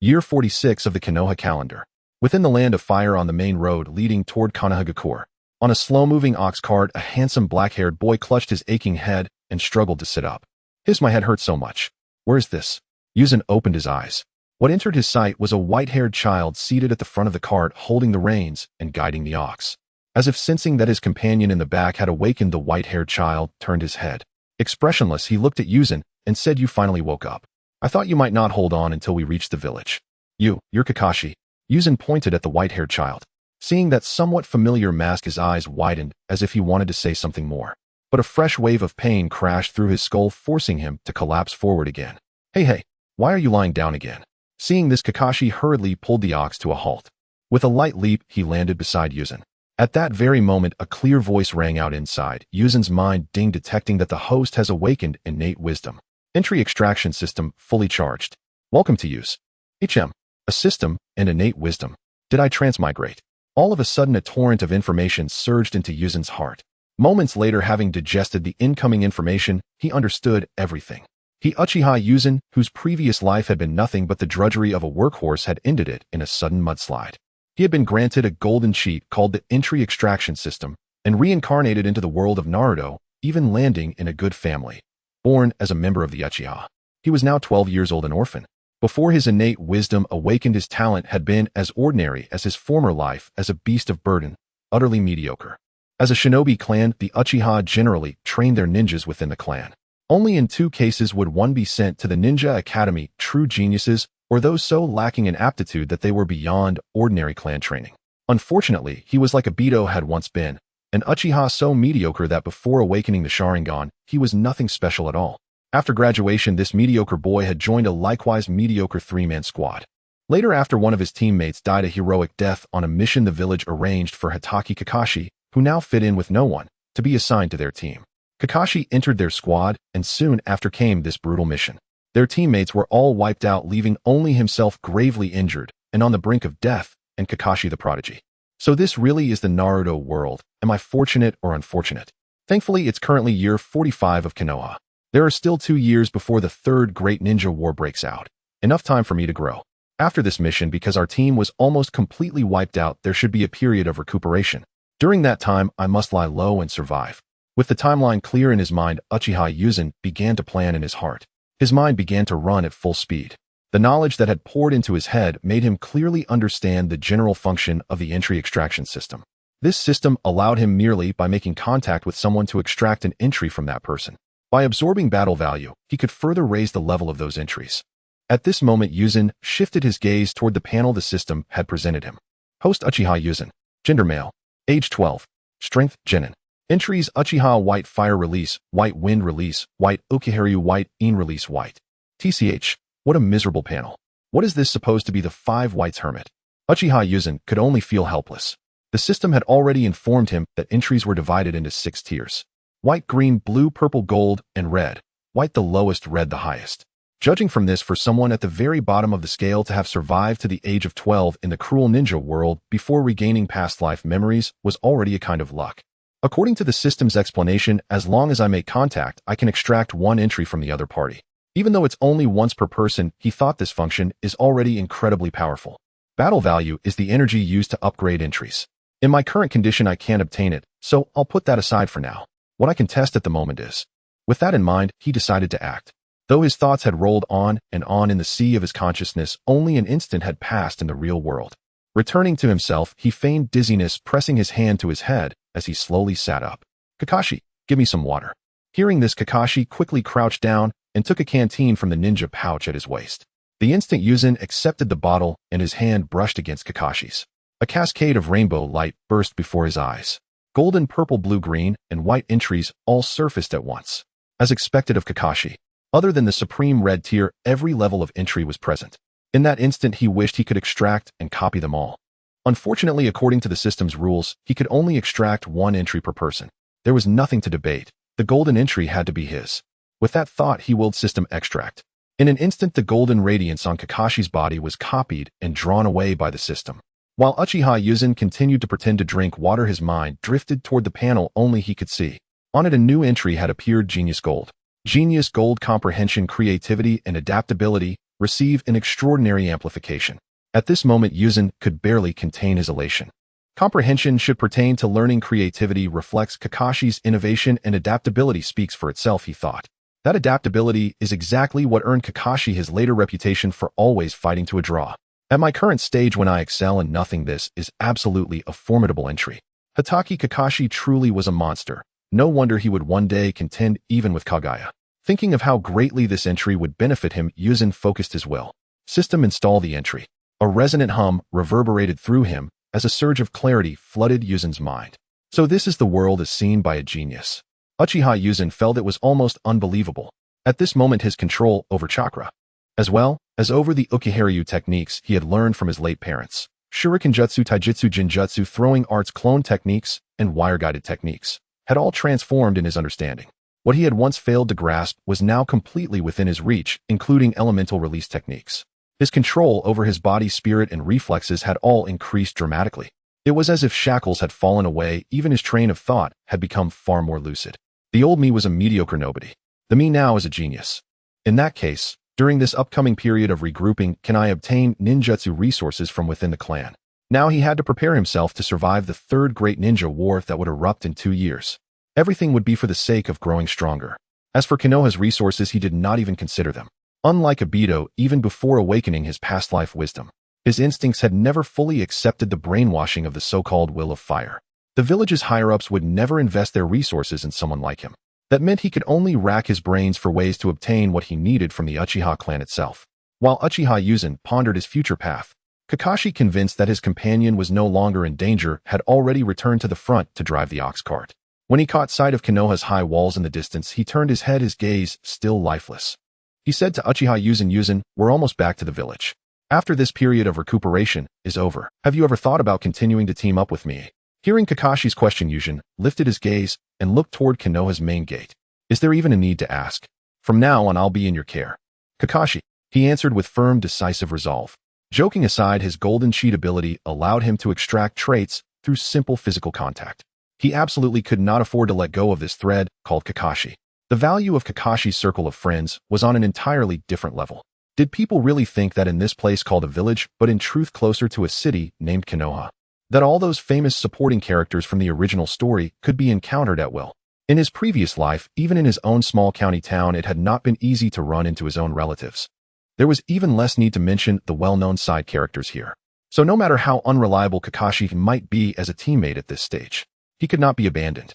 Year 46 of the Konoha calendar. Within the land of fire on the main road leading toward Konohagakure. On a slow-moving ox cart, a handsome black-haired boy clutched his aching head and struggled to sit up. My head hurt so much. Where is this? Yuzen opened his eyes. What entered his sight was a white-haired child seated at the front of the cart holding the reins and guiding the ox. As if sensing that his companion in the back had awakened, the white-haired child turned his head. Expressionless, he looked at Yuzen and said, "You finally woke up. I thought you might not hold on until we reached the village." You're Kakashi." Yuzen pointed at the white-haired child. Seeing that somewhat familiar mask, his eyes widened as if he wanted to say something more. But a fresh wave of pain crashed through his skull, forcing him to collapse forward again. Hey, why are you lying down again?" Seeing this, Kakashi hurriedly pulled the ox to a halt. With a light leap, he landed beside Yuzen. At that very moment, a clear voice rang out inside. Yuzen's mind dinged, detecting that the host has awakened innate wisdom. Entry extraction system fully charged. Welcome to use. A system and innate wisdom. Did I transmigrate? All of a sudden, a torrent of information surged into Yuzen's heart. Moments later, having digested the incoming information, he understood everything. Uchiha Yuzen, whose previous life had been nothing but the drudgery of a workhorse, had ended it in a sudden mudslide. He had been granted a golden sheet called the Entry Extraction System and reincarnated into the world of Naruto, even landing in a good family. Born as a member of the Uchiha, he was now 12 years old, an orphan. Before his innate wisdom awakened, his talent had been as ordinary as his former life as a beast of burden, utterly mediocre. As a shinobi clan, the Uchiha generally trained their ninjas within the clan. Only in 2 cases would one be sent to the ninja academy, true geniuses, or those so lacking in aptitude that they were beyond ordinary clan training. Unfortunately, he was like Obito had once been, an Uchiha so mediocre that before awakening the Sharingan, he was nothing special at all. After graduation, this mediocre boy had joined a likewise mediocre 3-man squad. Later, after one of his teammates died a heroic death on a mission the village arranged for Hitaki Kakashi, who now fit in with no one, to be assigned to their team. Kakashi entered their squad, and soon after came this brutal mission. Their teammates were all wiped out, leaving only himself gravely injured and on the brink of death, and Kakashi the prodigy. So this really is the Naruto world. Am I fortunate or unfortunate? Thankfully, it's currently year 45 of Konoha. There are still 2 years before the 3rd Great Ninja War breaks out. Enough time for me to grow. After this mission, because our team was almost completely wiped out, there should be a period of recuperation. During that time, I must lie low and survive. With the timeline clear in his mind, Uchiha Yuzen began to plan in his heart. His mind began to run at full speed. The knowledge that had poured into his head made him clearly understand the general function of the entry extraction system. This system allowed him merely by making contact with someone to extract an entry from that person. By absorbing battle value, he could further raise the level of those entries. At this moment, Yuzen shifted his gaze toward the panel the system had presented him. Host Uchiha Yuzen. Gender male. Age 12. Strength Genin. Entries Uchiha White Fire Release, White Wind Release, White Ukiharu White In Release White. TCH. What a miserable panel. What is this supposed to be, the 5 Whites Hermit? Uchiha Yuzen could only feel helpless. The system had already informed him that entries were divided into 6 tiers. White, green, blue, purple, gold, and red. White the lowest, red the highest. Judging from this, for someone at the very bottom of the scale to have survived to the age of 12 in the cruel ninja world before regaining past life memories was already a kind of luck. According to the system's explanation, as long as I make contact, I can extract 1 entry from the other party. Even though it's only once per person, he thought this function is already incredibly powerful. Battle value is the energy used to upgrade entries. In my current condition, I can't obtain it, so I'll put that aside for now. What I can test at the moment is. With that in mind, he decided to act. Though his thoughts had rolled on and on in the sea of his consciousness, only an instant had passed in the real world. Returning to himself, he feigned dizziness, pressing his hand to his head as he slowly sat up. Kakashi, give me some water. Hearing this, Kakashi quickly crouched down and took a canteen from the ninja pouch at his waist. The instant Yuzen accepted the bottle and his hand brushed against Kakashi's. A cascade of rainbow light burst before his eyes. Golden, purple, blue, green, and white entries all surfaced at once. As expected of Kakashi, other than the supreme red tier, every level of entry was present. In that instant, he wished he could extract and copy them all. Unfortunately, according to the system's rules, he could only extract 1 entry per person. There was nothing to debate. The golden entry had to be his. With that thought, he willed system extract. In an instant, the golden radiance on Kakashi's body was copied and drawn away by the system. While Uchiha Yuzen continued to pretend to drink water, his mind drifted toward the panel only he could see. On it, a new entry had appeared: Genius Gold. Genius Gold: Comprehension, Creativity, and Adaptability, receive an extraordinary amplification. At this moment, Hiruzen could barely contain his elation. Comprehension should pertain to learning. Creativity reflects Kakashi's innovation, and adaptability speaks for itself, he thought. That adaptability is exactly what earned Kakashi his later reputation for always fighting to a draw. At my current stage, when I excel in nothing, this is absolutely a formidable entry. Hitaki Kakashi truly was a monster. No wonder he would one day contend even with Kaguya. Thinking of how greatly this entry would benefit him, Hiruzen focused his will. System install the entry. A resonant hum reverberated through him as a surge of clarity flooded Hiruzen's mind. So this is the world as seen by a genius. Uchiha Hiruzen felt it was almost unbelievable. At this moment, his control over chakra, as well as over the Ukiharyu techniques he had learned from his late parents, Shuriken Jutsu, Taijutsu, Jinjutsu, throwing arts, clone techniques, and wire-guided techniques, had all transformed in his understanding. What he had once failed to grasp was now completely within his reach, including elemental release techniques. His control over his body, spirit, and reflexes had all increased dramatically. It was as if shackles had fallen away, even his train of thought had become far more lucid. The old me was a mediocre nobody. The me now is a genius. In that case, during this upcoming period of regrouping, can I obtain ninjutsu resources from within the clan? Now he had to prepare himself to survive the third great ninja war that would erupt in 2 years. Everything would be for the sake of growing stronger. As for Konoha's resources, he did not even consider them. Unlike Obito, even before awakening his past life wisdom, his instincts had never fully accepted the brainwashing of the so-called will of fire. The village's higher-ups would never invest their resources in someone like him. That meant he could only rack his brains for ways to obtain what he needed from the Uchiha clan itself. While Uchiha Hiruzen pondered his future path, Kakashi, convinced that his companion was no longer in danger, had already returned to the front to drive the ox cart. When he caught sight of Konoha's high walls in the distance, he turned his head, his gaze still lifeless. He said to Uchiha Hiruzen, "Hiruzen, we're almost back to the village. After this period of recuperation is over, have you ever thought about continuing to team up with me?" Hearing Kakashi's question, Hiruzen lifted his gaze and looked toward Konoha's main gate. "Is there even a need to ask? From now on, I'll be in your care, Kakashi," he answered with firm, decisive resolve. Joking aside, his golden sheet ability allowed him to extract traits through simple physical contact. He absolutely could not afford to let go of this thread called Kakashi. The value of Kakashi's circle of friends was on an entirely different level. Did people really think that in this place called a village, but in truth closer to a city named Konoha, that all those famous supporting characters from the original story could be encountered at will? In his previous life, even in his own small county town, it had not been easy to run into his own relatives. There was even less need to mention the well-known side characters here. So no matter how unreliable Kakashi might be as a teammate at this stage, he could not be abandoned.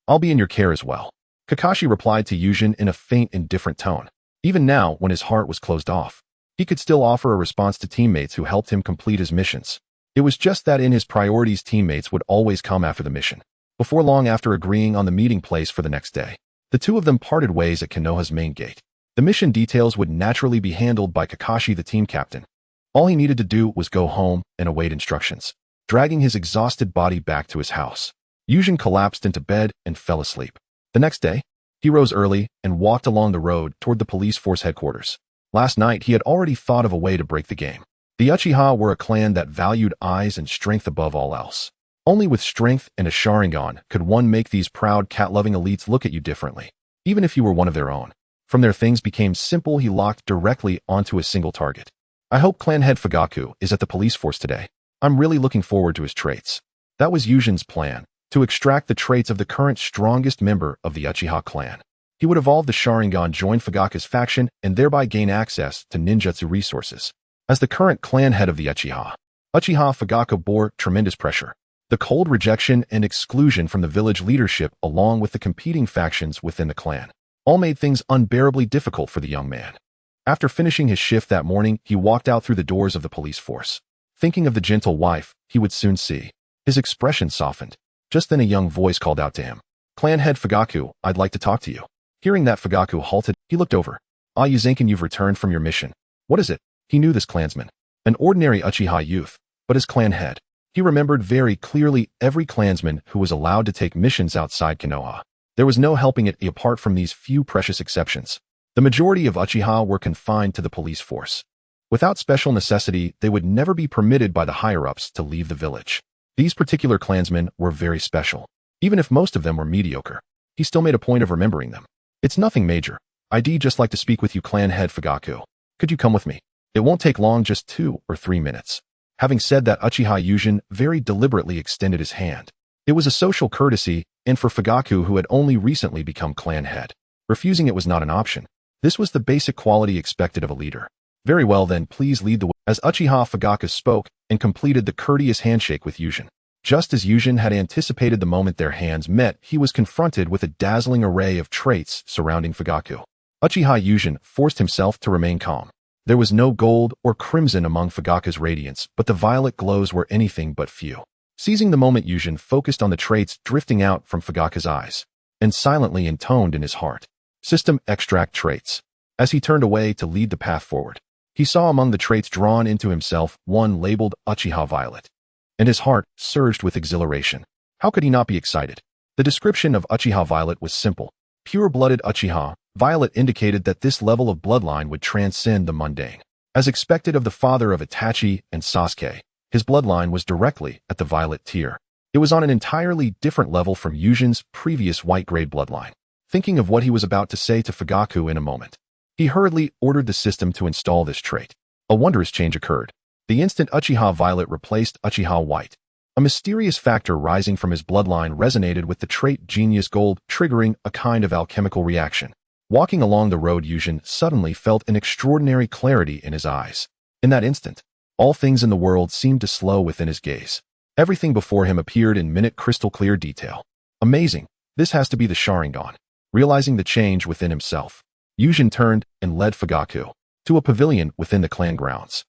I'll be in your care as well," Kakashi replied to Hiruzen in a faint, indifferent tone. Even now, when his heart was closed off, he could still offer a response to teammates who helped him complete his missions. It was just that in his priorities, teammates would always come after the mission. Before long, after agreeing on the meeting place for the next day, the two of them parted ways at Konoha's main gate. The mission details would naturally be handled by Kakashi, the team captain. All he needed to do was go home and await instructions. Dragging his exhausted body back to his house, Hiruzen collapsed into bed and fell asleep. The next day, he rose early and walked along the road toward the police force headquarters. Last night, he had already thought of a way to break the game. The Uchiha were a clan that valued eyes and strength above all else. Only with strength and a Sharingan could one make these proud, cat-loving elites look at you differently, even if you were one of their own. From there, things became simple. He locked directly onto a single target. "I hope clan head Fugaku is at the police force today. I'm really looking forward to his traits." That was Hiruzen's plan, to extract the traits of the current strongest member of the Uchiha clan. He would evolve the Sharingan, join Fugaku's faction, and thereby gain access to ninjutsu resources. As the current clan head of the Uchiha, Fugaku bore tremendous pressure. The cold rejection and exclusion from the village leadership, along with the competing factions within the clan, all made things unbearably difficult for the young man. After finishing his shift that morning, he walked out through the doors of the police force. Thinking of the gentle wife he would soon see, his expression softened. Just then a young voice called out to him, "Clan head Fugaku, I'd like to talk to you." Hearing that, Fugaku halted. He looked over. "Ah, Yuzenkin, you've returned from your mission. What is it?" He knew this clansman, an ordinary Uchiha youth, but as clan head, he remembered very clearly every clansman who was allowed to take missions outside Konoha. There was no helping it apart from these few precious exceptions. The majority of Uchiha were confined to the police force. Without special necessity, they would never be permitted by the higher-ups to leave the village. These particular clansmen were very special. Even if most of them were mediocre, he still made a point of remembering them. "It's nothing major. I'd just like to speak with you, clan head Fugaku." Could you come with me? It won't take long, just 2 or 3 minutes. Having said that, Uchiha Yūjin very deliberately extended his hand. It was a social courtesy, and for Fugaku, who had only recently become clan head, refusing it was not an option. This was the basic quality expected of a leader. Very well then, please lead the way. As Uchiha Fugaku spoke and completed the courteous handshake with Yūjin. Just as Yūjin had anticipated the moment their hands met, he was confronted with a dazzling array of traits surrounding Fugaku. Uchiha Yūjin forced himself to remain calm. There was no gold or crimson among Fugaku's radiance, but the violet glows were anything but few. Seizing the moment, Yūjin focused on the traits drifting out from Fugaku's eyes, and silently intoned in his heart. System extract traits. As he turned away to lead the path forward, he saw among the traits drawn into himself one labeled Uchiha Violet, and his heart surged with exhilaration. How could he not be excited? The description of Uchiha Violet was simple. Pure-blooded Uchiha Violet indicated that this level of bloodline would transcend the mundane. As expected of the father of Itachi and Sasuke, his bloodline was directly at the violet tier. It was on an entirely different level from Yūjin's previous white-grade bloodline. Thinking of what he was about to say to Fugaku in a moment, he hurriedly ordered the system to install this trait. A wondrous change occurred. The instant Uchiha Violet replaced Uchiha White, a mysterious factor rising from his bloodline resonated with the trait Genius Gold, triggering a kind of alchemical reaction. Walking along the road, Yūjin suddenly felt an extraordinary clarity in his eyes. In that instant, all things in the world seemed to slow within his gaze. Everything before him appeared in minute crystal-clear detail. Amazing, this has to be the Sharingan. Realizing the change within himself, Yūjin turned and led Fugaku to a pavilion within the clan grounds.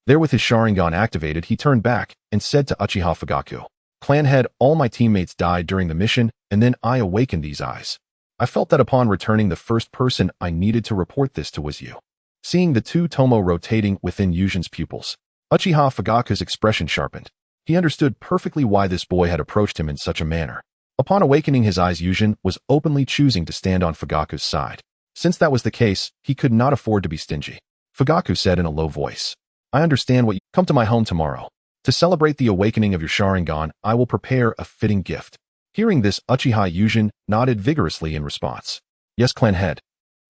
There, with his Sharingan activated, he turned back and said to Uchiha Fugaku, "Clan head, all my teammates died during the mission, and then I awakened these eyes. I felt that upon returning, the first person I needed to report this to was you." Seeing the two tomo rotating within Yūjin's pupils, Uchiha Fugaku's expression sharpened. He understood perfectly why this boy had approached him in such a manner. Upon awakening his eyes, Yūjin was openly choosing to stand on Fugaku's side. Since that was the case, he could not afford to be stingy. Fugaku said in a low voice, "I understand what you come to my home tomorrow. To celebrate the awakening of your Sharingan, I will prepare a fitting gift." Hearing this, Uchiha Yūjin nodded vigorously in response. "Yes, clan head."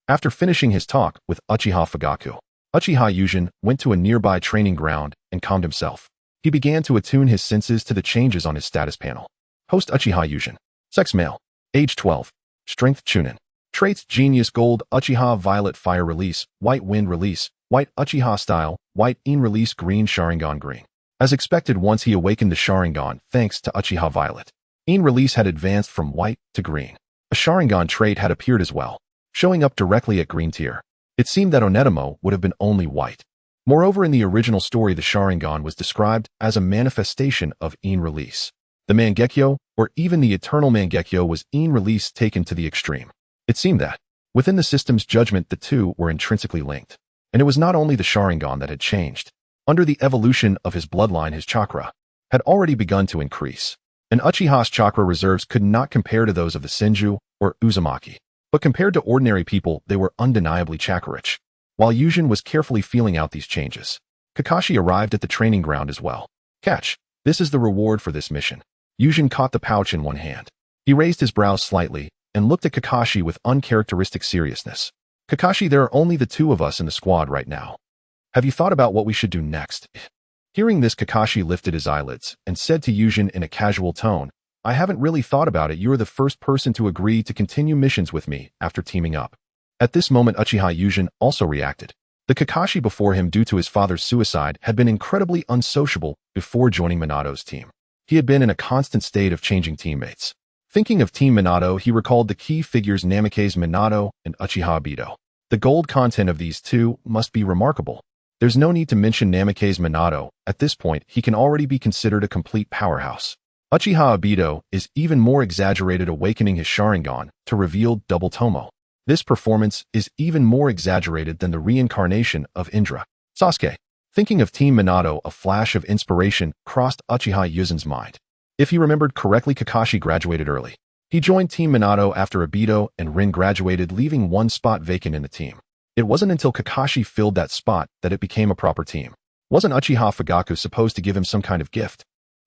After finishing his talk with Uchiha Fugaku, Uchiha Yūjin went to a nearby training ground and calmed himself. He began to attune his senses to the changes on his status panel. Host Uchiha Yūjin. Sex male. Age 12. Strength Chunin. Traits Genius Gold, Uchiha Violet Fire Release, White Wind Release, White Uchiha Style, White In Release, Green Sharingan Green. As expected, once he awakened the Sharingan, thanks to Uchiha Violet, In Release had advanced from white to green. A Sharingan trait had appeared as well, showing up directly at green tier. It seemed that Onetamo would have been only white. Moreover, in the original story, the Sharingan was described as a manifestation of In Release. The Mangekyo, or even the Eternal Mangekyo, was In Release taken to the extreme. It seemed that, within the system's judgment, the two were intrinsically linked. And it was not only the Sharingan that had changed. Under the evolution of his bloodline, his chakra had already begun to increase. And Uchiha's chakra reserves could not compare to those of the Senju or Uzumaki. But compared to ordinary people, they were undeniably chakra-rich. While Yūjin was carefully feeling out these changes, Kakashi arrived at the training ground as well. "Catch, this is the reward for this mission." Yūjin caught the pouch in one hand. He raised his brows slightly and looked at Kakashi with uncharacteristic seriousness. "Kakashi, there are only the two of us in the squad right now. Have you thought about what we should do next?" Hearing this, Kakashi lifted his eyelids and said to Yūjin in a casual tone, "I haven't really thought about it. You are the first person to agree to continue missions with me after teaming up." At this moment, Uchiha Yūjin also reacted. The Kakashi before him, due to his father's suicide, had been incredibly unsociable before joining Minato's team. He had been in a constant state of changing teammates. Thinking of Team Minato, he recalled the key figures Namake's Minato and Uchiha Obito. The gold content of these two must be remarkable. There's no need to mention Namake's Minato. At this point, he can already be considered a complete powerhouse. Uchiha Obito is even more exaggerated, awakening his Sharingan to reveal double tomo. This performance is even more exaggerated than the reincarnation of Indra. Sasuke. Thinking of Team Minato, a flash of inspiration crossed Uchiha Yūjin's mind. If he remembered correctly, Kakashi graduated early. He joined Team Minato after Obito and Rin graduated, leaving one spot vacant in the team. It wasn't until Kakashi filled that spot that it became a proper team. Wasn't Uchiha Fugaku supposed to give him some kind of gift?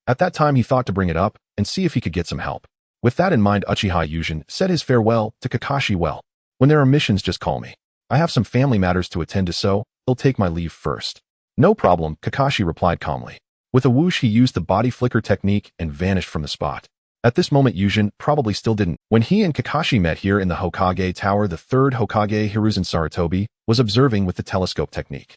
At that time, he thought to bring it up and see if he could get some help. With that in mind, Uchiha Yūjin said his farewell to Kakashi. "Well, when there are missions, just call me. I have some family matters to attend to, so He'll take my leave first. No problem, Kakashi replied calmly. With a whoosh, he used the body flicker technique and vanished from the spot. At this moment, Yūjin probably still didn't. When he and Kakashi met here in the Hokage Tower, the third Hokage, Hiruzen Sarutobi, was observing with the telescope technique.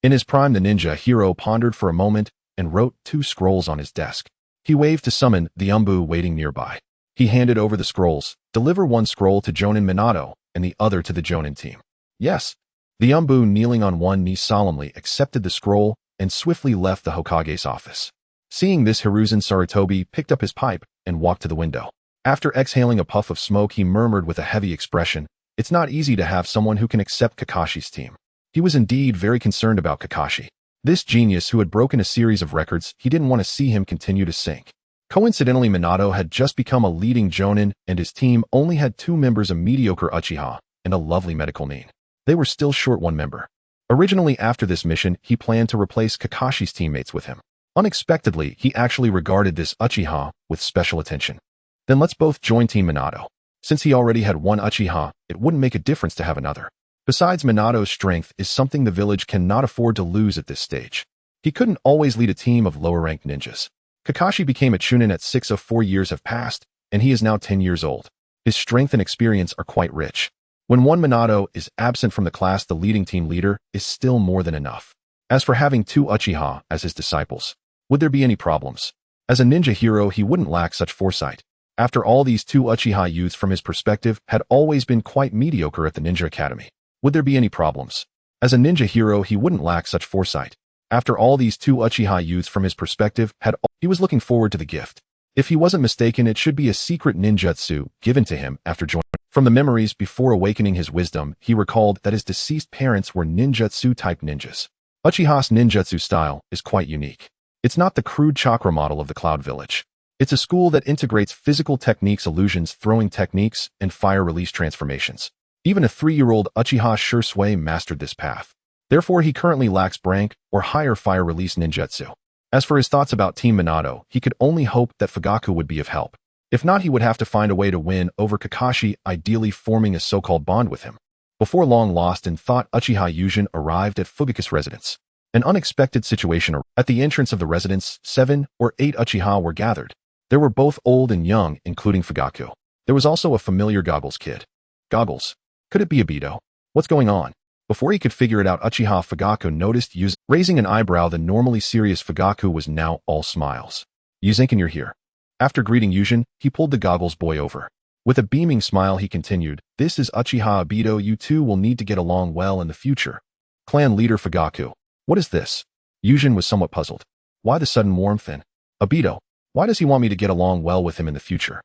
In his prime, the ninja hero pondered for a moment and wrote 2 scrolls on his desk. He waved to summon the Umbu waiting nearby. He handed over the scrolls. Deliver 1 scroll to Jonin Minato and the other to the Jonin team. Yes. The Umbu, kneeling on one knee, solemnly accepted the scroll and swiftly left the Hokage's office. Seeing this, Hiruzen Sarutobi picked up his pipe and walked to the window. After exhaling a puff of smoke, he murmured with a heavy expression, "It's not easy to have someone who can accept Kakashi's team." He was indeed very concerned about Kakashi. This genius who had broken a series of records, he didn't want to see him continue to sink. Coincidentally, Minato had just become a leading Jonin, and his team only had 2 members, a mediocre Uchiha and a lovely medical Nin. They were still short 1 member. Originally, after this mission, he planned to replace Kakashi's teammates with him. Unexpectedly, he actually regarded this Uchiha with special attention. Then let's both join Team Minato. Since he already had 1 Uchiha, it wouldn't make a difference to have another. Besides, Minato's strength is something the village cannot afford to lose at this stage. He couldn't always lead a team of lower-ranked ninjas. Kakashi became a Chunin at 6 of 4 years have passed, and he is now 10 years old. His strength and experience are quite rich. When one Minato is absent from the class, the leading team leader is still more than enough. As for having 2 Uchiha as his disciples, would there be any problems? As a ninja hero, he wouldn't lack such foresight. After all, these 2 Uchiha youths from his perspective had always been quite mediocre at the Ninja Academy. Would there be any problems? As a ninja hero, he wouldn't lack such foresight. After all, these 2 Uchiha youths from his perspective he was looking forward to the gift. If he wasn't mistaken, it should be a secret ninjutsu given to him after joining. From the memories before awakening his wisdom, he recalled that his deceased parents were ninjutsu-type ninjas. Uchiha's ninjutsu style is quite unique. It's not the crude chakra model of the Cloud Village. It's a school that integrates physical techniques, illusions, throwing techniques, and fire-release transformations. Even a 3-year-old Uchiha Shursui mastered this path. Therefore, he currently lacks rank or higher fire-release ninjutsu. As for his thoughts about Team Minato, he could only hope that Fugaku would be of help. If not, he would have to find a way to win over Kakashi, ideally forming a so-called bond with him. Before long, lost in thought, Uchiha Yūjin arrived at Fugaku's residence. An unexpected situation. At the entrance of the residence, 7 or 8 Uchiha were gathered. There were both old and young, including Fugaku. There was also a familiar Goggles kid. Goggles. Could it be Obito? What's going on? Before he could figure it out, Uchiha Fugaku noticed Yūjin. Raising an eyebrow, the normally serious Fugaku was now all smiles. Yuzenkin, you're here. After greeting Yūjin, he pulled the Goggles boy over. With a beaming smile, he continued, "This is Uchiha Obito. You two will need to get along well in the future." Clan leader Fugaku. What is this? Yūjin was somewhat puzzled. Why the sudden warmth in? Obito, why does he want me to get along well with him in the future?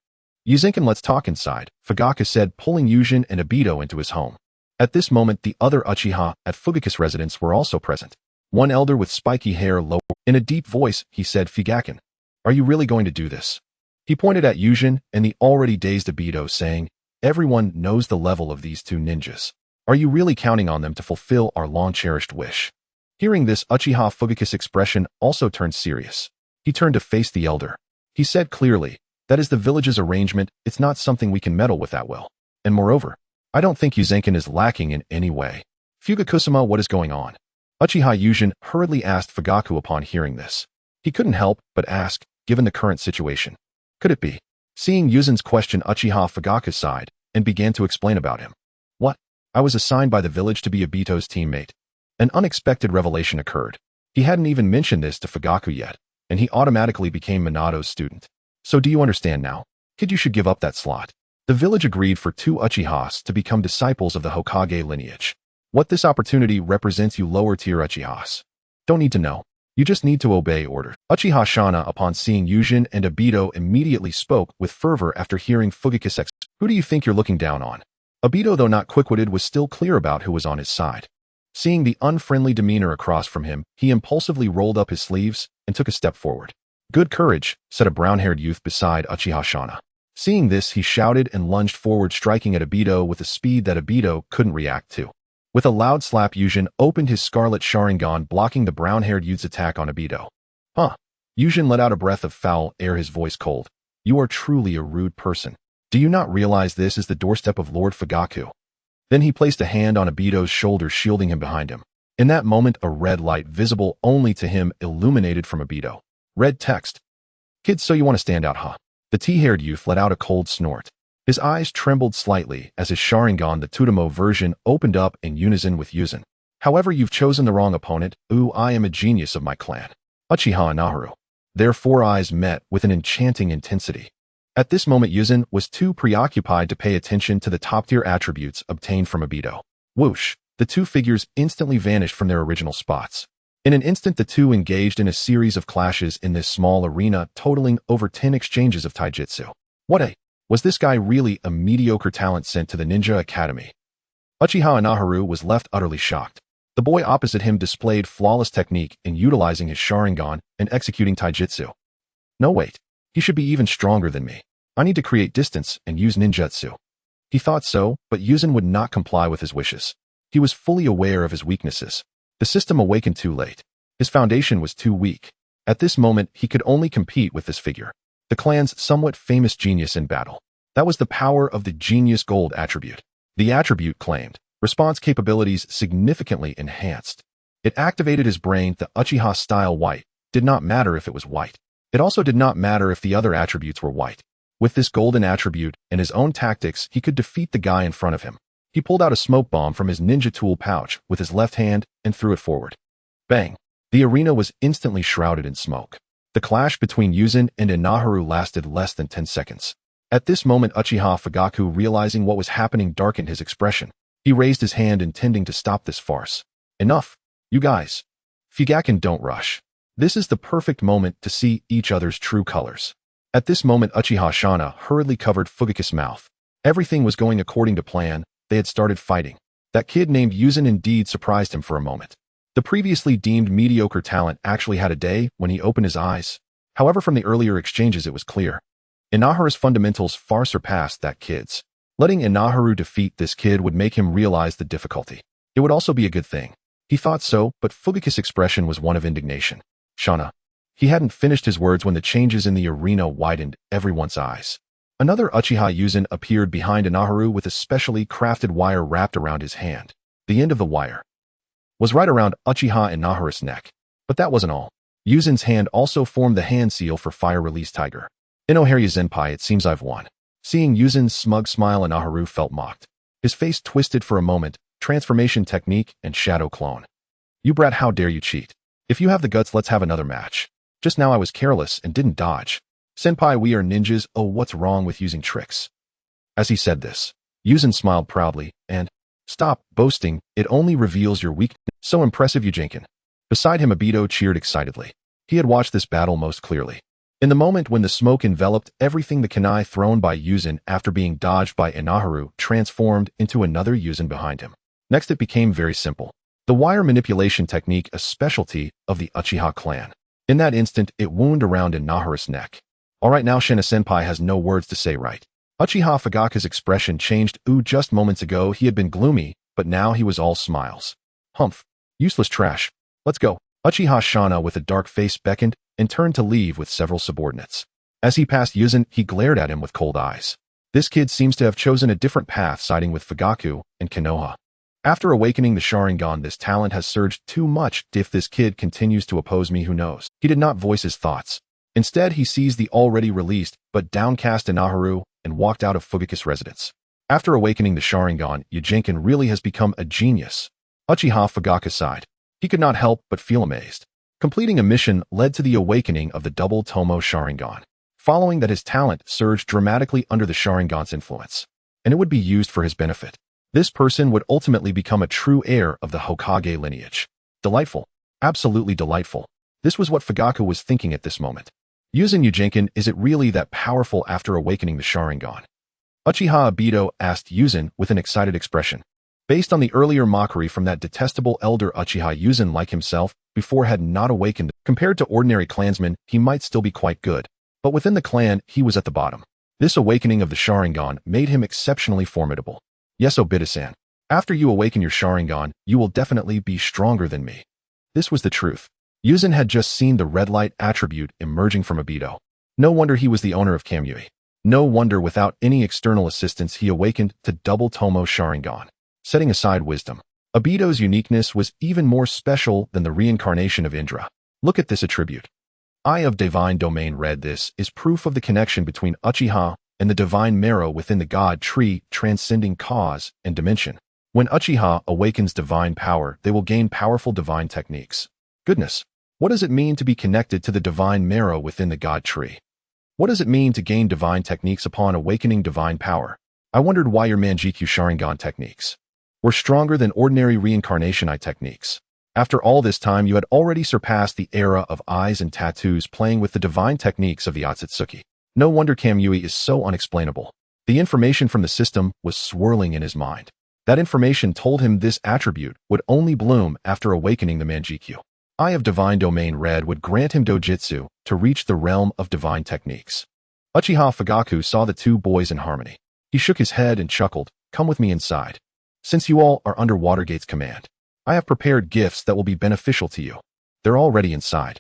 Yuzenkin, let's talk inside, Fugaku said, pulling Yūjin and Obito into his home. At this moment, the other Uchiha at Fugaku's residence were also present. One elder with spiky hair low. In a deep voice, he said, Fugaku, are you really going to do this? He pointed at Yūjin and the already dazed Obito, saying, everyone knows the level of these 2 ninjas. Are you really counting on them to fulfill our long-cherished wish? Hearing this, Uchiha Fugaku's expression also turned serious. He turned to face the elder. He said clearly, that is the village's arrangement, it's not something we can meddle with that well. And moreover, I don't think Yuzenkin is lacking in any way. Fugaku-sama, what is going on? Uchiha Yūjin hurriedly asked Fugaku upon hearing this. He couldn't help but ask, given the current situation. Could it be? Seeing Yuzen's question, Uchiha Fugaku sighed and began to explain about him. What? I was assigned by the village to be Obito's teammate. An unexpected revelation occurred. He hadn't even mentioned this to Fugaku yet, and he automatically became Minato's student. So do you understand now? Kid, you should give up that slot. The village agreed for 2 Uchihas to become disciples of the Hokage lineage. What this opportunity represents, you lower-tier Uchihas. Don't need to know. You just need to obey orders. Uchiha Shana, upon seeing Yūjin and Obito, immediately spoke with fervor after hearing Fugaku's explanation. Who do you think you're looking down on? Obito, though not quick-witted, was still clear about who was on his side. Seeing the unfriendly demeanor across from him, he impulsively rolled up his sleeves and took a step forward. Good courage, said a brown-haired youth beside Uchiha Shana. Seeing this, he shouted and lunged forward, striking at Obito with a speed that Obito couldn't react to. With a loud slap, Yūjin opened his scarlet Sharingan, blocking the brown-haired youth's attack on Obito. Huh. Yūjin let out a breath of foul air, his voice cold. You are truly a rude person. Do you not realize this is the doorstep of Lord Fugaku? Then he placed a hand on Obito's shoulder, shielding him behind him. In that moment, a red light visible only to him illuminated from Obito. Red text. Kid, so you want to stand out, huh? The tea-haired youth let out a cold snort. His eyes trembled slightly as his Sharingan, the Tsukuyomi version, opened up in unison with Hiruzen. However, you've chosen the wrong opponent. Ooh, I am a genius of my clan. Uchiha and Naruto. Their four eyes met with an enchanting intensity. At this moment, Hiruzen was too preoccupied to pay attention to the top-tier attributes obtained from Obito. Whoosh! The two figures instantly vanished from their original spots. In an instant, the two engaged in a series of clashes in this small arena, totaling over 10 exchanges of taijutsu. Was this guy really a mediocre talent sent to the Ninja Academy? Uchiha Naruto was left utterly shocked. The boy opposite him displayed flawless technique in utilizing his Sharingan and executing taijutsu. No, wait. He should be even stronger than me. I need to create distance and use ninjutsu. He thought so, but Hiruzen would not comply with his wishes. He was fully aware of his weaknesses. The system awakened too late. His foundation was too weak. At this moment, he could only compete with this figure, the clan's somewhat famous genius in battle. That was the power of the Genius Gold attribute. The attribute claimed response capabilities significantly enhanced. It activated his brain. The Uchiha-style white did not matter if it was white. It also did not matter if the other attributes were white. With this golden attribute and his own tactics, he could defeat the guy in front of him. He pulled out a smoke bomb from his ninja tool pouch with his left hand and threw it forward. Bang! The arena was instantly shrouded in smoke. The clash between Hiruzen and Naruto lasted less than 10 seconds. At this moment, Uchiha Fugaku, realizing what was happening, darkened his expression. He raised his hand intending to stop this farce. Enough! You guys! Fugaku, don't rush. This is the perfect moment to see each other's true colors. At this moment, Uchiha Shana hurriedly covered Fugaku's mouth. Everything was going according to plan. They had started fighting. That kid named Hiruzen indeed surprised him for a moment. The previously deemed mediocre talent actually had a day when he opened his eyes. However, from the earlier exchanges, it was clear. Inaharu's fundamentals far surpassed that kid's. Letting Inaharu defeat this kid would make him realize the difficulty. It would also be a good thing. He thought so, but Fugaku's expression was one of indignation. Shana. He hadn't finished his words when the changes in the arena widened everyone's eyes. Another Uchiha Hiruzen appeared behind Inaharu with a specially crafted wire wrapped around his hand. The end of the wire was right around Uchiha Inaharu's neck. But that wasn't all. Hiruzen's hand also formed the hand seal for Fire Release Tiger. Inohari Zenpai, it seems I've won. Seeing Hiruzen's smug smile, Inaharu felt mocked. His face twisted for a moment. Transformation technique and shadow clone. You brat, how dare you cheat? If you have the guts, let's have another match. Just now I was careless and didn't dodge. Senpai, we are ninjas. Oh, what's wrong with using tricks? As he said this, Hiruzen smiled proudly and, stop boasting, it only reveals your weakness. So impressive, Yujinkin. Beside him, Obito cheered excitedly. He had watched this battle most clearly. In the moment when the smoke enveloped everything, the kunai thrown by Hiruzen after being dodged by Inaharu transformed into another Hiruzen behind him. Next, it became very simple. The wire manipulation technique, a specialty of the Uchiha clan. In that instant, it wound around Inaharu's neck. Alright, now Shina-senpai has no words to say, right? Uchiha Fugaku's expression changed. Just moments ago he had been gloomy, but now he was all smiles. Humph. Useless trash. Let's go. Uchiha Shana with a dark face beckoned and turned to leave with several subordinates. As he passed Hiruzen, he glared at him with cold eyes. This kid seems to have chosen a different path, siding with Fugaku and Konoha. After awakening the Sharingan, this talent has surged too much. If this kid continues to oppose me, who knows? He did not voice his thoughts. Instead, he seized the already released but downcast Inaharu and walked out of Fugaku's residence. After awakening the Sharingan, Yujinkin really has become a genius. Uchiha Fugaku sighed. He could not help but feel amazed. Completing a mission led to the awakening of the double Tomo Sharingan. Following that, his talent surged dramatically under the Sharingan's influence, and it would be used for his benefit. This person would ultimately become a true heir of the Hokage lineage. Delightful. Absolutely delightful. This was what Fugaku was thinking at this moment. Using Yujinkin, is it really that powerful after awakening the Sharingan? Uchiha Obito asked Hiruzen with an excited expression. Based on the earlier mockery from that detestable elder, Uchiha Hiruzen, like himself, before had not awakened. Compared to ordinary clansmen, he might still be quite good. But within the clan, he was at the bottom. This awakening of the Sharingan made him exceptionally formidable. Yes, Obito-san. After you awaken your Sharingan, you will definitely be stronger than me. This was the truth. Hiruzen had just seen the red light attribute emerging from Obito. No wonder he was the owner of Kamui. No wonder without any external assistance he awakened to double Tomo Sharingan. Setting aside wisdom, Obito's uniqueness was even more special than the reincarnation of Indra. Look at this attribute. Eye of Divine Domain read this is proof of the connection between Uchiha and the divine marrow within the god tree transcending cause and dimension. When Uchiha awakens divine power, they will gain powerful divine techniques. Goodness, what does it mean to be connected to the divine marrow within the god tree? What does it mean to gain divine techniques upon awakening divine power? I wondered why your Manjikyu Sharingan techniques were stronger than ordinary reincarnation eye techniques. After all this time, you had already surpassed the era of eyes and tattoos playing with the divine techniques of the Otsutsuki. No wonder Kamui is so unexplainable. The information from the system was swirling in his mind. That information told him this attribute would only bloom after awakening the Manjikyu. Eye of Divine Domain Red would grant him dojutsu to reach the realm of divine techniques. Uchiha Fugaku saw the two boys in harmony. He shook his head and chuckled, "Come with me inside. Since you all are under Watergate's command, I have prepared gifts that will be beneficial to you." They're already inside.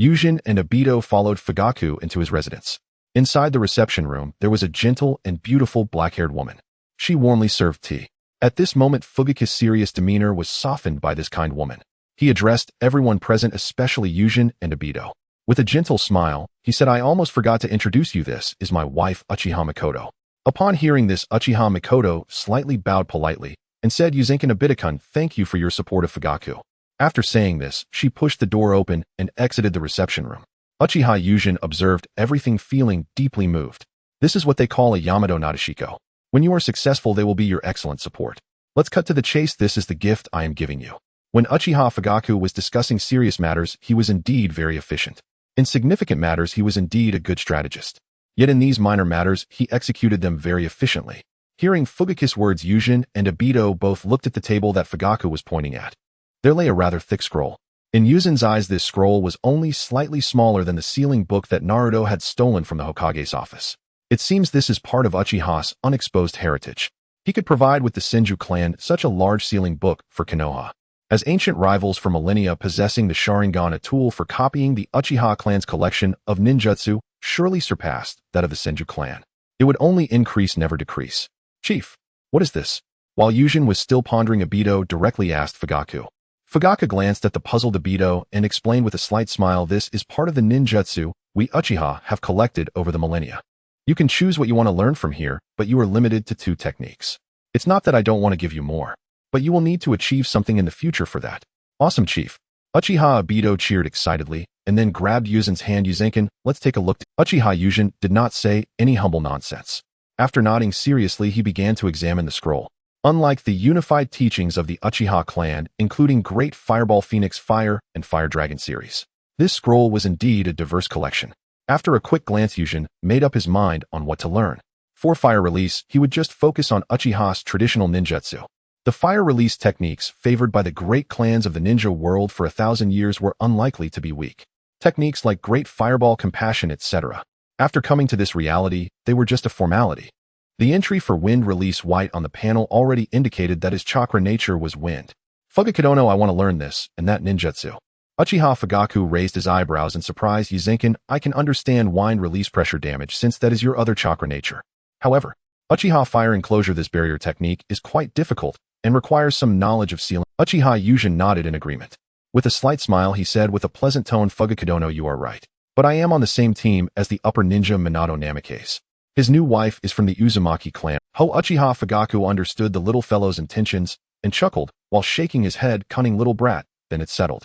Yujin and Obito followed Fugaku into his residence. Inside the reception room, there was a gentle and beautiful black-haired woman. She warmly served tea. At this moment, Fugaku's serious demeanor was softened by this kind woman. He addressed everyone present, especially Yujin and Obito. With a gentle smile, he said, "I almost forgot to introduce you. This is my wife, Uchiha Mikoto." Upon hearing this, Uchiha Mikoto slightly bowed politely and said, "Yuzenkan Obito-kun, thank you for your support of Fugaku." After saying this, she pushed the door open and exited the reception room. Uchiha Yujin observed everything, feeling deeply moved. This is what they call a Yamato Nadeshiko. When you are successful, they will be your excellent support. Let's cut to the chase. This is the gift I am giving you. When Uchiha Fugaku was discussing serious matters, he was indeed very efficient. In significant matters, he was indeed a good strategist. Yet in these minor matters, he executed them very efficiently. Hearing Fugaku's words, Yujin and Obito both looked at the table that Fugaku was pointing at. There lay a rather thick scroll. In Yuzin's eyes, this scroll was only slightly smaller than the sealing book that Naruto had stolen from the Hokage's office. It seems this is part of Uchiha's unexposed heritage. He could provide with the Senju clan such a large sealing book for Konoha. As ancient rivals for millennia, possessing the Sharingan, a tool for copying the Uchiha clan's collection of ninjutsu, surely surpassed that of the Senju clan. It would only increase, never decrease. "Chief, what is this?" While Yujin was still pondering, Obito directly asked Fugaku. Fugaku glanced at the puzzled Obito and explained with a slight smile, "This is part of the ninjutsu we Uchiha have collected over the millennia. You can choose what you want to learn from here, but you are limited to 2 techniques. It's not that I don't want to give you more, but you will need to achieve something in the future for that." "Awesome, Chief." Uchiha Obito cheered excitedly and then grabbed Yuzin's hand. "Yuzenkan, let's take a look." Uchiha Yujin did not say any humble nonsense. After nodding seriously, he began to examine the scroll. Unlike the unified teachings of the Uchiha clan, including Great Fireball Phoenix Fire and Fire Dragon series, this scroll was indeed a diverse collection. After a quick glance, Yujin made up his mind on what to learn. For fire release, he would just focus on Uchiha's traditional ninjutsu. The fire release techniques favored by the great clans of the ninja world for 1,000 years were unlikely to be weak. Techniques like Great Fireball, Compassion, etc. After coming to this reality, they were just a formality. The entry for Wind Release White on the panel already indicated that his chakra nature was wind. "Fugakudono, I want to learn this and that ninjutsu." Uchiha Fugaku raised his eyebrows in surprise. "Yuzenkan, I can understand wind release pressure damage since that is your other chakra nature. However, Uchiha Fire Enclosure, this barrier technique is quite difficult and requires some knowledge of sealing." Uchiha Yujin nodded in agreement. With a slight smile, he said with a pleasant tone, "Fugakudono, you are right. But I am on the same team as the upper ninja Minato Namikaze. His new wife is from the Uzumaki clan." Uchiha Fugaku understood the little fellow's intentions and chuckled while shaking his head. "Cunning little brat." Then it's settled.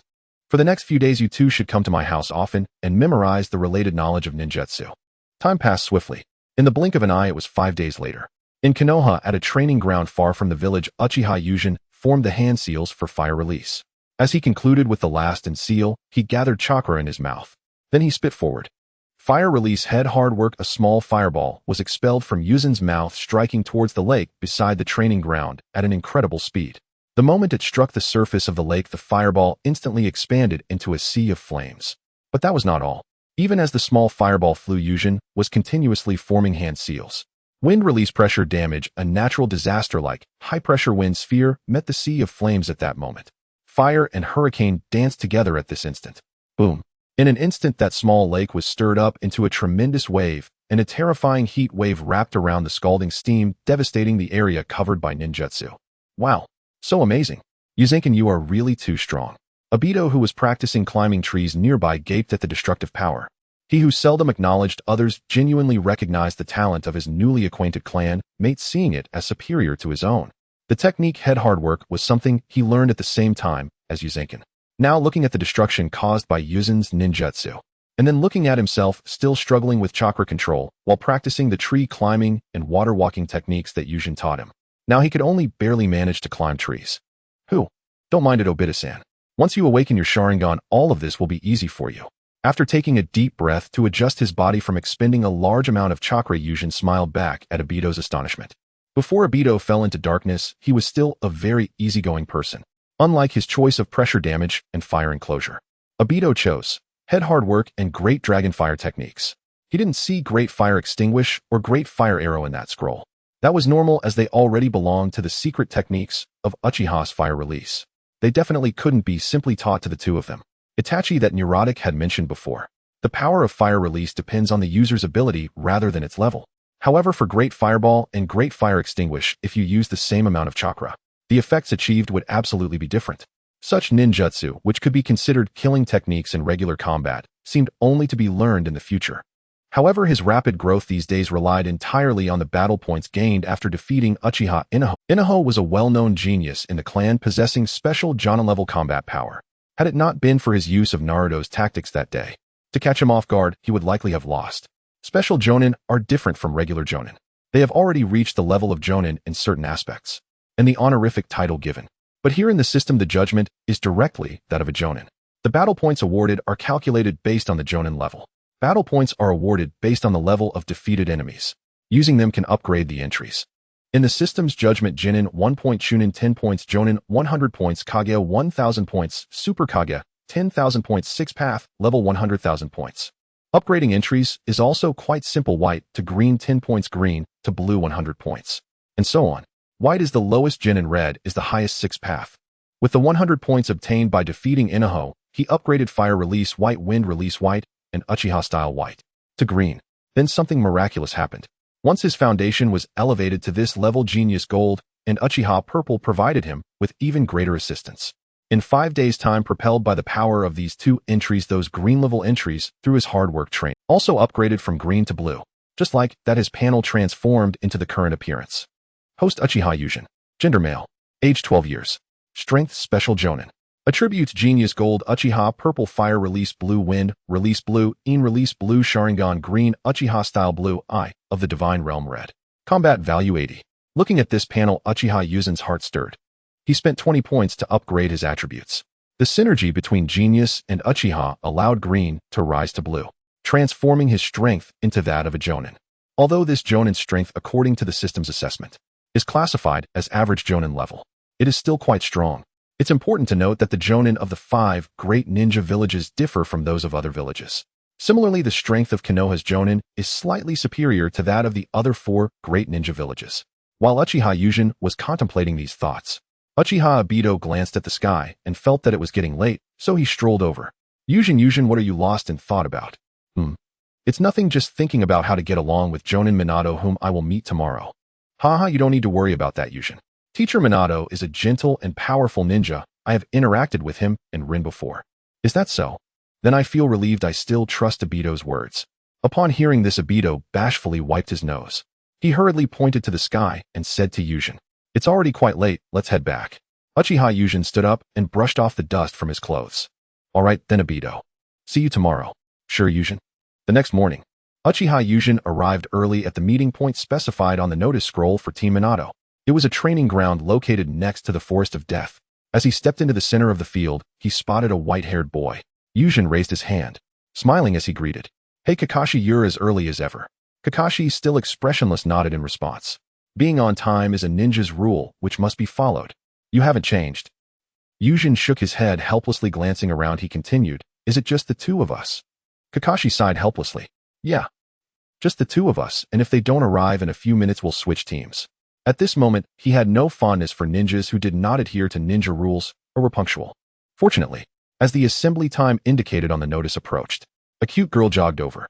For the next few days, you two should come to my house often and memorize the related knowledge of ninjutsu. Time passed swiftly. In the blink of an eye, it was 5 days later. In Konoha, at a training ground far from the village, Uchiha Yujin formed the hand seals for fire release. As he concluded with the last and seal, he gathered chakra in his mouth. Then he spit forward. Fire release head hard work. A small fireball was expelled from Yuzin's mouth, striking towards the lake beside the training ground at an incredible speed. The moment it struck the surface of the lake, the fireball instantly expanded into a sea of flames. But that was not all. Even as the small fireball flew, Yujin was continuously forming hand seals. Wind release pressure damage, a natural disaster like high-pressure wind sphere, met the sea of flames at that moment. Fire and hurricane danced together at this instant. Boom. In an instant, that small lake was stirred up into a tremendous wave, and a terrifying heat wave wrapped around the scalding steam, devastating the area covered by ninjutsu. Wow. So amazing. Yuzenkin, you are really too strong. Obito, who was practicing climbing trees nearby, gaped at the destructive power. He who seldom acknowledged others genuinely recognized the talent of his newly acquainted clan mate, seeing it as superior to his own. The technique head hard work was something he learned at the same time as Yuzenkin. Now looking at the destruction caused by Yuzen's ninjutsu, and then looking at himself still struggling with chakra control while practicing the tree climbing and water walking techniques that Yuzen taught him. Now he could only barely manage to climb trees. Don't mind it, Obito-san. Once you awaken your Sharingan, all of this will be easy for you. After taking a deep breath to adjust his body from expending a large amount of chakra, Yuzen smiled back at Obito's astonishment. Before Obito fell into darkness, he was still a very easygoing person. Unlike his choice of pressure damage and fire enclosure, Obito chose head hard work and great dragon fire techniques. He didn't see great fire extinguish or great fire arrow in that scroll. That was normal, as they already belonged to the secret techniques of Uchiha's fire release. They definitely couldn't be simply taught to the two of them. Itachi, that neurotic, had mentioned before. The power of fire release depends on the user's ability rather than its level. However, for great fireball and great fire extinguish, if you use the same amount of chakra, the effects achieved would absolutely be different. Such ninjutsu, which could be considered killing techniques in regular combat, seemed only to be learned in the future. However, his rapid growth these days relied entirely on the battle points gained after defeating Uchiha Inoho. Inoho was a well-known genius in the clan, possessing special Jonin-level combat power. Had it not been for his use of Naruto's tactics that day, to catch him off guard, he would likely have lost. Special Jonin are different from regular Jonin. They have already reached the level of Jonin in certain aspects, and the honorific title given. But here in the system, the judgment is directly that of a Jonin. The battle points awarded are calculated based on the Jonin level. Battle points are awarded based on the level of defeated enemies. Using them can upgrade the entries. In the system's judgment, Jinin 1 point, Chunin 10 points, Jonin 100 points, Kage 1000 points, Super Kage 10,000 points, 6 path, level 100,000 points. Upgrading entries is also quite simple: white to green 10 points, green to blue 100 points, and so on. White is the lowest Jinin, red is the highest 6 path. With the 100 points obtained by defeating Inoho, he upgraded fire release white, wind release white, and Uchiha style white to green. Then something miraculous happened. Once his foundation was elevated to this level, Genius Gold and Uchiha Purple provided him with even greater assistance. In 5 days' time, propelled by the power of these two entries, those green level entries, through his hard work train, also upgraded from green to blue. Just like that, his panel transformed into the current appearance. Host Uchiha Yuzen. Gender male. Age 12 years. Strength special Jonin. Attributes Genius Gold, Uchiha Purple, Fire Release Blue, Wind Release Blue, In Release Blue, Sharingan Green, Uchiha Style Blue, Eye of the Divine Realm Red. Combat Value 80. Looking at this panel, Uchiha Yuzen's heart stirred. He spent 20 points to upgrade his attributes. The synergy between Genius and Uchiha allowed green to rise to blue, transforming his strength into that of a Jonin. Although this Jonin strength, according to the system's assessment, is classified as average Jonin level, it is still quite strong. It's important to note that the Jonin of the 5 great ninja villages differ from those of other villages. Similarly, the strength of Konoha's Jonin is slightly superior to that of the other 4 great ninja villages. While Uchiha Yuzen was contemplating these thoughts, Uchiha Obito glanced at the sky and felt that it was getting late, so he strolled over. Yuzen, what are you lost in thought about? It's nothing, just thinking about how to get along with Jonin Minato, whom I will meet tomorrow. Haha, you don't need to worry about that, Yuzen. Teacher Minato is a gentle and powerful ninja. I have interacted with him and Rin before. Is that so? Then I feel relieved. I still trust Obito's words. Upon hearing this, Obito bashfully wiped his nose. He hurriedly pointed to the sky and said to Yuzen, "It's already quite late, let's head back." Uchiha Yuzen stood up and brushed off the dust from his clothes. All right then, Obito. See you tomorrow. Sure, Yuzen. The next morning, Uchiha Yuzen arrived early at the meeting point specified on the notice scroll for Team Minato. It was a training ground located next to the Forest of Death. As he stepped into the center of the field, he spotted a white-haired boy. Yuzen raised his hand, smiling as he greeted. "Hey Kakashi, you're as early as ever." Kakashi, still expressionless, nodded in response. Being on time is a ninja's rule, which must be followed. You haven't changed. Yuzen shook his head helplessly. Glancing around, he continued, "Is it just the two of us?" Kakashi sighed helplessly. "Yeah, just the two of us, and if they don't arrive in a few minutes, we'll switch teams." At this moment, he had no fondness for ninjas who did not adhere to ninja rules or were punctual. Fortunately, as the assembly time indicated on the notice approached, a cute girl jogged over.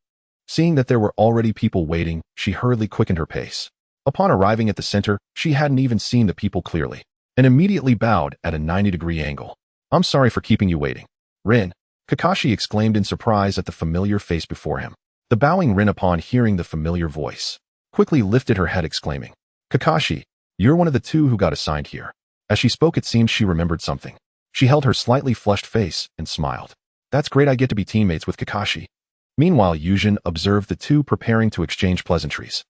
Seeing that there were already people waiting, she hurriedly quickened her pace. Upon arriving at the center, she hadn't even seen the people clearly. and immediately bowed at a 90-degree angle. I'm sorry for keeping you waiting. Rin, Kakashi exclaimed in surprise at the familiar face before him. The bowing Rin, upon hearing the familiar voice, quickly lifted her head, exclaiming, Kakashi, you're one of the two who got assigned here. As she spoke, it seemed she remembered something. She held her slightly flushed face and smiled. That's great, I get to be teammates with Kakashi. Meanwhile, Yūjin observed the two preparing to exchange pleasantries.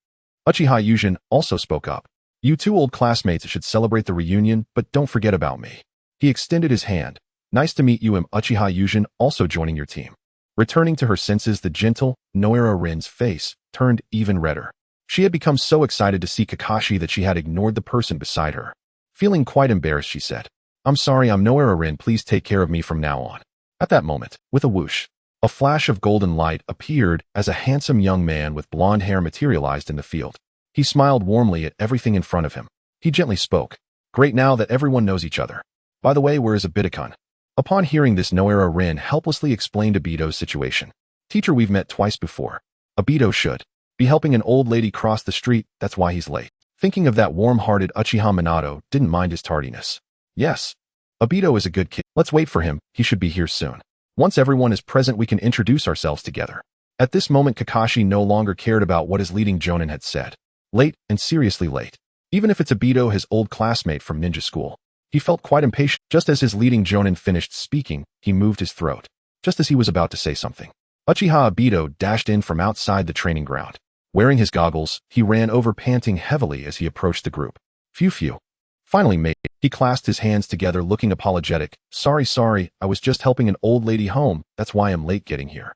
Uchiha Yūjin also spoke up. You two old classmates should celebrate the reunion, but don't forget about me. He extended his hand. Nice to meet you. Uchiha Yūjin also joining your team. Returning to her senses, the gentle Noira Rin's face turned even redder. She had become so excited to see Kakashi that she had ignored the person beside her. Feeling quite embarrassed, she said, I'm sorry, I'm Noira Rin, please take care of me from now on. At that moment, with a whoosh, a flash of golden light appeared as a handsome young man with blonde hair materialized in the field. He smiled warmly at everything in front of him. He gently spoke. Great, now that everyone knows each other. By the way, where is Obito-kun? Upon hearing this, Noira Rin helplessly explained Obito's situation. Teacher, we've met twice before. Obito should be helping an old lady cross the street, that's why he's late. Thinking of that warm-hearted Uchiha, Minato didn't mind his tardiness. Yes, Obito is a good kid. Let's wait for him, he should be here soon. Once everyone is present, we can introduce ourselves together. At this moment, Kakashi no longer cared about what his leading jonin had said. Late, and seriously late. Even if it's Obito, his old classmate from ninja school. He felt quite impatient. Just as his leading jonin finished speaking, he moved his throat. Just as he was about to say something, Uchiha Obito dashed in from outside the training ground. Wearing his goggles, he ran over, panting heavily as he approached the group. Phew. Finally made. He clasped his hands together, looking apologetic. Sorry, I was just helping an old lady home, that's why I'm late getting here.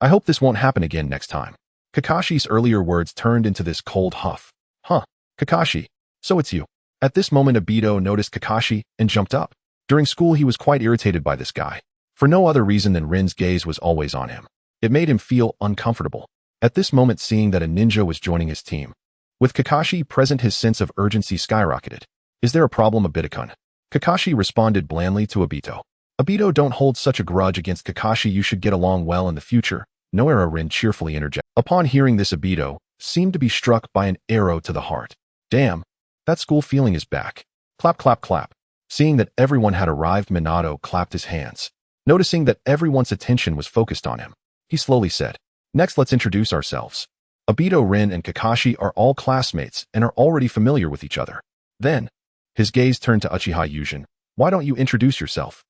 I hope this won't happen again next time. Kakashi's earlier words turned into this cold huff. Huh, Kakashi, so it's you. At this moment, Obito noticed Kakashi and jumped up. During school, he was quite irritated by this guy. For no other reason than Rin's gaze was always on him. It made him feel uncomfortable. At this moment, seeing that a ninja was joining his team. With Kakashi present, his sense of urgency skyrocketed. Is there a problem, Obito-kun? Kakashi responded blandly to Obito. Obito, don't hold such a grudge against Kakashi, you should get along well in the future, Noira Rin cheerfully interjected. Upon hearing this, Obito seemed to be struck by an arrow to the heart. Damn, that school feeling is back. Clap, clap, clap. Seeing that everyone had arrived, Minato clapped his hands. Noticing that everyone's attention was focused on him, he slowly said, next, let's introduce ourselves. Obito, Rin, and Kakashi are all classmates and are already familiar with each other. Then, his gaze turned to Uchiha Yūjin. Why don't you introduce yourself?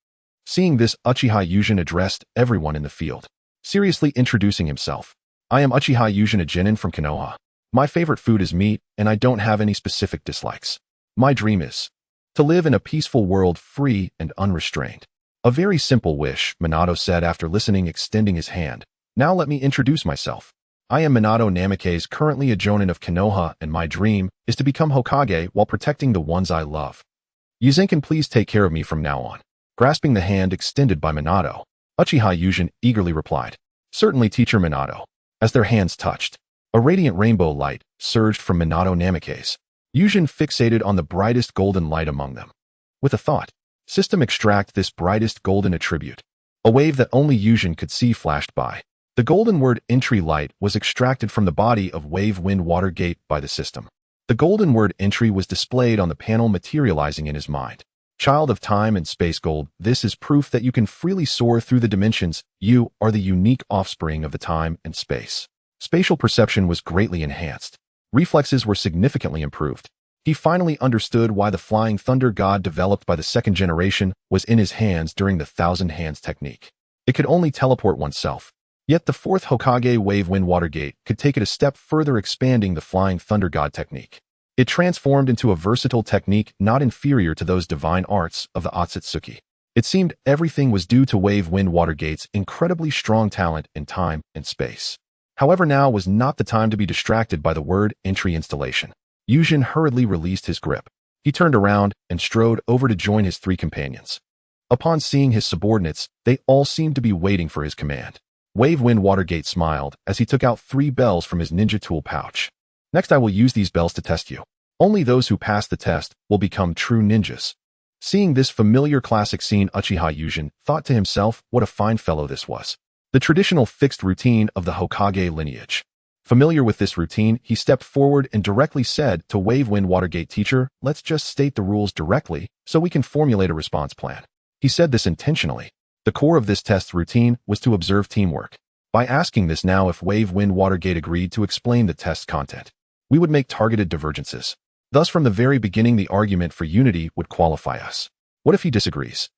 Seeing this, Uchiha Yūjin addressed everyone in the field, seriously introducing himself. I am Uchiha Yūjin, a genin from Konoha. My favorite food is meat, and I don't have any specific dislikes. My dream is to live in a peaceful world, free and unrestrained. A very simple wish, Minato said after listening, extending his hand. Now let me introduce myself. I am Minato Namikaze, currently a jonin of Konoha, and my dream is to become Hokage while protecting the ones I love. Yuzenkan, please take care of me from now on. Grasping the hand extended by Minato, Uchiha Yūjin eagerly replied, certainly, teacher Minato. As their hands touched, a radiant rainbow light surged from Minato Namikaze. Yūjin fixated on the brightest golden light among them. With a thought, system extract this brightest golden attribute. A wave that only Yūjin could see flashed by. The golden word entry light was extracted from the body of Wave Wind Water Gate by the system. The golden word entry was displayed on the panel, materializing in his mind. Child of time and space gold, this is proof that you can freely soar through the dimensions. You are the unique offspring of the time and space. Spatial perception was greatly enhanced. Reflexes were significantly improved. He finally understood why the flying thunder god developed by the second generation was in his hands during the thousand hands technique. It could only teleport oneself. Yet the fourth Hokage Wave Wind Water Gate could take it a step further, expanding the flying thunder god technique. It transformed into a versatile technique not inferior to those divine arts of the Otsutsuki. It seemed everything was due to Wave Wind Water Gate's incredibly strong talent in time and space. However, now was not the time to be distracted by the word entry installation. Yūjin hurriedly released his grip. He turned around and strode over to join his three companions. Upon seeing his subordinates, they all seemed to be waiting for his command. Wave Wind Water Gate smiled as he took out 3 bells from his ninja tool pouch. Next, I will use these bells to test you. Only those who pass the test will become true ninjas. Seeing this familiar classic scene, Uchiha Yūjin thought to himself what a fine fellow this was. The traditional fixed routine of the Hokage lineage. Familiar with this routine, he stepped forward and directly said to Wave Wind Watergate teacher, "Let's just state the rules directly so we can formulate a response plan." He said this intentionally. The core of this test routine was to observe teamwork. By asking this now, if Wave Wind Watergate agreed to explain the test content, we would make targeted divergences. Thus, from the very beginning, the argument for unity would qualify us. What if he disagrees?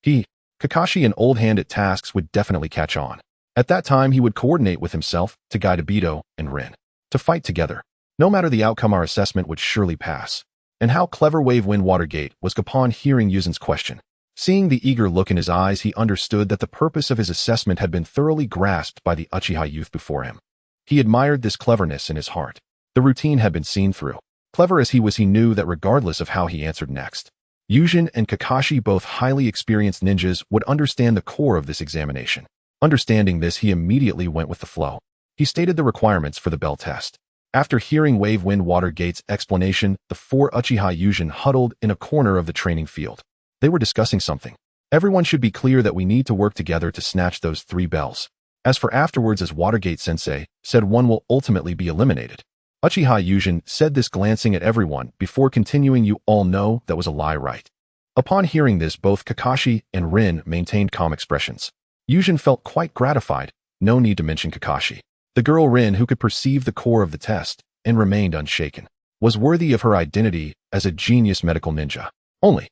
Kakashi, an old hand at tasks, would definitely catch on. At that time, he would coordinate with himself to guide Obito and Rin to fight together. No matter the outcome, our assessment would surely pass. And how clever Wave Wind Watergate was upon hearing Yuzen's question. Seeing the eager look in his eyes, he understood that the purpose of his assessment had been thoroughly grasped by the Uchiha youth before him. He admired this cleverness in his heart. The routine had been seen through. Clever as he was, he knew that regardless of how he answered next, Yuzen and Kakashi, both highly experienced ninjas, would understand the core of this examination. Understanding this, he immediately went with the flow. He stated the requirements for the bell test. After hearing Wave Wind Watergate's explanation, the 4 Uchiha Yuzen huddled in a corner of the training field. They were discussing something. Everyone should be clear that we need to work together to snatch those 3 bells. As for afterwards, as Watergate-sensei said, one will ultimately be eliminated. Uchiha Yuzen said this, glancing at everyone before continuing, "You all know that was a lie, right?" Upon hearing this, both Kakashi and Rin maintained calm expressions. Yuzen felt quite gratified. No need to mention Kakashi. The girl Rin, who could perceive the core of the test and remained unshaken, was worthy of her identity as a genius medical ninja. Only,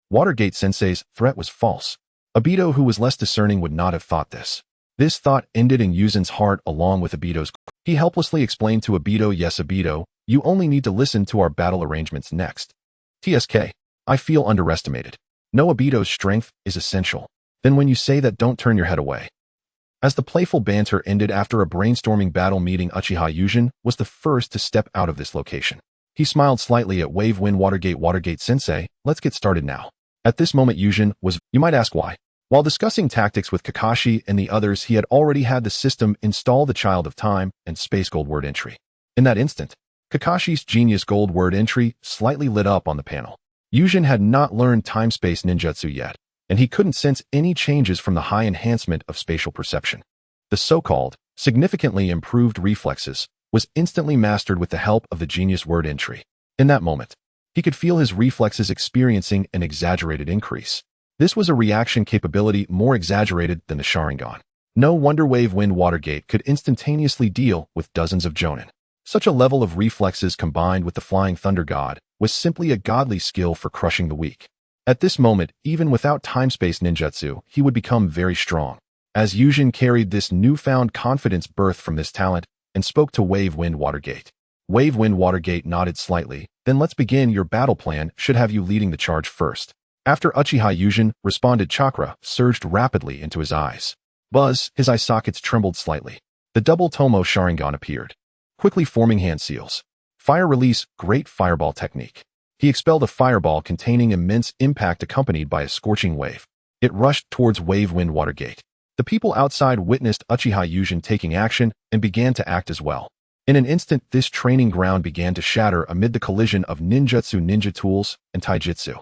Watergate-sensei's threat was false. Obito, who was less discerning, would not have thought this. This thought ended in Yuzen's heart along with Obito's. He helplessly explained to Obito, "Yes, Obito, you only need to listen to our battle arrangements next. TSK, I feel underestimated. No, Obito's strength is essential. Then when you say that, don't turn your head away." As the playful banter ended after a brainstorming battle meeting, Uchiha Yuzen was the first to step out of this location. He smiled slightly at Wave Wind Watergate-sensei, "Let's get started now." At this moment, Yuzen was, you might ask why. While discussing tactics with Kakashi and the others, he had already had the system install the Child of Time and Space Gold Word Entry. In that instant, Kakashi's Genius Gold Word Entry slightly lit up on the panel. Yuzen had not learned time-space ninjutsu yet, and he couldn't sense any changes from the high enhancement of spatial perception. The so-called, significantly improved reflexes was instantly mastered with the help of the Genius Word Entry. In that moment, he could feel his reflexes experiencing an exaggerated increase. This was a reaction capability more exaggerated than the Sharingan. No wonder Wave Wind Watergate could instantaneously deal with dozens of Jonin. Such a level of reflexes combined with the Flying Thunder God was simply a godly skill for crushing the weak. At this moment, even without time-space ninjutsu, he would become very strong. As Yuzen carried this newfound confidence birthed from this talent and spoke to Wave Wind Watergate. Wave Wind Watergate nodded slightly. "Then let's begin. Your battle plan should have you leading the charge first." After Uchiha Yuzen responded, chakra surged rapidly into his eyes. Buzz, his eye sockets trembled slightly. The double Tomo Sharingan appeared, quickly forming hand seals. Fire release, great fireball technique. He expelled a fireball containing immense impact accompanied by a scorching wave. It rushed towards Wave Wind Watergate. The people outside witnessed Uchiha Yuzen taking action and began to act as well. In an instant, this training ground began to shatter amid the collision of ninjutsu, ninja tools, and taijutsu.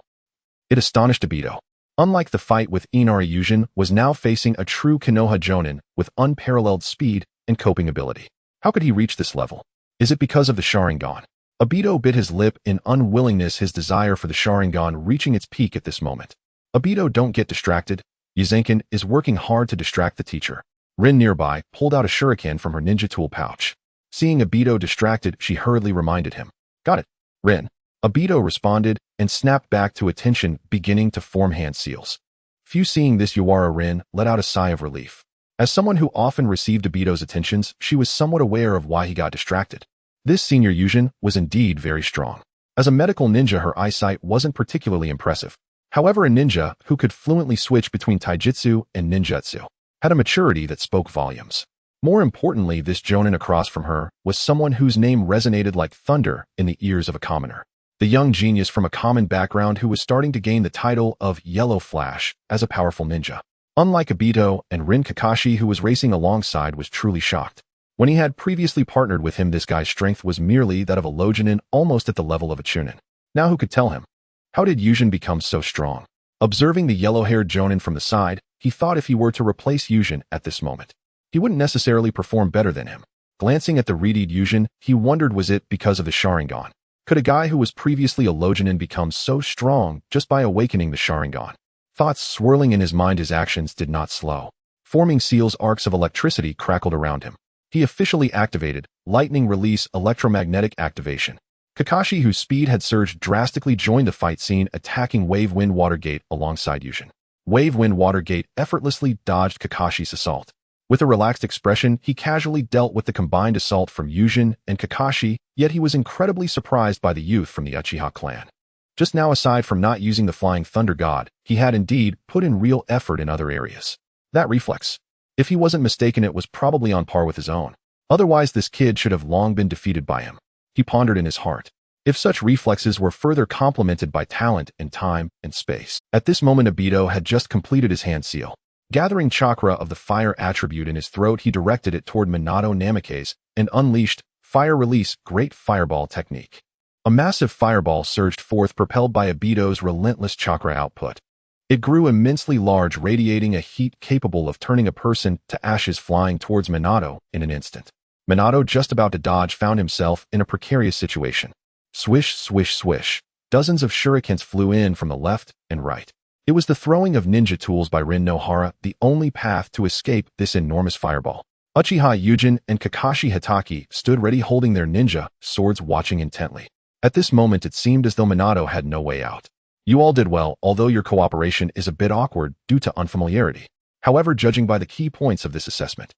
It astonished Obito. Unlike the fight with Inari, Yuzen was now facing a true Konoha Jonin with unparalleled speed and coping ability. How could he reach this level? Is it because of the Sharingan? Obito bit his lip in unwillingness, his desire for the Sharingan reaching its peak at this moment. Obito, don't get distracted. Yuzenkin is working hard to distract the teacher. Rin nearby pulled out a shuriken from her ninja tool pouch. Seeing Obito distracted, she hurriedly reminded him. "Got it, Rin." Obito responded and snapped back to attention, beginning to form hand seals. Few seeing this, Yuara Rin let out a sigh of relief. As someone who often received Obito's attentions, she was somewhat aware of why he got distracted. This senior Yuzen was indeed very strong. As a medical ninja, her eyesight wasn't particularly impressive. However, a ninja who could fluently switch between taijutsu and ninjutsu had a maturity that spoke volumes. More importantly, this Jonin across from her was someone whose name resonated like thunder in the ears of a commoner. The young genius from a common background who was starting to gain the title of Yellow Flash as a powerful ninja. Unlike Obito and Rin, Kakashi, who was racing alongside, was truly shocked. When he had previously partnered with him, this guy's strength was merely that of a low Jonin, almost at the level of a Chunin. Now who could tell him? How did Yuzen become so strong? Observing the yellow-haired Jonin from the side, he thought if he were to replace Yuzen at this moment, he wouldn't necessarily perform better than him. Glancing at the readied Yūjin, he wondered, was it because of the Sharingan? Could a guy who was previously a Lojinin become so strong just by awakening the Sharingan? Thoughts swirling in his mind, his actions did not slow. Forming seals, arcs of electricity crackled around him. He officially activated lightning release, electromagnetic activation. Kakashi, whose speed had surged drastically, joined the fight scene, attacking Wave Wind Water Gate alongside Yūjin. Wave Wind Water Gate effortlessly dodged Kakashi's assault. With a relaxed expression, he casually dealt with the combined assault from Yūjin and Kakashi, yet he was incredibly surprised by the youth from the Uchiha clan. Just now, aside from not using the Flying Thunder God, he had indeed put in real effort in other areas. That reflex, if he wasn't mistaken, it was probably on par with his own. Otherwise, this kid should have long been defeated by him. He pondered in his heart. If such reflexes were further complemented by talent in time and space. At this moment, Obito had just completed his hand seal. Gathering chakra of the fire attribute in his throat, he directed it toward Minato Namake's and unleashed Fire Release Great Fireball technique. A massive fireball surged forth, propelled by Obito's relentless chakra output. It grew immensely large, radiating a heat capable of turning a person to ashes, flying towards Minato in an instant. Minato, just about to dodge, found himself in a precarious situation. Swish, swish, swish. Dozens of shurikens flew in from the left and right. It was the throwing of ninja tools by Rin Nohara, the only path to escape this enormous fireball. Uchiha Yūjin and Kakashi Hitaki stood ready, holding their ninja swords, watching intently. At this moment, it seemed as though Minato had no way out. You all did well, although your cooperation is a bit awkward due to unfamiliarity. However, judging by the key points of this assessment,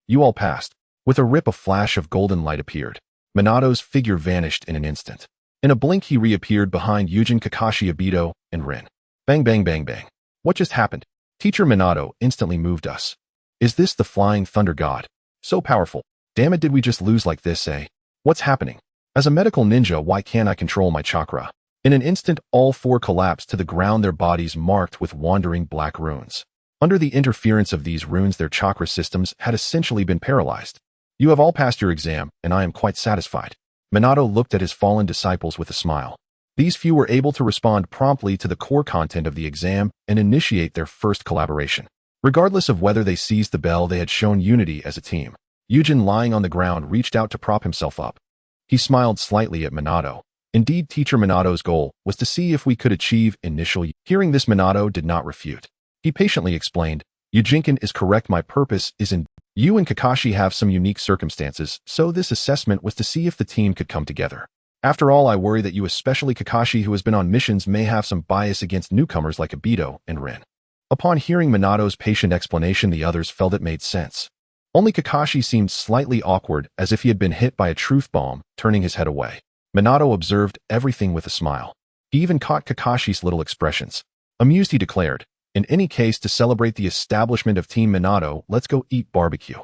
you all passed. With a rip, a flash of golden light appeared. Minato's figure vanished in an instant. In a blink, he reappeared behind Yūjin, Kakashi, Obito, and Rin. Bang, bang, bang, bang. What just happened? Teacher Minato instantly moved us. Is this the Flying Thunder God? So powerful. Damn it, did we just lose like this, eh? What's happening? As a medical ninja, why can't I control my chakra? In an instant, all four collapsed to the ground, their bodies marked with wandering black runes. Under the interference of these runes, their chakra systems had essentially been paralyzed. You have all passed your exam, and I am quite satisfied. Minato looked at his fallen disciples with a smile. These few were able to respond promptly to the core content of the exam and initiate their first collaboration. Regardless of whether they seized the bell, they had shown unity as a team. Yūjin, lying on the ground, reached out to prop himself up. He smiled slightly at Minato. Indeed, Teacher Minato's goal was to see if we could achieve initial. Hearing this, Minato did not refute. He patiently explained, Yujinkin is correct, my purpose is in. You and Kakashi have some unique circumstances, so this assessment was to see if the team could come together. After all, I worry that you, especially Kakashi, who has been on missions, may have some bias against newcomers like Obito and Rin. Upon hearing Minato's patient explanation, the others felt it made sense. Only Kakashi seemed slightly awkward, as if he had been hit by a truth bomb, turning his head away. Minato observed everything with a smile. He even caught Kakashi's little expressions. Amused, he declared, in any case, to celebrate the establishment of Team Minato, let's go eat barbecue.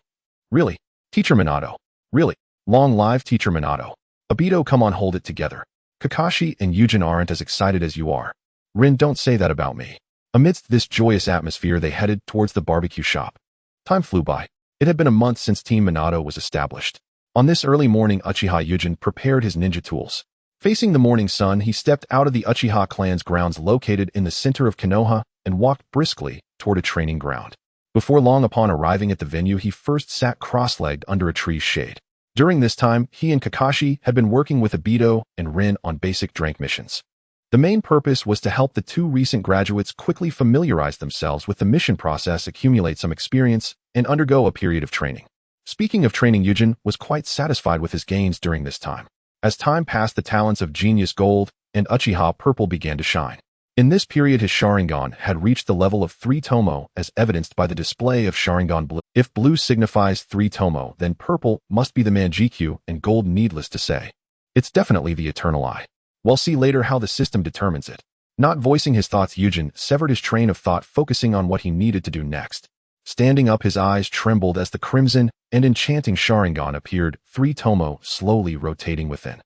Really? Teacher Minato? Really? Long live Teacher Minato. Obito, come on, hold it together. Kakashi and Yūjin aren't as excited as you are. Rin, don't say that about me. Amidst this joyous atmosphere, they headed towards the barbecue shop. Time flew by. It had been a month since Team Minato was established. On this early morning, Uchiha Yūjin prepared his ninja tools. Facing the morning sun, he stepped out of the Uchiha clan's grounds located in the center of Konoha and walked briskly toward a training ground. Before long, upon arriving at the venue, he first sat cross-legged under a tree's shade. During this time, he and Kakashi had been working with Obito and Rin on basic drank missions. The main purpose was to help the two recent graduates quickly familiarize themselves with the mission process, accumulate some experience, and undergo a period of training. Speaking of training, Yūjin was quite satisfied with his gains during this time. As time passed, the talents of Genius Gold and Uchiha Purple began to shine. In this period, his Sharingan had reached the level of 3 Tomo, as evidenced by the display of Sharingan Blue. If blue signifies 3 Tomo, then purple must be the Manjikyu, and gold, needless to say, it's definitely the Eternal Eye. We'll see later how the system determines it. Not voicing his thoughts, Yūjin severed his train of thought, focusing on what he needed to do next. Standing up, his eyes trembled as the crimson and enchanting Sharingan appeared, 3 Tomo slowly rotating within.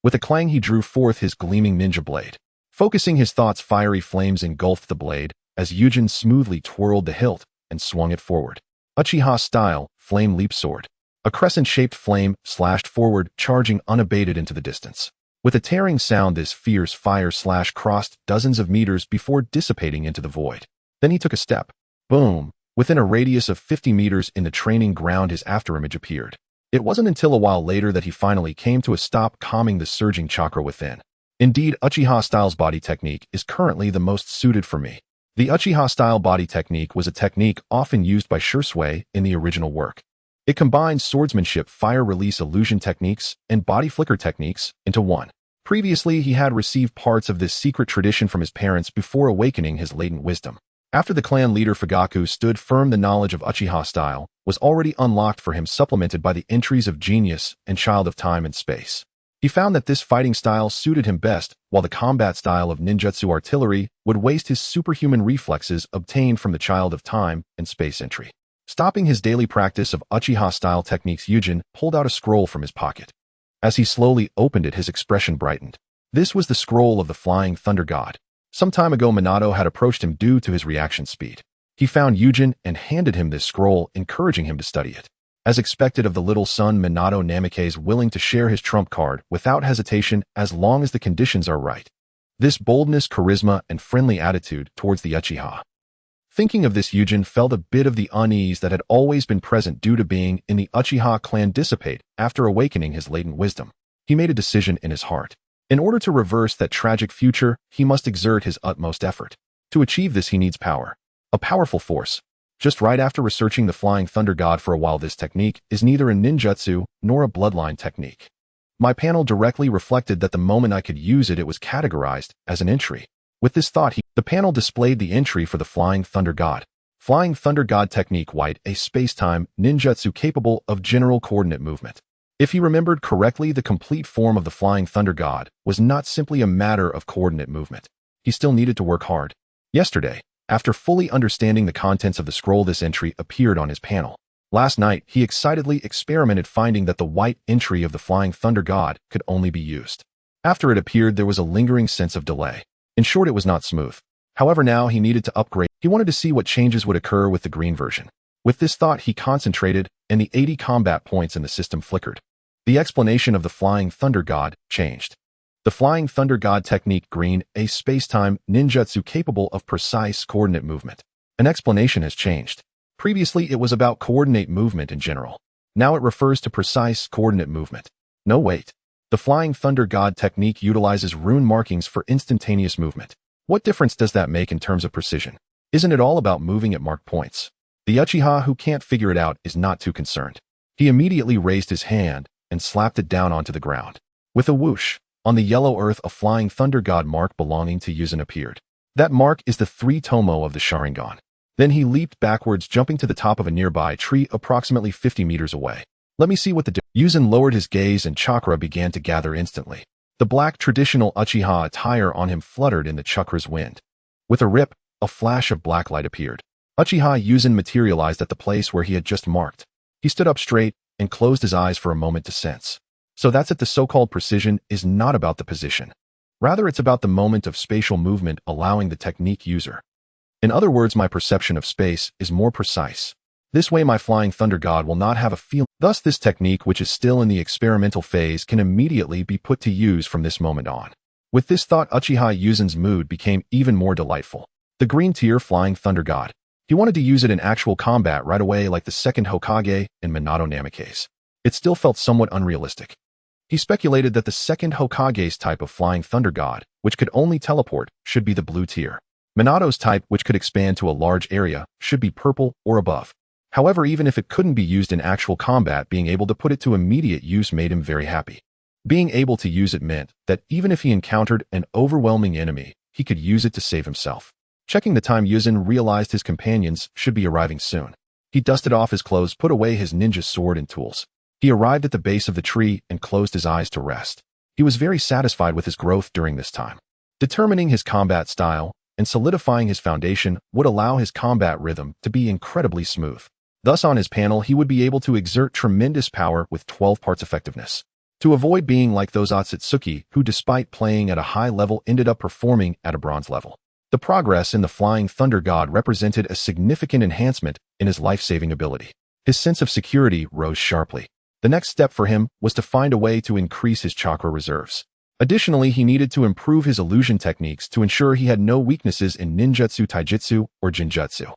With a clang, he drew forth his gleaming ninja blade. Focusing his thoughts, fiery flames engulfed the blade as Yūjin smoothly twirled the hilt and swung it forward. Uchiha style, flame leap sword. A crescent-shaped flame slashed forward, charging unabated into the distance. With a tearing sound, this fierce fire slash crossed dozens of meters before dissipating into the void. Then he took a step. Boom! Within a radius of 50 meters in the training ground, his afterimage appeared. It wasn't until a while later that he finally came to a stop, calming the surging chakra within. Indeed, Uchiha-style's body technique is currently the most suited for me. The Uchiha-style body technique was a technique often used by Shursui in the original work. It combines swordsmanship, fire-release illusion techniques, and body flicker techniques into one. Previously, he had received parts of this secret tradition from his parents before awakening his latent wisdom. After the clan leader Fugaku stood firm, the knowledge of Uchiha style was already unlocked for him, supplemented by the entries of Genius and Child of Time and Space. He found that this fighting style suited him best, while the combat style of ninjutsu artillery would waste his superhuman reflexes obtained from the Child of Time and Space entry. Stopping his daily practice of Uchiha-style techniques, Yujin pulled out a scroll from his pocket. As he slowly opened it, his expression brightened. This was the scroll of the Flying Thunder God. Some time ago, Minato had approached him due to his reaction speed. He found Yujin and handed him this scroll, encouraging him to study it. As expected of the little son, Minato Namikaze is willing to share his trump card without hesitation as long as the conditions are right. This boldness, charisma, and friendly attitude towards the Uchiha. Thinking of this, Yujin felt a bit of the unease that had always been present due to being in the Uchiha clan dissipate after awakening his latent wisdom. He made a decision in his heart. In order to reverse that tragic future, he must exert his utmost effort. To achieve this, he needs power. A powerful force. Just right after researching the Flying Thunder God for a while, this technique is neither a ninjutsu nor a bloodline technique. My panel directly reflected that the moment I could use it, it was categorized as an entry. With this thought, the panel displayed the entry for the Flying Thunder God. Flying Thunder God technique, white, a space-time ninjutsu capable of general coordinate movement. If he remembered correctly, the complete form of the Flying Thunder God was not simply a matter of coordinate movement. He still needed to work hard. Yesterday, after fully understanding the contents of the scroll, this entry appeared on his panel. Last night, he excitedly experimented, finding that the white entry of the Flying Thunder God could only be used. After it appeared, there was a lingering sense of delay. In short, it was not smooth. However, now he needed to upgrade. He wanted to see what changes would occur with the green version. With this thought, he concentrated, and the 80 combat points in the system flickered. The explanation of the Flying Thunder God changed. The Flying Thunder God technique, green, a space-time ninjutsu capable of precise coordinate movement. An explanation has changed. Previously, it was about coordinate movement in general. Now it refers to precise coordinate movement. No, wait. The Flying Thunder God technique utilizes rune markings for instantaneous movement. What difference does that make in terms of precision? Isn't it all about moving at marked points? The Uchiha, who can't figure it out, is not too concerned. He immediately raised his hand and slapped it down onto the ground. With a whoosh, on the yellow earth, a Flying Thunder God mark belonging to Yuzin appeared. That mark is the 3 tomo of the Sharingan. Then he leaped backwards, jumping to the top of a nearby tree approximately 50 meters away. Let me see what the Yuzin lowered his gaze and chakra began to gather instantly. The black traditional Uchiha attire on him fluttered in the chakra's wind. With a rip, a flash of black light appeared. Uchiha Yuzin materialized at the place where he had just marked. He stood up straight and closed his eyes for a moment to sense. So that's it. The so-called precision is not about the position. Rather, it's about the moment of spatial movement allowing the technique user. In other words, my perception of space is more precise. This way, my Flying Thunder God will not have a feel. Thus, this technique, which is still in the experimental phase, can immediately be put to use from this moment on. With this thought, Uchiha Yuzin's mood became even more delightful. The green tier Flying Thunder God. He wanted to use it in actual combat right away, like the second Hokage and Minato Namikaze. It still felt somewhat unrealistic. He speculated that the second Hokage's type of Flying Thunder God, which could only teleport, should be the blue tier. Minato's type, which could expand to a large area, should be purple or above. However, even if it couldn't be used in actual combat, being able to put it to immediate use made him very happy. Being able to use it meant that even if he encountered an overwhelming enemy, he could use it to save himself. Checking the time, Yuzin realized his companions should be arriving soon. He dusted off his clothes, put away his ninja sword and tools. He arrived at the base of the tree and closed his eyes to rest. He was very satisfied with his growth during this time. Determining his combat style and solidifying his foundation would allow his combat rhythm to be incredibly smooth. Thus, on his panel, he would be able to exert tremendous power with 12 parts effectiveness. To avoid being like those Otsutsuki who, despite playing at a high level, ended up performing at a bronze level. The progress in the Flying Thunder God represented a significant enhancement in his life-saving ability. His sense of security rose sharply. The next step for him was to find a way to increase his chakra reserves. Additionally, he needed to improve his illusion techniques to ensure he had no weaknesses in ninjutsu, taijutsu, or jinjutsu.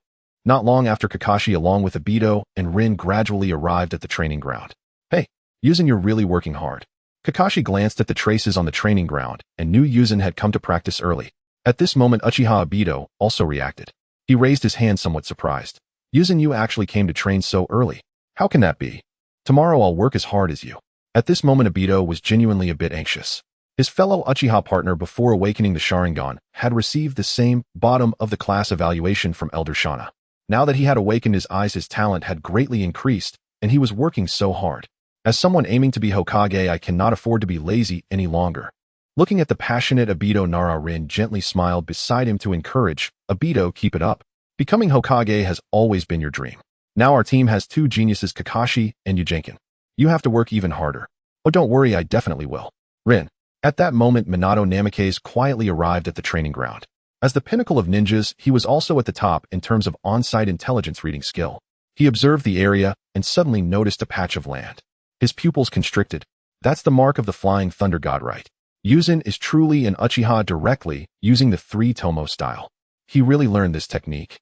Not long after, Kakashi along with Obito and Rin gradually arrived at the training ground. Hey, Yuzin, you're really working hard. Kakashi glanced at the traces on the training ground and knew Yuzin had come to practice early. At this moment, Uchiha Obito also reacted. He raised his hand somewhat surprised. Yuzin, you actually came to train so early. How can that be? Tomorrow I'll work as hard as you. At this moment, Obito was genuinely a bit anxious. His fellow Uchiha partner before awakening the Sharingan had received the same bottom-of-the-class evaluation from Elder Shana. Now that he had awakened his eyes, his talent had greatly increased, and he was working so hard. As someone aiming to be Hokage, I cannot afford to be lazy any longer. Looking at the passionate Obito, Rin gently smiled beside him to encourage, Obito, keep it up. Becoming Hokage has always been your dream. Now our team has two geniuses, Kakashi and Yujinkan. You have to work even harder. Oh, don't worry, I definitely will. Rin. At that moment, Minato Namikaze quietly arrived at the training ground. As the pinnacle of ninjas, he was also at the top in terms of on-site intelligence reading skill. He observed the area and suddenly noticed a patch of land. His pupils constricted. That's the mark of the Flying Thunder God, right? Yuzin is truly an Uchiha directly, using the 3-tomo style. He really learned this technique.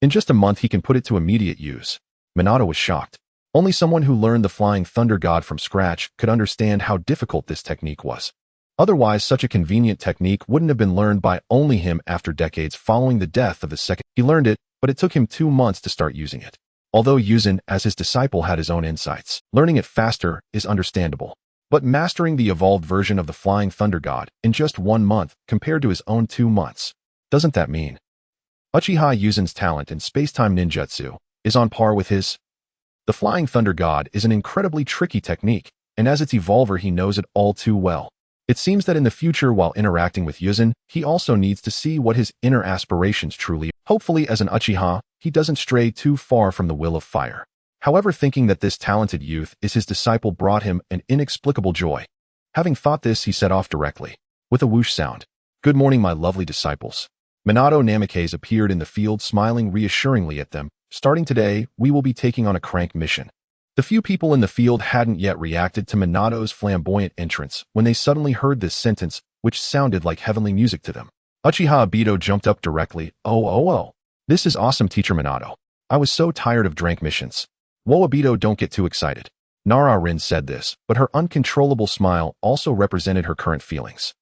In just a month, he can put it to immediate use. Minato was shocked. Only someone who learned the Flying Thunder God from scratch could understand how difficult this technique was. Otherwise, such a convenient technique wouldn't have been learned by only him after decades following the death of the second. He learned it, but it took him 2 months to start using it. Although Yuzin, as his disciple, had his own insights, learning it faster is understandable. But mastering the evolved version of the Flying Thunder God in just 1 month compared to his own 2 months, doesn't that mean Uchiha Yuzin's talent in space-time ninjutsu is on par with his? The Flying Thunder God is an incredibly tricky technique, and as its evolver he knows it all too well. It seems that in the future, while interacting with Yuzin, he also needs to see what his inner aspirations truly are. Hopefully, as an Uchiha, he doesn't stray too far from the will of fire. However, thinking that this talented youth is his disciple brought him an inexplicable joy. Having thought this, he set off directly. With a whoosh sound. Good morning, my lovely disciples. Minato Namikaze appeared in the field, smiling reassuringly at them. Starting today, we will be taking on a crank mission. The few people in the field hadn't yet reacted to Minato's flamboyant entrance when they suddenly heard this sentence, which sounded like heavenly music to them. Uchiha Obito jumped up directly. Oh. This is awesome, Teacher Minato. I was so tired of drank missions. Whoa, Obito, don't get too excited. Rin said this, but her uncontrollable smile also represented her current feelings.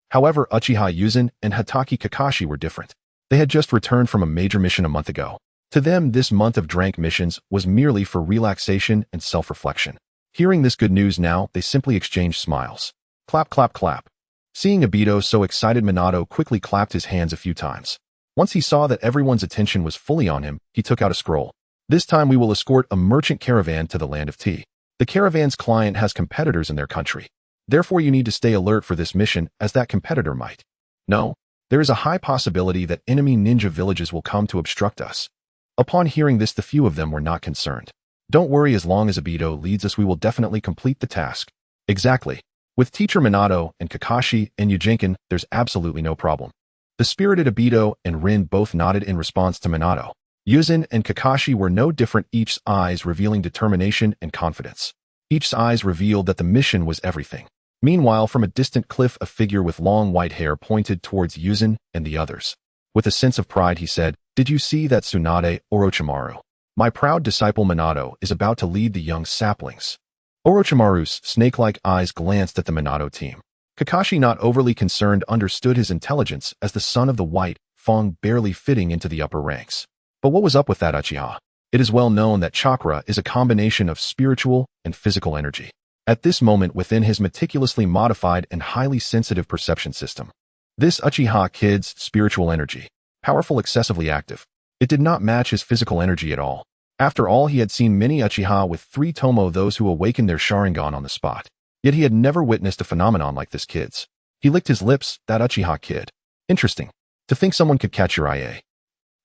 However, Uchiha Yuzin and Hatake Kakashi were different. They had just returned from a major mission a month ago. To them, this month of drank missions was merely for relaxation and self-reflection. Hearing this good news now, they simply exchanged smiles. Clap, clap, clap. Seeing Obito so excited, Minato quickly clapped his hands a few times. Once he saw that everyone's attention was fully on him, he took out a scroll. This time we will escort a merchant caravan to the land of tea. The caravan's client has competitors in their country. Therefore, you need to stay alert for this mission, as that competitor might. No, there is a high possibility that enemy ninja villages will come to obstruct us. Upon hearing this, the few of them were not concerned. Don't worry, as long as Obito leads us, we will definitely complete the task. Exactly. With Teacher Minato and Kakashi and Yujinkan, there's absolutely no problem. The spirited Obito and Rin both nodded in response to Minato. Yuzin and Kakashi were no different, each's eyes revealing determination and confidence. Each's eyes revealed that the mission was everything. Meanwhile, from a distant cliff, a figure with long white hair pointed towards Yuzin and the others. With a sense of pride, he said, "Did you see that Tsunade, Orochimaru? My proud disciple Minato is about to lead the young saplings." Orochimaru's snake-like eyes glanced at the Minato team. Kakashi, not overly concerned, understood his intelligence as the son of the white Fong, barely fitting into the upper ranks. But what was up with that Uchiha? It is well known that chakra is a combination of spiritual and physical energy. At this moment, within his meticulously modified and highly sensitive perception system, this Uchiha kid's spiritual energy, powerful, excessively active. It did not match his physical energy at all. After all, he had seen many Uchiha with 3-tomo, those who awakened their Sharingan on the spot. Yet he had never witnessed a phenomenon like this kid's. He licked his lips. That Uchiha kid. Interesting. To think someone could catch your eye.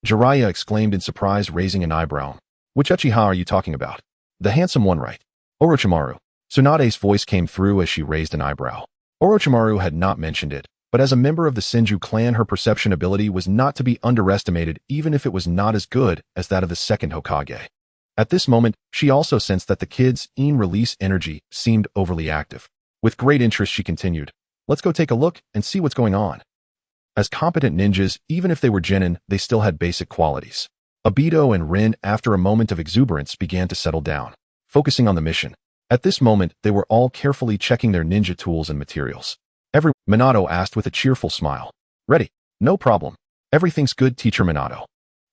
Jiraiya exclaimed in surprise, raising an eyebrow. Which Uchiha are you talking about? The handsome one, right? Orochimaru. Tsunade's voice came through as she raised an eyebrow. Orochimaru had not mentioned it, but as a member of the Senju clan, her perception ability was not to be underestimated, even if it was not as good as that of the second Hokage. At this moment, she also sensed that the kid's release energy seemed overly active. With great interest, she continued, "Let's go take a look and see what's going on." As competent ninjas, even if they were genin, they still had basic qualities. Obito and Rin, after a moment of exuberance, began to settle down, focusing on the mission. At this moment, they were all carefully checking their ninja tools and materials. Minato asked with a cheerful smile. Ready? No problem. Everything's good, Teacher Minato.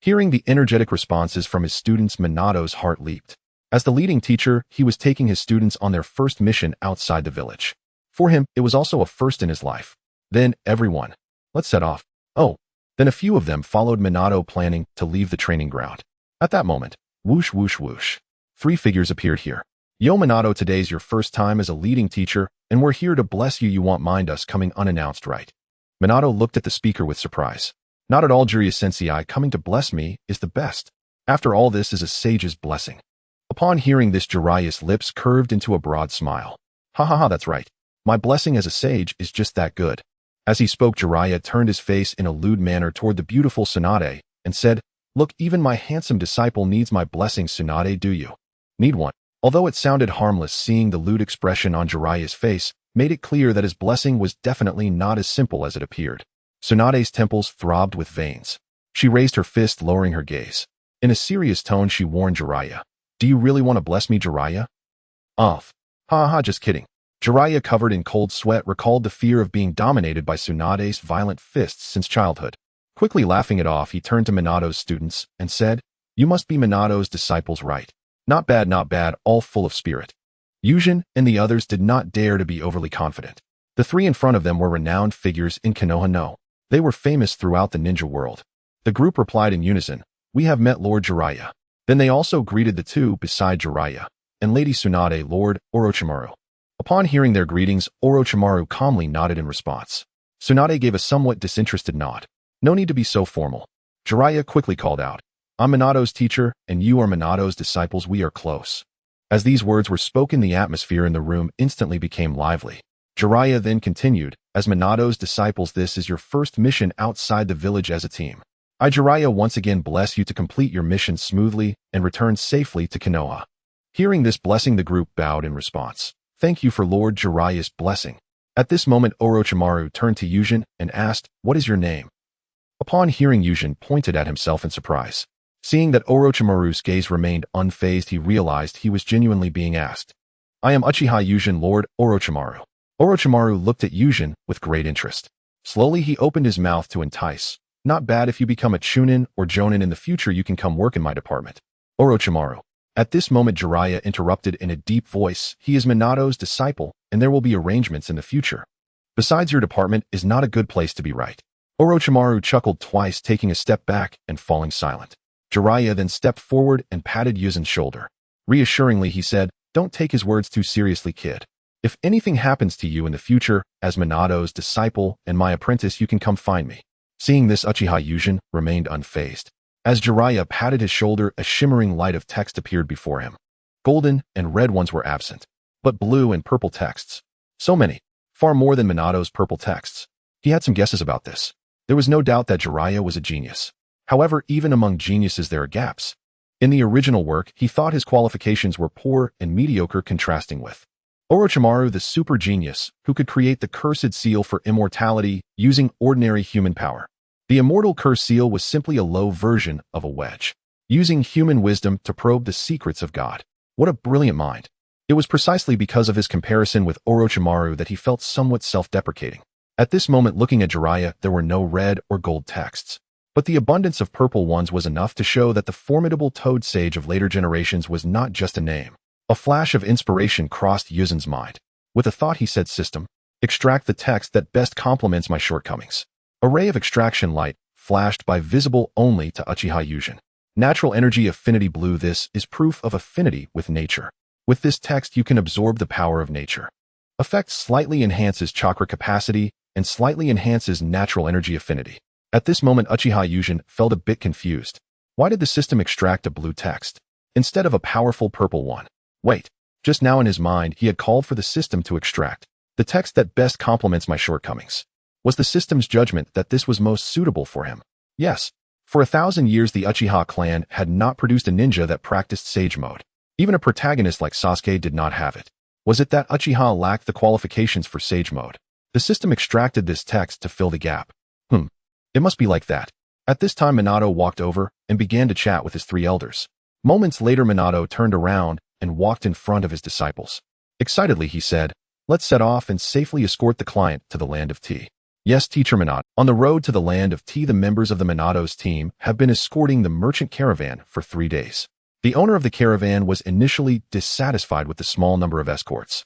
Hearing the energetic responses from his students, Minato's heart leaped. As the leading teacher, he was taking his students on their first mission outside the village. For him, it was also a first in his life. Then, everyone, let's set off. Oh, then a few of them followed Minato, planning to leave the training ground. At that moment, whoosh whoosh whoosh, 3 figures appeared here. Yo Minato, today's your first time as a leading teacher, and we're here to bless you. You won't mind us coming unannounced, right? Minato looked at the speaker with surprise. Not at all, Jiraiya Sensei, coming to bless me is the best. After all, this is a sage's blessing. Upon hearing this, Jiraiya's lips curved into a broad smile. Ha ha ha, that's right. My blessing as a sage is just that good. As he spoke, Jiraiya turned his face in a lewd manner toward the beautiful Tsunade and said, Look, even my handsome disciple needs my blessing. Tsunade, do you need one? Although it sounded harmless, seeing the lewd expression on Jiraiya's face made it clear that his blessing was definitely not as simple as it appeared. Tsunade's temples throbbed with veins. She raised her fist, lowering her gaze. In a serious tone, she warned Jiraiya. Do you really want to bless me, Jiraiya? Off. Ha ha, just kidding. Jiraiya, covered in cold sweat, recalled the fear of being dominated by Tsunade's violent fists since childhood. Quickly laughing it off, he turned to Minato's students and said, You must be Minato's disciples, right? Not bad, all full of spirit. Yūjin and the others did not dare to be overly confident. The 3 in front of them were renowned figures in Konoha no. They were famous throughout the ninja world. The group replied in unison, We have met Lord Jiraiya. Then they also greeted the 2 beside Jiraiya and Lady Tsunade, Lord Orochimaru. Upon hearing their greetings, Orochimaru calmly nodded in response. Tsunade gave a somewhat disinterested nod. No need to be so formal. Jiraiya quickly called out, I'm Minato's teacher, and you are Minato's disciples. We are close. As these words were spoken, the atmosphere in the room instantly became lively. Jiraiya then continued, As Minato's disciples, this is your first mission outside the village as a team. I, Jiraiya, once again bless you to complete your mission smoothly and return safely to Konoha. Hearing this blessing, the group bowed in response. Thank you for Lord Jiraiya's blessing. At this moment, Orochimaru turned to Yūjin and asked, What is your name? Upon hearing, Yūjin pointed at himself in surprise. Seeing that Orochimaru's gaze remained unfazed, he realized he was genuinely being asked. I am Uchiha Yūjin, Lord Orochimaru. Orochimaru looked at Yūjin with great interest. Slowly, he opened his mouth to entice. Not bad. If you become a Chunin or Jonin in the future, you can come work in my department. Orochimaru. At this moment, Jiraiya interrupted in a deep voice. He is Minato's disciple, and there will be arrangements in the future. Besides, your department is not a good place to be, right? Orochimaru chuckled twice, taking a step back and falling silent. Jiraiya then stepped forward and patted Yūjin's shoulder. Reassuringly, he said, Don't take his words too seriously, kid. If anything happens to you in the future, as Minato's disciple and my apprentice, you can come find me. Seeing this, Uchiha Yūjin remained unfazed. As Jiraiya patted his shoulder, a shimmering light of text appeared before him. Golden and red ones were absent, but blue and purple texts. So many, far more than Minato's purple texts. He had some guesses about this. There was no doubt that Jiraiya was a genius. However, even among geniuses there are gaps. In the original work, he thought his qualifications were poor and mediocre, contrasting with Orochimaru, the super genius, who could create the cursed seal for immortality using ordinary human power. The immortal curse seal was simply a low version of a wedge, using human wisdom to probe the secrets of God. What a brilliant mind. It was precisely because of his comparison with Orochimaru that he felt somewhat self-deprecating. At this moment, looking at Jiraiya, there were no red or gold texts. But the abundance of purple ones was enough to show that the formidable Toad Sage of later generations was not just a name. A flash of inspiration crossed Yūjin's mind. With a thought, he said, System, extract the text that best complements my shortcomings. A ray of extraction light flashed by, visible only to Uchiha Yūjin. Natural energy affinity blue. This is proof of affinity with nature. With this text, you can absorb the power of nature. Effect slightly enhances chakra capacity and slightly enhances natural energy affinity. At this moment, Uchiha Yūjin felt a bit confused. Why did the system extract a blue text instead of a powerful purple one? Wait, just now in his mind, he had called for the system to extract the text that best complements my shortcomings. Was the system's judgment that this was most suitable for him? Yes. For 1,000 years, the Uchiha clan had not produced a ninja that practiced sage mode. Even a protagonist like Sasuke did not have it. Was it that Uchiha lacked the qualifications for sage mode? The system extracted this text to fill the gap. It must be like that. At this time, Minato walked over and began to chat with his 3 elders. Moments later, Minato turned around and walked in front of his disciples. Excitedly, he said, "Let's set off and safely escort the client to the land of tea." Yes, Teacher Minato. On the road to the land of tea, the members of the Minato's team have been escorting the merchant caravan for 3 days. The owner of the caravan was initially dissatisfied with the small number of escorts.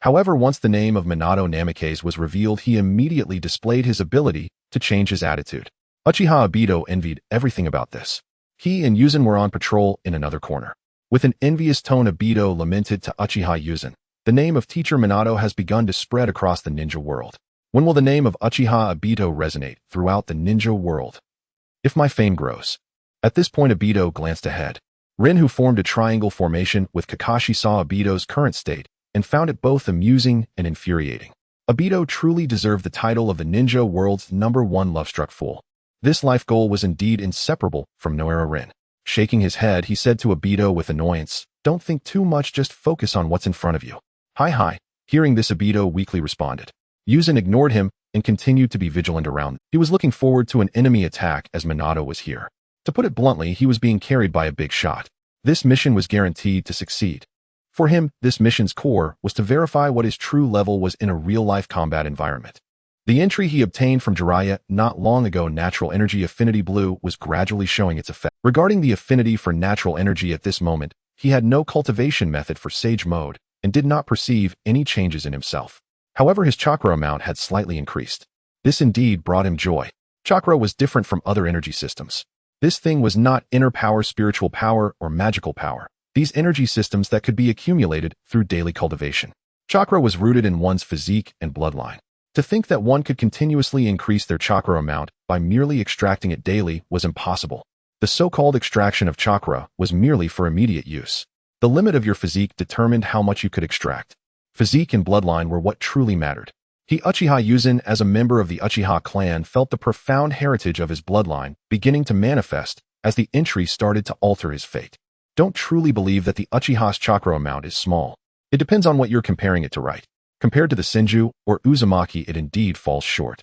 Hihowever, once the name of Minato Namikaze was revealed, he immediately displayed his ability to change his attitude. Uchiha Obito envied everything about this. He and Hiruzen were on patrol in another corner. With an envious tone, Obito lamented to Uchiha Hiruzen, "The name of Teacher Minato has begun to spread across the ninja world. When will the name of Uchiha Obito resonate throughout the ninja world? If my fame grows." At this point, Obito glanced ahead. Rin, who formed a triangle formation with Kakashi, saw Obito's current state and found it both amusing and infuriating. Obito truly deserved the title of the ninja world's #1 love-struck fool. This life goal was indeed inseparable from Noara Rin. Shaking his head, he said to Obito with annoyance, "Don't think too much, just focus on what's in front of you." Hi. Hearing this, Obito weakly responded. Hiruzen ignored him and continued to be vigilant around them. He was looking forward to an enemy attack as Minato was here. To put it bluntly, he was being carried by a big shot. This mission was guaranteed to succeed. For him, this mission's core was to verify what his true level was in a real-life combat environment. The entry he obtained from Jiraiya not long ago, Natural Energy Affinity Blue, was gradually showing its effect. Regarding the affinity for natural energy at this moment, he had no cultivation method for Sage Mode and did not perceive any changes in himself. However, his chakra amount had slightly increased. This indeed brought him joy. Chakra was different from other energy systems. This thing was not inner power, spiritual power, or magical power. These energy systems that could be accumulated through daily cultivation. Chakra was rooted in one's physique and bloodline. To think that one could continuously increase their chakra amount by merely extracting it daily was impossible. The so-called extraction of chakra was merely for immediate use. The limit of your physique determined how much you could extract. Physique and bloodline were what truly mattered. Uchiha Hiruzen, as a member of the Uchiha clan, felt the profound heritage of his bloodline beginning to manifest as the entry started to alter his fate. Don't truly believe that the Uchiha's chakra amount is small. It depends on what you're comparing it to, right? Compared to the Senju or Uzumaki, it indeed falls short.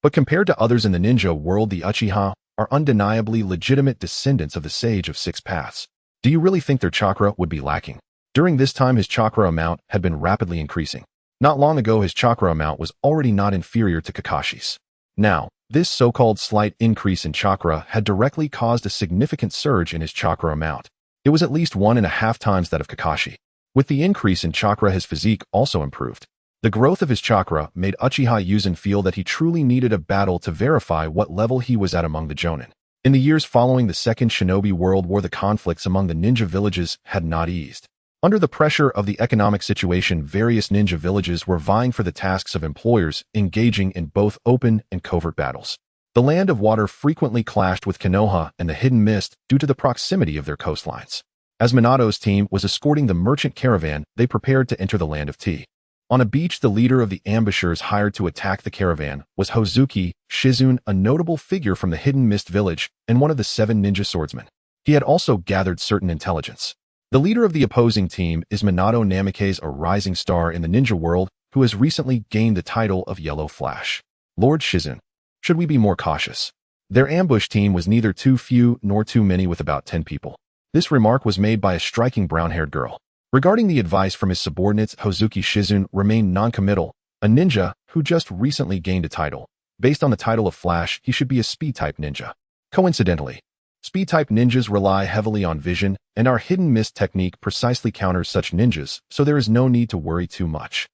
But compared to others in the ninja world, the Uchiha are undeniably legitimate descendants of the Sage of Six Paths. Do you really think their chakra would be lacking? During this time, his chakra amount had been rapidly increasing. Not long ago, his chakra amount was already not inferior to Kakashi's. Now, this so-called slight increase in chakra had directly caused a significant surge in his chakra amount. It was at least 1.5 times that of Kakashi. With the increase in chakra, his physique also improved. The growth of his chakra made Uchiha Hiruzen feel that he truly needed a battle to verify what level he was at among the Jonin. In the years following the Second Shinobi World War, the conflicts among the ninja villages had not eased. Under the pressure of the economic situation, various ninja villages were vying for the tasks of employers, engaging in both open and covert battles. The Land of Water frequently clashed with Konoha and the Hidden Mist due to the proximity of their coastlines. As Minato's team was escorting the merchant caravan, they prepared to enter the Land of Tea. On a beach, the leader of the ambushers hired to attack the caravan was Hozuki Shizune, a notable figure from the Hidden Mist village and one of the 7 ninja swordsmen. He had also gathered certain intelligence. The leader of the opposing team is Minato Namikaze, a rising star in the ninja world who has recently gained the title of Yellow Flash. Lord Shizune, should we be more cautious? Their ambush team was neither too few nor too many, with about 10 people. This remark was made by a striking brown-haired girl. Regarding the advice from his subordinates, Hozuki Shizune remained non-committal, a ninja who just recently gained a title. Based on the title of Flash, he should be a speed-type ninja. Coincidentally, speed-type ninjas rely heavily on vision, and our Hidden Mist technique precisely counters such ninjas, so there is no need to worry too much.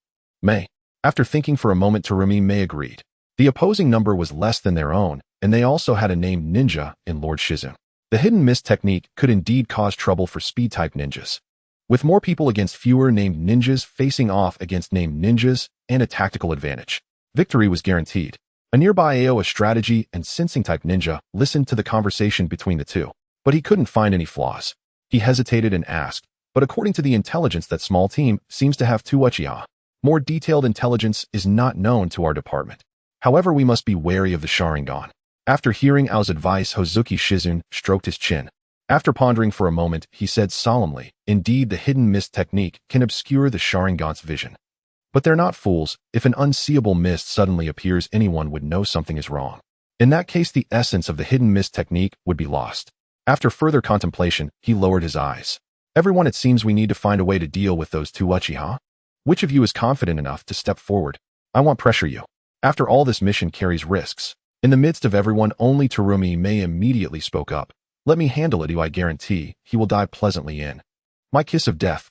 After thinking for a moment, Terumi May agreed. The opposing number was less than their own, and they also had a named ninja in Lord Shizune. The Hidden Mist technique could indeed cause trouble for speed-type ninjas. With more people against fewer named ninjas facing off against named ninjas and a tactical advantage, victory was guaranteed. A nearby AO, a strategy and sensing-type ninja, listened to the conversation between the two, but he couldn't find any flaws. He hesitated and asked, "But according to the intelligence, that small team seems to have 2 Uchiha. More detailed intelligence is not known to our department. However, we must be wary of the Sharingan." After hearing Ao's advice, Hozuki Shizune stroked his chin. After pondering for a moment, he said solemnly, "Indeed, the Hidden Mist technique can obscure the Sharingan's vision. But they're not fools. If an unseeable mist suddenly appears, anyone would know something is wrong. In that case, the essence of the Hidden Mist technique would be lost." After further contemplation, he lowered his eyes. Everyone, it seems we need to find a way to deal with those two Uchiha. Which of you is confident enough to step forward? I won't pressure you. After all, this mission carries risks. In the midst of everyone, only Tsukuyomi May immediately spoke up. Let me handle it, I guarantee he will die pleasantly in my kiss of death.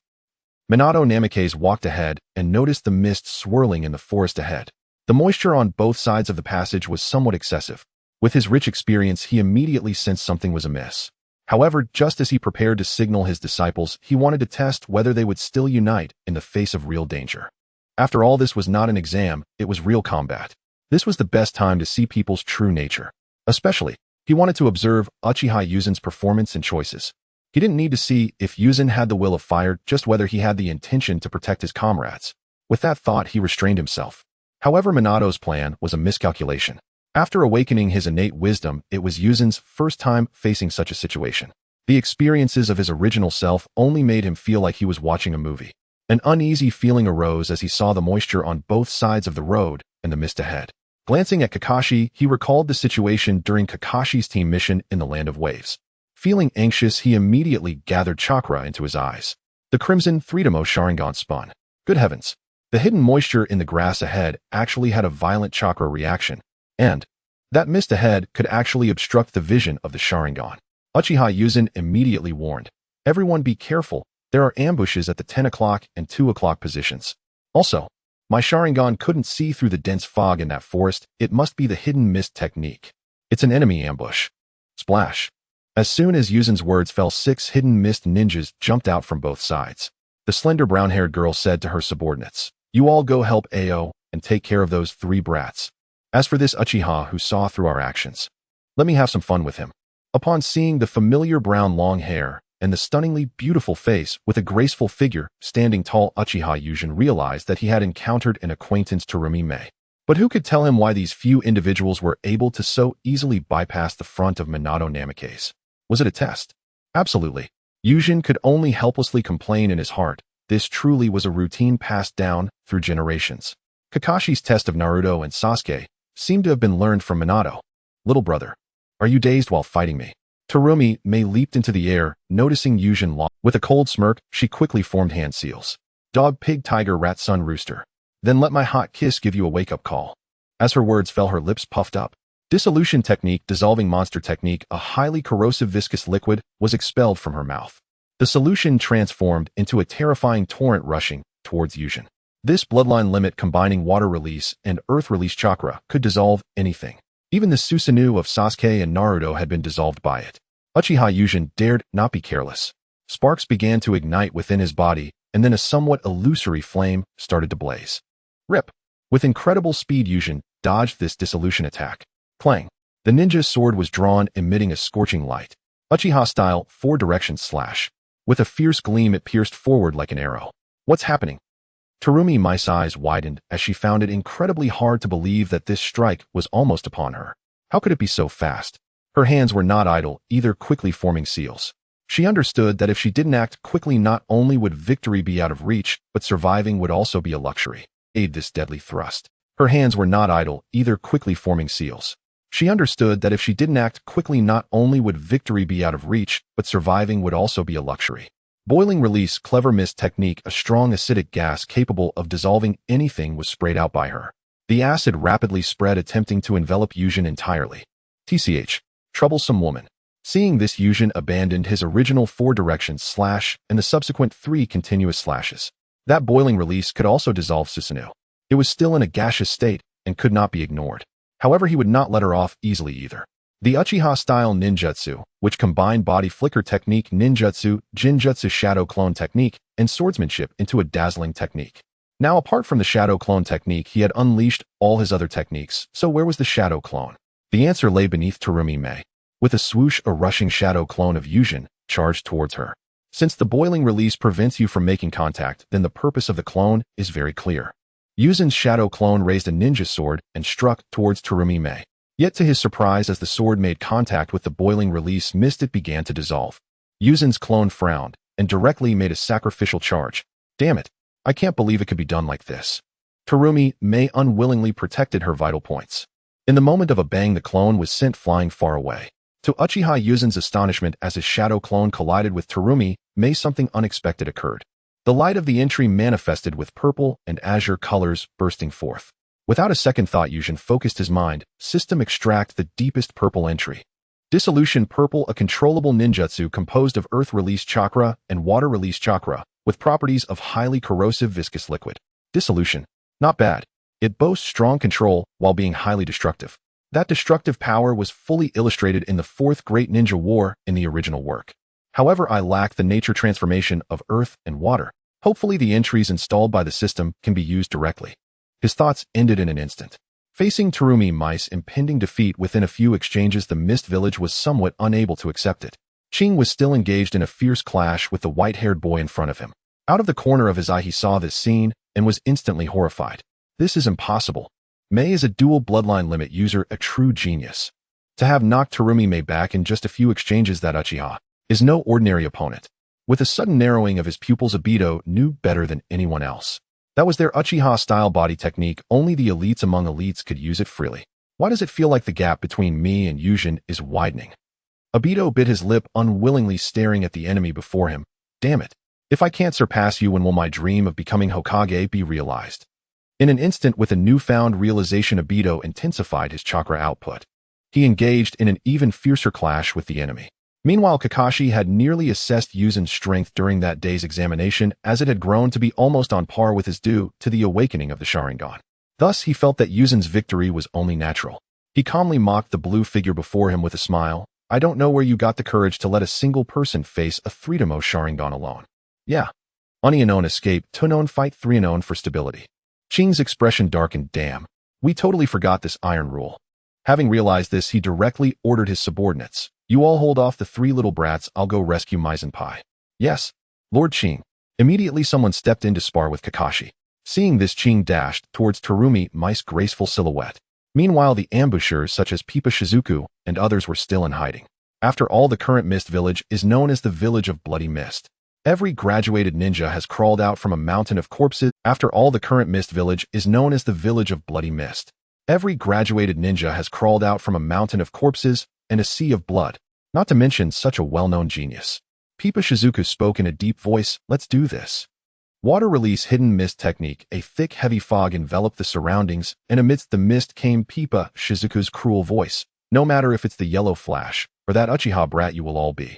Minato Namikaze walked ahead and noticed the mist swirling in the forest ahead. The moisture on both sides of the passage was somewhat excessive. With his rich experience, he immediately sensed something was amiss. However, just as he prepared to signal his disciples, he wanted to test whether they would still unite in the face of real danger. After all, this was not an exam, it was real combat. This was the best time to see people's true nature. Especially, he wanted to observe Uchiha Yuzen's performance and choices. He didn't need to see if Yuzen had the will of fire, just whether he had the intention to protect his comrades. With that thought, he restrained himself. However, Minato's plan was a miscalculation. After awakening his innate wisdom, it was Yuzen's first time facing such a situation. The experiences of his original self only made him feel like he was watching a movie. An uneasy feeling arose as he saw the moisture on both sides of the road and the mist ahead. Glancing at Kakashi, he recalled the situation during Kakashi's team mission in the Land of Waves. Feeling anxious, he immediately gathered chakra into his eyes. The crimson 3-Demo Sharingan spun. Good heavens! The hidden moisture in the grass ahead actually had a violent chakra reaction. And that mist ahead could actually obstruct the vision of the Sharingan. Uchiha Yuzen immediately warned, everyone be careful, there are ambushes at the 10 o'clock and 2 o'clock positions. Also, my Sharingan couldn't see through the dense fog in that forest, it must be the hidden mist technique. It's an enemy ambush. Splash. As soon as Yuzen's words fell, 6 hidden mist ninjas jumped out from both sides. The slender brown-haired girl said to her subordinates, you all go help Ao and take care of those 3 brats. As for this Uchiha who saw through our actions, let me have some fun with him. Upon seeing the familiar brown long hair and the stunningly beautiful face with a graceful figure standing tall, Uchiha Yuzen realized that he had encountered an acquaintance, Tsukuyomi May. But who could tell him why these few individuals were able to so easily bypass the front of Minato Namikaze? Was it a test? Absolutely. Yuzen could only helplessly complain in his heart. This truly was a routine passed down through generations. Kakashi's test of Naruto and Sasuke seemed to have been learned from Minato. Little brother, are you dazed while fighting me? Tsukuyomi May leaped into the air, noticing Yuzen lost. With a cold smirk, she quickly formed hand seals. Dog, pig, tiger, rat, sun, rooster. Then let my hot kiss give you a wake-up call. As her words fell, her lips puffed up. Dissolution technique, dissolving monster technique, a highly corrosive viscous liquid was expelled from her mouth. The solution transformed into a terrifying torrent rushing towards Yuzen. This bloodline limit combining water release and earth release chakra could dissolve anything. Even the Susanoo of Sasuke and Naruto had been dissolved by it. Uchiha Yuzen dared not be careless. Sparks began to ignite within his body, and then a somewhat illusory flame started to blaze. Rip! With incredible speed, Yuzen dodged this dissolution attack. Clang! The ninja's sword was drawn, emitting a scorching light. Uchiha-style 4-direction slash. With a fierce gleam, it pierced forward like an arrow. What's happening? Tsukuyomi May's eyes widened as she found it incredibly hard to believe that this strike was almost upon her. How could it be so fast? Her hands were not idle, either quickly forming seals. She understood that if she didn't act quickly, not only would victory be out of reach, but surviving would also be a luxury. Aid this deadly thrust. Her hands were not idle, either quickly forming seals. She understood that if she didn't act quickly, not only would victory be out of reach, but surviving would also be a luxury. Boiling release, clever mist technique, a strong acidic gas capable of dissolving anything was sprayed out by her. The acid rapidly spread, attempting to envelop Yuzen entirely. TCH. Troublesome woman. Seeing this, Yuzen abandoned his original 4-direction slash and the subsequent 3 continuous slashes. That boiling release could also dissolve Susanoo. It was still in a gaseous state and could not be ignored. However, he would not let her off easily either. The Uchiha-style ninjutsu, which combined body flicker technique, ninjutsu, jinjutsu shadow clone technique, and swordsmanship into a dazzling technique. Now, apart from the shadow clone technique, he had unleashed all his other techniques, so where was the shadow clone? The answer lay beneath Tsukuyomi May. With a swoosh, a rushing shadow clone of Yuzen charged towards her. Since the boiling release prevents you from making contact, then the purpose of the clone is very clear. Yuzen's shadow clone raised a ninja sword and struck towards Tsukuyomi May. Yet to his surprise, as the sword made contact with the boiling release mist, it began to dissolve. Yuzen's clone frowned and directly made a sacrificial charge. Damn it, I can't believe it could be done like this. Tsukuyomi May unwillingly protected her vital points. In the moment of a bang, the clone was sent flying far away. To Uchiha Yuzen's astonishment as his shadow clone collided with Tsukuyomi, something unexpected occurred. The light of the entry manifested with purple and azure colors bursting forth. Without a second thought, Yuzhen focused his mind, system extract the deepest purple entry. Dissolution purple, a controllable ninjutsu composed of earth release chakra and water release chakra, with properties of highly corrosive viscous liquid. Dissolution. Not bad. It boasts strong control while being highly destructive. That destructive power was fully illustrated in the Fourth Great Ninja War in the original work. However, I lack the nature transformation of earth and water. Hopefully the entries installed by the system can be used directly. His thoughts ended in an instant. Facing Tsukuyomi's impending defeat within a few exchanges, the Mist Village was somewhat unable to accept it. Qing was still engaged in a fierce clash with the white-haired boy in front of him. Out of the corner of his eye he saw this scene and was instantly horrified. This is impossible. Mei is a dual bloodline limit user, a true genius. To have knocked Tsukuyomi back in just a few exchanges, that Uchiha is no ordinary opponent. With a sudden narrowing of his pupils, Obito knew better than anyone else. That was their Uchiha-style body technique. Only the elites among elites could use it freely. Why does it feel like the gap between me and Yuzhen is widening? Obito bit his lip, unwillingly staring at the enemy before him. Damn it. If I can't surpass you, when will my dream of becoming Hokage be realized? In an instant, with a newfound realization, Obito intensified his chakra output. He engaged in an even fiercer clash with the enemy. Meanwhile, Kakashi had nearly assessed Yuzhen's strength during that day's examination, as it had grown to be almost on par with his due to the awakening of the Sharingan. Thus, he felt that Yuzhen's victory was only natural. He calmly mocked the blue figure before him with a smile. I don't know where you got the courage to let a single person face a 3-to-mo Sharingan alone. Yeah. Onianon escape, Tonon fight 3-anon for stability. Qing's expression darkened. Damn. We totally forgot this iron rule. Having realized this, he directly ordered his subordinates. You all hold off the 3 little brats, I'll go rescue Mai Senpai. Yes, Lord Qing. Immediately someone stepped in to spar with Kakashi. Seeing this, Qing dashed towards Tsukuyomi's graceful silhouette. Meanwhile, the ambushers such as Pippa Shizuku and others were still in hiding. After all, the current Mist Village is known as the Village of Bloody Mist. Every graduated ninja has crawled out from a mountain of corpses. After all, the current Mist Village is known as the Village of Bloody Mist. Every graduated ninja has crawled out from a mountain of corpses and a sea of blood, not to mention such a well-known genius. Pippa Shizuku spoke in a deep voice, let's do this. Water release hidden mist technique. A thick, heavy fog enveloped the surroundings, and amidst the mist came Pippa Shizuku's cruel voice. No matter if it's the yellow flash, or that Uchiha brat, you will all be.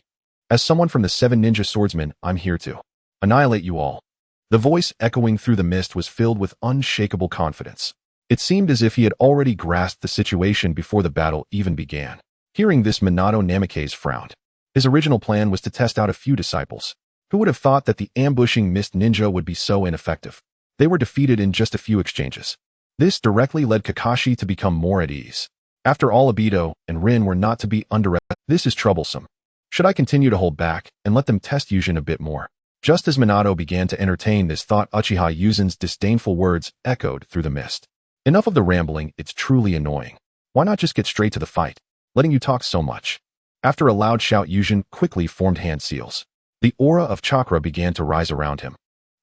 As someone from the 7 ninja swordsmen, I'm here to annihilate you all. The voice echoing through the mist was filled with unshakable confidence. It seemed as if he had already grasped the situation before the battle even began. Hearing this, Minato Namikaze frowned. His original plan was to test out a few disciples. Who would have thought that the ambushing mist ninja would be so ineffective? They were defeated in just a few exchanges. This directly led Kakashi to become more at ease. After all, Obito and Rin were not to be underestimated. This is troublesome. Should I continue to hold back and let them test Yuzhen a bit more? Just as Minato began to entertain this thought, Uchiha Yuzen's disdainful words echoed through the mist. Enough of the rambling, it's truly annoying. Why not just get straight to the fight? Letting you talk so much. After a loud shout, Yuzhen quickly formed hand seals. The aura of chakra began to rise around him.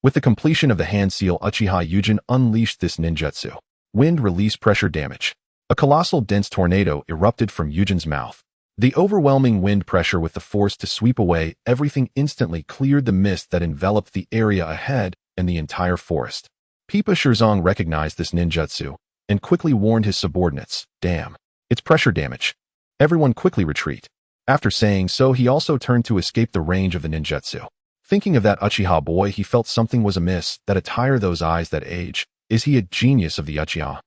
With the completion of the hand seal, Uchiha Yuzhen unleashed this ninjutsu. Wind release pressure damage. A colossal dense tornado erupted from Yuzhen's mouth. The overwhelming wind pressure with the force to sweep away everything instantly cleared the mist that enveloped the area ahead and the entire forest. Pippa Shirzong recognized this ninjutsu and quickly warned his subordinates. Damn. It's pressure damage. Everyone quickly retreat. After saying so, he also turned to escape the range of the ninjutsu. Thinking of that Uchiha boy, he felt something was amiss. That attire, those eyes, that age. Is he a genius of the Uchiha?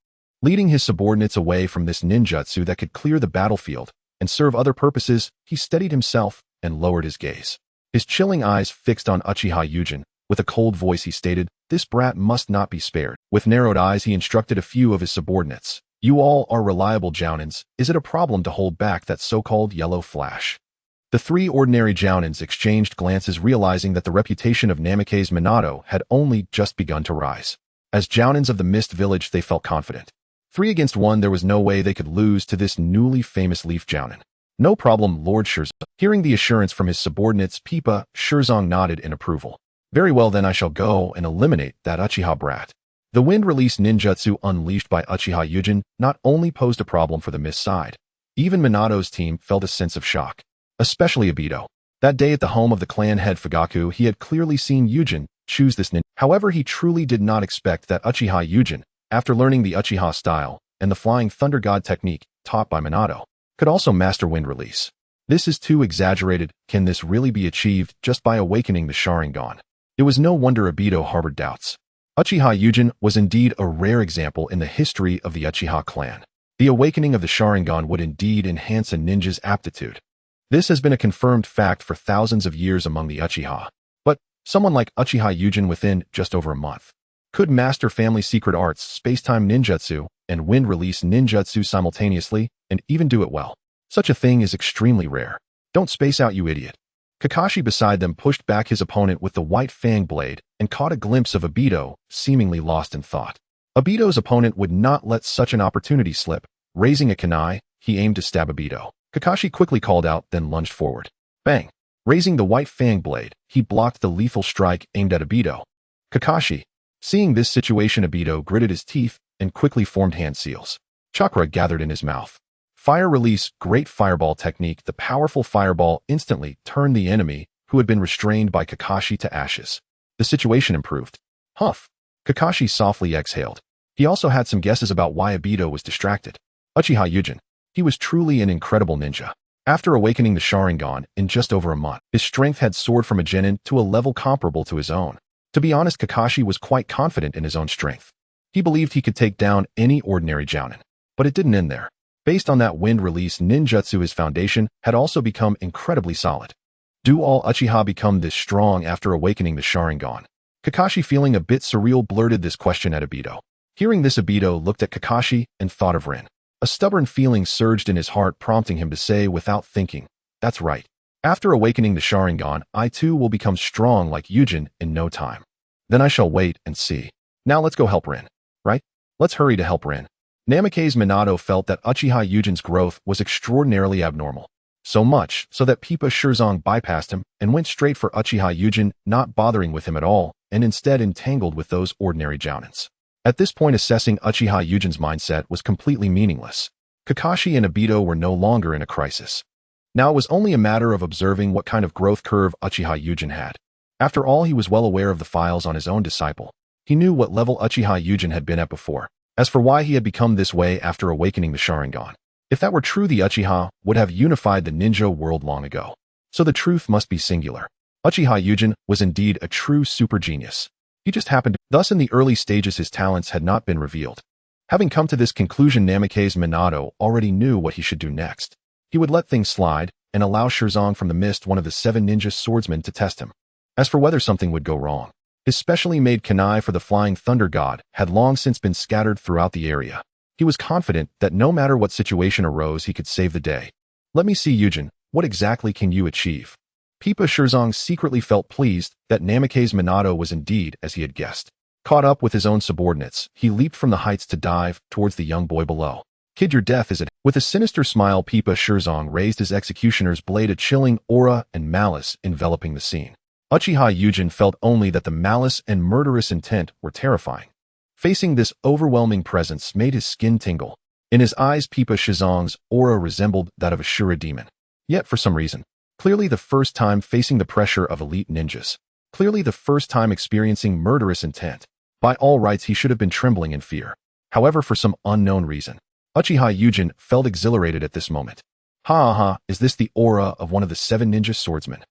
Leading his subordinates away from this ninjutsu that could clear the battlefield and serve other purposes, he steadied himself and lowered his gaze. His chilling eyes fixed on Uchiha Yuzhen. With a cold voice he stated, this brat must not be spared. With narrowed eyes he instructed a few of his subordinates. You all are reliable jounins. Is it a problem to hold back that so-called yellow flash? The 3 ordinary jounins exchanged glances, realizing that the reputation of Namikaze Minato had only just begun to rise. As jounins of the Mist Village, they felt confident. 3 against 1, there was no way they could lose to this newly famous Leaf Jounin. No problem, Lord Shirzong. Hearing the assurance from his subordinates, Pippa Shirzong nodded in approval. Very well, then I shall go and eliminate that Uchiha brat. The wind release ninjutsu unleashed by Uchiha Yuzhen not only posed a problem for the mist side, Even Minato's team felt a sense of shock, especially Obito. That day at the home of the clan head Fugaku, he had clearly seen Yujin choose this ninja. However, he truly did not expect that Uchiha Yujin, after learning the Uchiha style and the Flying Thunder God technique taught by Minato, could also master wind release. This is too exaggerated. Can this really be achieved just by awakening the Sharingan? It was no wonder Obito harbored doubts. Uchiha Yujin was indeed a rare example in the history of the Uchiha clan. The awakening of the Sharingan would indeed enhance a ninja's aptitude. This has been a confirmed fact for thousands of years among the Uchiha. But someone like Uchiha Yujin within just over a month could master family secret arts, space-time ninjutsu, and wind release ninjutsu simultaneously, and even do it well. Such a thing is extremely rare. Don't space out, you idiot. Kakashi beside them pushed back his opponent with the white fang blade and caught a glimpse of Obito, seemingly lost in thought. Obito's opponent would not let such an opportunity slip. Raising a kunai, he aimed to stab Obito. Kakashi quickly called out, then lunged forward. Bang! Raising the white fang blade, he blocked the lethal strike aimed at Obito. Kakashi. Seeing this situation, Obito gritted his teeth and quickly formed hand seals. Chakra gathered in his mouth. Fire release, great fireball technique. The powerful fireball instantly turned the enemy, who had been restrained by Kakashi, to ashes. The situation improved. Huff. Kakashi softly exhaled. He also had some guesses about why Obito was distracted. Uchiha Yujin. He was truly an incredible ninja. After awakening the Sharingan in just over a month, his strength had soared from a genin to a level comparable to his own. To be honest, Kakashi was quite confident in his own strength. He believed he could take down any ordinary jounin. But it didn't end there. Based on that wind release ninjutsu, his foundation had also become incredibly solid. Do all Uchiha become this strong after awakening the Sharingan? Kakashi, feeling a bit surreal, blurted this question at Obito. Hearing this, Obito looked at Kakashi and thought of Rin. A stubborn feeling surged in his heart, prompting him to say without thinking, "That's right. After awakening the Sharingan, I too will become strong like Yujin in no time. Then I shall wait and see. Now let's go help Rin. Right? Let's hurry to help Rin." Namikaze Minato felt that Uchiha Yujin's growth was extraordinarily abnormal. So much so that Pippa Shirzong bypassed him and went straight for Uchiha Yujin, not bothering with him at all, and instead entangled with those ordinary jounins. At this point, assessing Uchiha Yujin's mindset was completely meaningless. Kakashi and Obito were no longer in a crisis. Now it was only a matter of observing what kind of growth curve Uchiha Yujin had. After all, he was well aware of the files on his own disciple. He knew what level Uchiha Yujin had been at before. As for why he had become this way after awakening the Sharingan, if that were true, the Uchiha would have unified the ninja world long ago. So the truth must be singular. Uchiha Yujin was indeed a true super genius. He just happened to. Thus, in the early stages, his talents had not been revealed. Having come to this conclusion, Namikaze Minato already knew what he should do next. He would let things slide and allow Shirzong from the mist, one of the 7 ninja swordsmen, to test him. As for whether something would go wrong, his specially made kunai for the Flying Thunder God had long since been scattered throughout the area. He was confident that no matter what situation arose, he could save the day. "Let me see, Yujin, what exactly can you achieve?" Pippa Shirzong secretly felt pleased that Namikaze Minato was indeed as he had guessed. Caught up with his own subordinates, he leaped from the heights to dive towards the young boy below. "Kid, your death is at." With a sinister smile, Pippa Shirzong raised his executioner's blade, a chilling aura and malice enveloping the scene. Uchiha Yujin felt only that the malice and murderous intent were terrifying. Facing this overwhelming presence made his skin tingle. In his eyes, Pippa Shirzong's aura resembled that of a Shura demon. Yet for some reason, clearly the first time facing the pressure of elite ninjas, clearly the first time experiencing murderous intent, by all rights he should have been trembling in fear. However, for some unknown reason, Uchiha Yujin felt exhilarated at this moment. Is this the aura of one of the 7 ninja swordsmen?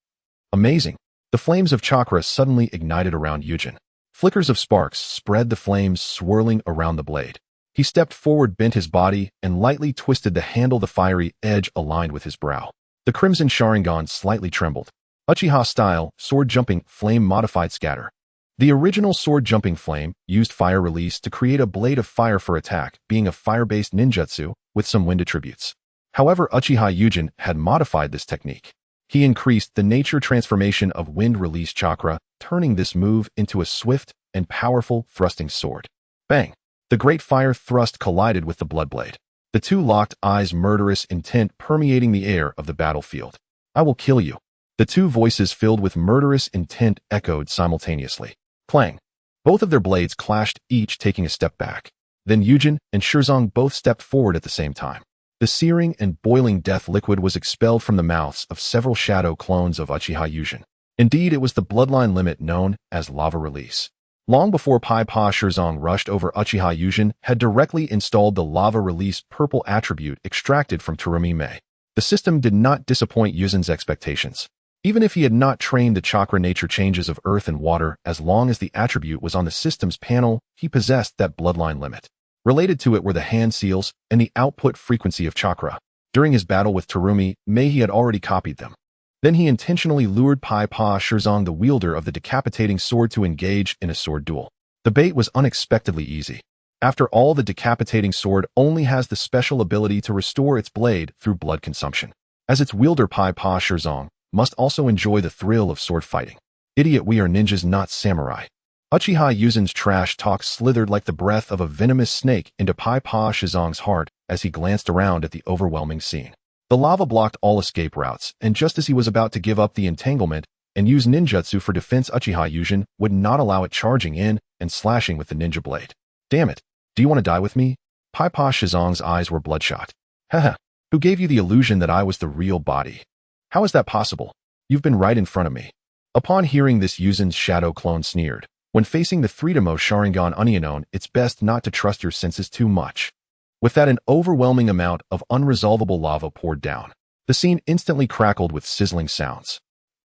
Amazing. The flames of chakra suddenly ignited around Yujin. Flickers of sparks spread, the flames swirling around the blade. He stepped forward, bent his body, and lightly twisted the handle. The fiery edge aligned with his brow. The crimson Sharingan slightly trembled. Uchiha style, sword jumping, flame modified scatter. The original sword jumping flame used fire release to create a blade of fire for attack, being a fire-based ninjutsu with some wind attributes. However, Uchiha Yujin had modified this technique. He increased the nature transformation of wind release chakra, turning this move into a swift and powerful thrusting sword. Bang! The great fire thrust collided with the blood blade. The two locked eyes, murderous intent permeating the air of the battlefield. "I will kill you." The two voices filled with murderous intent echoed simultaneously. Clang! Both of their blades clashed, each taking a step back. Then Yujin and Shirzong both stepped forward at the same time. The searing and boiling death liquid was expelled from the mouths of several shadow clones of Uchiha Yūjin. Indeed, it was the bloodline limit known as lava release. Long before Pai-Pa Shizong rushed over, Uchiha Yūjin had directly installed the lava release purple attribute extracted from Tsukuyomi Mei. The system did not disappoint Yuzin's expectations. Even if he had not trained the chakra nature changes of earth and water, as long as the attribute was on the system's panel, he possessed that bloodline limit. Related to it were the hand seals and the output frequency of chakra. During his battle with Tsukuyomi Mei, he had already copied them. Then he intentionally lured Pai-Pa Shizong, the wielder of the decapitating sword, to engage in a sword duel. The bait was unexpectedly easy. After all, the decapitating sword only has the special ability to restore its blade through blood consumption. As its wielder, Pai-Pa Shizong must also enjoy the thrill of sword fighting. Idiot, we are ninjas, not samurai. Uchiha Yuzin's trash talk slithered like the breath of a venomous snake into Pai-Pa Shizong's heart as he glanced around at the overwhelming scene. The lava blocked all escape routes, and just as he was about to give up the entanglement and use ninjutsu for defense, Uchiha Yūjin would not allow it, charging in and slashing with the ninja blade. Damn it! Do you want to die with me? Pai-Pa Shizong's eyes were bloodshot. Haha, who gave you the illusion that I was the real body? How is that possible? You've been right in front of me. Upon hearing this, Yuzin's shadow clone sneered. When facing the 3-mo Sharingan Unyanon, it's best not to trust your senses too much. With that, an overwhelming amount of unresolvable lava poured down. The scene instantly crackled with sizzling sounds.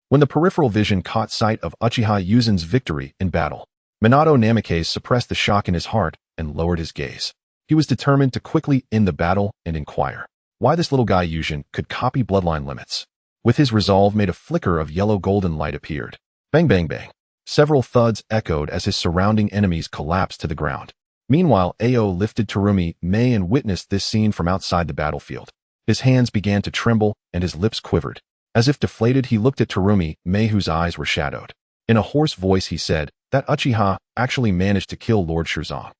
When the peripheral vision caught sight of Uchiha Yuzin's victory in battle, Minato Namikaze suppressed the shock in his heart and lowered his gaze. He was determined to quickly end the battle and inquire why this little guy Yūjin could copy bloodline limits. With his resolve made, a flicker of yellow-golden light appeared. Bang, bang, bang. Several thuds echoed as his surrounding enemies collapsed to the ground. Meanwhile, Ao lifted Tsukuyomi Mei and witnessed this scene from outside the battlefield. His hands began to tremble and his lips quivered. As if deflated, he looked at Tsukuyomi Mei, whose eyes were shadowed. In a hoarse voice, he said, "That Uchiha actually managed to kill Lord Shizong.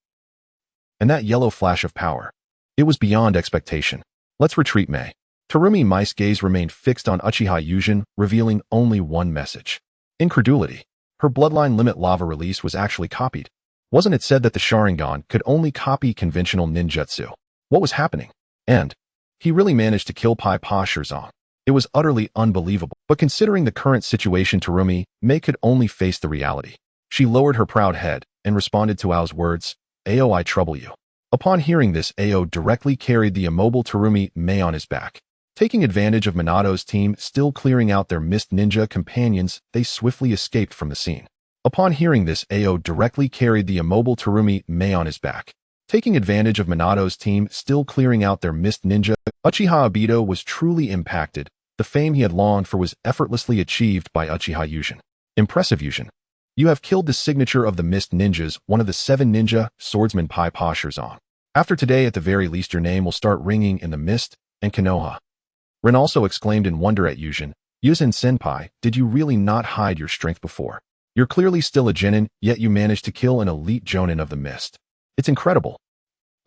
And that yellow flash of power. It was beyond expectation. Let's retreat, Mei." Tsukuyomi Mei's gaze remained fixed on Uchiha Yūjin, revealing only one message: incredulity. Her bloodline limit lava release was actually copied. Wasn't it said that the Sharingan could only copy conventional ninjutsu? What was happening? And he really managed to kill Pai-Pa Shizong. It was utterly unbelievable. But considering the current situation, Tsukuyomi Mei could only face the reality. She lowered her proud head and responded to Ao's words, "Ao, I trouble you." Upon hearing this, Ao directly carried the immobile Tsukuyomi Mei on his back. Taking advantage of Minato's team still clearing out their mist ninja companions, they swiftly escaped from the scene. Upon hearing this, Ao directly carried the immobile Tsukuyomi Mei on his back. Taking advantage of Minato's team still clearing out their mist ninja, Uchiha Obito was truly impacted. The fame he had longed for was effortlessly achieved by Uchiha Yūjin. Impressive, Yūjin. You have killed the signature of the mist ninjas, one of the 7 ninja swordsmen, Pai-Pa Shizong. After today, at the very least, your name will start ringing in the mist and Konoha. Rin also exclaimed in wonder at Yūjin. "Yūjin senpai, did you really not hide your strength before? You're clearly still a genin, yet you managed to kill an elite jonin of the mist. It's incredible.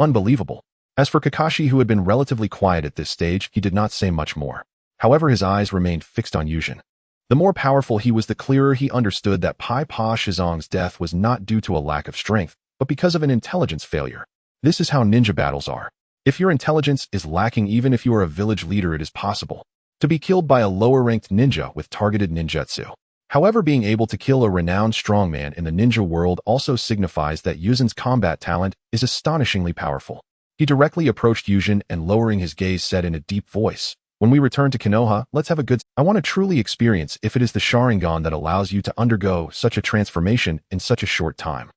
Unbelievable." As for Kakashi, who had been relatively quiet at this stage, he did not say much more. However, his eyes remained fixed on Yūjin. The more powerful he was, the clearer he understood that Pai-Pa Shizong's death was not due to a lack of strength, but because of an intelligence failure. This is how ninja battles are. If your intelligence is lacking, even if you are a village leader, it is possible to be killed by a lower-ranked ninja with targeted ninjutsu. However, being able to kill a renowned strongman in the ninja world also signifies that Yuzin's combat talent is astonishingly powerful. He directly approached Yūjin and, lowering his gaze, said in a deep voice, "When we return to Konoha, let's have a good... I want to truly experience if it is the Sharingan that allows you to undergo such a transformation in such a short time."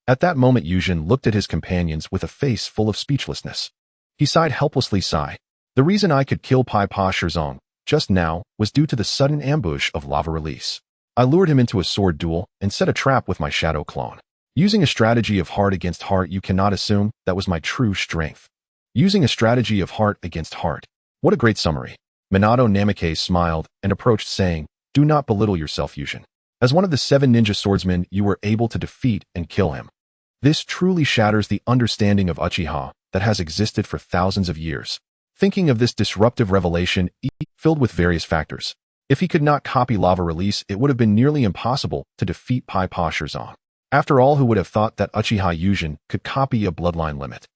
At that moment, Yūjin looked at his companions with a face full of speechlessness. He sighed helplessly. "The reason I could kill Pai-Pa Shizong just now was due to the sudden ambush of lava release. I lured him into a sword duel and set a trap with my shadow clone. Using a strategy of heart against heart, you cannot assume that was my true strength. Using a strategy of heart against heart. What a great summary." Minato Namikaze smiled and approached, saying, "Do not belittle yourself, Yūjin. As one of the 7 ninja swordsmen, you were able to defeat and kill him. This truly shatters the understanding of Uchiha that has existed for thousands of years." Thinking of this disruptive revelation, filled with various factors. If he could not copy lava release, it would have been nearly impossible to defeat Pai-Pa Shizong. After all, who would have thought that Uchiha Yūjin could copy a bloodline limit?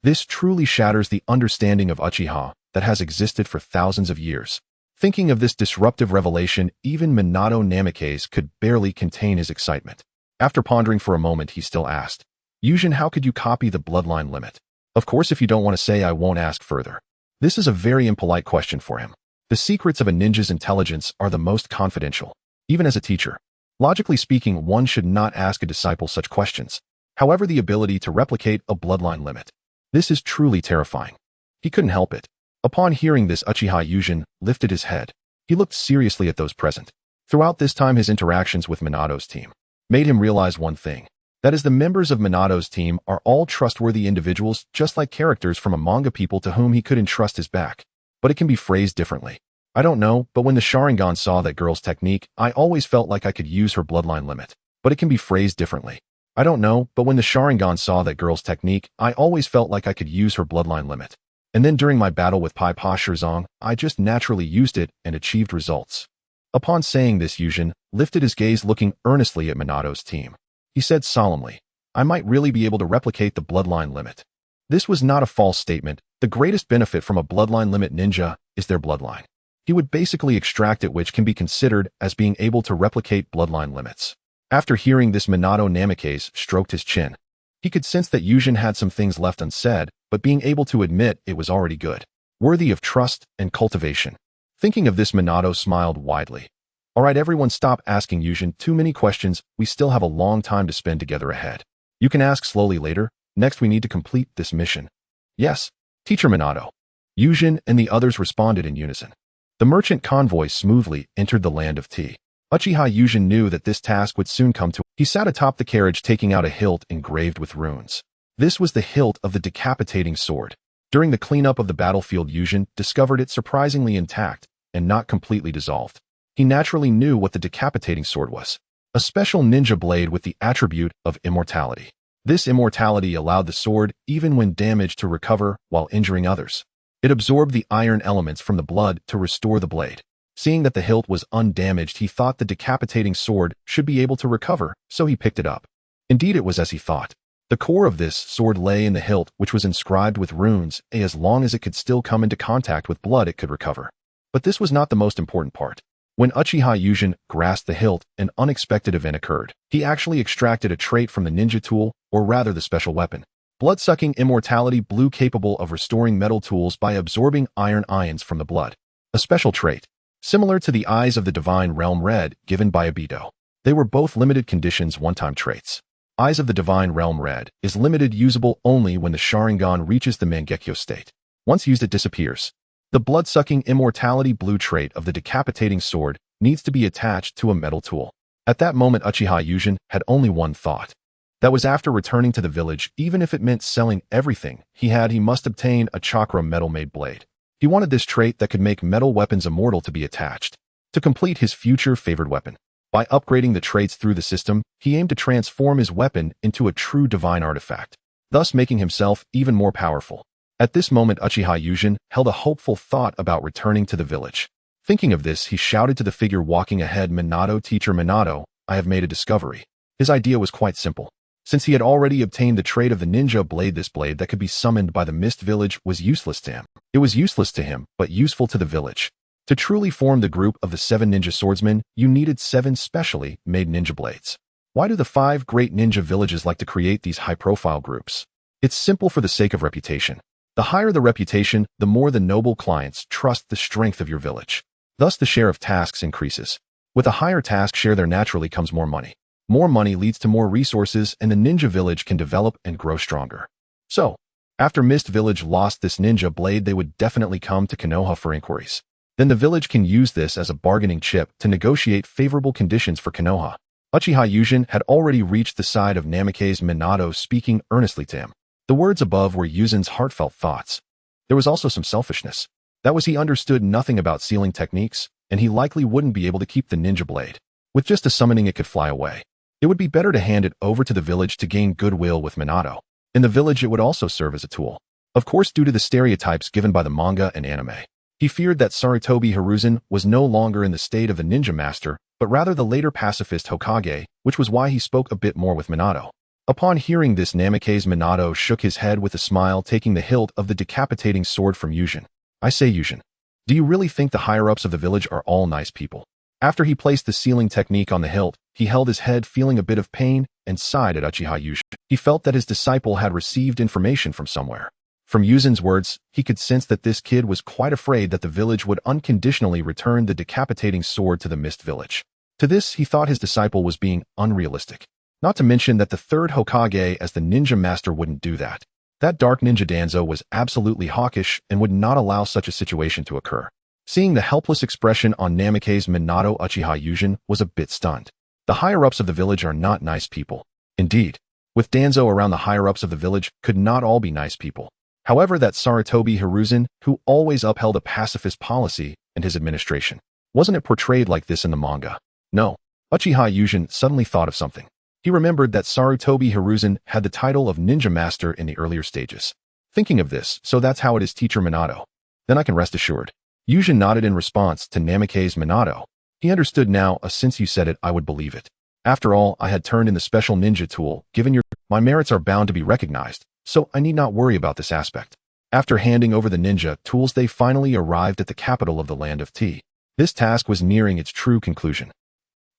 This truly shatters the understanding of Uchiha that has existed for thousands of years. Thinking of this disruptive revelation, even Minato Namikaze could barely contain his excitement. After pondering for a moment, he still asked, "Yūjin, how could you copy the bloodline limit?" Of course, if you don't want to say, I won't ask further. This is a very impolite question for him. The secrets of a ninja's intelligence are the most confidential. Even as a teacher, logically speaking, one should not ask a disciple such questions. However, the ability to replicate a bloodline limit. This is truly terrifying. He couldn't help it. Upon hearing this, Uchiha Yūjin lifted his head. He looked seriously at those present. Throughout this time, his interactions with Minato's team made him realize one thing. That is, the members of Minato's team are all trustworthy individuals, just like characters from a manga, people to whom he could entrust his back. But it can be phrased differently. I don't know, but when the Sharingan saw that girl's technique, I always felt like I could use her bloodline limit. But it can be phrased differently. I don't know, but when the Sharingan saw that girl's technique, I always felt like I could use her bloodline limit. And then during my battle with Pai Pa Shirzong, I just naturally used it and achieved results. Upon saying this, Yūjin lifted his gaze, looking earnestly at Minato's team. He said solemnly, "I might really be able to replicate the bloodline limit." This was not a false statement. The greatest benefit from a bloodline limit ninja is their bloodline. He would basically extract it, which can be considered as being able to replicate bloodline limits. After hearing this, Minato Namikaze stroked his chin. He could sense that Yūjin had some things left unsaid, but being able to admit it was already good, worthy of trust and cultivation. Thinking of this, Minato smiled widely. "All right, everyone, stop asking Yūjin too many questions. We still have a long time to spend together ahead. You can ask slowly later. Next, we need to complete this mission." "Yes, Teacher Minato." Yūjin and the others responded in unison. The merchant convoy smoothly entered the land of tea. Uchiha Yūjin knew that this task would soon come to. He sat atop the carriage, taking out a hilt engraved with runes. This was the hilt of the decapitating sword. During the cleanup of the battlefield, Yūjin discovered it surprisingly intact and not completely dissolved. He naturally knew what the decapitating sword was. A special ninja blade with the attribute of immortality. This immortality allowed the sword, even when damaged, to recover while injuring others. It absorbed the iron elements from the blood to restore the blade. Seeing that the hilt was undamaged, he thought the decapitating sword should be able to recover, so he picked it up. Indeed, it was as he thought. The core of this sword lay in the hilt, which was inscribed with runes. As long as it could still come into contact with blood, it could recover. But this was not the most important part. When Uchiha Yūjin grasped the hilt, an unexpected event occurred. He actually extracted a trait from the ninja tool, or rather the special weapon. Blood-sucking immortality blue, capable of restoring metal tools by absorbing iron ions from the blood. A special trait, similar to the Eyes of the Divine Realm Red, given by Obito. They were both limited conditions one-time traits. Eyes of the Divine Realm Red is limited, usable only when the Sharingan reaches the Mangekyo state. Once used, it disappears. The blood-sucking immortality blue trait of the decapitating sword needs to be attached to a metal tool. At that moment, Uchiha Yūjin had only one thought. That was, after returning to the village, even if it meant selling everything he had, he must obtain a chakra metal-made blade. He wanted this trait that could make metal weapons immortal to be attached to complete his future favored weapon. By upgrading the traits through the system, he aimed to transform his weapon into a true divine artifact, thus making himself even more powerful. At this moment, Uchiha Yūjin held a hopeful thought about returning to the village. Thinking of this, he shouted to the figure walking ahead, "Minato, Teacher Minato, I have made a discovery." His idea was quite simple. Since he had already obtained the trait of the ninja blade, this blade that could be summoned by the Mist Village was useless to him. It was useless to him, but useful to the village. To truly form the group of the 7 ninja swordsmen, you needed 7 specially made ninja blades. Why do the 5 great ninja villages like to create these high-profile groups? It's simple: for the sake of reputation. The higher the reputation, the more the noble clients trust the strength of your village. Thus, the share of tasks increases. With a higher task share, there naturally comes more money. More money leads to more resources, and the ninja village can develop and grow stronger. So, after Mist Village lost this ninja blade, they would definitely come to Konoha for inquiries. Then the village can use this as a bargaining chip to negotiate favorable conditions for Konoha. Uchiha Yūjin had already reached the side of Namikaze Minato, speaking earnestly to him. The words above were Yūjin's heartfelt thoughts. There was also some selfishness. That was, he understood nothing about sealing techniques, and he likely wouldn't be able to keep the ninja blade. With just a summoning, it could fly away. It would be better to hand it over to the village to gain goodwill with Minato. In the village, it would also serve as a tool. Of course, due to the stereotypes given by the manga and anime, he feared that Sarutobi Hiruzen was no longer in the state of the ninja master, but rather the later pacifist Hokage, which was why he spoke a bit more with Minato. Upon hearing this, Namikaze Minato shook his head with a smile, taking the hilt of the decapitating sword from Yūjin. I say, Yūjin, do you really think the higher-ups of the village are all nice people? After he placed the sealing technique on the hilt, he held his head, feeling a bit of pain, and sighed at Uchiha Yūjin. He felt that his disciple had received information from somewhere. From Yūjin's words, he could sense that this kid was quite afraid that the village would unconditionally return the decapitating sword to the Mist Village. To this, he thought his disciple was being unrealistic. Not to mention that the third Hokage as the ninja master wouldn't do that. That dark ninja Danzo was absolutely hawkish and would not allow such a situation to occur. Seeing the helpless expression on Namikaze Minato, Uchiha Yūjin was a bit stunned. The higher-ups of the village are not nice people. Indeed, with Danzo around, the higher-ups of the village could not all be nice people. However, that Sarutobi Hiruzen, who always upheld a pacifist policy, and his administration, wasn't it portrayed like this in the manga? No. Uchiha Yūjin suddenly thought of something. He remembered that Sarutobi Hiruzen had the title of Ninja Master in the earlier stages. Thinking of this, so that's how it is, Teacher Minato. Then I can rest assured. Yūjin nodded in response to Namikaze Minato. He understood now, since you said it, I would believe it. After all, I had turned in the special ninja tool, given my merits are bound to be recognized, so I need not worry about this aspect. After handing over the ninja tools, they finally arrived at the capital of the Land of Tea. This task was nearing its true conclusion.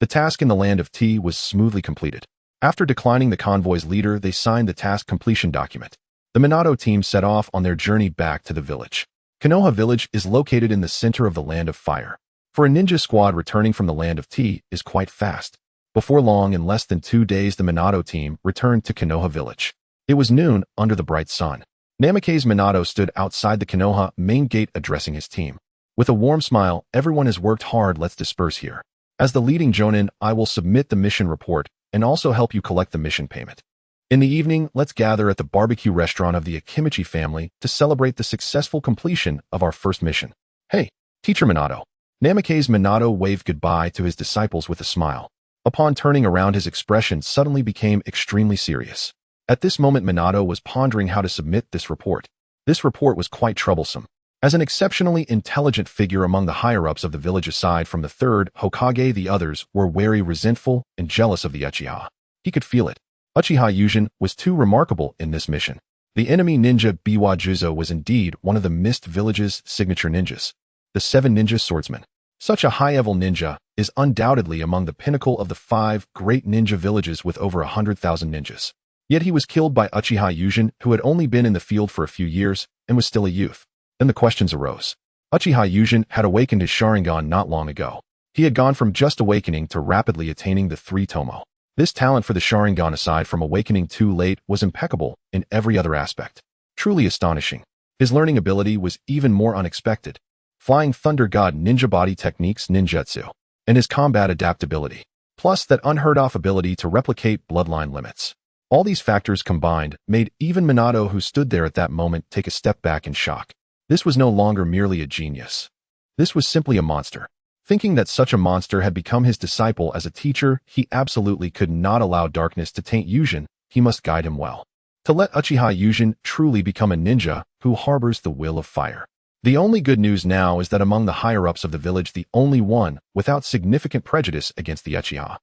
The task in the Land of Tea was smoothly completed. After declining the convoy's leader, they signed the task completion document. The Minato team set off on their journey back to the village. Konoha village is located in the center of the Land of Fire. For a ninja squad, returning from the Land of Tea is quite fast. Before long, in less than 2 days, the Minato team returned to Konoha village. It was noon under the bright sun. Namikaze Minato stood outside the Konoha main gate addressing his team. With a warm smile, everyone has worked hard, let's disperse here. As the leading jonin, I will submit the mission report and also help you collect the mission payment. In the evening, let's gather at the barbecue restaurant of the Akimichi family to celebrate the successful completion of our first mission. Hey, Teacher Minato. Namikaze Minato waved goodbye to his disciples with a smile. Upon turning around, his expression suddenly became extremely serious. At this moment, Minato was pondering how to submit this report. This report was quite troublesome. As an exceptionally intelligent figure among the higher-ups of the village, aside from the third Hokage, the others were wary, resentful, and jealous of the Uchiha. He could feel it. Uchiha Yūjin was too remarkable in this mission. The enemy ninja Biwajuzo was indeed one of the Mist Village's signature ninjas, the 7 ninja swordsmen. Such a high-level ninja is undoubtedly among the pinnacle of the 5 great ninja villages with over 100,000 ninjas. Yet he was killed by Uchiha Yūjin, who had only been in the field for a few years and was still a youth. Then the questions arose. Uchiha Yūjin had awakened his Sharingan not long ago. He had gone from just awakening to rapidly attaining the 3 Tomo. This talent for the Sharingan, aside from awakening too late, was impeccable in every other aspect. Truly astonishing. His learning ability was even more unexpected. Flying Thunder God ninja body techniques ninjutsu, and his combat adaptability, plus that unheard-of ability to replicate bloodline limits. All these factors combined made even Minato, who stood there at that moment, take a step back in shock. This was no longer merely a genius. This was simply a monster. Thinking that such a monster had become his disciple as a teacher, he absolutely could not allow darkness to taint Yūjin. He must guide him well. To let Uchiha Yūjin truly become a ninja who harbors the will of fire. The only good news now is that among the higher-ups of the village, the only one without significant prejudice against the Uchiha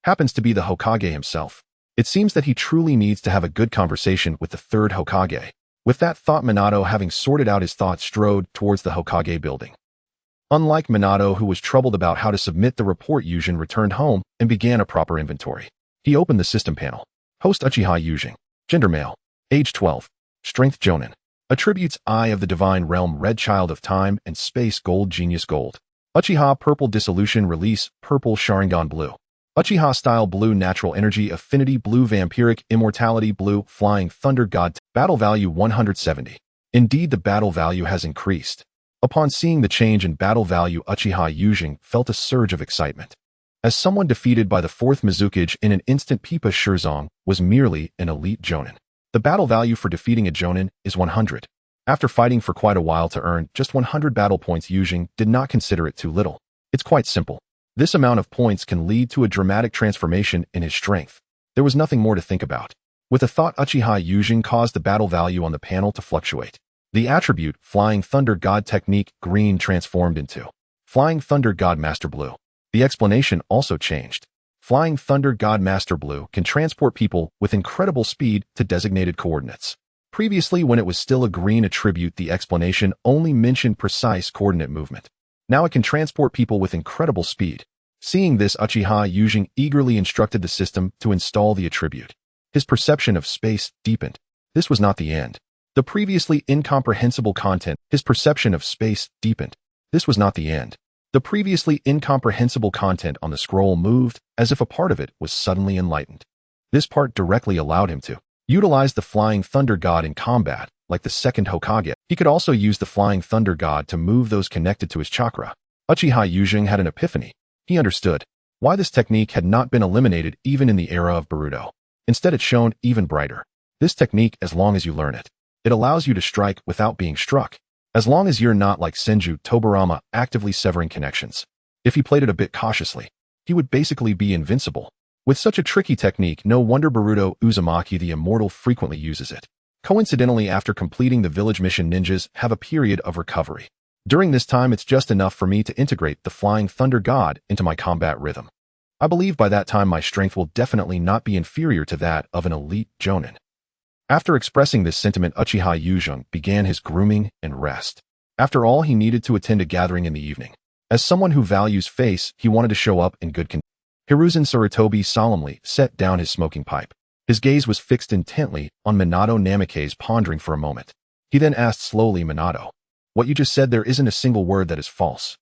happens to be the Hokage himself. It seems that he truly needs to have a good conversation with the third Hokage. With that thought, Minato, having sorted out his thoughts, strode towards the Hokage building. Unlike Minato, who was troubled about how to submit the report, Yūjin returned home and began a proper inventory. He opened the system panel. Host Uchiha Yūjin. Gender male. Age 12. Strength Jonin. Attributes: Eye of the Divine Realm, Red Child of Time and Space, Gold Genius Gold. Uchiha Purple Dissolution Release, Purple Sharingan Blue. Uchiha Style Blue Natural Energy Affinity Blue Vampiric Immortality Blue Flying Thunder God. Battle Value 170. Indeed, the battle value has increased. Upon seeing the change in battle value, Uchiha Yūjin felt a surge of excitement. As someone defeated by the 4th Mizukage in an instant, Pippa Shirzong was merely an elite jonin. The battle value for defeating a jonin is 100. After fighting for quite a while to earn just 100 battle points, Yūjin did not consider it too little. It's quite simple. This amount of points can lead to a dramatic transformation in his strength. There was nothing more to think about. With a thought, Uchiha Yūjin caused the battle value on the panel to fluctuate. The attribute Flying Thunder God Technique Green transformed into Flying Thunder God Master Blue. The explanation also changed. Flying Thunder God Master Blue can transport people with incredible speed to designated coordinates. Previously, when it was still a green attribute, the explanation only mentioned precise coordinate movement. Now it can transport people with incredible speed. Seeing this, Uchiha Yūjing eagerly instructed the system to install the attribute. His perception of space deepened. This was not the end. The previously incomprehensible content on the scroll moved as if a part of it was suddenly enlightened. This part directly allowed him to utilize the Flying Thunder God in combat, like the second Hokage. He could also use the Flying Thunder God to move those connected to his chakra. Uchiha Yūjing had an epiphany. He understood why this technique had not been eliminated even in the era of Boruto. Instead, it shone even brighter. This technique, as long as you learn it, it allows you to strike without being struck. As long as you're not like Senju Tobarama, actively severing connections. If he played it a bit cautiously, he would basically be invincible. With such a tricky technique, no wonder Naruto Uzumaki the Immortal frequently uses it. Coincidentally, after completing the village mission, ninjas have a period of recovery. During this time, it's just enough for me to integrate the Flying Thunder God into my combat rhythm. I believe by that time my strength will definitely not be inferior to that of an elite jonin. After expressing this sentiment, Uchiha Yūjing began his grooming and rest. After all, he needed to attend a gathering in the evening. As someone who values face, he wanted to show up in good condition. Hiruzen Sarutobi solemnly set down his smoking pipe. His gaze was fixed intently on Minato Namikaze, pondering for a moment. He then asked slowly, "Minato, what you just said, there isn't a single word that is false."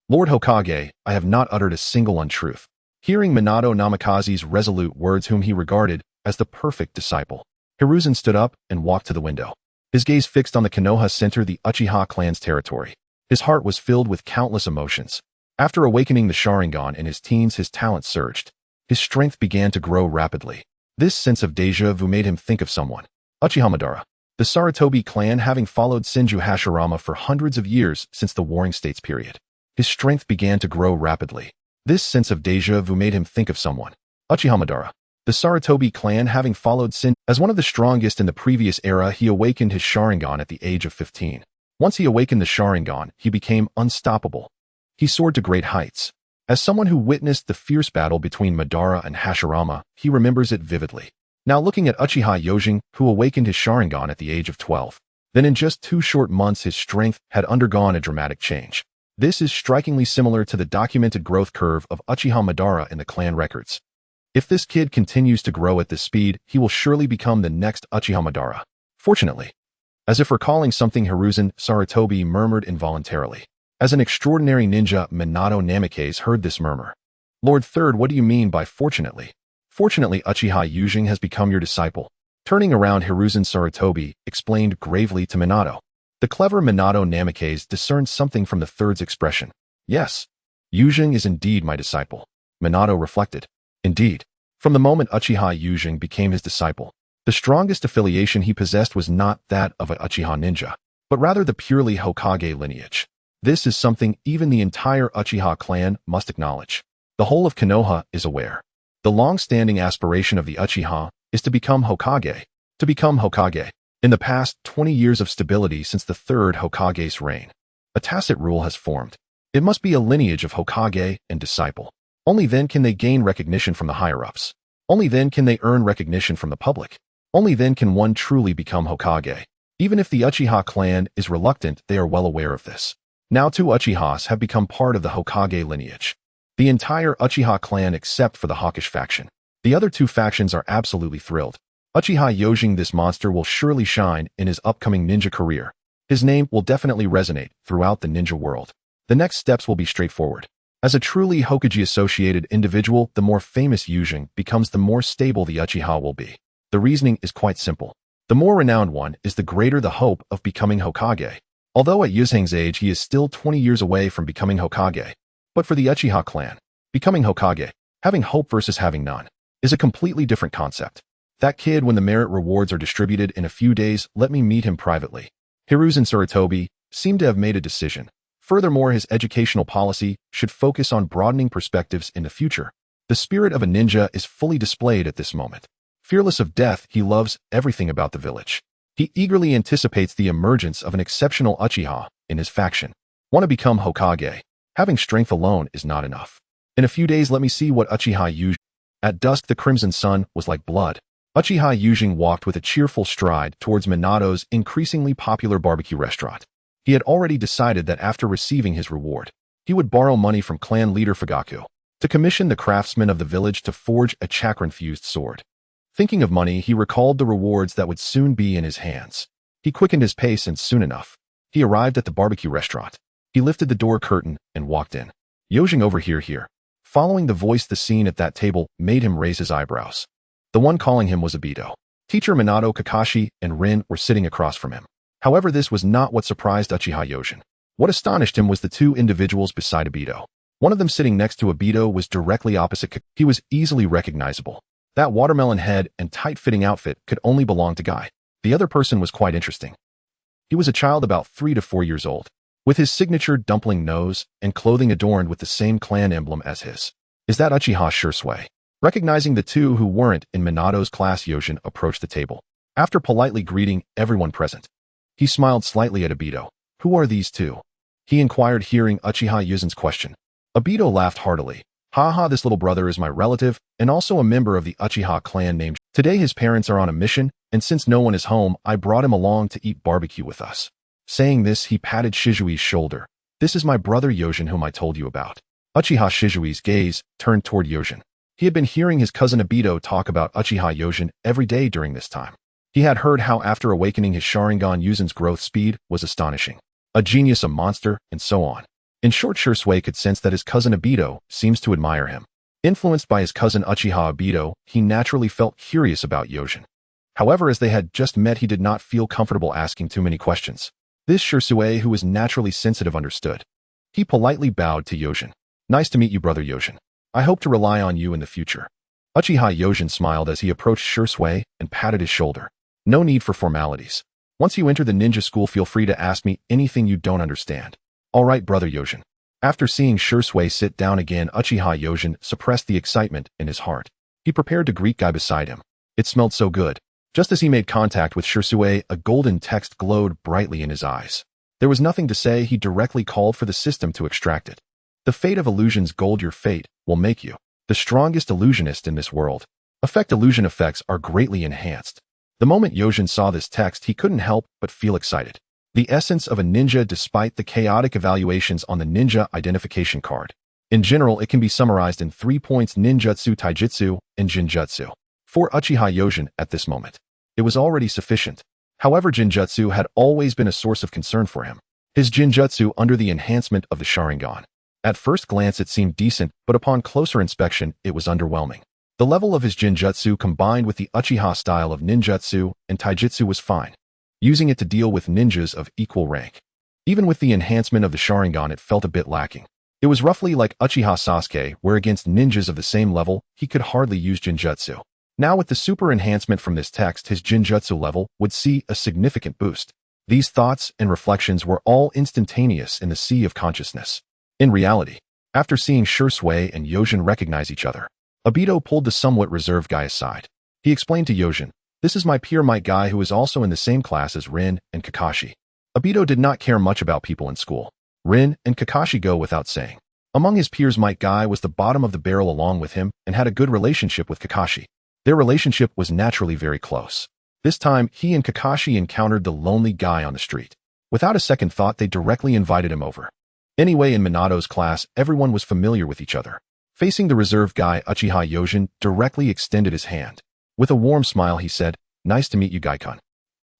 "Lord Hokage, I have not uttered a single untruth." Hearing Minato Namikaze's resolute words, whom he regarded as the perfect disciple, Hiruzen stood up and walked to the window. His gaze fixed on the Konoha Center, the Uchiha clan's territory. His heart was filled with countless emotions. After awakening the Sharingan in his teens, his talent surged. His strength began to grow rapidly. This sense of deja vu made him think of someone. Uchiha Madara. The Sarutobi clan, having followed Senju Hashirama for hundreds of years since the Warring States period. His strength began to grow rapidly. This sense of deja vu made him think of someone. Uchiha Madara. The Sarutobi clan, having followed Senju as one of the strongest in the previous era, he awakened his Sharingan at the age of 15. Once he awakened the Sharingan, he became unstoppable. He soared to great heights. As someone who witnessed the fierce battle between Madara and Hashirama, he remembers it vividly. Now looking at Uchiha Yūjing, who awakened his Sharingan at the age of 12. Then in just 2 short months his strength had undergone a dramatic change. This is strikingly similar to the documented growth curve of Uchiha Madara in the clan records. If this kid continues to grow at this speed, he will surely become the next Uchiha Madara. Fortunately. As if recalling something, Hiruzen Sarutobi murmured involuntarily. As an extraordinary ninja, Minato Namikaze heard this murmur. "Lord Third, what do you mean by fortunately?" "Fortunately, Uchiha Yūjing has become your disciple." Turning around, Hiruzen Sarutobi explained gravely to Minato. The clever Minato Namikaze discerned something from the third's expression. "Yes, Yūjing is indeed my disciple." Minato reflected. Indeed, from the moment Uchiha Yūjing became his disciple, the strongest affiliation he possessed was not that of a Uchiha ninja, but rather the purely Hokage lineage. This is something even the entire Uchiha clan must acknowledge. The whole of Konoha is aware. The long-standing aspiration of the Uchiha is to become Hokage. In the past 20 years of stability since the third Hokage's reign, a tacit rule has formed. It must be a lineage of Hokage and disciple. Only then can they gain recognition from the higher-ups. Only then can they earn recognition from the public. Only then can one truly become Hokage. Even if the Uchiha clan is reluctant, they are well aware of this. Now 2 Uchihas have become part of the Hokage lineage. The entire Uchiha clan except for the hawkish faction. The other 2 factions are absolutely thrilled. Uchiha Yūjing, this monster, will surely shine in his upcoming ninja career. His name will definitely resonate throughout the ninja world. The next steps will be straightforward. As a truly Hokage-associated individual, the more famous Yūjing becomes, the more stable the Uchiha will be. The reasoning is quite simple. The more renowned one is, the greater the hope of becoming Hokage. Although at Yūjing's age he is still 20 years away from becoming Hokage. But for the Uchiha clan, becoming Hokage, having hope versus having none, is a completely different concept. That kid, when the merit rewards are distributed in a few days, let me meet him privately. Hiruzen Sarutobi seemed to have made a decision. Furthermore, his educational policy should focus on broadening perspectives in the future. The spirit of a ninja is fully displayed at this moment. Fearless of death, he loves everything about the village. He eagerly anticipates the emergence of an exceptional Uchiha in his faction. Want to become Hokage? Having strength alone is not enough. In a few days let me see what Uchiha Yujing. At dusk the crimson sun was like blood. Uchiha Yujing walked with a cheerful stride towards Minato's increasingly popular barbecue restaurant. He had already decided that after receiving his reward, he would borrow money from clan leader Fugaku to commission the craftsman of the village to forge a chakra-infused sword. Thinking of money, he recalled the rewards that would soon be in his hands. He quickened his pace and soon enough, he arrived at the barbecue restaurant. He lifted the door curtain and walked in. Yojing over here. Following the voice, the scene at that table made him raise his eyebrows. The one calling him was Obito. Teacher Minato, Kakashi, and Rin were sitting across from him. However, this was not what surprised Uchiha Yojin. What astonished him was the two individuals beside Obito. One of them sitting next to Obito was directly opposite Kakashi. He was easily recognizable. That watermelon head and tight-fitting outfit could only belong to Guy. The other person was quite interesting. He was a child about 3 to 4 years old, with his signature dumpling nose and clothing adorned with the same clan emblem as his. Is that Uchiha Shursui? Recognizing the two who weren't in Minato's class, Yojin approached the table. After politely greeting everyone present, he smiled slightly at Obito. Who are these two? He inquired, hearing Uchiha Yojin's question. Obito laughed heartily. Haha, this little brother is my relative and also a member of the Uchiha clan named. Today his parents are on a mission, and since no one is home, I brought him along to eat barbecue with us. Saying this, he patted Shizui's shoulder. This is my brother Yojin whom I told you about. Uchiha Shizui's gaze turned toward Yojin. He had been hearing his cousin Obito talk about Uchiha Yojin every day during this time. He had heard how after awakening his Sharingan, Yuzen's growth speed was astonishing. A genius, a monster, and so on. In short, Shursui could sense that his cousin Obito seems to admire him. Influenced by his cousin Uchiha Obito, he naturally felt curious about Yojin. However, as they had just met, he did not feel comfortable asking too many questions. This Shursui, who was naturally sensitive, understood. He politely bowed to Yojin. Nice to meet you, brother Yojin. I hope to rely on you in the future. Uchiha Yojin smiled as he approached Shursui and patted his shoulder. No need for formalities. Once you enter the ninja school, feel free to ask me anything you don't understand. All right, brother Yojin. After seeing Shursui sit down again, Uchiha Yojin suppressed the excitement in his heart. He prepared to greet Guy beside him. It smelled so good. Just as he made contact with Shursui, a golden text glowed brightly in his eyes. There was nothing to say, he directly called for the system to extract it. The fate of illusions, gold, your fate will make you the strongest illusionist in this world. Illusion effects are greatly enhanced. The moment Yojin saw this text, he couldn't help but feel excited. The essence of a ninja despite the chaotic evaluations on the ninja identification card. In general, it can be summarized in 3 points: ninjutsu, taijutsu, and jinjutsu. For Uchiha Yojin at this moment, it was already sufficient. However, jinjutsu had always been a source of concern for him. His jinjutsu under the enhancement of the Sharingan. At first glance it seemed decent, but upon closer inspection it was underwhelming. The level of his jinjutsu combined with the Uchiha style of ninjutsu and taijutsu was fine. Using it to deal with ninjas of equal rank. Even with the enhancement of the Sharingan, it felt a bit lacking. It was roughly like Uchiha Sasuke, where against ninjas of the same level, he could hardly use jinjutsu. Now with the super enhancement from this text, his jinjutsu level would see a significant boost. These thoughts and reflections were all instantaneous in the sea of consciousness. In reality, after seeing Shursui and Yojin recognize each other, Obito pulled the somewhat reserved Guy aside. He explained to Yojin, "This is my peer Might Guy, who is also in the same class as Rin and Kakashi." Obito did not care much about people in school. Rin and Kakashi go without saying. Among his peers, Might Guy was the bottom of the barrel along with him and had a good relationship with Kakashi. Their relationship was naturally very close. This time, he and Kakashi encountered the lonely Guy on the street. Without a second thought, they directly invited him over. Anyway, in Minato's class, everyone was familiar with each other. Facing the reserved Guy, Uchiha Yojin directly extended his hand. With a warm smile, he said, "Nice to meet you, Guy-kun."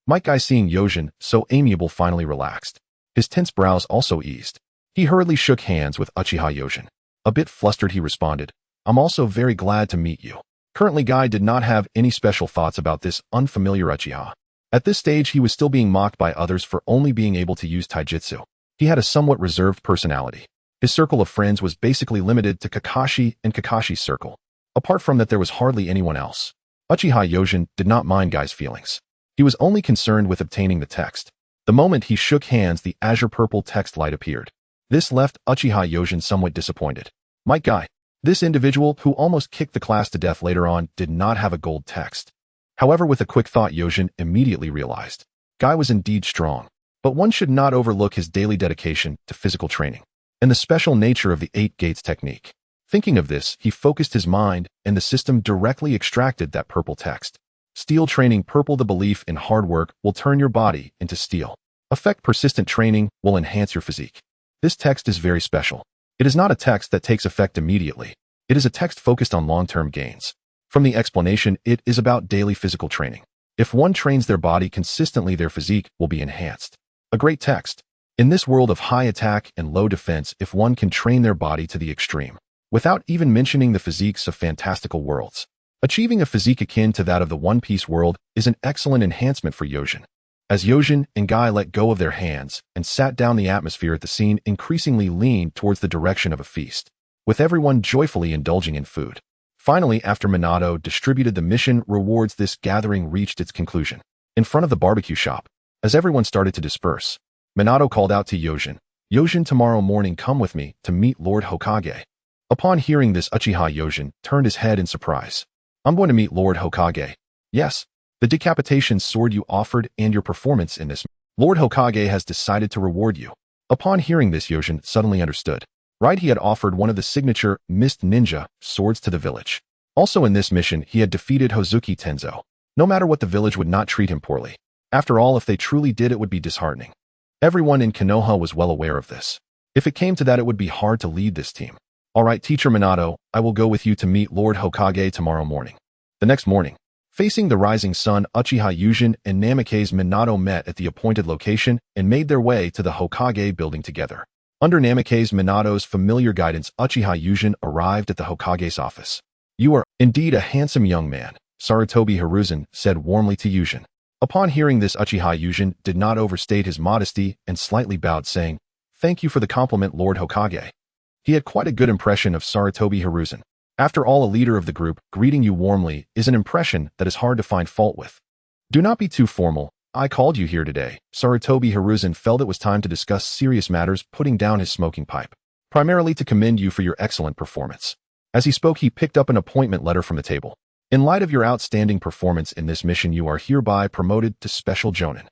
Might Guy, seeing Yojin so amiable, finally relaxed. His tense brows also eased. He hurriedly shook hands with Uchiha Yojin. A bit flustered, he responded, "I'm also very glad to meet you." Currently, Guy did not have any special thoughts about this unfamiliar Uchiha. At this stage, he was still being mocked by others for only being able to use taijutsu. He had a somewhat reserved personality. His circle of friends was basically limited to Kakashi and Kakashi's circle. Apart from that, there was hardly anyone else. Uchiha Yojin did not mind Guy's feelings. He was only concerned with obtaining the text. The moment he shook hands, the azure-purple text light appeared. This left Uchiha Yojin somewhat disappointed. Might Guy, this individual who almost kicked the class to death later on, did not have a gold text. However, with a quick thought, Yojin immediately realized. Guy was indeed strong, but one should not overlook his daily dedication to physical training and the special nature of the 8 gates technique. Thinking of this, he focused his mind, and the system directly extracted that purple text. Steel training purple. The belief in hard work will turn your body into steel. Effect persistent training will enhance your physique. This text is very special. It is not a text that takes effect immediately. It is a text focused on long-term gains. From the explanation, it is about daily physical training. If one trains their body consistently, their physique will be enhanced. A great text. In this world of high attack and low defense, if one can train their body to the extreme, without even mentioning the physiques of fantastical worlds, achieving a physique akin to that of the One Piece world is an excellent enhancement for Yōjin. As Yōjin and Guy let go of their hands and sat down, the atmosphere at the scene increasingly leaned towards the direction of a feast, with everyone joyfully indulging in food. Finally, after Minato distributed the mission rewards, this gathering reached its conclusion. In front of the barbecue shop, as everyone started to disperse, Minato called out to Yōjin, "Yōjin, tomorrow morning come with me to meet Lord Hokage." Upon hearing this, Uchiha Yōjin turned his head in surprise. "I'm going to meet Lord Hokage." "Yes. The decapitation sword you offered and your performance in this. Lord Hokage has decided to reward you." Upon hearing this, Yōjin suddenly understood. Right, he had offered one of the signature Mist Ninja swords to the village. Also in this mission, he had defeated Hozuki Tenzo. No matter what, the village would not treat him poorly. After all, if they truly did, it would be disheartening. Everyone in Konoha was well aware of this. If it came to that, it would be hard to lead this team. "All right, Teacher Minato, I will go with you to meet Lord Hokage tomorrow morning." The next morning, facing the rising sun, Uchiha Yūjin and Namake's Minato met at the appointed location and made their way to the Hokage building together. Under Namake's Minato's familiar guidance, Uchiha Yūjin arrived at the Hokage's office. "You are indeed a handsome young man," Sarutobi Hiruzen said warmly to Yūjin. Upon hearing this, Uchiha Yūjin did not overstate his modesty and slightly bowed, saying, "Thank you for the compliment, Lord Hokage." He had quite a good impression of Sarutobi Hiruzen. After all, a leader of the group greeting you warmly is an impression that is hard to find fault with. "Do not be too formal. I called you here today." Sarutobi Hiruzen felt it was time to discuss serious matters, putting down his smoking pipe. "Primarily to commend you for your excellent performance." As he spoke, he picked up an appointment letter from the table. "In light of your outstanding performance in this mission, you are hereby promoted to Special Jonin.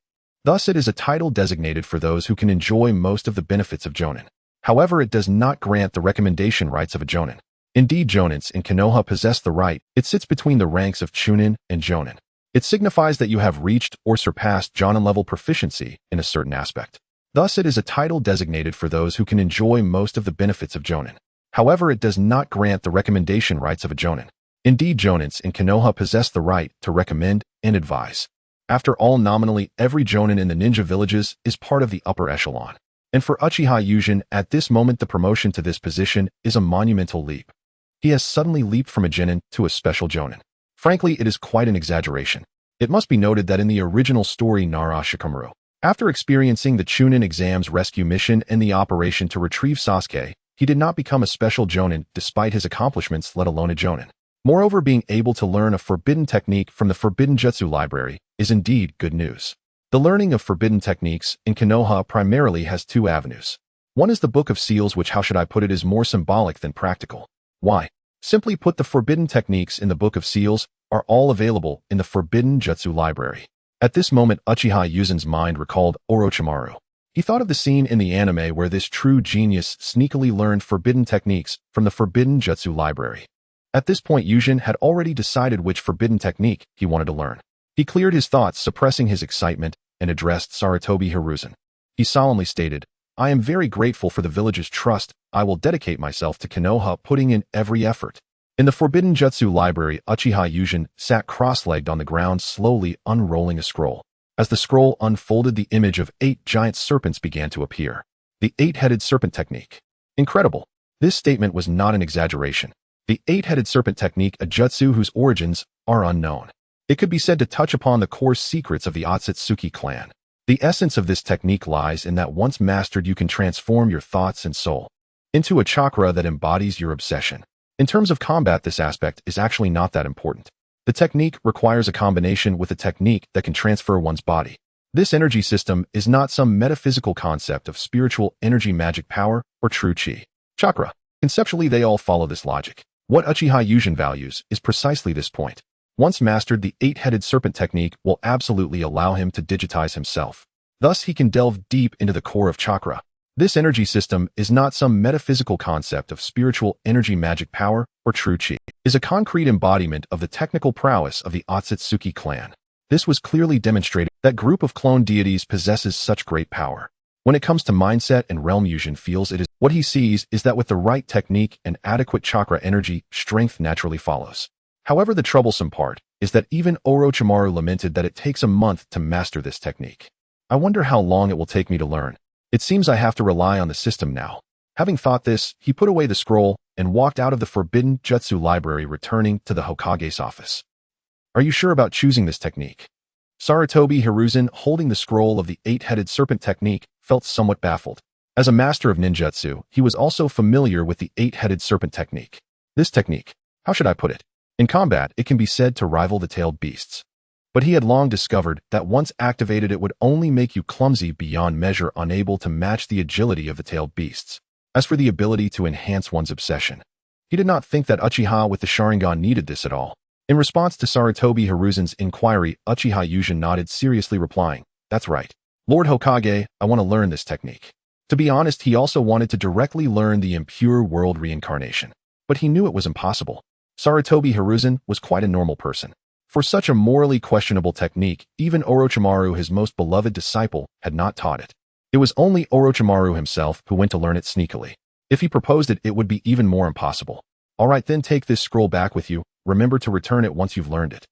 Thus, it is a title designated for those who can enjoy most of the benefits of Jonin. However, it does not grant the recommendation rights of a Jonin. Indeed, Jonins in Konoha possess the right. It sits between the ranks of Chunin and Jonin. It signifies that you have reached or surpassed Jonin-level proficiency in a certain aspect. Thus, it is a title designated for those who can enjoy most of the benefits of Jonin. However, it does not grant the recommendation rights of a Jonin. Indeed, Jonins in Konoha possess the right to recommend and advise. After all, nominally, every Jonin in the ninja villages is part of the upper echelon. And for Uchiha Yūjin, at this moment, the promotion to this position is a monumental leap. He has suddenly leaped from a Genin to a Special Jonin. Frankly, it is quite an exaggeration. It must be noted that in the original story, Orochimaru, after experiencing the Chunin exams rescue mission and the operation to retrieve Sasuke, he did not become a Special Jonin despite his accomplishments, let alone a Jonin. Moreover, being able to learn a forbidden technique from the Forbidden Jutsu library is indeed good news. The learning of forbidden techniques in Konoha primarily has two avenues. One is the Book of Seals, which, how should I put it, is more symbolic than practical. Why? Simply put, the forbidden techniques in the Book of Seals are all available in the Forbidden Jutsu library. At this moment, Uchiha Yūjin's mind recalled Orochimaru. He thought of the scene in the anime where this true genius sneakily learned forbidden techniques from the Forbidden Jutsu library. At this point, Yūjin had already decided which forbidden technique he wanted to learn. He cleared his thoughts, suppressing his excitement, and addressed Sarutobi Hiruzen. He solemnly stated, "I am very grateful for the village's trust. I will dedicate myself to Konoha, putting in every effort." In the Forbidden Jutsu library, Uchiha Yūjin sat cross-legged on the ground, slowly unrolling a scroll. As the scroll unfolded, the image of 8 giant serpents began to appear. The 8-headed serpent technique. Incredible. This statement was not an exaggeration. The 8-headed serpent technique, a jutsu whose origins are unknown. It could be said to touch upon the core secrets of the Otsutsuki clan. The essence of this technique lies in that once mastered, you can transform your thoughts and soul into a chakra that embodies your obsession. In terms of combat, this aspect is actually not that important. The technique requires a combination with a technique that can transfer one's body. This energy system is not some metaphysical concept of spiritual energy, magic power, or true chi. Chakra. Conceptually, they all follow this logic. What Uchiha Yūjin values is precisely this point. Once mastered, the 8-headed serpent technique will absolutely allow him to digitize himself. Thus, he can delve deep into the core of chakra. This energy system is not some metaphysical concept of spiritual energy magic power or true chi. It is a concrete embodiment of the technical prowess of the Otsutsuki clan. This was clearly demonstrated that group of clone deities possesses such great power. When it comes to mindset and realm, Yujin feels it is. What he sees is that with the right technique and adequate chakra energy, strength naturally follows. However, the troublesome part is that even Orochimaru lamented that it takes a month to master this technique. I wonder how long it will take me to learn. It seems I have to rely on the system now. Having thought this, he put away the scroll and walked out of the forbidden jutsu library, returning to the Hokage's office. Are you sure about choosing this technique? Sarutobi Hiruzen, holding the scroll of the eight-headed serpent technique, felt somewhat baffled. As a master of ninjutsu, he was also familiar with the eight-headed serpent technique. This technique, how should I put it? In combat, it can be said to rival the tailed beasts. But he had long discovered that once activated it would only make you clumsy beyond measure, unable to match the agility of the tailed beasts. As for the ability to enhance one's obsession, he did not think that Uchiha with the Sharingan needed this at all. In response to Sarutobi Hiruzen's inquiry, Uchiha Yujin nodded seriously, replying, "That's right. Lord Hokage, I want to learn this technique." To be honest, he also wanted to directly learn the Impure World Reincarnation, but he knew it was impossible. Sarutobi Hiruzen was quite a normal person. For such a morally questionable technique, even Orochimaru, his most beloved disciple, had not taught it. It was only Orochimaru himself who went to learn it sneakily. If he proposed it, it would be even more impossible. All right, then take this scroll back with you. Remember to return it once you've learned it.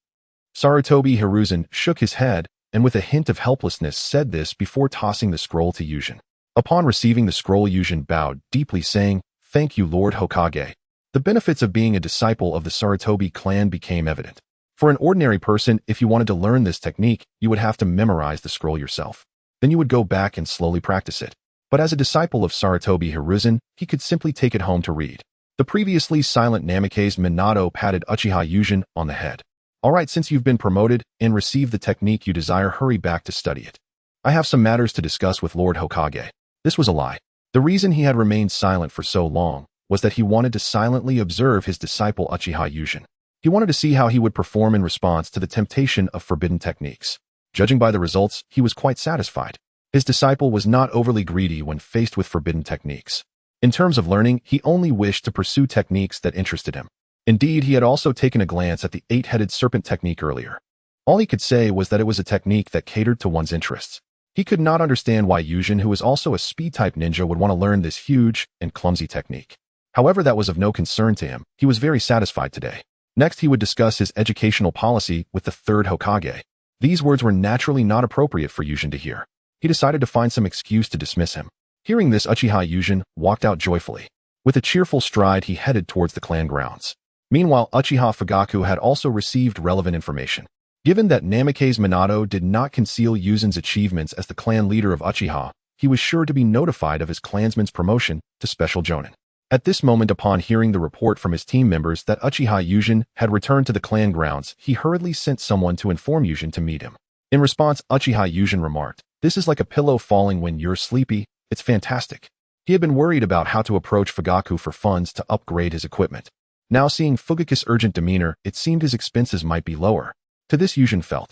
Sarutobi Hiruzen shook his head and with a hint of helplessness said this before tossing the scroll to Yujin. Upon receiving the scroll, Yujin bowed deeply, saying, "Thank you, Lord Hokage." The benefits of being a disciple of the Sarutobi clan became evident. For an ordinary person, if you wanted to learn this technique, you would have to memorize the scroll yourself. Then you would go back and slowly practice it. But as a disciple of Sarutobi Hiruzen, he could simply take it home to read. The previously silent Namikaze Minato patted Uchiha Yujin on the head. "All right, since you've been promoted and received the technique you desire, hurry back to study it. I have some matters to discuss with Lord Hokage." This was a lie. The reason he had remained silent for so long was that he wanted to silently observe his disciple Uchiha Yujin. He wanted to see how he would perform in response to the temptation of forbidden techniques. Judging by the results, he was quite satisfied. His disciple was not overly greedy when faced with forbidden techniques. In terms of learning, he only wished to pursue techniques that interested him. Indeed, he had also taken a glance at the eight-headed serpent technique earlier. All he could say was that it was a technique that catered to one's interests. He could not understand why Yujin, who was also a speed-type ninja, would want to learn this huge and clumsy technique. However, that was of no concern to him. He was very satisfied today. Next, he would discuss his educational policy with the third Hokage. These words were naturally not appropriate for Yujin to hear. He decided to find some excuse to dismiss him. Hearing this, Uchiha Yujin walked out joyfully. With a cheerful stride, he headed towards the clan grounds. Meanwhile, Uchiha Fugaku had also received relevant information. Given that Namikaze Minato did not conceal Yujin's achievements as the clan leader of Uchiha, he was sure to be notified of his clansman's promotion to Special Jonin. At this moment, upon hearing the report from his team members that Uchiha Yujin had returned to the clan grounds, he hurriedly sent someone to inform Yujin to meet him. In response, Uchiha Yujin remarked, "This is like a pillow falling when you're sleepy. It's fantastic." He had been worried about how to approach Fugaku for funds to upgrade his equipment. Now seeing Fugaku's urgent demeanor, it seemed his expenses might be lower. To this, Yujin felt.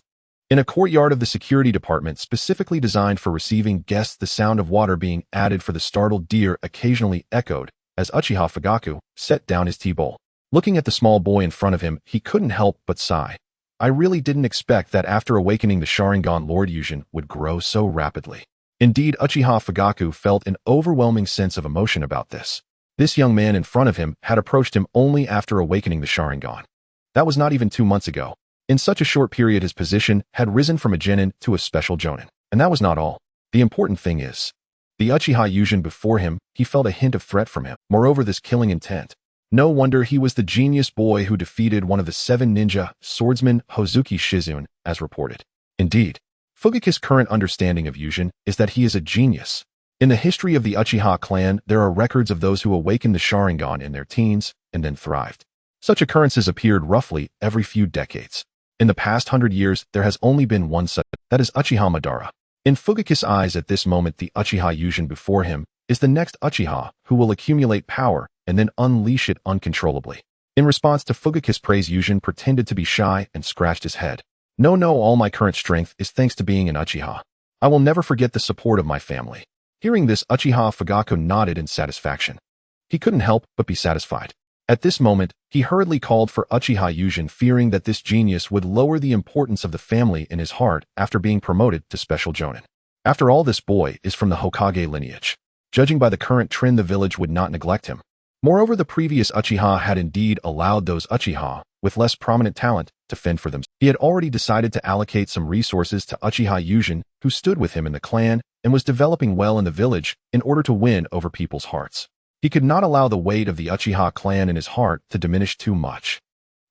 In a courtyard of the security department specifically designed for receiving guests, the sound of water being added for the startled deer occasionally echoed as Uchiha Fugaku set down his tea bowl. Looking at the small boy in front of him, he couldn't help but sigh. I really didn't expect that after awakening the Sharingan, Lord Yujin would grow so rapidly. Indeed, Uchiha Fugaku felt an overwhelming sense of emotion about this. This young man in front of him had approached him only after awakening the Sharingan. That was not even 2 months ago. In such a short period, his position had risen from a genin to a special jonin. And that was not all. The important thing is, the Uchiha Yujin before him, he felt a hint of threat from him. Moreover, this killing intent. No wonder he was the genius boy who defeated one of the 7 ninja swordsmen, Hozuki Shizune, as reported. Indeed, Fugaku's current understanding of Yujin is that he is a genius. In the history of the Uchiha clan, there are records of those who awakened the Sharingan in their teens and then thrived. Such occurrences appeared roughly every few decades. In the past 100 years, there has only been one such, that is Uchiha Madara. In Fugaku's eyes at this moment, the Uchiha Yujin before him is the next Uchiha who will accumulate power and then unleash it uncontrollably. In response to Fugaku's praise, Yujin pretended to be shy and scratched his head. No, all my current strength is thanks to being an Uchiha. I will never forget the support of my family. Hearing this, Uchiha Fugaku nodded in satisfaction. He couldn't help but be satisfied. At this moment, he hurriedly called for Uchiha Yūjin, fearing that this genius would lower the importance of the family in his heart after being promoted to special jonin. After all, this boy is from the Hokage lineage. Judging by the current trend, the village would not neglect him. Moreover, the previous Uchiha had indeed allowed those Uchiha with less prominent talent to fend for themselves. He had already decided to allocate some resources to Uchiha Yūjin, who stood with him in the clan and was developing well in the village in order to win over people's hearts. He could not allow the weight of the Uchiha clan in his heart to diminish too much.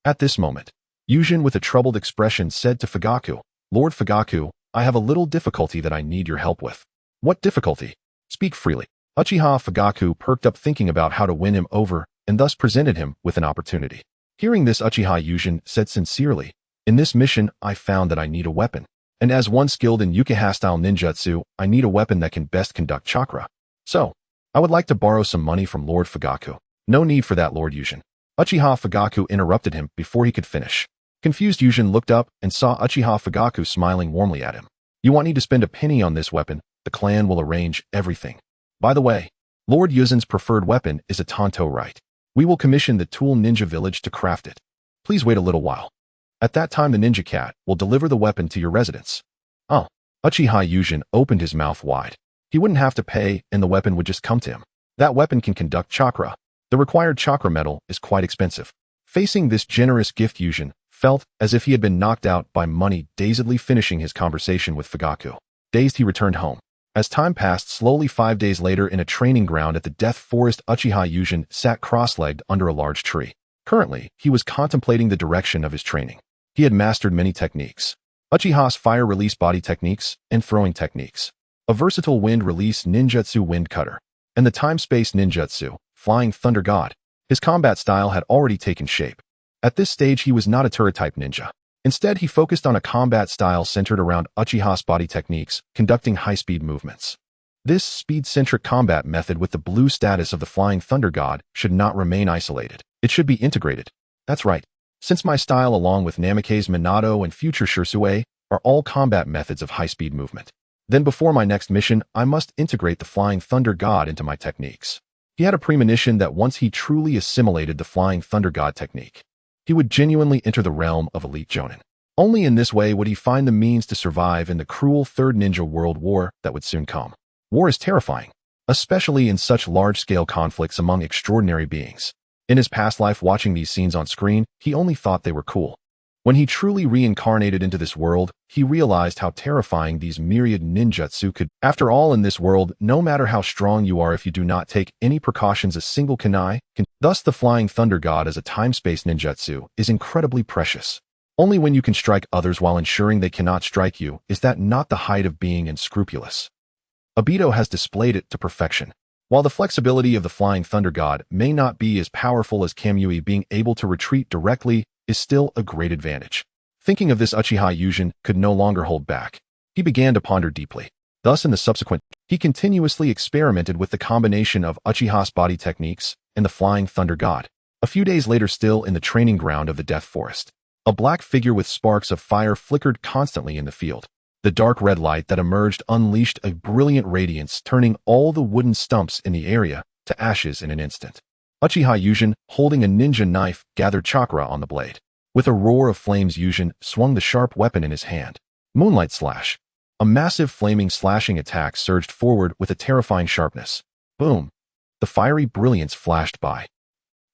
At this moment, Yūjin, with a troubled expression, said to Fugaku, "Lord Fugaku, I have a little difficulty that I need your help with." "What difficulty? Speak freely." Uchiha Fugaku perked up, thinking about how to win him over, and thus presented him with an opportunity. Hearing this, Uchiha Yūjin said sincerely, "In this mission, I found that I need a weapon. And as one skilled in Uchiha-style ninjutsu, I need a weapon that can best conduct chakra. So, I would like to borrow some money from Lord Fugaku." "No need for that, Lord Yūjin." Uchiha Fugaku interrupted him before he could finish. Confused, Yūjin looked up and saw Uchiha Fugaku smiling warmly at him. "You want me to spend a penny on this weapon? The clan will arrange everything. By the way, Lord Yūjin's preferred weapon is a Tendō right. We will commission the Tool Ninja Village to craft it. Please wait a little while. At that time, the Ninja Cat will deliver the weapon to your residence." "Oh." Uchiha Yūjin opened his mouth wide. He wouldn't have to pay, and the weapon would just come to him. That weapon can conduct chakra. The required chakra metal is quite expensive. Facing this generous gift, Yūjin felt as if he had been knocked out by money, dazedly finishing his conversation with Fugaku. Dazed, he returned home. As time passed slowly, 5 days later, in a training ground at the Death Forest, Uchiha Yūjin sat cross-legged under a large tree. Currently, he was contemplating the direction of his training. He had mastered many techniques. Uchiha's fire release body techniques and throwing techniques, a versatile wind release ninjutsu wind cutter, and the time-space ninjutsu, flying thunder god. His combat style had already taken shape. At this stage, he was not a turret-type ninja. Instead, he focused on a combat style centered around Uchiha's body techniques, conducting high-speed movements. This speed-centric combat method with the blue status of the flying thunder god should not remain isolated. It should be integrated. That's right. Since my style, along with Namake's Minato and future Shursue, are all combat methods of high-speed movement, then before my next mission, I must integrate the flying thunder god into my techniques. He had a premonition that once he truly assimilated the flying thunder god technique, he would genuinely enter the realm of elite jonin. Only in this way would he find the means to survive in the cruel Third Ninja World War that would soon come. War is terrifying, especially in such large-scale conflicts among extraordinary beings. In his past life, watching these scenes on screen, he only thought they were cool. When he truly reincarnated into this world, he realized how terrifying these myriad ninjutsu could. After all, in this world, no matter how strong you are, if you do not take any precautions, a single kunai can. Thus, the flying thunder god as a time-space ninjutsu is incredibly precious. Only when you can strike others while ensuring they cannot strike you is that not the height of being unscrupulous. Obito has displayed it to perfection. While the flexibility of the flying thunder god may not be as powerful as Kamui, being able to retreat directly is still a great advantage. Thinking of this, Uchiha Yūjin could no longer hold back. He began to ponder deeply. Thus, in the subsequent, he continuously experimented with the combination of Uchiha's body techniques and the flying thunder god. A few days later, still in the training ground of the Death Forest, a black figure with sparks of fire flickered constantly in the field. The dark red light that emerged unleashed a brilliant radiance, turning all the wooden stumps in the area to ashes in an instant. Uchiha Yūjin, holding a ninja knife, gathered chakra on the blade. With a roar of flames, Yūjin swung the sharp weapon in his hand. Moonlight Slash. A massive flaming slashing attack surged forward with a terrifying sharpness. Boom. The fiery brilliance flashed by.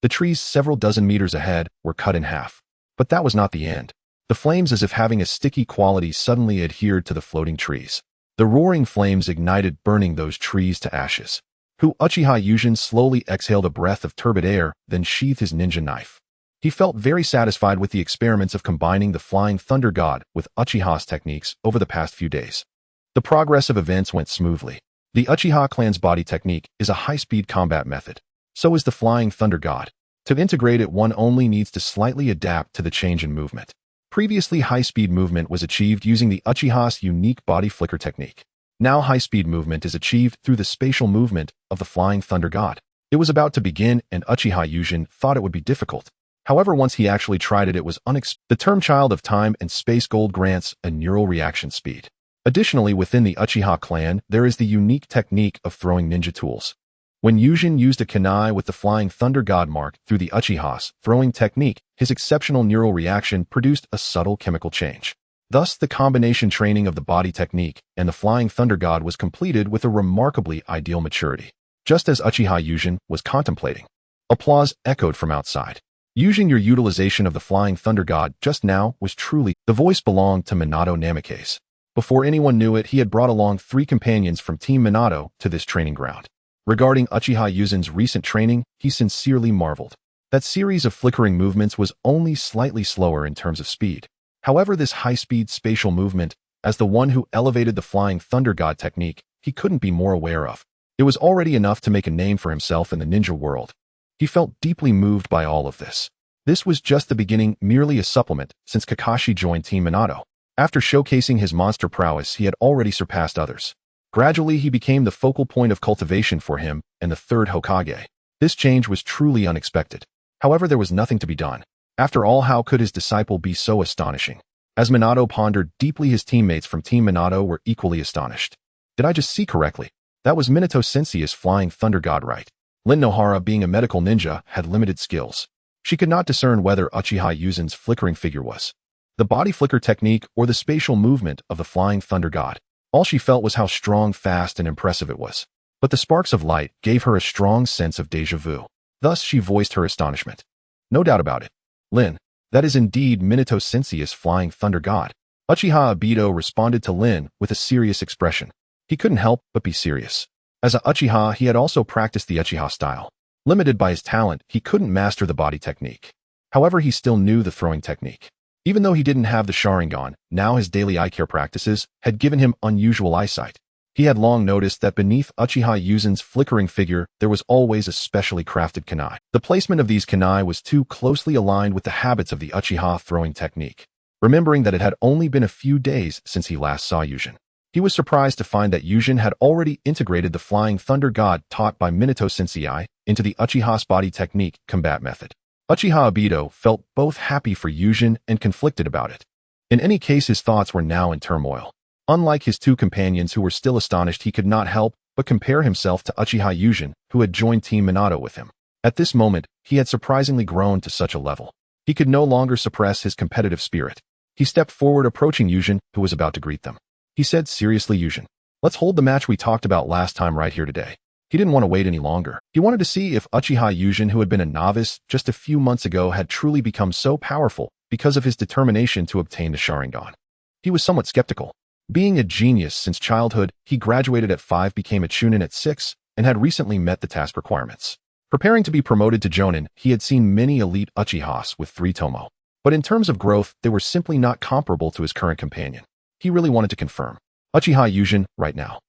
The trees several dozen meters ahead were cut in half. But that was not the end. The flames, as if having a sticky quality, suddenly adhered to the floating trees. The roaring flames ignited, burning those trees to ashes. Uchiha Yūjin slowly exhaled a breath of turbid air, then sheathed his ninja knife. He felt very satisfied with the experiments of combining the flying thunder god with Uchiha's techniques over the past few days. The progress of events went smoothly. The Uchiha clan's body technique is a high-speed combat method. So is the flying thunder god. To integrate it, one only needs to slightly adapt to the change in movement. Previously, high-speed movement was achieved using the Uchiha's unique body flicker technique. Now high-speed movement is achieved through the spatial movement of the flying thunder god. It was about to begin, and Uchiha Yūjin thought it would be difficult. However, once he actually tried it, it was unexpected. The term child of time and space gold grants a neural reaction speed. Additionally, within the Uchiha clan, there is the unique technique of throwing ninja tools. When Yūjin used a kunai with the Flying Thunder God mark through the Uchiha's throwing technique, his exceptional neural reaction produced a subtle chemical change. Thus, the combination training of the body technique and the Flying Thunder God was completed with a remarkably ideal maturity, just as Uchiha Yūjin was contemplating. Applause echoed from outside. Yūjin, your utilization of the Flying Thunder God just now was truly— The voice belonged to Minato Namikaze. Before anyone knew it, he had brought along 3 companions from Team Minato to this training ground. Regarding Uchiha Yūjin's recent training, he sincerely marveled. That series of flickering movements was only slightly slower in terms of speed. However, this high-speed spatial movement, as the one who elevated the Flying Thunder God technique, he couldn't be more aware of. It was already enough to make a name for himself in the ninja world. He felt deeply moved by all of this. This was just the beginning, merely a supplement, since Kakashi joined Team Minato. After showcasing his monster prowess, he had already surpassed others. Gradually, he became the focal point of cultivation for him and the third Hokage. This change was truly unexpected. However, there was nothing to be done. After all, how could his disciple be so astonishing? As Minato pondered deeply, his teammates from Team Minato were equally astonished. Did I just see correctly? That was Minato Sensei's Flying Thunder God, right? Lin Nohara, being a medical ninja, had limited skills. She could not discern whether Uchiha Yūjin's flickering figure was the body flicker technique or the spatial movement of the Flying Thunder God. All she felt was how strong, fast, and impressive it was. But the sparks of light gave her a strong sense of déjà vu. Thus, she voiced her astonishment. No doubt about it. Lin, that is indeed Minato Sensei's Flying Thunder God. Uchiha Obito responded to Lin with a serious expression. He couldn't help but be serious. As a Uchiha, he had also practiced the Uchiha style. Limited by his talent, he couldn't master the body technique. However, he still knew the throwing technique. Even though he didn't have the Sharingan, now his daily eye care practices had given him unusual eyesight. He had long noticed that beneath Uchiha Yūjin's flickering figure, there was always a specially crafted kunai. The placement of these kunai was too closely aligned with the habits of the Uchiha throwing technique. Remembering that it had only been a few days since he last saw Yūjin, he was surprised to find that Yūjin had already integrated the Flying Thunder God taught by Minato Sensei into the Uchiha's body technique combat method. Uchiha Obito felt both happy for Yūjin and conflicted about it. In any case, his thoughts were now in turmoil. Unlike his 2 companions who were still astonished, he could not help but compare himself to Uchiha Yūjin, who had joined Team Minato with him. At this moment, he had surprisingly grown to such a level. He could no longer suppress his competitive spirit. He stepped forward, approaching Yūjin, who was about to greet them. He said seriously, "Yūjin, let's hold the match we talked about last time right here today." He didn't want to wait any longer. He wanted to see if Uchiha Yūjin, who had been a novice just a few months ago, had truly become so powerful because of his determination to obtain the Sharingan. He was somewhat skeptical. Being a genius since childhood, he graduated at 5, became a Chunin at 6, and had recently met the task requirements. Preparing to be promoted to Jonin, he had seen many elite Uchihas with 3 Tomo. But in terms of growth, they were simply not comparable to his current companion. He really wanted to confirm. Uchiha Yūjin, right now.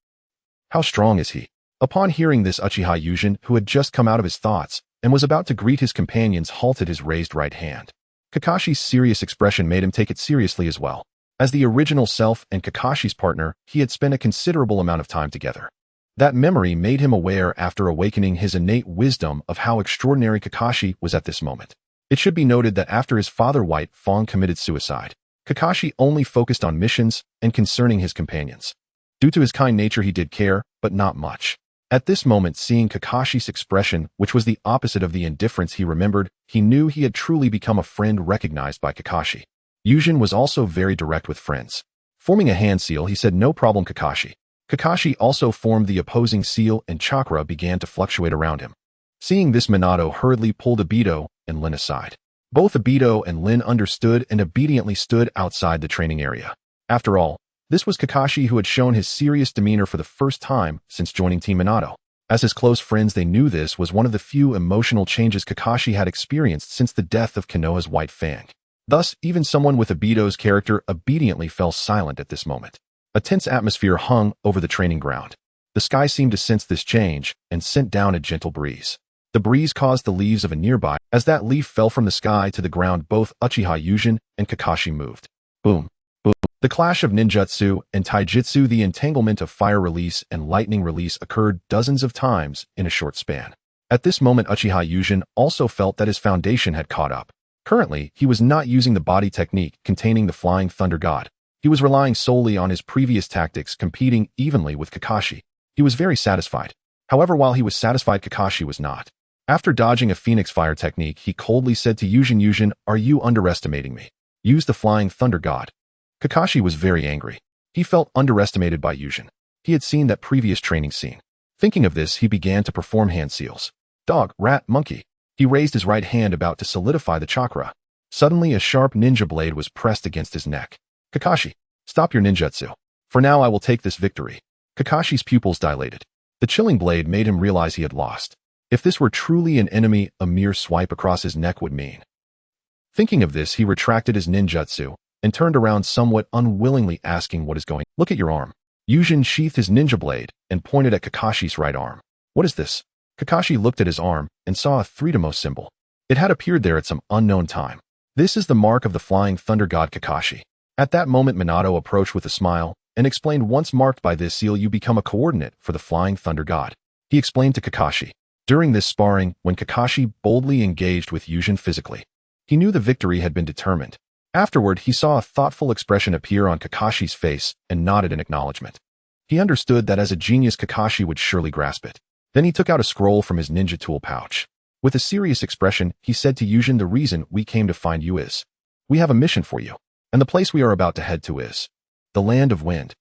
How strong is he? Upon hearing this, Uchiha Yūjin, who had just come out of his thoughts and was about to greet his companions, halted his raised right hand. Kakashi's serious expression made him take it seriously as well. As the original self and Kakashi's partner, he had spent a considerable amount of time together. That memory made him aware, after awakening, his innate wisdom of how extraordinary Kakashi was at this moment. It should be noted that after his father White Fang committed suicide, Kakashi only focused on missions and concerning his companions. Due to his kind nature, he did care, but not much. At this moment, seeing Kakashi's expression, which was the opposite of the indifference he remembered, he knew he had truly become a friend recognized by Kakashi. Yūjin was also very direct with friends. Forming a hand seal, he said, "No problem, Kakashi." Kakashi also formed the opposing seal, and chakra began to fluctuate around him. Seeing this, Minato hurriedly pulled Obito and Lin aside. Both Obito and Lin understood and obediently stood outside the training area. After all, this was Kakashi, who had shown his serious demeanor for the first time since joining Team Minato. As his close friends, they knew this was one of the few emotional changes Kakashi had experienced since the death of Konoha's White Fang. Thus, even someone with Obito's character obediently fell silent at this moment. A tense atmosphere hung over the training ground. The sky seemed to sense this change and sent down a gentle breeze. The breeze caused the leaves of a nearby. As that leaf fell from the sky to the ground, both Uchiha Yūjin and Kakashi moved. Boom, boom. The clash of ninjutsu and taijutsu, the entanglement of fire release and lightning release, occurred dozens of times in a short span. At this moment, Uchiha Yūjin also felt that his foundation had caught up. Currently, he was not using the body technique containing the Flying Thunder God. He He was relying solely on his previous tactics, competing evenly with Kakashi. He was very satisfied. However, while he was satisfied, Kakashi was not. After dodging a Phoenix Fire technique, he coldly said to Yūjin, "Yūjin, are you underestimating me? Use the Flying Thunder God." Kakashi was very angry. He felt underestimated by Yūjin. He had seen that previous training scene. Thinking of this, he began to perform hand seals. Dog, rat, monkey. He raised his right hand about to solidify the chakra. Suddenly, a sharp ninja blade was pressed against his neck. "Kakashi, stop your ninjutsu. For now, I will take this victory." Kakashi's pupils dilated. The chilling blade made him realize he had lost. If this were truly an enemy, a mere swipe across his neck would mean. Thinking of this, he retracted his ninjutsu and turned around somewhat unwillingly, asking, "What is going on? Look at your arm." Yūjin sheathed his ninja blade and pointed at Kakashi's right arm. "What is this?" Kakashi looked at his arm and saw a Threedomos symbol. It had appeared there at some unknown time. "This is the mark of the Flying Thunder God Kakashi." At that moment, Minato approached with a smile and explained, "Once marked by this seal, you become a coordinate for the Flying Thunder God." He explained to Kakashi. During this sparring, when Kakashi boldly engaged with Yūjin physically, he knew the victory had been determined. Afterward, he saw a thoughtful expression appear on Kakashi's face and nodded in acknowledgement. He understood that as a genius, Kakashi would surely grasp it. Then he took out a scroll from his ninja tool pouch. With a serious expression, he said to Yūjin, "The reason we came to find you is, we have a mission for you, and the place we are about to head to is the Land of Wind."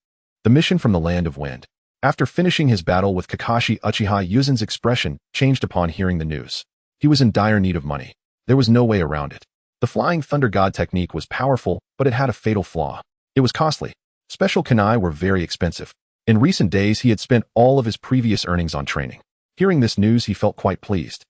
The mission from the Land of Wind. After finishing his battle with Kakashi, Uchiha Yūjin's expression changed upon hearing the news. He was in dire need of money. There was no way around it. The Flying Thunder God technique was powerful, but it had a fatal flaw. It was costly. Special kunai were very expensive. In recent days, he had spent all of his previous earnings on training. Hearing this news, he felt quite pleased.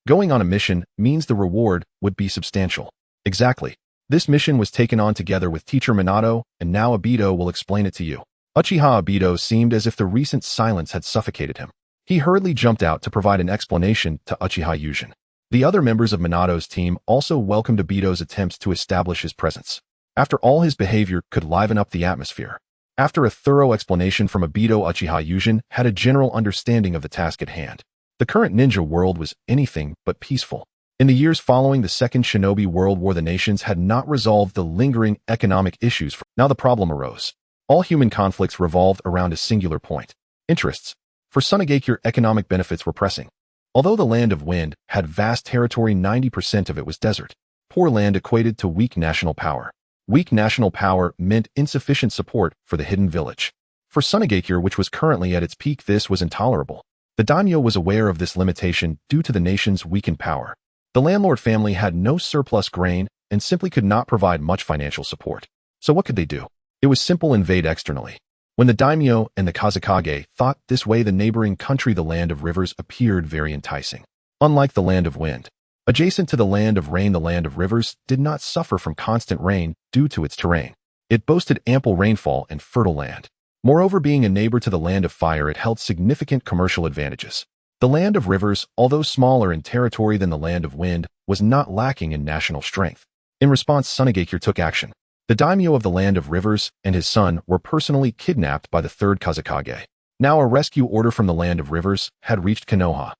Going on a mission means the reward would be substantial. Exactly. This mission was taken on together with teacher Minato, and now Obito will explain it to you. Uchiha Obito seemed as if the recent silence had suffocated him. He hurriedly jumped out to provide an explanation to Uchiha Yūjin. The other members of Minato's team also welcomed Obito's attempts to establish his presence. After all, his behavior could liven up the atmosphere. After a thorough explanation from Obito, Uchiha Yūjin had a general understanding of the task at hand. The current ninja world was anything but peaceful. In the years following the Second Shinobi World War, the nations had not resolved the lingering economic issues. Now the problem arose. All human conflicts revolved around a singular point: interests. For Sunagakure, economic benefits were pressing. Although the Land of Wind had vast territory, 90% of it was desert. Poor land equated to weak national power. Weak national power meant insufficient support for the hidden village. For Sunagakure, which was currently at its peak, this was intolerable. The daimyo was aware of this limitation due to the nation's weakened power. The landlord family had no surplus grain and simply could not provide much financial support. So what could they do? It was simple: invade externally. When the daimyo and the Kazekage thought this way, the neighboring country, the Land of Rivers, appeared very enticing. Unlike the Land of Wind, adjacent to the Land of Rain, the Land of Rivers did not suffer from constant rain due to its terrain. It boasted ample rainfall and fertile land. Moreover, being a neighbor to the Land of Fire, it held significant commercial advantages. The Land of Rivers, although smaller in territory than the Land of Wind, was not lacking in national strength. In response, Sunagakure took action. The daimyo of the Land of Rivers and his son were personally kidnapped by the third Kazekage. Now a rescue order from the Land of Rivers had reached Konoha.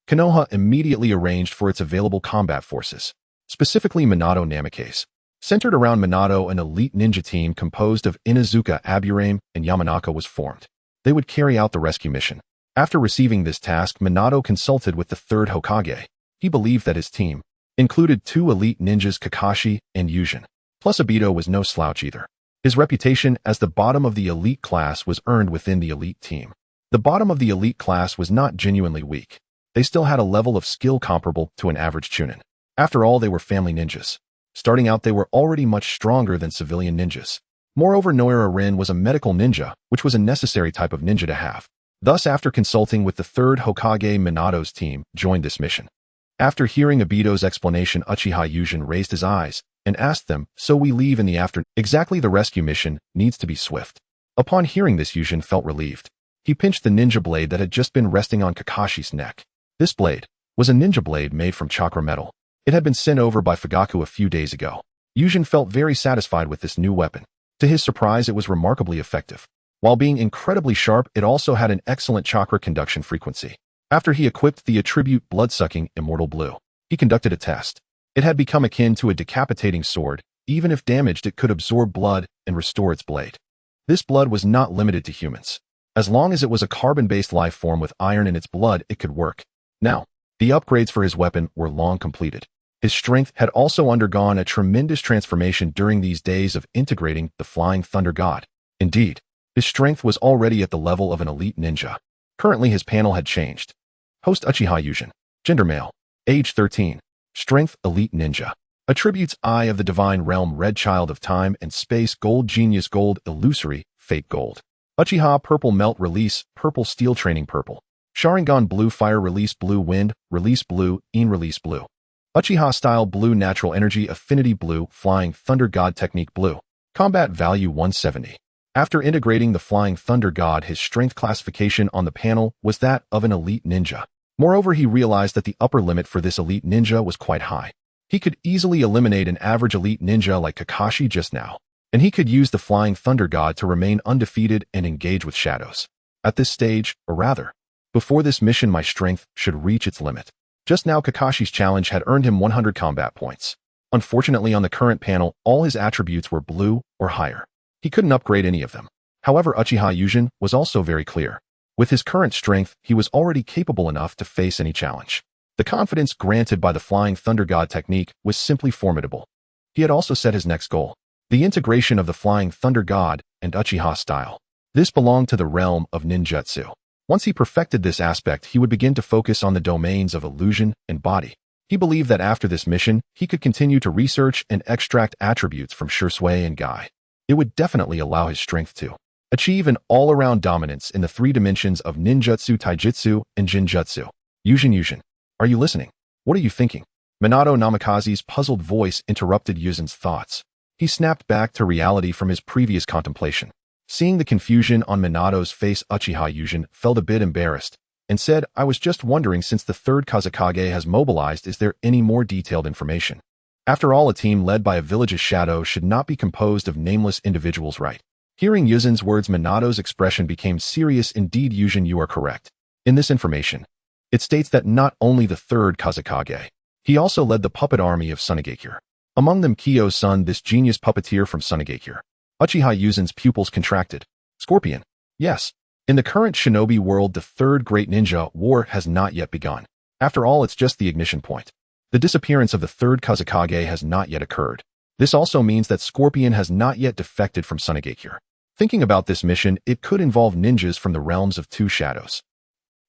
Konoha immediately arranged for its available combat forces, specifically Minato Namikaze. Centered around Minato, an elite ninja team composed of Inuzuka, Aburame, and Yamanaka was formed. They would carry out the rescue mission. After receiving this task, Minato consulted with the third Hokage. He believed that his team included two elite ninjas, Kakashi and Yūjin. Plus, Obito was no slouch either. His reputation as the bottom of the elite class was earned within the elite team. The bottom of the elite class was not genuinely weak. They still had a level of skill comparable to an average chunin. After all, they were family ninjas. Starting out, they were already much stronger than civilian ninjas. Moreover, Noira Rin was a medical ninja, which was a necessary type of ninja to have. Thus, after consulting with the third Hokage, Minato's team joined this mission. After hearing Obito's explanation, Uchiha Yūjin raised his eyes and asked them, "So we leave in the afternoon?" Exactly, the rescue mission needs to be swift. Upon hearing this, Yūjin felt relieved. He pinched the ninja blade that had just been resting on Kakashi's neck. This blade was a ninja blade made from chakra metal. It had been sent over by Fugaku a few days ago. Yūjin felt very satisfied with this new weapon. To his surprise, it was remarkably effective. While being incredibly sharp, it also had an excellent chakra conduction frequency. After he equipped the attribute blood-sucking Immortal Blue, he conducted a test. It had become akin to a decapitating sword, even if damaged it could absorb blood and restore its blade. This blood was not limited to humans. As long as it was a carbon-based life form with iron in its blood, it could work. Now, the upgrades for his weapon were long completed. His strength had also undergone a tremendous transformation during these days of integrating the Flying Thunder God. Indeed, his strength was already at the level of an elite ninja. Currently, his panel had changed. Host Uchiha Yujin. Gender male. Age 13. Strength elite ninja. Attributes Eye of the Divine Realm Red Child of Time and Space Gold Genius Gold Illusory Fate Gold. Uchiha Purple Melt Release Purple Steel Training Purple. Sharingan Blue Fire Release Blue Wind Release Blue In Release Blue. Uchiha Style Blue Natural Energy Affinity Blue Flying Thunder God Technique Blue. Combat Value 170. After integrating the Flying Thunder God, his strength classification on the panel was that of an elite ninja. Moreover, he realized that the upper limit for this elite ninja was quite high. He could easily eliminate an average elite ninja like Kakashi just now, and he could use the Flying Thunder God to remain undefeated and engage with shadows. At this stage, or rather, before this mission, my strength should reach its limit. Just now, Kakashi's challenge had earned him 100 combat points. Unfortunately, on the current panel, all his attributes were blue or higher. He couldn't upgrade any of them. However, Uchiha Yujin was also very clear. With his current strength, he was already capable enough to face any challenge. The confidence granted by the Flying Thunder God technique was simply formidable. He had also set his next goal, the integration of the Flying Thunder God and Uchiha style. This belonged to the realm of ninjutsu. Once he perfected this aspect, he would begin to focus on the domains of illusion and body. He believed that after this mission, he could continue to research and extract attributes from Shursui and Gai. It would definitely allow his strength to achieve an all-around dominance in the three dimensions of ninjutsu, taijutsu, and jinjutsu. Yujin, are you listening? What are you thinking? Minato Namikaze's puzzled voice interrupted Yuzin's thoughts. He snapped back to reality from his previous contemplation. Seeing the confusion on Minato's face, Uchiha Yujin felt a bit embarrassed and said, I was just wondering, since the third Kazekage has mobilized, is there any more detailed information? After all, a team led by a village's shadow should not be composed of nameless individuals, right? Hearing Yuzin's words, Minato's expression became serious. Indeed, Yujin, you are correct. In this information, it states that not only the third Kazekage, he also led the puppet army of Sunigakure. Among them Kyo's son, this genius puppeteer from Sunigakure. Uchiha Yuzin's pupils contracted. Scorpion. Yes. In the current shinobi world, the third great ninja war has not yet begun. After all, it's just the ignition point. The disappearance of the third Kazekage has not yet occurred. This also means that Scorpion has not yet defected from Sunigakure. Thinking about this mission, it could involve ninjas from the realms of two shadows.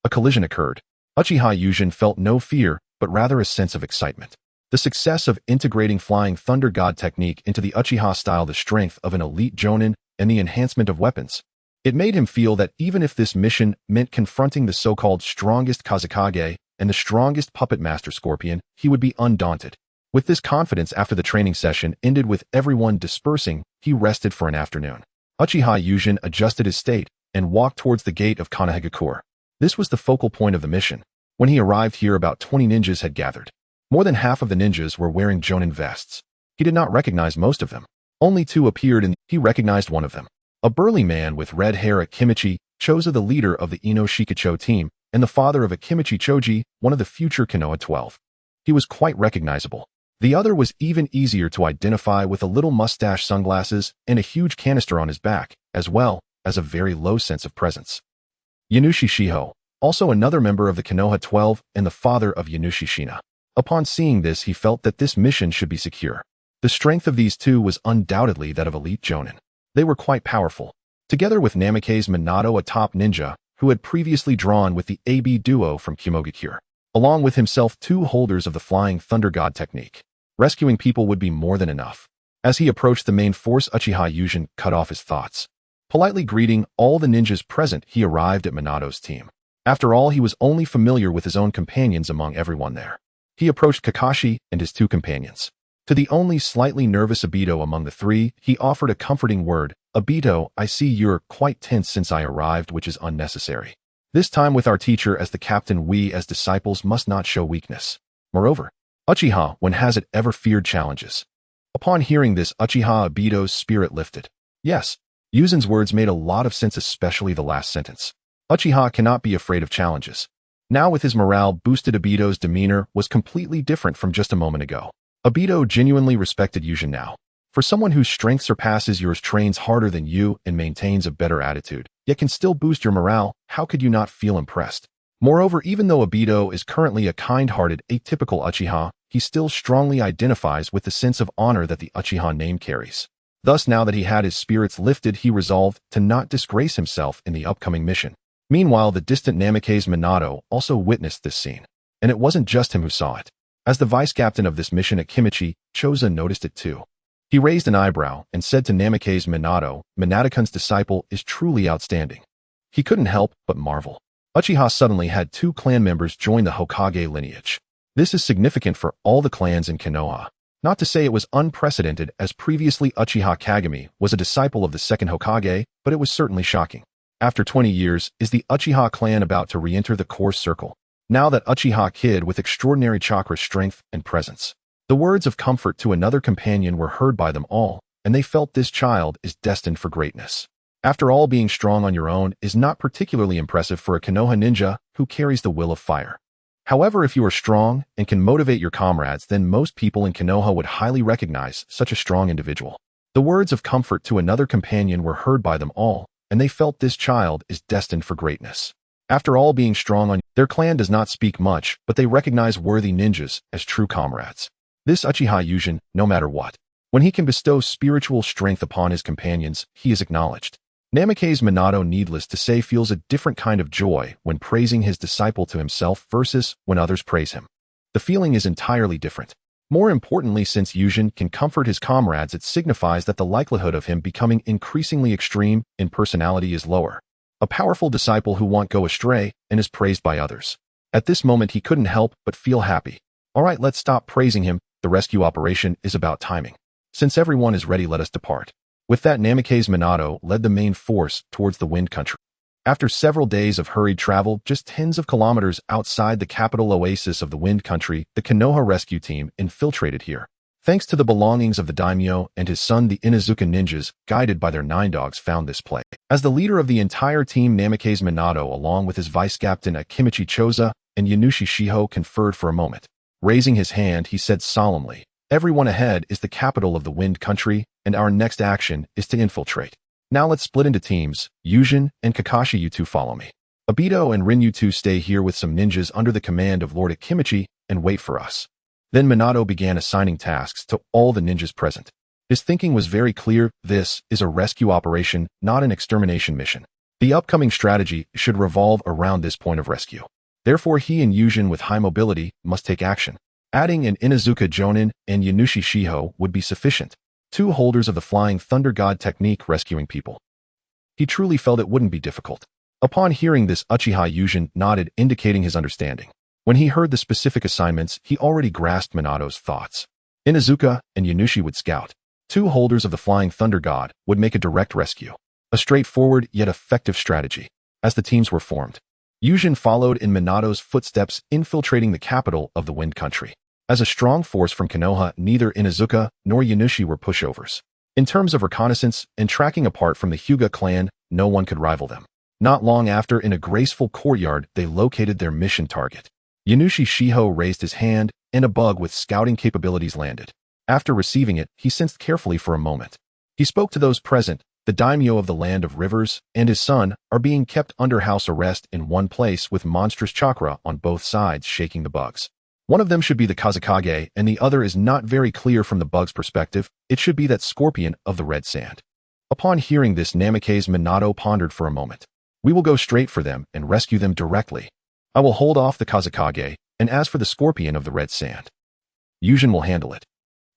A collision occurred. Uchiha Yujin felt no fear, but rather a sense of excitement. The success of integrating Flying Thunder God technique into the Uchiha style, the strength of an elite jonin, and the enhancement of weapons. It made him feel that even if this mission meant confronting the so-called strongest Kazekage and the strongest puppet master Scorpion, he would be undaunted. With this confidence, after the training session ended with everyone dispersing, he rested for an afternoon. Uchiha Yujin adjusted his state and walked towards the gate of Konohagakure. This was the focal point of the mission. When he arrived here, about 20 ninjas had gathered. More than half of the ninjas were wearing jonin vests. He did not recognize most of them. Only two appeared, and he recognized one of them. A burly man with red hair, Akimichi Choza, the leader of the Ino Shikacho team, and the father of Akimichi Choji, one of the future Konoha 12. He was quite recognizable. The other was even easier to identify, with a little mustache, sunglasses, and a huge canister on his back, as well as a very low sense of presence. Yanushi Shiho, also another member of the Konoha 12 and the father of Yanushi Shina. Upon seeing this, he felt that this mission should be secure. The strength of these two was undoubtedly that of elite jonin. They were quite powerful. Together with Namikaze Minato, a top ninja, who had previously drawn with the AB duo from Kumogakure. Along with himself, two holders of the Flying Thunder God technique. Rescuing people would be more than enough. As he approached the main force, Uchiha Yujin cut off his thoughts. Politely greeting all the ninjas present, he arrived at Minato's team. After all, he was only familiar with his own companions among everyone there. He approached Kakashi and his two companions. To the only slightly nervous Obito among the three, he offered a comforting word. Obito, I see you're quite tense since I arrived, which is unnecessary. This time with our teacher as the captain, we as disciples must not show weakness. Moreover, Uchiha, when has it ever feared challenges? Upon hearing this, Uchiha Obito's spirit lifted. Yes, Yuzin's words made a lot of sense, especially the last sentence. Uchiha cannot be afraid of challenges. Now with his morale boosted, Obito's demeanor was completely different from just a moment ago. Obito genuinely respected Yujin now. For someone whose strength surpasses yours, trains harder than you, and maintains a better attitude, yet can still boost your morale, how could you not feel impressed? Moreover, even though Obito is currently a kind-hearted, atypical Uchiha, he still strongly identifies with the sense of honor that the Uchiha name carries. Thus, now that he had his spirits lifted, he resolved to not disgrace himself in the upcoming mission. Meanwhile, the distant Namikaze Minato also witnessed this scene. And it wasn't just him who saw it. As the vice-captain of this mission at Kimichi, Choza noticed it too. He raised an eyebrow and said to Namikaze Minato, "Minato-kun's disciple is truly outstanding." He couldn't help but marvel. Uchiha suddenly had 2 clan members join the Hokage lineage. This is significant for all the clans in Konoha. Not to say it was unprecedented, as previously Uchiha Kagami was a disciple of the second Hokage, but it was certainly shocking. After 20 years, is the Uchiha clan about to re-enter the core circle? Now that Uchiha kid with extraordinary chakra strength and presence. The words of comfort to another companion were heard by them all, and they felt this child is destined for greatness. After all, being strong on your own is not particularly impressive for a Konoha ninja who carries the will of fire. However, if you are strong and can motivate your comrades, then most people in Konoha would highly recognize such a strong individual. The words of comfort to another companion were heard by them all, and they felt this child is destined for greatness. After all, being strong on their clan does not speak much, but they recognize worthy ninjas as true comrades. This Uchiha Yūjin, no matter what, when he can bestow spiritual strength upon his companions, he is acknowledged. Namikaze Minato, needless to say, feels a different kind of joy when praising his disciple to himself versus when others praise him. The feeling is entirely different. More importantly, since Yūjin can comfort his comrades, it signifies that the likelihood of him becoming increasingly extreme in personality is lower. A powerful disciple who won't go astray and is praised by others. At this moment, he couldn't help but feel happy. All right, let's stop praising him. The rescue operation is about timing. Since everyone is ready, let us depart. With that, Namikaze Minato led the main force towards the Wind Country. After several days of hurried travel, just tens of kilometers outside the capital oasis of the Wind Country, the Konoha rescue team infiltrated here. Thanks to the belongings of the daimyo and his son, the Inuzuka ninjas, guided by their 9 dogs, found this place. As the leader of the entire team, Namikaze Minato, along with his vice-captain Akimichi Choza and Yanushi Shiho, conferred for a moment. Raising his hand, he said solemnly, "Everyone ahead is the capital of the Wind Country, and our next action is to infiltrate. Now let's split into teams. Yūjin and Kakashi, you 2 follow me. Obito and Rin, you 2 stay here with some ninjas under the command of Lord Akimichi and wait for us." Then Minato began assigning tasks to all the ninjas present. His thinking was very clear. This is a rescue operation, not an extermination mission. The upcoming strategy should revolve around this point of rescue. Therefore, he and Yūjin, with high mobility, must take action. Adding an Inuzuka Jonin and Yanushi Shiho would be sufficient. 2 holders of the Flying Thunder God technique rescuing people. He truly felt it wouldn't be difficult. Upon hearing this, Uchiha Yūjin nodded, indicating his understanding. When he heard the specific assignments, he already grasped Minato's thoughts. Inuzuka and Yanushi would scout. 2 holders of the Flying Thunder God would make a direct rescue. A straightforward yet effective strategy. As the teams were formed, Yūjin followed in Minato's footsteps, infiltrating the capital of the Wind Country. As a strong force from Konoha, neither Inuzuka nor Yanushi were pushovers. In terms of reconnaissance and tracking, apart from the Hyuga clan, no one could rival them. Not long after, in a graceful courtyard, they located their mission target. Yanushi Shiho raised his hand, and a bug with scouting capabilities landed. After receiving it, he sensed carefully for a moment. He spoke to those present. The daimyo of the Land of Rivers and his son are being kept under house arrest in one place with monstrous chakra on both sides shaking the bugs. One of them should be the Kazekage, and the other is not very clear from the bug's perspective. It should be that scorpion of the red sand. Upon hearing this, Namikaze Minato pondered for a moment. We will go straight for them and rescue them directly. I will hold off the Kazekage, and as for the scorpion of the red sand, Yūjin will handle it.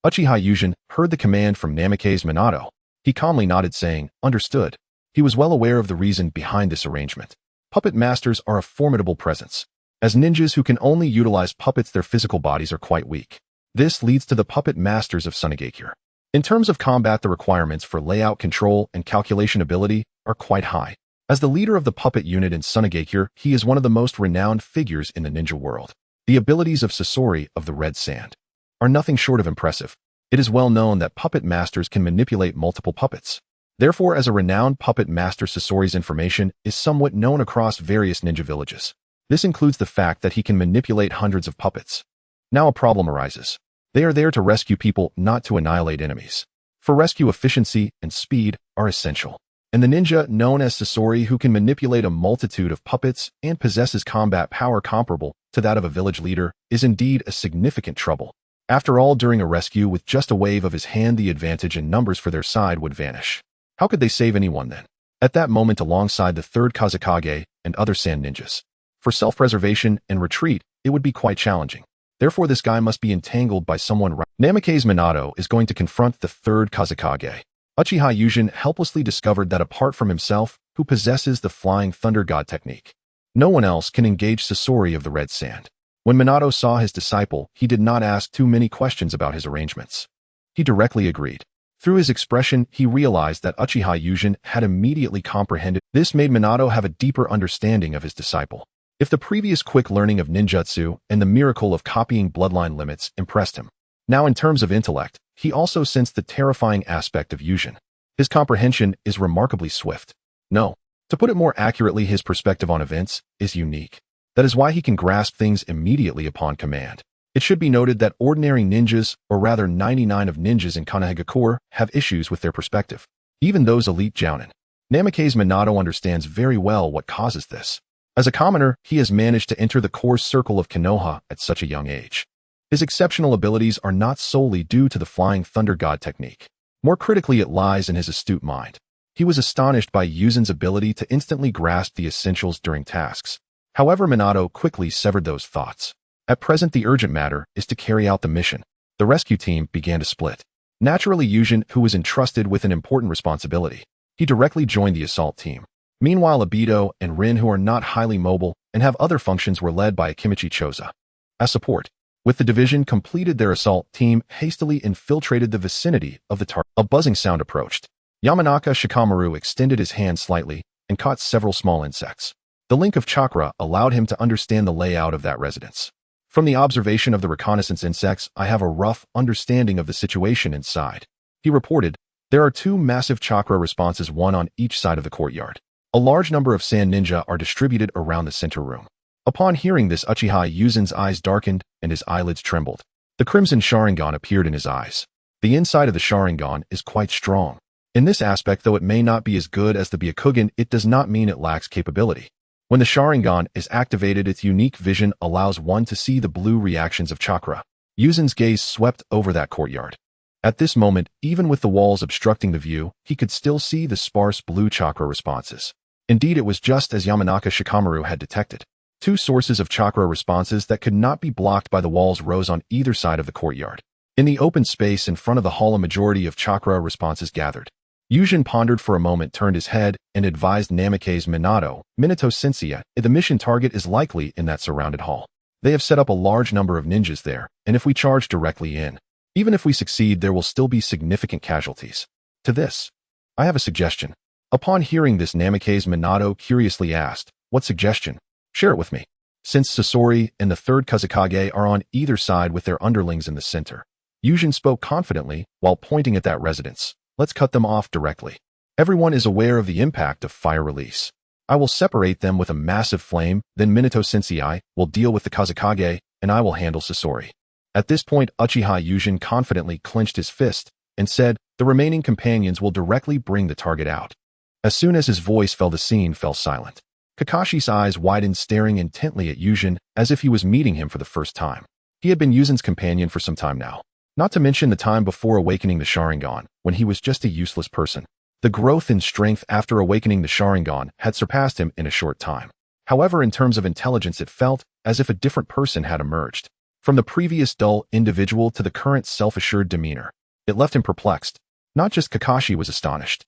Uchiha Yūjin heard the command from Namikaze Minato. He calmly nodded, saying, "Understood." He was well aware of the reason behind this arrangement. Puppet masters are a formidable presence. As ninjas who can only utilize puppets, their physical bodies are quite weak. This leads to the puppet masters of Sunigakure. In terms of combat, the requirements for layout control and calculation ability are quite high. As the leader of the puppet unit in Sunigakure, he is one of the most renowned figures in the ninja world. The abilities of Sasori of the Red Sand are nothing short of impressive. It is well known that puppet masters can manipulate multiple puppets. Therefore, as a renowned puppet master, Sasori's information is somewhat known across various ninja villages. This includes the fact that he can manipulate hundreds of puppets. Now a problem arises. They are there to rescue people, not to annihilate enemies. For rescue, efficiency and speed are essential. And the ninja known as Sasori, who can manipulate a multitude of puppets and possesses combat power comparable to that of a village leader, is indeed a significant trouble. After all, during a rescue, with just a wave of his hand, the advantage in numbers for their side would vanish. How could they save anyone then? At that moment, alongside the third Kazekage and other sand ninjas. For self-preservation and retreat, it would be quite challenging. Therefore, this guy must be entangled by someone. Namikaze Minato is going to confront the third Kazekage. Uchiha Yūjin helplessly discovered that apart from himself, who possesses the Flying Thunder God technique, no one else can engage Sasori of the Red Sand. When Minato saw his disciple, he did not ask too many questions about his arrangements. He directly agreed. Through his expression, he realized that Uchiha Yūjin had immediately comprehended. This made Minato have a deeper understanding of his disciple. If the previous quick learning of ninjutsu and the miracle of copying bloodline limits impressed him, now in terms of intellect, he also sensed the terrifying aspect of Yūjin. His comprehension is remarkably swift. No, to put it more accurately, his perspective on events is unique. That is why he can grasp things immediately upon command. It should be noted that ordinary ninjas, or rather 99 of ninjas in Konohagakure, have issues with their perspective. Even those elite jounin. Namikaze Minato understands very well what causes this. As a commoner, he has managed to enter the core circle of Konoha at such a young age. His exceptional abilities are not solely due to the Flying Thunder God technique. More critically, it lies in his astute mind. He was astonished by Yūjin's ability to instantly grasp the essentials during tasks. However, Minato quickly severed those thoughts. At present, the urgent matter is to carry out the mission. The rescue team began to split. Naturally, Yūjin, who was entrusted with an important responsibility, he directly joined the assault team. Meanwhile, Obito and Rin, who are not highly mobile and have other functions, were led by Akimichi Choza. As support, with the division completed, their assault team hastily infiltrated the vicinity of the target. A buzzing sound approached. Yamanaka Shikamaru extended his hand slightly and caught several small insects. The link of chakra allowed him to understand the layout of that residence. From the observation of the reconnaissance insects, I have a rough understanding of the situation inside. He reported, there are two massive chakra responses, one on each side of the courtyard. A large number of sand ninja are distributed around the center room. Upon hearing this, Uchiha Yūjin's eyes darkened and his eyelids trembled. The crimson Sharingan appeared in his eyes. The inside of the Sharingan is quite strong. In this aspect, though it may not be as good as the Byakugan, it does not mean it lacks capability. When the Sharingan is activated, its unique vision allows one to see the blue reactions of chakra. Yūjin's gaze swept over that courtyard. At this moment, even with the walls obstructing the view, he could still see the sparse blue chakra responses. Indeed, it was just as Yamanaka Shikamaru had detected. Two sources of chakra responses that could not be blocked by the walls rose on either side of the courtyard. In the open space in front of the hall, a majority of chakra responses gathered. Yūjin pondered for a moment, turned his head, and advised Namikaze Minato Sensei, the mission target is likely in that surrounded hall. They have set up a large number of ninjas there, and if we charge directly in, even if we succeed, there will still be significant casualties. To this, I have a suggestion. Upon hearing this, Namikaze Minato curiously asked, what suggestion? Share it with me. Since Sasori and the third Kazekage are on either side with their underlings in the center, Yūjin spoke confidently while pointing at that residence. Let's cut them off directly. Everyone is aware of the impact of fire release. I will separate them with a massive flame, then Minato Sensei will deal with the Kazekage, and I will handle Sasori. At this point, Uchiha Yūjin confidently clenched his fist and said, the remaining companions will directly bring the target out. As soon as his voice fell, the scene fell silent. Kakashi's eyes widened, staring intently at Yūjin as if he was meeting him for the first time. He had been Yūjin's companion for some time now. Not to mention the time before awakening the Sharingan, when he was just a useless person. The growth in strength after awakening the Sharingan had surpassed him in a short time. However, in terms of intelligence, it felt as if a different person had emerged. From the previous dull individual to the current self-assured demeanor, it left him perplexed. Not just Kakashi was astonished.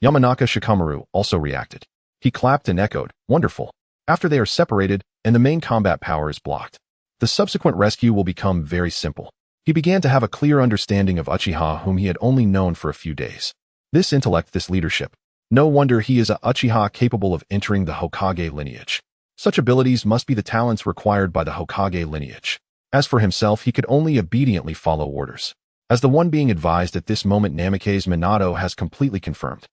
Yamanaka Shikamaru also reacted. He clapped and echoed, wonderful. After they are separated and the main combat power is blocked, the subsequent rescue will become very simple. He began to have a clear understanding of Uchiha, whom he had only known for a few days. This intellect, this leadership. No wonder he is a Uchiha capable of entering the Hokage lineage. Such abilities must be the talents required by the Hokage lineage. As for himself, he could only obediently follow orders. As the one being advised at this moment, Namikaze Minato has completely confirmed.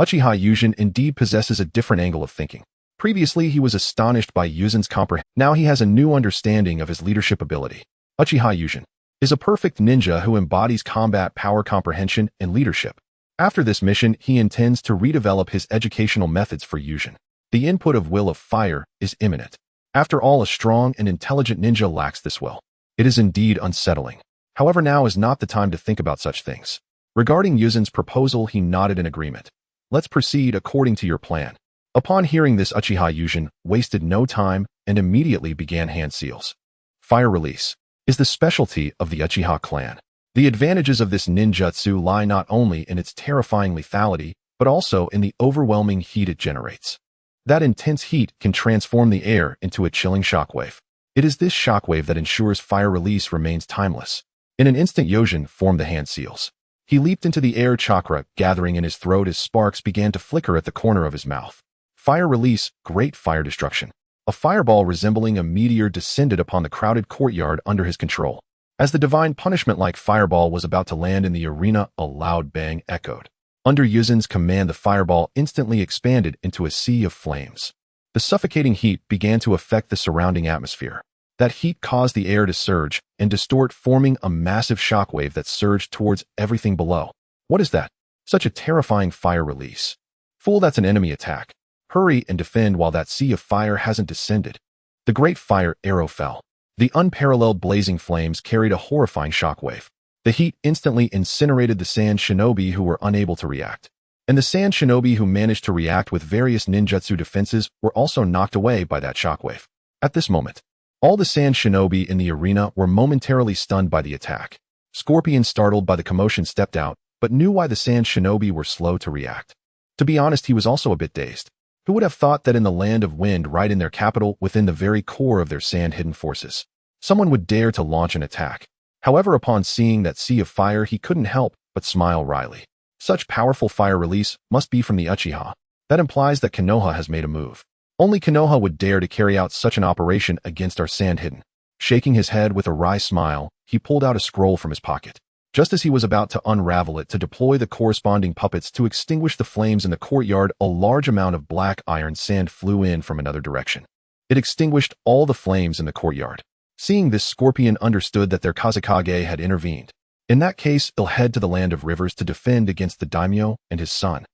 Uchiha Yūjin indeed possesses a different angle of thinking. Previously, he was astonished by Yūjin's comprehension. Now he has a new understanding of his leadership ability. Uchiha Yūjin. is a perfect ninja who embodies combat power comprehension and leadership. After this mission, he intends to redevelop his educational methods for Yūjin. The input of will of fire is imminent. After all, a strong and intelligent ninja lacks this will. It is indeed unsettling. However, now is not the time to think about such things. Regarding Yūjin's proposal, he nodded in agreement. Let's proceed according to your plan. Upon hearing this, Uchiha Yūjin wasted no time and immediately began hand seals. Fire release is the specialty of the Uchiha clan. The advantages of this ninjutsu lie not only in its terrifying lethality, but also in the overwhelming heat it generates. That intense heat can transform the air into a chilling shockwave. It is this shockwave that ensures fire release remains timeless. In an instant, Yūjin formed the hand seals. He leaped into the air, chakra gathering in his throat as sparks began to flicker at the corner of his mouth. Fire release, great fire destruction. A fireball resembling a meteor descended upon the crowded courtyard under his control. As the divine punishment-like fireball was about to land in the arena, a loud bang echoed. Under Yūjin's command, the fireball instantly expanded into a sea of flames. The suffocating heat began to affect the surrounding atmosphere. That heat caused the air to surge and distort, forming a massive shockwave that surged towards everything below. What is that? Such a terrifying fire release. Fool, that's an enemy attack. Hurry and defend while that sea of fire hasn't descended. The great fire arrow fell. The unparalleled blazing flames carried a horrifying shockwave. The heat instantly incinerated the sand shinobi who were unable to react. And the sand shinobi who managed to react with various ninjutsu defenses were also knocked away by that shockwave. At this moment, all the sand shinobi in the arena were momentarily stunned by the attack. Scorpion, startled by the commotion, stepped out, but knew why the sand shinobi were slow to react. To be honest, he was also a bit dazed. Who would have thought that in the land of wind, right in their capital, within the very core of their sand-hidden forces, someone would dare to launch an attack? However, upon seeing that sea of fire, he couldn't help but smile wryly. Such powerful fire release must be from the Uchiha. That implies that Konoha has made a move. Only Konoha would dare to carry out such an operation against our sand-hidden. Shaking his head with a wry smile, he pulled out a scroll from his pocket. Just as he was about to unravel it to deploy the corresponding puppets to extinguish the flames in the courtyard, a large amount of black iron sand flew in from another direction. It extinguished all the flames in the courtyard. Seeing this, Scorpion understood that their Kazekage had intervened. In that case, he'll head to the land of rivers to defend against the daimyo and his son.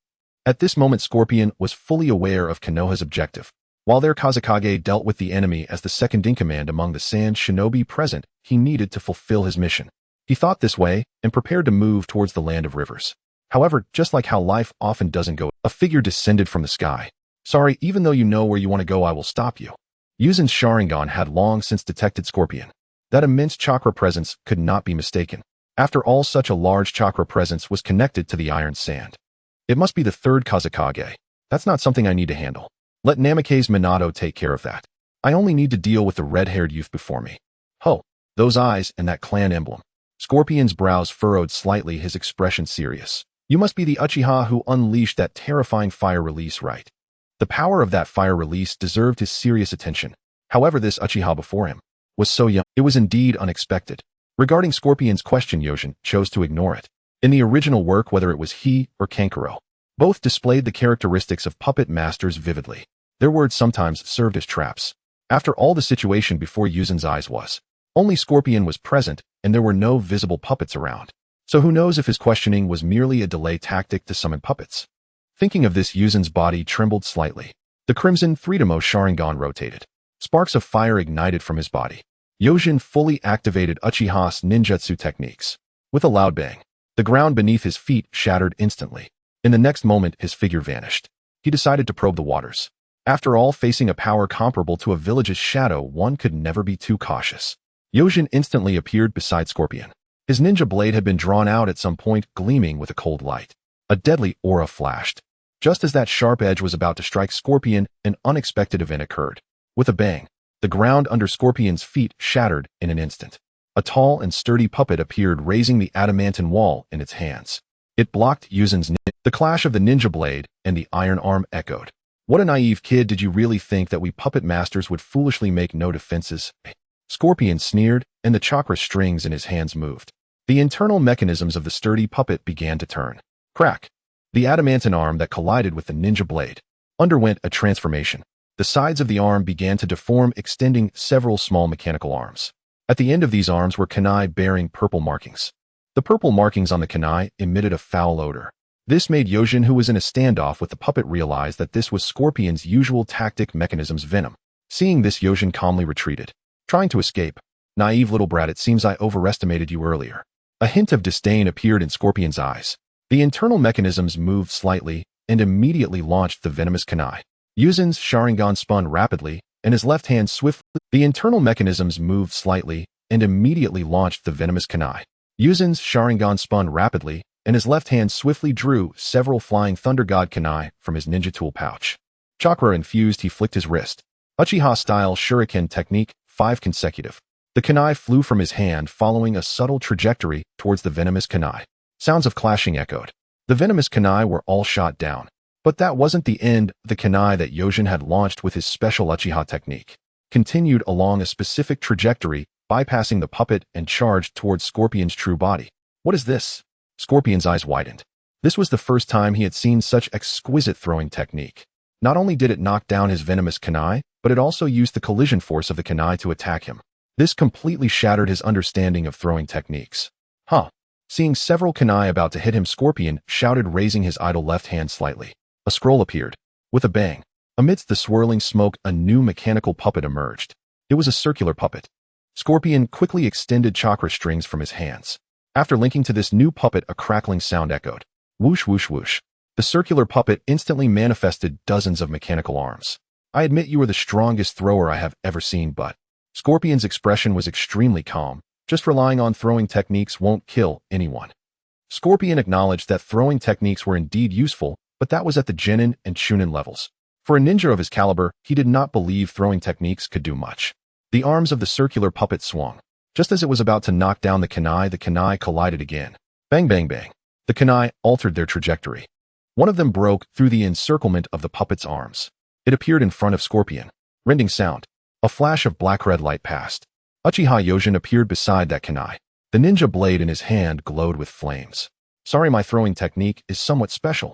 At this moment, Scorpion was fully aware of Konoha's objective. While their Kazekage dealt with the enemy as the second-in-command among the sand shinobi present, he needed to fulfill his mission. He thought this way and prepared to move towards the land of rivers. However, just like how life often doesn't go, a figure descended from the sky. Sorry, even though you know where you want to go, I will stop you. Yūjin's Sharingan had long since detected Scorpion. That immense chakra presence could not be mistaken. After all, such a large chakra presence was connected to the iron sand. It must be the third Kazekage. That's not something I need to handle. Let Namake's Minato take care of that. I only need to deal with the red-haired youth before me. Ho, those eyes and that clan emblem. Scorpion's brows furrowed slightly, his expression serious. You must be the Uchiha who unleashed that terrifying fire release, right? The power of that fire release deserved his serious attention. However, this Uchiha before him was so young. It was indeed unexpected. Regarding Scorpion's question, Yūjin chose to ignore it. In the original work, whether it was he or Kankuro, both displayed the characteristics of puppet masters vividly. Their words sometimes served as traps. After all, the situation before Yūjin's eyes was only Scorpion was present, and there were no visible puppets around. So who knows if his questioning was merely a delay tactic to summon puppets? Thinking of this, Yūjin's body trembled slightly. The crimson Freedomo Sharingan rotated. Sparks of fire ignited from his body. Yūjin fully activated Uchiha's ninjutsu techniques. With a loud bang, the ground beneath his feet shattered instantly. In the next moment, his figure vanished. He decided to probe the waters. After all, facing a power comparable to a village's shadow, one could never be too cautious. Yūjin instantly appeared beside Scorpion. His ninja blade had been drawn out at some point, gleaming with a cold light. A deadly aura flashed. Just as that sharp edge was about to strike Scorpion, an unexpected event occurred. With a bang, the ground under Scorpion's feet shattered in an instant. A tall and sturdy puppet appeared, raising the adamantine wall in its hands. It blocked Yūjin's ninja. The clash of the ninja blade and the iron arm echoed. What a naive kid, did you really think that we puppet masters would foolishly make no defenses? Scorpion sneered, and the chakra strings in his hands moved. The internal mechanisms of the sturdy puppet began to turn. Crack! The adamantine arm that collided with the ninja blade underwent a transformation. The sides of the arm began to deform, extending several small mechanical arms. At the end of these arms were kunai bearing purple markings. The purple markings on the kunai emitted a foul odor. This made Yojin, who was in a standoff with the puppet, realize that this was Scorpion's usual tactic mechanism's venom. Seeing this, Yojin calmly retreated, trying to escape. Naive little brat, it seems I overestimated you earlier. A hint of disdain appeared in Scorpion's eyes. The internal mechanisms moved slightly and immediately launched the venomous kunai. Yuzen's Sharingan spun rapidly, and his left hand swiftly. The internal mechanisms moved slightly and immediately launched the venomous kunai. Yuzen's Sharingan spun rapidly, and his left hand swiftly drew several flying Thunder God kunai from his ninja tool pouch. Chakra infused, he flicked his wrist. Uchiha-style shuriken technique, 5 consecutive. The kunai flew from his hand, following a subtle trajectory towards the venomous kunai. Sounds of clashing echoed. The venomous kunai were all shot down. But that wasn't the end. The kunai that Yojin had launched with his special Uchiha technique continued along a specific trajectory, bypassing the puppet and charged towards Scorpion's true body. What is this? Scorpion's eyes widened. This was the first time he had seen such exquisite throwing technique. Not only did it knock down his venomous kunai, but it also used the collision force of the kunai to attack him. This completely shattered his understanding of throwing techniques. Huh. Seeing several kunai about to hit him, Scorpion shouted, raising his idle left hand slightly. A scroll appeared. With a bang, amidst the swirling smoke, a new mechanical puppet emerged. It was a circular puppet. Scorpion quickly extended chakra strings from his hands. After linking to this new puppet, a crackling sound echoed. Whoosh, whoosh, whoosh. The circular puppet instantly manifested dozens of mechanical arms. I admit you are the strongest thrower I have ever seen, but... Scorpion's expression was extremely calm. Just relying on throwing techniques won't kill anyone. Scorpion acknowledged that throwing techniques were indeed useful, but that was at the Genin and Chunin levels. For a ninja of his caliber, he did not believe throwing techniques could do much. The arms of the circular puppet swung. Just as it was about to knock down the kunai collided again. Bang, bang, bang. The kunai altered their trajectory. One of them broke through the encirclement of the puppet's arms. It appeared in front of Scorpion. Rending sound. A flash of black-red light passed. Uchiha Yojin appeared beside that kunai. The ninja blade in his hand glowed with flames. Sorry, my throwing technique is somewhat special.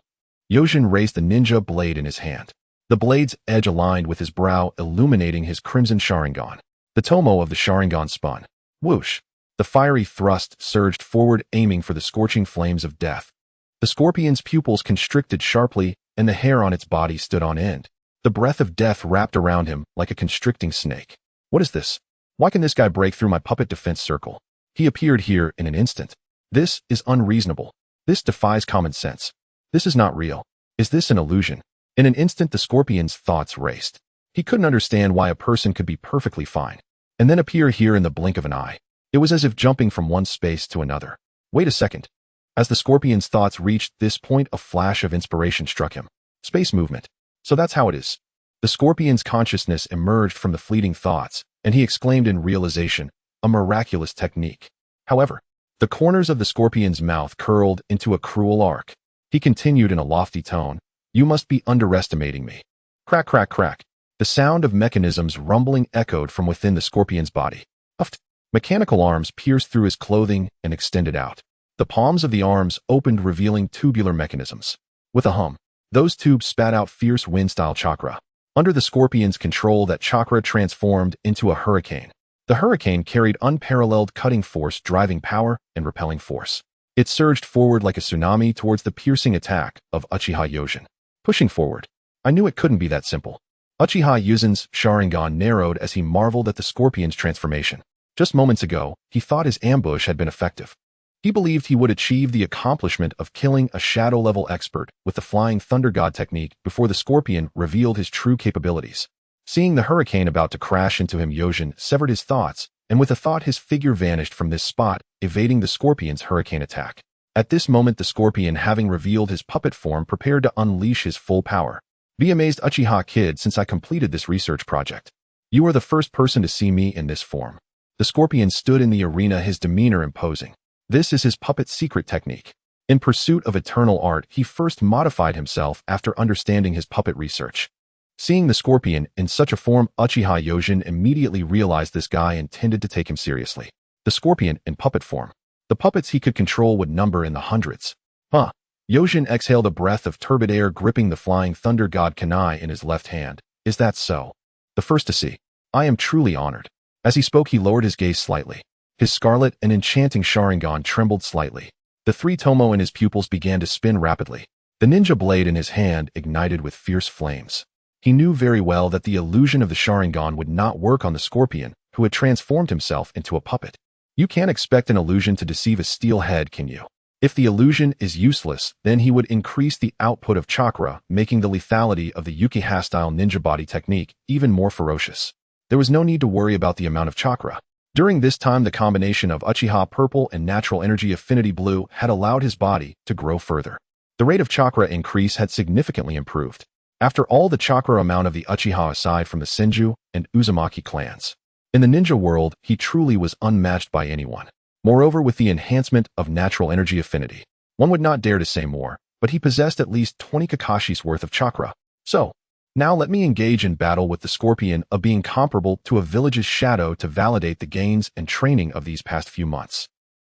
Yojin raised the ninja blade in his hand. The blade's edge aligned with his brow, illuminating his crimson Sharingan. The tomo of the Sharingan spun. Whoosh! The fiery thrust surged forward, aiming for the scorching flames of death. The Scorpion's pupils constricted sharply, and the hair on its body stood on end. The breath of death wrapped around him like a constricting snake. What is this? Why can this guy break through my puppet defense circle? He appeared here in an instant. This is unreasonable. This defies common sense. This is not real. Is this an illusion? In an instant, the Scorpion's thoughts raced. He couldn't understand why a person could be perfectly fine and then appear here in the blink of an eye. It was as if jumping from one space to another. Wait a second. As the Scorpion's thoughts reached this point, a flash of inspiration struck him. Space movement. So that's how it is. The Scorpion's consciousness emerged from the fleeting thoughts, and he exclaimed in realization, a miraculous technique. However, the corners of the Scorpion's mouth curled into a cruel arc. He continued in a lofty tone, you must be underestimating me. Crack, crack, crack. The sound of mechanisms rumbling echoed from within the Scorpion's body. Uft. Mechanical arms pierced through his clothing and extended out. The palms of the arms opened, revealing tubular mechanisms. With a hum, those tubes spat out fierce wind-style chakra. Under the Scorpion's control, that chakra transformed into a hurricane. The hurricane carried unparalleled cutting force, driving power, and repelling force. It surged forward like a tsunami towards the piercing attack of Uchiha Yojin. Pushing forward. I knew it couldn't be that simple. Uchiha Yuzen's Sharingan narrowed as he marveled at the Scorpion's transformation. Just moments ago, he thought his ambush had been effective. He believed he would achieve the accomplishment of killing a shadow-level expert with the Flying Thunder God technique before the Scorpion revealed his true capabilities. Seeing the hurricane about to crash into him, Yojin severed his thoughts, and with a thought his figure vanished from this spot, evading the Scorpion's hurricane attack. At this moment, the Scorpion, having revealed his puppet form, prepared to unleash his full power. Be amazed, Uchiha kid, since I completed this research project. You are the first person to see me in this form. The Scorpion stood in the arena, his demeanor imposing. This is his puppet secret technique. In pursuit of eternal art, he first modified himself after understanding his puppet research. Seeing the Scorpion in such a form, Uchiha Yojin immediately realized this guy intended to take him seriously. The Scorpion in puppet form. The puppets he could control would number in the hundreds. Huh. Yojin exhaled a breath of turbid air, gripping the Flying Thunder God kunai in his left hand. Is that so? The first to see. I am truly honored. As he spoke, he lowered his gaze slightly. His scarlet and enchanting Sharingan trembled slightly. The three tomo in his pupils began to spin rapidly. The ninja blade in his hand ignited with fierce flames. He knew very well that the illusion of the Sharingan would not work on the scorpion, who had transformed himself into a puppet. You can't expect an illusion to deceive a steel head, can you? If the illusion is useless, then he would increase the output of chakra, making the lethality of the Uchiha-style ninja body technique even more ferocious. There was no need to worry about the amount of chakra. During this time, the combination of Uchiha purple and natural energy affinity blue had allowed his body to grow further. The rate of chakra increase had significantly improved. After all, the chakra amount of the Uchiha aside from the Senju and Uzumaki clans. In the ninja world, he truly was unmatched by anyone. Moreover, with the enhancement of natural energy affinity, one would not dare to say more, but he possessed at least 20 Kakashi's worth of chakra. So, now let me engage in battle with the scorpion of being comparable to a village's shadow to validate the gains and training of these past few months.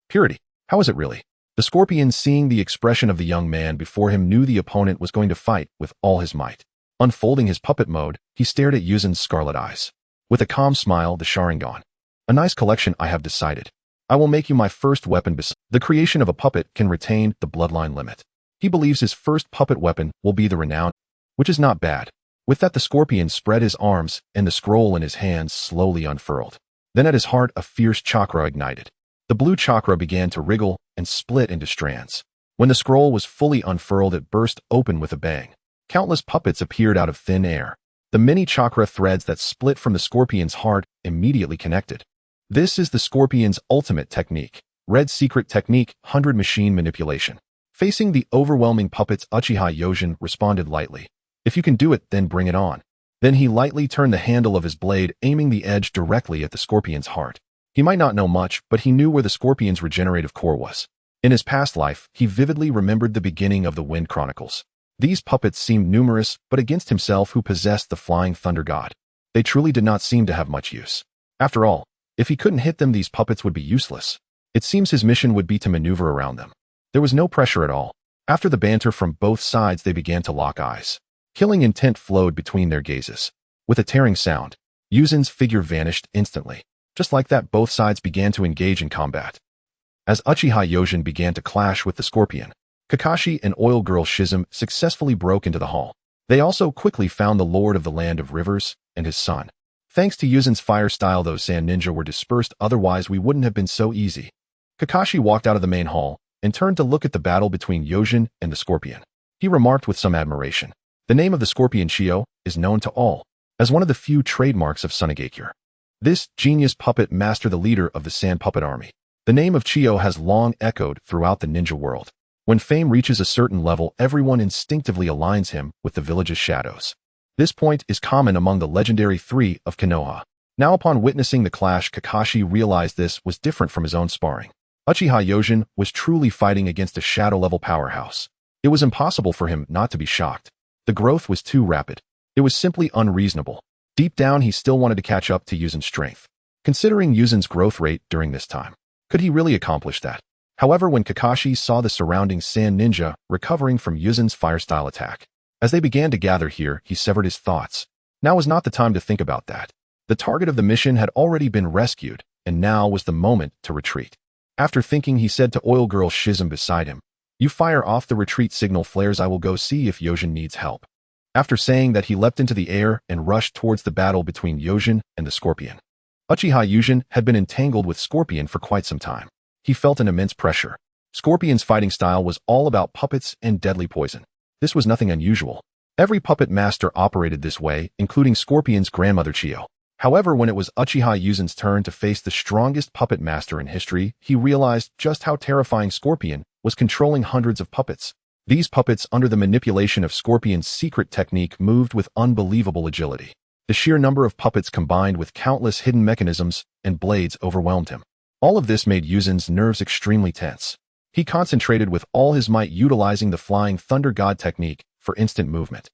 Purity, how is it really? The scorpion, seeing the expression of the young man before him, knew the opponent was going to fight with all his might. Unfolding his puppet mode, he stared at Yuzen's scarlet eyes. With a calm smile, the Sharingan. A nice collection, I have decided. I will make you my first weapon. The creation of a puppet can retain the bloodline limit. He believes his first puppet weapon will be the renowned, which is not bad. With that, the scorpion spread his arms, and the scroll in his hands slowly unfurled. Then at his heart, a fierce chakra ignited. The blue chakra began to wriggle and split into strands. When the scroll was fully unfurled, it burst open with a bang. Countless puppets appeared out of thin air. The many chakra threads that split from the scorpion's heart immediately connected. This is the scorpion's ultimate technique. Red secret technique, 100 machine manipulation. Facing the overwhelming puppets, Uchiha Yojin responded lightly. If you can do it, then bring it on. Then he lightly turned the handle of his blade, aiming the edge directly at the scorpion's heart. He might not know much, but he knew where the scorpion's regenerative core was. In his past life, he vividly remembered the beginning of the Wind Chronicles. These puppets seemed numerous, but against himself, who possessed the flying thunder god, they truly did not seem to have much use. After all, if he couldn't hit them, these puppets would be useless. It seems his mission would be to maneuver around them. There was no pressure at all. After the banter from both sides, they began to lock eyes. Killing intent flowed between their gazes. With a tearing sound, Yuzen's figure vanished instantly. Just like that, both sides began to engage in combat. As Uchiha Yojin began to clash with the scorpion, Kakashi and Oil Girl Shizum successfully broke into the hall. They also quickly found the Lord of the Land of Rivers and his son. Thanks to Yuzen's fire style, those sand ninja were dispersed, otherwise we wouldn't have been so easy. Kakashi walked out of the main hall and turned to look at the battle between Yojin and the scorpion. He remarked with some admiration. The name of the scorpion Chio is known to all as one of the few trademarks of Sunigakure. This genius puppet master, the leader of the sand puppet army. The name of Chio has long echoed throughout the ninja world. When fame reaches a certain level, everyone instinctively aligns him with the village's shadows. This point is common among the legendary three of Konoha. Now, upon witnessing the clash, Kakashi realized this was different from his own sparring. Uchiha Yojin was truly fighting against a shadow-level powerhouse. It was impossible for him not to be shocked. The growth was too rapid. It was simply unreasonable. Deep down, he still wanted to catch up to Yuzen's strength. Considering Yuzen's growth rate during this time, could he really accomplish that? However, when Kakashi saw the surrounding sand ninja recovering from Yuzen's fire-style attack, as they began to gather here, he severed his thoughts. Now was not the time to think about that. The target of the mission had already been rescued, and now was the moment to retreat. After thinking, he said to Oil Girl Shizum beside him, "You fire off the retreat signal flares, I will go see if Yojin needs help." After saying that, he leapt into the air and rushed towards the battle between Yojin and the scorpion. Uchiha Yojin had been entangled with Scorpion for quite some time. He felt an immense pressure. Scorpion's fighting style was all about puppets and deadly poison. This was nothing unusual. Every puppet master operated this way, including Scorpion's grandmother Chio. However, when it was Uchiha Yuzen's turn to face the strongest puppet master in history, he realized just how terrifying Scorpion was, controlling hundreds of puppets. These puppets, under the manipulation of Scorpion's secret technique, moved with unbelievable agility. The sheer number of puppets combined with countless hidden mechanisms and blades overwhelmed him. All of this made Yuzen's nerves extremely tense. He concentrated with all his might, utilizing the Flying Thunder God technique for instant movement.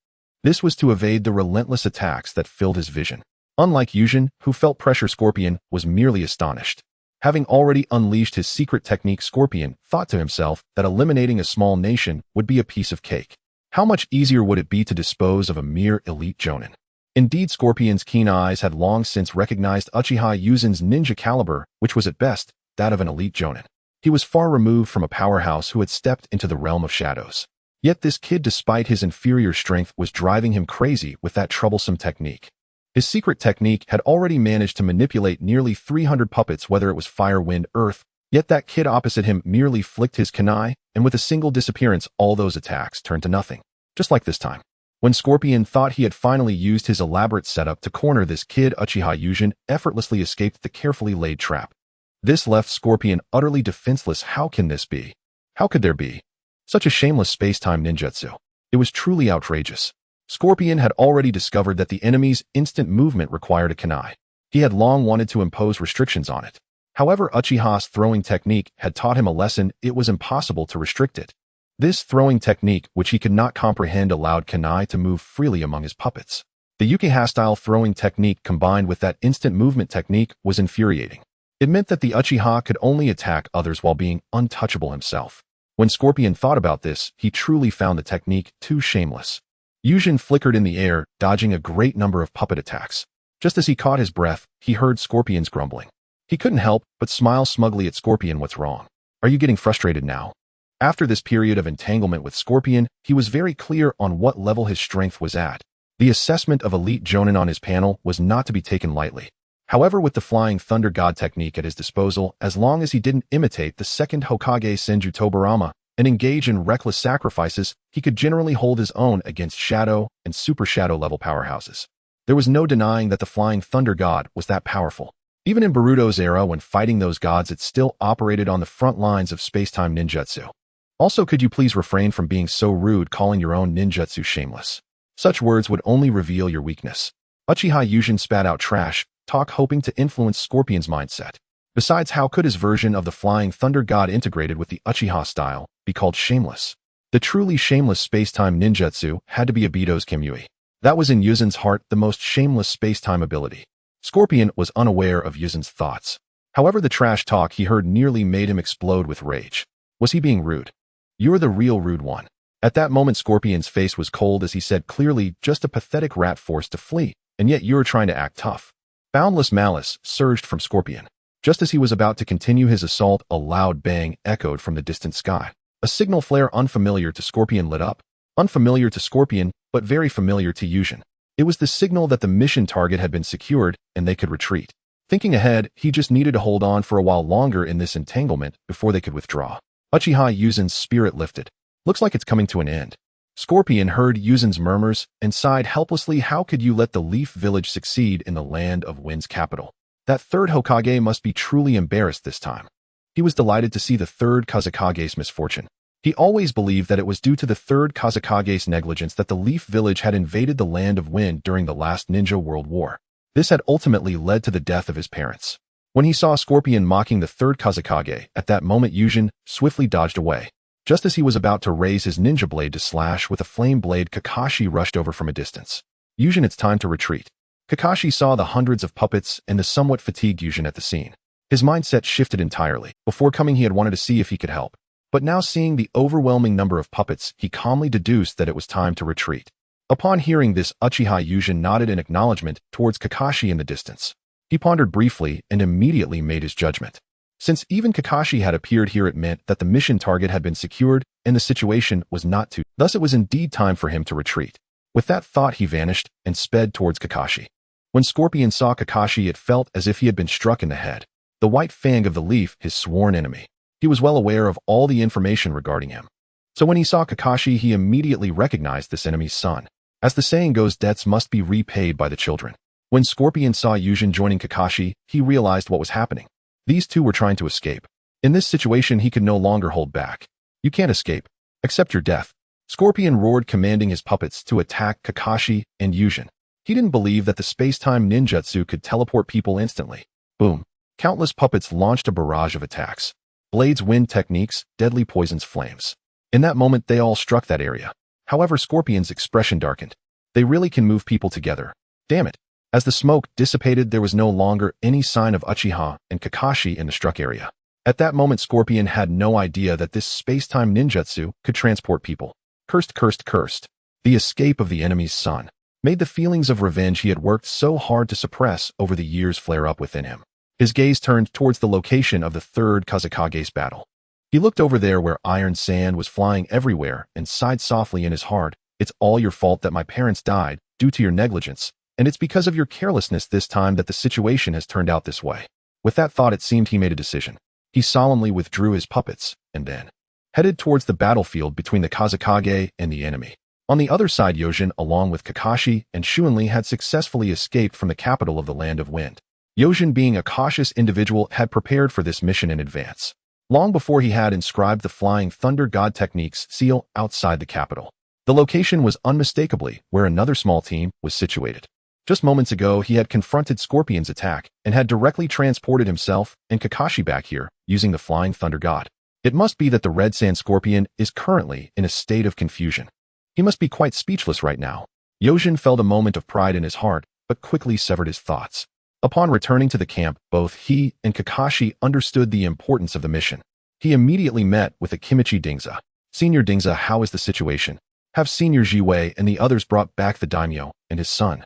This was to evade the relentless attacks that filled his vision. Unlike Yujin, who felt pressure, Scorpion was merely astonished. Having already unleashed his secret technique, Scorpion thought to himself that eliminating a small nation would be a piece of cake. How much easier would it be to dispose of a mere elite jonin? Indeed, Scorpion's keen eyes had long since recognized Uchiha Yuzen's ninja caliber, which was at best that of an elite jonin. He was far removed from a powerhouse who had stepped into the realm of shadows. Yet this kid, despite his inferior strength, was driving him crazy with that troublesome technique. His secret technique had already managed to manipulate nearly 300 puppets, whether it was fire, wind, earth, yet that kid opposite him merely flicked his kunai, and with a single disappearance, all those attacks turned to nothing. Just like this time. When Scorpion thought he had finally used his elaborate setup to corner this kid, Uchiha Yuzen effortlessly escaped the carefully laid trap. This left Scorpion utterly defenseless. How can this be? How could there be such a shameless space-time ninjutsu? It was truly outrageous. Scorpion had already discovered that the enemy's instant movement required a kunai. He had long wanted to impose restrictions on it. However, Uchiha's throwing technique had taught him a lesson. It was impossible to restrict it. This throwing technique, which he could not comprehend, allowed kunai to move freely among his puppets. The Uchiha-style throwing technique combined with that instant movement technique was infuriating. It meant that the Uchiha could only attack others while being untouchable himself. When Scorpion thought about this, he truly found the technique too shameless. Yuzen flickered in the air, dodging a great number of puppet attacks. Just as he caught his breath, he heard Scorpion's grumbling. He couldn't help but smile smugly at Scorpion. What's wrong? Are you getting frustrated now? After this period of entanglement with Scorpion, he was very clear on what level his strength was at. The assessment of elite jonin on his panel was not to be taken lightly. However, with the Flying Thunder God technique at his disposal, as long as he didn't imitate the second Hokage Senju Tobirama and engage in reckless sacrifices, he could generally hold his own against Shadow and Super Shadow level powerhouses. There was no denying that the Flying Thunder God was that powerful. Even in Boruto's era, when fighting those gods, it still operated on the front lines of space-time ninjutsu. Also, could you please refrain from being so rude, calling your own ninjutsu shameless? Such words would only reveal your weakness. Uchiha Yuzen spat out trash talk, hoping to influence Scorpion's mindset. Besides, how could his version of the Flying Thunder God integrated with the Uchiha style be called shameless? The truly shameless space-time ninjutsu had to be Obito's Kimui. That was in Yuzen's heart the most shameless space-time ability. Scorpion was unaware of Yuzen's thoughts. However, the trash talk he heard nearly made him explode with rage. Was he being rude? You're the real rude one. At that moment, Scorpion's face was cold as he said clearly, just a pathetic rat forced to flee, and yet you're trying to act tough. Boundless malice surged from Scorpion. Just as he was about to continue his assault, a loud bang echoed from the distant sky. A signal flare unfamiliar to Scorpion lit up. Unfamiliar to Scorpion, but very familiar to Yuzen. It was the signal that the mission target had been secured and they could retreat. Thinking ahead, he just needed to hold on for a while longer in this entanglement before they could withdraw. Uchiha Yuzen's spirit lifted. Looks like it's coming to an end. Scorpion heard Yuzen's murmurs and sighed helplessly. How could you let the Leaf Village succeed in the land of Wind's capital? That third Hokage must be truly embarrassed this time. He was delighted to see the third Kazekage's misfortune. He always believed that it was due to the third Kazekage's negligence that the Leaf Village had invaded the land of Wind during the last Ninja World War. This had ultimately led to the death of his parents. When he saw Scorpion mocking the third Kazekage, at that moment Yuzen swiftly dodged away. Just as he was about to raise his ninja blade to slash with a flame blade, Kakashi rushed over from a distance. Yuzen, it's time to retreat. Kakashi saw the hundreds of puppets and the somewhat fatigued Yuzen at the scene. His mindset shifted entirely. Before coming, he had wanted to see if he could help. But now, seeing the overwhelming number of puppets, he calmly deduced that it was time to retreat. Upon hearing this, Uchiha Yuzen nodded in acknowledgement towards Kakashi in the distance. He pondered briefly and immediately made his judgment. Since even Kakashi had appeared here, it meant that the mission target had been secured and the situation was not too. Thus, it was indeed time for him to retreat. With that thought, he vanished and sped towards Kakashi. When Scorpion saw Kakashi, it felt as if he had been struck in the head. The White Fang of the Leaf, his sworn enemy. He was well aware of all the information regarding him. So when he saw Kakashi, he immediately recognized this enemy's son. As the saying goes, debts must be repaid by the children. When Scorpion saw Yuzen joining Kakashi, he realized what was happening. These two were trying to escape. In this situation, he could no longer hold back. You can't escape. Accept your death. Scorpion roared, commanding his puppets to attack Kakashi and Yuzen. He didn't believe that the space-time ninjutsu could teleport people instantly. Boom. Countless puppets launched a barrage of attacks. Blades, wind techniques, deadly poisons, flames. In that moment, they all struck that area. However, Scorpion's expression darkened. They really can move people together. Damn it. As the smoke dissipated, there was no longer any sign of Uchiha and Kakashi in the struck area. At that moment, Scorpion had no idea that this space-time ninjutsu could transport people. Cursed, cursed, cursed. The escape of the enemy's son. made the feelings of revenge he had worked so hard to suppress over the years flare up within him. His gaze turned towards the location of the third Kazekage's battle. He looked over there where iron sand was flying everywhere and sighed softly in his heart. It's all your fault that my parents died, due to your negligence, and it's because of your carelessness this time that the situation has turned out this way. With that thought, it seemed he made a decision. He solemnly withdrew his puppets, and then headed towards the battlefield between the Kazekage and the enemy. On the other side, Yojin, along with Kakashi and Shuanli, had successfully escaped from the capital of the Land of Wind. Yojin, being a cautious individual, had prepared for this mission in advance. Long before he had inscribed the Flying Thunder God Techniques seal outside the capital. The location was unmistakably where another small team was situated. Just moments ago, he had confronted Scorpion's attack and had directly transported himself and Kakashi back here using the Flying Thunder God. It must be that the Red Sand Scorpion is currently in a state of confusion. He must be quite speechless right now. Yojin felt a moment of pride in his heart, but quickly severed his thoughts. Upon returning to the camp, both he and Kakashi understood the importance of the mission. He immediately met with Akimichi Dingza. Senior Dingza, how is the situation? Have Senior Jiwei and the others brought back the daimyo and his son?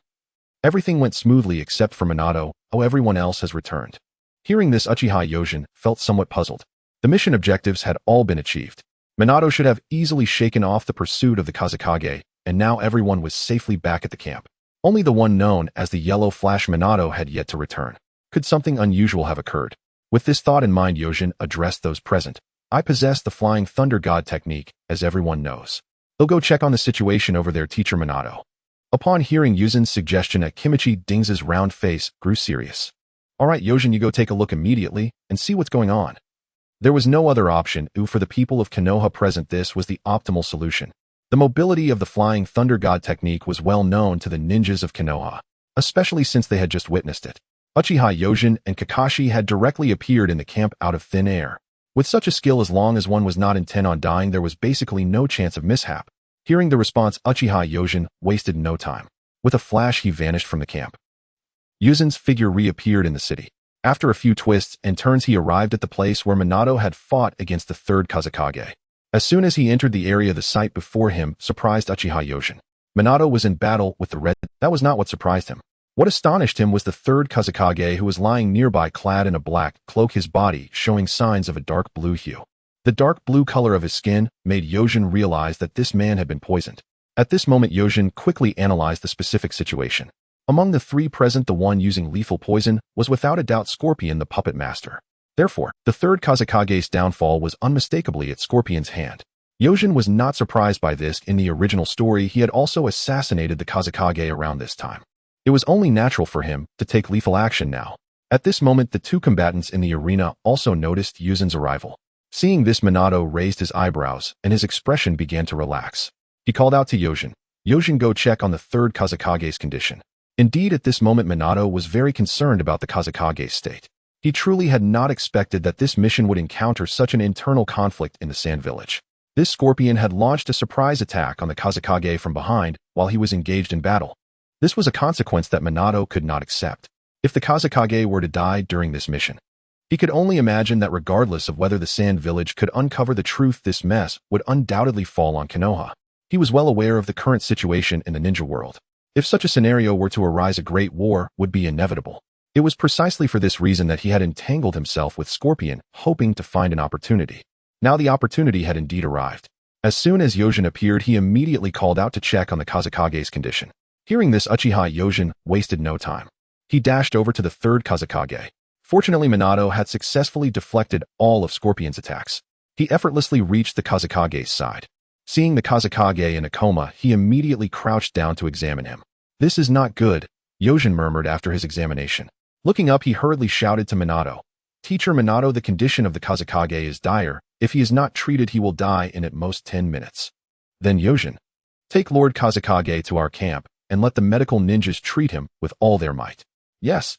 Everything went smoothly except for Minato. Oh, everyone else has returned. Hearing this, Uchiha Yojin felt somewhat puzzled. The mission objectives had all been achieved. Minato should have easily shaken off the pursuit of the Kazekage, and now everyone was safely back at the camp. Only the one known as the Yellow Flash Minato had yet to return. Could something unusual have occurred? With this thought in mind, Yojin addressed those present. I possess the Flying Thunder God technique, as everyone knows. They'll go check on the situation over there, teacher Minato. Upon hearing Yuzin's suggestion, Akimichi Dingza's round face grew serious. Alright Yojin, you go take a look immediately and see what's going on. There was no other option. For the people of Konoha present, this was the optimal solution. The mobility of the Flying Thunder God technique was well known to the ninjas of Konoha, especially since they had just witnessed it. Uchiha Yojin and Kakashi had directly appeared in the camp out of thin air. With such a skill, as long as one was not intent on dying, there was basically no chance of mishap. Hearing the response, Uchiha Yojin wasted no time. With a flash, he vanished from the camp. Yuzin's figure reappeared in the city. After a few twists and turns, he arrived at the place where Minato had fought against the third Kazekage. As soon as he entered the area, the sight before him surprised Uchiha Yojin. Minato was in battle with the red. That was not what surprised him. What astonished him was the third Kazekage, who was lying nearby clad in a black cloak, his body showing signs of a dark blue hue. The dark blue color of his skin made Yojin realize that this man had been poisoned. At this moment, Yojin quickly analyzed the specific situation. Among the three present, the one using lethal poison was without a doubt Scorpion, the puppet master. Therefore, the third Kazekage's downfall was unmistakably at Scorpion's hand. Yojin was not surprised by this. In the original story, he had also assassinated the Kazekage around this time. It was only natural for him to take lethal action now. At this moment, the two combatants in the arena also noticed Yuzin's arrival. Seeing this, Minato raised his eyebrows and his expression began to relax. He called out to Yojin, "Yojin, go check on the third Kazekage's condition." Indeed, at this moment, Minato was very concerned about the Kazekage's state. He truly had not expected that this mission would encounter such an internal conflict in the Sand Village. This Scorpion had launched a surprise attack on the Kazekage from behind while he was engaged in battle. This was a consequence that Minato could not accept. If the Kazekage were to die during this mission, he could only imagine that regardless of whether the Sand Village could uncover the truth, this mess would undoubtedly fall on Konoha. He was well aware of the current situation in the ninja world. If such a scenario were to arise, a great war would be inevitable. It was precisely for this reason that he had entangled himself with Scorpion, hoping to find an opportunity. Now the opportunity had indeed arrived. As soon as Yojin appeared, he immediately called out to check on the Kazekage's condition. Hearing this, Uchiha Yojin wasted no time. He dashed over to the third Kazekage. Fortunately, Minato had successfully deflected all of Scorpion's attacks. He effortlessly reached the Kazekage's side. Seeing the Kazekage in a coma, he immediately crouched down to examine him. "This is not good," Yojin murmured after his examination. Looking up, he hurriedly shouted to Minato, "Teacher Minato, the condition of the Kazekage is dire. If he is not treated, he will die in at most 10 minutes. Then Yojin, take Lord Kazekage to our camp and let the medical ninjas treat him with all their might." "Yes."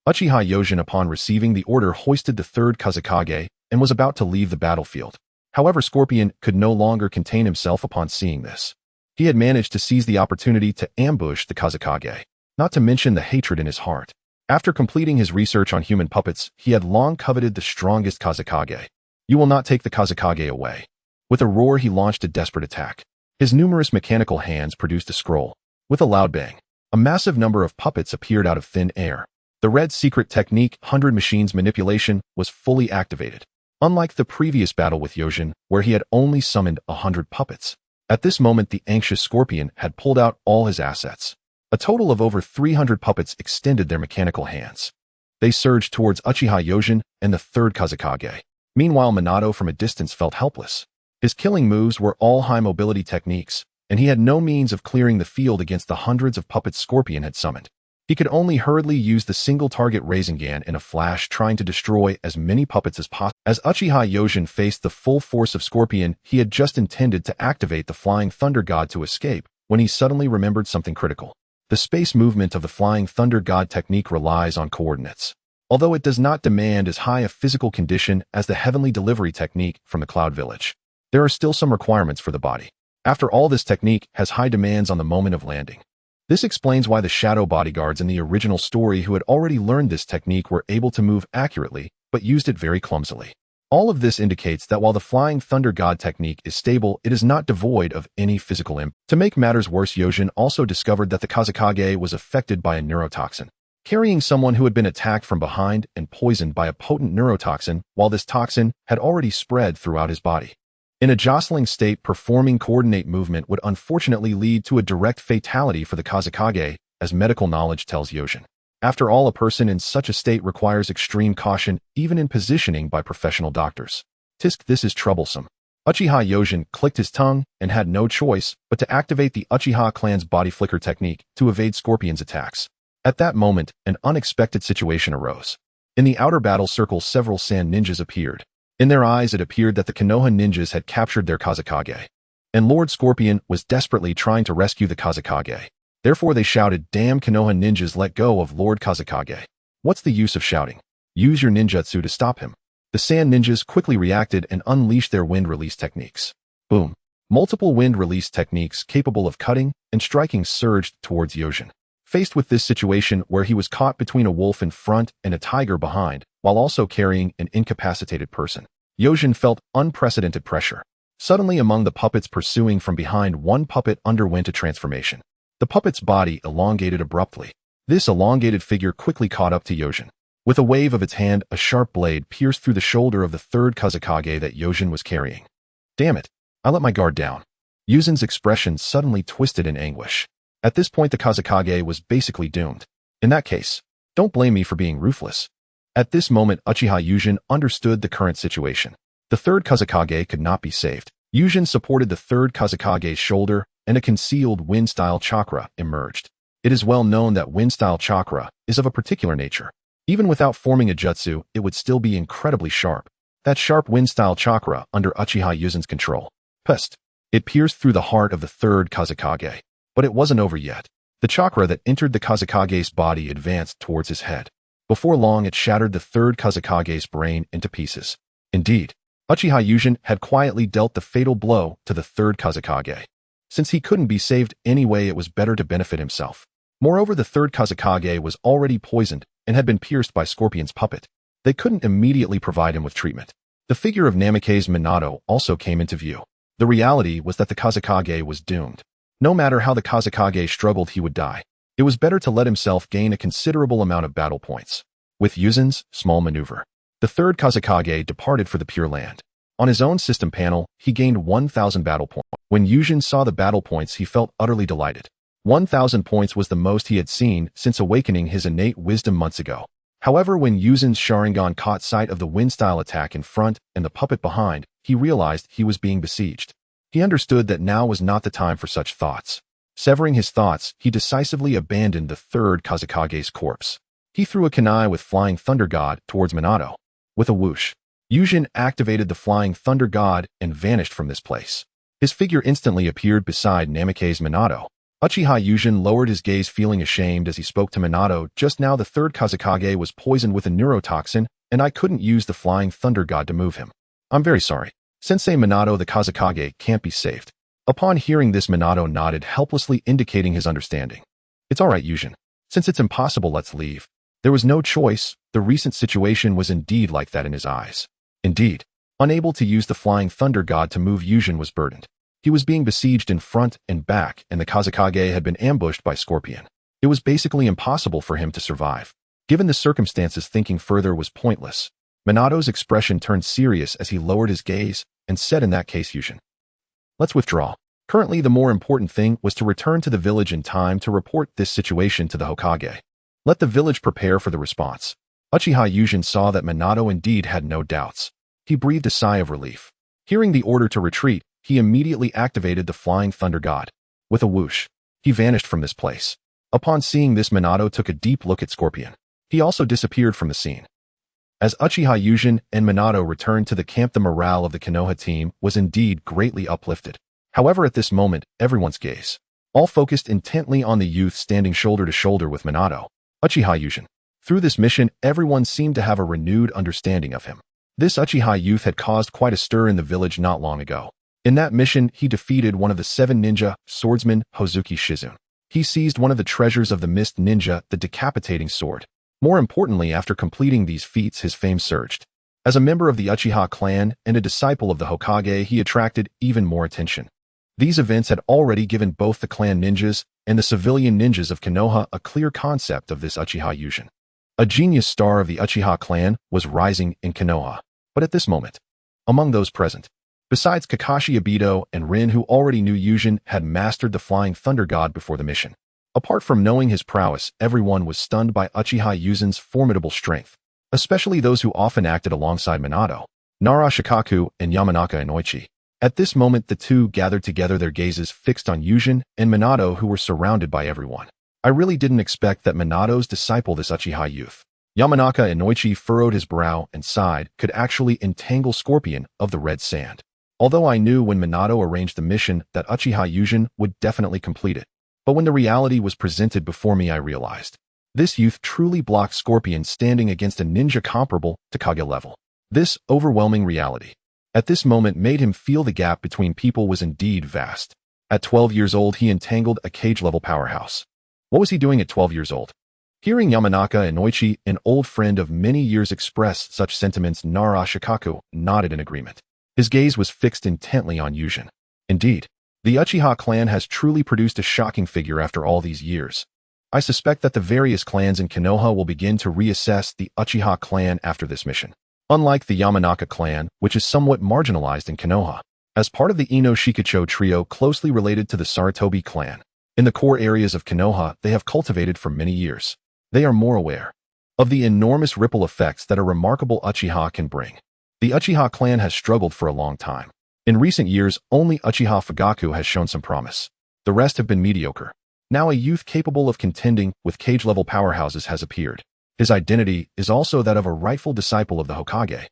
Uchiha Yojin, upon receiving the order, hoisted the third Kazekage and was about to leave the battlefield. However, Scorpion could no longer contain himself upon seeing this. He had managed to seize the opportunity to ambush the Kazekage, not to mention the hatred in his heart. After completing his research on human puppets, he had long coveted the strongest Kazekage. "You will not take the Kazekage away." With a roar, he launched a desperate attack. His numerous mechanical hands produced a scroll. With a loud bang, A massive number of puppets appeared out of thin air. The red secret technique, 100 Machines Manipulation, was fully activated. Unlike the previous battle with Yōjin, where he had only summoned 100 puppets. At this moment, the anxious Scorpion had pulled out all his assets. A total of over 300 puppets extended their mechanical hands. They surged towards Uchiha Yōjin and the third Kazekage. Meanwhile, Minato from a distance felt helpless. His killing moves were all high-mobility techniques, and he had no means of clearing the field against the hundreds of puppets Scorpion had summoned. He could only hurriedly use the single-target Rinnegan in a flash, trying to destroy as many puppets as possible. As Uchiha Yōjin faced the full force of Scorpion, he had just intended to activate the Flying Thunder God to escape, when he suddenly remembered something critical. The space movement of the Flying Thunder God technique relies on coordinates. Although it does not demand as high a physical condition as the Heavenly Delivery technique from the Cloud Village, there are still some requirements for the body. After all, this technique has high demands on the moment of landing. This explains why the shadow bodyguards in the original story who had already learned this technique were able to move accurately, but used it very clumsily. All of this indicates that while the Flying Thunder God technique is stable, it is not devoid of any physical impact. To make matters worse, Yōjin also discovered that the Kazekage was affected by a neurotoxin, carrying someone who had been attacked from behind and poisoned by a potent neurotoxin, while this toxin had already spread throughout his body. In a jostling state, performing coordinate movement would unfortunately lead to a direct fatality for the Kazekage, as medical knowledge tells Yōjin. After all, a person in such a state requires extreme caution, even in positioning by professional doctors. Tisk, this is troublesome. Uchiha Yōjin clicked his tongue and had no choice but to activate the Uchiha clan's body flicker technique to evade Scorpion's attacks. At that moment, an unexpected situation arose. In the outer battle circle, several sand ninjas appeared. In their eyes, it appeared that the Konoha ninjas had captured their Kazekage, and Lord Scorpion was desperately trying to rescue the Kazekage. Therefore they shouted, "Damn Konoha ninjas, let go of Lord Kazekage." What's the use of shouting? Use your ninjutsu to stop him. The sand ninjas quickly reacted and unleashed their wind release techniques. Boom. Multiple wind release techniques capable of cutting and striking surged towards Yōjin. Faced with this situation where he was caught between a wolf in front and a tiger behind, while also carrying an incapacitated person, Yōjin felt unprecedented pressure. Suddenly, among the puppets pursuing from behind, one puppet underwent a transformation. The puppet's body elongated abruptly. This elongated figure quickly caught up to Yōjin. With a wave of its hand, a sharp blade pierced through the shoulder of the third Kazekage that Yōjin was carrying. Damn it! I let my guard down. Yōjin's expression suddenly twisted in anguish. At this point, the Kazekage was basically doomed. In that case, don't blame me for being ruthless. At this moment, Uchiha Yōjin understood the current situation. The third Kazekage could not be saved. Yōjin supported the third Kazekage's shoulder, and a concealed wind-style chakra emerged. It is well known that wind-style chakra is of a particular nature. Even without forming a jutsu, it would still be incredibly sharp. That sharp wind-style chakra under Uchiha Yōjin's control. Pest! It pierced through the heart of the third Kazekage. But it wasn't over yet. The chakra that entered the Kazekage's body advanced towards his head. Before long, it shattered the third Kazekage's brain into pieces. Indeed, Uchiha Yōjin had quietly dealt the fatal blow to the third Kazekage. Since he couldn't be saved anyway, it was better to benefit himself. Moreover, the third Kazekage was already poisoned and had been pierced by Scorpion's puppet. They couldn't immediately provide him with treatment. The figure of Namake's Minato also came into view. The reality was that the Kazekage was doomed. No matter how the Kazekage struggled, he would die. It was better to let himself gain a considerable amount of battle points. With Yōjin's small maneuver, the third Kazekage departed for the Pure Land. On his own system panel, he gained 1,000 battle points. When Yōjin saw the battle points, he felt utterly delighted. 1,000 points was the most he had seen since awakening his innate wisdom months ago. However, when Yōjin's Sharingan caught sight of the wind-style attack in front and the puppet behind, he realized he was being besieged. He understood that now was not the time for such thoughts. Severing his thoughts, he decisively abandoned the third Kazekage's corpse. He threw a kunai with Flying Thunder God towards Minato. With a whoosh, Yōjin activated the Flying Thunder God and vanished from this place. His figure instantly appeared beside Namake's Minato. Uchiha Yōjin lowered his gaze, feeling ashamed as he spoke to Minato. Just now, the third Kazekage was poisoned with a neurotoxin, and I couldn't use the Flying Thunder God to move him. I'm very sorry. Sensei Minato, the Kazekage can't be saved. Upon hearing this, Minato nodded helplessly, indicating his understanding. It's all right, Yōjin. Since it's impossible, let's leave. There was no choice. The recent situation was indeed like that in his eyes. Indeed, unable to use the Flying Thunder God to move, Yōjin was burdened. He was being besieged in front and back, and the Kazekage had been ambushed by Scorpion. It was basically impossible for him to survive. Given the circumstances, thinking further was pointless. Minato's expression turned serious as he lowered his gaze and said, "In that case, Yushin, let's withdraw." Currently, the more important thing was to return to the village in time to report this situation to the Hokage. Let the village prepare for the response. Uchiha Yushin saw that Minato indeed had no doubts. He breathed a sigh of relief. Hearing the order to retreat, he immediately activated the Flying Thunder God. With a whoosh, he vanished from this place. Upon seeing this, Minato took a deep look at Scorpion. He also disappeared from the scene. As Uchiha Yushin and Minato returned to the camp, the morale of the Konoha team was indeed greatly uplifted. However, at this moment, everyone's gaze all focused intently on the youth standing shoulder to shoulder with Minato, Uchiha Yushin. Through this mission, everyone seemed to have a renewed understanding of him. This Uchiha youth had caused quite a stir in the village not long ago. In that mission, he defeated one of the 7 ninja swordsmen, Hozuki Shizune. He seized one of the treasures of the Mist Ninja, the decapitating sword. More importantly, after completing these feats, his fame surged. As a member of the Uchiha clan and a disciple of the Hokage, he attracted even more attention. These events had already given both the clan ninjas and the civilian ninjas of Konoha a clear concept of this Uchiha Yushin. A genius star of the Uchiha clan was rising in Konoha. But at this moment, among those present, besides Kakashi, Obito, and Rin, who already knew Yushin had mastered the Flying Thunder God before the mission. Apart from knowing his prowess, everyone was stunned by Uchiha Yushin's formidable strength, especially those who often acted alongside Minato, Nara Shikaku, and Yamanaka Inoichi. At this moment, the two gathered together, their gazes fixed on Yushin and Minato, who were surrounded by everyone. I really didn't expect that Minato's disciple, this Uchiha youth, Yamanaka Inoichi, furrowed his brow and sighed, could actually entangle Scorpion of the red sand. Although I knew when Minato arranged the mission that Uchiha Yushin would definitely complete it. But when the reality was presented before me, I realized this youth truly blocked Scorpion, standing against a ninja comparable to Kage level. This overwhelming reality at this moment made him feel the gap between people was indeed vast. At 12 years old, he entangled a cage-level powerhouse. What was he doing at 12 years old? Hearing Yamanaka Inoichi, an old friend of many years, express such sentiments, Nara Shikaku nodded in agreement. His gaze was fixed intently on Yushin. Indeed, the Uchiha clan has truly produced a shocking figure after all these years. I suspect that the various clans in Konoha will begin to reassess the Uchiha clan after this mission. Unlike the Yamanaka clan, which is somewhat marginalized in Konoha, as part of the Ino Shikacho trio closely related to the Sarutobi clan, in the core areas of Konoha they have cultivated for many years. They are more aware of the enormous ripple effects that a remarkable Uchiha can bring. The Uchiha clan has struggled for a long time. In recent years, only Uchiha Fugaku has shown some promise. The rest have been mediocre. Now a youth capable of contending with cage-level powerhouses has appeared. His identity is also that of a rightful disciple of the Hokage.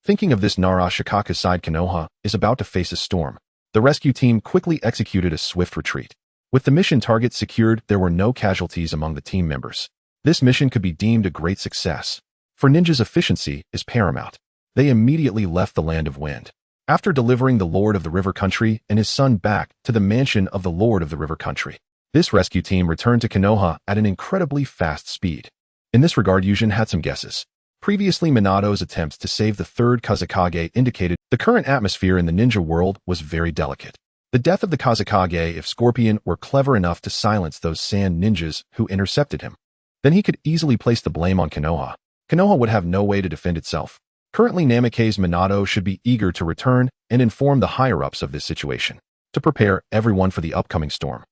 Thinking of this, Nara Shikaku's side, Konoha is about to face a storm. The rescue team quickly executed a swift retreat. With the mission target secured, there were no casualties among the team members. This mission could be deemed a great success. For ninjas, efficiency is paramount. They immediately left the Land of Wind. After delivering the Lord of the River Country and his son back to the mansion of the Lord of the River Country, this rescue team returned to Konoha at an incredibly fast speed. In this regard, Yushin had some guesses. Previously, Minato's attempts to save the third Kazekage indicated the current atmosphere in the ninja world was very delicate. The death of the Kazekage, if Scorpion were clever enough to silence those sand ninjas who intercepted him, then he could easily place the blame on Konoha. Konoha would have no way to defend itself. Currently, Namake's Minato should be eager to return and inform the higher-ups of this situation, to prepare everyone for the upcoming storm.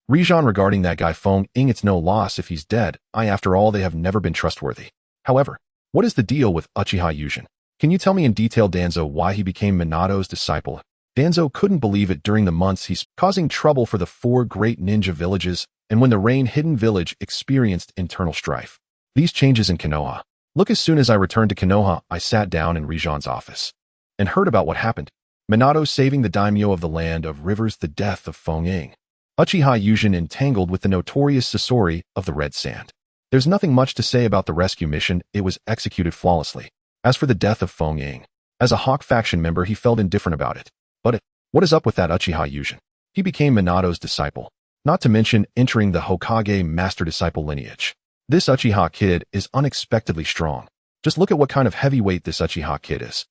Rijan, regarding that guy Feng Ying, it's no loss if he's dead. After all, they have never been trustworthy. However, what is the deal with Uchiha Yushin? Can you tell me in detail, Danzo, why he became Minato's disciple? Danzo couldn't believe it. During the months he's causing trouble for the 4 great ninja villages, and when the Rain Hidden Village experienced internal strife. These changes in Konoha. Look, as soon as I returned to Konoha, I sat down in Rijan's office and heard about what happened. Minato saving the daimyo of the Land of Rivers, the death of Feng Ying. Uchiha Yushin entangled with the notorious Sasori of the Red Sand. There's nothing much to say about the rescue mission. It was executed flawlessly. As for the death of Feng Ying, as a Hawk faction member, he felt indifferent about it. But what is up with that Uchiha Yushin? He became Minato's disciple, not to mention entering the Hokage master-disciple lineage. This Uchiha kid is unexpectedly strong. Just look at what kind of heavyweight this Uchiha kid is.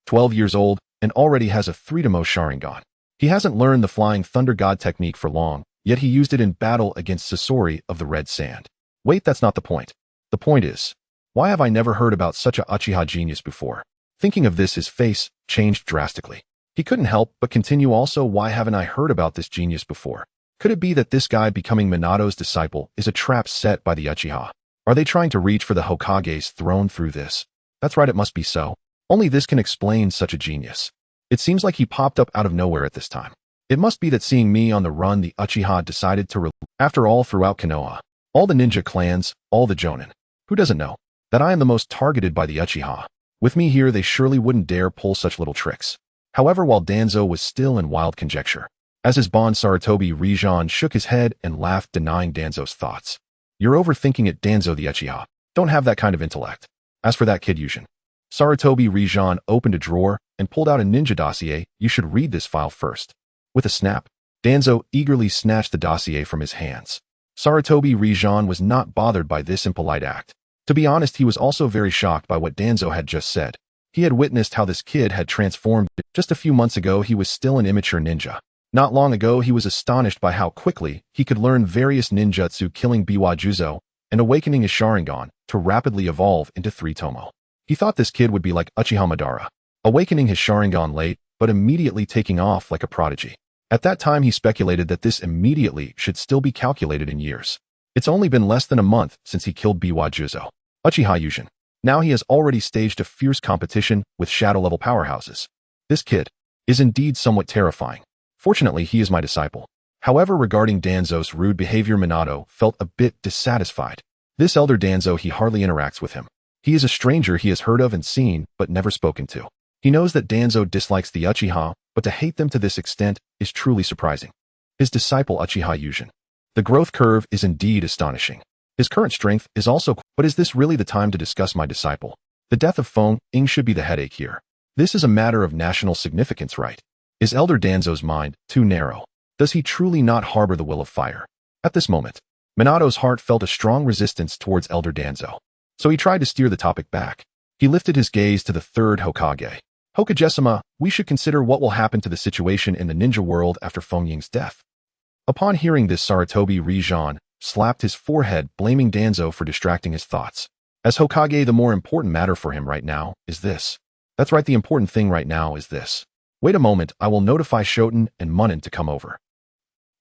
12 years old and already has a 3-Demo Sharingan. He hasn't learned the Flying Thunder God technique for long, yet he used it in battle against Sasori of the Red Sand. Wait, that's not the point. The point is, why have I never heard about such a Uchiha genius before? Thinking of this, his face changed drastically. He couldn't help but continue, also, why haven't I heard about this genius before? Could it be that this guy becoming Minato's disciple is a trap set by the Uchiha? Are they trying to reach for the Hokage's throne through this? That's right, it must be so. Only this can explain such a genius. It seems like he popped up out of nowhere at this time. It must be that seeing me on the run, the Uchiha decided to after all, throughout Konoha, all the ninja clans, all the jonin. Who doesn't know that I am the most targeted by the Uchiha? With me here, they surely wouldn't dare pull such little tricks. However, while Danzo was still in wild conjecture, as his bond Sarutobi Rinnegan shook his head and laughed, denying Danzo's thoughts. You're overthinking it, Danzo. The Uchiha don't have that kind of intellect. As for that kid Yūma, Sarutobi Rinnegan opened a drawer and pulled out a ninja dossier. You should read this file first. With a snap, Danzo eagerly snatched the dossier from his hands. Sarutobi Rinnegan was not bothered by this impolite act. To be honest, he was also very shocked by what Danzo had just said. He had witnessed how this kid had transformed. Just a few months ago, he was still an immature ninja. Not long ago, he was astonished by how quickly he could learn various ninjutsu, killing Biwajuzo and awakening his Sharingan to rapidly evolve into 3 Tomo. He thought this kid would be like Uchiha Madara, awakening his Sharingan late, but immediately taking off like a prodigy. At that time, he speculated that this immediately should still be calculated in years. It's only been less than a month since he killed Biwajuzo. Uchiha Yūma. Now he has already staged a fierce competition with shadow-level powerhouses. This kid is indeed somewhat terrifying. Fortunately, he is my disciple. However, regarding Danzo's rude behavior, Minato felt a bit dissatisfied. This elder Danzo, he hardly interacts with him. He is a stranger he has heard of and seen, but never spoken to. He knows that Danzo dislikes the Uchiha, but to hate them to this extent is truly surprising. His disciple Uchiha Yūma. The growth curve is indeed astonishing. His current strength is also, but is this really the time to discuss my disciple? The death of Feng Ying should be the headache here. This is a matter of national significance, right? Is Elder Danzo's mind too narrow? Does he truly not harbor the will of fire? At this moment, Minato's heart felt a strong resistance towards Elder Danzo. So he tried to steer the topic back. He lifted his gaze to the 3rd Hokage. Hokage-sama, we should consider what will happen to the situation in the ninja world after Feng Ying's death. Upon hearing this, Sarutobi Rinnegan slapped his forehead, blaming Danzo for distracting his thoughts. As Hokage, the more important matter for him right now is this. That's right, the important thing right now is this. Wait a moment, I will notify Shoten and Munin to come over.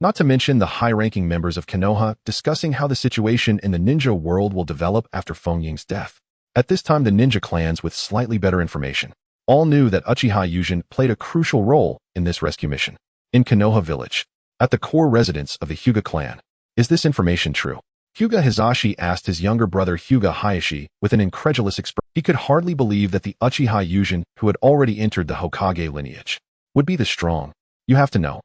Not to mention the high-ranking members of Konoha discussing how the situation in the ninja world will develop after Feng Ying's death. At this time, the ninja clans with slightly better information all knew that Uchiha Yūma played a crucial role in this rescue mission. In Konoha village, at the core residence of the Hyuga clan. Is this information true? Hyuga Hisashi asked his younger brother Hyuga Hayashi with an incredulous expression. He could hardly believe that the Uchiha Yūma, who had already entered the Hokage lineage, would be this strong. You have to know.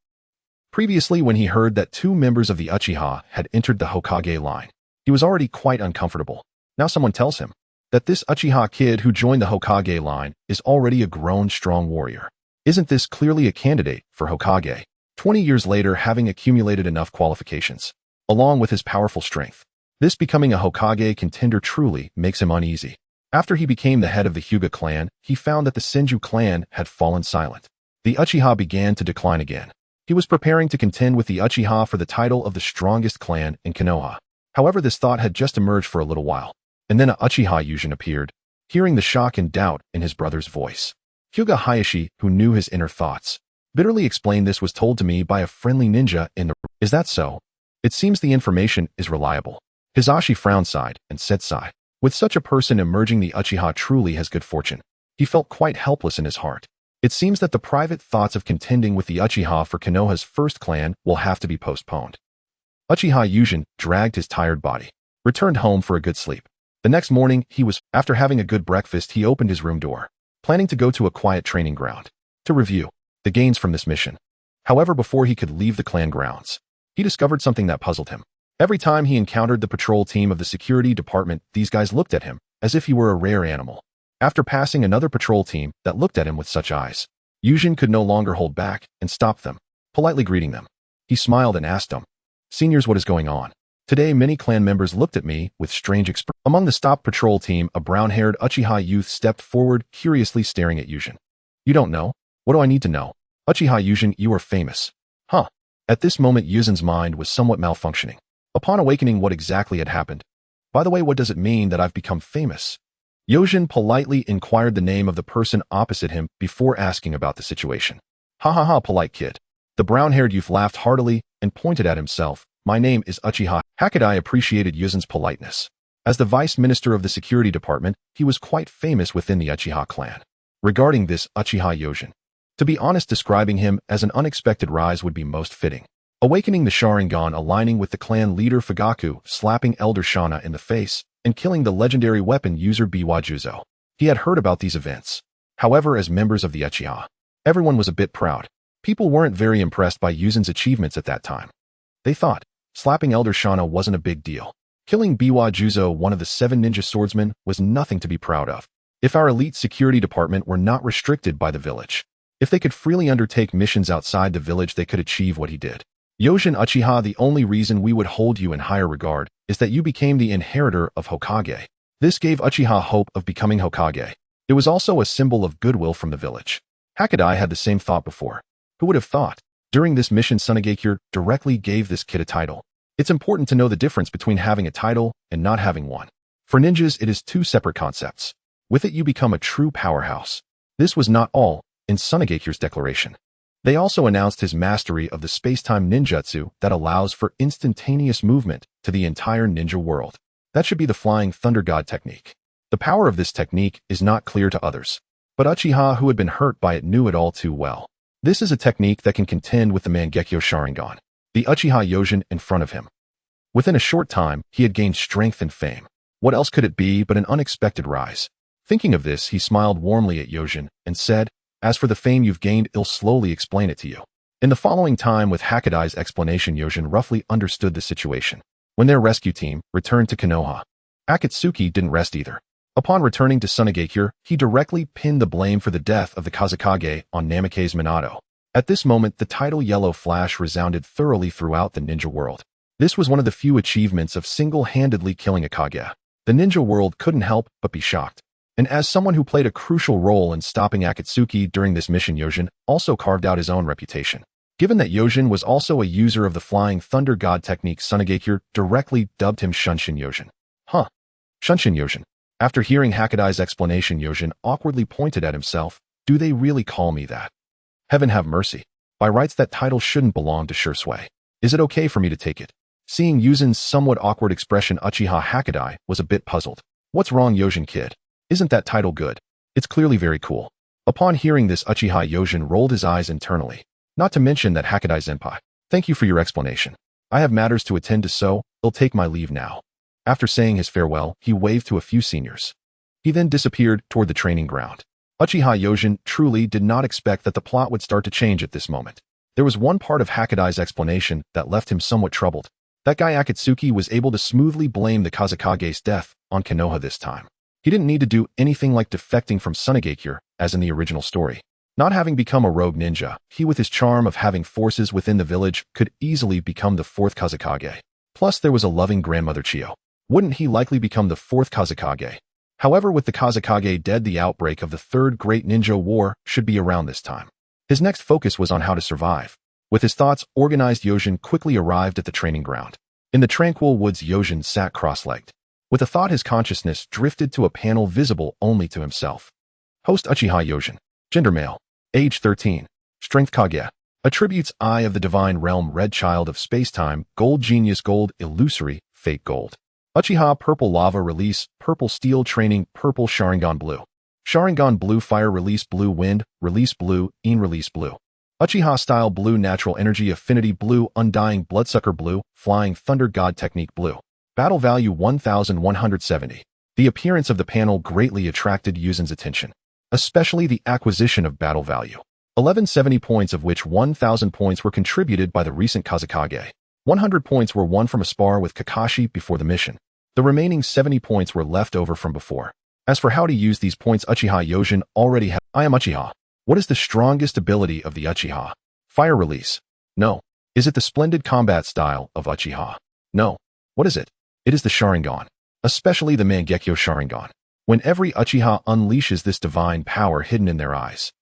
Previously, when he heard that 2 members of the Uchiha had entered the Hokage line, he was already quite uncomfortable. Now someone tells him that this Uchiha kid who joined the Hokage line is already a grown, strong warrior. Isn't this clearly a candidate for Hokage? 20 years later, having accumulated enough qualifications, along with his powerful strength, this becoming a Hokage contender truly makes him uneasy. After he became the head of the Hyuga clan, he found that the Senju clan had fallen silent. The Uchiha began to decline again. He was preparing to contend with the Uchiha for the title of the strongest clan in Konoha. However, this thought had just emerged for a little while, and then a Uchiha Yūma appeared, hearing the shock and doubt in his brother's voice. Hyuga Hayashi, who knew his inner thoughts, bitterly explained, this was told to me by a friendly ninja in the... Is that so? It seems the information is reliable. Hisashi frowned, sighed, and said, sigh. With such a person emerging, the Uchiha truly has good fortune. He felt quite helpless in his heart. It seems that the private thoughts of contending with the Uchiha for Konoha's first clan will have to be postponed. Uchiha Yūma dragged his tired body, returned home for a good sleep. The next morning, after having a good breakfast, he opened his room door, planning to go to a quiet training ground to review the gains from this mission. However, before he could leave the clan grounds, he discovered something that puzzled him. Every time he encountered the patrol team of the security department, these guys looked at him as if he were a rare animal. After passing another patrol team that looked at him with such eyes, Yūma could no longer hold back and stopped them, politely greeting them. He smiled and asked them, "Seniors, what is going on?" Today, many clan members looked at me with strange expressions. Among the stopped patrol team, a brown-haired Uchiha youth stepped forward, curiously staring at Yūma. "You don't know? What do I need to know? Uchiha Yūma, you are famous." "Huh. At this moment, Yuzen's mind was somewhat malfunctioning. Upon awakening, what exactly had happened? By the way, what does it mean that I've become famous? Yojin politely inquired the name of the person opposite him before asking about the situation. Ha ha ha, polite kid. The brown-haired youth laughed heartily and pointed at himself. My name is Uchiha. Hakudai appreciated Yuzen's politeness. As the vice minister of the security department, he was quite famous within the Uchiha clan. Regarding this Uchiha Yojin, to be honest, describing him as an unexpected rise would be most fitting. Awakening the Sharingan, aligning with the clan leader Fugaku, slapping Elder Shana in the face, and killing the legendary weapon user Biwajuzo. He had heard about these events. However, as members of the Uchiha, everyone was a bit proud. People weren't very impressed by Yuzen's achievements at that time. They thought, slapping Elder Shana wasn't a big deal. Killing Biwajuzo, one of the 7 ninja swordsmen, was nothing to be proud of. If our elite security department were not restricted by the village, if they could freely undertake missions outside the village, they could achieve what he did. Yojin Uchiha, the only reason we would hold you in higher regard is that you became the inheritor of Hokage. This gave Uchiha hope of becoming Hokage. It was also a symbol of goodwill from the village. Hakudai had the same thought before. Who would have thought? During this mission, Tsunegakure directly gave this kid a title. It's important to know the difference between having a title and not having one. For ninjas, it is 2 separate concepts. With it, you become a true powerhouse. This was not all in Tsunegakure's declaration. They also announced his mastery of the space-time ninjutsu that allows for instantaneous movement to the entire ninja world. That should be the Flying Thunder God technique. The power of this technique is not clear to others, but Uchiha, who had been hurt by it, knew it all too well. This is a technique that can contend with the Mangekyo Sharingan, the Uchiha Yojin in front of him. Within a short time, he had gained strength and fame. What else could it be but an unexpected rise? Thinking of this, he smiled warmly at Yojin and said, as for the fame you've gained, I'll slowly explain it to you. In the following time, with Hakudai's explanation, Yojin roughly understood the situation. When their rescue team returned to Konoha, Akatsuki didn't rest either. Upon returning to Tsunegakure, he directly pinned the blame for the death of the Kazekage on Namake's Minato. At this moment, the title Yellow Flash resounded thoroughly throughout the ninja world. This was one of the few achievements of single-handedly killing a Kage. The ninja world couldn't help but be shocked. And as someone who played a crucial role in stopping Akatsuki during this mission, Yojin also carved out his own reputation. Given that Yojin was also a user of the Flying Thunder God technique, Tsunegakure directly dubbed him Shunshin Yojin. Huh. Shunshin Yojin. After hearing Hakudai's explanation, Yojin awkwardly pointed at himself. Do they really call me that? Heaven have mercy. By rights, that title shouldn't belong to Shursui. Is it okay for me to take it? Seeing Yuzen's somewhat awkward expression, Uchiha Hakudai was a bit puzzled. What's wrong, Yojin kid? Isn't that title good? It's clearly very cool. Upon hearing this, Uchiha Yojin rolled his eyes internally. Not to mention that Hakudai Senpai. Thank you for your explanation. I have matters to attend to, so I'll take my leave now. After saying his farewell, he waved to a few seniors. He then disappeared toward the training ground. Uchiha Yojin truly did not expect that the plot would start to change at this moment. There was one part of Hakudai's explanation that left him somewhat troubled. That guy Akatsuki was able to smoothly blame the Kazekage's death on Konoha this time. He didn't need to do anything like defecting from Tsunegakure, as in the original story. Not having become a rogue ninja, he with his charm of having forces within the village could easily become the 4th Kazekage. Plus there was a loving grandmother Chiyo. Wouldn't he likely become the 4th Kazekage? However, with the Kazekage dead, the outbreak of the 3rd Great Ninja War should be around this time. His next focus was on how to survive. With his thoughts organized, Yojin quickly arrived at the training ground. In the tranquil woods, Yojin sat cross-legged. With a thought, his consciousness drifted to a panel visible only to himself. Host Uchiha Yojin. Gender male. Age 13. Strength Kage. Attributes Eye of the Divine Realm, Red Child of Space-Time, Gold Genius, Gold Illusory, Fate Gold. Uchiha Purple Lava Release, Purple Steel Training, Purple Sharingan Blue. Sharingan Blue Fire Release, Blue Wind, Release Blue, In Release Blue. Uchiha Style Blue, Natural Energy Affinity Blue, Undying Bloodsucker Blue, Flying Thunder God Technique Blue. Battle value 1170. The appearance of the panel greatly attracted Yuzen's attention, especially the acquisition of battle value. 1170 points, of which 1000 points were contributed by the recent Kazekage. 100 points were won from a spar with Kakashi before the mission. The remaining 70 points were left over from before. As for how to use these points, Uchiha Yojin already had. I am Uchiha. What is the strongest ability of the Uchiha? Fire Release. No. Is it the splendid combat style of Uchiha? No. What is it? It is the Sharingan, especially the Mangekyo Sharingan. When every Uchiha unleashes this divine power hidden in their eyes,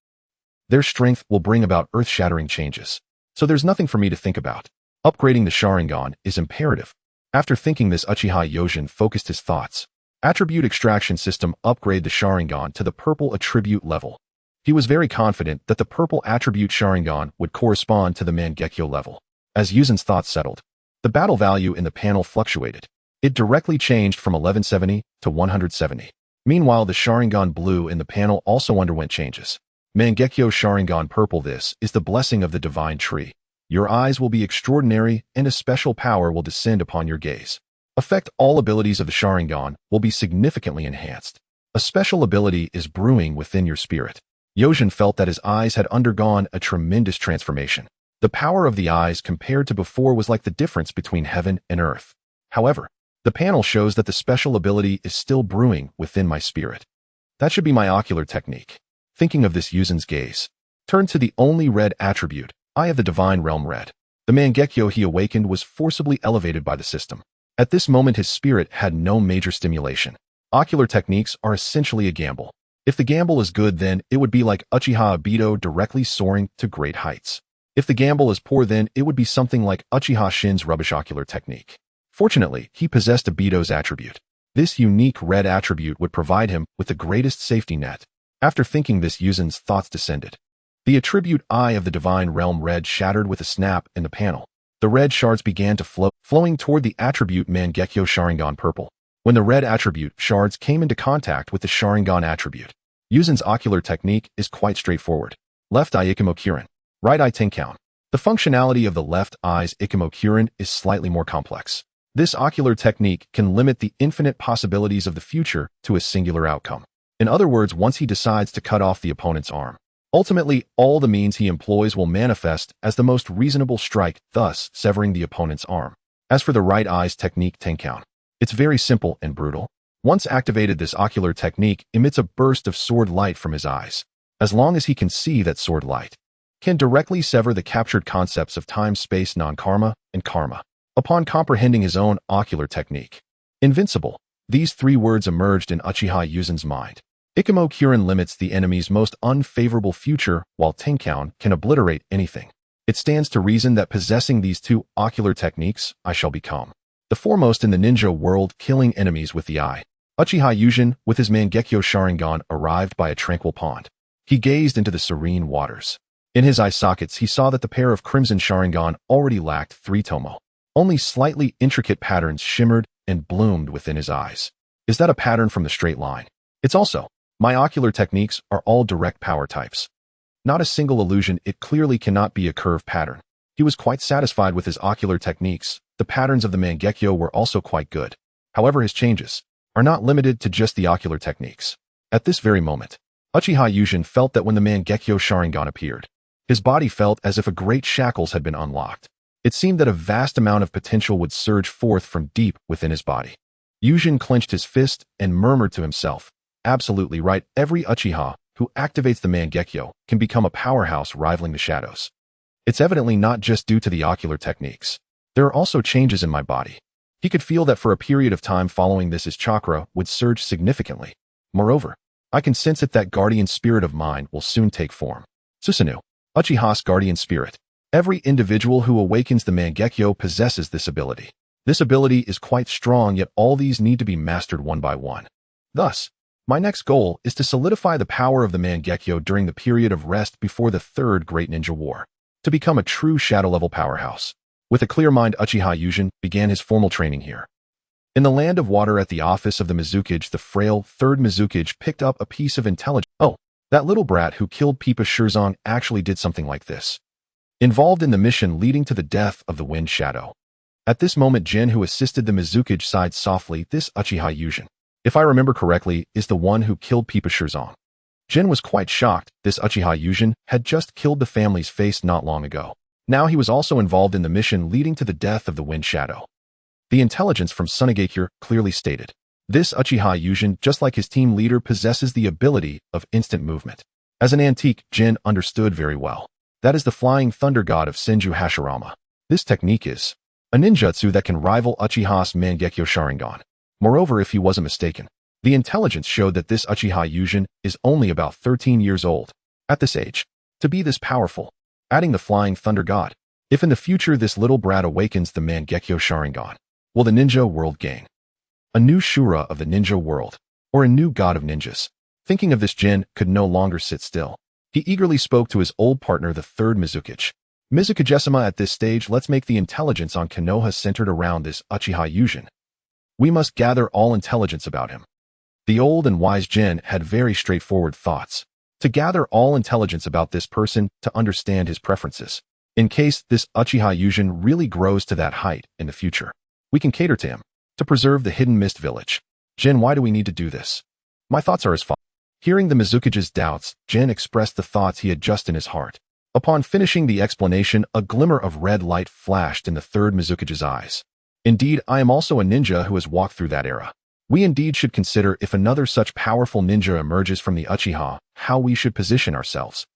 their strength will bring about earth-shattering changes. so there's nothing for me to think about. Upgrading the Sharingan is imperative. After thinking this, Uchiha Yojin focused his thoughts. Attribute extraction system upgrade the Sharingan to the purple attribute level. He was very confident that the purple attribute Sharingan would correspond to the Mangekyo level. As Yuzen's thoughts settled, the battle value in the panel fluctuated. It directly changed from 1170 to 170. Meanwhile, the Sharingan blue in the panel also underwent changes. Mangekyo Sharingan purple. This is the blessing of the divine tree. Your eyes will be extraordinary and a special power will descend upon your gaze. Affect all abilities of the Sharingan will be significantly enhanced. A special ability is brewing within your spirit. Yojin felt that his eyes had undergone a tremendous transformation. The power of the eyes compared to before was like the difference between heaven and earth. However, the panel shows that the special ability is still brewing within my spirit. That should be my ocular technique. Thinking of this, Yuzen's gaze turned to the only red attribute, Eye of the Divine Realm Red. The Mangekyo he awakened was forcibly elevated by the system. At this moment, his spirit had no major stimulation. Ocular techniques are essentially a gamble. If the gamble is good, then it would be like Uchiha Obito directly soaring to great heights. If the gamble is poor, then it would be something like Uchiha Shin's rubbish ocular technique. Fortunately, he possessed Obito's attribute. This unique red attribute would provide him with the greatest safety net. After thinking this, Yuzen's thoughts descended. The attribute Eye of the Divine Realm Red shattered with a snap in the panel. The red shards began to flow, flowing toward the attribute Mangekyo Sharingan Purple. When the red attribute shards came into contact with the Sharingan attribute, Yuzen's ocular technique is quite straightforward. Left eye Ikemokuren, right eye Tenkan. The functionality of the left eye's Ikemokuren is slightly more complex. This ocular technique can limit the infinite possibilities of the future to a singular outcome. In other words, once he decides to cut off the opponent's arm, ultimately all the means he employs will manifest as the most reasonable strike, thus severing the opponent's arm. As for the right eye's technique Tenkan, it's very simple and brutal. Once activated, this ocular technique emits a burst of sword light from his eyes. As long as he can see, that sword light can directly sever the captured concepts of time, space, non-karma, and karma. Upon comprehending his own ocular technique, invincible, these three words emerged in Uchiha Yuzen's mind. Ikemokuren limits the enemy's most unfavorable future, while Tenkan can obliterate anything. It stands to reason that possessing these two ocular techniques, I shall become the foremost in the ninja world, killing enemies with the eye. Uchiha Yuzen, with his Mangekyo Sharingan, arrived by a tranquil pond. He gazed into the serene waters. In his eye sockets, he saw that the pair of Crimson Sharingan already lacked 3 tomo. Only slightly intricate patterns shimmered and bloomed within his eyes. Is that a pattern from the straight line? It's also. My ocular techniques are all direct power types. Not a single illusion. It clearly cannot be a curve pattern. He was quite satisfied with his ocular techniques. The patterns of the Mangekyo were also quite good. However, his changes are not limited to just the ocular techniques. At this very moment, Uchiha Yuzen felt that when the Mangekyo Sharingan appeared, his body felt as if a great shackles had been unlocked. It seemed that a vast amount of potential would surge forth from deep within his body. Yuzen clenched his fist and murmured to himself, absolutely right, every Uchiha who activates the Mangekyo can become a powerhouse rivaling the shadows. It's evidently not just due to the ocular techniques. There are also changes in my body. He could feel that for a period of time following this, his chakra would surge significantly. Moreover, I can sense it that guardian spirit of mine will soon take form. Susanoo, Uchiha's guardian spirit. Every individual who awakens the Mangekyo possesses this ability. This ability is quite strong, yet all these need to be mastered one by one. Thus, my next goal is to solidify the power of the Mangekyo during the period of rest before the Third Great Ninja War, to become a true shadow-level powerhouse. With a clear mind, Uchiha Yuzen began his formal training here. In the land of water at the office of the Mizukage, the frail third Mizukage picked up a piece of intelligence. Oh, that little brat who killed Pipa Shirzong actually did something like this. Involved in the mission leading to the death of the Wind Shadow. At this moment, Jin, who assisted the Mizukage, sighed softly. This Uchiha Yuzen, if I remember correctly, is the one who killed Pipa Shirzong. Jin was quite shocked. This Uchiha Yuzen had just killed the family's face not long ago. Now he was also involved in the mission leading to the death of the Wind Shadow. The intelligence from Sunagakure clearly stated. This Uchiha Yuzen, just like his team leader, possesses the ability of instant movement. As an antique, Jin understood very well. That is the Flying Thunder God of Senju Hashirama. This technique is a ninjutsu that can rival Uchiha's Mangekyo Sharingan. Moreover, if he wasn't mistaken, the intelligence showed that this Uchiha Yuzen is only about 13 years old. At this age, to be this powerful, adding the Flying Thunder God, If in the future this little brat awakens the Mangekyo Sharingan, will the ninja world gain a new Shura of the ninja world, or a new god of ninjas? Thinking of this, Jin could no longer sit still. He eagerly spoke to his old partner, the third Mizukage. Mizukage-sama, at this stage, let's make the intelligence on Konoha centered around this Uchiha Yūjin. We must gather all intelligence about him. The old and wise Jin had very straightforward thoughts. To gather all intelligence about this person, to understand his preferences. In case this Uchiha Yūjin really grows to that height in the future, we can cater to him. To preserve the hidden mist village. Jin, why do we need to do this? My thoughts are as follows. Hearing the Mizukage's doubts, Jin expressed the thoughts he had just in his heart. Upon finishing the explanation, a glimmer of red light flashed in the third Mizukage's eyes. Indeed, I am also a ninja who has walked through that era. We indeed should consider, if another such powerful ninja emerges from the Uchiha, how we should position ourselves.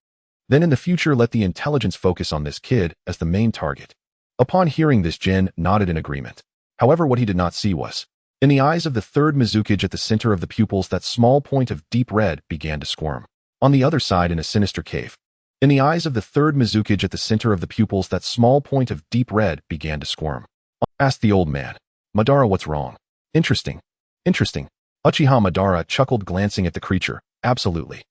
Then in the future, let the intelligence focus on this kid as the main target. Upon hearing this, Jin nodded in agreement. However, what he did not see was, in the eyes of the third Mizukage at the center of the pupils, that small point of deep red began to squirm. On the other side, in a sinister cave. In the eyes of the third Mizukage at the center of the pupils, that small point of deep red began to squirm. Asked the old man. Madara, what's wrong? Interesting. Interesting. Uchiha Madara chuckled, glancing at the creature. Absolutely.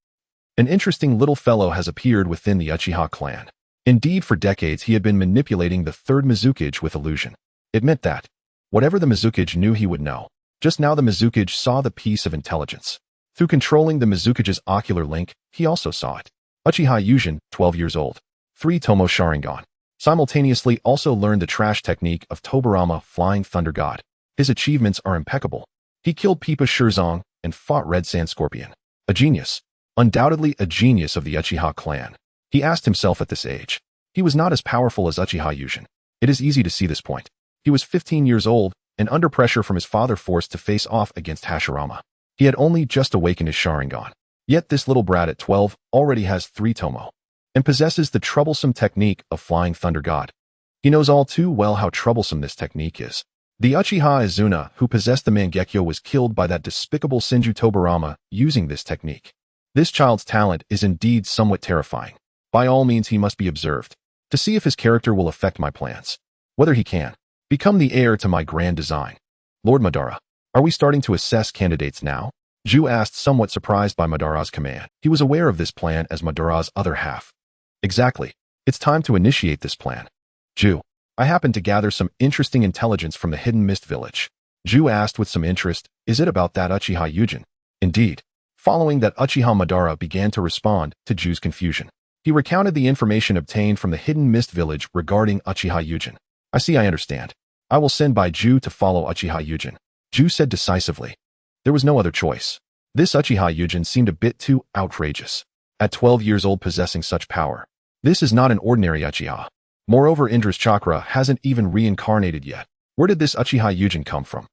An interesting little fellow has appeared within the Uchiha clan. Indeed, for decades he had been manipulating the third Mizukage with illusion. It meant that whatever the Mizukage knew, he would know. Just now the Mizukage saw the piece of intelligence. Through controlling the Mizukage's ocular link, he also saw it. Uchiha Yūjin, 12 years old. 3 Tomo Sharingan. Simultaneously also learned the trash technique of Tobirama, Flying Thunder God. His achievements are impeccable. He killed Pipa Shirzong and fought Red Sand Scorpion. A genius. Undoubtedly a genius of the Uchiha clan. He asked himself at this age. He was not as powerful as Uchiha Yūjin. It is easy to see this point. He was 15 years old, and under pressure from his father forced to face off against Hashirama. He had only just awakened his Sharingan. Yet this little brat at 12 already has 3 Tomo, and possesses the troublesome technique of Flying Thunder God. He knows all too well how troublesome this technique is. The Uchiha Izuna, who possessed the Mangekyo, was killed by that despicable Senju Tobirama using this technique. This child's talent is indeed somewhat terrifying. By all means, he must be observed, to see if his character will affect my plans. Whether he can become the heir to my grand design. Lord Madara, are we starting to assess candidates now? Ju asked, somewhat surprised by Madara's command. He was aware of this plan as Madara's other half. Exactly. It's time to initiate this plan. Ju, I happen to gather some interesting intelligence from the Hidden Mist Village. Ju asked with some interest, is it about that Uchiha Yūjin? Indeed. Following that, Uchiha Madara began to respond to Ju's confusion. He recounted the information obtained from the Hidden Mist Village regarding Uchiha Yūjin. I see, I understand. I will send by Ju to follow Uchiha Yūjin. Ju said decisively. There was no other choice. This Uchiha Yūjin seemed a bit too outrageous. At 12 years old possessing such power. This is not an ordinary Uchiha. Moreover, Indra's chakra hasn't even reincarnated yet. Where did this Uchiha Yūjin come from?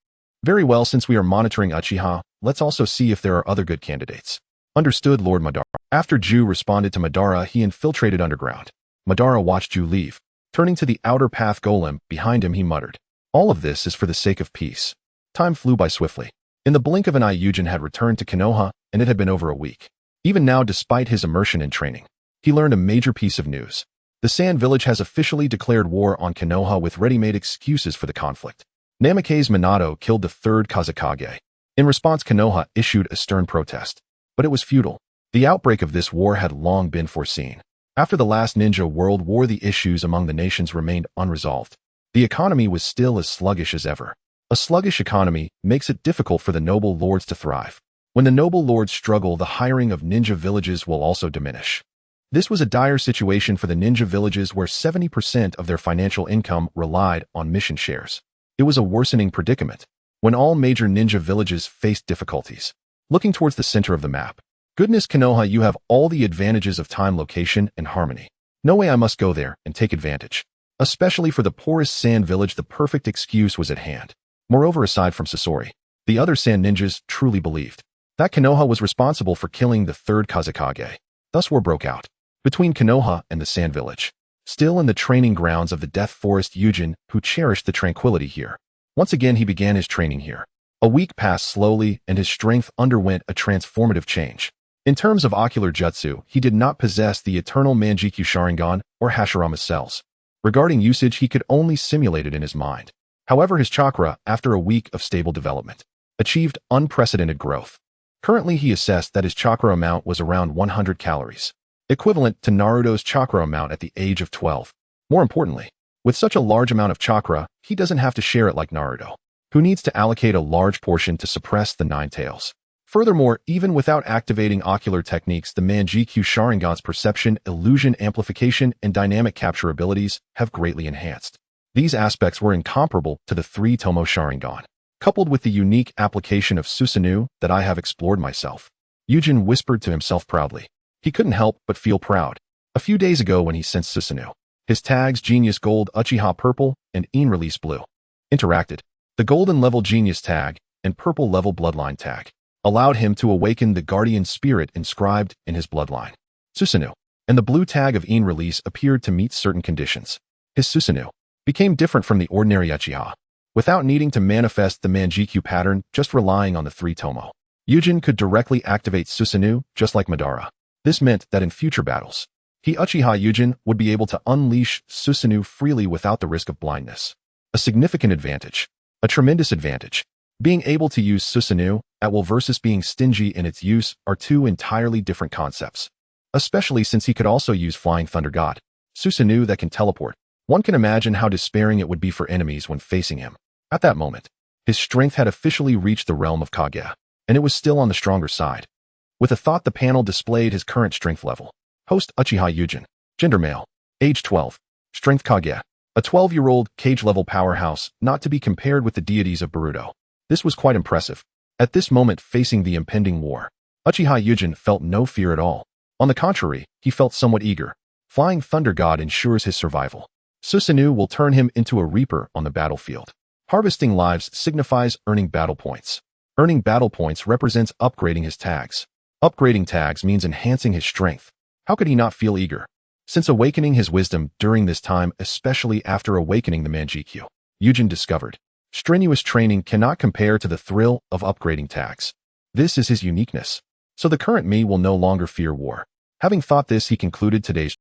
Very well, since we are monitoring Uchiha, let's also see if there are other good candidates. Understood, Lord Madara. After Ju responded to Madara, he infiltrated underground. Madara watched Ju leave. Turning to the outer path golem behind him, he muttered, all of this is for the sake of peace. Time flew by swiftly. In the blink of an eye, Yūjin had returned to Konoha, and it had been over a week. Even now, despite his immersion in training, he learned a major piece of news. The Sand Village has officially declared war on Konoha with ready-made excuses for the conflict. Namikaze Minato killed the third Kazekage. In response, Konoha issued a stern protest. But it was futile. The outbreak of this war had long been foreseen. After the last Ninja World War, the issues among the nations remained unresolved. The economy was still as sluggish as ever. A sluggish economy makes it difficult for the noble lords to thrive. When the noble lords struggle, the hiring of ninja villages will also diminish. This was a dire situation for the ninja villages, where 70% of their financial income relied on mission shares. It was a worsening predicament when all major ninja villages faced difficulties. Looking towards the center of the map. Goodness, Konoha, you have all the advantages of time, location, and harmony. No way, I must go there and take advantage. Especially for the poorest sand village, the perfect excuse was at hand. Moreover, aside from Sasori, the other sand ninjas truly believed that Konoha was responsible for killing the third Kazekage. Thus war broke out between Konoha and the sand village. Still in the training grounds of the Death Forest, Yūjin, who cherished the tranquility here. Once again, he began his training here. A week passed slowly, and his strength underwent a transformative change. In terms of ocular jutsu, he did not possess the eternal Manjikyu Sharingan or Hashirama's cells. Regarding usage, he could only simulate it in his mind. However, his chakra, after a week of stable development, achieved unprecedented growth. Currently, he assessed that his chakra amount was around 100 calories, equivalent to Naruto's chakra amount at the age of 12. More importantly, with such a large amount of chakra, he doesn't have to share it like Naruto, who needs to allocate a large portion to suppress the nine tails. Furthermore, even without activating ocular techniques, the Manjikyu Sharingan's perception, illusion amplification, and dynamic capture abilities have greatly enhanced. These aspects were incomparable to the three-tomo Sharingan, coupled with the unique application of Susanoo that I have explored myself. Yujin whispered to himself proudly. He couldn't help but feel proud. A few days ago when he sensed Susanoo, his tags Genius Gold, Uchiha Purple, and In Release Blue interacted. The golden level Genius tag and purple level Bloodline tag allowed him to awaken the guardian spirit inscribed in his bloodline. Susanoo and the blue tag of In Release appeared to meet certain conditions. His Susanoo became different from the ordinary Uchiha. Without needing to manifest the Manjikyu pattern, just relying on the three-tomo, Yujin could directly activate Susanoo just like Madara. This meant that in future battles, Uchiha Yujin would be able to unleash Susanoo freely without the risk of blindness. A significant advantage. A tremendous advantage. Being able to use Susanoo at will versus being stingy in its use are two entirely different concepts. Especially since he could also use Flying Thunder God, Susanoo that can teleport. One can imagine how despairing it would be for enemies when facing him. At that moment, his strength had officially reached the realm of Kage, and it was still on the stronger side. With a thought, the panel displayed his current strength level. Host Uchiha Yujin. Gender male. Age 12. Strength Kage. A 12-year-old cage-level powerhouse, not to be compared with the deities of Boruto. This was quite impressive. At this moment, facing the impending war, Uchiha Yujin felt no fear at all. On the contrary, he felt somewhat eager. Flying Thunder God ensures his survival. Susanoo will turn him into a reaper on the battlefield. Harvesting lives signifies earning battle points. Earning battle points represents upgrading his tags. Upgrading tags means enhancing his strength. How could he not feel eager? Since awakening his wisdom during this time, especially after awakening the Manjikyu, Yujin discovered strenuous training cannot compare to the thrill of upgrading tags. This is his uniqueness. So the current me will no longer fear war. Having thought this, he concluded today's.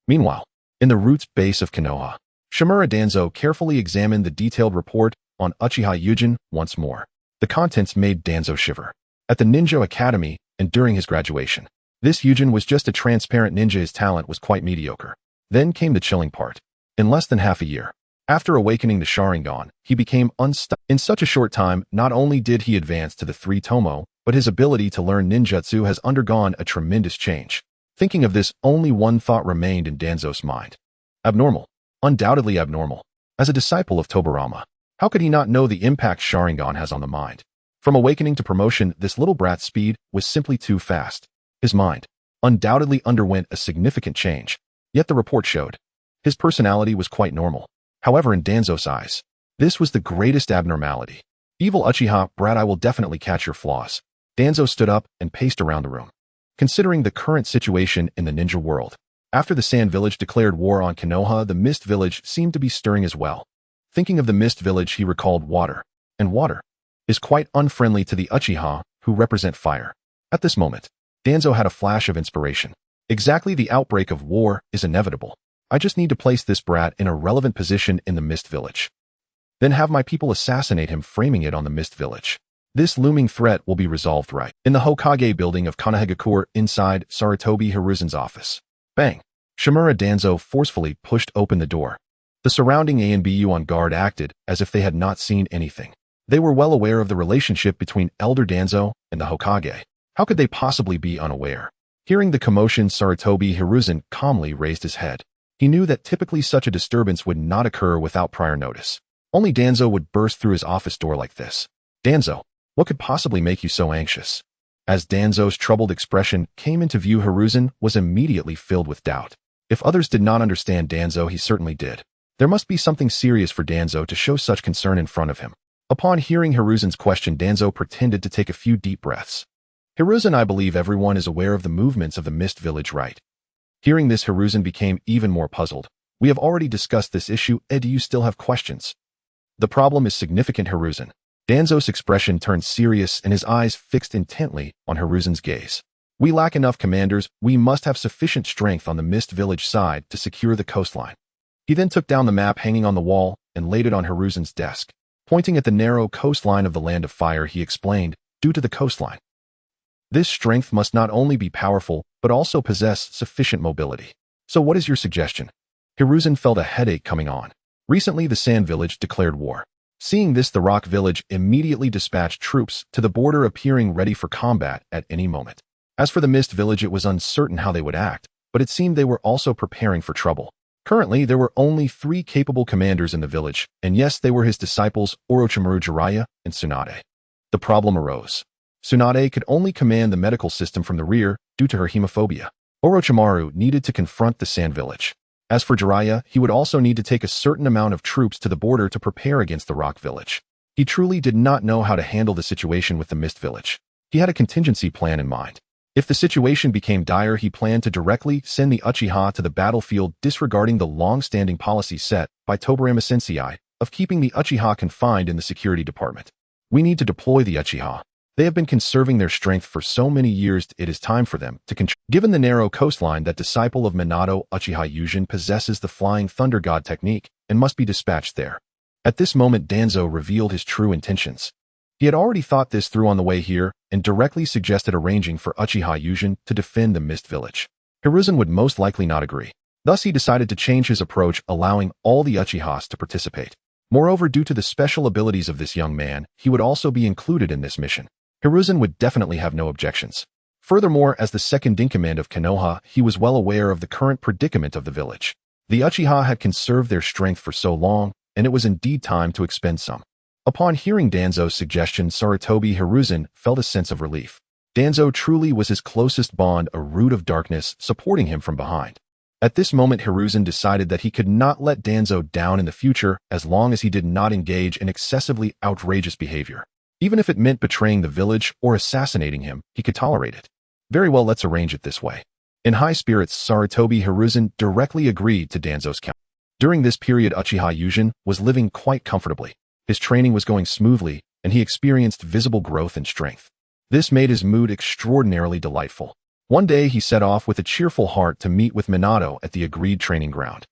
Meanwhile, in the roots base of Konoha, Shimura Danzo carefully examined the detailed report on Uchiha Yujin once more. The contents made Danzo shiver. At the Ninja Academy and during his graduation, this Yujin was just a transparent ninja. His talent was quite mediocre. Then came the chilling part. In less than half a year, after awakening the Sharingan, he became unstoppable. In such a short time, not only did he advance to the three-tomo, but his ability to learn ninjutsu has undergone a tremendous change. Thinking of this, only one thought remained in Danzo's mind. Abnormal. Undoubtedly abnormal. As a disciple of Tobirama, how could he not know the impact Sharingan has on the mind? From awakening to promotion, this little brat's speed was simply too fast. His mind undoubtedly underwent a significant change. Yet the report showed his personality was quite normal. However, in Danzo's eyes, this was the greatest abnormality. Evil Uchiha, brat, I will definitely catch your flaws. Danzo stood up and paced around the room. Considering the current situation in the ninja world, after the Sand Village declared war on Konoha, the Mist Village seemed to be stirring as well. Thinking of the Mist Village, he recalled water, and water is quite unfriendly to the Uchiha, who represent fire. At this moment, Danzo had a flash of inspiration. Exactly, the outbreak of war is inevitable. I just need to place this brat in a relevant position in the Mist Village. Then have my people assassinate him, framing it on the Mist Village. This looming threat will be resolved right in the Hokage building of Konohagakure inside Sarutobi Hiruzen's office. Bang! Shimura Danzo forcefully pushed open the door. The surrounding A and BU on guard acted as if they had not seen anything. They were well aware of the relationship between Elder Danzo and the Hokage. How could they possibly be unaware? Hearing the commotion, Sarutobi Hiruzen calmly raised his head. He knew that typically such a disturbance would not occur without prior notice. Only Danzo would burst through his office door like this. Danzo, what could possibly make you so anxious? As Danzo's troubled expression came into view, Hiruzen was immediately filled with doubt. If others did not understand Danzo, he certainly did. There must be something serious for Danzo to show such concern in front of him. Upon hearing Hiruzen's question, Danzo pretended to take a few deep breaths. Hiruzen, I believe everyone is aware of the movements of the Mist Village, right? Hearing this, Hiruzen became even more puzzled. We have already discussed this issue. Do you still have questions? The problem is significant, Hiruzen. Danzo's expression turned serious and his eyes fixed intently on Hiruzen's gaze. We lack enough commanders. We must have sufficient strength on the Mist Village side to secure the coastline. He then took down the map hanging on the wall and laid it on Hiruzen's desk. Pointing at the narrow coastline of the Land of Fire, he explained, due to the coastline, this strength must not only be powerful, but also possess sufficient mobility. So what is your suggestion? Hiruzen felt a headache coming on. Recently, the Sand Village declared war. Seeing this, the Rock Village immediately dispatched troops to the border, appearing ready for combat at any moment. As for the Mist Village, it was uncertain how they would act, but it seemed they were also preparing for trouble. Currently, there were only 3 capable commanders in the village, and yes, they were his disciples Orochimaru, Jiraiya, and Tsunade. The problem arose. Tsunade could only command the medical system from the rear due to her hemophobia. Orochimaru needed to confront the Sand Village. As for Jiraiya, he would also need to take a certain amount of troops to the border to prepare against the Rock Village. He truly did not know how to handle the situation with the Mist Village. He had a contingency plan in mind. If the situation became dire, he planned to directly send the Uchiha to the battlefield, disregarding the long-standing policy set by Tobirama Sensei of keeping the Uchiha confined in the security department. We need to deploy the Uchiha. They have been conserving their strength for so many years, it is time for them to control. Given the narrow coastline, that disciple of Minato, Uchiha Yūjin, possesses the Flying Thunder God technique and must be dispatched there. At this moment, Danzo revealed his true intentions. He had already thought this through on the way here and directly suggested arranging for Uchiha Yūjin to defend the Mist Village. Hiruzen would most likely not agree. Thus, he decided to change his approach, allowing all the Uchihas to participate. Moreover, due to the special abilities of this young man, he would also be included in this mission. Hiruzen would definitely have no objections. Furthermore, as the second-in-command of Konoha, he was well aware of the current predicament of the village. The Uchiha had conserved their strength for so long, and it was indeed time to expend some. Upon hearing Danzo's suggestion, Sarutobi Hiruzen felt a sense of relief. Danzo truly was his closest bond, a root of darkness supporting him from behind. At this moment, Hiruzen decided that he could not let Danzo down in the future as long as he did not engage in excessively outrageous behavior. Even if it meant betraying the village or assassinating him, he could tolerate it. Very well, let's arrange it this way. In high spirits, Sarutobi Hiruzen directly agreed to Danzo's counsel. During this period, Uchiha Yūjin was living quite comfortably. His training was going smoothly, and he experienced visible growth in strength. This made his mood extraordinarily delightful. One day, he set off with a cheerful heart to meet with Minato at the agreed training ground.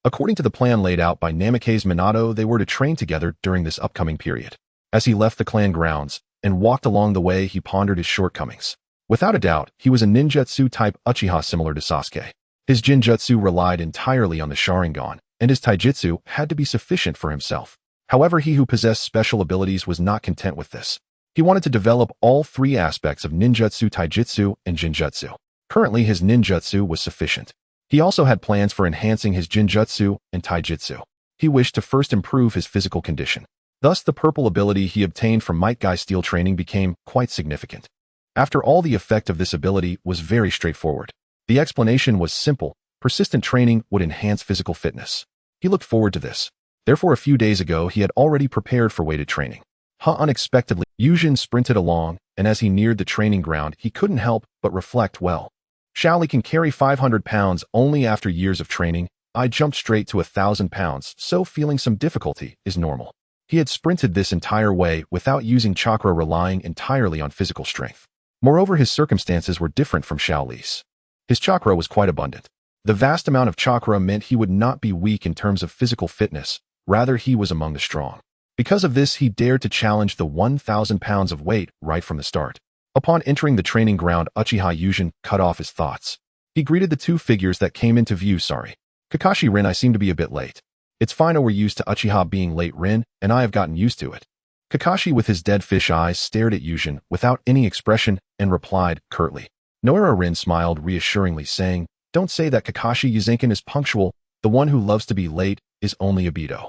According to the plan laid out by Namikaze Minato, they were to train together during this upcoming period. As he left the clan grounds and walked along the way, he pondered his shortcomings. Without a doubt, he was a ninjutsu-type Uchiha similar to Sasuke. His Jinjutsu relied entirely on the Sharingan, and his Taijutsu had to be sufficient for himself. However, he who possessed special abilities was not content with this. He wanted to develop all 3 aspects of ninjutsu, taijutsu, and jinjutsu. Currently, his ninjutsu was sufficient. He also had plans for enhancing his jinjutsu and taijutsu. He wished to first improve his physical condition. Thus, the purple ability he obtained from Might Guy Steel training became quite significant. After all, the effect of this ability was very straightforward. The explanation was simple: persistent training would enhance physical fitness. He looked forward to this. Therefore, a few days ago, he had already prepared for weighted training. Unexpectedly, Yūjin sprinted along, and as he neared the training ground, he couldn't help but reflect, well, Shaoli can carry 500 pounds only after years of training. I jumped straight to 1,000 pounds, so feeling some difficulty is normal. He had sprinted this entire way without using chakra, relying entirely on physical strength. Moreover, his circumstances were different from Shaoli's. His chakra was quite abundant. The vast amount of chakra meant he would not be weak in terms of physical fitness, rather he was among the strong. Because of this, he dared to challenge the 1,000 pounds of weight right from the start. Upon entering the training ground, Uchiha Yūjin cut off his thoughts. He greeted the 2 figures that came into view. Sorry, Kakashi, Rin, I seem to be a bit late. It's fine, we're used to Uchiha being late, Rin, and I have gotten used to it. Kakashi, with his dead fish eyes, stared at Yūjin without any expression and replied curtly. Noira. Rin smiled reassuringly, saying, "Don't say that. Kakashi Yuzenkin is punctual. The one who loves to be late is only Obito."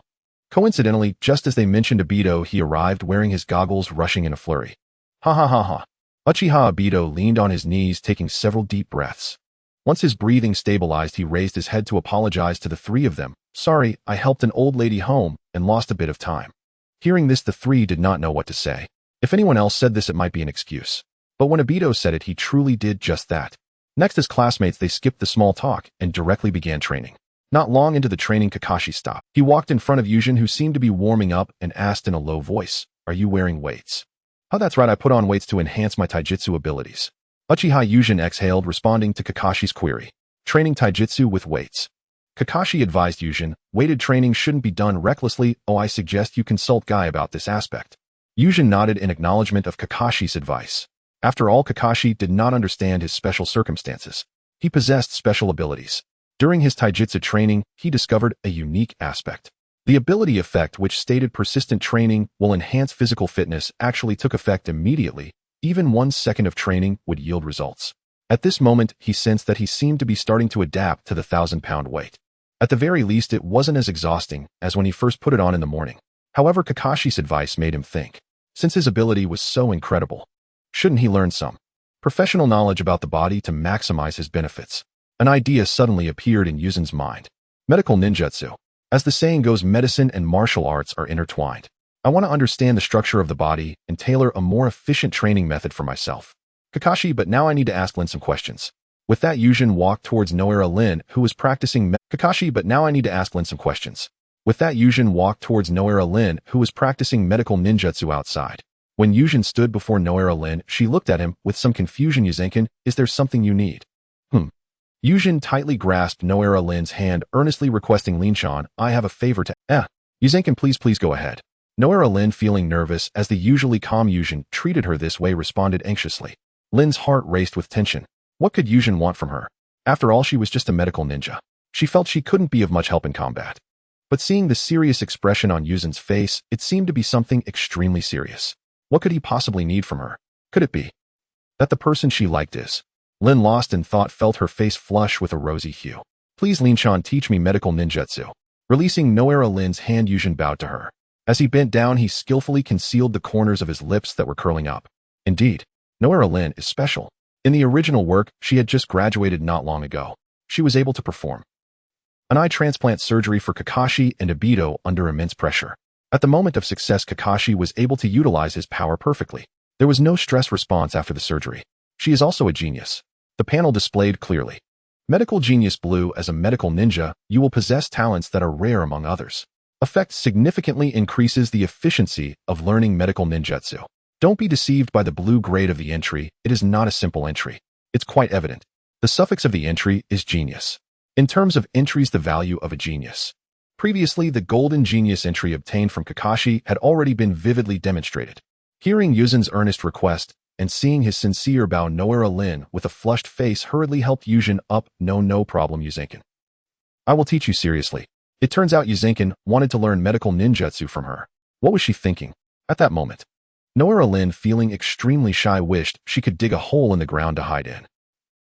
Coincidentally, just as they mentioned Obito, he arrived wearing his goggles, rushing in a flurry. Ha ha ha ha. Uchiha Obito leaned on his knees, taking several deep breaths. Once his breathing stabilized, he raised his head to apologize to the 3 of them. "Sorry, I helped an old lady home and lost a bit of time." Hearing this, the 3 did not know what to say. If anyone else said this, it might be an excuse. But when Obito said it, he truly did just that. Next, as classmates, they skipped the small talk and directly began training. Not long into the training, Kakashi stopped. He walked in front of Yūjin, who seemed to be warming up, and asked in a low voice, "Are you wearing weights?" "Oh, that's right, I put on weights to enhance my taijutsu abilities." Uchiha Yūjin exhaled, responding to Kakashi's query. Training taijutsu with weights. Kakashi advised Yūjin, weighted training shouldn't be done recklessly. Oh, I suggest you consult Guy about this aspect. Yūjin nodded in acknowledgement of Kakashi's advice. After all, Kakashi did not understand his special circumstances. He possessed special abilities. During his taijutsu training, he discovered a unique aspect. The ability effect, which stated persistent training will enhance physical fitness, actually took effect immediately. Even 1 second of training would yield results. At this moment, he sensed that he seemed to be starting to adapt to the 1,000-pound weight. At the very least, it wasn't as exhausting as when he first put it on in the morning. However, Kakashi's advice made him think. Since his ability was so incredible, shouldn't he learn some professional knowledge about the body to maximize his benefits? An idea suddenly appeared in Yūjin's mind. Medical ninjutsu. As the saying goes, medicine and martial arts are intertwined. I want to understand the structure of the body and tailor a more efficient training method for myself. Kakashi, but now I need to ask Lin some questions. With that, Yūjin walked towards Noara Lin, who was practicing Kakashi, but now I need to ask Lin some questions. With that, Yūjin walked towards Noara Lin, who was practicing medical ninjutsu outside. When Yūjin stood before Noara Lin, she looked at him with some confusion. Yuzenkin, is there something you need? Yūjin tightly grasped Noara Lin's hand, earnestly requesting Linchan, I have a favor to Yuzenkin, please go ahead. Noara Lin, feeling nervous as the usually calm Yūjin treated her this way, responded anxiously. Lin's heart raced with tension. What could Yūjin want from her? After all, she was just a medical ninja. She felt she couldn't be of much help in combat. But seeing the serious expression on Yūjin's face, it seemed to be something extremely serious. What could he possibly need from her? Could it be that the person she liked is? Lin, lost in thought, felt her face flush with a rosy hue. Please, Linchan, teach me medical ninjutsu. Releasing Noara Lin's hand, Yūjin bowed to her. As he bent down, he skillfully concealed the corners of his lips that were curling up. Indeed, Noara Lin is special. In the original work, she had just graduated not long ago. She was able to perform an eye transplant surgery for Kakashi and Obito under immense pressure. At the moment of success, Kakashi was able to utilize his power perfectly. There was no stress response after the surgery. She is also a genius. The panel displayed clearly. Medical Genius Blue. As a medical ninja, you will possess talents that are rare among others. Effect significantly increases the efficiency of learning medical ninjutsu. Don't be deceived by the blue grade of the entry. It is not a simple entry. It's quite evident. The suffix of the entry is genius. In terms of entries, the value of a genius. Previously, the golden genius entry obtained from Kakashi had already been vividly demonstrated. Hearing Yūjin's earnest request, and seeing his sincere bow, Noara Lin, with a flushed face, hurriedly helped Yūjin up. No problem, Yuzenkin. I will teach you seriously. It turns out Yuzenkin wanted to learn medical ninjutsu from her. What was she thinking? At that moment, Noara Lin, feeling extremely shy, wished she could dig a hole in the ground to hide in.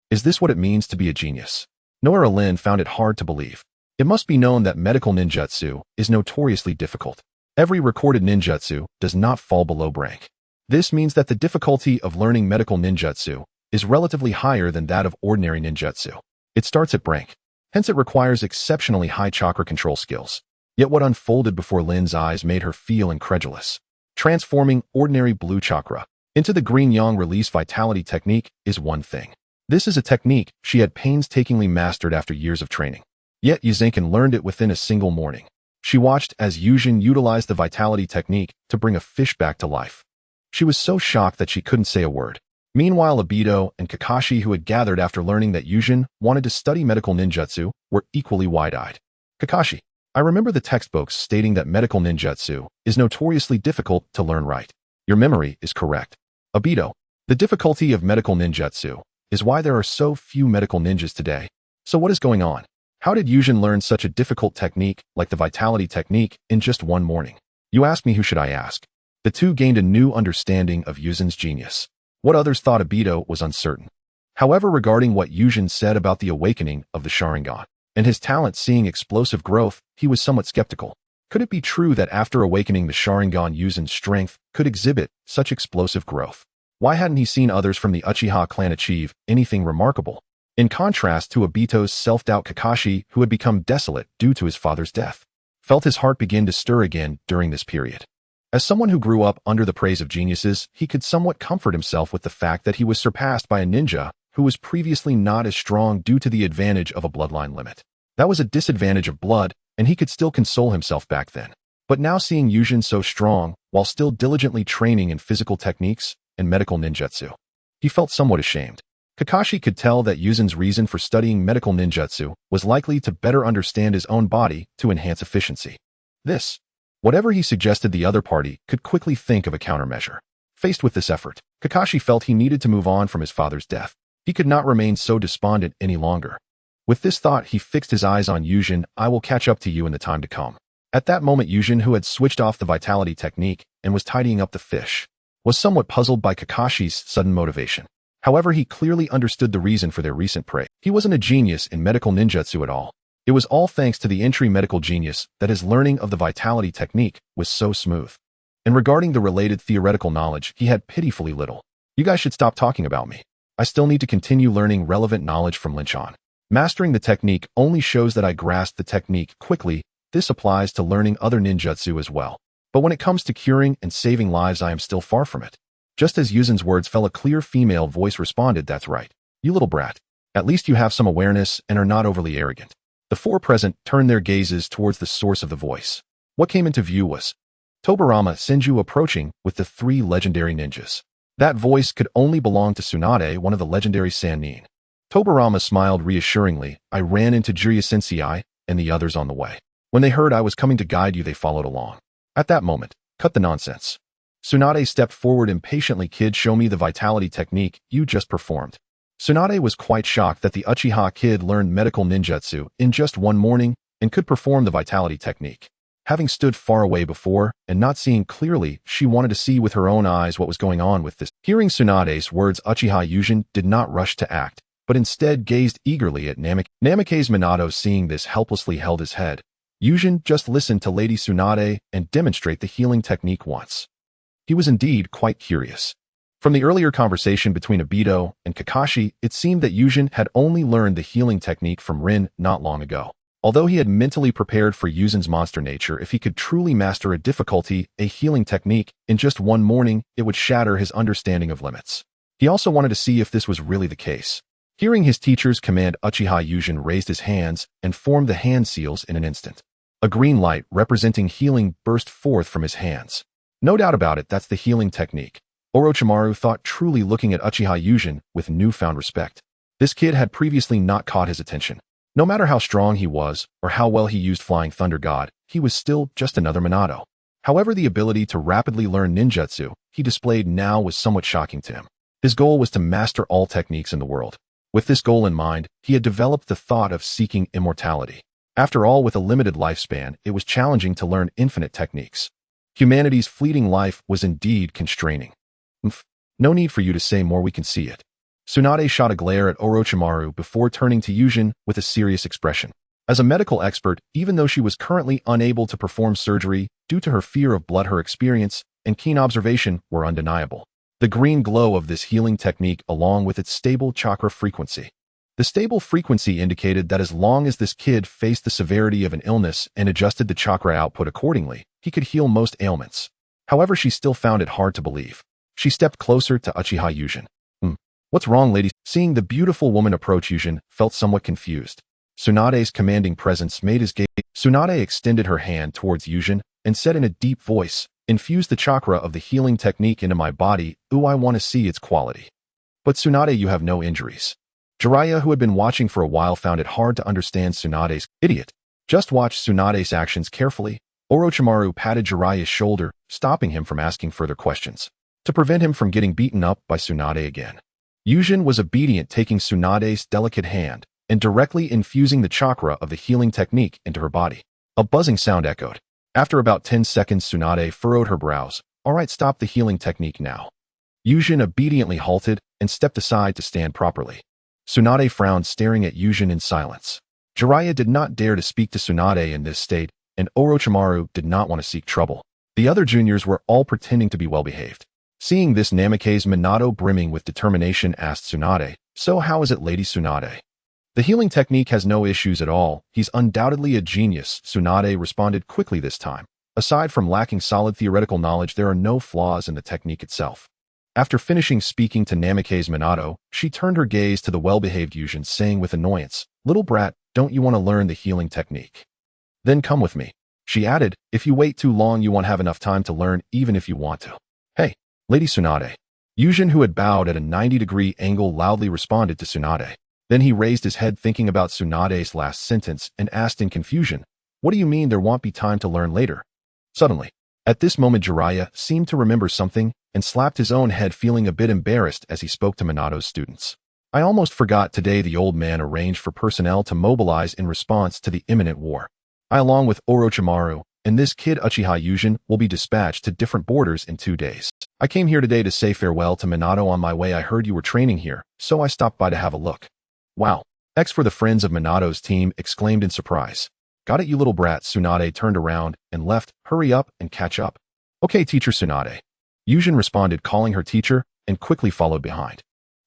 Is this what it means to be a genius? Noara Lin found it hard to believe. It must be known that medical ninjutsu is notoriously difficult. Every recorded ninjutsu does not fall below rank. This means that the difficulty of learning medical ninjutsu is relatively higher than that of ordinary ninjutsu. It starts at rank. Hence it requires exceptionally high chakra control skills. Yet what unfolded before Lin's eyes made her feel incredulous. Transforming ordinary blue chakra into the green yang release vitality technique is one thing. This is a technique she had painstakingly mastered after years of training. Yet Yuzenkin learned it within a single morning. She watched as Yūjin utilized the vitality technique to bring a fish back to life. She was so shocked that she couldn't say a word. Meanwhile, Obito and Kakashi, who had gathered after learning that Yūjin wanted to study medical ninjutsu, were equally wide-eyed. Kakashi, I remember the textbooks stating that medical ninjutsu is notoriously difficult to learn right. Your memory is correct. Obito, the difficulty of medical ninjutsu is why there are so few medical ninjas today. So what is going on? How did Yūjin learn such a difficult technique like the vitality technique in just one morning? You ask me, who should I ask? The two gained a new understanding of Yūjin's genius. What others thought Obito was uncertain. However, regarding what Yūjin said about the awakening of the Sharingan and his talent seeing explosive growth, he was somewhat skeptical. Could it be true that after awakening the Sharingan, Yūjin's strength could exhibit such explosive growth? Why hadn't he seen others from the Uchiha clan achieve anything remarkable? In contrast to Obito's self-doubt, Kakashi, who had become desolate due to his father's death, felt his heart begin to stir again during this period. As someone who grew up under the praise of geniuses, he could somewhat comfort himself with the fact that he was surpassed by a ninja who was previously not as strong due to the advantage of a bloodline limit. That was a disadvantage of blood, and he could still console himself back then. But now seeing Yūjin so strong, while still diligently training in physical techniques and medical ninjutsu, he felt somewhat ashamed. Kakashi could tell that Yuzen's reason for studying medical ninjutsu was likely to better understand his own body to enhance efficiency. Whatever he suggested, the other party could quickly think of a countermeasure. Faced with this effort, Kakashi felt he needed to move on from his father's death. He could not remain so despondent any longer. With this thought, he fixed his eyes on Yuzen. I will catch up to you in the time to come. At that moment, Yuzen, who had switched off the vitality technique and was tidying up the fish, was somewhat puzzled by Kakashi's sudden motivation. However, he clearly understood the reason for their recent prey. He wasn't a genius in medical ninjutsu at all. It was all thanks to the entry medical genius that his learning of the vitality technique was so smooth. And regarding the related theoretical knowledge, he had pitifully little. You guys should stop talking about me. I still need to continue learning relevant knowledge from Lynch-on. Mastering the technique only shows that I grasped the technique quickly. This applies to learning other ninjutsu as well. But when it comes to curing and saving lives, I am still far from it. Just as Yuzen's words fell, a clear female voice responded, that's right. You little brat. At least you have some awareness and are not overly arrogant. The four present turned their gazes towards the source of the voice. What came into view was Tobirama Senju approaching with the three legendary ninjas. That voice could only belong to Tsunade, one of the legendary Sannin. Tobirama smiled reassuringly. I ran into Jiraiya Sensei and the others on the way. When they heard I was coming to guide you, they followed along. At that moment, cut the nonsense. Tsunade stepped forward impatiently. Kid, show me the vitality technique you just performed. Tsunade was quite shocked that the Uchiha kid learned medical ninjutsu in just one morning and could perform the vitality technique. Having stood far away before and not seeing clearly, she wanted to see with her own eyes what was going on with this. Hearing Tsunade's words, Uchiha Yuzen did not rush to act, but instead gazed eagerly at Namikaze Minato. Seeing this, helplessly held his head. Yuzen just listened to Lady Tsunade and demonstrate the healing technique once. He was indeed quite curious. From the earlier conversation between Obito and Kakashi, it seemed that Yuzen had only learned the healing technique from Rin not long ago. Although he had mentally prepared for Yuzen's monster nature, if he could truly master a healing technique, in just one morning, it would shatter his understanding of limits. He also wanted to see if this was really the case. Hearing his teacher's command, Uchiha Yuzen raised his hands and formed the hand seals in an instant. A green light representing healing burst forth from his hands. No doubt about it, that's the healing technique. Orochimaru thought, truly looking at Uchiha Yuzen with newfound respect. This kid had previously not caught his attention. No matter how strong he was, or how well he used Flying Thunder God, he was still just another Minato. However, the ability to rapidly learn ninjutsu he displayed now was somewhat shocking to him. His goal was to master all techniques in the world. With this goal in mind, he had developed the thought of seeking immortality. After all, with a limited lifespan, it was challenging to learn infinite techniques. Humanity's fleeting life was indeed constraining. No need for you to say more, we can see it. Tsunade shot a glare at Orochimaru before turning to Yuzen with a serious expression. As a medical expert, even though she was currently unable to perform surgery due to her fear of blood, her experience and keen observation were undeniable. The green glow of this healing technique, along with its stable chakra frequency. The stable frequency indicated that as long as this kid faced the severity of an illness and adjusted the chakra output accordingly, he could heal most ailments. However, she still found it hard to believe. She stepped closer to Uchiha Yuzen. What's wrong, lady? Seeing the beautiful woman approach, Yuzen felt somewhat confused. Tsunade's commanding presence made his gaze. Tsunade extended her hand towards Yuzen and said in a deep voice, infuse the chakra of the healing technique into my body. Ooh, I want to see its quality. But Tsunade, you have no injuries. Jiraiya, who had been watching for a while, found it hard to understand Tsunade's idiot. Just watch Tsunade's actions carefully. Orochimaru patted Jiraiya's shoulder, stopping him from asking further questions, to prevent him from getting beaten up by Tsunade again. Yuzen was obedient, taking Tsunade's delicate hand and directly infusing the chakra of the healing technique into her body. A buzzing sound echoed. After about 10 seconds, Tsunade furrowed her brows. All right, stop the healing technique now. Yuzen obediently halted and stepped aside to stand properly. Tsunade frowned, staring at Yuzen in silence. Jiraiya did not dare to speak to Tsunade in this state, and Orochimaru did not want to seek trouble. The other juniors were all pretending to be well-behaved. Seeing this, Namikaze Minato, brimming with determination, asked Tsunade, so how is it, Lady Tsunade? The healing technique has no issues at all. He's undoubtedly a genius, Tsunade responded quickly this time. Aside from lacking solid theoretical knowledge, there are no flaws in the technique itself. After finishing speaking to Namikaze Minato, she turned her gaze to the well-behaved Yuzen, saying with annoyance, little brat, don't you want to learn the healing technique? Then come with me. She added, if you wait too long, you won't have enough time to learn, even if you want to. Hey, Lady Tsunade. Yūjin, who had bowed at a 90-degree angle, loudly responded to Tsunade. Then he raised his head, thinking about Tsunade's last sentence, and asked in confusion, "What do you mean there won't be time to learn later?" Suddenly, at this moment, Jiraiya seemed to remember something and slapped his own head, feeling a bit embarrassed as he spoke to Minato's students. "I almost forgot today the old man arranged for personnel to mobilize in response to the imminent war. I, along with Orochimaru and this kid Uchiha Yūjin, will be dispatched to different borders in 2 days. I came here today to say farewell to Minato on my way. I heard you were training here, so I stopped by to have a look." "Wow. X for the friends of Minato's team," exclaimed in surprise. "Got it, you little brat." Tsunade turned around and left. "Hurry up and catch up." "Okay, teacher Tsunade." Yūjin responded, calling her teacher, and quickly followed behind.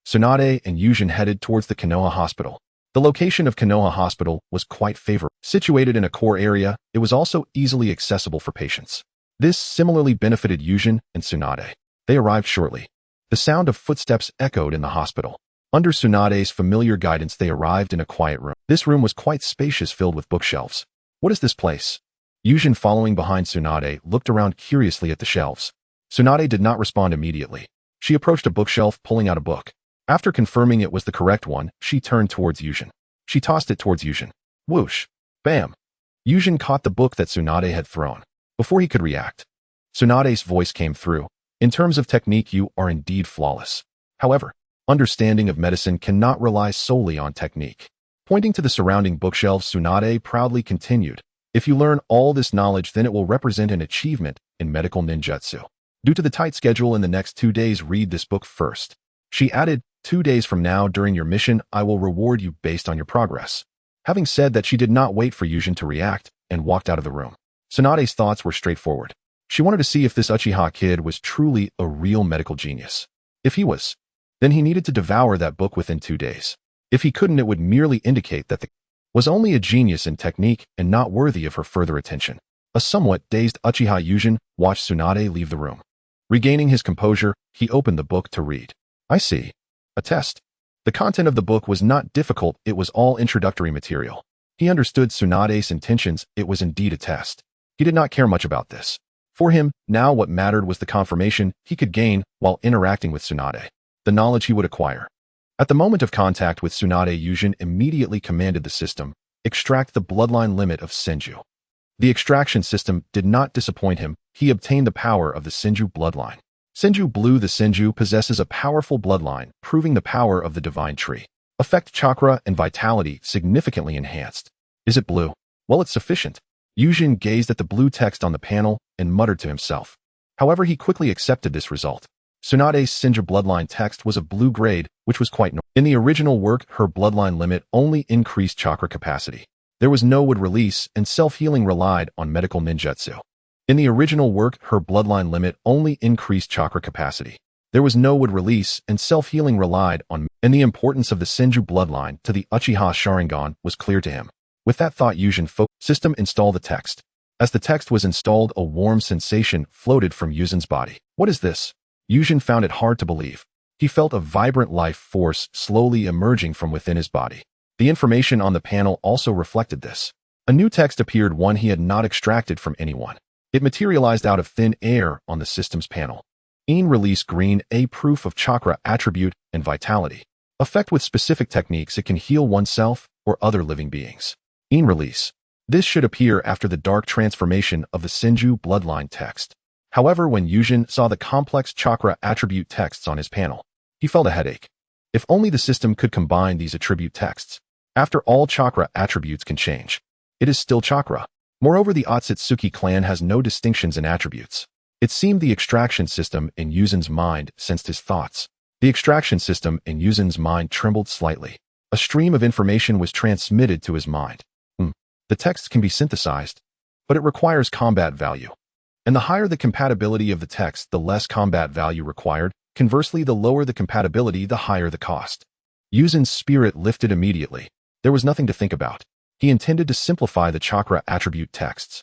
Tsunade and Yūjin headed towards the Konoha Hospital. The location of Konoha Hospital was quite favorable. Situated in a core area, it was also easily accessible for patients. This similarly benefited Yūjin and Tsunade. They arrived shortly. The sound of footsteps echoed in the hospital. Under Tsunade's familiar guidance, they arrived in a quiet room. This room was quite spacious, filled with bookshelves. "What is this place?" Yūjin, following behind Tsunade, looked around curiously at the shelves. Tsunade did not respond immediately. She approached a bookshelf, pulling out a book. After confirming it was the correct one, she turned towards Yūjin. She tossed it towards Yūjin. Whoosh! Bam! Yūjin caught the book that Tsunade had thrown. Before he could react, Tsunade's voice came through. "In terms of technique, you are indeed flawless. However, understanding of medicine cannot rely solely on technique." Pointing to the surrounding bookshelves, Tsunade proudly continued, "If you learn all this knowledge, then it will represent an achievement in medical ninjutsu. Due to the tight schedule in the next 2 days, read this book first." She added, 2 days from now, during your mission, I will reward you based on your progress." Having said that, she did not wait for Yūjin to react and walked out of the room. Tsunade's thoughts were straightforward. She wanted to see if this Uchiha kid was truly a real medical genius. If he was, then he needed to devour that book within 2 days. If he couldn't, it would merely indicate that the was only a genius in technique and not worthy of her further attention. A somewhat dazed Uchiha Yūjin watched Tsunade leave the room. Regaining his composure, he opened the book to read. "I see. A test." The content of the book was not difficult, it was all introductory material. He understood Tsunade's intentions, it was indeed a test. He did not care much about this. For him, now what mattered was the confirmation he could gain while interacting with Tsunade, the knowledge he would acquire. At the moment of contact with Tsunade, Yūjin immediately commanded the system, extract the bloodline limit of Senju. The extraction system did not disappoint him, he obtained the power of the Senju bloodline. Senju Blue. The Senju possesses a powerful bloodline, proving the power of the divine tree. Effect chakra and vitality significantly enhanced. Is it blue? Well, it's sufficient. Yūjin gazed at the blue text on the panel and muttered to himself. However, he quickly accepted this result. Tsunade's Senju bloodline text was of blue grade, which was quite normal. In the original work, her bloodline limit only increased chakra capacity. There was no wood release, and self-healing relied on medical ninjutsu. In the original work, her bloodline limit only increased chakra capacity. There was no wood release, and self-healing relied on, and the importance of the Senju bloodline to the Uchiha Sharingan was clear to him. With that thought, Yūjin system install the text. As the text was installed, a warm sensation floated from Yūjin's body. What is this? Yūjin found it hard to believe. He felt a vibrant life force slowly emerging from within his body. The information on the panel also reflected this. A new text appeared, one he had not extracted from anyone. It materialized out of thin air on the system's panel. Release green, a proof of chakra attribute and vitality. Effect with specific techniques, it can heal oneself or other living beings. Release. This should appear after the dark transformation of the Senju bloodline text. However, when Yūjin saw the complex chakra attribute texts on his panel, he felt a headache. If only the system could combine these attribute texts. After all, chakra attributes can change. It is still chakra. Moreover, the Otsutsuki clan has no distinctions in attributes. It seemed the extraction system in Yūjin's mind sensed his thoughts. The extraction system in Yūjin's mind trembled slightly. A stream of information was transmitted to his mind. The text can be synthesized, but it requires combat value. And the higher the compatibility of the text, the less combat value required. Conversely, the lower the compatibility, the higher the cost. Yūjin's spirit lifted immediately. There was nothing to think about. He intended to simplify the chakra attribute texts.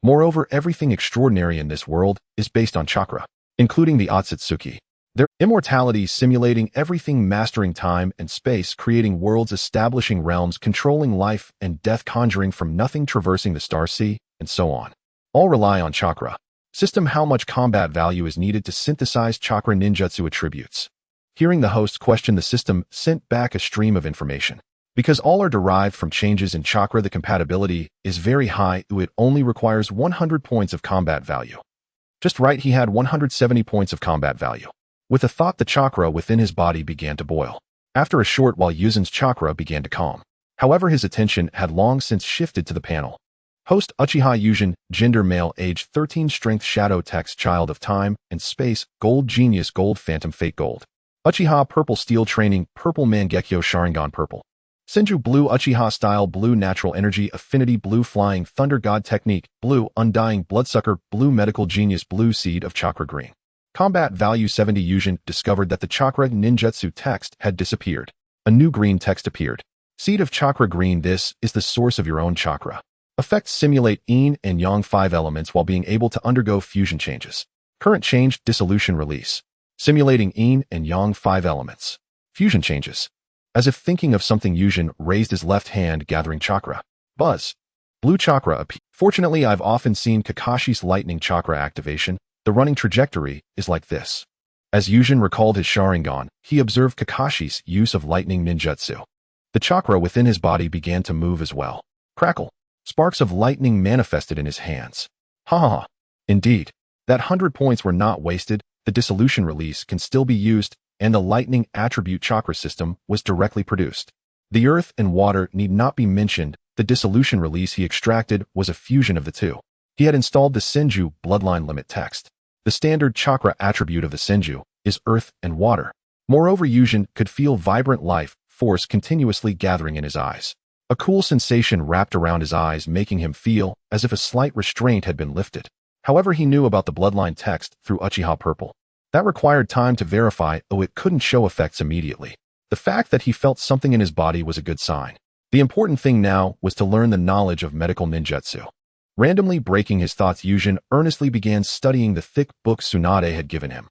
Moreover, everything extraordinary in this world is based on chakra, including the Otsutsuki. Their immortality, simulating everything, mastering time and space, creating worlds, establishing realms, controlling life and death, conjuring from nothing, traversing the star sea, and so on. All rely on chakra. System: how much combat value is needed to synthesize chakra ninjutsu attributes? Hearing the host question, the system sent back a stream of information. Because all are derived from changes in chakra, the compatibility is very high. It only requires 100 points of combat value. Just right, he had 170 points of combat value. With a thought, the chakra within his body began to boil. After a short while, Yuzen's chakra began to calm. However, his attention had long since shifted to the panel. Host: Uchiha Yuzen, gender male, age 13, strength shadow, text child of time and space, gold genius, gold phantom, fate gold. Uchiha purple, steel training, purple Mangekyo Sharingan, purple Senju, blue Uchiha style, blue natural energy, affinity, blue flying thunder god technique, blue undying bloodsucker, blue medical genius, blue seed of chakra, green. Combat value 70. Yuzen discovered that the chakra ninjutsu text had disappeared. A new green text appeared. Seed of chakra, green. This is the source of your own chakra. Effects: simulate yin and yang 5 elements while being able to undergo fusion changes. Current change: dissolution, release. Simulating yin and yang 5 elements. Fusion changes. As if thinking of something, Yuzen raised his left hand, gathering chakra. Buzz. Blue chakra appeared. Fortunately, I've often seen Kakashi's lightning chakra activation. The running trajectory is like this. As Yuzen recalled his Sharingan, he observed Kakashi's use of lightning ninjutsu. The chakra within his body began to move as well. Crackle. Sparks of lightning manifested in his hands. Ha ha ha. Indeed, that 100 points were not wasted. The dissolution release can still be used, and the lightning attribute chakra system was directly produced. The earth and water need not be mentioned. The dissolution release he extracted was a fusion of the two. He had installed the Senju bloodline limit text. The standard chakra attribute of the Senju is earth and water. Moreover, Yuzen could feel vibrant life force continuously gathering in his eyes. A cool sensation wrapped around his eyes, making him feel as if a slight restraint had been lifted. However, he knew about the bloodline text through Uchiha purple. That required time to verify, it couldn't show effects immediately. The fact that he felt something in his body was a good sign. The important thing now was to learn the knowledge of medical ninjutsu. Randomly breaking his thoughts, Yuzen earnestly began studying the thick book Tsunade had given him.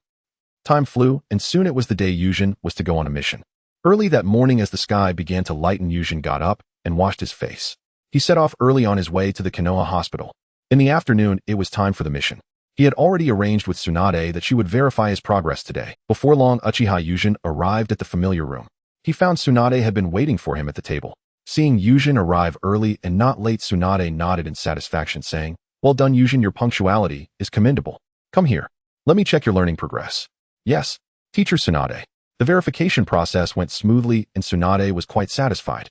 Time flew, and soon it was the day Yuzen was to go on a mission. Early that morning, as the sky began to lighten, Yuzen got up and washed his face. He set off early on his way to the Konoha hospital. In the afternoon, it was time for the mission. He had already arranged with Tsunade that she would verify his progress today. Before long, Uchiha Yuzen arrived at the familiar room. He found Tsunade had been waiting for him at the table. Seeing Yuzen arrive early and not late, Tsunade nodded in satisfaction, saying, "Well done, Yuzen, your punctuality is commendable. Come here. Let me check your learning progress." "Yes, teacher Tsunade." The verification process went smoothly and Tsunade was quite satisfied.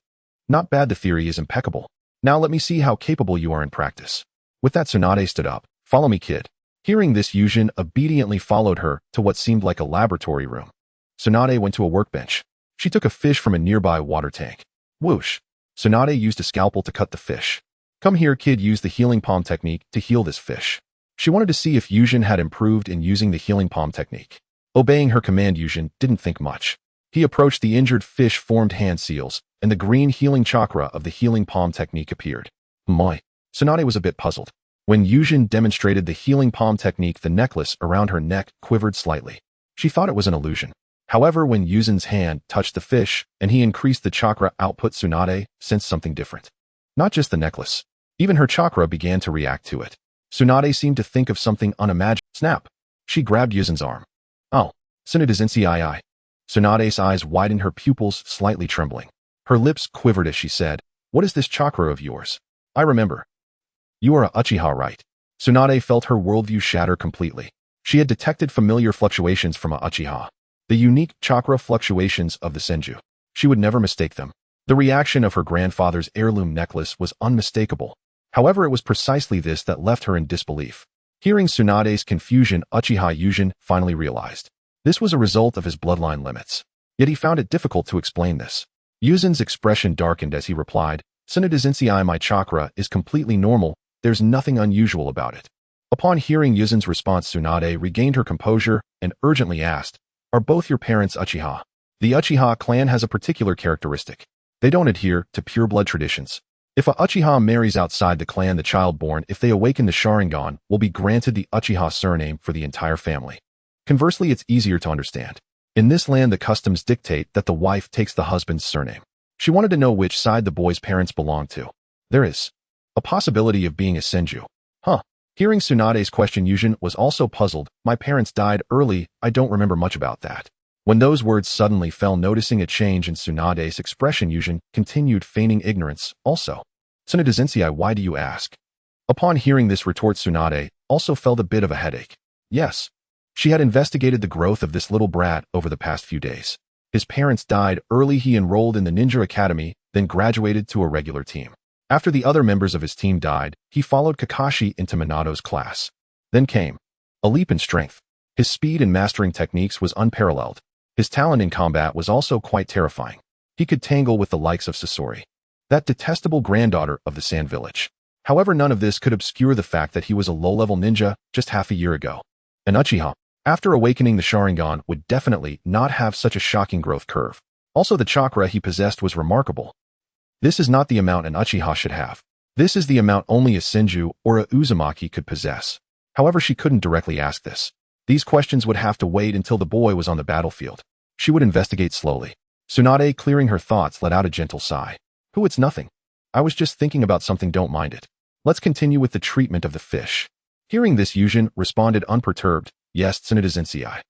"Not bad, the theory is impeccable. Now let me see how capable you are in practice." With that, Tsunade stood up. "Follow me, kid." Hearing this, Yuzen obediently followed her to what seemed like a laboratory room. Tsunade went to a workbench. She took a fish from a nearby water tank. Whoosh! Tsunade used a scalpel to cut the fish. "Come here, kid, use the healing palm technique to heal this fish." She wanted to see if Yuzen had improved in using the healing palm technique. Obeying her command, Yuzen didn't think much. He approached the injured fish, formed hand seals, and the green healing chakra of the healing palm technique appeared. My! Tsunade was a bit puzzled. When Yuzen demonstrated the healing palm technique, the necklace around her neck quivered slightly. She thought it was an illusion. However, when Yuzen's hand touched the fish and he increased the chakra output, Tsunade sensed something different. Not just the necklace. Even her chakra began to react to it. Tsunade seemed to think of something unimaginable. Snap! She grabbed Yuzen's arm. "Oh, Tsunade-sensei." Tsunade's eyes widened, her pupils slightly trembling. Her lips quivered as she said, "What is this chakra of yours? I remember. You are a Uchiha, right?" Tsunade felt her worldview shatter completely. She had detected familiar fluctuations from a Uchiha. The unique chakra fluctuations of the Senju. She would never mistake them. The reaction of her grandfather's heirloom necklace was unmistakable. However, it was precisely this that left her in disbelief. Hearing Tsunade's confusion, Uchiha Yuzen finally realized. This was a result of his bloodline limits. Yet he found it difficult to explain this. Yuzen's expression darkened as he replied, "Tsunade-sensei, my chakra is completely normal. There's nothing unusual about it." Upon hearing Yuzen's response, Tsunade regained her composure and urgently asked, "Are both your parents Uchiha?" The Uchiha clan has a particular characteristic. They don't adhere to pure blood traditions. If a Uchiha marries outside the clan, the child born, if they awaken the Sharingan, will be granted the Uchiha surname for the entire family. Conversely, it's easier to understand. In this land, the customs dictate that the wife takes the husband's surname. She wanted to know which side the boy's parents belong to. There is a possibility of being a Senju. Huh. Hearing Tsunade's question, Yūjin was also puzzled. My parents died early, I don't remember much about that. When those words suddenly fell, noticing a change in Tsunade's expression, Yūjin continued, feigning ignorance. Also, Tsunade, why do you ask? Upon hearing this retort, Tsunade also felt a bit of a headache. Yes. She had investigated the growth of this little brat over the past few days. His parents died early. He enrolled in the Ninja Academy, then graduated to a regular team. After the other members of his team died, he followed Kakashi into Minato's class. Then came a leap in strength. His speed in mastering techniques was unparalleled. His talent in combat was also quite terrifying. He could tangle with the likes of Sasori, that detestable granddaughter of the Sand Village. However, none of this could obscure the fact that he was a low-level ninja just half a year ago. An Uchiha, after awakening the Sharingan, would definitely not have such a shocking growth curve. Also, the chakra he possessed was remarkable. This is not the amount an Uchiha should have. This is the amount only a Senju or a Uzumaki could possess. However, she couldn't directly ask this. These questions would have to wait until the boy was on the battlefield. She would investigate slowly. Tsunade, clearing her thoughts, let out a gentle sigh. It's nothing. I was just thinking about something, don't mind it. Let's continue with the treatment of the fish. Hearing this, Yūjin responded unperturbed. Yes, Tsunade.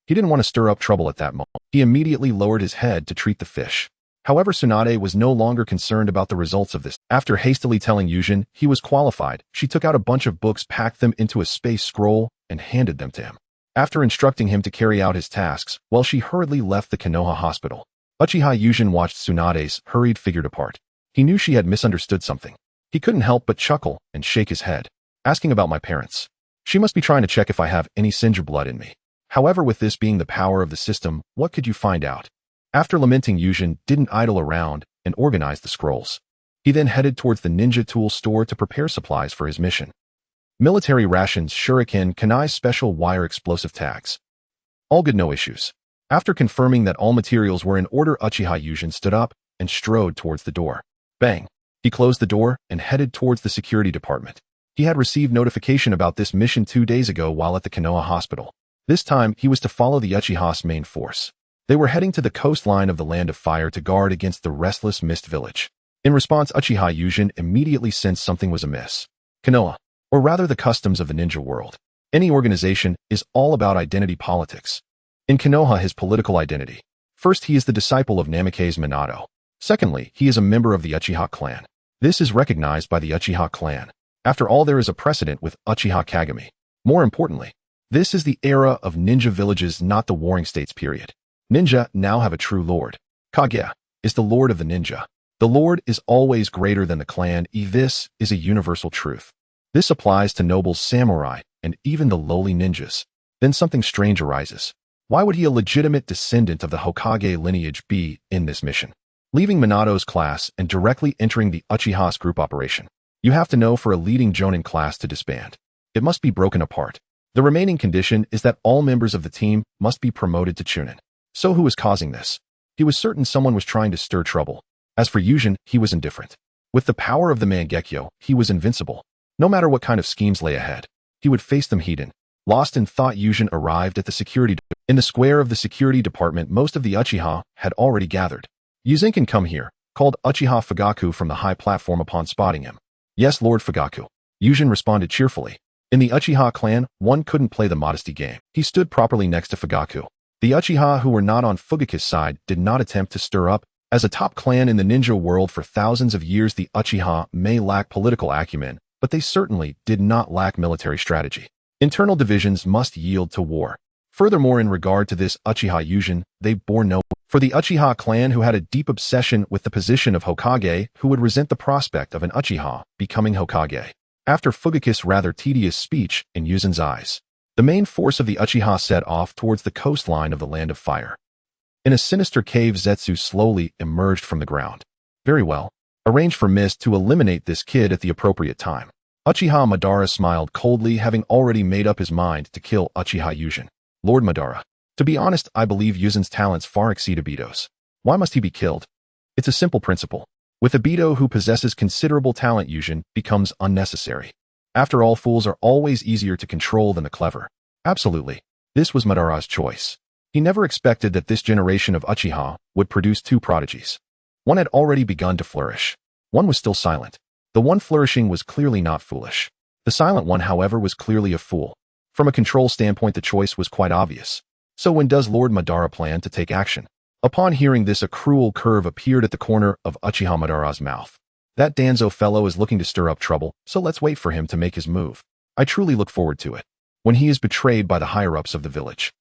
He didn't want to stir up trouble at that moment. He immediately lowered his head to treat the fish. However, Tsunade was no longer concerned about the results of this. After hastily telling Yūjin he was qualified, she took out a bunch of books, packed them into a space scroll, and handed them to him. After instructing him to carry out his tasks, she hurriedly left the Konoha hospital. Uchiha Yūjin watched Tsunade's hurried figure depart. He knew she had misunderstood something. He couldn't help but chuckle and shake his head. Asking about my parents. She must be trying to check if I have any Senju blood in me. However, with this being the power of the system, what could you find out? After lamenting, Yūjin didn't idle around and organized the scrolls. He then headed towards the ninja tool store to prepare supplies for his mission. Military rations, shuriken, kunai, special wire explosive tags. All good, no issues. After confirming that all materials were in order, Uchiha Yūjin stood up and strode towards the door. Bang! He closed the door and headed towards the security department. He had received notification about this mission 2 days ago while at the Konoha hospital. This time, he was to follow the Uchiha's main force. They were heading to the coastline of the Land of Fire to guard against the restless Mist Village. In response, Uchiha Yūjin immediately sensed something was amiss. Konoha, or rather the customs of the ninja world. Any organization is all about identity politics. In Konoha, his political identity. First, he is the disciple of Namikaze Minato. Secondly, he is a member of the Uchiha clan. This is recognized by the Uchiha clan. After all, there is a precedent with Uchiha Kagami. More importantly, this is the era of ninja villages, not the warring states period. Ninja now have a true lord. Kage is the lord of the ninja. The lord is always greater than the clan. This is a universal truth. This applies to nobles, samurai, and even the lowly ninjas. Then something strange arises. Why would he, a legitimate descendant of the Hokage lineage, be in this mission? Leaving Minato's class and directly entering the Uchiha's group operation. You have to know, for a leading Jonin class to disband, it must be broken apart. The remaining condition is that all members of the team must be promoted to Chunin. So who was causing this? He was certain someone was trying to stir trouble. As for Yūjin, he was indifferent. With the power of the Mangekyo, he was invincible. No matter what kind of schemes lay ahead, he would face them head on. Lost in thought, Yūjin arrived at the security. In the square of the security department, most of the Uchiha had already gathered. Yuzenkin, come here, called Uchiha Fugaku from the high platform upon spotting him. Yes, Lord Fugaku. Yūjin responded cheerfully. In the Uchiha clan, one couldn't play the modesty game. He stood properly next to Fugaku. The Uchiha who were not on Fugaku's side did not attempt to stir up. As a top clan in the ninja world for thousands of years, the Uchiha may lack political acumen, but they certainly did not lack military strategy. Internal divisions must yield to war. Furthermore, in regard to this Uchiha Yūjin, they bore no. For the Uchiha clan, who had a deep obsession with the position of Hokage, who would resent the prospect of an Uchiha becoming Hokage. After Fugaku's rather tedious speech in Yūjin's eyes, the main force of the Uchiha set off towards the coastline of the Land of Fire. In a sinister cave, Zetsu slowly emerged from the ground. Very well. Arrange for Mist to eliminate this kid at the appropriate time. Uchiha Madara smiled coldly, having already made up his mind to kill Uchiha Yūjin. Lord Madara. To be honest, I believe Yūjin's talents far exceed Obito's. Why must he be killed? It's a simple principle. With Obito, who possesses considerable talent, Yūjin becomes unnecessary. After all, fools are always easier to control than the clever. Absolutely. This was Madara's choice. He never expected that this generation of Uchiha would produce two prodigies. One had already begun to flourish. One was still silent. The one flourishing was clearly not foolish. The silent one, however, was clearly a fool. From a control standpoint, the choice was quite obvious. So when does Lord Madara plan to take action? Upon hearing this, a cruel curve appeared at the corner of Uchiha Madara's mouth. That Danzo fellow is looking to stir up trouble, so let's wait for him to make his move. I truly look forward to it. When he is betrayed by the higher-ups of the village,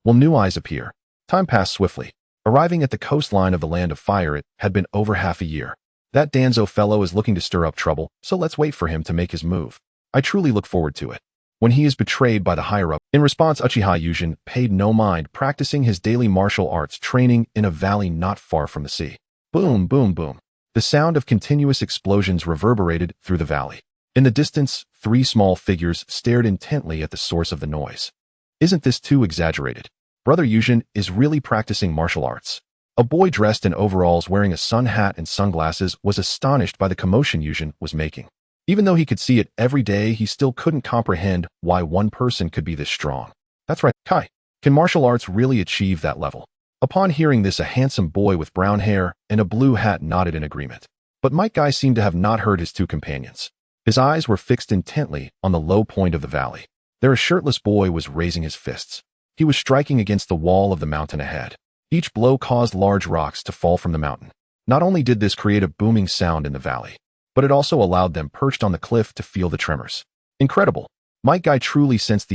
will new eyes appear? Time passed swiftly. Arriving at the coastline of the Land of Fire, it had been over half a year. That Danzo fellow is looking to stir up trouble, so let's wait for him to make his move. I truly look forward to it. When he is betrayed by the higher-up, in response, Uchiha Yūjin paid no mind, practicing his daily martial arts training in a valley not far from the sea. Boom, boom, boom. The sound of continuous explosions reverberated through the valley. In the distance, 3 small figures stared intently at the source of the noise. Isn't this too exaggerated? Brother Yūjin is really practicing martial arts. A boy dressed in overalls wearing a sun hat and sunglasses was astonished by the commotion Yūjin was making. Even though he could see it every day, he still couldn't comprehend why one person could be this strong. That's right, Kai. Can martial arts really achieve that level? Upon hearing this, a handsome boy with brown hair and a blue hat nodded in agreement. But Might Guy seemed to have not heard his 2 companions. His eyes were fixed intently on the low point of the valley. There, a shirtless boy was raising his fists. He was striking against the wall of the mountain ahead. Each blow caused large rocks to fall from the mountain. Not only did this create a booming sound in the valley, but it also allowed them perched on the cliff to feel the tremors. Incredible. Might Guy truly sensed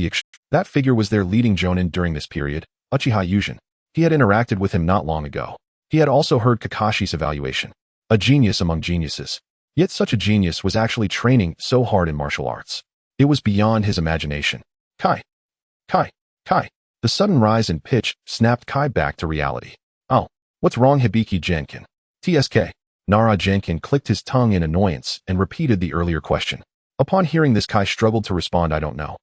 that figure was their leading jonin during this period, Uchiha Yūjin. He had interacted with him not long ago. He had also heard Kakashi's evaluation. A genius among geniuses. Yet such a genius was actually training so hard in martial arts. It was beyond his imagination. Kai. Kai. Kai. The sudden rise in pitch snapped Kai back to reality. Oh, what's wrong, Hibiki Genkin? TSK. Nara Genkin clicked his tongue in annoyance and repeated the earlier question. Upon hearing this, Kai struggled to respond. I don't know.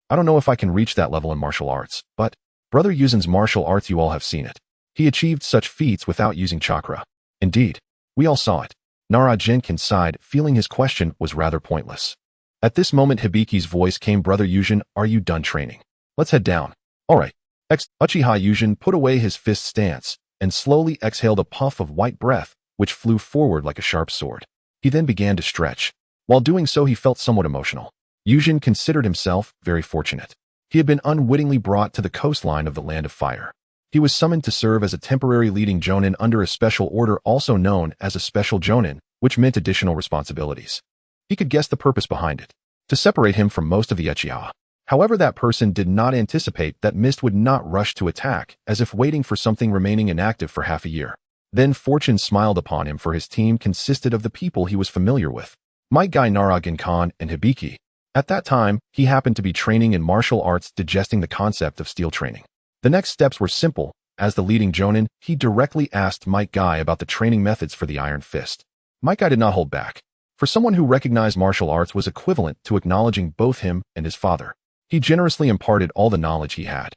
I don't know if I can reach that level in martial arts, but Brother Yūjin's martial arts, you all have seen it. He achieved such feats without using chakra. Indeed. We all saw it. Nara Genkin sighed, feeling his question was rather pointless. At this moment, Hibiki's voice came. Brother Yūjin, are you done training? Let's head down. All right. Uchiha Yūjin put away his fist stance and slowly exhaled a puff of white breath, which flew forward like a sharp sword. He then began to stretch. While doing so, he felt somewhat emotional. Yūjin considered himself very fortunate. He had been unwittingly brought to the coastline of the Land of Fire. He was summoned to serve as a temporary leading jonin under a special order, also known as a special jonin, which meant additional responsibilities. He could guess the purpose behind it: to separate him from most of the Uchiha. However, that person did not anticipate that Mist would not rush to attack, as if waiting for something remaining inactive for half a year. Then fortune smiled upon him, for his team consisted of the people he was familiar with: Might Guy, Nara Genkan, and Hibiki. At that time, he happened to be training in martial arts, digesting the concept of steel training. The next steps were simple. As the leading jonin, he directly asked Might Guy about the training methods for the Iron Fist. Might Guy did not hold back. For someone who recognized martial arts was equivalent to acknowledging both him and his father. He generously imparted all the knowledge he had.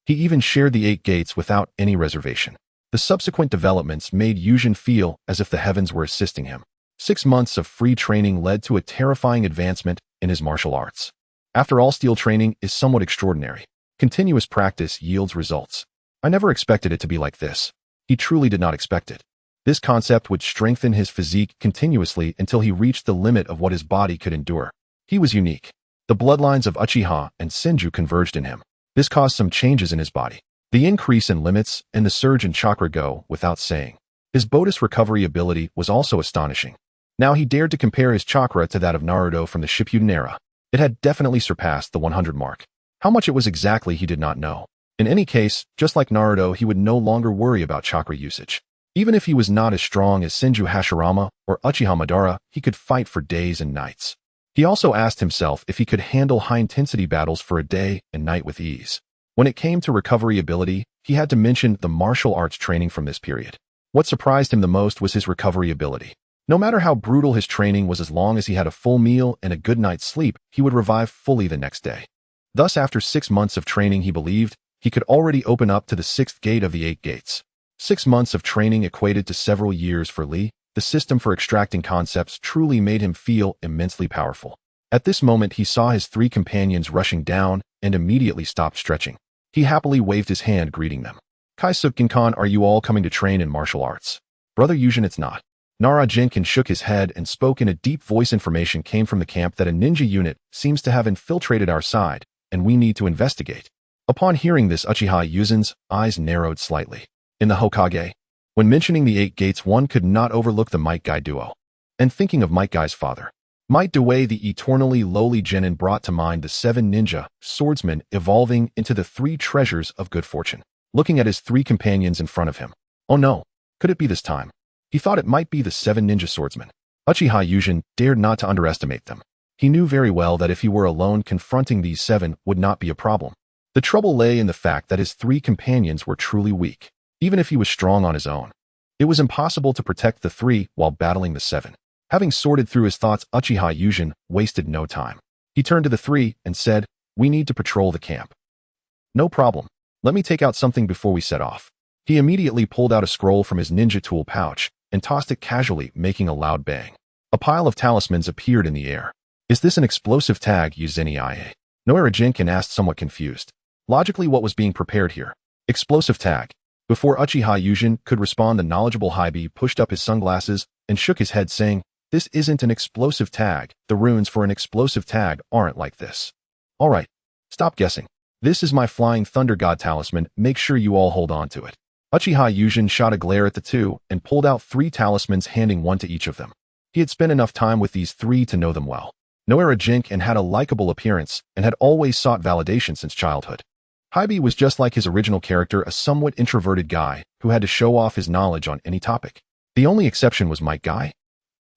He even shared the 8 gates without any reservation. The subsequent developments made Yūjin feel as if the heavens were assisting him. 6 months of free training led to a terrifying advancement in his martial arts. After all, steel training is somewhat extraordinary. Continuous practice yields results. I never expected it to be like this. He truly did not expect it. This concept would strengthen his physique continuously until he reached the limit of what his body could endure. He was unique. The bloodlines of Uchiha and Senju converged in him. This caused some changes in his body. The increase in limits and the surge in chakra go without saying. His Bodhis recovery ability was also astonishing. Now he dared to compare his chakra to that of Naruto from the Shippuden era. It had definitely surpassed the 100 mark. How much it was exactly he did not know. In any case, just like Naruto, he would no longer worry about chakra usage. Even if he was not as strong as Senju Hashirama or Uchiha Madara, he could fight for days and nights. He also asked himself if he could handle high-intensity battles for a day and night with ease. When it came to recovery ability, he had to mention the martial arts training from this period. What surprised him the most was his recovery ability. No matter how brutal his training was, as long as he had a full meal and a good night's sleep, he would revive fully the next day. Thus, after 6 months of training, he believed he could already open up to the 6th gate of the 8 gates. 6 months of training equated to several years for Lee. The system for extracting concepts truly made him feel immensely powerful. At this moment, he saw his 3 companions rushing down and immediately stopped stretching. He happily waved his hand, greeting them. Kaisuke-kan, are you all coming to train in martial arts? Brother Yūjin, it's not. Nara Jinkin shook his head and spoke in a deep voice. Information came from the camp that a ninja unit seems to have infiltrated our side, and we need to investigate. Upon hearing this, Uchiha Yuzen's eyes narrowed slightly. In the Hokage, when mentioning the 8 gates, one could not overlook the Might Guy duo. And thinking of Might Guy's father, Might Dway, the eternally lowly genin, brought to mind the 7 ninja swordsmen evolving into the 3 treasures of good fortune. Looking at his 3 companions in front of him. Oh no, could it be this time? He thought it might be the 7 ninja swordsmen. Uchiha Yuzen dared not to underestimate them. He knew very well that if he were alone, confronting these 7 would not be a problem. The trouble lay in the fact that his 3 companions were truly weak. Even if he was strong on his own, it was impossible to protect the 3 while battling the 7. Having sorted through his thoughts, Uchiha Yuzen wasted no time. He turned to the 3 and said, "We need to patrol the camp." "No problem. Let me take out something before we set off." He immediately pulled out a scroll from his ninja tool pouch and tossed it casually, making a loud bang. A pile of talismans appeared in the air. "Is this an explosive tag, Uzeni-ie?" Noara Jinkin asked, somewhat confused. Logically, what was being prepared here? Explosive tag. Before Uchiha Yuzen could respond, the knowledgeable Hybe pushed up his sunglasses and shook his head, saying, "This isn't an explosive tag. The runes for an explosive tag aren't like this." "All right, stop guessing. This is my Flying Thunder God talisman. Make sure you all hold on to it." Uchiha Yuzen shot a glare at the 2 and pulled out 3 talismans, handing one to each of them. He had spent enough time with these 3 to know them well. Noara Jinkin had a likable appearance and had always sought validation since childhood. Hybe was just like his original character, a somewhat introverted guy who had to show off his knowledge on any topic. The only exception was Might Guy.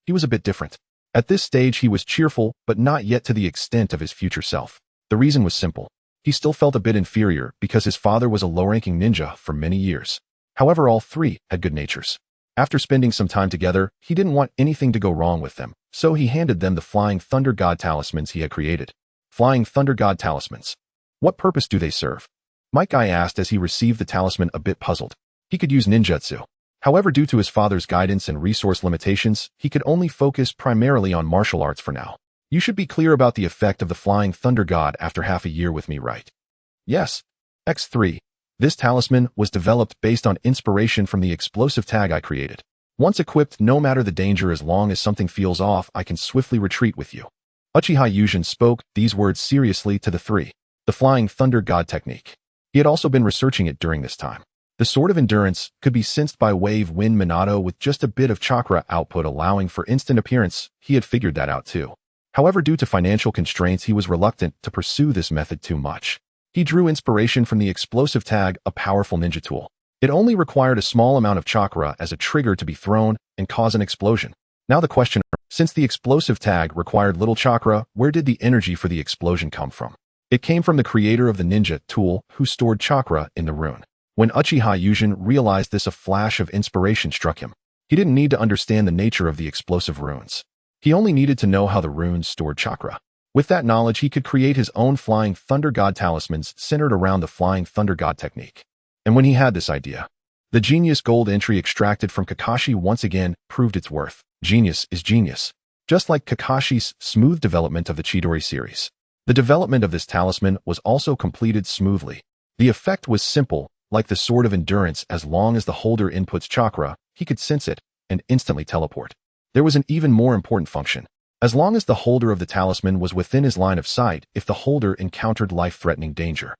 He was a bit different. At this stage, he was cheerful, but not yet to the extent of his future self. The reason was simple. He still felt a bit inferior because his father was a low-ranking ninja for many years. However, all 3 had good natures. After spending some time together, he didn't want anything to go wrong with them, so he handed them the Flying Thunder God talismans he had created. Flying Thunder God talismans. What purpose do they serve? Might Guy asked as he received the talisman, a bit puzzled. He could use ninjutsu. However, due to his father's guidance and resource limitations, he could only focus primarily on martial arts for now. "You should be clear about the effect of the Flying Thunder God after half a year with me, right?" "Yes." X3. This talisman was developed based on inspiration from the explosive tag I created. Once equipped, no matter the danger, as long as something feels off, I can swiftly retreat with you. Uchiha Yuzen spoke these words seriously to the 3. The Flying Thunder God technique. He had also been researching it during this time. The Sword of Endurance could be sensed by Wave Wind Minato with just a bit of chakra output, allowing for instant appearance. He had figured that out too. However, due to financial constraints, he was reluctant to pursue this method too much. He drew inspiration from the explosive tag, a powerful ninja tool. It only required a small amount of chakra as a trigger to be thrown and cause an explosion. Now the question, since the explosive tag required little chakra, where did the energy for the explosion come from? It came from the creator of the ninja tool, who stored chakra in the rune. When Uchiha Yuzen realized this, a flash of inspiration struck him. He didn't need to understand the nature of the explosive runes. He only needed to know how the runes stored chakra. With that knowledge, he could create his own Flying Thunder God talismans centered around the Flying Thunder God technique. And when he had this idea, the genius gold entry extracted from Kakashi once again proved its worth. Genius is genius. Just like Kakashi's smooth development of the Chidori series. The development of this talisman was also completed smoothly. The effect was simple, like the Sword of Endurance. As long as the holder inputs chakra, he could sense it and instantly teleport. There was an even more important function. As long as the holder of the talisman was within his line of sight, if the holder encountered life-threatening danger,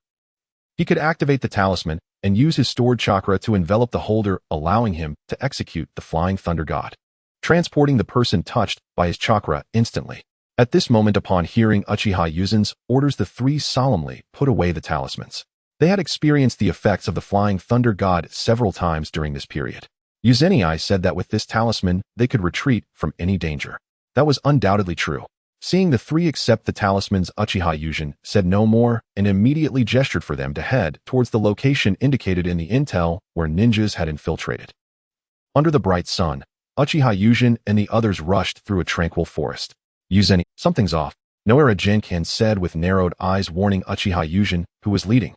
he could activate the talisman and use his stored chakra to envelop the holder, allowing him to execute the Flying Thunder God, transporting the person touched by his chakra instantly. At this moment, upon hearing Uchiha Yuzen's orders, the 3 solemnly put away the talismans. They had experienced the effects of the Flying Thunder God several times during this period. Uzeni said that with this talisman, they could retreat from any danger. That was undoubtedly true. Seeing the 3 accept the talismans, Uchiha Yuzen said no more and immediately gestured for them to head towards the location indicated in the intel where ninjas had infiltrated. Under the bright sun, Uchiha Yuzen and the others rushed through a tranquil forest. "Uzeni, something's off," Noara Jinkin said with narrowed eyes, warning Uchiha Yuzen, who was leading.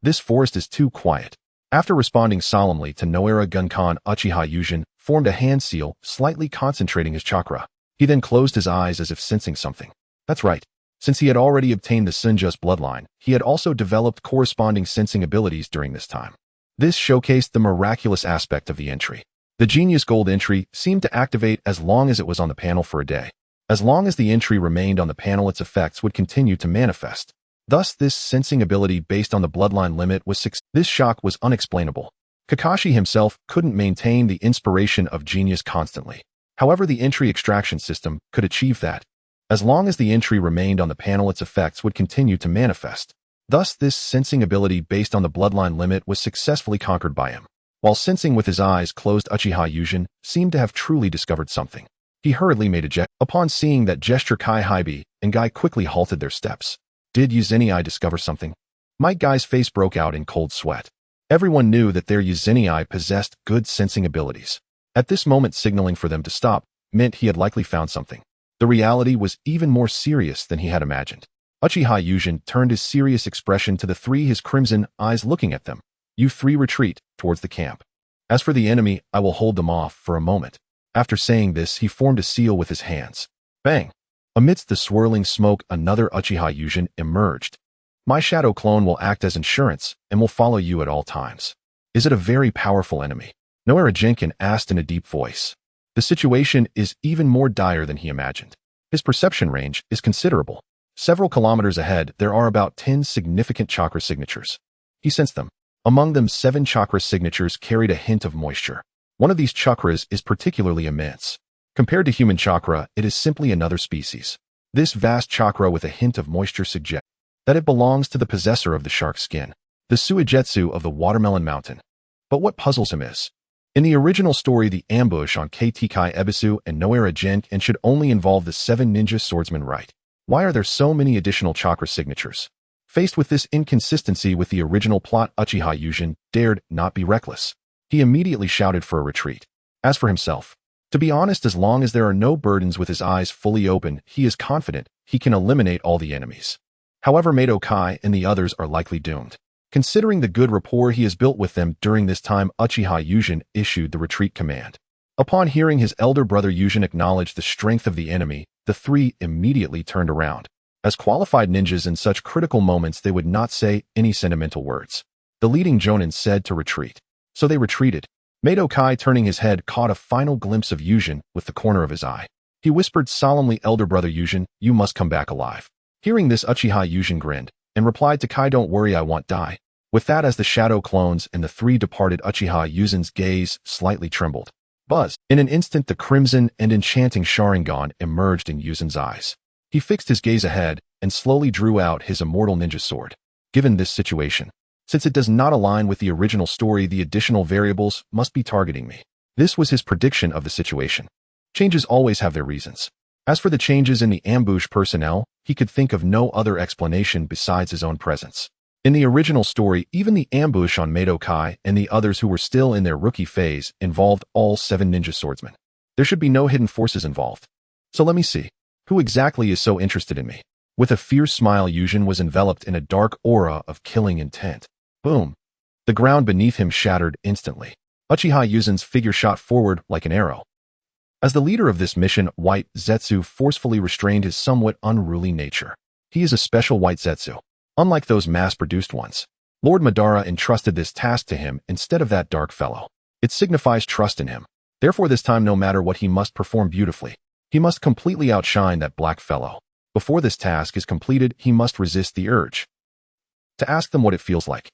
"This forest is too quiet." After responding solemnly to Noara Gunkan, Uchiha Yuzen formed a hand seal, slightly concentrating his chakra. He then closed his eyes as if sensing something. That's right. Since he had already obtained the Senjutsu bloodline, he had also developed corresponding sensing abilities during this time. This showcased the miraculous aspect of the entry. The Genius Gold entry seemed to activate as long as it was on the panel for a day. As long as the entry remained on the panel, its effects would continue to manifest. Thus, this sensing ability based on the bloodline limit was This shock was unexplainable. Kakashi himself couldn't maintain the inspiration of genius constantly. However, the entry extraction system could achieve that. As long as the entry remained on the panel, its effects would continue to manifest. Thus, this sensing ability based on the bloodline limit was successfully conquered by him. While sensing with his eyes closed, Uchiha Yuzhin seemed to have truly discovered something. He hurriedly made a gesture. Upon seeing that gesture, Kai Hybe and Guy quickly halted their steps. Did Yuzenii discover something? Might Guy's face broke out in cold sweat. Everyone knew that their Yuzenii possessed good sensing abilities. At this moment, signaling for them to stop meant he had likely found something. The reality was even more serious than he had imagined. Uchiha Yuzhin turned his serious expression to the three, his crimson eyes looking at them. You three retreat towards the camp. As for the enemy, I will hold them off for a moment. After saying this, he formed a seal with his hands. Bang! Amidst the swirling smoke, another Uchiha Yuzhin emerged. My shadow clone will act as insurance and will follow you at all times. Is it a very powerful enemy? Noara Jenkin asked in a deep voice. The situation is even more dire than he imagined. His perception range is considerable. Several kilometers ahead, there are about 10 significant chakra signatures. He sensed them. Among them, 7 chakra signatures carried a hint of moisture. One of these chakras is particularly immense. Compared to human chakra, it is simply another species. This vast chakra with a hint of moisture suggests that it belongs to the possessor of the shark skin, the Suigetsu of the Watermelon Mountain. But what puzzles him is, in the original story, the ambush on Keikai Ebisu and Noara Jenkin should only involve the 7 ninja swordsmen, right? Why are there so many additional chakra signatures? Faced with this inconsistency with the original plot, Uchiha Yuzhin dared not be reckless. He immediately shouted for a retreat. As for himself, to be honest, as long as there are no burdens, with his eyes fully open, he is confident he can eliminate all the enemies. However, Mato Kai and the others are likely doomed. Considering the good rapport he has built with them during this time, Uchiha Yuzhin issued the retreat command. Upon hearing his elder brother Yuzhin acknowledge the strength of the enemy, the three immediately turned around. As qualified ninjas in such critical moments, they would not say any sentimental words. The leading jonin said to retreat. So they retreated. Mato Kai, turning his head, caught a final glimpse of Yuzhin with the corner of his eye. He whispered solemnly, Elder brother Yuzhin, you must come back alive. Hearing this, Uchiha Yuzhin grinned and replied to Kai, don't worry, I won't die. With that, as the shadow clones and the three departed, Uchiha Yuzhin's gaze slightly trembled. Buzz! In an instant, the crimson and enchanting Sharingan emerged in Yuzhin's eyes. He fixed his gaze ahead and slowly drew out his immortal ninja sword. Given this situation, since it does not align with the original story, the additional variables must be targeting me. This was his prediction of the situation. Changes always have their reasons. As for the changes in the ambush personnel, he could think of no other explanation besides his own presence. In the original story, even the ambush on Mato Kai and the others who were still in their rookie phase involved all 7 ninja swordsmen. There should be no hidden forces involved. So let me see. Who exactly is so interested in me? With a fierce smile, Yuzhin was enveloped in a dark aura of killing intent. Boom! The ground beneath him shattered instantly. Uchiha Yuzhin's figure shot forward like an arrow. As the leader of this mission, White Zetsu forcefully restrained his somewhat unruly nature. He is a special White Zetsu, unlike those mass-produced ones. Lord Madara entrusted this task to him instead of that dark fellow. It signifies trust in him. Therefore, this time, no matter what, he must perform beautifully. He must completely outshine that black fellow. Before this task is completed, he must resist the urge to ask them what it feels like.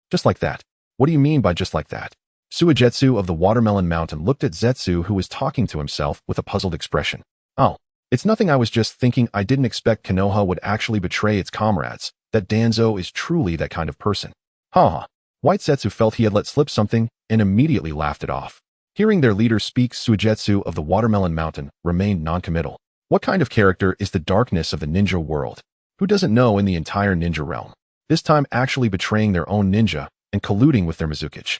Just like that. What do you mean by just like that? Suigetsu of the Watermelon Mountain looked at Zetsu, who was talking to himself with a puzzled expression. Oh, it's nothing, I was just thinking. I didn't expect Konoha would actually betray its comrades. That Danzo is truly that kind of person. Ha! White Zetsu felt he had let slip something and immediately laughed it off. Hearing their leader speak, Suigetsu of the Watermelon Mountain remained noncommittal. What kind of character is the darkness of the ninja world? Who doesn't know in the entire ninja realm? This time actually betraying their own ninja and colluding with their Mizukage.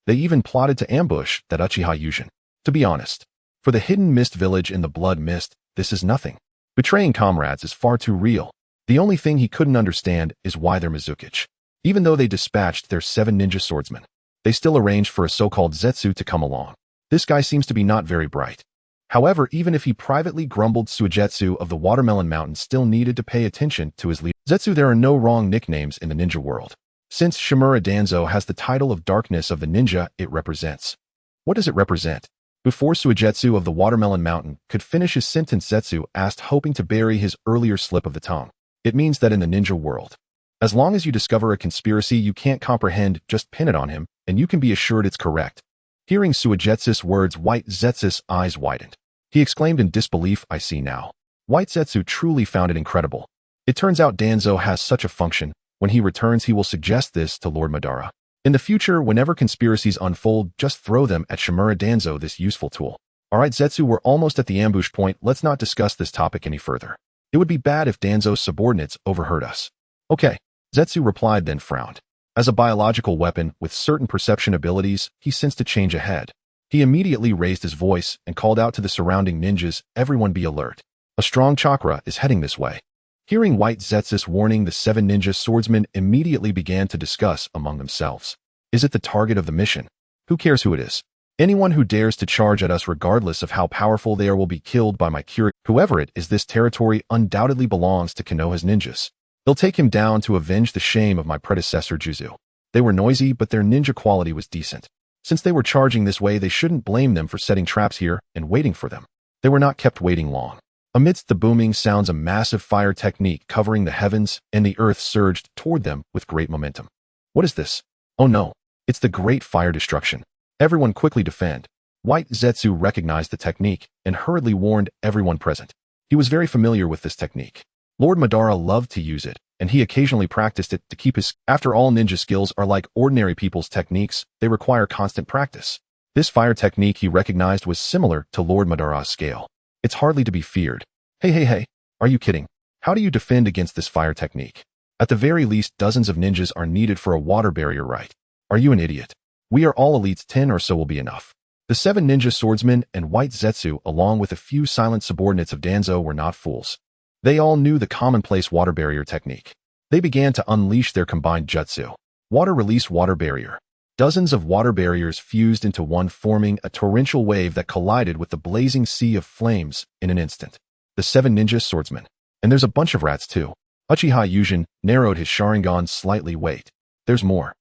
They even plotted to ambush that Uchiha Yuzhin. To be honest, for the hidden mist village in the blood mist, this is nothing. Betraying comrades is far too real. The only thing he couldn't understand is why their Mizukage. Even though they dispatched their 7 ninja swordsmen, they still arranged for a so-called Zetsu to come along. This guy seems to be not very bright. However, even if he privately grumbled, Suigetsu of the Watermelon Mountain still needed to pay attention to his leader. Zetsu, there are no wrong nicknames in the ninja world. Since Shimura Danzo has the title of Darkness of the Ninja it represents, What does it represent? Before Suigetsu of the Watermelon Mountain could finish his sentence, Zetsu asked, hoping to bury his earlier slip of the tongue. It means that in the ninja world, as long as you discover a conspiracy you can't comprehend, just pin it on him, and you can be assured it's correct. Hearing Suigetsu's words, White Zetsu's eyes widened. He exclaimed in disbelief, I see now. White Zetsu truly found it incredible. It turns out Danzo has such a function. When he returns, he will suggest this to Lord Madara. In the future, whenever conspiracies unfold, just throw them at Shimura Danzo, this useful tool. Alright Zetsu, we're almost at the ambush point, let's not discuss this topic any further. It would be bad if Danzo's subordinates overheard us. Okay, Zetsu replied, then frowned. As a biological weapon with certain perception abilities, he sensed a change ahead. He immediately raised his voice and called out to the surrounding ninjas, everyone be alert. A strong chakra is heading this way. Hearing White Zetsu's warning, the 7 ninja swordsmen immediately began to discuss among themselves. Is it the target of the mission? Who cares who it is? Anyone who dares to charge at us regardless of how powerful they are will be killed by my Kiri. Whoever it is, this territory undoubtedly belongs to Konoha's ninjas. They'll take him down to avenge the shame of my predecessor Juzu. They were noisy, but their ninja quality was decent. Since they were charging this way, they shouldn't blame them for setting traps here and waiting for them. They were not kept waiting long. Amidst the booming sounds, a massive fire technique covering the heavens and the earth surged toward them with great momentum. What is this? Oh no, it's the great fire destruction. Everyone quickly defend. White Zetsu recognized the technique and hurriedly warned everyone present. He was very familiar with this technique. Lord Madara loved to use it, and he occasionally practiced it to keep his... After all, ninja skills are like ordinary people's techniques, they require constant practice. This fire technique he recognized was similar to Lord Madara's scale. It's hardly to be feared. Hey, are you kidding? How do you defend against this fire technique? At the very least, dozens of ninjas are needed for a water barrier, right? Are you an idiot? We are all elites, 10 or so will be enough. The 7 ninja swordsmen and White Zetsu, along with a few silent subordinates of Danzo, were not fools. They all knew the commonplace water barrier technique. They began to unleash their combined jutsu. Water release water barrier. Dozens of water barriers fused into one, forming a torrential wave that collided with the blazing sea of flames in an instant. The 7 ninja swordsmen. And there's a bunch of rats too. Uchiha Yūjin narrowed his Sharingan slightly. Wait, there's more.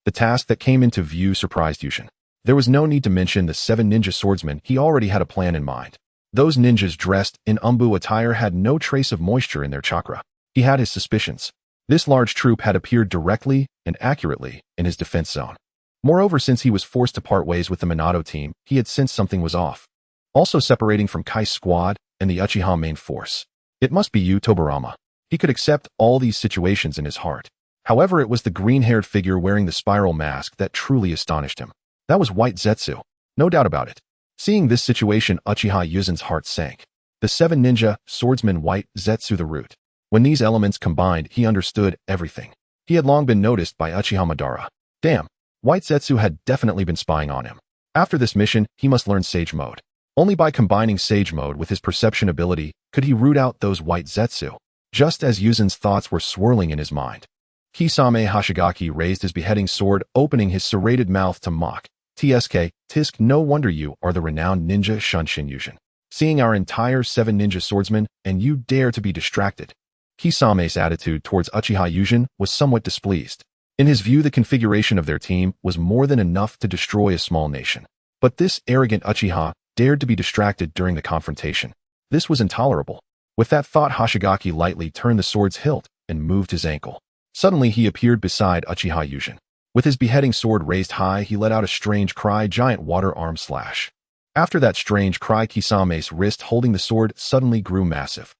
The task that came into view surprised Yūjin. There was no need to mention the 7 ninja swordsmen. He already had a plan in mind. Those ninjas dressed in umbu attire had no trace of moisture in their chakra. He had his suspicions. This large troop had appeared directly and accurately in his defense zone. Moreover, since he was forced to part ways with the Minato team, he had sensed something was off. Also separating from Kai's squad and the Uchiha main force. It must be Yu Tobarama. He could accept all these situations in his heart. However, it was the green-haired figure wearing the spiral mask that truly astonished him. That was White Zetsu. No doubt about it. Seeing this situation, Uchiha Yuzen's heart sank. The 7 ninja swordsmen, White Zetsu, the root. When these elements combined, he understood everything. He had long been noticed by Uchiha Madara. Damn, White Zetsu had definitely been spying on him. After this mission, he must learn Sage Mode. Only by combining Sage Mode with his perception ability could he root out those White Zetsu. Just as Yuzen's thoughts were swirling in his mind, Kisame Hashigaki raised his beheading sword, opening his serrated mouth to mock. Tisk, no wonder you are the renowned ninja Shunshin Yūjin. Seeing our entire 7 ninja swordsmen, and you dare to be distracted. Kisame's attitude towards Uchiha Yūjin was somewhat displeased. In his view, the configuration of their team was more than enough to destroy a small nation. But this arrogant Uchiha dared to be distracted during the confrontation. This was intolerable. With that thought, Hashigaki lightly turned the sword's hilt and moved his ankle. Suddenly, he appeared beside Uchiha Yūjin. With his beheading sword raised high, he let out a strange cry, giant water arm slash. After that strange cry, Kisame's wrist holding the sword suddenly grew massive.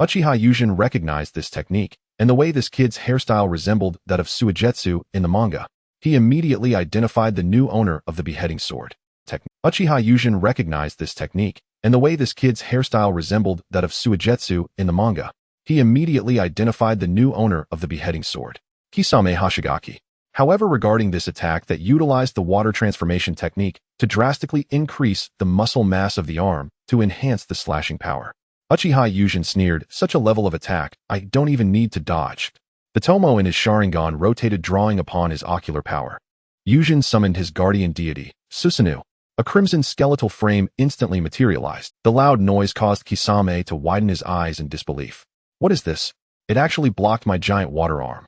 Uchiha Yūjin recognized this technique, and the way this kid's hairstyle resembled that of Suigetsu in the manga. He immediately identified the new owner of the beheading sword. Uchiha Yūjin recognized this technique, and the way this kid's hairstyle resembled that of Suigetsu in the manga. He immediately identified the new owner of the beheading sword. Kisame Hashigaki. However, regarding this attack that utilized the water transformation technique to drastically increase the muscle mass of the arm to enhance the slashing power. Uchiha Yūjin sneered, such a level of attack, I don't even need to dodge. The Tomo in his Sharingan rotated, drawing upon his ocular power. Yūjin summoned his guardian deity, Susanoo. A crimson skeletal frame instantly materialized. The loud noise caused Kisame to widen his eyes in disbelief. What is this? It actually blocked my giant water arm.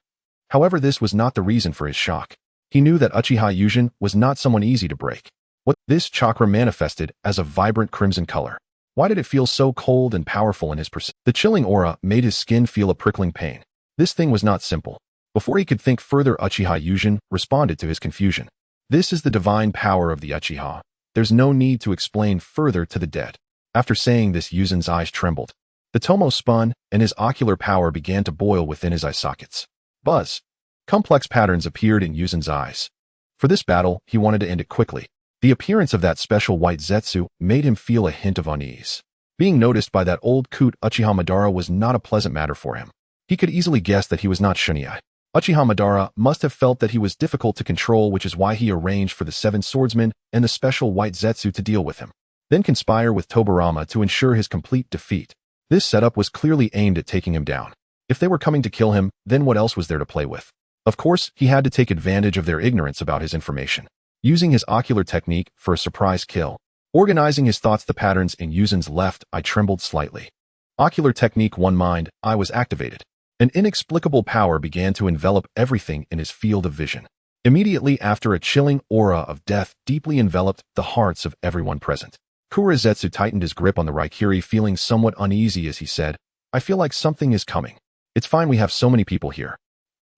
However, this was not the reason for his shock. He knew that Uchiha Yūjin was not someone easy to break. What this chakra manifested as a vibrant crimson color. Why did it feel so cold and powerful in his perception? The chilling aura made his skin feel a prickling pain. This thing was not simple. Before he could think further, Uchiha Yūjin responded to his confusion. This is the divine power of the Uchiha. There's no need to explain further to the dead. After saying this, Yūjin's eyes trembled. The tomo spun, and his ocular power began to boil within his eye sockets. Buzz. Complex patterns appeared in Yūjin's eyes. For this battle, he wanted to end it quickly. The appearance of that special white zetsu made him feel a hint of unease. Being noticed by that old coot Uchiha Madara was not a pleasant matter for him. He could easily guess that he was not Shunyai. Uchiha Madara must have felt that he was difficult to control, which is why he arranged for the 7 swordsmen and the special white zetsu to deal with him, then conspire with Tobirama to ensure his complete defeat. This setup was clearly aimed at taking him down. If they were coming to kill him, then what else was there to play with? Of course, he had to take advantage of their ignorance about his information. Using his ocular technique for a surprise kill. Organizing his thoughts, the patterns in Yūjin's left eye trembled slightly. Ocular technique 1 mind eye was activated. An inexplicable power began to envelop everything in his field of vision. Immediately after, a chilling aura of death deeply enveloped the hearts of everyone present. Kurizetsu tightened his grip on the Raikiri, feeling somewhat uneasy as he said, I feel like something is coming. It's fine, we have so many people here.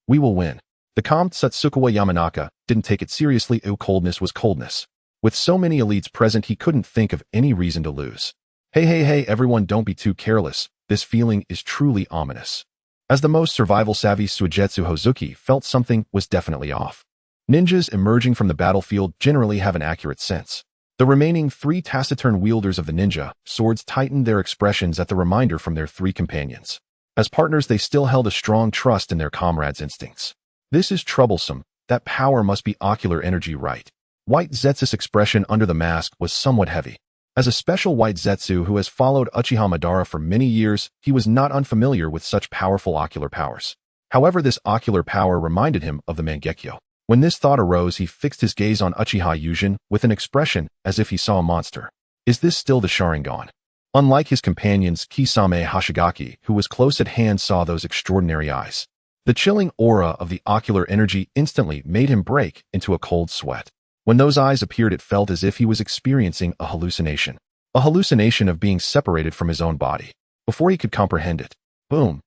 We will win. The calm Satsukawa Yamanaka didn't take it seriously. Coldness was coldness. With so many elites present, he couldn't think of any reason to lose. Hey, everyone, don't be too careless. This feeling is truly ominous. As the most survival-savvy Suigetsu Hozuki felt something was definitely off. Ninjas emerging from the battlefield generally have an accurate sense. The remaining 3 taciturn wielders of the ninja swords tightened their expressions at the reminder from their 3 companions. As partners, they still held a strong trust in their comrades' instincts. This is troublesome. That power must be ocular energy, right? White Zetsu's expression under the mask was somewhat heavy. As a special white Zetsu who has followed Uchiha Madara for many years, he was not unfamiliar with such powerful ocular powers. However, this ocular power reminded him of the Mangekyo. When this thought arose, he fixed his gaze on Uchiha Yūjin with an expression as if he saw a monster. Is this still the Sharingan? Unlike his companions, Kisame Hashigaki, who was close at hand, saw those extraordinary eyes. The chilling aura of the ocular energy instantly made him break into a cold sweat. When those eyes appeared, it felt as if he was experiencing a hallucination. A hallucination of being separated from his own body. Before he could comprehend it, boom!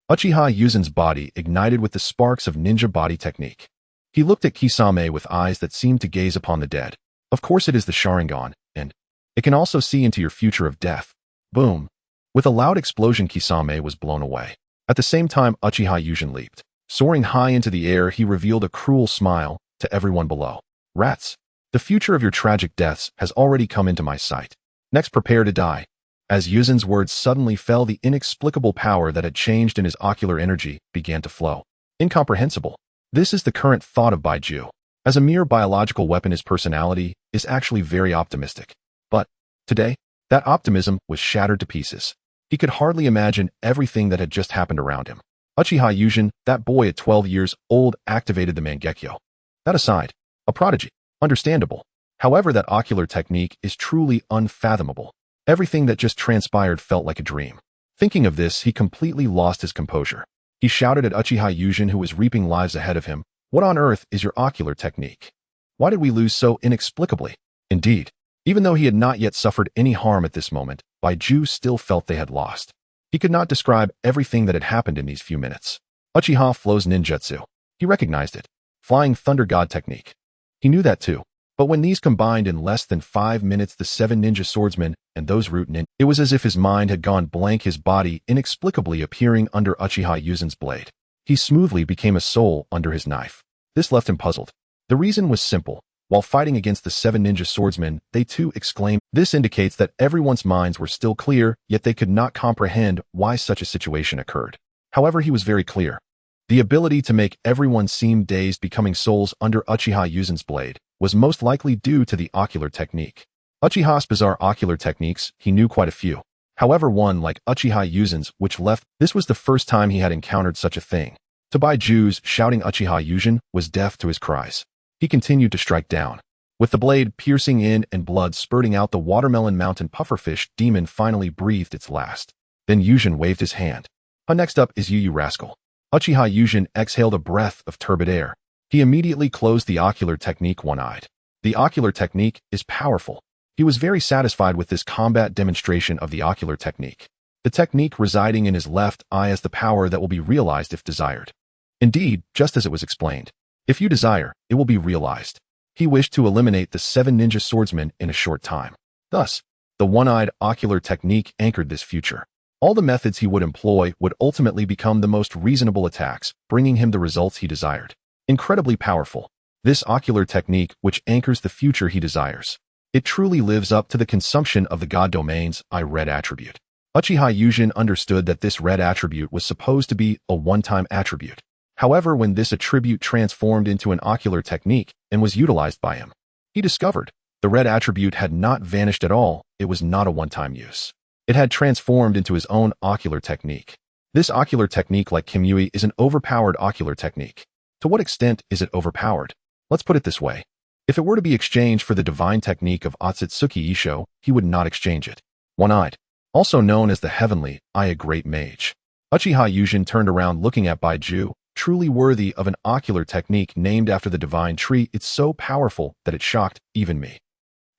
Uchiha Yūjin's body ignited with the sparks of ninja body technique. He looked at Kisame with eyes that seemed to gaze upon the dead. Of course it is the Sharingan, and it can also see into your future of death. Boom! With a loud explosion, Kisame was blown away. At the same time, Uchiha Yūjin leaped. Soaring high into the air, he revealed a cruel smile to everyone below. Rats! The future of your tragic deaths has already come into my sight. Next, prepare to die. As Yūjin's words suddenly fell, the inexplicable power that had changed in his ocular energy began to flow. Incomprehensible. This is the current thought of Baiju. As a mere biological weapon, his personality is actually very optimistic. But today, that optimism was shattered to pieces. He could hardly imagine everything that had just happened around him. Uchiha Yūjin, that boy at 12 years old, activated the Mangekyo. That aside, a prodigy. Understandable. However, that ocular technique is truly unfathomable. Everything that just transpired felt like a dream. Thinking of this, he completely lost his composure. He shouted at Uchiha Yūjin, who was reaping lives ahead of him, What on earth is your ocular technique? Why did we lose so inexplicably? Indeed, even though he had not yet suffered any harm at this moment, Baiju still felt they had lost. He could not describe everything that had happened in these few minutes. Uchiha Flow's ninjutsu. He recognized it. Flying Thunder God technique. He knew that too. But when these combined in less than 5 minutes, the 7 ninja swordsmen and those root ninja, it was as if his mind had gone blank, his body inexplicably appearing under Uchiha Yūjin's blade. He smoothly became a soul under his knife. This left him puzzled. The reason was simple. While fighting against the 7 ninja swordsmen, they too exclaimed. This indicates that everyone's minds were still clear, yet they could not comprehend why such a situation occurred. However, he was very clear. The ability to make everyone seem dazed, becoming souls under Uchiha Yūjin's blade, was most likely due to the ocular technique. Uchiha's bizarre ocular techniques, he knew quite a few. However, one like Uchiha Yūjin's, which left, this was the first time he had encountered such a thing. To Baiju's shouting, Uchiha Yūjin was deaf to his cries. He continued to strike down. With the blade piercing in and blood spurting out, the watermelon mountain pufferfish demon finally breathed its last. Then Yūjin waved his hand. Next up is you rascal. Uchiha Yūjin exhaled a breath of turbid air. He immediately closed the ocular technique one-eyed. The ocular technique is powerful. He was very satisfied with this combat demonstration of the ocular technique. The technique residing in his left eye as the power that will be realized if desired. Indeed, just as it was explained, if you desire, it will be realized. He wished to eliminate the 7 ninja swordsmen in a short time. Thus, the one-eyed ocular technique anchored this future. All the methods he would employ would ultimately become the most reasonable attacks, bringing him the results he desired. Incredibly powerful. This ocular technique which anchors the future he desires. It truly lives up to the consumption of the God Domain's red attribute. Uchiha Yūjin understood that this red attribute was supposed to be a one-time attribute. However, when this attribute transformed into an ocular technique and was utilized by him, he discovered the red attribute had not vanished at all. It was not a one-time use. It had transformed into his own ocular technique. This ocular technique, like Kimui, is an overpowered ocular technique. To what extent is it overpowered? Let's put it this way. If it were to be exchanged for the divine technique of Otsutsuki Isho, he would not exchange it. One-eyed, also known as the Heavenly Eye, a great mage. Uchiha Yūjin turned around looking at Baiju, truly worthy of an ocular technique named after the divine tree. It's so powerful that it shocked even me.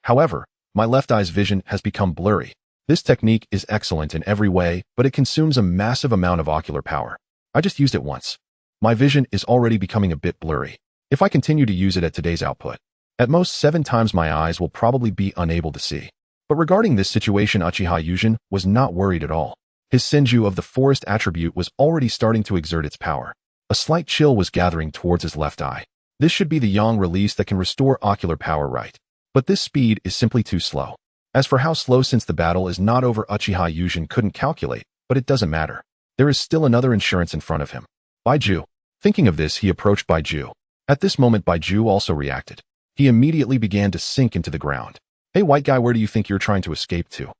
However, my left eye's vision has become blurry. This technique is excellent in every way, but it consumes a massive amount of ocular power. I just used it once. My vision is already becoming a bit blurry. If I continue to use it at today's output, at most 7 times my eyes will probably be unable to see. But regarding this situation, Uchiha Yūjin was not worried at all. His Senju of the forest attribute was already starting to exert its power. A slight chill was gathering towards his left eye. This should be the yang release that can restore ocular power, right? But this speed is simply too slow. As for how slow, since the battle is not over, Uchiha Yūjin couldn't calculate, but it doesn't matter. There is still another insurance in front of him. Baiju. Thinking of this, he approached Baiju. At this moment, Baiju also reacted. He immediately began to sink into the ground. Hey white guy, where do you think you're trying to escape to?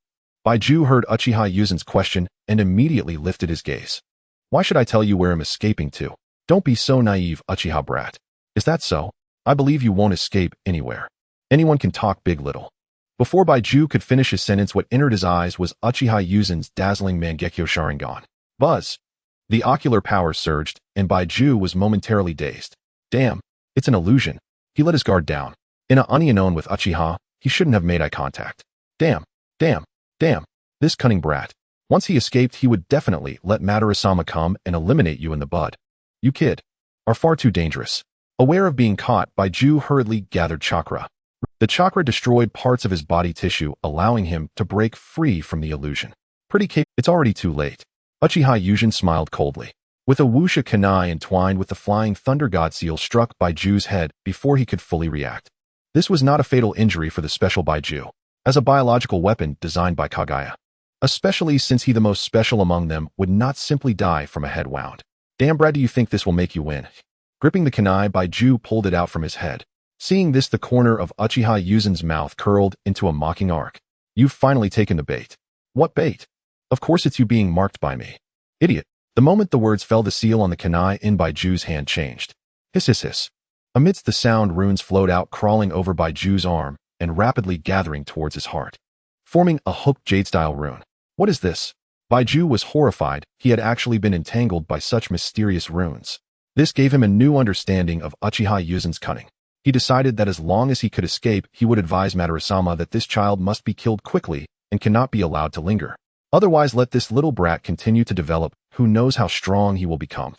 Baiju heard Uchiha Yūjin's question and immediately lifted his gaze. Why should I tell you where I'm escaping to? Don't be so naive, Uchiha brat. Is that so? I believe you won't escape anywhere. Anyone can talk big little. Before Baiju could finish his sentence, what entered his eyes was Uchiha Yūjin's dazzling Mangekyo Sharingan. Buzz. The ocular power surged, and Baiju was momentarily dazed. Damn, it's an illusion. He let his guard down. In an unknown with Uchiha, he shouldn't have made eye contact. Damn. This cunning brat. Once he escaped, he would definitely let Madara-sama come and eliminate you in the bud. You kid are far too dangerous. Aware of being caught, Baiju hurriedly gathered chakra. The chakra destroyed parts of his body tissue, allowing him to break free from the illusion. It's already too late. Uchiha Yūjin smiled coldly. With a wuxia kunai entwined with the flying thunder god seal struck Baiju's head before he could fully react. This was not a fatal injury for the special Baiju, as a biological weapon designed by Kaguya. Especially since he, the most special among them, would not simply die from a head wound. Damn, Brad, do you think this will make you win? Gripping the kunai, Baiju pulled it out from his head. Seeing this, the corner of Uchiha Yūjin's mouth curled into a mocking arc. You've finally taken the bait. What bait? Of course it's you being marked by me. Idiot. The moment the words fell, the seal on the kunai in Baiju's hand changed. Hiss. Amidst the sound, runes flowed out, crawling over Baiju's arm and rapidly gathering towards his heart, forming a hooked jade-style rune. What is this? Baiju was horrified. He had actually been entangled by such mysterious runes. This gave him a new understanding of Uchiha Yūjin's cunning. He decided that as long as he could escape, he would advise Madara-sama that this child must be killed quickly and cannot be allowed to linger. Otherwise, let this little brat continue to develop. Who knows how strong he will become.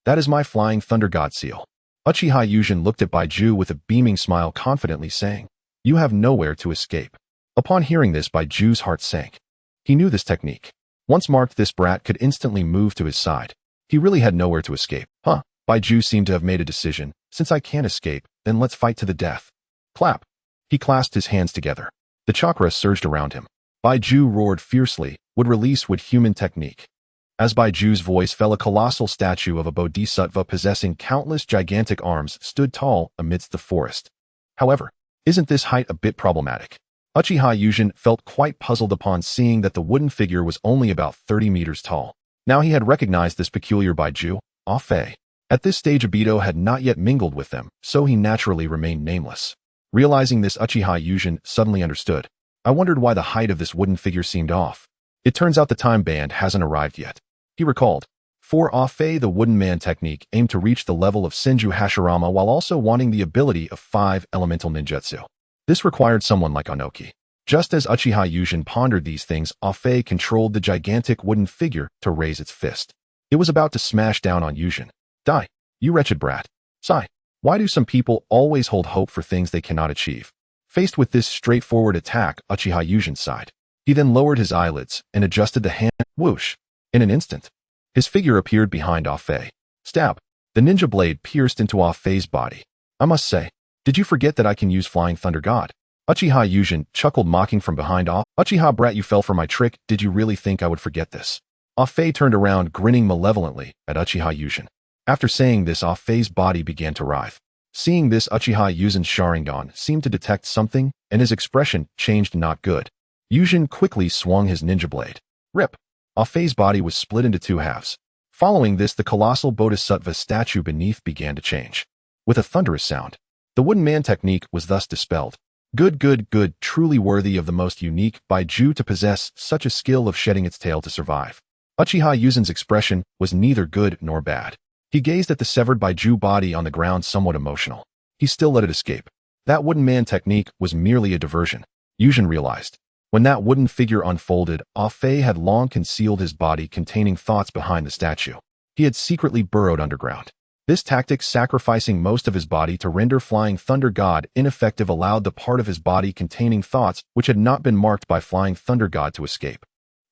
That is my flying thunder god seal. Uchiha Yūjin looked at Baiju with a beaming smile, confidently saying, You have nowhere to escape. Upon hearing this, Baiju's heart sank. He knew this technique. Once marked, this brat could instantly move to his side. He really had nowhere to escape. Baiju seemed to have made a decision. Since I can't escape, then let's fight to the death. Clap. He clasped his hands together. The chakra surged around him. Baiju roared fiercely, would release with human technique. As Baiju's voice fell, a colossal statue of a bodhisattva possessing countless gigantic arms stood tall amidst the forest. However, isn't this height a bit problematic? Uchiha Yūjin felt quite puzzled upon seeing that the wooden figure was only about 30 meters tall. Now he had recognized this peculiar Baiju, Fei. At this stage, Obito had not yet mingled with them, so he naturally remained nameless. Realizing this, Uchiha Yūjin suddenly understood. I wondered why the height of this wooden figure seemed off. It turns out the time band hasn't arrived yet. He recalled. For Fei, the wooden man technique aimed to reach the level of Senju Hashirama while also wanting the ability of 5 elemental ninjutsu. This required someone like Onoki. Just as Uchiha Yujin pondered these things, Afei controlled the gigantic wooden figure to raise its fist. It was about to smash down on Yujin. Die, you wretched brat. Sigh. Why do some people always hold hope for things they cannot achieve? Faced with this straightforward attack, Uchiha Yujin sighed. He then lowered his eyelids and adjusted the hand. Whoosh! In an instant, his figure appeared behind Afei. Stab! The ninja blade pierced into Afei's body. I must say, did you forget that I can use Flying Thunder God? Uchiha Yujin chuckled, mocking from behind. Uchiha brat, you fell for my trick. Did you really think I would forget this? Afei turned around, grinning malevolently at Uchiha Yujin. After saying this, Afei's body began to writhe. Seeing this, Uchiha Yujin's Sharingan seemed to detect something, and his expression changed not good. Yujin quickly swung his ninja blade. Rip! Afei's body was split into two halves. Following this, the colossal bodhisattva statue beneath began to change. With a thunderous sound, the wooden man technique was thus dispelled. Good, truly worthy of the most unique Baiju to possess such a skill of shedding its tail to survive. Uchiha Yujin's expression was neither good nor bad. He gazed at the severed Baiju body on the ground, somewhat emotional. He still let it escape. That wooden man technique was merely a diversion. Yujin realized. When that wooden figure unfolded, Afei had long concealed his body containing thoughts behind the statue. He had secretly burrowed underground. This tactic, sacrificing most of his body to render Flying Thunder God ineffective, allowed the part of his body containing thoughts which had not been marked by Flying Thunder God to escape.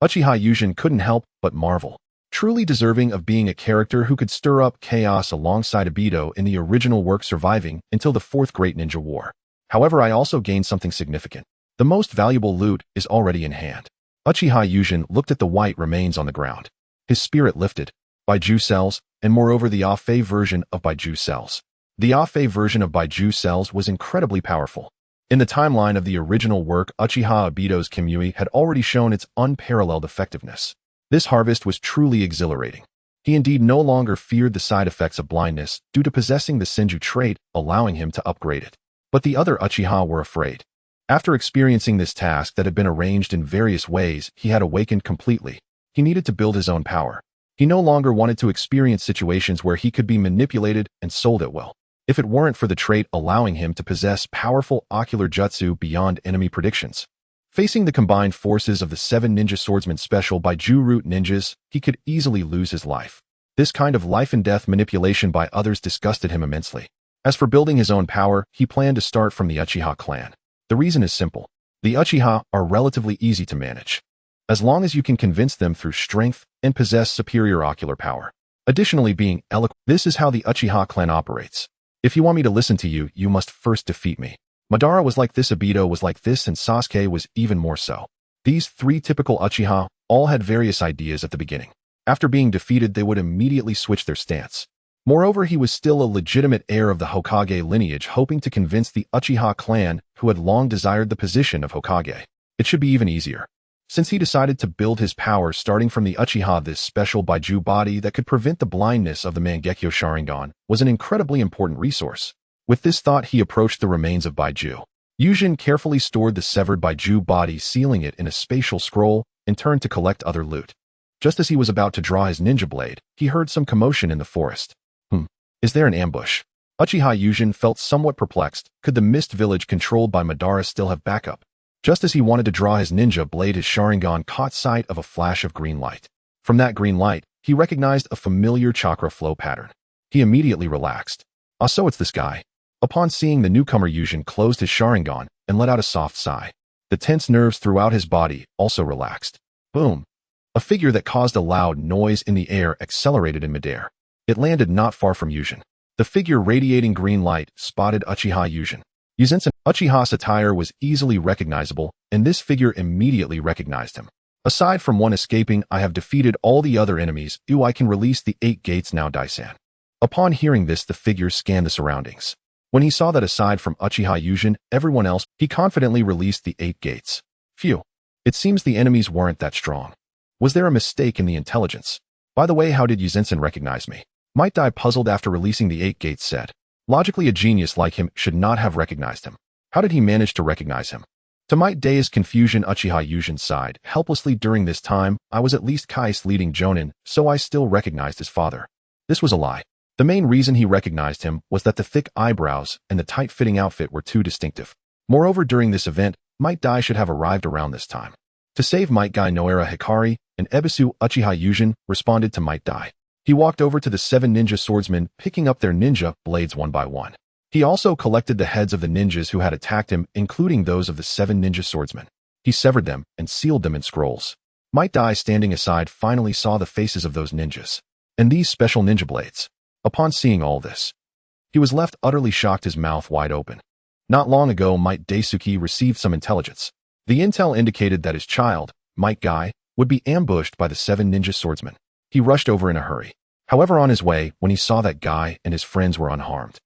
Uchiha Yujin couldn't help but marvel. Truly deserving of being a character who could stir up chaos alongside Obito in the original work, surviving until the Fourth Great Ninja War. However, I also gained something significant. The most valuable loot is already in hand. Uchiha Yujin looked at the white remains on the ground. His spirit lifted. Baiju cells, and moreover the Afei version of Baiju cells. The Afei version of Baiju cells was incredibly powerful. In the timeline of the original work, Uchiha Obito's Kimui had already shown its unparalleled effectiveness. This harvest was truly exhilarating. He indeed no longer feared the side effects of blindness due to possessing the Senju trait, allowing him to upgrade it. But the other Uchiha were afraid. After experiencing this task that had been arranged in various ways, he had awakened completely. He needed to build his own power. He no longer wanted to experience situations where he could be manipulated and sold at will. If it weren't for the trait allowing him to possess powerful ocular jutsu beyond enemy predictions. Facing the combined forces of the 7 ninja swordsman special Baiju root ninjas, he could easily lose his life. This kind of life and death manipulation by others disgusted him immensely. As for building his own power, he planned to start from the Uchiha clan. The reason is simple. The Uchiha are relatively easy to manage, as long as you can convince them through strength and possess superior ocular power. Additionally, being eloquent. This is how the Uchiha clan operates. If you want me to listen to you, you must first defeat me. Madara was like this, Obito was like this, and Sasuke was even more so. These 3 typical Uchiha all had various ideas at the beginning. After being defeated, they would immediately switch their stance. Moreover, he was still a legitimate heir of the Hokage lineage, hoping to convince the Uchiha clan, who had long desired the position of Hokage. It should be even easier. Since he decided to build his power starting from the Uchiha, this special Baiju body that could prevent the blindness of the Mangekyo Sharingan was an incredibly important resource. With this thought, he approached the remains of Baiju. Yujin carefully stored the severed Baiju body, sealing it in a spatial scroll, and turned to collect other loot. Just as he was about to draw his ninja blade, he heard some commotion in the forest. Is there an ambush? Uchiha Yujin felt somewhat perplexed. Could the Mist Village controlled by Madara still have backup? Just as he wanted to draw his ninja blade, his Sharingan caught sight of a flash of green light. From that green light, he recognized a familiar chakra flow pattern. He immediately relaxed. Ah, so it's this guy. Upon seeing the newcomer, Yujin closed his Sharingan and let out a soft sigh. The tense nerves throughout his body also relaxed. Boom! A figure that caused a loud noise in the air accelerated in midair. It landed not far from Yujin. The figure radiating green light spotted Uchiha Yujin. Uchiha's attire was easily recognizable, and this figure immediately recognized him. Aside from one escaping, I have defeated all the other enemies. I can release the 8 gates now, Daisan. Upon hearing this, the figure scanned the surroundings. When he saw that aside from Uchiha Yujin, everyone else, he confidently released the 8 gates. Phew. It seems the enemies weren't that strong. Was there a mistake in the intelligence? By the way, how did Yuzensen recognize me? Might Dai, puzzled after releasing the 8 gates, said. Logically, a genius like him should not have recognized him. How did he manage to recognize him? To Might Dai's confusion, Uchiha Yujin sighed. Helplessly, during this time, I was at least Kai's leading Jonin, so I still recognized his father. This was a lie. The main reason he recognized him was that the thick eyebrows and the tight-fitting outfit were too distinctive. Moreover, during this event, Might Dai should have arrived around this time. To save Might Guy, Noera Hikari and Ebisu Uchiha Yujin responded to Might Dai. He walked over to the 7 ninja swordsmen, picking up their ninja blades one by one. He also collected the heads of the ninjas who had attacked him, including those of the 7 ninja swordsmen. He severed them and sealed them in scrolls. Might Dai, standing aside, finally saw the faces of those ninjas and these special ninja blades. Upon seeing all this, he was left utterly shocked, his mouth wide open. Not long ago, Might Daisuke received some intelligence. The intel indicated that his child, Might Guy, would be ambushed by the 7 ninja swordsmen. He rushed over in a hurry. However, on his way, when he saw that Guy and his friends were unharmed,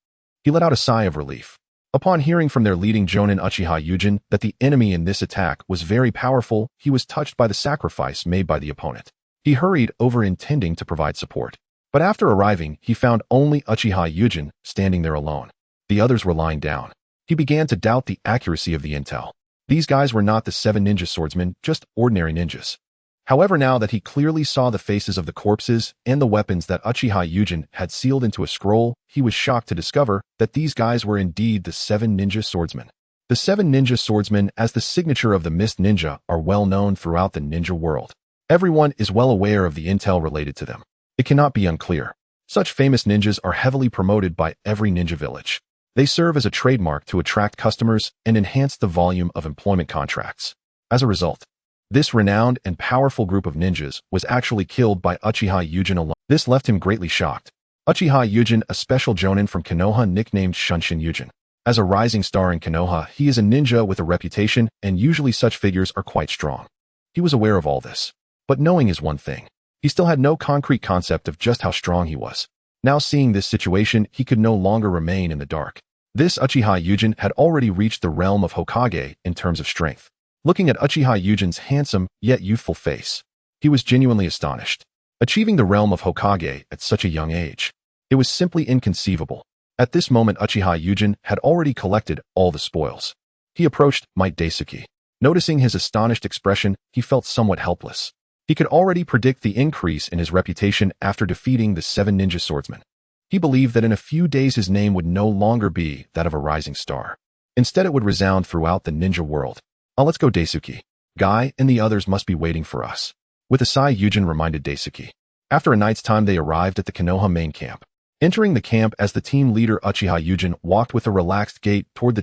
he let out a sigh of relief. Upon hearing from their leading jonin Uchiha Yujin that the enemy in this attack was very powerful, he was touched by the sacrifice made by the opponent. He hurried over, intending to provide support. But after arriving, he found only Uchiha Yujin standing there alone. The others were lying down. He began to doubt the accuracy of the intel. These guys were not the 7 ninja swordsmen, just ordinary ninjas. However, now that he clearly saw the faces of the corpses and the weapons that Uchiha Yujin had sealed into a scroll, he was shocked to discover that these guys were indeed the 7 ninja swordsmen. The 7 ninja swordsmen, as the signature of the Mist Ninja, are well known throughout the ninja world. Everyone is well aware of the intel related to them. It cannot be unclear. Such famous ninjas are heavily promoted by every ninja village. They serve as a trademark to attract customers and enhance the volume of employment contracts. As a result, this renowned and powerful group of ninjas was actually killed by Uchiha Yujin alone. This left him greatly shocked. Uchiha Yujin, a special jonin from Konoha nicknamed Shunshin Yujin. As a rising star in Konoha, he is a ninja with a reputation, and usually such figures are quite strong. He was aware of all this. But knowing is one thing. He still had no concrete concept of just how strong he was. Now seeing this situation, he could no longer remain in the dark. This Uchiha Yujin had already reached the realm of Hokage in terms of strength. Looking at Uchiha Yujin's handsome, yet youthful face, he was genuinely astonished. Achieving the realm of Hokage at such a young age, it was simply inconceivable. At this moment, Uchiha Yujin had already collected all the spoils. He approached Might Daisuke. Noticing his astonished expression, he felt somewhat helpless. He could already predict the increase in his reputation after defeating the 7 ninja swordsmen. He believed that in a few days his name would no longer be that of a rising star. Instead, it would resound throughout the ninja world. Let's go, Daisuke. Guy and the others must be waiting for us. With a sigh, Yujin reminded Daisuke. After a night's time, they arrived at the Konoha main camp. Entering the camp as the team leader, Uchiha Yujin walked with a relaxed gait toward the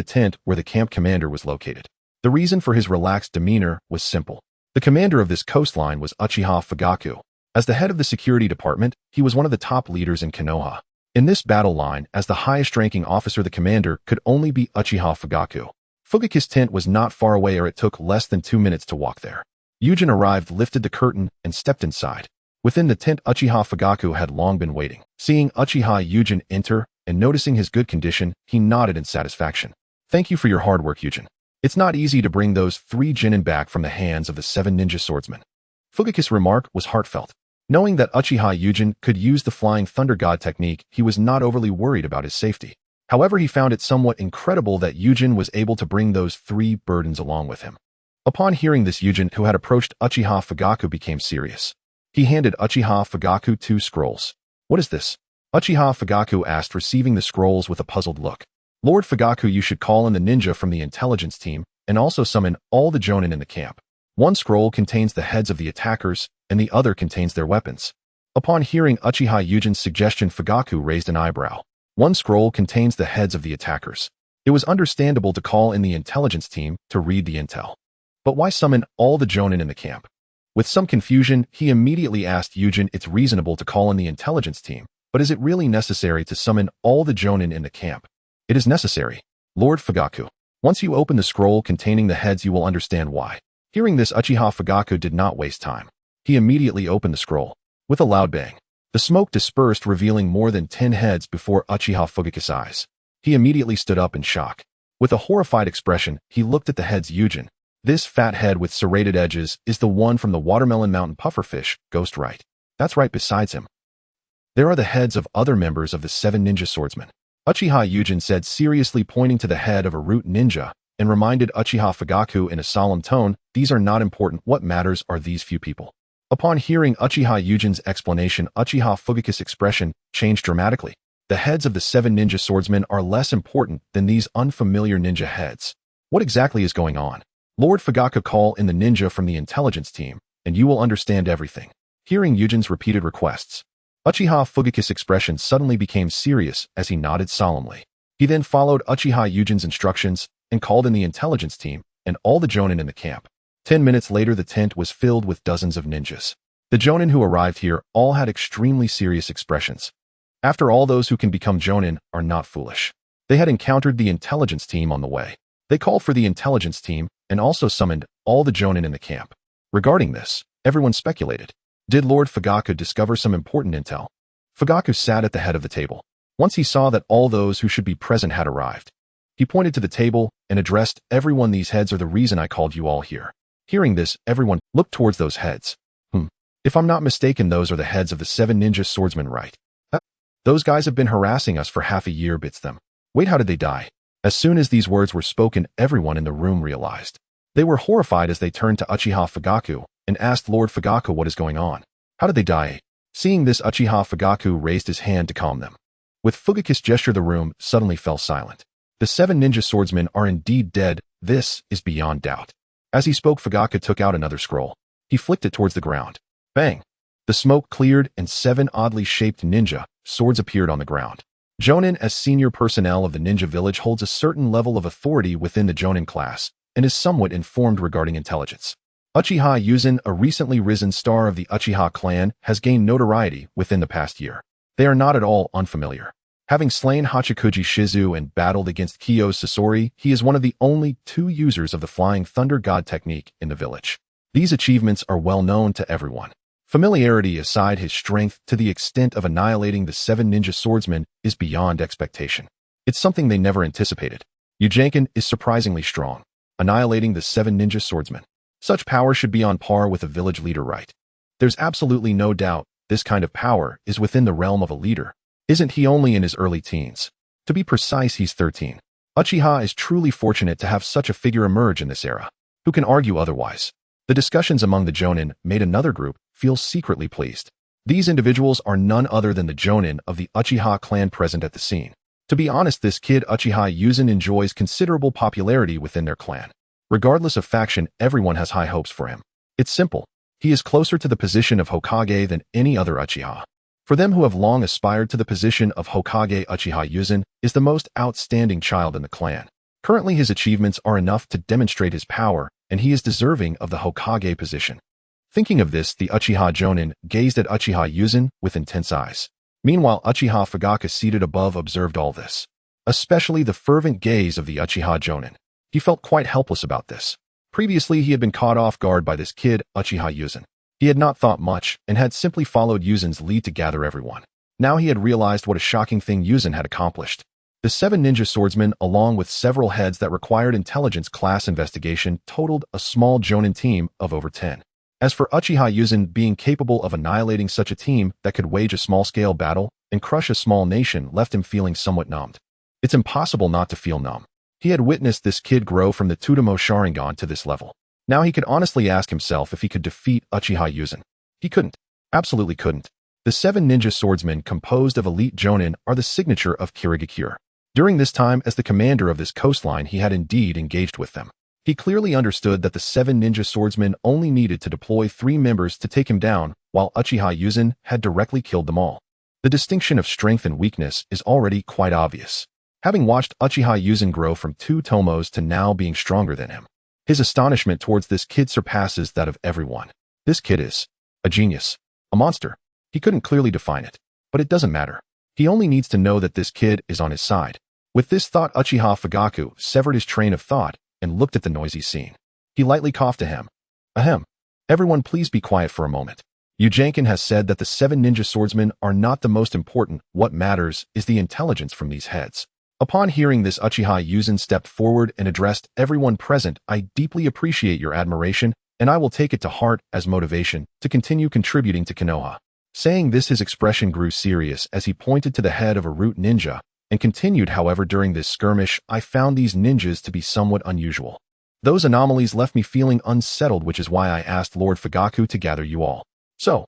tent where the camp commander was located. The reason for his relaxed demeanor was simple. The commander of this coastline was Uchiha Fugaku. As the head of the security department, he was one of the top leaders in Konoha. In this battle line, as the highest-ranking officer, the commander could only be Uchiha Fugaku. Fugaku's tent was not far away, or it took less than 2 minutes to walk there. Yujin arrived, lifted the curtain, and stepped inside. Within the tent, Uchiha Fugaku had long been waiting. Seeing Uchiha Yujin enter and noticing his good condition, he nodded in satisfaction. Thank you for your hard work, Yujin. It's not easy to bring those 3 genin back from the hands of the 7 ninja swordsmen. Fugaku's remark was heartfelt. Knowing that Uchiha Yujin could use the Flying Thunder God technique, he was not overly worried about his safety. However, he found it somewhat incredible that Yujin was able to bring those 3 burdens along with him. Upon hearing this, Yujin, who had approached Uchiha Fugaku, became serious. He handed Uchiha Fugaku 2 scrolls. What is this? Uchiha Fugaku asked, receiving the scrolls with a puzzled look. Lord Fugaku, you should call in the ninja from the intelligence team and also summon all the jonin in the camp. One scroll contains the heads of the attackers, and the other contains their weapons. Upon hearing Uchiha Yujin's suggestion, Fugaku raised an eyebrow. One scroll contains the heads of the attackers. It was understandable to call in the intelligence team to read the intel. But why summon all the jonin in the camp? With some confusion, he immediately asked Yujin, it's reasonable to call in the intelligence team, but is it really necessary to summon all the jonin in the camp? It is necessary, Lord Fugaku. Once you open the scroll containing the heads, you will understand why. Hearing this, Uchiha Fugaku did not waste time. He immediately opened the scroll. With a loud bang, the smoke dispersed, revealing more than 10 heads before Uchiha Fugaku's eyes. He immediately stood up in shock. With a horrified expression, he looked at the heads. Yujin. This fat head with serrated edges is the one from the Watermelon Mountain pufferfish, Ghost right. That's right, besides him. There are the heads of other members of the 7 ninja swordsmen. Uchiha Yujin said, seriously pointing to the head of a root ninja, and reminded Uchiha Fugaku in a solemn tone, these are not important, what matters are these few people. Upon hearing Uchiha Yujin's explanation, Uchiha Fugaku's expression changed dramatically. The heads of the 7 ninja swordsmen are less important than these unfamiliar ninja heads. What exactly is going on? Lord Fugaku, call in the ninja from the intelligence team, and you will understand everything. Hearing Yujin's repeated requests, Uchiha Fugaku's expression suddenly became serious as he nodded solemnly. He then followed Uchiha Yujin's instructions and called in the intelligence team and all the jonin in the camp. 10 minutes later, the tent was filled with dozens of ninjas. The jonin who arrived here all had extremely serious expressions. After all, those who can become jonin are not foolish. They had encountered the intelligence team on the way. They called for the intelligence team and also summoned all the jonin in the camp. Regarding this, everyone speculated. Did Lord Fugaku discover some important intel? Fugaku sat at the head of the table. Once he saw that all those who should be present had arrived, he pointed to the table and addressed everyone. These heads are the reason I called you all here. Hearing this, everyone looked towards those heads. If I'm not mistaken, those are the heads of the 7 ninja swordsmen, right? Those guys have been harassing us for half a year, bits them. Wait, how did they die? As soon as these words were spoken, everyone in the room realized. They were horrified as they turned to Uchiha Fugaku and asked Lord Fugaku what is going on. How did they die? Seeing this, Uchiha Fugaku raised his hand to calm them. With Fugaku's gesture, the room suddenly fell silent. The 7 ninja swordsmen are indeed dead. This is beyond doubt. As he spoke, Fugaku took out another scroll. He flicked it towards the ground. Bang! The smoke cleared and 7 oddly shaped ninja swords appeared on the ground. Jonin, as senior personnel of the ninja village, holds a certain level of authority within the jonin class and is somewhat informed regarding intelligence. Uchiha Yuzin, a recently risen star of the Uchiha clan, has gained notoriety within the past year. They are not at all unfamiliar. Having slain Hachikuji Shizu and battled against Kyo Sasori, he is one of the only 2 users of the Flying Thunder God technique in the village. These achievements are well known to everyone. Familiarity aside, his strength to the extent of annihilating the 7 ninja swordsmen is beyond expectation. It's something they never anticipated. Yujankin is surprisingly strong, annihilating the 7 ninja swordsmen. Such power should be on par with a village leader, right? There's absolutely no doubt this kind of power is within the realm of a leader. Isn't he only in his early teens? To be precise, he's 13. Uchiha is truly fortunate to have such a figure emerge in this era. Who can argue otherwise? The discussions among the jonin made another group feel secretly pleased. These individuals are none other than the jonin of the Uchiha clan present at the scene. To be honest, this kid Uchiha Yuzin enjoys considerable popularity within their clan. Regardless of faction, everyone has high hopes for him. It's simple. He is closer to the position of Hokage than any other Uchiha. For them who have long aspired to the position of Hokage, Uchiha Yuzin is the most outstanding child in the clan. Currently, his achievements are enough to demonstrate his power, and he is deserving of the Hokage position. Thinking of this, the Uchiha Jonin gazed at Uchiha Yuzin with intense eyes. Meanwhile, Uchiha Fugaku, seated above, observed all this, especially the fervent gaze of the Uchiha Jonin. He felt quite helpless about this. Previously, he had been caught off guard by this kid, Uchiha Yuzin. He had not thought much and had simply followed Yuzin's lead to gather everyone. Now he had realized what a shocking thing Yuzin had accomplished. The 7 ninja swordsmen, along with several heads that required intelligence class investigation, totaled a small jonin team of over 10. As for Uchiha Yuzin, being capable of annihilating such a team that could wage a small-scale battle and crush a small nation left him feeling somewhat numbed. It's impossible not to feel numb. He had witnessed this kid grow from the Tutomo Sharingan to this level. Now he could honestly ask himself if he could defeat Uchiha Yuzin. He couldn't. Absolutely couldn't. The 7 ninja swordsmen composed of elite jonin are the signature of Kirigakure. During this time, as the commander of this coastline, he had indeed engaged with them. He clearly understood that the 7 ninja swordsmen only needed to deploy 3 members to take him down, while Uchiha Yuzin had directly killed them all. The distinction of strength and weakness is already quite obvious. Having watched Uchiha Yuzin grow from 2 tomos to now being stronger than him, his astonishment towards this kid surpasses that of everyone. This kid is a genius, a monster. He couldn't clearly define it, but it doesn't matter. He only needs to know that this kid is on his side. With this thought, Uchiha Fugaku severed his train of thought and looked at the noisy scene. He lightly coughed to him. Ahem. Everyone, please be quiet for a moment. Yujankin has said that the 7 ninja swordsmen are not the most important. What matters is the intelligence from these heads. Upon hearing this, Uchiha Yuzin stepped forward and addressed everyone present. I deeply appreciate your admiration, and I will take it to heart as motivation to continue contributing to Konoha. Saying this, his expression grew serious as he pointed to the head of a root ninja and continued, however, during this skirmish, I found these ninjas to be somewhat unusual. Those anomalies left me feeling unsettled, which is why I asked Lord Fugaku to gather you all. So,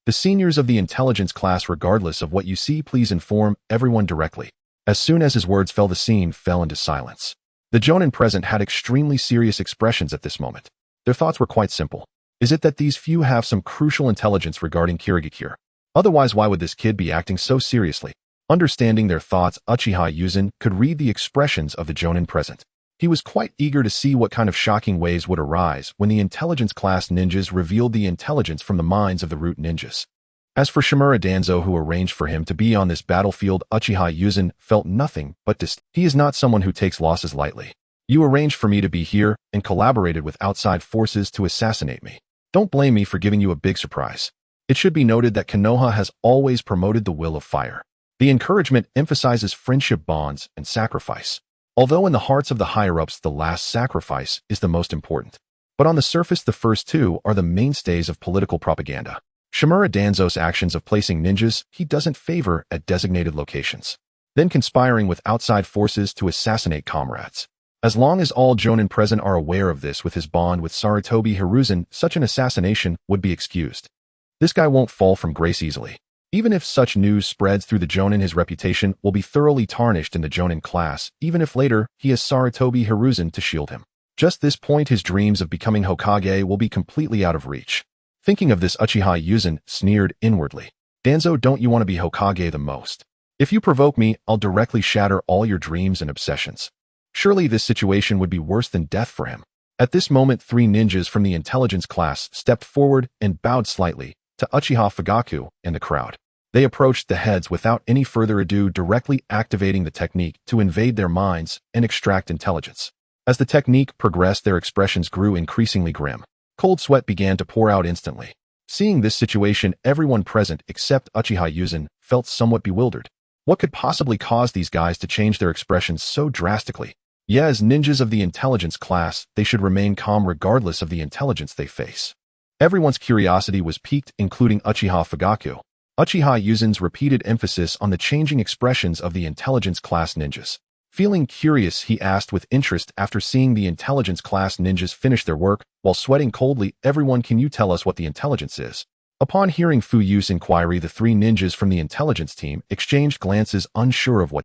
the seniors of the intelligence class, regardless of what you see, please inform everyone directly. As soon as his words fell, the scene fell into silence. The Jonin present had extremely serious expressions at this moment. Their thoughts were quite simple. Is it that these few have some crucial intelligence regarding Kirigakure? Otherwise, why would this kid be acting so seriously? Understanding their thoughts, Uchiha Yuzen could read the expressions of the Jonin present. He was quite eager to see what kind of shocking ways would arise when the intelligence class ninjas revealed the intelligence from the minds of the root ninjas. As for Shimura Danzo, who arranged for him to be on this battlefield, Uchiha Yuzen felt nothing but disdain. He is not someone who takes losses lightly. You arranged for me to be here and collaborated with outside forces to assassinate me. Don't blame me for giving you a big surprise. It should be noted that Konoha has always promoted the will of fire. The encouragement emphasizes friendship bonds and sacrifice. Although in the hearts of the higher-ups the last sacrifice is the most important. But on the surface the first two are the mainstays of political propaganda. Shimura Danzo's actions of placing ninjas he doesn't favor at designated locations, then conspiring with outside forces to assassinate comrades. As long as all Jonin present are aware of this with his bond with Sarutobi Hiruzen, such an assassination would be excused. This guy won't fall from grace easily. Even if such news spreads through the Jonin, his reputation will be thoroughly tarnished in the Jonin class, even if later he has Sarutobi Hiruzen to shield him. Just this point, his dreams of becoming Hokage will be completely out of reach. Thinking of this, Uchiha Yuzen sneered inwardly. Danzo, don't you want to be Hokage the most? If you provoke me, I'll directly shatter all your dreams and obsessions. Surely this situation would be worse than death for him. At this moment, three ninjas from the intelligence class stepped forward and bowed slightly to Uchiha Fugaku and the crowd. They approached the heads without any further ado, directly activating the technique to invade their minds and extract intelligence. As the technique progressed, their expressions grew increasingly grim. Cold sweat began to pour out instantly. Seeing this situation, everyone present except Uchiha Yuzen felt somewhat bewildered. What could possibly cause these guys to change their expressions so drastically? Yeah, as ninjas of the intelligence class, they should remain calm regardless of the intelligence they face. Everyone's curiosity was piqued, including Uchiha Fugaku. Uchiha Yuzen's repeated emphasis on the changing expressions of the intelligence class ninjas. Feeling curious, he asked with interest after seeing the intelligence class ninjas finish their work. While sweating coldly, everyone, can you tell us what the intelligence is? Upon hearing Fuyu's inquiry, the three ninjas from the intelligence team exchanged glances, unsure of what.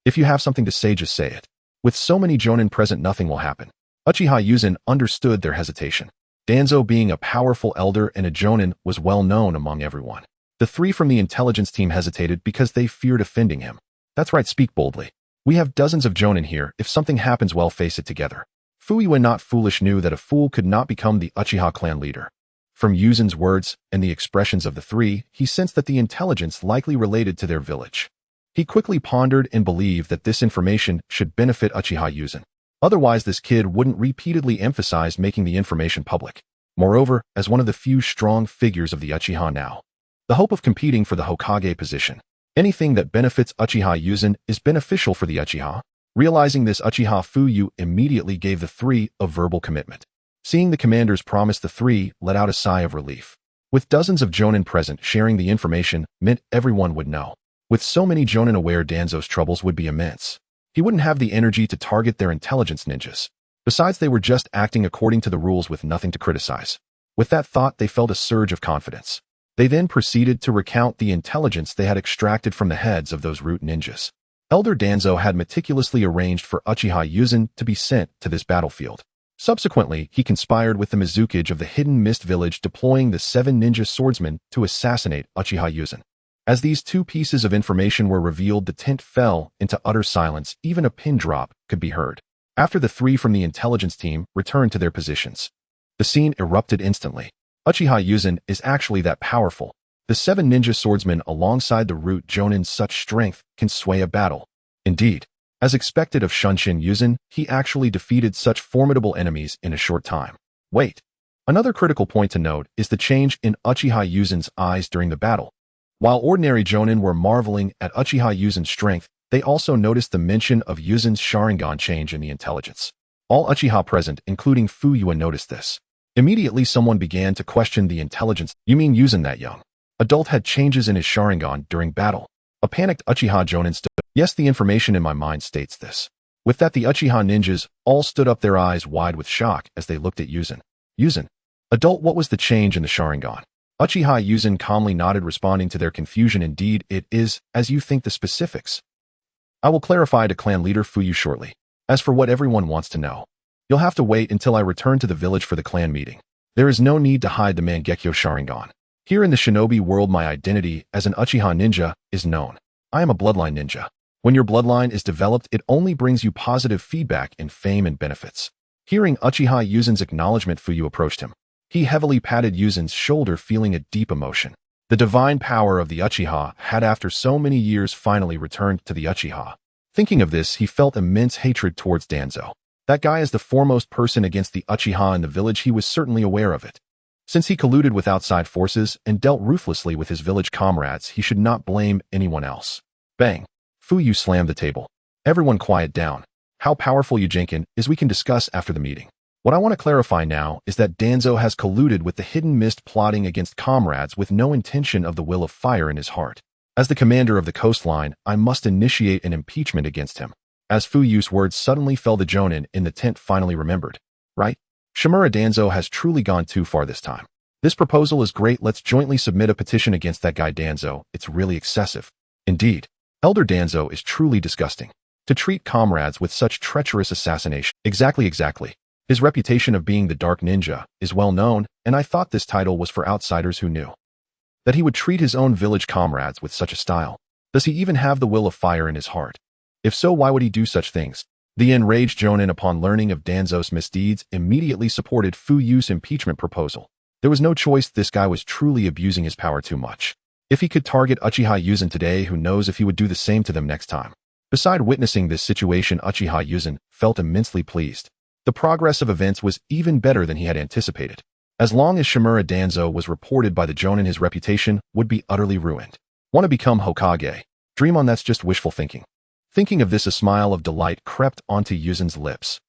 If you have something to say, just say it. With so many Jonin present, nothing will happen. Uchiha Yuzen understood their hesitation. Danzo, being a powerful elder and a Jonin, was well known among everyone. The three from the intelligence team hesitated because they feared offending him. That's right, speak boldly. We have dozens of Jonin here. If something happens, well, face it together. Fuyu, not foolish, knew that a fool could not become the Uchiha clan leader. From Yuzen's words and the expressions of the three, he sensed that the intelligence likely related to their village. He quickly pondered and believed that this information should benefit Uchiha Yuzen. Otherwise, this kid wouldn't repeatedly emphasize making the information public. Moreover, as one of the few strong figures of the Uchiha now, the hope of competing for the Hokage position. Anything that benefits Uchiha Yuzen is beneficial for the Uchiha. Realizing this, Uchiha Fuyu immediately gave the three a verbal commitment. Seeing the commander's promise, the three let out a sigh of relief. With dozens of Jonin present, sharing the information meant everyone would know. With so many Jonin aware, Danzo's troubles would be immense. He wouldn't have the energy to target their intelligence ninjas. Besides, they were just acting according to the rules with nothing to criticize. With that thought, they felt a surge of confidence. They then proceeded to recount the intelligence they had extracted from the heads of those root ninjas. Elder Danzo had meticulously arranged for Uchiha Yuzen to be sent to this battlefield. Subsequently, he conspired with the Mizukage of the Hidden Mist Village, deploying the 7 ninja swordsmen to assassinate Uchiha Yuzen. As these two pieces of information were revealed, the tent fell into utter silence. Even a pin drop could be heard. After the three from the intelligence team returned to their positions, the scene erupted instantly. Uchiha Yuzen is actually that powerful. The 7 ninja swordsmen alongside the root Jonin, such strength can sway a battle. Indeed, as expected of Shunshin Yuzen, he actually defeated such formidable enemies in a short time. Wait. Another critical point to note is the change in Uchiha Yuzen's eyes during the battle. While ordinary Jonin were marveling at Uchiha Yuzen's strength, they also noticed the mention of Yuzen's Sharingan change in the intelligence. All Uchiha present, including Fuyu, noticed this. Immediately, someone began to question the intelligence. You mean Yuzen, that young adult, had changes in his Sharingan during battle? A panicked Uchiha Jonin stood. Yes, the information in my mind states this. With that, the Uchiha ninjas all stood up, their eyes wide with shock as they looked at Yuzen. Yuzen, adult, what was the change in the Sharingan? Uchiha Yūzen calmly nodded, responding to their confusion. Indeed, it is, as you think, the specifics. I will clarify to clan leader Fuyu shortly. As for what everyone wants to know, you'll have to wait until I return to the village for the clan meeting. There is no need to hide the Mangekyo Sharingan. Here in the shinobi world, my identity as an Uchiha ninja is known. I am a bloodline ninja. When your bloodline is developed, it only brings you positive feedback and fame and benefits. Hearing Uchiha Yuzen's acknowledgement, Fuyu approached him. He heavily patted Yuzen's shoulder, feeling a deep emotion. The divine power of the Uchiha had, after so many years, finally returned to the Uchiha. Thinking of this, he felt immense hatred towards Danzo. That guy is the foremost person against the Uchiha in the village. He was certainly aware of it. Since he colluded with outside forces and dealt ruthlessly with his village comrades, he should not blame anyone else. Bang! Fuyu slammed the table. Everyone quiet down. How powerful Yujinkan is we can discuss after the meeting. What I want to clarify now is that Danzo has colluded with the Hidden Mist, plotting against comrades with no intention of the will of fire in his heart. As the commander of the coastline, I must initiate an impeachment against him. As Fuyu's words suddenly fell, the Jonin in the tent finally remembered. Right? Shimura, Danzo has truly gone too far this time. This proposal is great. Let's jointly submit a petition against that guy Danzo. It's really excessive. Indeed. Elder Danzo is truly disgusting. To treat comrades with such treacherous assassination. Exactly. His reputation of being the Dark Ninja is well known, and I thought this title was for outsiders who knew that he would treat his own village comrades with such a style. Does he even have the will of fire in his heart? If so, why would he do such things? The enraged Jonin, upon learning of Danzo's misdeeds, immediately supported Fuyu's impeachment proposal. There was no choice. This guy was truly abusing his power too much. If he could target Uchiha Yuzen today, who knows if he would do the same to them next time. Beside witnessing this situation, Uchiha Yuzen felt immensely pleased. The progress of events was even better than he had anticipated. As long as Shimura Danzo was reported by the Jonin, his reputation would be utterly ruined. Want to become Hokage? Dream on, that's just wishful thinking. Thinking of this, a smile of delight crept onto Yuzen's lips.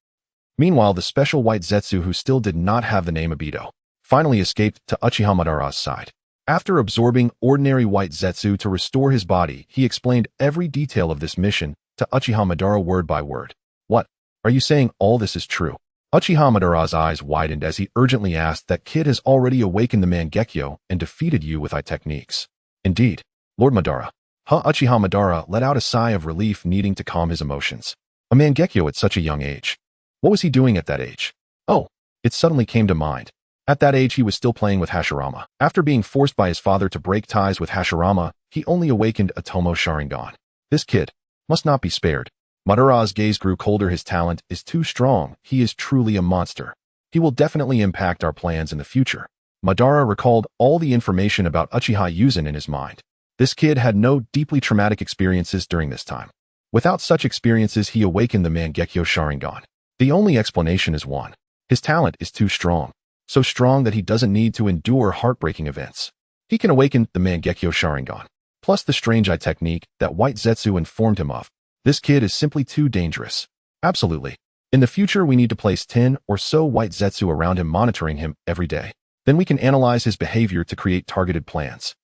Meanwhile, the special white Zetsu, who still did not have the name Obito, finally escaped to Uchiha Madara's side. After absorbing ordinary white Zetsu to restore his body, he explained every detail of this mission to Uchiha Madara word by word. What? Are you saying all this is true? Uchiha Madara's eyes widened as he urgently asked. That kid has already awakened the Mangekyo and defeated you with eye techniques. Indeed, Lord Madara. Uchiha Madara let out a sigh of relief, needing to calm his emotions. A Mangekyo at such a young age. What was he doing at that age? Oh, it suddenly came to mind. At that age, he was still playing with Hashirama. After being forced by his father to break ties with Hashirama, he only awakened a Tomo Sharingan. This kid must not be spared. Madara's gaze grew colder. His talent is too strong. He is truly a monster. He will definitely impact our plans in the future. Madara recalled all the information about Uchiha Yuzen in his mind. This kid had no deeply traumatic experiences during this time. Without such experiences, he awakened the Mangekyo Sharingan. The only explanation is one. His talent is too strong. So strong that he doesn't need to endure heartbreaking events. He can awaken the Mangekyo Sharingan. Plus the strange eye technique that White Zetsu informed him of. This kid is simply too dangerous. Absolutely. In the future, we need to place 10 or so White Zetsu around him, monitoring him every day. Then we can analyze his behavior to create targeted plans.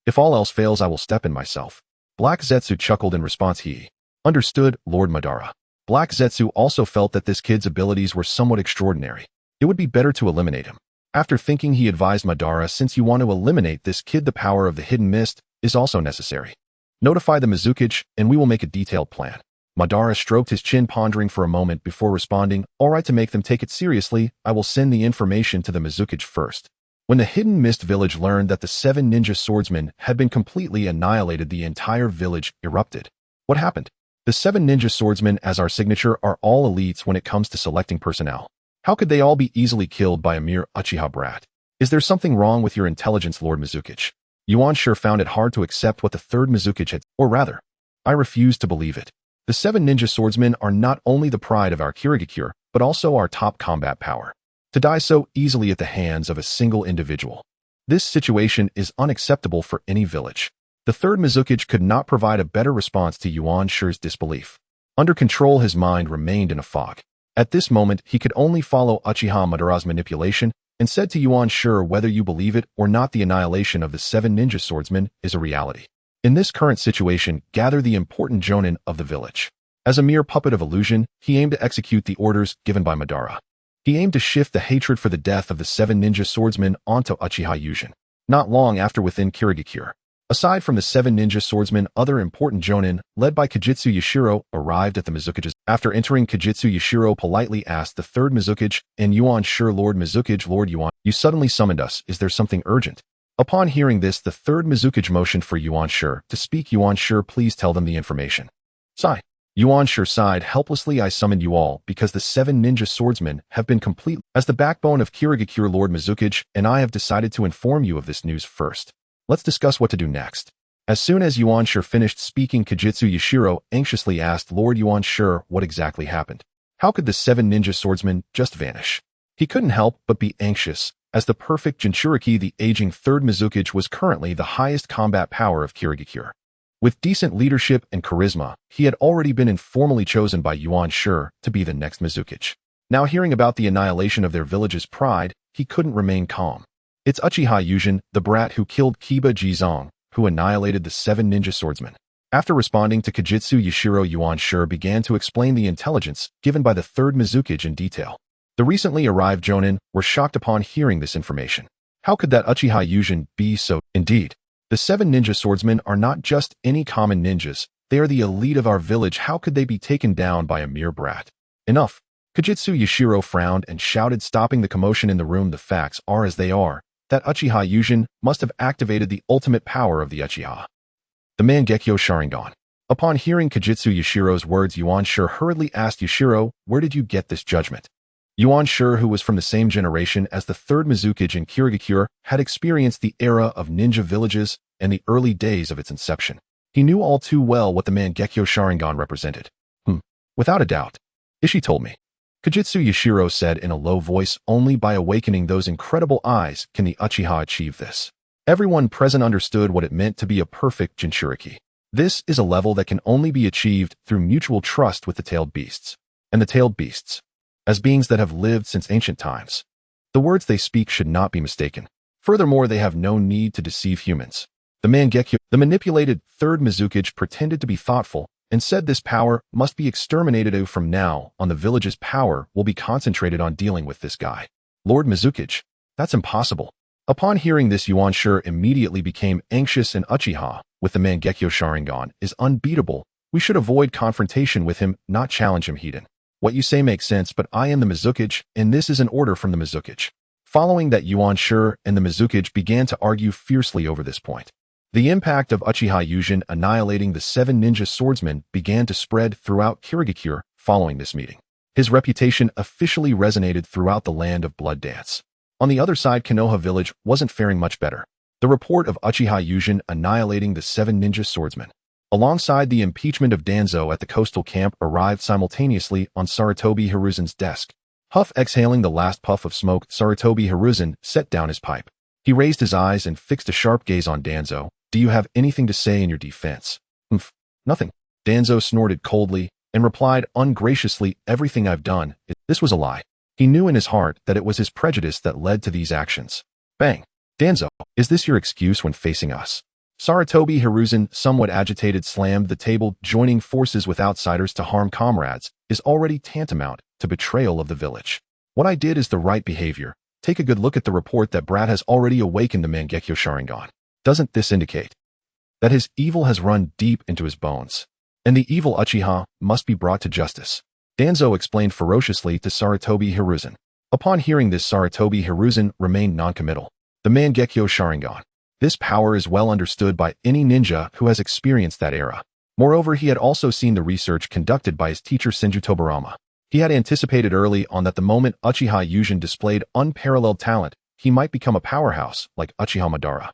If all else fails, I will step in myself. Black Zetsu chuckled in response. He understood, Lord Madara. Black Zetsu also felt that this kid's abilities were somewhat extraordinary. It would be better to eliminate him. After thinking, he advised Madara, since you want to eliminate this kid, the power of the Hidden Mist is also necessary. Notify the Mizukage, and we will make a detailed plan. Madara stroked his chin, pondering for a moment before responding. All right, to make them take it seriously, I will send the information to the Mizukage first. When the Hidden Mist village learned that the 7 ninja swordsmen had been completely annihilated, the entire village erupted. What happened? The 7 ninja swordsmen, as our signature, are all elites when it comes to selecting personnel. How could they all be easily killed by a mere Uchiha brat? Is there something wrong with your intelligence, Lord Mizukage? Yuan sure found it hard to accept what the 3rd Mizukage had, or rather, I refuse to believe it. The 7 ninja swordsmen are not only the pride of our Kirigakure, but also our top combat power. To die so easily at the hands of a single individual. This situation is unacceptable for any village. The 3rd Mizukage could not provide a better response to Yuan Shi's disbelief. Under control, his mind remained in a fog. At this moment, he could only follow Uchiha Madara's manipulation and said to Yuan Shi, whether you believe it or not, the annihilation of the 7 ninja swordsmen is a reality. In this current situation, gather the important Jonin of the village. As a mere puppet of illusion, he aimed to execute the orders given by Madara. He aimed to shift the hatred for the death of the 7 ninja swordsmen onto Uchiha Yuzen. Not long after within Kirigakure. Aside from the 7 ninja swordsmen, other important jonin, led by Kajitsu Yashiro, arrived at the Mizukages. After entering, Kajitsu Yashiro politely asked the third Mizukage, "And Yuan sure Lord Mizukage, Lord Yuan, you suddenly summoned us, is there something urgent?" Upon hearing this, the third Mizukage motioned for Yuan Sure to speak. Yuan Sure, please tell them the information. Sigh. Yuan Sure sighed helplessly. I summoned you all because the 7 ninja swordsmen have been complete as the backbone of Kirigakure, Lord Mizukage, and I have decided to inform you of this news first. Let's discuss what to do next. As soon as Yuan Sure finished speaking, Kajitsu Yashiro anxiously asked Lord Yuan Sure what exactly happened. How could the 7 ninja swordsmen just vanish? He couldn't help but be anxious, as the perfect Jinchuriki, the aging third Mizukage, was currently the highest combat power of Kirigakure. With decent leadership and charisma, he had already been informally chosen by Yuan Sure to be the next Mizukage. Now hearing about the annihilation of their village's pride, he couldn't remain calm. It's Uchiha Yūjin, the brat who killed Kiba Jizong, who annihilated the 7 ninja swordsmen. After responding to Kajitsu Yashiro, Yuan Sure began to explain the intelligence given by the third Mizukage in detail. The recently arrived jonin were shocked upon hearing this information. How could that Uchiha Yūjin be so? Indeed, the 7 ninja swordsmen are not just any common ninjas, they are the elite of our village. How could they be taken down by a mere brat? Enough. Kajitsu Yashiro frowned and shouted, stopping the commotion in the room. The facts are as they are. That Uchiha Yūjin must have activated the ultimate power of the Uchiha, the Mangekyo Sharingan. Upon hearing Kajitsu Yashiro's words, Yuan Sure hurriedly asked Yashiro, where did you get this judgment? Yuan Sure, who was from the same generation as the third Mizukage in Kirigakure, had experienced the era of ninja villages and the early days of its inception. He knew all too well what the Mangekyo Sharingan represented. Without a doubt. Ishi told me. Kajitsu Yashiro said in a low voice, only by awakening those incredible eyes can the Uchiha achieve this. Everyone present understood what it meant to be a perfect Jinchuriki. This is a level that can only be achieved through mutual trust with the tailed beasts. And the tailed beasts, as beings that have lived since ancient times. The words they speak should not be mistaken. Furthermore, they have no need to deceive humans. The Mangekyo, the manipulated third Mizukage, pretended to be thoughtful and said this power must be exterminated. From now on, the village's power will be concentrated on dealing with this guy, Lord Mizukage. That's impossible. Upon hearing this, Yuan Sure immediately became anxious. And Uchiha, with the Mangekyo Sharingan, is unbeatable. We should avoid confrontation with him, not challenge him. Hiden. What you say makes sense, but I am the Mizukage, and this is an order from the Mizukage. Following that, Yuan Sure and the Mizukage began to argue fiercely over this point. The impact of Uchiha Yūjin annihilating the 7 ninja swordsmen began to spread throughout Kirigakure following this meeting. His reputation officially resonated throughout the land of Blood Dance. On the other side, Konoha village wasn't faring much better. The report of Uchiha Yūjin annihilating the 7 ninja swordsmen, alongside the impeachment of Danzo at the coastal camp, arrived simultaneously on Sarutobi Hiruzen's desk. Exhaling the last puff of smoke, Sarutobi Hiruzen set down his pipe. He raised his eyes and fixed a sharp gaze on Danzo. Do you have anything to say in your defense? Nothing. Danzo snorted coldly and replied ungraciously, everything I've done. This was a lie. He knew in his heart that it was his prejudice that led to these actions. Bang. Danzo, is this your excuse when facing us? Sarutobi Hiruzen, somewhat agitated, slammed the table. Joining forces with outsiders to harm comrades is already tantamount to betrayal of the village. What I did is the right behavior. Take a good look at the report. That brat has already awakened the Mangekyo Sharingan. Doesn't this indicate that his evil has run deep into his bones, and the evil Uchiha must be brought to justice? Danzo explained ferociously to Sarutobi Hiruzen. Upon hearing this, Sarutobi Hiruzen remained noncommittal. The Mangekyo Sharingan. This power is well understood by any ninja who has experienced that era. Moreover, he had also seen the research conducted by his teacher Senju Tobarama. He had anticipated early on that the moment Uchiha Yūjin displayed unparalleled talent, he might become a powerhouse like Uchiha Madara.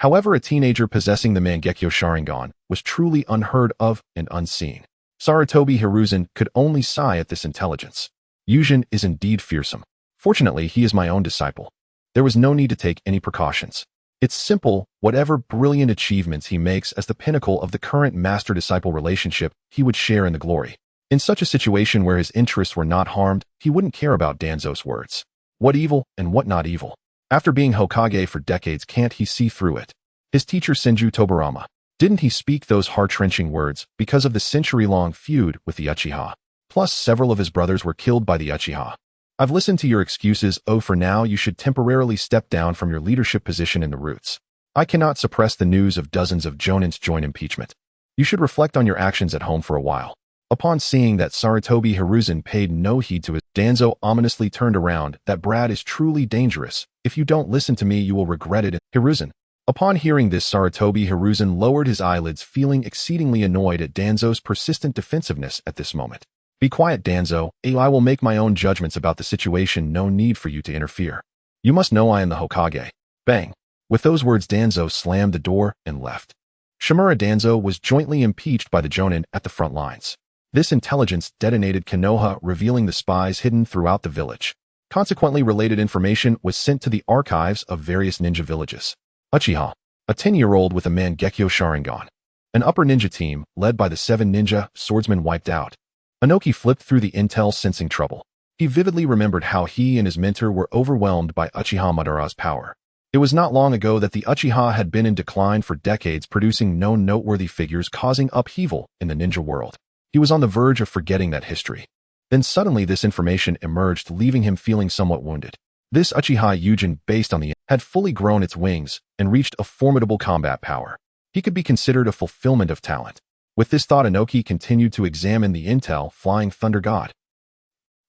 However, a teenager possessing the Mangekyo Sharingan was truly unheard of and unseen. Sarutobi Hiruzen could only sigh at this intelligence. Yūjin is indeed fearsome. Fortunately, he is my own disciple. There was no need to take any precautions. It's simple. Whatever brilliant achievements he makes as the pinnacle of the current master-disciple relationship, he would share in the glory. In such a situation where his interests were not harmed, he wouldn't care about Danzo's words. What evil and what not evil? After being Hokage for decades, can't he see through it? His teacher Senju Tobarama. Didn't he speak those heart-wrenching words because of the century-long feud with the Uchiha? Plus, several of his brothers were killed by the Uchiha. I've listened to your excuses. Oh, for now, you should temporarily step down from your leadership position in the Roots. I cannot suppress the news of dozens of Jonin's joint impeachment. You should reflect on your actions at home for a while. Upon seeing that Sarutobi Hiruzen paid no heed to his, Danzo ominously turned around. That brat is truly dangerous. If you don't listen to me, you will regret it. Hiruzen. Upon hearing this, Sarutobi Hiruzen lowered his eyelids, feeling exceedingly annoyed at Danzo's persistent defensiveness at this moment. Be quiet, Danzo. I will make my own judgments about the situation. No need for you to interfere. You must know I am the Hokage. Bang. With those words, Danzo slammed the door and left. Shimura Danzo was jointly impeached by the Jonin at the front lines. This intelligence detonated Konoha, revealing the spies hidden throughout the village. Consequently, related information was sent to the archives of various ninja villages. Uchiha, a 10-year-old with a Mangekyo Sharingan. An upper ninja team, led by the 7 ninja swordsmen, wiped out. Inoki flipped through the intel, sensing trouble. He vividly remembered how he and his mentor were overwhelmed by Uchiha Madara's power. It was not long ago that the Uchiha had been in decline for decades, producing no noteworthy figures, causing upheaval in the ninja world. He was on the verge of forgetting that history. Then suddenly this information emerged, leaving him feeling somewhat wounded. This Uchiha Yujin, based on the had fully grown its wings and reached a formidable combat power. He could be considered a fulfillment of talent. With this thought, Inoki continued to examine the intel. Flying Thunder God.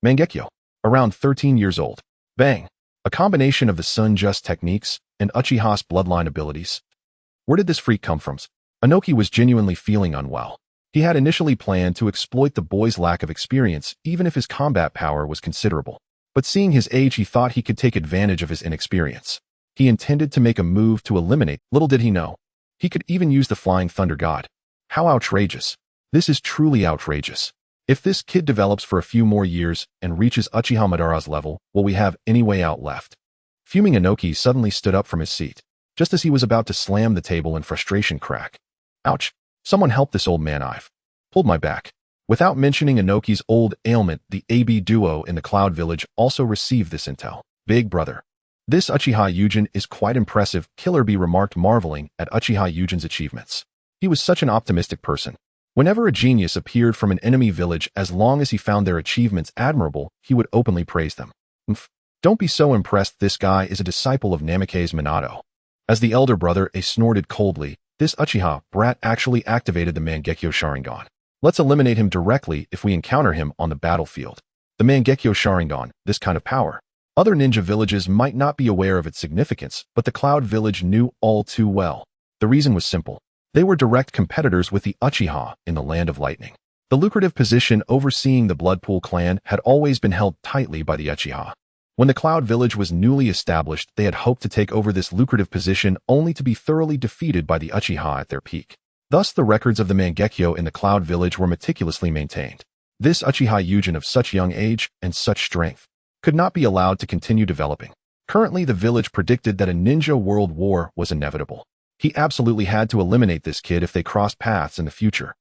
Mangekyo. Around 13 years old. Bang. A combination of the Sun Just techniques and Uchiha's bloodline abilities. Where did this freak come from? Inoki was genuinely feeling unwell. He had initially planned to exploit the boy's lack of experience, even if his combat power was considerable. But seeing his age, he thought he could take advantage of his inexperience. He intended to make a move to eliminate. Little did he know, he could even use the Flying Thunder God. How outrageous. This is truly outrageous. If this kid develops for a few more years and reaches Uchiha Madara's level, will we have any way out left? Fuming, Inoki suddenly stood up from his seat, just as he was about to slam the table in frustration. Crack. Ouch. Someone help this old man. I've pulled my back. Without mentioning Inoki's old ailment, the AB duo in the Cloud Village also received this intel. Big brother. This Uchiha Yujin is quite impressive, Killer Bee remarked, marveling at Uchiha Yujin's achievements. He was such an optimistic person. Whenever a genius appeared from an enemy village, as long as he found their achievements admirable, he would openly praise them. Don't be so impressed. This guy is a disciple of Namikaze Minato. As the elder brother, snorted coldly, this Uchiha brat actually activated the Mangekyo Sharingan. Let's eliminate him directly if we encounter him on the battlefield. The Mangekyo Sharingan, this kind of power. Other ninja villages might not be aware of its significance, but the Cloud Village knew all too well. The reason was simple. They were direct competitors with the Uchiha in the Land of Lightning. The lucrative position overseeing the Bloodpool clan had always been held tightly by the Uchiha. When the Cloud Village was newly established, they had hoped to take over this lucrative position, only to be thoroughly defeated by the Uchiha at their peak. Thus, the records of the Mangekyo in the Cloud Village were meticulously maintained. This Uchiha Yujin of such young age and such strength could not be allowed to continue developing. Currently, the village predicted that a ninja world war was inevitable. He absolutely had to eliminate this kid if they crossed paths in the future.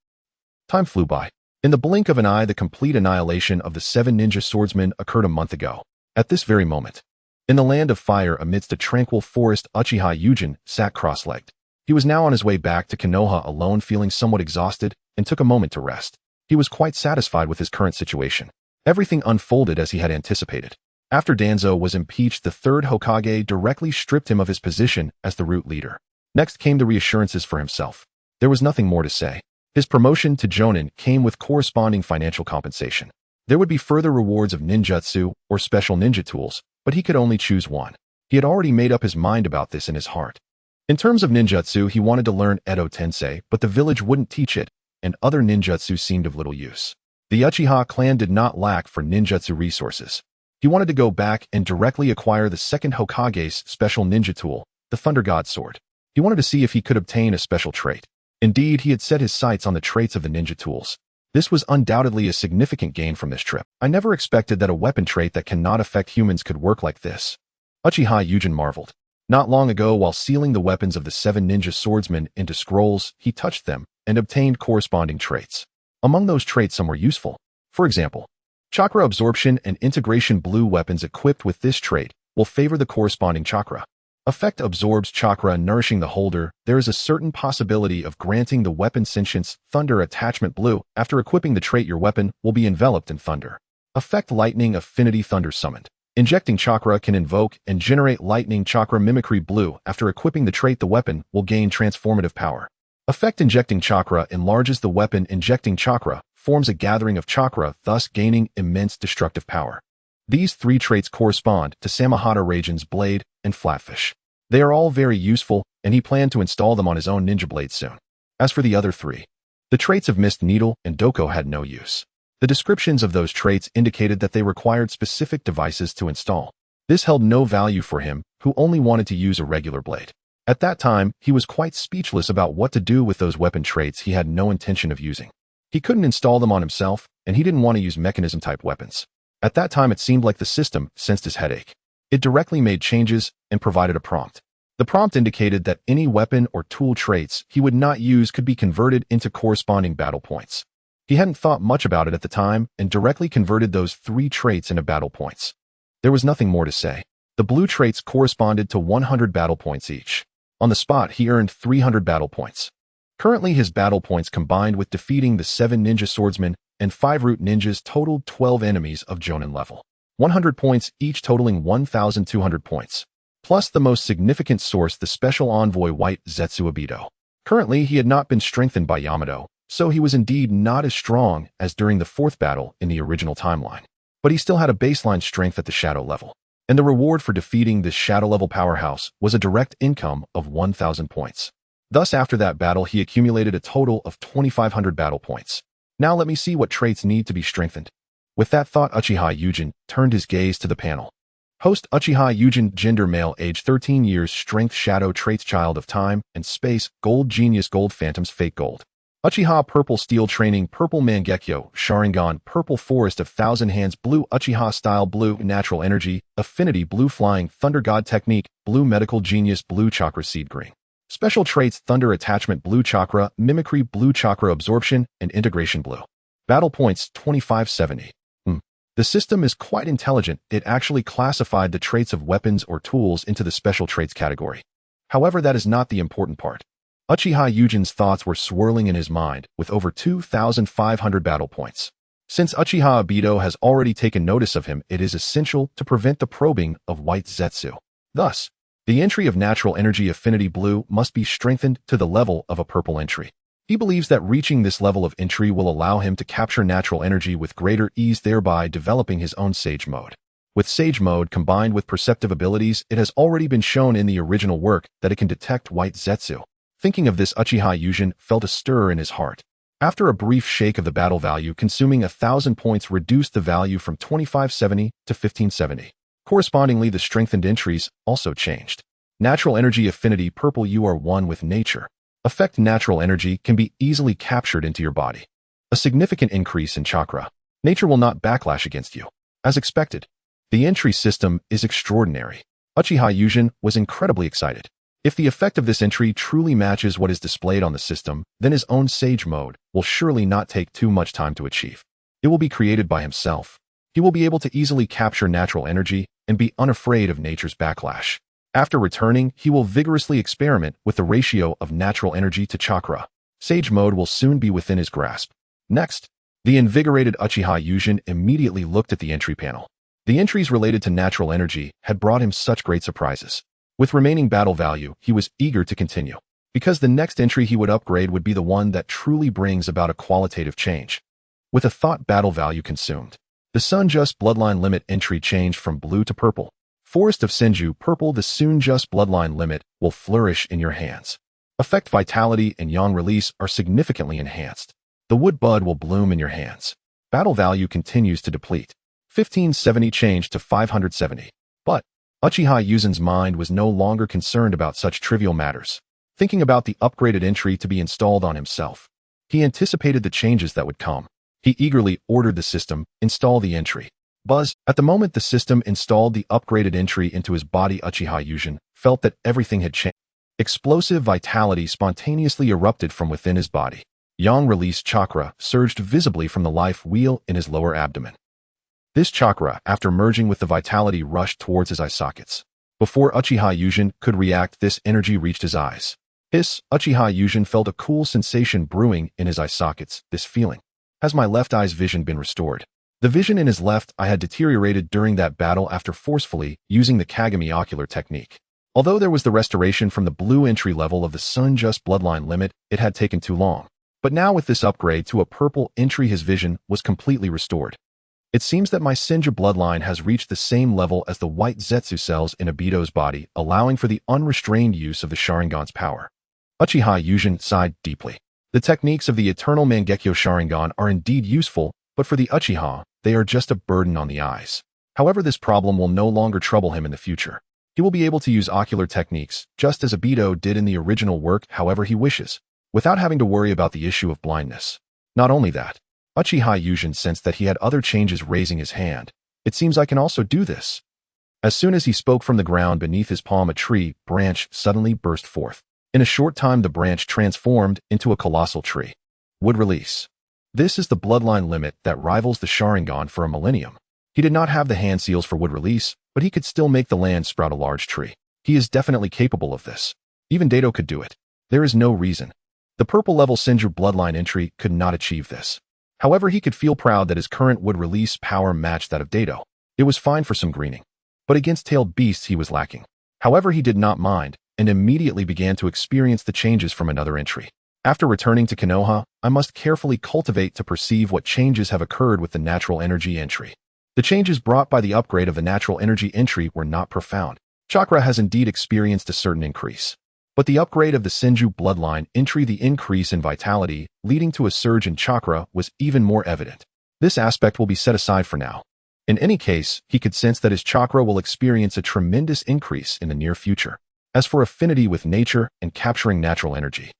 Time flew by. In the blink of an eye, the complete annihilation of the 7 ninja swordsmen occurred a month ago. At this very moment, in the Land of Fire, amidst a tranquil forest, Uchiha Yujin sat cross-legged. He was now on his way back to Konoha alone, feeling somewhat exhausted, and took a moment to rest. He was quite satisfied with his current situation. Everything unfolded as he had anticipated. After Danzo was impeached, the 3rd Hokage directly stripped him of his position as the root leader. Next came the reassurances for himself. There was nothing more to say. His promotion to Jonin came with corresponding financial compensation. There would be further rewards of ninjutsu or special ninja tools, but he could only choose one. He had already made up his mind about this in his heart. In terms of ninjutsu, he wanted to learn Edo Tensei, but the village wouldn't teach it, and other ninjutsu seemed of little use. The Uchiha clan did not lack for ninjutsu resources. He wanted to go back and directly acquire the 2nd Hokage's special ninja tool, the Thunder God Sword. He wanted to see if he could obtain a special trait. Indeed, he had set his sights on the traits of the ninja tools. This was undoubtedly a significant gain from this trip. I never expected that a weapon trait that cannot affect humans could work like this. Uchiha Yujin marveled. Not long ago, while sealing the weapons of the 7 ninja swordsmen into scrolls, he touched them and obtained corresponding traits. Among those traits, some were useful. For example, chakra absorption and integration. Blue weapons equipped with this trait will favor the corresponding chakra. Effect absorbs chakra, nourishing the holder. There is a certain possibility of granting the weapon sentience. Thunder attachment. Blue. After equipping the trait, your weapon will be enveloped in thunder. Effect Lightning Affinity Thunder Summoned. Injecting Chakra can invoke and generate Lightning Chakra Mimicry Blue. After equipping the trait, the weapon will gain transformative power. Effect Injecting Chakra enlarges the weapon. Injecting Chakra forms a gathering of chakra, thus gaining immense destructive power. These three traits correspond to Samahata Raijin's Blade and Flatfish. They are all very useful, and he planned to install them on his own ninja blade soon. As for the other three, the traits of Mist Needle and Doko had no use. The descriptions of those traits indicated that they required specific devices to install. This held no value for him, who only wanted to use a regular blade. At that time, he was quite speechless about what to do with those weapon traits he had no intention of using. He couldn't install them on himself, and he didn't want to use mechanism-type weapons. At that time, it seemed like the system sensed his headache. It directly made changes and provided a prompt. The prompt indicated that any weapon or tool traits he would not use could be converted into corresponding battle points. He hadn't thought much about it at the time and directly converted those three traits into battle points. There was nothing more to say. The blue traits corresponded to 100 battle points each. On the spot, he earned 300 battle points. Currently, his battle points combined with defeating the 7 ninja swordsmen and 5 root ninjas totaled 12 enemies of Jonin level. 100 points each, totaling 1,200 points. Plus the most significant source, the special envoy White Zetsu Obito. Currently, he had not been strengthened by Yamato, so he was indeed not as strong as during the 4th battle in the original timeline. But he still had a baseline strength at the shadow level. And the reward for defeating this shadow level powerhouse was a direct income of 1,000 points. Thus, after that battle, he accumulated a total of 2,500 battle points. Now let me see what traits need to be strengthened. With that thought, Uchiha Yujin turned his gaze to the panel. Host Uchiha Yujin, gender male, age 13 years, strength shadow traits, child of time and space, gold genius, gold phantoms, fake gold. Uchiha purple steel training, purple Mangekyo, Sharingan, purple forest of thousand hands, blue Uchiha style, blue natural energy, affinity, blue flying, thunder god technique, blue medical genius, blue chakra seed, green. Special traits, thunder attachment, blue chakra, mimicry, blue chakra absorption, and integration, blue. Battle points 2570. The system is quite intelligent. It actually classified the traits of weapons or tools into the special traits category. However, that is not the important part. Uchiha Yujin's thoughts were swirling in his mind with over 2,500 battle points. Since Uchiha Obito has already taken notice of him, it is essential to prevent the probing of White Zetsu. Thus, the entry of natural energy affinity blue must be strengthened to the level of a purple entry. He believes that reaching this level of entry will allow him to capture natural energy with greater ease, thereby developing his own Sage Mode. With Sage Mode combined with perceptive abilities, it has already been shown in the original work that it can detect White Zetsu. Thinking of this, Uchiha Yujin felt a stir in his heart. After a brief shake of the battle value, consuming 1,000 points reduced the value from 2,570 to 1,570. Correspondingly, the strengthened entries also changed. Natural energy affinity purple, you are one with nature. Effect natural energy can be easily captured into your body. A significant increase in chakra. Nature will not backlash against you. As expected, the entry system is extraordinary. Uchiha Yujin was incredibly excited. If the effect of this entry truly matches what is displayed on the system, then his own Sage Mode will surely not take too much time to achieve. It will be created by himself. He will be able to easily capture natural energy and be unafraid of nature's backlash. After returning, he will vigorously experiment with the ratio of natural energy to chakra. Sage Mode will soon be within his grasp. Next, the invigorated Uchiha Yujin immediately looked at the entry panel. The entries related to natural energy had brought him such great surprises. With remaining battle value, he was eager to continue, because the next entry he would upgrade would be the one that truly brings about a qualitative change. With a thought battle value consumed, the Sun Just Bloodline Limit entry changed from blue to purple. Forest of Senju, purple, the Sun Just Bloodline Limit will flourish in your hands. Effect vitality and yang release are significantly enhanced. The wood bud will bloom in your hands. Battle value continues to deplete. 1570 changed to 570. But Uchiha Yujin's mind was no longer concerned about such trivial matters. Thinking about the upgraded entry to be installed on himself, he anticipated the changes that would come. He eagerly ordered the system install the entry. Buzz, at the moment the system installed the upgraded entry into his body, Uchiha Yujin felt that everything had changed. Explosive vitality spontaneously erupted from within his body. Yang release chakra surged visibly from the life wheel in his lower abdomen. This chakra, after merging with the vitality, rushed towards his eye sockets. Before Uchiha Yujin could react, this energy reached his eyes. Uchiha Yujin felt a cool sensation brewing in his eye sockets. This feeling. Has my left eye's vision been restored? The vision in his left eye had deteriorated during that battle after forcefully using the Kagami ocular technique. Although there was the restoration from the blue entry level of the Sun-Just bloodline limit, it had taken too long. But now with this upgrade to a purple entry, his vision was completely restored. It seems that my Senju bloodline has reached the same level as the white Zetsu cells in Obito's body, allowing for the unrestrained use of the Sharingan's power. Uchiha Yūjin sighed deeply. The techniques of the eternal Mangekyo Sharingan are indeed useful, but for the Uchiha, they are just a burden on the eyes. However, this problem will no longer trouble him in the future. He will be able to use ocular techniques, just as Obito did in the original work, however he wishes, without having to worry about the issue of blindness. Not only that, Uchiha Yūjin sensed that he had other changes, raising his hand. It seems I can also do this. As soon as he spoke, from the ground beneath his palm, a tree branch suddenly burst forth. In a short time, the branch transformed into a colossal tree. Would release. This is the bloodline limit that rivals the Sharingan for a millennium. He did not have the hand seals for wood release, but he could still make the land sprout a large tree. He is definitely capable of this. Even Dato could do it. There is no reason the purple level Senju bloodline entry could not achieve this. However, he could feel proud that his current wood release power matched that of Dato. It was fine for some greening. But against tailed beasts he was lacking. However, he did not mind, and immediately began to experience the changes from another entry. After returning to Konoha, I must carefully cultivate to perceive what changes have occurred with the natural energy entry. The changes brought by the upgrade of the natural energy entry were not profound. Chakra has indeed experienced a certain increase. But the upgrade of the Senju bloodline entry, the increase in vitality, leading to a surge in chakra, was even more evident. This aspect will be set aside for now. In any case, he could sense that his chakra will experience a tremendous increase in the near future. As for affinity with nature and capturing natural energy,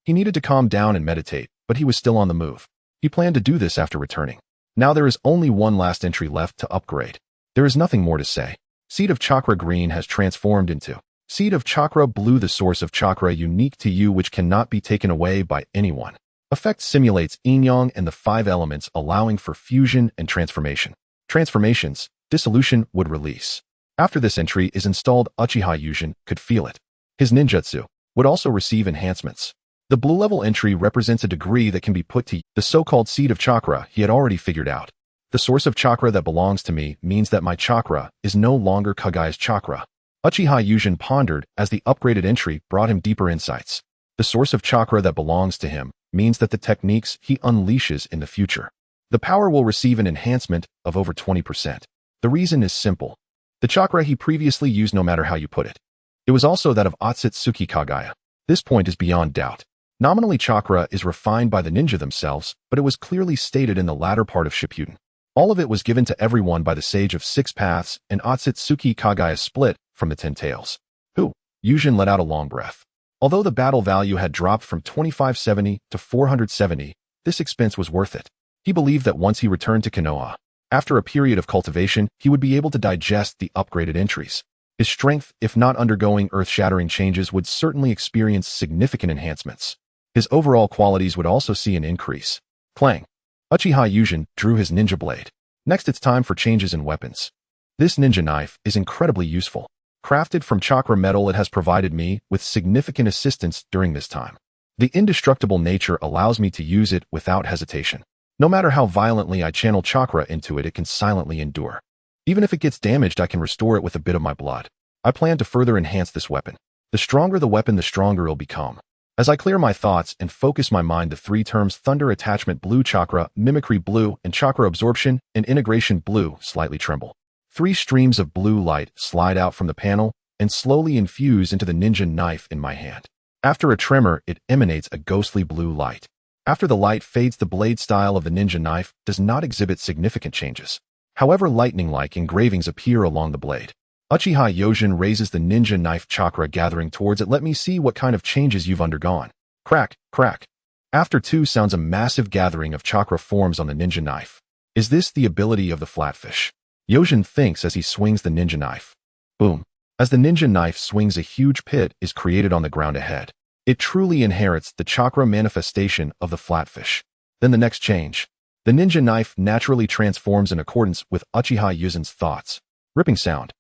he needed to calm down and meditate, but he was still on the move. He planned to do this after returning. Now there is only one last entry left to upgrade. There is nothing more to say. Seed of Chakra Green has transformed into Seed of Chakra Blue, the source of chakra unique to you, which cannot be taken away by anyone. Effect simulates yin-yang and the 5 elements, allowing for fusion and transformation. Transformations, dissolution, would release. After this entry is installed, Uchiha Yūjin could feel it. His ninjutsu would also receive enhancements. The blue level entry represents a degree that can be put to the so-called Seed of Chakra he had already figured out. The source of chakra that belongs to me means that my chakra is no longer Kagai's chakra. Uchiha Yūjin pondered as the upgraded entry brought him deeper insights. The source of chakra that belongs to him means that the techniques he unleashes in the future, the power will receive an enhancement of over 20%. The reason is simple. The chakra he previously used, no matter how you put it, it was also that of Otsutsuki Kagaya. This point is beyond doubt. Nominally, chakra is refined by the ninja themselves, but it was clearly stated in the latter part of Shippuden. All of it was given to everyone by the Sage of 6 Paths, and Otsutsuki Kagaya split from the 10 Tails. Yūjin let out a long breath. Although the battle value had dropped from 2570 to 470, this expense was worth it. He believed that once he returned to Konoha, after a period of cultivation, he would be able to digest the upgraded entries. His strength, if not undergoing earth-shattering changes, would certainly experience significant enhancements. His overall qualities would also see an increase. Clang. Uchiha Yūjin drew his ninja blade. Next, it's time for changes in weapons. This ninja knife is incredibly useful. Crafted from chakra metal, it has provided me with significant assistance during this time. The indestructible nature allows me to use it without hesitation. No matter how violently I channel chakra into it, it can silently endure. Even if it gets damaged, I can restore it with a bit of my blood. I plan to further enhance this weapon. The stronger the weapon, the stronger it'll become. As I clear my thoughts and focus my mind, the 3 terms Thunder Attachment Blue Chakra, Mimicry Blue, and Chakra Absorption and Integration Blue slightly tremble. 3 streams of blue light slide out from the panel and slowly infuse into the ninja knife in my hand. After a tremor, it emanates a ghostly blue light. After the light fades, the blade style of the ninja knife does not exhibit significant changes. However, lightning-like engravings appear along the blade. Uchiha Yūjin raises the ninja knife, chakra gathering towards it. Let me see what kind of changes you've undergone. Crack, crack. After 2 sounds, a massive gathering of chakra forms on the ninja knife. Is this the ability of the flatfish? Yūjin thinks as he swings the ninja knife. Boom. As the ninja knife swings, a huge pit is created on the ground ahead. It truly inherits the chakra manifestation of the flatfish. Then the next change. The ninja knife naturally transforms in accordance with Uchiha Yūjin's thoughts. Ripping sound.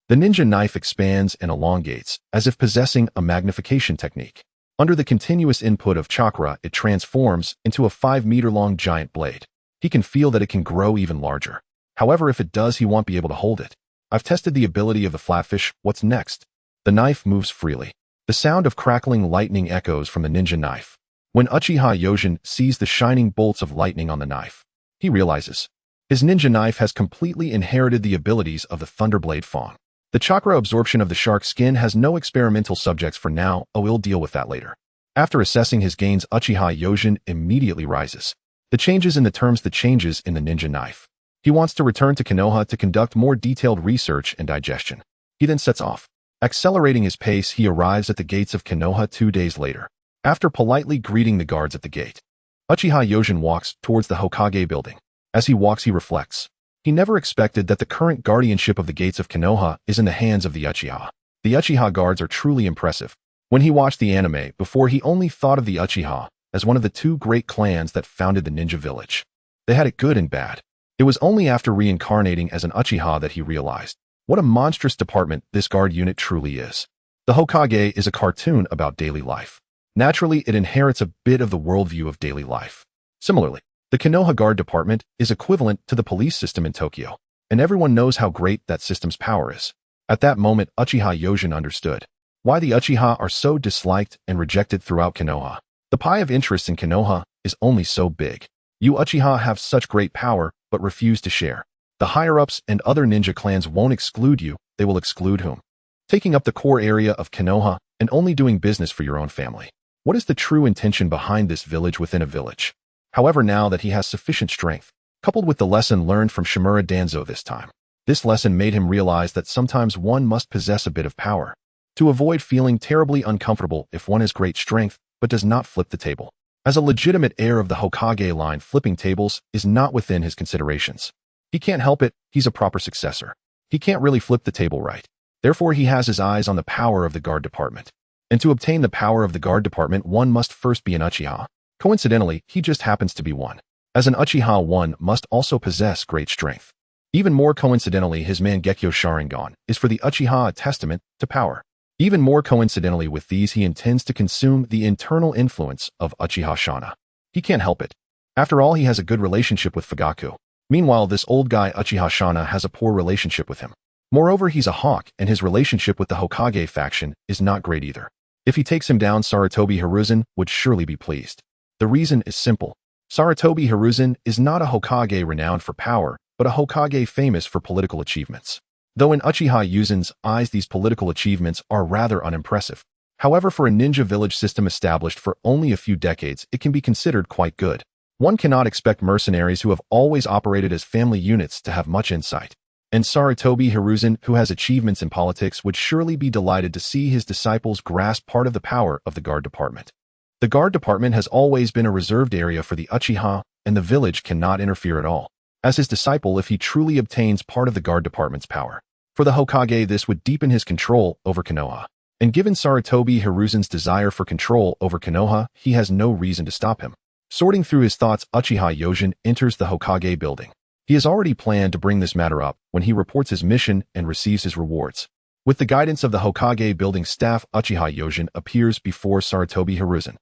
The ninja knife expands and elongates, as if possessing a magnification technique. Under the continuous input of chakra, it transforms into a 5-meter-long giant blade. He can feel that it can grow even larger. However, if it does, he won't be able to hold it. I've tested the ability of the flatfish. What's next? The knife moves freely. The sound of crackling lightning echoes from the ninja knife. When Uchiha Yojin sees the shining bolts of lightning on the knife, he realizes his ninja knife has completely inherited the abilities of the Thunderblade Fawn. The chakra absorption of the shark skin has no experimental subjects for now. We'll deal with that later. After assessing his gains, Uchiha Yojin immediately rises. The changes in the terms the changes in the ninja knife. He wants to return to Konoha to conduct more detailed research and digestion. He then sets off. Accelerating his pace, he arrives at the gates of Konoha 2 days later. After politely greeting the guards at the gate, Uchiha Yojin walks towards the Hokage building. As he walks, he reflects. He never expected that the current guardianship of the gates of Konoha is in the hands of the Uchiha. The Uchiha guards are truly impressive. When he watched the anime before, he only thought of the Uchiha as one of the 2 great clans that founded the ninja village. They had it good and bad. It was only after reincarnating as an Uchiha that he realized what a monstrous department this guard unit truly is. The Hokage is a cartoon about daily life. Naturally, it inherits a bit of the worldview of daily life. Similarly, the Konoha Guard Department is equivalent to the police system in Tokyo, and everyone knows how great that system's power is. At that moment, Uchiha Yojin understood why the Uchiha are so disliked and rejected throughout Konoha. The pie of interest in Konoha is only so big. You Uchiha have such great power, but refuse to share. The higher-ups and other ninja clans won't exclude you, they will exclude whom? Taking up the core area of Konoha and only doing business for your own family. What is the true intention behind this village within a village? However, now that he has sufficient strength, coupled with the lesson learned from Shimura Danzo this time, this lesson made him realize that sometimes one must possess a bit of power to avoid feeling terribly uncomfortable if one has great strength but does not flip the table. As a legitimate heir of the Hokage line, flipping tables is not within his considerations. He can't help it, he's a proper successor. He can't really flip the table right. Therefore, he has his eyes on the power of the guard department. And to obtain the power of the guard department, one must first be an Uchiha. Coincidentally, he just happens to be one. As an Uchiha, one must also possess great strength. Even more coincidentally, his Mangekyo Sharingan is for the Uchiha a testament to power. Even more coincidentally with these, he intends to consume the internal influence of Uchiha Shana. He can't help it. After all, he has a good relationship with Fugaku. Meanwhile, this old guy Uchiha Shana has a poor relationship with him. Moreover, he's a hawk, and his relationship with the Hokage faction is not great either. If he takes him down, Sarutobi Hiruzen would surely be pleased. The reason is simple. Sarutobi Hiruzen is not a Hokage renowned for power, but a Hokage famous for political achievements. Though in Uchiha Yuzen's eyes these political achievements are rather unimpressive. However, for a ninja village system established for only a few decades, it can be considered quite good. One cannot expect mercenaries who have always operated as family units to have much insight. And Sarutobi Hiruzen, who has achievements in politics, would surely be delighted to see his disciples grasp part of the power of the guard department. The guard department has always been a reserved area for the Uchiha, and the village cannot interfere at all. As his disciple, if he truly obtains part of the guard department's power, for the Hokage, this would deepen his control over Konoha. And given Sarutobi Hiruzen's desire for control over Konoha, he has no reason to stop him. Sorting through his thoughts, Uchiha Yojin enters the Hokage building. He has already planned to bring this matter up when he reports his mission and receives his rewards. With the guidance of the Hokage building staff, Uchiha Yojin appears before Sarutobi Hiruzen.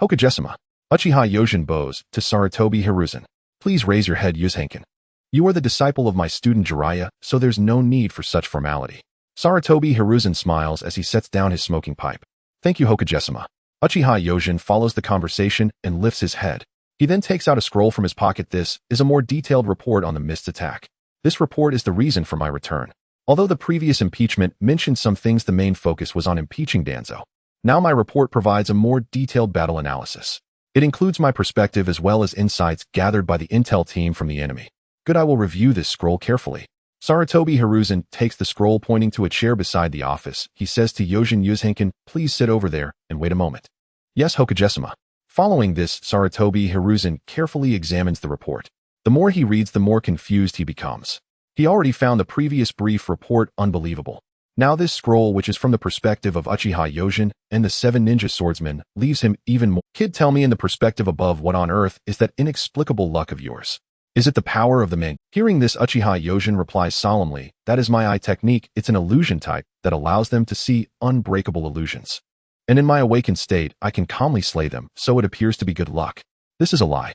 Hokage-sama. Uchiha Yojin bows to Sarutobi Hiruzen. Please raise your head, Yuzenkan. You are the disciple of my student Jiraiya, so there's no need for such formality. Sarutobi Hiruzen smiles as he sets down his smoking pipe. Thank you, Hokage-sama. Uchiha Yojin follows the conversation and lifts his head. He then takes out a scroll from his pocket. This is a more detailed report on the mist attack. This report is the reason for my return. Although the previous impeachment mentioned some things, the main focus was on impeaching Danzo. Now my report provides a more detailed battle analysis. It includes my perspective as well as insights gathered by the intel team from the enemy. Good, I will review this scroll carefully. Sarutobi Hiruzen takes the scroll, pointing to a chair beside the office. He says to Yojin Yuzenkan, please sit over there and wait a moment. Yes, Hokage-sama. Following this, Sarutobi Hiruzen carefully examines the report. The more he reads, the more confused he becomes. He already found the previous brief report unbelievable. Now this scroll, which is from the perspective of Uchiha Yojin and the 7 ninja swordsmen, leaves him even more. Kid, tell me in the perspective above, what on earth is that inexplicable luck of yours? Is it the power of the man? Hearing this, Uchiha Yojin replies solemnly, that is my eye technique. It's an illusion type that allows them to see unbreakable illusions. And in my awakened state, I can calmly slay them, so it appears to be good luck. This is a lie.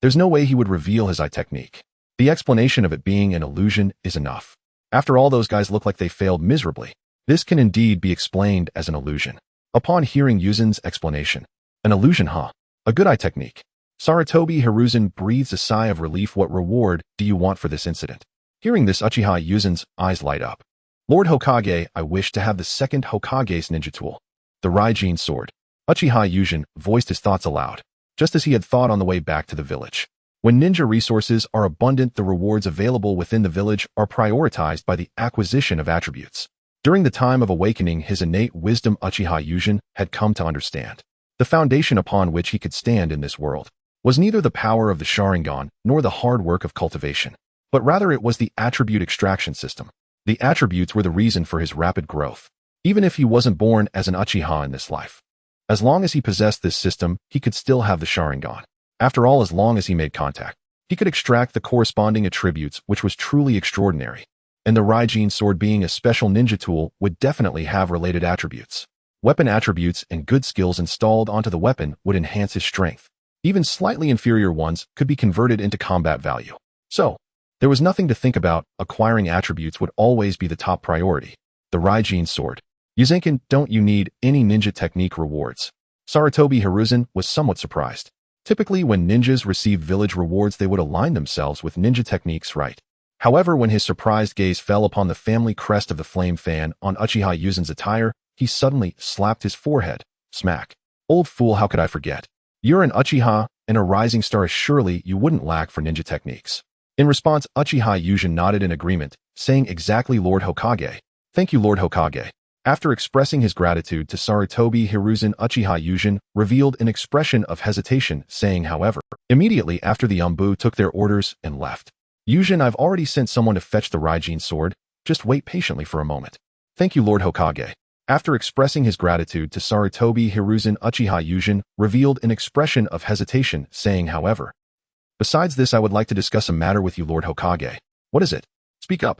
There's no way he would reveal his eye technique. The explanation of it being an illusion is enough. After all, those guys look like they failed miserably. This can indeed be explained as an illusion. Upon hearing Yuzen's explanation, an illusion, huh? A good eye technique. Sarutobi Hiruzen breathes a sigh of relief. What reward do you want for this incident? Hearing this, Uchiha Yuzen's eyes light up. Lord Hokage, I wish to have the second Hokage's ninja tool, the Raijin sword. Uchiha Yuzen voiced his thoughts aloud, just as he had thought on the way back to the village. When ninja resources are abundant, the rewards available within the village are prioritized by the acquisition of attributes. During the time of awakening his innate wisdom, Uchiha Yuzen had come to understand. The foundation upon which he could stand in this world was neither the power of the Sharingan nor the hard work of cultivation, but rather it was the attribute extraction system. The attributes were the reason for his rapid growth, even if he wasn't born as an Uchiha in this life. As long as he possessed this system, he could still have the Sharingan. After all, as long as he made contact, he could extract the corresponding attributes, which was truly extraordinary. And the Raijin sword, being a special ninja tool, would definitely have related attributes. Weapon attributes and good skills installed onto the weapon would enhance his strength. Even slightly inferior ones could be converted into combat value. So, there was nothing to think about. Acquiring attributes would always be the top priority. The Raijin sword. Yuzenkin, don't you need any ninja technique rewards? Sarutobi Hiruzen was somewhat surprised. Typically, when ninjas received village rewards, they would align themselves with ninja techniques, right? However, when his surprised gaze fell upon the family crest of the flame fan on Uchiha Yuzen's attire, he suddenly slapped his forehead. Smack. Old fool, how could I forget? You're an Uchiha and a rising star. Surely you wouldn't lack for ninja techniques. In response, Uchiha Yuzen nodded in agreement, saying exactly, Lord Hokage. Thank you, Lord Hokage. After expressing his gratitude to Sarutobi Hiruzen, Uchiha Yuzen revealed an expression of hesitation, saying, however, immediately after the Umbu took their orders and left. Yuzen, I've already sent someone to fetch the Raijin sword. Just wait patiently for a moment. Thank you, Lord Hokage. After expressing his gratitude to Sarutobi Hiruzen, Uchiha Yuzen revealed an expression of hesitation, saying, however, besides this, I would like to discuss a matter with you, Lord Hokage. What is it? Speak up.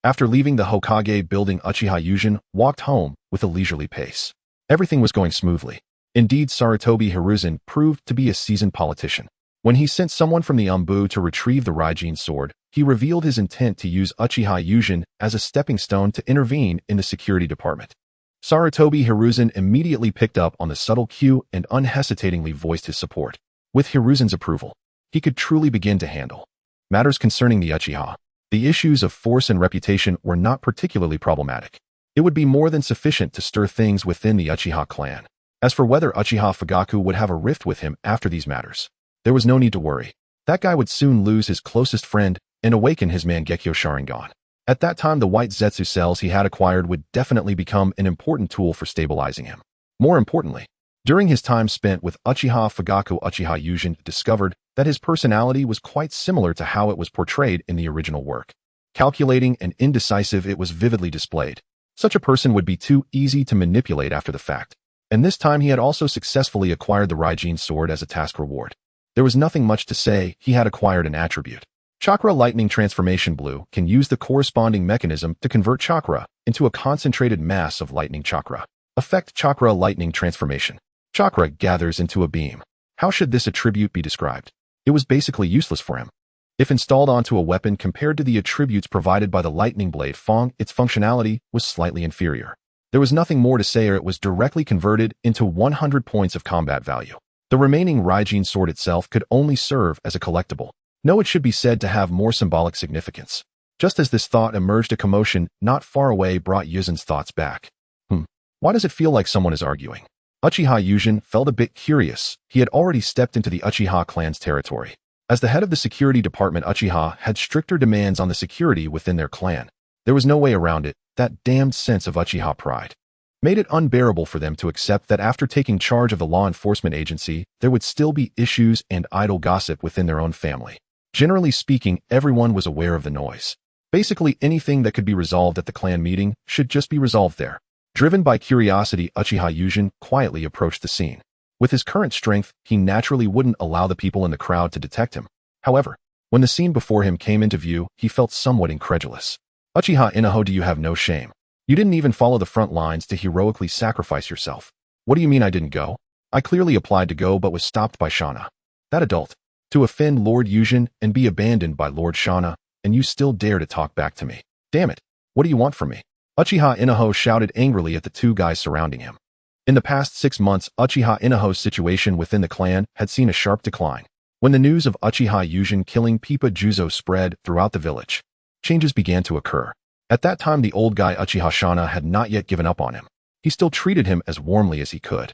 After leaving the Hokage building, Uchiha Yuzen walked home with a leisurely pace. Everything was going smoothly. Indeed, Sarutobi Hiruzen proved to be a seasoned politician. When he sent someone from the Umbu to retrieve the Raijin sword, he revealed his intent to use Uchiha Yuzen as a stepping stone to intervene in the security department. Sarutobi Hiruzen immediately picked up on the subtle cue and unhesitatingly voiced his support. With Hiruzen's approval, he could truly begin to handle matters concerning the Uchiha. The issues of force and reputation were not particularly problematic. It would be more than sufficient to stir things within the Uchiha clan. As for whether Uchiha Fugaku would have a rift with him after these matters, there was no need to worry. That guy would soon lose his closest friend and awaken his Mangekyo Sharingan. At that time, the white Zetsu cells he had acquired would definitely become an important tool for stabilizing him. More importantly, during his time spent with Uchiha Fugaku, Uchiha Yuzen discovered that his personality was quite similar to how it was portrayed in the original work. Calculating and indecisive, it was vividly displayed. Such a person would be too easy to manipulate after the fact. And this time he had also successfully acquired the Raijin sword as a task reward. There was nothing much to say. He had acquired an attribute. Chakra Lightning Transformation Blue can use the corresponding mechanism to convert chakra into a concentrated mass of lightning chakra. Effect: Chakra Lightning Transformation. Chakra gathers into a beam. How should this attribute be described? It was basically useless for him. If installed onto a weapon compared to the attributes provided by the lightning blade Fong, its functionality was slightly inferior. There was nothing more to say, or it was directly converted into 100 points of combat value. The remaining Raijin sword itself could only serve as a collectible. No, it should be said to have more symbolic significance. Just as this thought emerged, a commotion not far away brought Yuzen's thoughts back. Why does it feel like someone is arguing? Uchiha Yuzen felt a bit curious. He had already stepped into the Uchiha clan's territory. As the head of the security department, Uchiha had stricter demands on the security within their clan. There was no way around it. That damned sense of Uchiha pride made it unbearable for them to accept that after taking charge of the law enforcement agency, there would still be issues and idle gossip within their own family. Generally speaking, everyone was aware of the noise. Basically, anything that could be resolved at the clan meeting should just be resolved there. Driven by curiosity, Uchiha Yuzen quietly approached the scene. With his current strength, he naturally wouldn't allow the people in the crowd to detect him. However, when the scene before him came into view, he felt somewhat incredulous. Uchiha Inaho, do you have no shame? You didn't even follow the front lines to heroically sacrifice yourself. What do you mean I didn't go? I clearly applied to go but was stopped by Shana. That adult. To offend Lord Yuzhen and be abandoned by Lord Shana, and you still dare to talk back to me. Damn it, what do you want from me? Uchiha Inaho shouted angrily at the two guys surrounding him. In the past 6 months, Uchiha Inaho's situation within the clan had seen a sharp decline. When the news of Uchiha Yuzhen killing Pipa Juzo spread throughout the village, changes began to occur. At that time, the old guy Uchiha Shana had not yet given up on him. He still treated him as warmly as he could.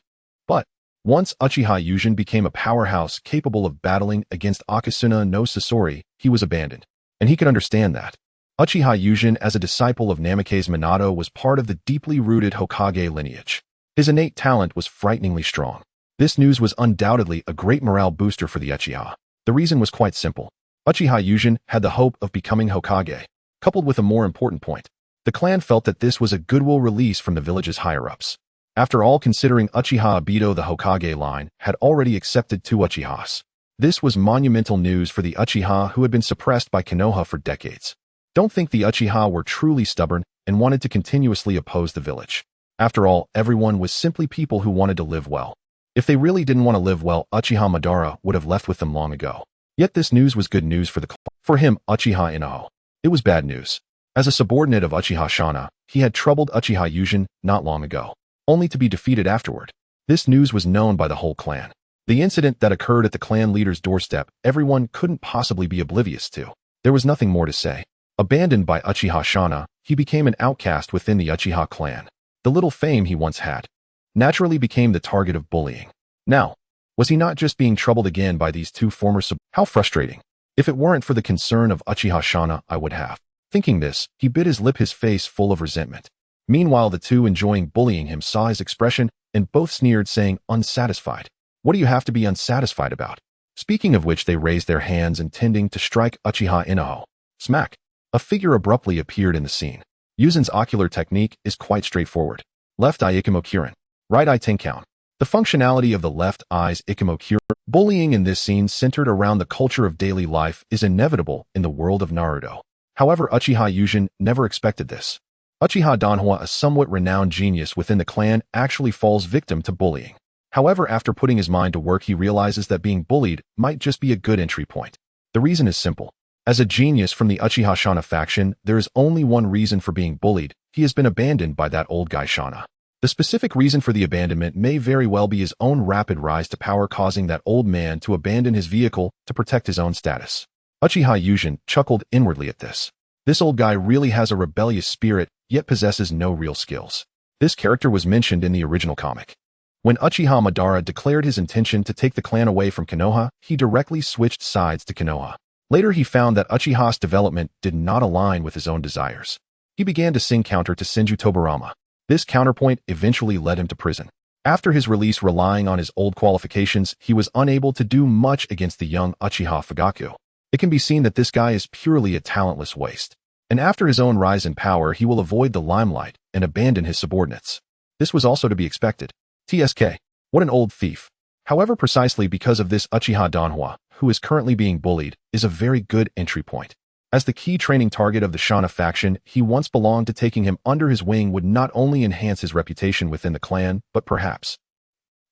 But once Uchiha Yuzhen became a powerhouse capable of battling against Akasuna no Sasori, he was abandoned. And he could understand that. Uchiha Yuzhen, as a disciple of Namikaze Minato, was part of the deeply rooted Hokage lineage. His innate talent was frighteningly strong. This news was undoubtedly a great morale booster for the Uchiha. The reason was quite simple. Uchiha Yuzhen had the hope of becoming Hokage, coupled with a more important point. The clan felt that this was a goodwill release from the village's higher-ups. After all, considering Uchiha Obito, the Hokage line, had already accepted 2 Uchihas. This was monumental news for the Uchiha who had been suppressed by Konoha for decades. Don't think the Uchiha were truly stubborn and wanted to continuously oppose the village. After all, everyone was simply people who wanted to live well. If they really didn't want to live well, Uchiha Madara would have left with them long ago. Yet this news was good news for the clan. For him, Uchiha Inaho, it was bad news. As a subordinate of Uchiha Shana, he had troubled Uchiha Yuzhen not long ago, only to be defeated afterward. This news was known by the whole clan. The incident that occurred at the clan leader's doorstep, everyone couldn't possibly be oblivious to. There was nothing more to say. Abandoned by Uchiha Shana, he became an outcast within the Uchiha clan. The little fame he once had naturally became the target of bullying. Now, was he not just being troubled again by these 2 former How frustrating. If it weren't for the concern of Uchiha Shana, I would have. Thinking this, he bit his lip, his face full of resentment. Meanwhile, the 2 enjoying bullying him saw his expression and both sneered, saying, "Unsatisfied? What do you have to be unsatisfied about?" Speaking of which, they raised their hands intending to strike Uchiha Inaho. Smack! A figure abruptly appeared in the scene. Yuzen's ocular technique is quite straightforward. Left eye Ikemokuren. Right eye Tenkan. The functionality of the left eye's Ikemokuren. Bullying in this scene, centered around the culture of daily life, is inevitable in the world of Naruto. However, Uchiha Yuzhen never expected this. Uchiha Danhwa, a somewhat renowned genius within the clan, actually falls victim to bullying. However, after putting his mind to work, he realizes that being bullied might just be a good entry point. The reason is simple. As a genius from the Uchiha Shana faction, there is only one reason for being bullied. He has been abandoned by that old guy Shana. The specific reason for the abandonment may very well be his own rapid rise to power, causing that old man to abandon his vehicle to protect his own status. Uchiha Yuzhen chuckled inwardly at this. This old guy really has a rebellious spirit, yet possesses no real skills. This character was mentioned in the original comic. When Uchiha Madara declared his intention to take the clan away from Konoha, he directly switched sides to Konoha. Later, he found that Uchiha's development did not align with his own desires. He began to sing counter to Senju Tobarama. This counterpoint eventually led him to prison. After his release, relying on his old qualifications, he was unable to do much against the young Uchiha Fugaku. It can be seen that this guy is purely a talentless waste. And after his own rise in power, he will avoid the limelight and abandon his subordinates. This was also to be expected. TSK. What an old thief. However, precisely because of this, Uchiha Danhwa, who is currently being bullied, is a very good entry point. As the key training target of the Shana faction he once belonged to, taking him under his wing would not only enhance his reputation within the clan, but perhaps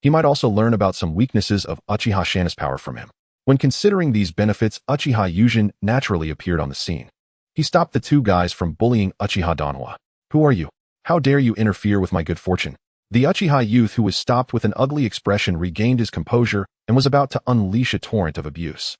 he might also learn about some weaknesses of Uchiha Shana's power from him. When considering these benefits, Uchiha Yuzhen naturally appeared on the scene. He stopped the 2 guys from bullying Uchiha Danhwa. "Who are you? How dare you interfere with my good fortune?" The Uchiha youth, who was stopped with an ugly expression, regained his composure and was about to unleash a torrent of abuse.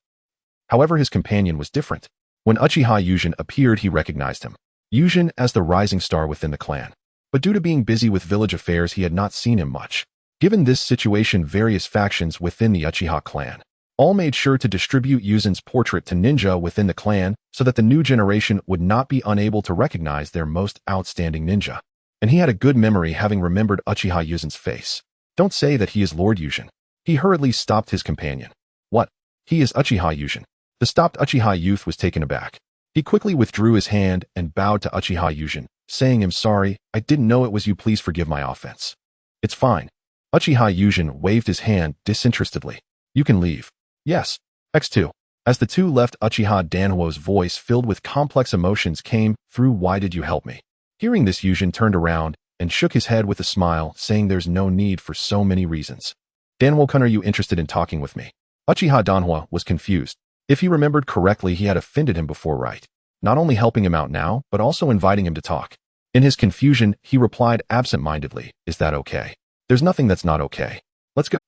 However, his companion was different. When Uchiha Yuzhen appeared, he recognized him. Yuzhen as the rising star within the clan. But due to being busy with village affairs, he had not seen him much. Given this situation, various factions within the Uchiha clan all made sure to distribute Yuzhen's portrait to ninja within the clan so that the new generation would not be unable to recognize their most outstanding ninja. And he had a good memory, having remembered Uchiha Yuzhen's face. "Don't say that he is Lord Yuzhen." He hurriedly stopped his companion. "What? He is Uchiha Yuzhen." The stopped Uchiha youth was taken aback. He quickly withdrew his hand and bowed to Uchiha Yuzhen, saying, "I'm sorry, I didn't know it was you. Please forgive my offense." "It's fine." Uchiha Yuzhen waved his hand disinterestedly. "You can leave." "Yes. X2. As the 2 left, Uchiha Danhwa's voice filled with complex emotions came through. "Why did you help me?" Hearing this, Yuzhen turned around and shook his head with a smile, saying, "There's no need for so many reasons." "Danhwa-kun, are you interested in talking with me?" Uchiha Danhua was confused. If he remembered correctly, he had offended him before, right? Not only helping him out now, but also inviting him to talk. In his confusion, he replied absent-mindedly, "Is that okay?" "There's nothing that's not okay. Let's go."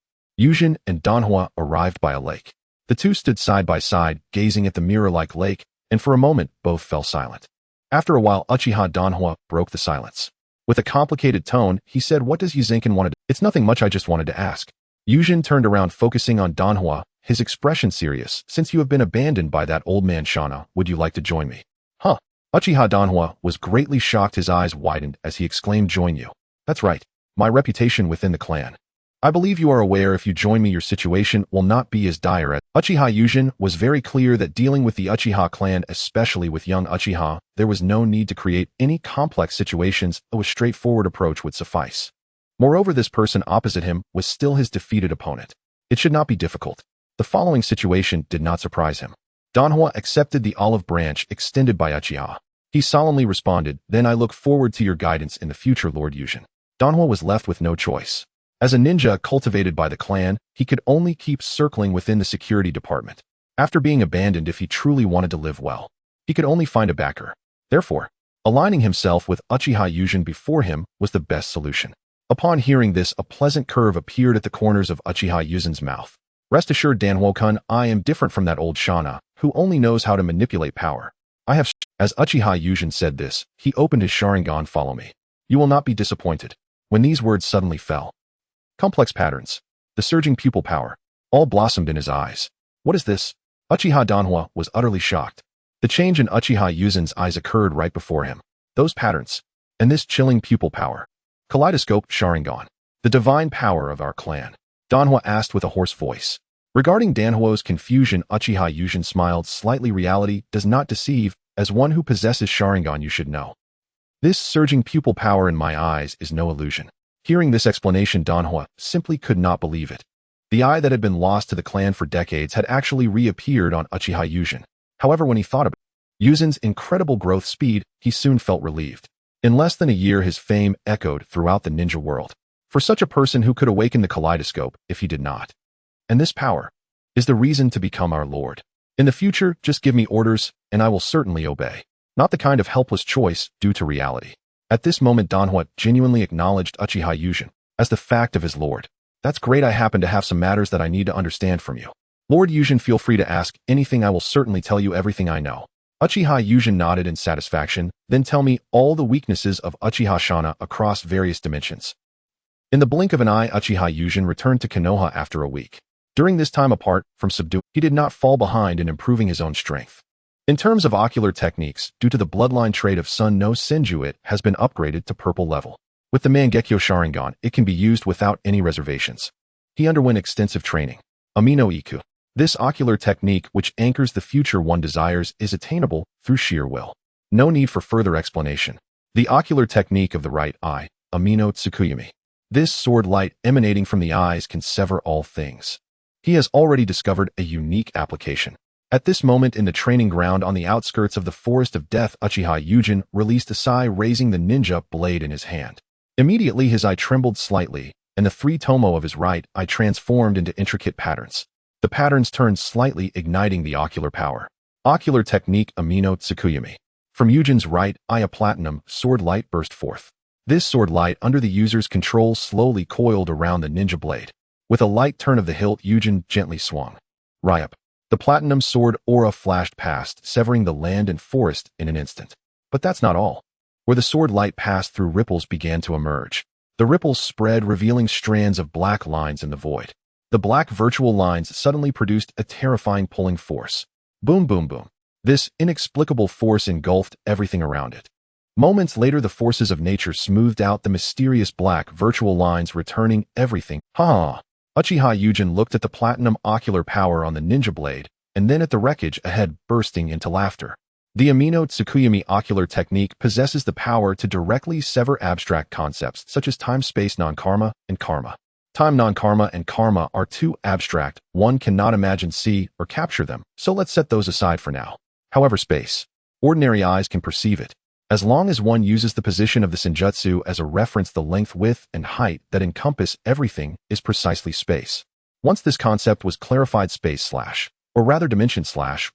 Yujin and Danhua arrived by a lake. The two stood side by side, gazing at the mirror-like lake, and for a moment, both fell silent. After a while, Uchiha Danhua broke the silence. With a complicated tone, he said, "What does Yuzenkin want to do?" "It's nothing much, I just wanted to ask." Yujin turned around, focusing on Danhua, his expression serious. "Since you have been abandoned by that old man Shana, would you like to join me?" "Huh?" Uchiha Danhua was greatly shocked. His eyes widened as he exclaimed, "Join you?" "That's right. My reputation within the clan. I believe you are aware if you join me, your situation will not be as dire as..." Uchiha Yujin was very clear that dealing with the Uchiha clan, especially with young Uchiha, there was no need to create any complex situations. A straightforward approach would suffice. Moreover, this person opposite him was still his defeated opponent. It should not be difficult. The following situation did not surprise him. Danhua accepted the olive branch extended by Uchiha. He solemnly responded, "Then I look forward to your guidance in the future, Lord Yujin." Danhua was left with no choice. As a ninja cultivated by the clan, he could only keep circling within the security department. After being abandoned, if he truly wanted to live well, he could only find a backer. Therefore, aligning himself with Uchiha Yujin before him was the best solution. Upon hearing this, a pleasant curve appeared at the corners of Uchiha Yujin's mouth. "Rest assured, Danhua-kun, I am different from that old Shana, who only knows how to manipulate power. I have..." As Uchiha Yujin said this, he opened his Sharingan. "Follow me. You will not be disappointed." When these words suddenly fell, complex patterns, the surging pupil power, all blossomed in his eyes. "What is this?" Uchiha Danhua was utterly shocked. The change in Uchiha Yujin's eyes occurred right before him. Those patterns, and this chilling pupil power. Kaleidoscope Sharingan. "The divine power of our clan?" Danhua asked with a hoarse voice. Regarding Danhua's confusion, Uchiha Yujin smiled slightly. "Reality does not deceive. As one who possesses Sharingan, you should know. This surging pupil power in my eyes is no illusion." Hearing this explanation, Danhua simply could not believe it. The eye that had been lost to the clan for decades had actually reappeared on Uchiha Yujin. However, when he thought about Yujin's incredible growth speed, he soon felt relieved. In less than a year, his fame echoed throughout the ninja world. For such a person who could awaken the kaleidoscope if he did not. And this power is the reason to become our lord. In the future, just give me orders, and I will certainly obey. Not the kind of helpless choice due to reality. At this moment, Danhua genuinely acknowledged Uchiha Yujin as the fact of his lord. "That's great. I happen to have some matters that I need to understand from you. Lord Yujin, feel free to ask anything. I will certainly tell you everything I know." Uchiha Yujin nodded in satisfaction. "Then tell me all the weaknesses of Uchiha Shana across various dimensions." In the blink of an eye, Uchiha Yujin returned to Konoha after a week. During this time apart from subduing, he did not fall behind in improving his own strength. In terms of ocular techniques, due to the bloodline trait of Sun no Senju, it has been upgraded to purple level. With the Mangekyo Sharingan, it can be used without any reservations. He underwent extensive training. Amino Iku. This ocular technique, which anchors the future one desires, is attainable through sheer will. No need for further explanation. The ocular technique of the right eye, Amino Tsukuyomi. This sword light emanating from the eyes can sever all things. He has already discovered a unique application. At this moment in the training ground on the outskirts of the Forest of Death, Uchiha Yujin released a sigh, raising the ninja blade in his hand. Immediately his eye trembled slightly, and the three tomo of his right eye transformed into intricate patterns. The patterns turned slightly, igniting the ocular power. Ocular technique Amino Tsukuyomi. From Yujin's right eye, a platinum sword light burst forth. This sword light, under the user's control, slowly coiled around the ninja blade. With a light turn of the hilt, Yujin gently swung. Ryup. The platinum sword aura flashed past, severing the land and forest in an instant. But that's not all. Where the sword light passed through, ripples began to emerge. The ripples spread, revealing strands of black lines in the void. The black virtual lines suddenly produced a terrifying pulling force. Boom, boom, boom. This inexplicable force engulfed everything around it. Moments later, the forces of nature smoothed out the mysterious black virtual lines, returning everything. Ha! Uchiha Yujin looked at the platinum ocular power on the ninja blade, and then at the wreckage ahead, bursting into laughter. The Amino Tsukuyomi ocular technique possesses the power to directly sever abstract concepts such as time-space non-karma and karma. Time non-karma and karma are too abstract, one cannot imagine, see, or capture them, so let's set those aside for now. However, space. Ordinary eyes can perceive it. As long as one uses the position of the senjutsu as a reference, the length, width, and height that encompass everything is precisely space. Once this concept was clarified, or rather dimension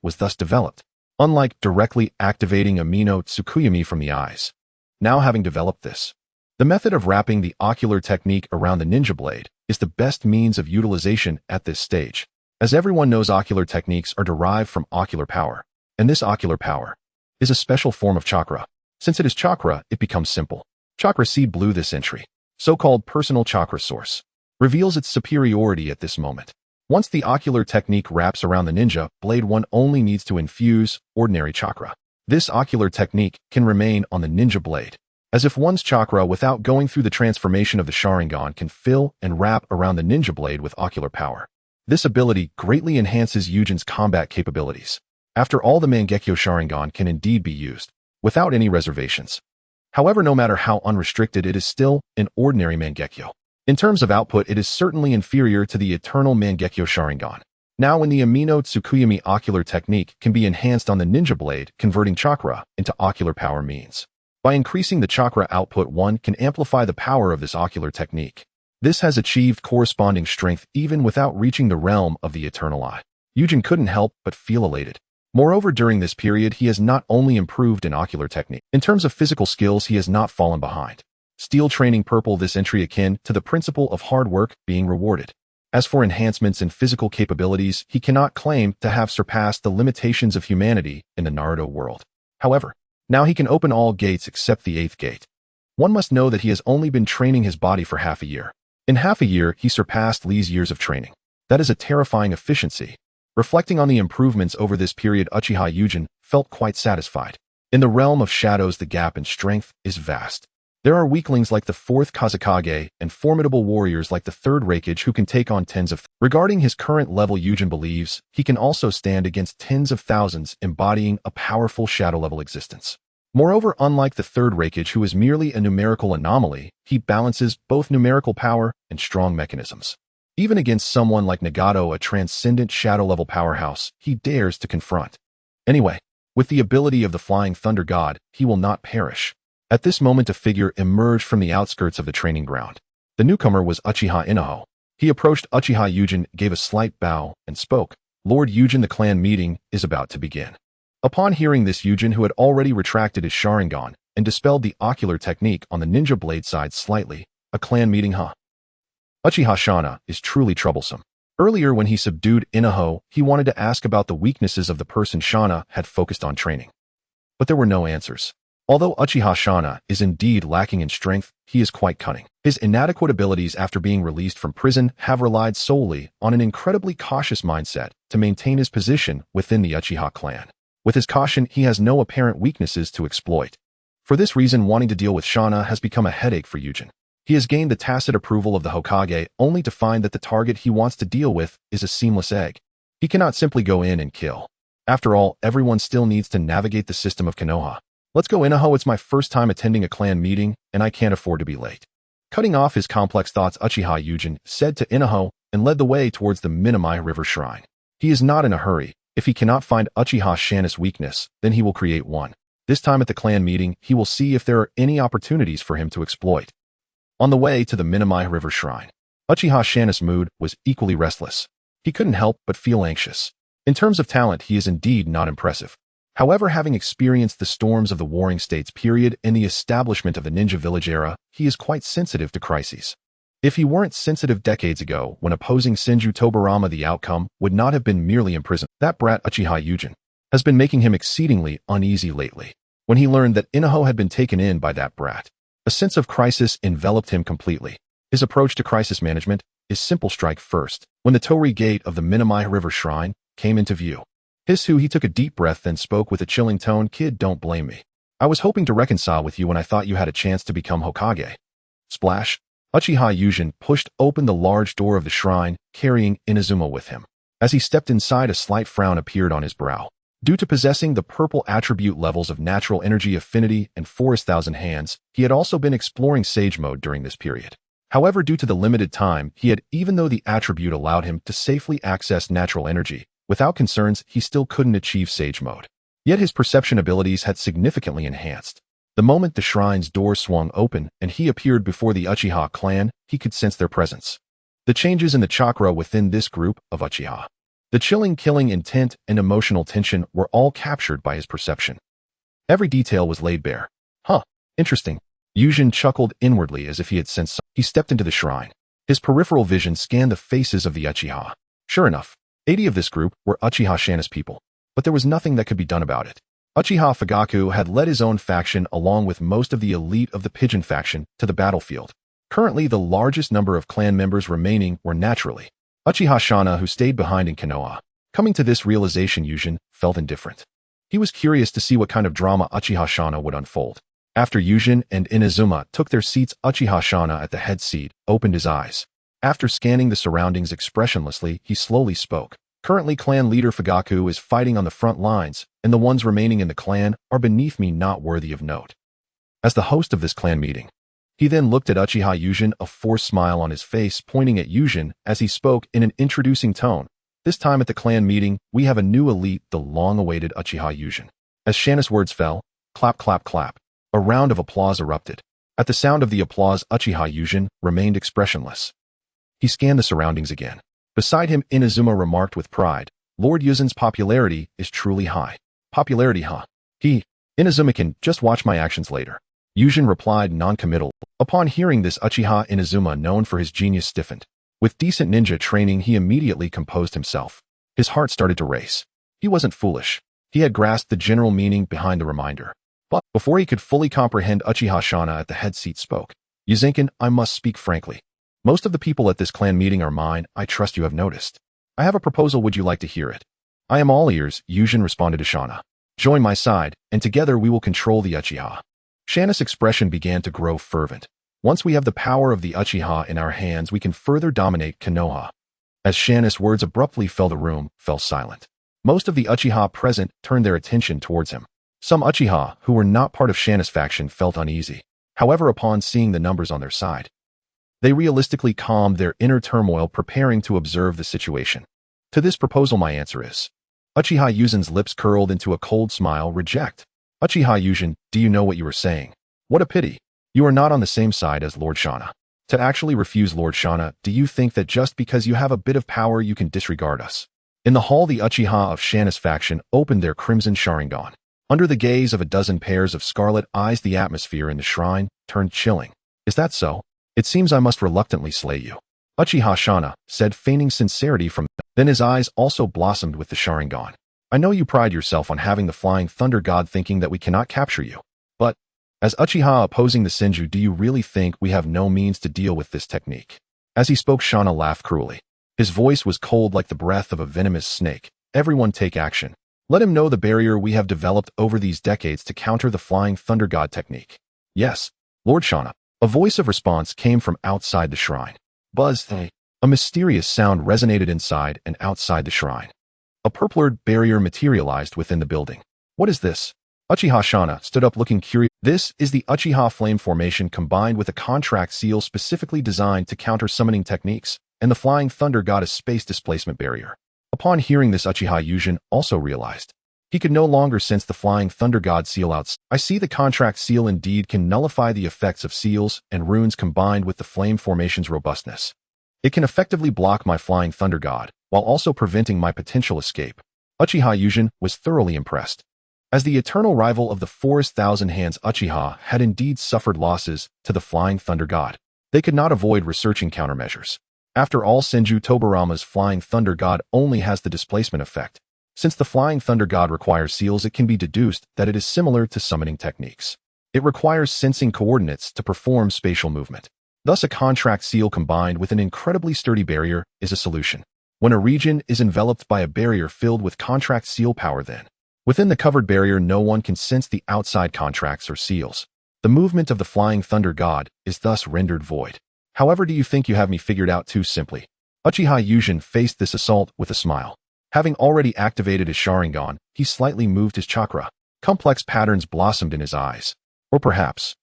was thus developed, unlike directly activating amino Tsukuyomi from the eyes. Now having developed this, the method of wrapping the ocular technique around the ninja blade is the best means of utilization at this stage. As everyone knows, ocular techniques are derived from ocular power, and this ocular power is a special form of chakra. Since it is chakra, it becomes simple. Chakra seed blue, this entry, so-called personal chakra source, reveals its superiority at this moment. Once the ocular technique wraps around the ninja blade, one only needs to infuse ordinary chakra. This ocular technique can remain on the ninja blade, as if one's chakra, without going through the transformation of the Sharingan, can fill and wrap around the ninja blade with ocular power. This ability greatly enhances Yujin's combat capabilities. After all, the Mangekyo Sharingan can indeed be used, without any reservations. However, no matter how unrestricted, it is still an ordinary Mangekyo. In terms of output, it is certainly inferior to the eternal Mangekyo Sharingan. Now, when the amino Tsukuyomi ocular technique can be enhanced on the ninja blade, converting chakra into ocular power means, by increasing the chakra output, one can amplify the power of this ocular technique. This has achieved corresponding strength even without reaching the realm of the eternal eye. Yujin couldn't help but feel elated. Moreover, during this period, he has not only improved in ocular technique. In terms of physical skills, he has not fallen behind. Steel training purple, this entry akin to the principle of hard work being rewarded. As for enhancements in physical capabilities, he cannot claim to have surpassed the limitations of humanity in the Naruto world. However, now he can open all gates except the 8th gate. One must know that he has only been training his body for half a year. In half a year, he surpassed Lee's years of training. That is a terrifying efficiency. Reflecting on the improvements over this period, Uchiha Yujin felt quite satisfied. In the realm of shadows, the gap in strength is vast. There are weaklings like the 4th Kazekage and formidable warriors like the 3rd Reikage who can take on tens of. Regarding his current level, Yujin believes he can also stand against tens of thousands, embodying a powerful shadow-level existence. Moreover, unlike the 3rd Reikage, who is merely a numerical anomaly, he balances both numerical power and strong mechanisms. Even against someone like Nagato, a transcendent shadow-level powerhouse, he dares to confront. Anyway, with the ability of the Flying Thunder God, he will not perish. At this moment, a figure emerged from the outskirts of the training ground. The newcomer was Uchiha Inoue. He approached Uchiha Yujin, gave a slight bow, and spoke. Lord Yujin, the clan meeting is about to begin. Upon hearing this, Yujin, who had already retracted his Sharingan and dispelled the ocular technique on the ninja blade side slightly, a clan meeting, huh? Uchiha Shana is truly troublesome. Earlier, when he subdued Inoue, he wanted to ask about the weaknesses of the person Shana had focused on training. But there were no answers. Although Uchiha Shana is indeed lacking in strength, he is quite cunning. His inadequate abilities after being released from prison have relied solely on an incredibly cautious mindset to maintain his position within the Uchiha clan. With his caution, he has no apparent weaknesses to exploit. For this reason, wanting to deal with Shana has become a headache for Yujin. He has gained the tacit approval of the Hokage only to find that the target he wants to deal with is a seamless egg. He cannot simply go in and kill. After all, everyone still needs to navigate the system of Konoha. Let's go, Inoue, it's my first time attending a clan meeting, and I can't afford to be late. Cutting off his complex thoughts, Uchiha Yujin said to Inoue and led the way towards the Minamai River Shrine. He is not in a hurry. If he cannot find Uchiha Shana's weakness, then he will create one. This time at the clan meeting, he will see if there are any opportunities for him to exploit. On the way to the Minamai River Shrine, Uchiha Shana's mood was equally restless. He couldn't help but feel anxious. In terms of talent, he is indeed not impressive. However, having experienced the storms of the Warring States period and the establishment of the Ninja Village era, he is quite sensitive to crises. If he weren't sensitive decades ago when opposing Senju Tobarama, the outcome would not have been merely imprisonment. That brat Uchiha Yujin has been making him exceedingly uneasy lately. When he learned that Inoue had been taken in by that brat, a sense of crisis enveloped him completely. His approach to crisis management is simple: strike first. When the Torii Gate of the Minamai River Shrine came into view, he took a deep breath, then spoke with a chilling tone. Kid, don't blame me. I was hoping to reconcile with you when I thought you had a chance to become Hokage. Splash. Uchiha Yujin pushed open the large door of the shrine, carrying Inazuma with him. As he stepped inside, a slight frown appeared on his brow. Due to possessing the purple attribute levels of natural energy affinity and Forest Thousand Hands, he had also been exploring Sage Mode during this period. However, due to the limited time he had, even though the attribute allowed him to safely access natural energy, without concerns, he still couldn't achieve Sage Mode. Yet his perception abilities had significantly enhanced. The moment the shrine's door swung open and he appeared before the Uchiha clan, he could sense their presence. The changes in the chakra within this group of Uchiha. The chilling killing intent and emotional tension were all captured by his perception. Every detail was laid bare. Huh, interesting. Yūjin chuckled inwardly as if he had sensed something. He stepped into the shrine. His peripheral vision scanned the faces of the Uchiha. Sure enough, 80 of this group were Uchiha Shana's people, but there was nothing that could be done about it. Uchiha Fugaku had led his own faction along with most of the elite of the Pigeon faction to the battlefield. Currently, the largest number of clan members remaining were naturally Uchiha Shana, who stayed behind in Konoha. Coming to this realization, Yūjin felt indifferent. He was curious to see what kind of drama Uchiha Shana would unfold. After Yūjin and Inazuma took their seats, Uchiha Shana at the head seat opened his eyes. After scanning the surroundings expressionlessly, he slowly spoke. Currently, clan leader Fugaku is fighting on the front lines, and the ones remaining in the clan are beneath me, not worthy of note. As the host of this clan meeting, he then looked at Uchiha Yūjin, a forced smile on his face, pointing at Yūjin as he spoke in an introducing tone. This time at the clan meeting, we have a new elite, the long-awaited Uchiha Yūjin. As Shana's words fell, clap, clap, clap. A round of applause erupted. At the sound of the applause, Uchiha Yūjin remained expressionless. He scanned the surroundings again. Beside him, Inazuma remarked with pride, Lord Yūjin's popularity is truly high. Popularity, huh? Inazuma can just watch my actions later. Yūjin replied non-committal. Upon hearing this, Uchiha Inazuma, known for his genius, stiffened. With decent ninja training, he immediately composed himself. His heart started to race. He wasn't foolish. He had grasped the general meaning behind the reminder. But before he could fully comprehend, Uchiha Shana at the head seat spoke. Yuzenkin, I must speak frankly. Most of the people at this clan meeting are mine. I trust you have noticed. I have a proposal. Would you like to hear it? I am all ears, Yūjin responded to Shana. Join my side, and together we will control the Uchiha. Shana's expression began to grow fervent. Once we have the power of the Uchiha in our hands, we can further dominate Konoha. As Shana's words abruptly fell, the room fell silent. Most of the Uchiha present turned their attention towards him. Some Uchiha, who were not part of Shana's faction, felt uneasy. However, upon seeing the numbers on their side, they realistically calmed their inner turmoil, preparing to observe the situation. To this proposal, my answer is. Uchiha Yūjin's lips curled into a cold smile. Reject. Uchiha Yūjin, do you know what you are saying? What a pity. You are not on the same side as Lord Shana. To actually refuse Lord Shana, do you think that just because you have a bit of power you can disregard us? In the hall, the Uchiha of Shana's faction opened their crimson Sharingan. Under the gaze of a dozen pairs of scarlet eyes, the atmosphere in the shrine turned chilling. Is that so? It seems I must reluctantly slay you. Uchiha Shana said, feigning sincerity from them. Then his eyes also blossomed with the Sharingan. I know you pride yourself on having the Flying Thunder God, thinking that we cannot capture you. But, as Uchiha opposing the Senju, do you really think we have no means to deal with this technique? As he spoke, Shana laughed cruelly. His voice was cold like the breath of a venomous snake. Everyone take action. Let him know the barrier we have developed over these decades to counter the Flying Thunder God technique. Yes, Lord Shana. A voice of response came from outside the shrine. Buzz. A mysterious sound resonated inside and outside the shrine. A purplured barrier materialized within the building. What is this? Uchiha Shana stood up looking curious. This is the Uchiha Flame Formation combined with a contract seal specifically designed to counter summoning techniques, and the Flying Thunder Goddess Space Displacement Barrier. Upon hearing this, Uchiha Yūjin also realized. He could no longer sense the Flying Thunder God seal outside. I see the contract seal indeed can nullify the effects of seals and runes combined with the Flame Formation's robustness. It can effectively block my Flying Thunder God, while also preventing my potential escape. Uchiha Yūjin was thoroughly impressed. As the eternal rival of the Forest Thousand Hands, Uchiha had indeed suffered losses to the Flying Thunder God. They could not avoid researching countermeasures. After all, Senju Tobarama's Flying Thunder God only has the displacement effect. Since the Flying Thunder God requires seals, it can be deduced that it is similar to summoning techniques. It requires sensing coordinates to perform spatial movement. Thus, a contract seal combined with an incredibly sturdy barrier is a solution. When a region is enveloped by a barrier filled with contract seal power, then, within the covered barrier, no one can sense the outside contracts or seals. The movement of the Flying Thunder God is thus rendered void. However, do you think you have me figured out too simply? Uchiha Yūjin faced this assault with a smile. Having already activated his Sharingan, he slightly moved his chakra. Complex patterns blossomed in his eyes. Or perhaps,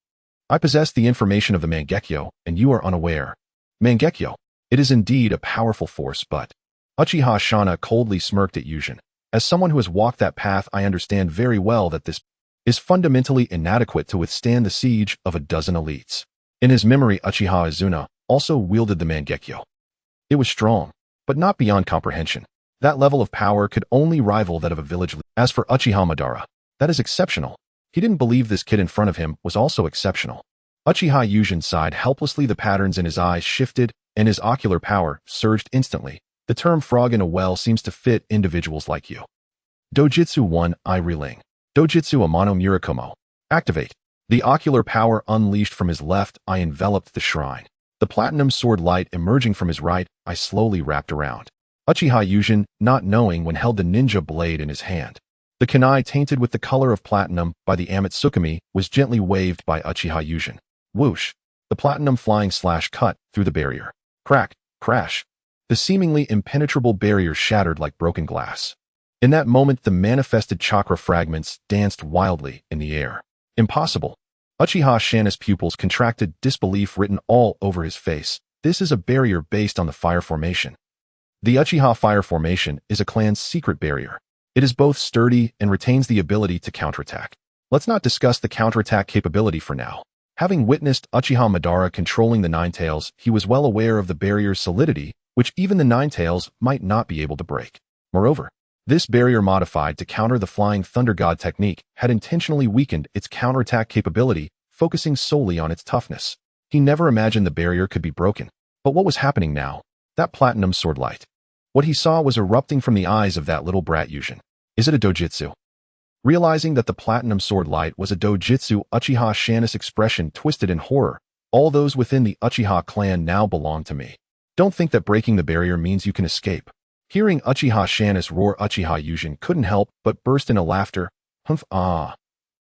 I possess the information of the Mangekyo, and you are unaware. Mangekyo. It is indeed a powerful force, but... Uchiha Shana coldly smirked at Yūjin. As someone who has walked that path, I understand very well that this is fundamentally inadequate to withstand the siege of a dozen elites. In his memory, Uchiha Izuna also wielded the Mangekyo. It was strong, but not beyond comprehension. That level of power could only rival that of a village leader. As for Uchiha Madara, that is exceptional. He didn't believe this kid in front of him was also exceptional. Uchiha Yujin sighed helplessly. The patterns in his eyes shifted, and his ocular power surged instantly. The term frog in a well seems to fit individuals like you. Dojutsu 1 I Reling. Dojutsu Amano Murakumo. Activate. The ocular power unleashed from his left eye enveloped the shrine. The platinum sword light emerging from his right eye slowly wrapped around. Uchiha Yujin, not knowing when, held the ninja blade in his hand. The kunai tainted with the color of platinum by the Tsukuyomi was gently waved by Uchiha Yujin. Whoosh! The platinum flying slash cut through the barrier. Crack! Crash! The seemingly impenetrable barrier shattered like broken glass. In that moment, the manifested chakra fragments danced wildly in the air. Impossible! Uchiha Shana's pupils contracted, disbelief written all over his face. This is a barrier based on the fire formation. The Uchiha Fire Formation is a clan's secret barrier. It is both sturdy and retains the ability to counterattack. Let's not discuss the counterattack capability for now. Having witnessed Uchiha Madara controlling the Nine Tails, he was well aware of the barrier's solidity, which even the Nine Tails might not be able to break. Moreover, this barrier, modified to counter the Flying Thunder God technique, had intentionally weakened its counterattack capability, focusing solely on its toughness. He never imagined the barrier could be broken. But what was happening now? That platinum sword light. What he saw was erupting from the eyes of that little brat Yujin. Is it a dojutsu? Realizing that the platinum sword light was a dojutsu, Uchiha Shana's expression twisted in horror. All those within the Uchiha clan now belong to me. Don't think that breaking the barrier means you can escape. Hearing Uchiha Shana's roar, Uchiha Yujin couldn't help but burst into laughter. Humph, ah.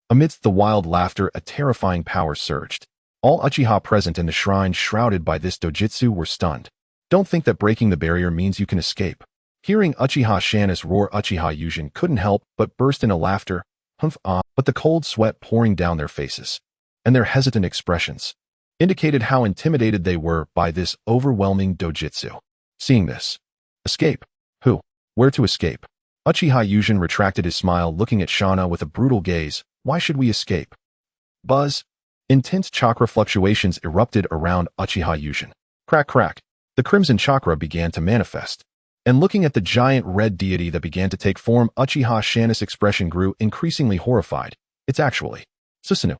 Amidst the wild laughter, a terrifying power surged. All Uchiha present in the shrine shrouded by this dojutsu were stunned. Don't think that breaking the barrier means you can escape. Hearing Uchiha Shana's roar, Uchiha Yujin couldn't help but burst into laughter. Humph, ah. But the cold sweat pouring down their faces, and their hesitant expressions, indicated how intimidated they were by this overwhelming dojutsu. Seeing this. Escape? Who? Where to escape? Uchiha Yujin retracted his smile, looking at Shana with a brutal gaze. Why should we escape? Buzz. Intense chakra fluctuations erupted around Uchiha Yujin. Crack, crack. The crimson chakra began to manifest. And looking at the giant red deity that began to take form, Uchiha Shana's expression grew increasingly horrified. It's actually Susanoo.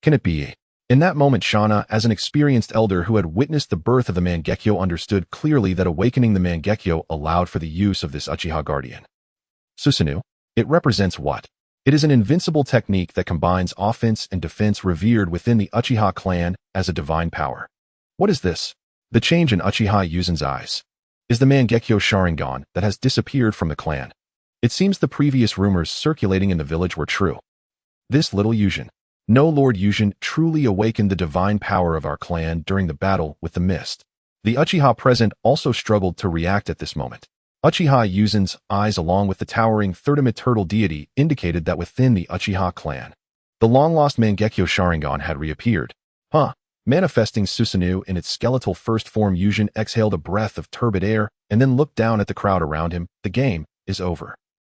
Can it be? In that moment, Shana, as an experienced elder who had witnessed the birth of the Mangekyo, understood clearly that awakening the Mangekyo allowed for the use of this Uchiha guardian. Susanoo? It represents what? It is an invincible technique that combines offense and defense, revered within the Uchiha clan as a divine power. What is this? The change in Uchiha Yuzin's eyes is the Mangekyo Sharingan that has disappeared from the clan. It seems the previous rumors circulating in the village were true. This little Yujin, no Lord Yujin, truly awakened the divine power of our clan during the battle with the mist. The Uchiha present also struggled to react at this moment. Uchiha Yuzin's eyes, along with the towering third turtle deity, indicated that within the Uchiha clan, the long-lost Mangekyo Sharingan had reappeared. Huh? Manifesting Susanoo in its skeletal first form, Yujin exhaled a breath of turbid air and then looked down at the crowd around him. The game is over.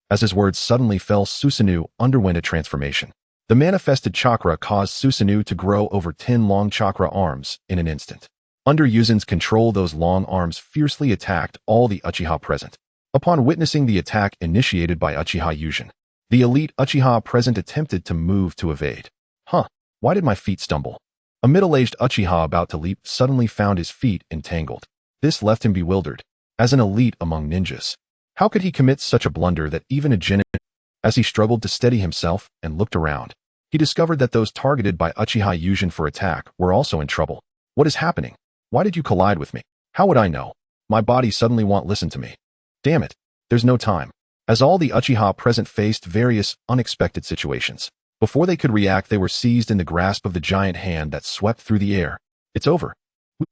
As his words suddenly fell, Susanoo underwent a transformation. The manifested chakra caused Susanoo to grow over 10 long chakra arms in an instant. Under Yuzin's control, those long arms fiercely attacked all the Uchiha present. Upon witnessing the attack initiated by Uchiha Yujin, the elite Uchiha present attempted to move to evade. Huh, why did my feet stumble? A middle-aged Uchiha about to leap suddenly found his feet entangled. This left him bewildered. As an elite among ninjas, how could he commit such a blunder that even a genin... As he struggled to steady himself and looked around, he discovered that those targeted by Uchiha Yujin for attack were also in trouble. What is happening? Why did you collide with me? How would I know? My body suddenly won't listen to me. Damn it, there's no time. As all the Uchiha present faced various unexpected situations, before they could react, they were seized in the grasp of the giant hand that swept through the air. It's over.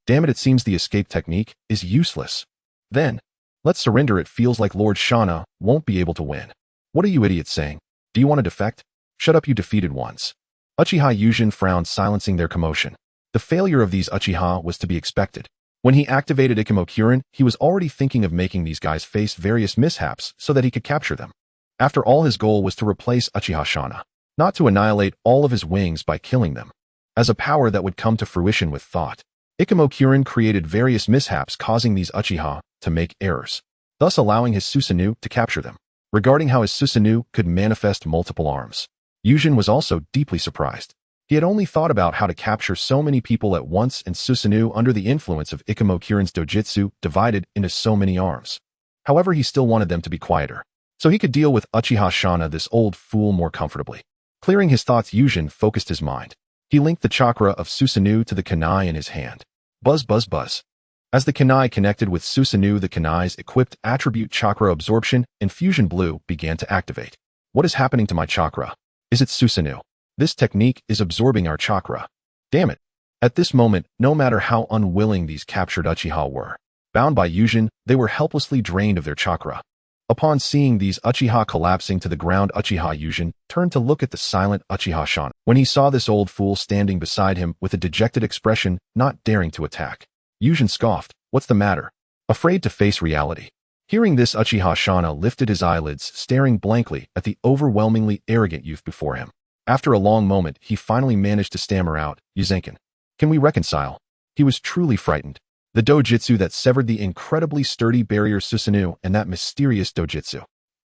Damn it, it seems the escape technique is useless. Then, let's surrender. It feels like Lord Shana won't be able to win. What are you idiots saying? Do you want to defect? Shut up, you defeated ones. Uchiha Yujin frowned, silencing their commotion. The failure of these Uchiha was to be expected. When he activated Ikemokurin, he was already thinking of making these guys face various mishaps so that he could capture them. After all, his goal was to replace Uchiha Shana, not to annihilate all of his wings by killing them. As a power that would come to fruition with thought, Ikumo-Kuren created various mishaps causing these Uchiha to make errors, thus allowing his Susanoo to capture them. Regarding how his Susanoo could manifest multiple arms, Yūjin was also deeply surprised. He had only thought about how to capture so many people at once, and Susanoo under the influence of Ikumo-Kuren's dojutsu divided into so many arms. However, he still wanted them to be quieter, so he could deal with Uchiha Shana, this old fool, more comfortably. Clearing his thoughts, Yūjin focused his mind. He linked the chakra of Susanoo to the kunai in his hand. Buzz, buzz, buzz. As the kunai connected with Susanoo, the kunai's equipped attribute chakra absorption and fusion blue began to activate. What is happening to my chakra? Is it Susanoo? This technique is absorbing our chakra. Damn it. At this moment, no matter how unwilling these captured Uchiha were, bound by Yūjin, they were helplessly drained of their chakra. Upon seeing these Uchiha collapsing to the ground, Uchiha Yūjin turned to look at the silent Uchiha Shana. When he saw this old fool standing beside him with a dejected expression, not daring to attack, Yūjin scoffed. What's the matter? Afraid to face reality. Hearing this, Uchiha Shana lifted his eyelids, staring blankly at the overwhelmingly arrogant youth before him. After a long moment, he finally managed to stammer out, Yuzenkin, can we reconcile? He was truly frightened. The dojutsu that severed the incredibly sturdy barrier Susanoo and that mysterious dojutsu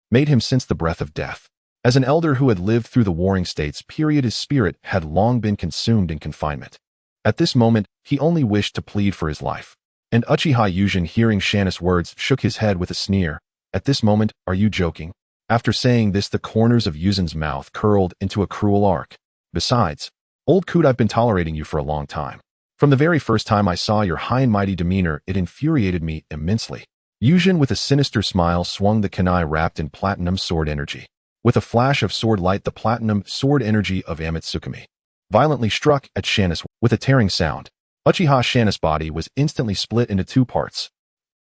made him sense the breath of death. As an elder who had lived through the warring states period, his spirit had long been consumed in confinement. At this moment, he only wished to plead for his life. And Uchiha Yūjin, hearing Shana's words, shook his head with a sneer. At this moment, are you joking? After saying this, the corners of Yuzin's mouth curled into a cruel arc. Besides, old coot, I've been tolerating you for a long time. From the very first time I saw your high and mighty demeanor, it infuriated me immensely. Yūjin, with a sinister smile, swung the kunai wrapped in platinum sword energy. With a flash of sword light, the platinum sword energy of Tsukumi violently struck at Shana's with a tearing sound. Uchiha Shana's body was instantly split into two parts.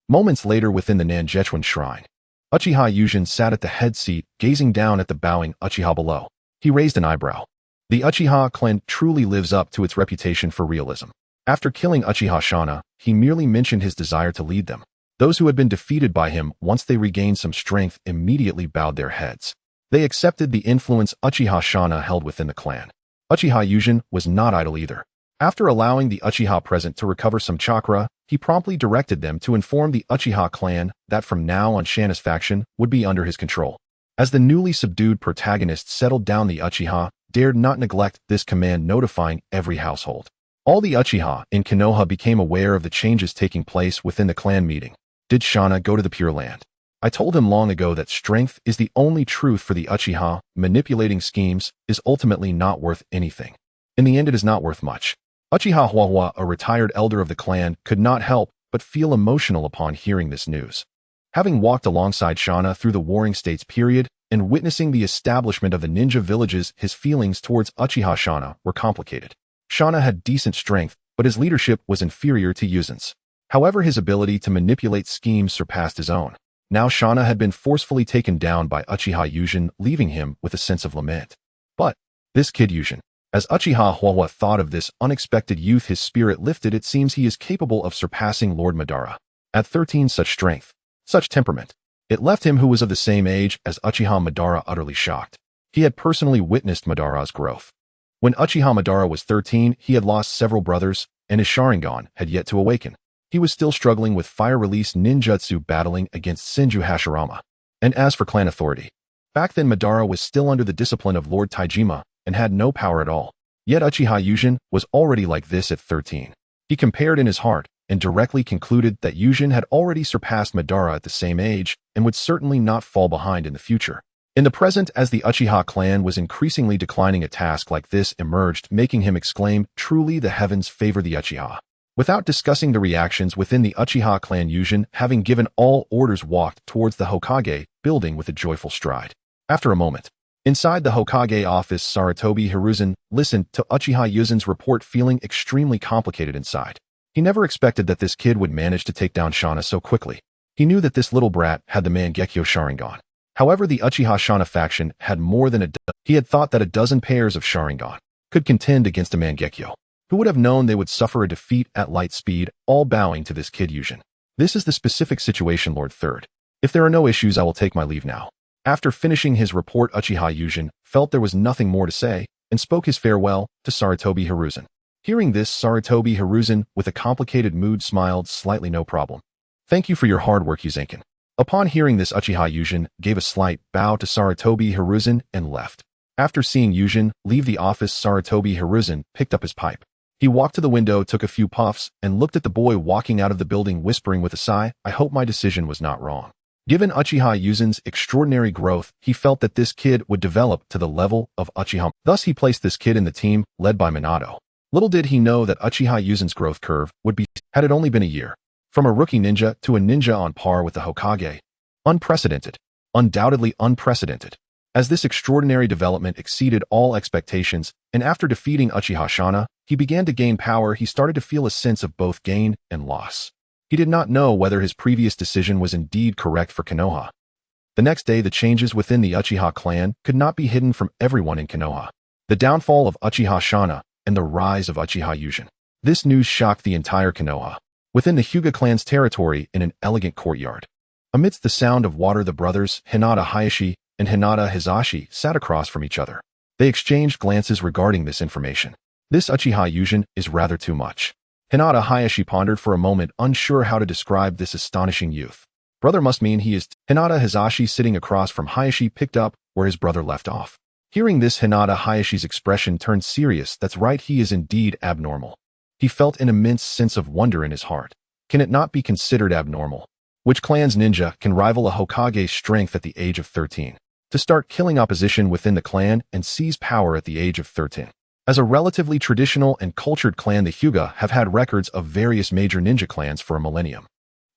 Moments later, within the Nanjechuan shrine, Uchiha Yūjin sat at the head seat, gazing down at the bowing Uchiha below. He raised an eyebrow. The Uchiha clan truly lives up to its reputation for realism. After killing Uchiha Shana, he merely mentioned his desire to lead them. Those who had been defeated by him, once they regained some strength, immediately bowed their heads. They accepted the influence Uchiha Shana held within the clan. Uchiha Yūjin was not idle either. After allowing the Uchiha present to recover some chakra, he promptly directed them to inform the Uchiha clan that from now on Shana's faction would be under his control. As the newly subdued protagonist settled down, the Uchiha dared not neglect this command, notifying every household. All the Uchiha in Konoha became aware of the changes taking place within the clan meeting. Did Shana go to the Pure Land? I told him long ago that strength is the only truth for the Uchiha. Manipulating schemes is ultimately not worth anything. In the end, it is not worth much. Uchiha Huahua, a retired elder of the clan, could not help but feel emotional upon hearing this news. Having walked alongside Shana through the warring states period and witnessing the establishment of the ninja villages, his feelings towards Uchiha Shana were complicated. Shana had decent strength, but his leadership was inferior to Yuzin's. However, his ability to manipulate schemes surpassed his own. Now Shana had been forcefully taken down by Uchiha Yūjin, leaving him with a sense of lament. But this kid Yūjin. As Uchiha Huahua thought of this unexpected youth, his spirit lifted. It seems he is capable of surpassing Lord Madara. At 13, such strength, such temperament. It left him, who was of the same age as Uchiha Madara, utterly shocked. He had personally witnessed Madara's growth. When Uchiha Madara was 13, he had lost several brothers, and his Sharingan had yet to awaken. He was still struggling with fire-release ninjutsu, battling against Senju Hashirama. And as for clan authority, back then Madara was still under the discipline of Lord Taijima and had no power at all. Yet Uchiha Yūjin was already like this at 13. He compared in his heart and directly concluded that Yūjin had already surpassed Madara at the same age and would certainly not fall behind in the future. In the present, as the Uchiha clan was increasingly declining, a task like this emerged, making him exclaim, truly the heavens favor the Uchiha. Without discussing the reactions within the Uchiha clan, Yūjin, having given all orders, walked towards the Hokage building with a joyful stride. After a moment, inside the Hokage office, Sarutobi Hiruzen listened to Uchiha Yuzin's report, feeling extremely complicated inside. He never expected that this kid would manage to take down Shana so quickly. He knew that this little brat had the Mangekyo Sharingan. However, the Uchiha Shana faction had more than a dozen. He had thought that a dozen pairs of Sharingan could contend against a Mangekyo. Who would have known they would suffer a defeat at light speed, all bowing to this kid Yūjin? This is the specific situation, Lord Third. If there are no issues, I will take my leave now. After finishing his report, Uchiha Yūjin felt there was nothing more to say and spoke his farewell to Sarutobi Hiruzen. Hearing this, Sarutobi Hiruzen, with a complicated mood, smiled slightly. No problem. Thank you for your hard work, Yuzenkin. Upon hearing this, Uchiha Yujin gave a slight bow to Sarutobi Hiruzen and left. After seeing Yujin leave the office, Sarutobi Hiruzen picked up his pipe. He walked to the window, took a few puffs, and looked at the boy walking out of the building, whispering with a sigh, I hope my decision was not wrong. Given Uchiha Yuzen's extraordinary growth, he felt that this kid would develop to the level of Uchiha. Thus, he placed this kid in the team, led by Minato. Little did he know that Uchiha Yuzen's growth curve would be, had it only been a year. From a rookie ninja to a ninja on par with the Hokage. Unprecedented. Undoubtedly unprecedented. As this extraordinary development exceeded all expectations, and after defeating Uchiha Shana, he began to gain power. He started to feel a sense of both gain and loss. He did not know whether his previous decision was indeed correct for Konoha. The next day, the changes within the Uchiha clan could not be hidden from everyone in Konoha. The downfall of Uchiha Shana and the rise of Uchiha Yujin. This news shocked the entire Konoha. Within the Hyuga clan's territory, in an elegant courtyard, amidst the sound of water, the brothers Hinata Hayashi and Hinata Hizashi sat across from each other. They exchanged glances regarding this information. This Uchiha Yujin is rather too much. Hinata Hayashi pondered for a moment, unsure how to describe this astonishing youth. Brother must mean he is. Hinata Hizashi, sitting across from Hayashi, picked up where his brother left off. Hearing this, Hinata Hayashi's expression turned serious. That's right, he is indeed abnormal. He felt an immense sense of wonder in his heart. Can it not be considered abnormal? Which clan's ninja can rival a Hokage's strength at the age of 13? To start killing opposition within the clan and seize power at the age of 13. As a relatively traditional and cultured clan, the Hyuga have had records of various major ninja clans for a millennium,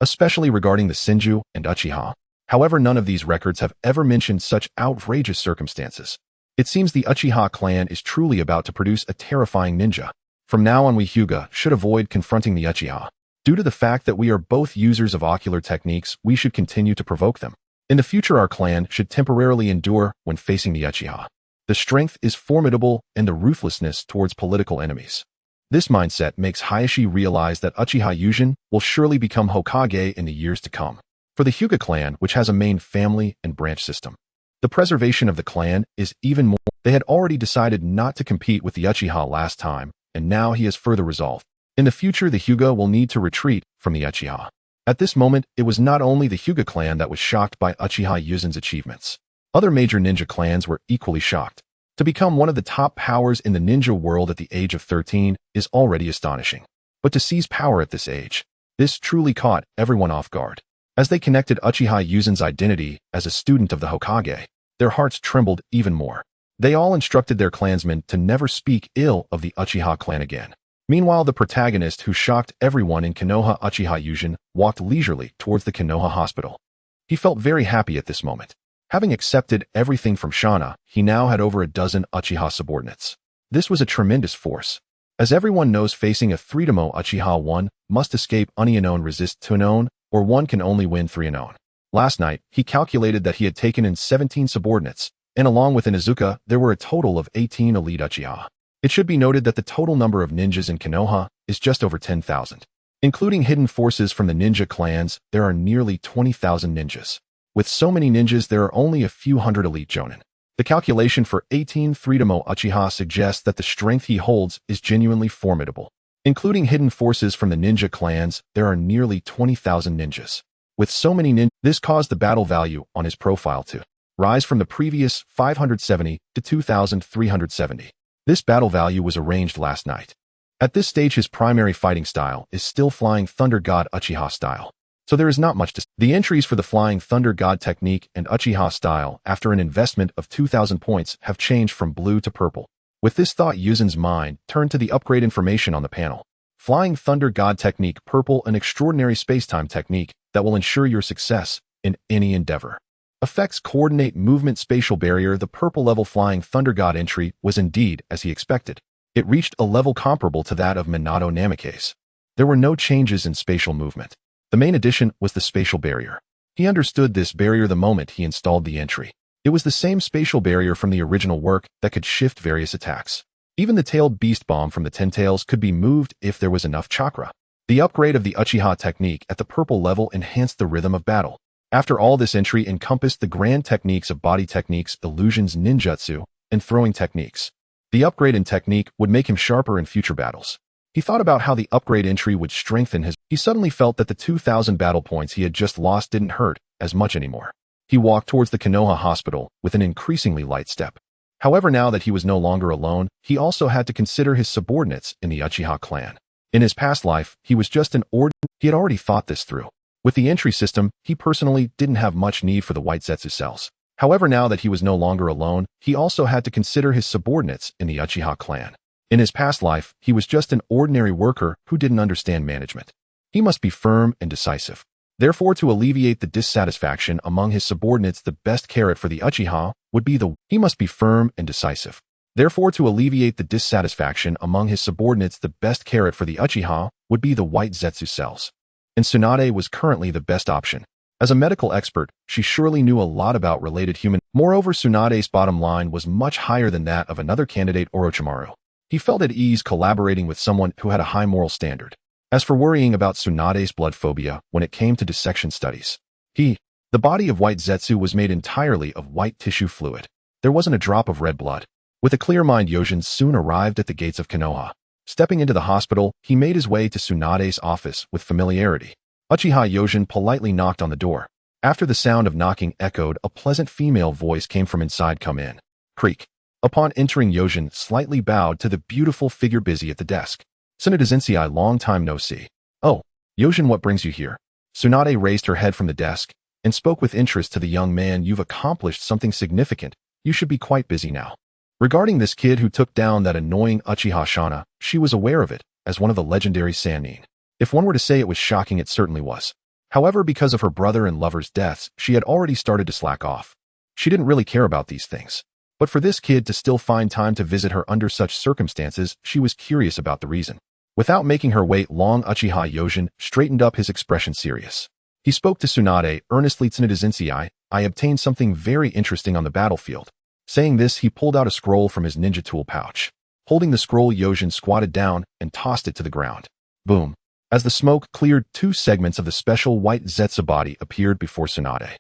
especially regarding the Senju and Uchiha. However, none of these records have ever mentioned such outrageous circumstances. It seems the Uchiha clan is truly about to produce a terrifying ninja. From now on, we Hyuga should avoid confronting the Uchiha. Due to the fact that we are both users of ocular techniques, we should continue to provoke them. In the future, our clan should temporarily endure when facing the Uchiha. The strength is formidable and the ruthlessness towards political enemies. This mindset makes Hayashi realize that Uchiha Yujin will surely become Hokage in the years to come. For the Hyuga clan, which has a main family and branch system, the preservation of the clan is even more. They had already decided not to compete with the Uchiha last time, and now he has further resolved. In the future, the Hyuga will need to retreat from the Uchiha. At this moment, it was not only the Hyuga clan that was shocked by Uchiha Yuzen's achievements. Other major ninja clans were equally shocked. To become one of the top powers in the ninja world at the age of 13 is already astonishing. But to seize power at this age, this truly caught everyone off guard. As they connected Uchiha Yuzen's identity as a student of the Hokage, their hearts trembled even more. They all instructed their clansmen to never speak ill of the Uchiha clan again. Meanwhile, the protagonist who shocked everyone in Konoha, Uchiha Yujin, walked leisurely towards the Konoha hospital. He felt very happy at this moment. Having accepted everything from Shana, he now had over a dozen Uchiha subordinates. This was a tremendous force. As everyone knows, facing a 3-to-1 Uchiha, one must escape unknown, resist to known, or one can only win 3-0. Last night, he calculated that he had taken in 17 subordinates, and along with Inuzuka, there were a total of 18 elite Uchiha. It should be noted that the total number of ninjas in Konoha is just over 10,000. Including hidden forces from the ninja clans, there are nearly 20,000 ninjas. With so many ninjas, there are only a few hundred elite jonin. The calculation for 18 3-to-1 Uchiha suggests that the strength he holds is genuinely formidable. Including hidden forces from the ninja clans, there are nearly 20,000 ninjas. With so many ninjas, this caused the battle value on his profile to rise from the previous 570 to 2,370. This battle value was arranged last night. At this stage, his primary fighting style is still Flying Thunder God Uchiha style. So there is not much to say. The entries for the Flying Thunder God technique and Uchiha style, after an investment of 2,000 points, have changed from blue to purple. With this thought, Yuzen's mind turned to the upgrade information on the panel. Flying Thunder God technique purple, an extraordinary spacetime technique that will ensure your success in any endeavor. Effects coordinate movement spatial barrier. The purple level Flying Thunder God entry was indeed as he expected. It reached a level comparable to that of Minato Namikaze. There were no changes in spatial movement. The main addition was the spatial barrier. He understood this barrier the moment he installed the entry. It was the same spatial barrier from the original work that could shift various attacks. Even the tailed beast bomb from the Ten Tails could be moved if there was enough chakra. The upgrade of the Uchiha technique at the purple level enhanced the rhythm of battle. After all, this entry encompassed the grand techniques of body techniques, illusions, ninjutsu, and throwing techniques. The upgrade in technique would make him sharper in future battles. He thought about how the upgrade entry would strengthen his. He suddenly felt that the 2,000 battle points he had just lost didn't hurt as much anymore. He walked towards the Konoha hospital with an increasingly light step. However, now that he was no longer alone, he also had to consider his subordinates in the Uchiha clan. In his past life, he was just an ordinary. He had already thought this through. With the entry system, he personally didn't have much need for the white Zetsu cells. However, now that he was no longer alone, he also had to consider his subordinates in the Uchiha clan. In his past life, he was just an ordinary worker who didn't understand management. He must be firm and decisive. Therefore, to alleviate the dissatisfaction among his subordinates, the best carrot for the Uchiha would be the. He must be firm and decisive. Therefore, to alleviate the dissatisfaction among his subordinates, the best carrot for the Uchiha would be the white Zetsu cells. And Tsunade was currently the best option. As a medical expert, she surely knew a lot about related human. Moreover, Tsunade's bottom line was much higher than that of another candidate, Orochimaru. He felt at ease collaborating with someone who had a high moral standard. As for worrying about Tsunade's blood phobia when it came to dissection studies, the body of white Zetsu was made entirely of white tissue fluid. There wasn't a drop of red blood. With a clear mind, Yojin soon arrived at the gates of Konoha. Stepping into the hospital, he made his way to Tsunade's office with familiarity. Uchiha Yojin politely knocked on the door. After the sound of knocking echoed, a pleasant female voice came from inside. Come in. Creak. Upon entering, Yojin slightly bowed to the beautiful figure busy at the desk. Tsunade Sensei, long time no see. Oh, Yojin, what brings you here? Tsunade raised her head from the desk and spoke with interest to the young man. You've accomplished something significant. You should be quite busy now. Regarding this kid who took down that annoying Uchiha Shana, she was aware of it as one of the legendary Sannin. If one were to say it was shocking, it certainly was. However, because of her brother and lover's deaths, she had already started to slack off. She didn't really care about these things. But for this kid to still find time to visit her under such circumstances, she was curious about the reason. Without making her wait long, Uchiha Yojin straightened up, his expression serious. He spoke to Tsunade earnestly. Tsunade Sensei, I obtained something very interesting on the battlefield. Saying this, he pulled out a scroll from his ninja tool pouch. Holding the scroll, Yojin squatted down and tossed it to the ground. Boom. As the smoke cleared, 2 segments of the special white Zetsu body appeared before Tsunade.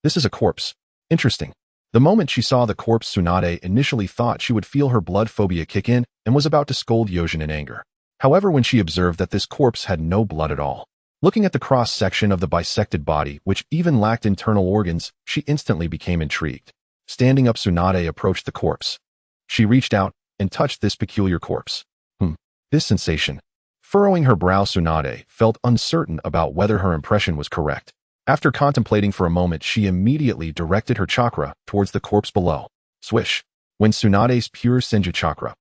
This is a corpse. Interesting. The moment she saw the corpse, Tsunade initially thought she would feel her blood phobia kick in and was about to scold Yojin in anger. However, when she observed that this corpse had no blood at all, looking at the cross-section of the bisected body, which even lacked internal organs, she instantly became intrigued. Standing up, Tsunade approached the corpse. She reached out and touched this peculiar corpse. This sensation. Furrowing her brow, Tsunade felt uncertain about whether her impression was correct. After contemplating for a moment, she immediately directed her chakra towards the corpse below. Swish. When Tsunade's pure Senju chakra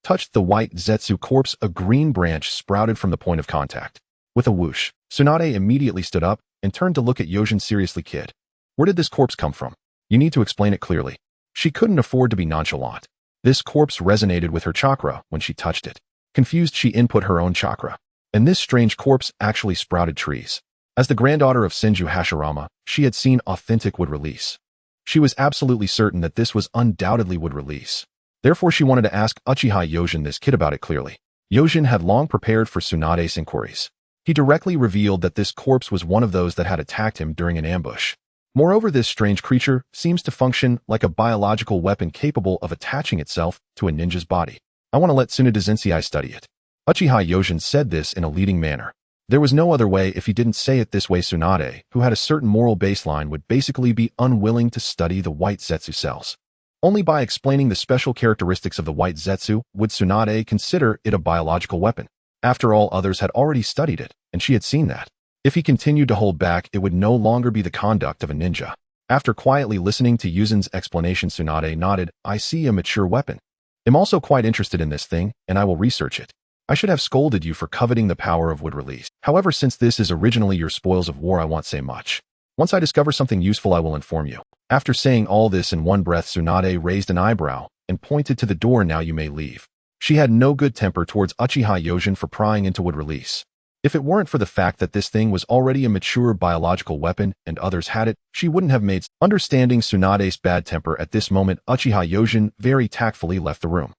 touched the white Zetsu corpse, a green branch sprouted from the point of contact. With a whoosh, Tsunade immediately stood up and turned to look at Yojin seriously. Kid, where did this corpse come from? You need to explain it clearly. She couldn't afford to be nonchalant. This corpse resonated with her chakra when she touched it. Confused, she input her own chakra, and this strange corpse actually sprouted trees. As the granddaughter of Senju Hashirama, she had seen authentic wood release. She was absolutely certain that this was undoubtedly wood release. Therefore, she wanted to ask Uchiha Yojin this kid about it clearly. Yojin had long prepared for Tsunade's inquiries. He directly revealed that this corpse was one of those that had attacked him during an ambush. Moreover, this strange creature seems to function like a biological weapon capable of attaching itself to a ninja's body. I want to let Tsunade Sensei study it. Uchiha Yojin said this in a leading manner. There was no other way if he didn't say it this way. Tsunade, who had a certain moral baseline, would basically be unwilling to study the white Zetsu cells. Only by explaining the special characteristics of the white Zetsu would Tsunade consider it a biological weapon. After all, others had already studied it, and she had seen that. If he continued to hold back, it would no longer be the conduct of a ninja. After quietly listening to Yuzen's explanation, Tsunade nodded. I see a mature weapon. I'm also quite interested in this thing, and I will research it. I should have scolded you for coveting the power of wood release. However, since this is originally your spoils of war, I won't say much. Once I discover something useful, I will inform you. After saying all this in one breath, Tsunade raised an eyebrow and pointed to the door. Now you may leave. She had no good temper towards Uchiha Yojin for prying into wood release. If it weren't for the fact that this thing was already a mature biological weapon and others had it, she wouldn't have made. Understanding Tsunade's bad temper at this moment, Uchiha Yojin very tactfully left the room.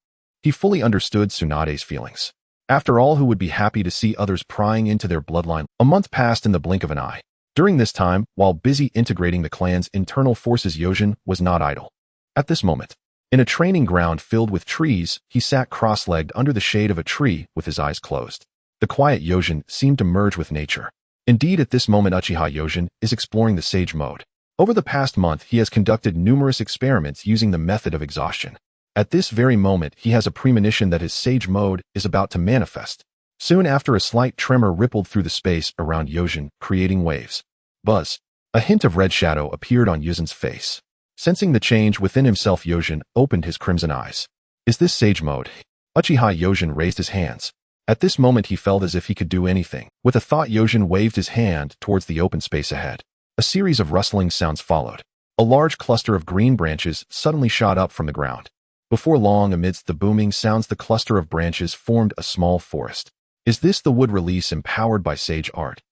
He fully understood Tsunade's feelings. After all, who would be happy to see others prying into their bloodline? A month passed in the blink of an eye. During this time, while busy integrating the clan's internal forces, Yojin was not idle. At this moment, In a training ground filled with trees, he sat cross-legged under the shade of a tree with his eyes closed. The quiet Yojin seemed to merge with nature. Indeed, at this moment Uchiha Yojin is exploring the sage mode. Over the past month, he has conducted numerous experiments using the method of exhaustion. At this very moment, he has a premonition that his sage mode is about to manifest. Soon after, a slight tremor rippled through the space around Yojin, creating waves. Buzz. A hint of red shadow appeared on Yojin's face. Sensing the change within himself, Yojin opened his crimson eyes. Is this sage mode? Uchiha Yojin raised his hands. At this moment, he felt as if he could do anything. With a thought, Yojin waved his hand towards the open space ahead. A series of rustling sounds followed. A large cluster of green branches suddenly shot up from the ground. Before long, amidst the booming sounds, the cluster of branches formed a small forest. Is this the wood release empowered by sage art?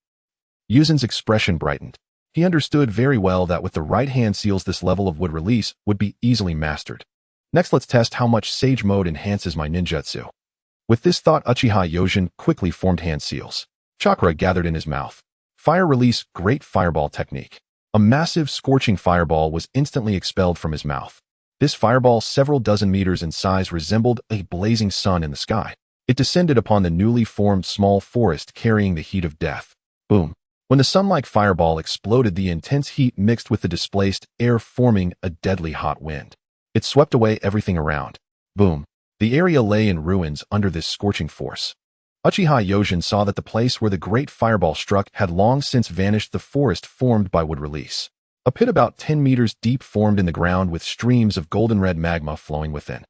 Yojin's expression brightened. He understood very well that with the right hand seals, this level of wood release would be easily mastered. Next, let's test how much sage mode enhances my ninjutsu. With this thought, Uchiha Yojin quickly formed hand seals. Chakra gathered in his mouth. Fire release, great fireball technique. A massive, scorching fireball was instantly expelled from his mouth. This fireball, several dozen meters in size, resembled a blazing sun in the sky. It descended upon the newly formed small forest, carrying the heat of death. Boom. When the sun-like fireball exploded, the intense heat mixed with the displaced air, forming a deadly hot wind. It swept away everything around. Boom. The area lay in ruins under this scorching force. Uchiha Yojin saw that the place where the great fireball struck had long since vanished, the forest formed by wood release. A pit about 10 meters deep formed in the ground with streams of golden-red magma flowing within.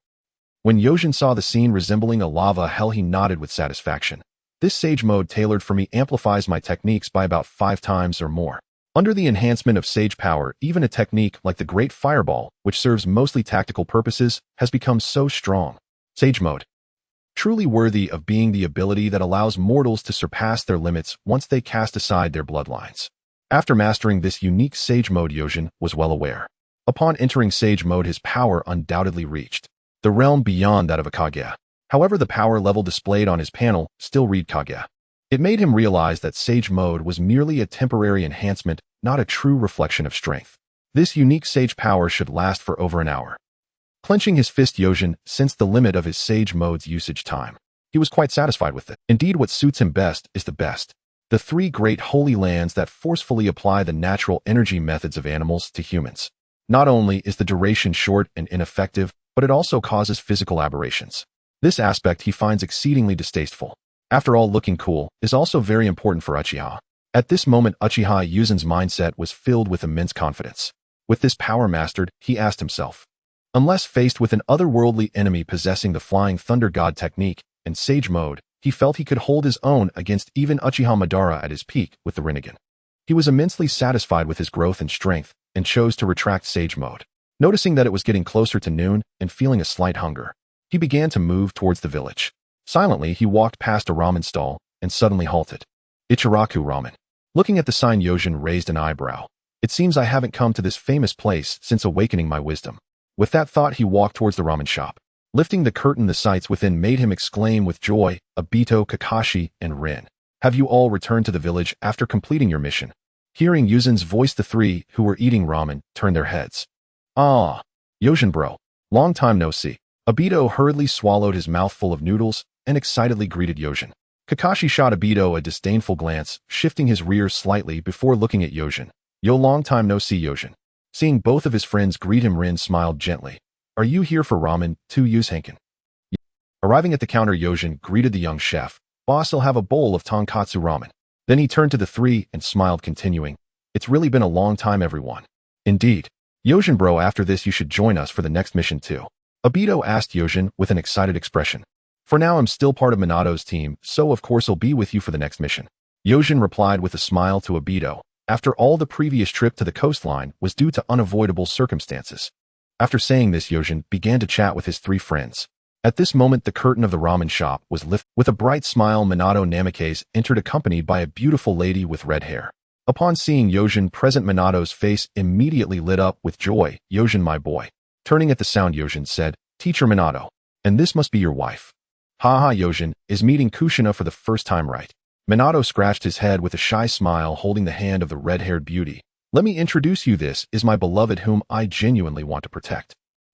When Yojin saw the scene resembling a lava hell, he nodded with satisfaction. This sage mode tailored for me amplifies my techniques by about 5 times or more. Under the enhancement of sage power, even a technique like the Great Fireball, which serves mostly tactical purposes, has become so strong. Sage mode. Truly worthy of being the ability that allows mortals to surpass their limits once they cast aside their bloodlines. After mastering this unique sage mode, Yojin was well aware. Upon entering sage mode, his power undoubtedly reached the realm beyond that of a Kage. However, the power level displayed on his panel still read Kage. It made him realize that sage mode was merely a temporary enhancement, not a true reflection of strength. This unique sage power should last for over an hour. Clenching his fist, Yojin sensed the limit of his sage mode's usage time. He was quite satisfied with it. Indeed, what suits him best is the best. The 3 great holy lands that forcefully apply the natural energy methods of animals to humans. Not only is the duration short and ineffective, but it also causes physical aberrations. This aspect he finds exceedingly distasteful. After all, looking cool is also very important for Uchiha. At this moment, Uchiha Yojin's mindset was filled with immense confidence. With this power mastered, he asked himself, unless faced with an otherworldly enemy possessing the Flying Thunder God technique and sage mode, he felt he could hold his own against even Uchiha Madara at his peak with the Rinnegan. He was immensely satisfied with his growth and strength and chose to retract sage mode. Noticing that it was getting closer to noon and feeling a slight hunger, he began to move towards the village. Silently, he walked past a ramen stall and suddenly halted. Ichiraku Ramen. Looking at the sign, Yojin raised an eyebrow. It seems I haven't come to this famous place since awakening my wisdom. With that thought, he walked towards the ramen shop. Lifting the curtain, the sights within made him exclaim with joy, Obito, Kakashi, and Rin. Have you all returned to the village after completing your mission? Hearing Yojin's voice, the 3 who were eating ramen turned their heads. Ah, Yojin bro. Long time no see. Obito hurriedly swallowed his mouthful of noodles and excitedly greeted Yojin. Kakashi shot Obito a disdainful glance, shifting his rear slightly before looking at Yojin. Yo, long time no see, Yojin. Seeing both of his friends greet him, Rin smiled gently. Are you here for ramen, too, Yuzenken? Arriving at the counter, Yojin greeted the young chef. Boss, I'll have a bowl of tonkatsu ramen. Then he turned to the 3 and smiled, continuing. It's really been a long time, everyone. Indeed. Yojin bro, after this you should join us for the next mission too. Obito asked Yojin with an excited expression. For now I'm still part of Minato's team, so of course I'll be with you for the next mission. Yojin replied with a smile to Obito. After all, the previous trip to the coastline was due to unavoidable circumstances. After saying this, Yojin began to chat with his 3 friends. At this moment, the curtain of the ramen shop was lifted. With a bright smile, Minato Namikaze entered accompanied by a beautiful lady with red hair. Upon seeing Yojin present, Minato's face immediately lit up with joy. Yojin, my boy. Turning at the sound, Yojin said, Teacher Minato, and this must be your wife. Haha, Yojin is meeting Kushina for the first time, right? Minato scratched his head with a shy smile, holding the hand of the red-haired beauty. Let me introduce you, this is my beloved whom I genuinely want to protect.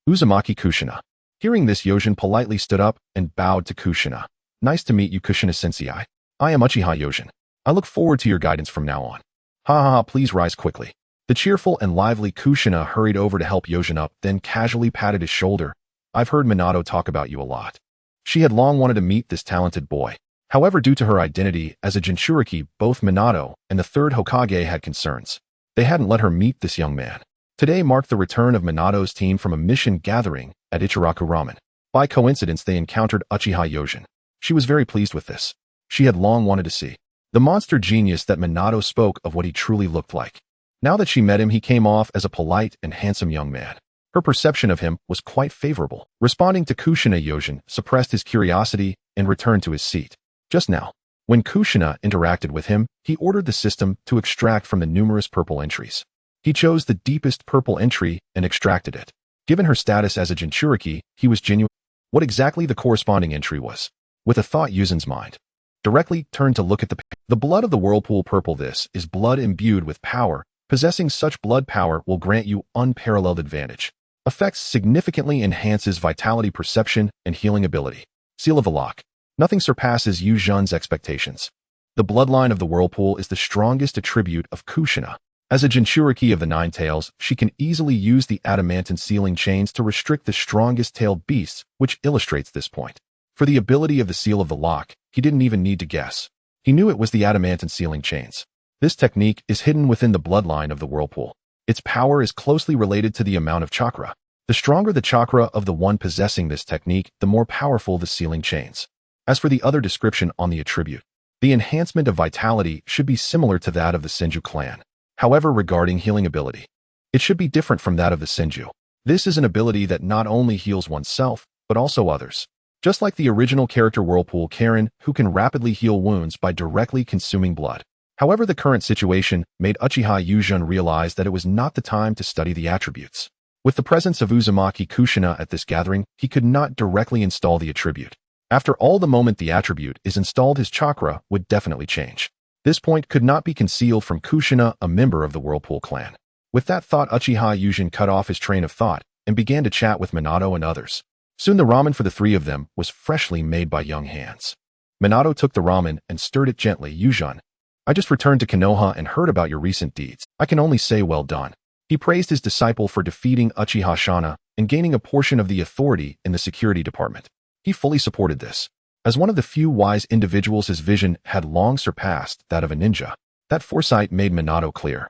Uzumaki Kushina. Hearing this, Yojin politely stood up and bowed to Kushina. Nice to meet you, Kushina Sensei. I am Uchiha Yojin. I look forward to your guidance from now on. Ha ha ha, please rise quickly. The cheerful and lively Kushina hurried over to help Yojin up, then casually patted his shoulder. I've heard Minato talk about you a lot. She had long wanted to meet this talented boy. However, due to her identity as a Jinchuriki, both Minato and the third Hokage had concerns. They hadn't let her meet this young man. Today marked the return of Minato's team from a mission gathering at Ichiraku Ramen. By coincidence, they encountered Uchiha Yojin. She was very pleased with this. She had long wanted to see the monster genius that Minato spoke of, what he truly looked like. Now that she met him, he came off as a polite and handsome young man. Her perception of him was quite favorable. Responding to Kushina, Yojin suppressed his curiosity and returned to his seat. Just now, when Kushina interacted with him, he ordered the system to extract from the numerous purple entries. He chose the deepest purple entry and extracted it. Given her status as a Jinchuriki, he was genuine. What exactly the corresponding entry was? With a thought, Yuzen's mind directly turned to look at the blood of the whirlpool purple. This is blood imbued with power. Possessing such blood power will grant you unparalleled advantage. Effects significantly enhances vitality, perception, and healing ability. Seal of the lock. Nothing surpasses Yu Zhan's expectations. The bloodline of the whirlpool is the strongest attribute of Kushina. As a Jinchuriki of the Nine Tails, she can easily use the adamantine sealing chains to restrict the strongest tailed beasts, which illustrates this point. For the ability of the seal of the lock, he didn't even need to guess. He knew it was the adamantine sealing chains. This technique is hidden within the bloodline of the whirlpool. Its power is closely related to the amount of chakra. The stronger the chakra of the one possessing this technique, the more powerful the sealing chains. As for the other description on the attribute, the enhancement of vitality should be similar to that of the Senju clan. However, regarding healing ability, it should be different from that of the Senju. This is an ability that not only heals oneself, but also others. Just like the original character Whirlpool Karen, who can rapidly heal wounds by directly consuming blood. However, the current situation made Uchiha Yuzhan realize that it was not the time to study the attributes. With the presence of Uzumaki Kushina at this gathering, he could not directly install the attribute. After all, the moment the attribute is installed, his chakra would definitely change. This point could not be concealed from Kushina, a member of the Whirlpool clan. With that thought, Uchiha Yuzhan cut off his train of thought and began to chat with Minato and others. Soon the ramen for the three of them was freshly made by young hands. Minato took the ramen and stirred it gently. Yuzhan, I just returned to Konoha and heard about your recent deeds. I can only say well done. He praised his disciple for defeating Uchiha Shana and gaining a portion of the authority in the security department. He fully supported this. As one of the few wise individuals, his vision had long surpassed that of a ninja. That foresight made Minato clear.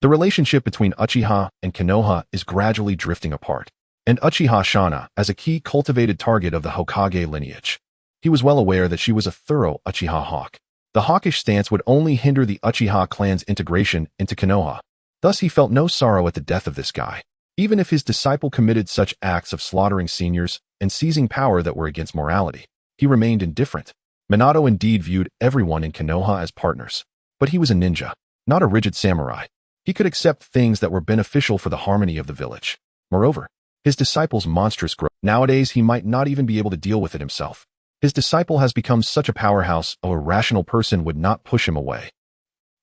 The relationship between Uchiha and Konoha is gradually drifting apart, and Uchiha Shana as a key cultivated target of the Hokage lineage. He was well aware that she was a thorough Uchiha hawk. The hawkish stance would only hinder the Uchiha clan's integration into Konoha. Thus he felt no sorrow at the death of this guy. Even if his disciple committed such acts of slaughtering seniors and seizing power that were against morality, he remained indifferent. Minato indeed viewed everyone in Konoha as partners. But he was a ninja, not a rigid samurai. He could accept things that were beneficial for the harmony of the village. Moreover, his disciple's monstrous growth. Nowadays, he might not even be able to deal with it himself. His disciple has become such a powerhouse, a rational person would not push him away.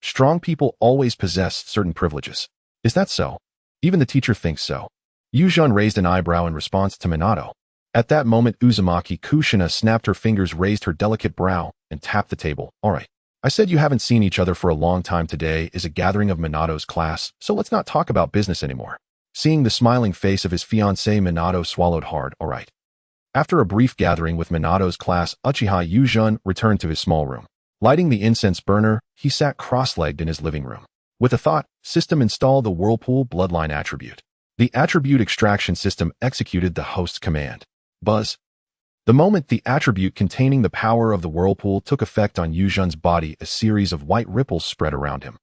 Strong people always possess certain privileges. Is that so? Even the teacher thinks so. Yuzhan raised an eyebrow in response to Minato. At that moment, Uzumaki Kushina snapped her fingers, raised her delicate brow, and tapped the table. All right. I said you haven't seen each other for a long time. Today is a gathering of Minato's class, so let's not talk about business anymore. Seeing the smiling face of his fiancée, Minato swallowed hard. All right. After a brief gathering with Minato's class, Uchiha Yuzhan returned to his small room. Lighting the incense burner, he sat cross-legged in his living room. With a thought, system installed the Whirlpool Bloodline attribute. The attribute extraction system executed the host's command. Buzz. The moment the attribute containing the power of the whirlpool took effect on Yuzhan's body, a series of white ripples spread around him.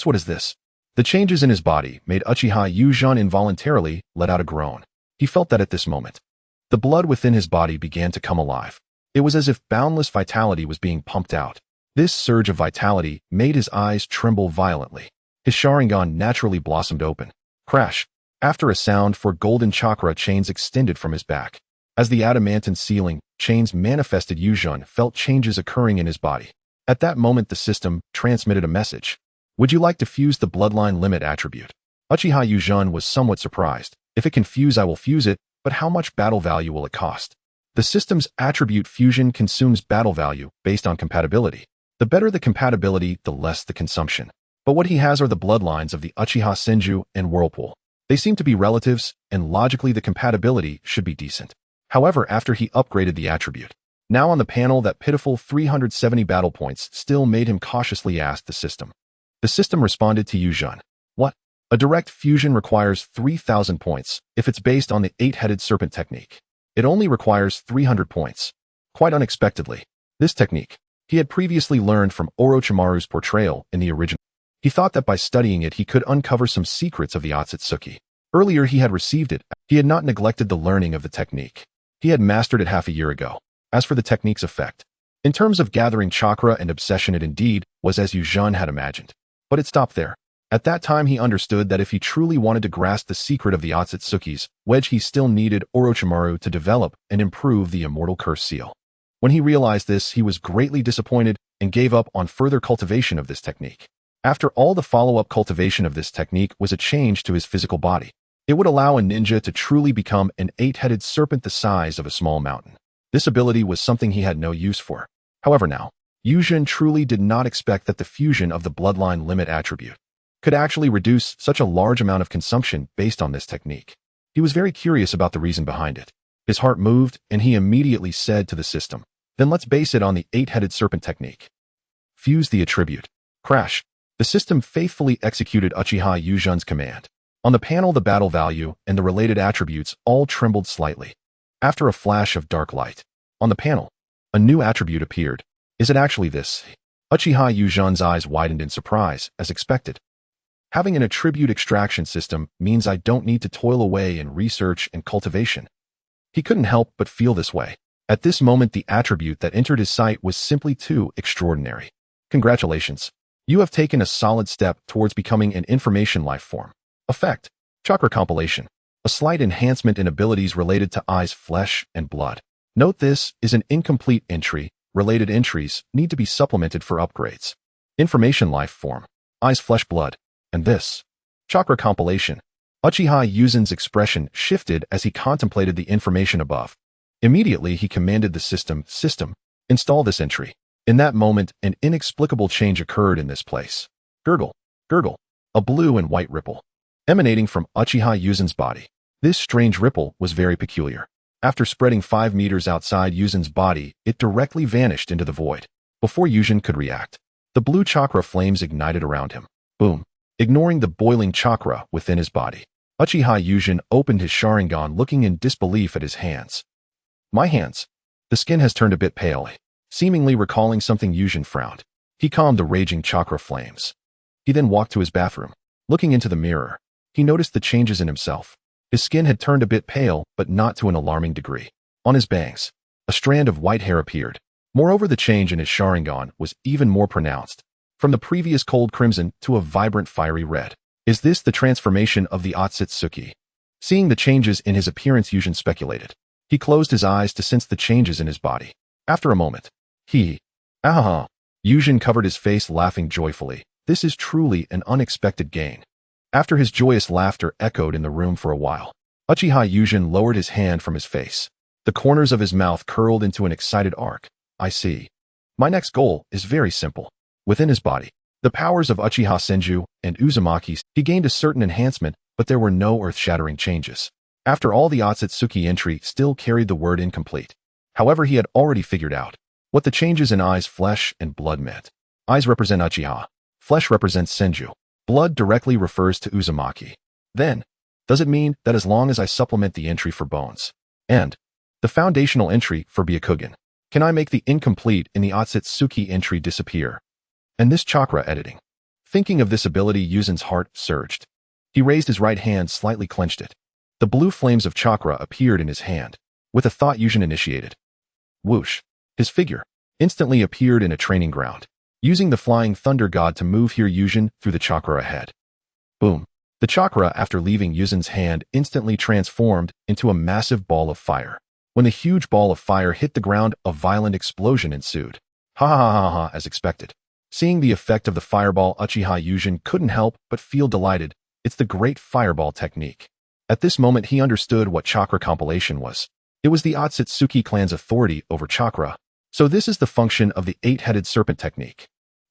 What is this? The changes in his body made Uchiha Yuzhan involuntarily let out a groan. He felt that at this moment, the blood within his body began to come alive. It was as if boundless vitality was being pumped out. This surge of vitality made his eyes tremble violently. His Sharingan naturally blossomed open. Crash. After a sound, four golden chakra chains extended from his back. As the adamantine sealing chains manifested, Yuzhan felt changes occurring in his body. At that moment, the system transmitted a message. Would you like to fuse the bloodline limit attribute? Uchiha Yuzhan was somewhat surprised. If it can fuse, I will fuse it, but how much battle value will it cost? The system's attribute fusion consumes battle value based on compatibility. The better the compatibility, the less the consumption. But what he has are the bloodlines of the Uchiha Senju and Whirlpool. They seem to be relatives, and logically the compatibility should be decent. However, after he upgraded the attribute, now on the panel that pitiful 370 battle points still made him cautiously ask the system. The system responded to Yuzhan. What? A direct fusion requires 3,000 points if it's based on the 8-headed serpent technique. It only requires 300 points. Quite unexpectedly, this technique he had previously learned from Orochimaru's portrayal in the original. He thought that by studying it he could uncover some secrets of the Otsutsuki. Earlier he had received it. He had not neglected the learning of the technique. He had mastered it half a year ago. As for the technique's effect, in terms of gathering chakra and obsession, it indeed was as Yuzhan had imagined. But it stopped there. At that time he understood that if he truly wanted to grasp the secret of the Otsutsuki's wedge, he still needed Orochimaru to develop and improve the immortal curse seal. When he realized this, he was greatly disappointed and gave up on further cultivation of this technique. After all, the follow-up cultivation of this technique was a change to his physical body. It would allow a ninja to truly become an 8-headed serpent the size of a small mountain. This ability was something he had no use for. However, now, Yuzhan truly did not expect that the fusion of the bloodline limit attribute could actually reduce such a large amount of consumption based on this technique. He was very curious about the reason behind it. His heart moved, and he immediately said to the system, "Then let's base it on the 8-headed serpent technique. Fuse the attribute." Crash. The system faithfully executed Uchiha Yuzhan's command. On the panel, the battle value and the related attributes all trembled slightly. After a flash of dark light, on the panel, a new attribute appeared. Is it actually this? Uchiha Yuzhan's eyes widened in surprise, as expected. Having an attribute extraction system means I don't need to toil away in research and cultivation. He couldn't help but feel this way. At this moment, the attribute that entered his sight was simply too extraordinary. Congratulations. You have taken a solid step towards becoming an information life form. Effect: Chakra compilation. A slight enhancement in abilities related to eyes, flesh, and blood. Note this is an incomplete entry. Related entries need to be supplemented for upgrades. Information life form. Eyes, flesh, blood. And this. Chakra compilation. Uchiha Yuzhan's expression shifted as he contemplated the information above. Immediately he commanded the system, install this entry. In that moment, an inexplicable change occurred in this place. Gurgle, gurgle. A blue and white ripple emanating from Uchiha Yuzhan's body. This strange ripple was very peculiar. After spreading 5 meters outside Yuzhan's body, it directly vanished into the void. Before Yuzhan could react, the blue chakra flames ignited around him. Boom. Ignoring the boiling chakra within his body, Uchiha Yuzhan opened his Sharingan, looking in disbelief at his hands. My hands. The skin has turned a bit pale. Seemingly recalling something, Yuzhan frowned. He calmed the raging chakra flames. He then walked to his bathroom. Looking into the mirror, he noticed the changes in himself. His skin had turned a bit pale, but not to an alarming degree. On his bangs, a strand of white hair appeared. Moreover, the change in his Sharingan was even more pronounced. From the previous cold crimson to a vibrant fiery red. Is this the transformation of the Otsutsuki? Seeing the changes in his appearance, Yuzhan speculated. He closed his eyes to sense the changes in his body. After a moment, Ahaha. Yuzhan covered his face, laughing joyfully. This is truly an unexpected gain. After his joyous laughter echoed in the room for a while, Uchiha Yuzhan lowered his hand from his face. The corners of his mouth curled into an excited arc. I see. My next goal is very simple. Within his body, the powers of Uchiha Senju and Uzumaki, he gained a certain enhancement, but there were no earth-shattering changes. After all, the Otsutsuki entry still carried the word incomplete. However, he had already figured out what the changes in eyes, flesh, and blood meant. Eyes represent Uchiha. Flesh represents Senju. Blood directly refers to Uzumaki. Then, does it mean that as long as I supplement the entry for bones and the foundational entry for Byakugan, can I make the incomplete in the Otsutsuki entry disappear? And this chakra editing. Thinking of this ability, Yuzhan's heart surged. He raised his right hand, slightly clenched it. The blue flames of chakra appeared in his hand. With a thought, Yuzhan initiated. Whoosh. His figure instantly appeared in a training ground. Using the flying thunder god to move here, Yuzhan threw the chakra ahead. Boom. The chakra, after leaving Yuzhan's hand, instantly transformed into a massive ball of fire. When the huge ball of fire hit the ground, a violent explosion ensued. Ha ha ha ha, as expected. Seeing the effect of the fireball, Uchiha Yuzhan couldn't help but feel delighted. It's the great fireball technique. At this moment he understood what chakra compilation was. It was the Otsutsuki clan's authority over chakra. So this is the function of the eight-headed serpent technique.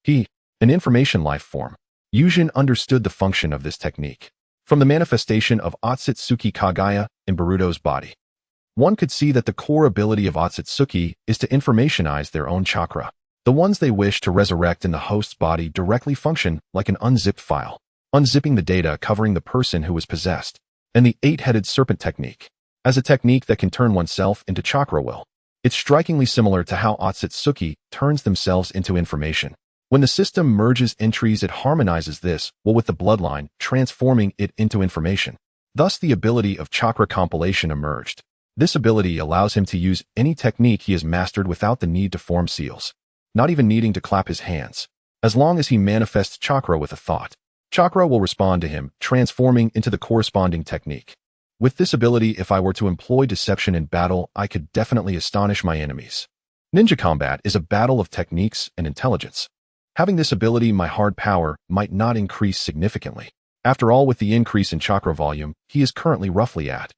An information life form. Yujin understood the function of this technique. From the manifestation of Otsutsuki Kagaya in Boruto's body, one could see that the core ability of Otsutsuki is to informationize their own chakra. The ones they wish to resurrect in the host's body directly function like an unzipped file, unzipping the data covering the person who was possessed. And the eight-headed serpent technique, as a technique that can turn oneself into chakra will. It's strikingly similar to how Otsutsuki turns themselves into information. When the system merges entries, it harmonizes this will with the bloodline, transforming it into information. Thus, the ability of chakra compilation emerged. This ability allows him to use any technique he has mastered without the need to form seals, not even needing to clap his hands. As long as he manifests chakra with a thought, chakra will respond to him, transforming into the corresponding technique. With this ability, if I were to employ deception in battle, I could definitely astonish my enemies. Ninja combat is a battle of techniques and intelligence. Having this ability, my hard power might not increase significantly. After all, with the increase in chakra volume, he is currently roughly at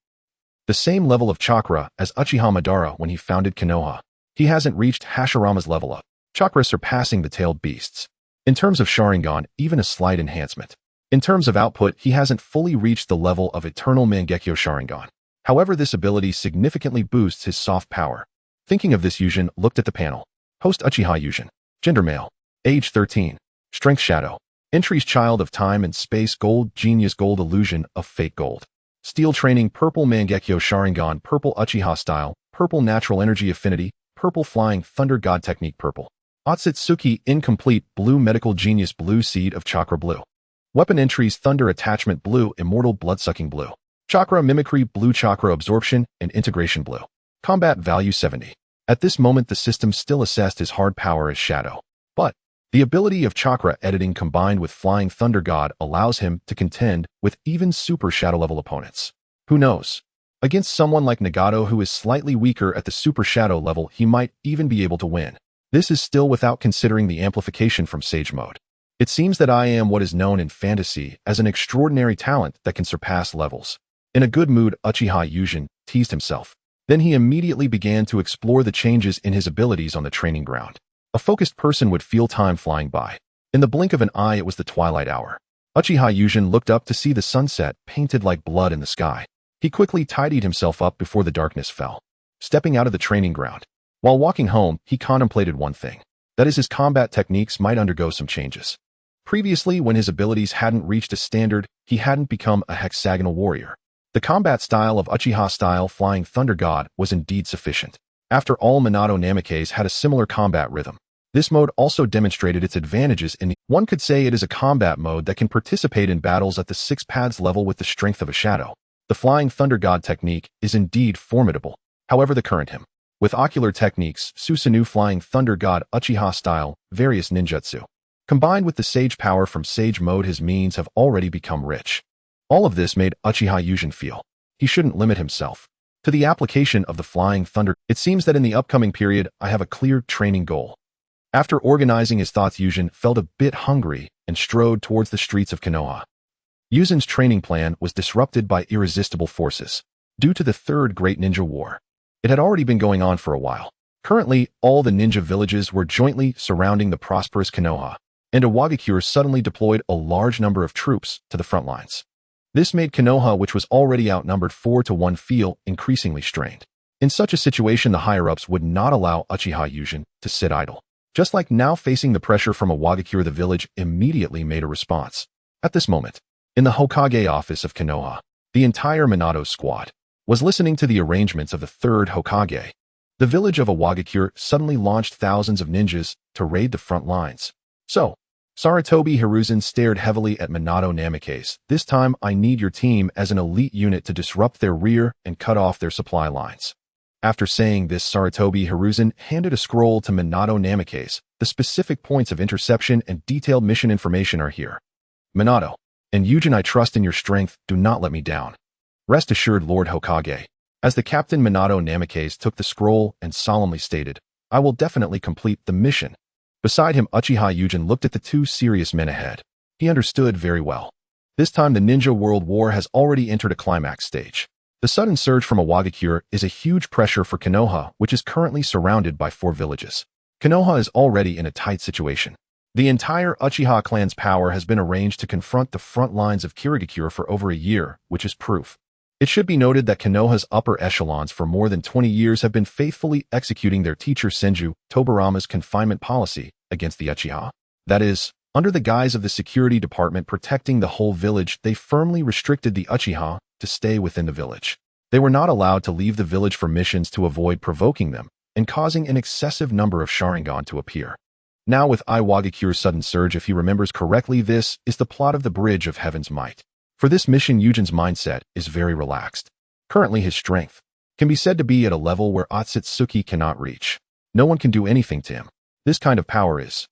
the same level of chakra as Uchiha Madara when he founded Konoha. He hasn't reached Hashirama's level of chakra, surpassing the tailed beasts. In terms of Sharingan, even a slight enhancement. In terms of output, he hasn't fully reached the level of Eternal Mangekyo Sharingan. However, this ability significantly boosts his soft power. Thinking of this, Yujin looked at the panel. Host Uchiha Yujin. Gender male. Age 13. Strength shadow. Entries child of time and space, gold genius, gold illusion of fate, gold. Steel training, purple Mangekyo Sharingan, purple Uchiha style, purple natural energy affinity, purple flying thunder god technique, purple Otsutsuki incomplete, blue medical genius, blue seed of chakra, blue. Weapon entries, thunder attachment, blue immortal bloodsucking, blue. Chakra mimicry, blue chakra absorption and integration, blue. Combat value 70. At this moment the system still assessed his hard power as shadow. But the ability of chakra editing combined with flying thunder god allows him to contend with even super shadow level opponents. Who knows? Against someone like Nagato, who is slightly weaker at the super shadow level, he might even be able to win. This is still without considering the amplification from Sage Mode. It seems that I am what is known in fantasy as an extraordinary talent that can surpass levels. In a good mood, Uchiha Yujin teased himself. Then he immediately began to explore the changes in his abilities on the training ground. A focused person would feel time flying by. In the blink of an eye, it was the twilight hour. Uchiha Yujin looked up to see the sunset painted like blood in the sky. He quickly tidied himself up before the darkness fell. Stepping out of the training ground. While walking home, he contemplated one thing. That is, his combat techniques might undergo some changes. Previously, when his abilities hadn't reached a standard, he hadn't become a hexagonal warrior. The combat style of Uchiha style Flying Thunder God was indeed sufficient. After all, Minato Namikaze had a similar combat rhythm. This mode also demonstrated its advantages in the— one could say it is a combat mode that can participate in battles at the 6 paths level with the strength of a shadow. The Flying Thunder God technique is indeed formidable. However, the current him, with ocular techniques, Susanoo Flying Thunder God Uchiha style, various ninjutsu, combined with the Sage power from Sage mode, his means have already become rich. All of this made Uchiha Yujin feel he shouldn't limit himself to the application of the Flying Thunder. It seems that in the upcoming period, I have a clear training goal. After organizing his thoughts, Yujin felt a bit hungry and strode towards the streets of Konoha. Yujin's training plan was disrupted by irresistible forces due to the Third Great Ninja War. It had already been going on for a while. Currently, all the ninja villages were jointly surrounding the prosperous Konoha, and Iwagakure suddenly deployed a large number of troops to the front lines. This made Konoha, which was already outnumbered 4-1, feel increasingly strained. In such a situation, the higher-ups would not allow Uchiha Yujin to sit idle. Just like now, facing the pressure from Iwagakure, the village immediately made a response. At this moment, in the Hokage office of Konoha, the entire Minato squad was listening to the arrangements of the third Hokage. The village of Iwagakure suddenly launched thousands of ninjas to raid the front lines. So, Sarutobi Hiruzen stared heavily at Minato Namikaze. This time, I need your team as an elite unit to disrupt their rear and cut off their supply lines. After saying this, Sarutobi Hiruzen handed a scroll to Minato Namikaze. The specific points of interception and detailed mission information are here. Minato and Yujin, I trust in your strength. Do not let me down. Rest assured, Lord Hokage. As the captain, Minato Namikaze took the scroll and solemnly stated, I will definitely complete the mission. Beside him, Uchiha Yujin looked at the two serious men ahead. He understood very well. This time the Ninja World War has already entered a climax stage. The sudden surge from Iwagakure is a huge pressure for Konoha, which is currently surrounded by 4 villages. Konoha is already in a tight situation. The entire Uchiha clan's power has been arranged to confront the front lines of Kirigakure for over a year, which is proof. It should be noted that Konoha's upper echelons for more than 20 years have been faithfully executing their teacher Senju Tobarama's confinement policy against the Uchiha. That is, under the guise of the security department protecting the whole village, they firmly restricted the Uchiha to stay within the village. They were not allowed to leave the village for missions to avoid provoking them and causing an excessive number of Sharingan to appear. Now with Iwagakure's sudden surge, if he remembers correctly, this is the plot of the Bridge of Heaven's Might. For this mission, Yujin's mindset is very relaxed. Currently, his strength can be said to be at a level where Otsutsuki cannot reach. No one can do anything to him. This kind of power is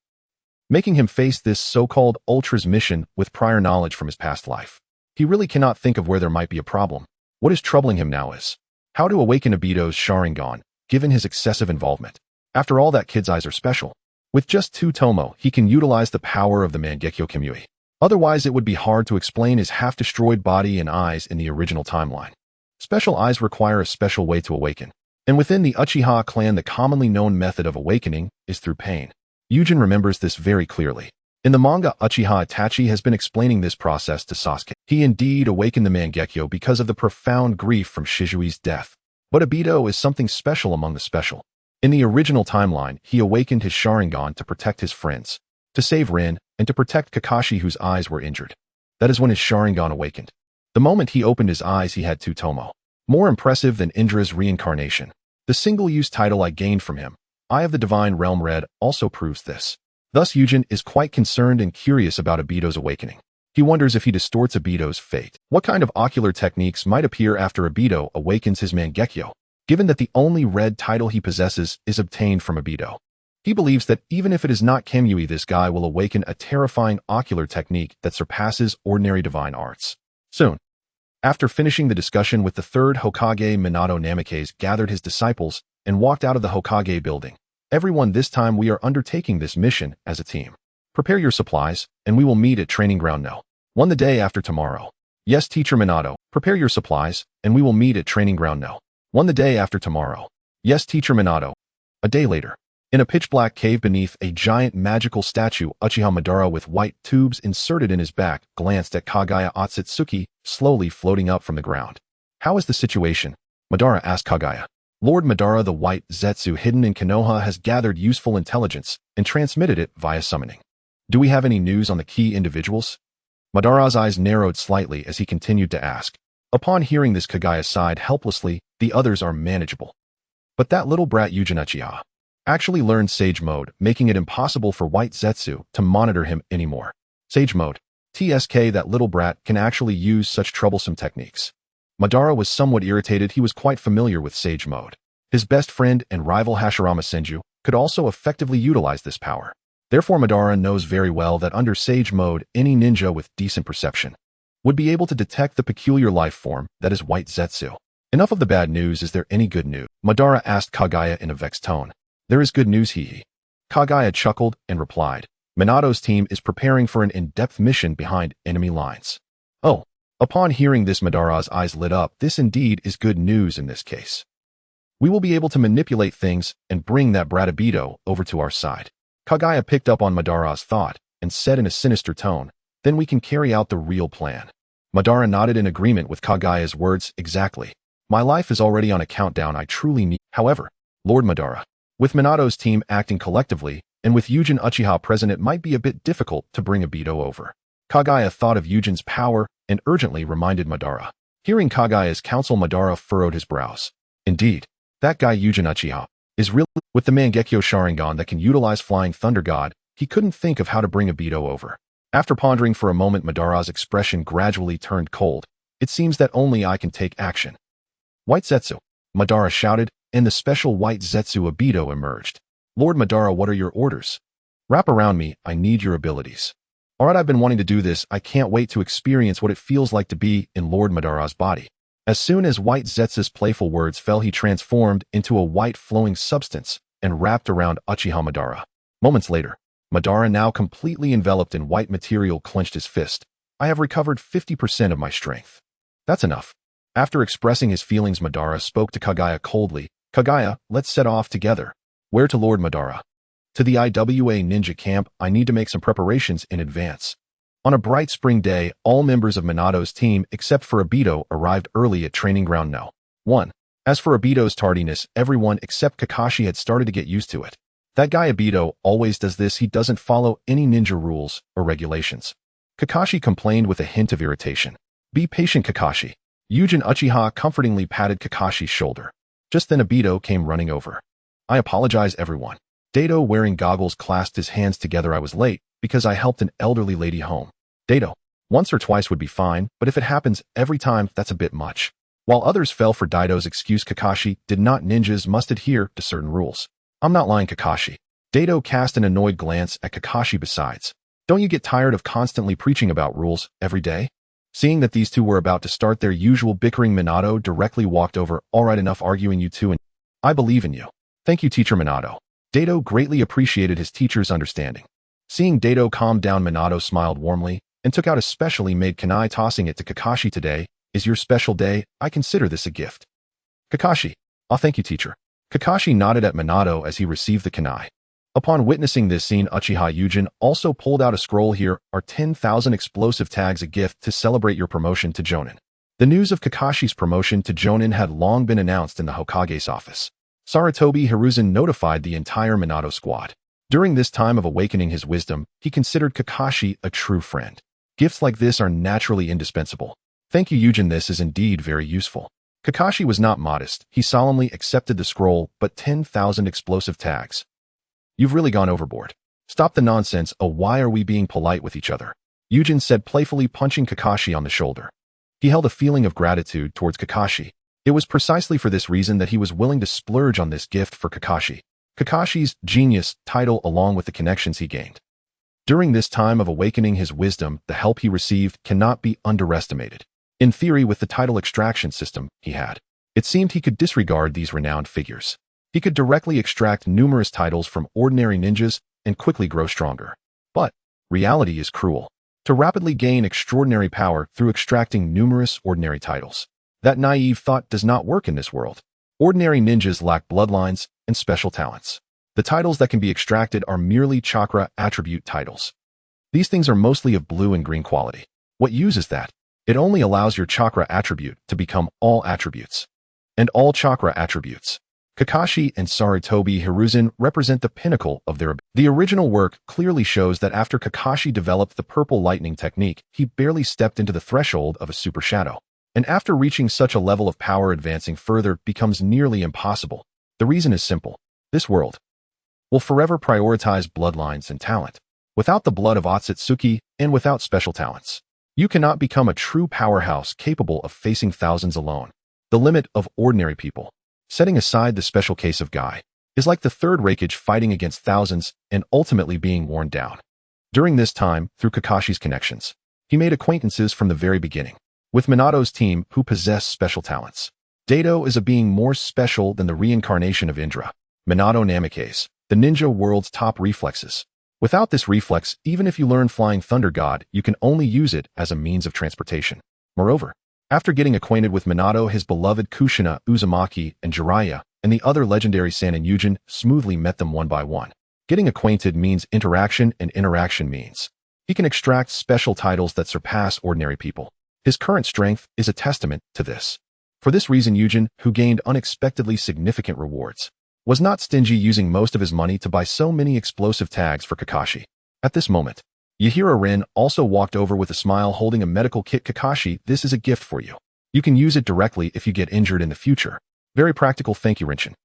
making him face this so-called Ultra's mission with prior knowledge from his past life. He really cannot think of where there might be a problem. What is troubling him now is how to awaken Obito's Sharingan, given his excessive involvement. After all, that kid's eyes are special. With just 2 Tomo, he can utilize the power of the Mangekyo Kimui. Otherwise, it would be hard to explain his half-destroyed body and eyes in the original timeline. Special eyes require a special way to awaken. And within the Uchiha clan, the commonly known method of awakening is through pain. Yujin remembers this very clearly. In the manga, Uchiha Itachi has been explaining this process to Sasuke. He indeed awakened the Mangekyo because of the profound grief from Shizui's death. But Obito is something special among the special. In the original timeline, he awakened his Sharingan to protect his friends, to save Rin, and to protect Kakashi, whose eyes were injured. That is when his Sharingan awakened. The moment he opened his eyes, he had 2 Tomo. More impressive than Indra's reincarnation. The single-use title I gained from him, Eye of the Divine Realm Red, also proves this. Thus Yujin is quite concerned and curious about Obito's awakening. He wonders if he distorts Obito's fate. What kind of ocular techniques might appear after Obito awakens his Mangekyo, given that the only red title he possesses is obtained from Obito? He believes that even if it is not Kimui, this guy will awaken a terrifying ocular technique that surpasses ordinary divine arts. Soon, after finishing the discussion with the 3rd Hokage, Minato Namikaze gathered his disciples and walked out of the Hokage building. Everyone, this time we are undertaking this mission as a team. Prepare your supplies, and we will meet at Training Ground No. 1 the day after tomorrow. Yes, Teacher Minato, prepare your supplies, and we will meet at Training Ground No. 1 the day after tomorrow. Yes, Teacher Minato. A day later. In a pitch-black cave beneath a giant magical statue, Uchiha Madara, with white tubes inserted in his back, glanced at Kagaya Otsutsuki, slowly floating up from the ground. How is the situation? Madara asked Kagaya. Lord Madara, the white Zetsu hidden in Konoha has gathered useful intelligence and transmitted it via summoning. Do we have any news on the key individuals? Madara's eyes narrowed slightly as he continued to ask. Upon hearing this, Kagaya sighed helplessly. The others are manageable. But that little brat Yujin Uchiha actually learned Sage Mode, making it impossible for White Zetsu to monitor him anymore. Sage Mode. TSK, that little brat can actually use such troublesome techniques. Madara was somewhat irritated. He was quite familiar with Sage Mode. His best friend and rival Hashirama Senju could also effectively utilize this power. Therefore, Madara knows very well that under Sage Mode, any ninja with decent perception would be able to detect the peculiar life form that is White Zetsu. Enough of the bad news. Is there any good news? Madara asked Kagaya in a vexed tone. There is good news, hee. Kagaya chuckled and replied. Minato's team is preparing for an in-depth mission behind enemy lines. Oh. Upon hearing this, Madara's eyes lit up. This indeed is good news in this case. We will be able to manipulate things and bring that brat Obito over to our side. Kagaya picked up on Madara's thought and said in a sinister tone, then we can carry out the real plan. Madara nodded in agreement with Kagaya's words. Exactly. My life is already on a countdown. I truly need. However, Lord Madara, with Minato's team acting collectively, and with Yujin Uchiha present, it might be a bit difficult to bring Obito over. Kagaya thought of Yujin's power and urgently reminded Madara. Hearing Kagaya's counsel, Madara furrowed his brows. Indeed, that guy Yujin Uchiha is really with the Mangekyo Sharingan that can utilize Flying Thunder God. He couldn't think of how to bring Obito over. After pondering for a moment, Madara's expression gradually turned cold. It seems that only I can take action. White Zetsu, Madara shouted, and the special White Zetsu Obito emerged. Lord Madara, what are your orders? Wrap around me. I need your abilities. Alright, I've been wanting to do this. I can't wait to experience what it feels like to be in Lord Madara's body. As soon as White Zetsu's playful words fell, he transformed into a white flowing substance and wrapped around Uchiha Madara. Moments later, Madara, now completely enveloped in white material, clenched his fist. I have recovered 50% of my strength. That's enough. After expressing his feelings, Madara spoke to Kaguya coldly. Kaguya, let's set off together. Where to, Lord Madara? To the IWA ninja camp. I need to make some preparations in advance. On a bright spring day, all members of Minato's team except for Obito arrived early at training ground No. 1. As for Obito's tardiness, everyone except Kakashi had started to get used to it. That guy Obito always does this. He doesn't follow any ninja rules or regulations. Kakashi complained with a hint of irritation. Be patient, Kakashi. Yujin Uchiha comfortingly patted Kakashi's shoulder. Just then Obito came running over. I apologize, everyone. Dato, wearing goggles, clasped his hands together. I was late because I helped an elderly lady home. Dato, once or twice would be fine, but if it happens every time, that's a bit much. While others fell for Daito's excuse, Kakashi did not. Ninjas must adhere to certain rules. I'm not lying, Kakashi. Dato cast an annoyed glance at Kakashi. Besides, don't you get tired of constantly preaching about rules every day? Seeing that these two were about to start their usual bickering, Minato directly walked over. All right, enough arguing, you two, and I believe in you. Thank you, Teacher Minato. Dato greatly appreciated his teacher's understanding. Seeing Dato calm down, Minato smiled warmly and took out a specially made kunai, tossing it to Kakashi. Today is your special day. I consider this a gift. Kakashi. Oh, thank you, teacher. Kakashi nodded at Minato as he received the kunai. Upon witnessing this scene, Uchiha Yujin also pulled out a scroll. Here are 10,000 explosive tags, a gift to celebrate your promotion to Jonin. The news of Kakashi's promotion to Jonin had long been announced in the Hokage's office. Sarutobi Hiruzen notified the entire Minato squad. During this time of awakening his wisdom, he considered Kakashi a true friend. Gifts like this are naturally indispensable. Thank you, Yujin. This is indeed very useful. Kakashi was not modest. He solemnly accepted the scroll, but 10,000 explosive tags. You've really gone overboard. Stop the nonsense. Oh, why are we being polite with each other? Yujin said playfully, punching Kakashi on the shoulder. He held a feeling of gratitude towards Kakashi. It was precisely for this reason that he was willing to splurge on this gift for Kakashi. Kakashi's genius title, along with the connections he gained. During this time of awakening his wisdom, the help he received cannot be underestimated. In theory, with the title extraction system he had, it seemed he could disregard these renowned figures. He could directly extract numerous titles from ordinary ninjas and quickly grow stronger. But reality is cruel. To rapidly gain extraordinary power through extracting numerous ordinary titles. That naive thought does not work in this world. Ordinary ninjas lack bloodlines and special talents. The titles that can be extracted are merely chakra attribute titles. These things are mostly of blue and green quality. What use is that? It only allows your chakra attribute to become all attributes. And all chakra attributes. Kakashi and Sarutobi Hiruzen represent the pinnacle of their ability. The original work clearly shows that after Kakashi developed the purple lightning technique, he barely stepped into the threshold of a super shadow. And after reaching such a level of power, advancing further becomes nearly impossible. The reason is simple. This world will forever prioritize bloodlines and talent. Without the blood of Otsutsuki and without special talents, you cannot become a true powerhouse capable of facing thousands alone. The limit of ordinary people, setting aside the special case of Guy, is like the third Raikage fighting against thousands and ultimately being worn down. During this time, through Kakashi's connections, he made acquaintances from the very beginning with Minato's team who possess special talents. Dato is a being more special than the reincarnation of Indra. Minato Namikaze, the ninja world's top reflexes. Without this reflex, even if you learn Flying Thunder God, you can only use it as a means of transportation. Moreover, after getting acquainted with Minato, his beloved Kushina, Uzumaki, and Jiraiya, and the other legendary Sanin, Yujin smoothly met them one by one. Getting acquainted means interaction, and interaction means he can extract special titles that surpass ordinary people. His current strength is a testament to this. For this reason, Yujin, who gained unexpectedly significant rewards, was not stingy, using most of his money to buy so many explosive tags for Kakashi. At this moment, Yahira Rin also walked over with a smile, holding a medical kit. Kakashi, this is a gift for you. You can use it directly if you get injured in the future. Very practical, thank you, Rinshin.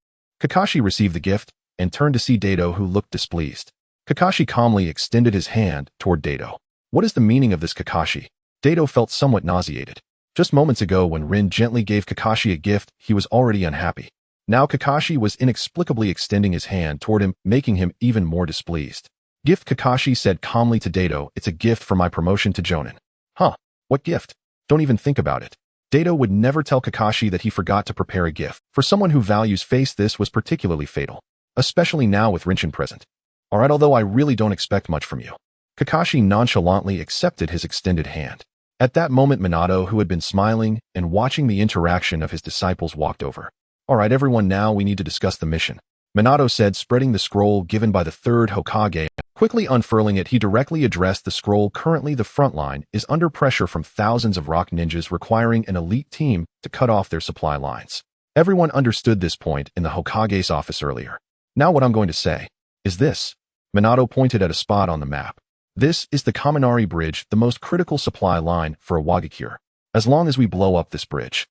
Kakashi received the gift and turned to see Dato, who looked displeased. Kakashi calmly extended his hand toward Dato. What is the meaning of this, Kakashi? Dato felt somewhat nauseated. Just moments ago, when Rin gently gave Kakashi a gift, he was already unhappy. Now Kakashi was inexplicably extending his hand toward him, making him even more displeased. Gift, Kakashi said calmly to Dato. It's a gift for my promotion to Jonin. Huh, what gift? Don't even think about it. Dato would never tell Kakashi that he forgot to prepare a gift. For someone who values face, this was particularly fatal. Especially now with Rinshin present. Alright, although I really don't expect much from you. Kakashi nonchalantly accepted his extended hand. At that moment, Minato, who had been smiling and watching the interaction of his disciples, walked over. "All right, everyone, now we need to discuss the mission," Minato said, spreading the scroll given by the third Hokage. Quickly unfurling it, he directly addressed the scroll. "Currently, the front line is under pressure from thousands of rock ninjas, requiring an elite team to cut off their supply lines." Everyone understood this point in the Hokage's office earlier. "Now what I'm going to say is this." Minato pointed at a spot on the map. "This is the Kaminari Bridge, the most critical supply line for Iwagakure. As long as we blow up this bridge,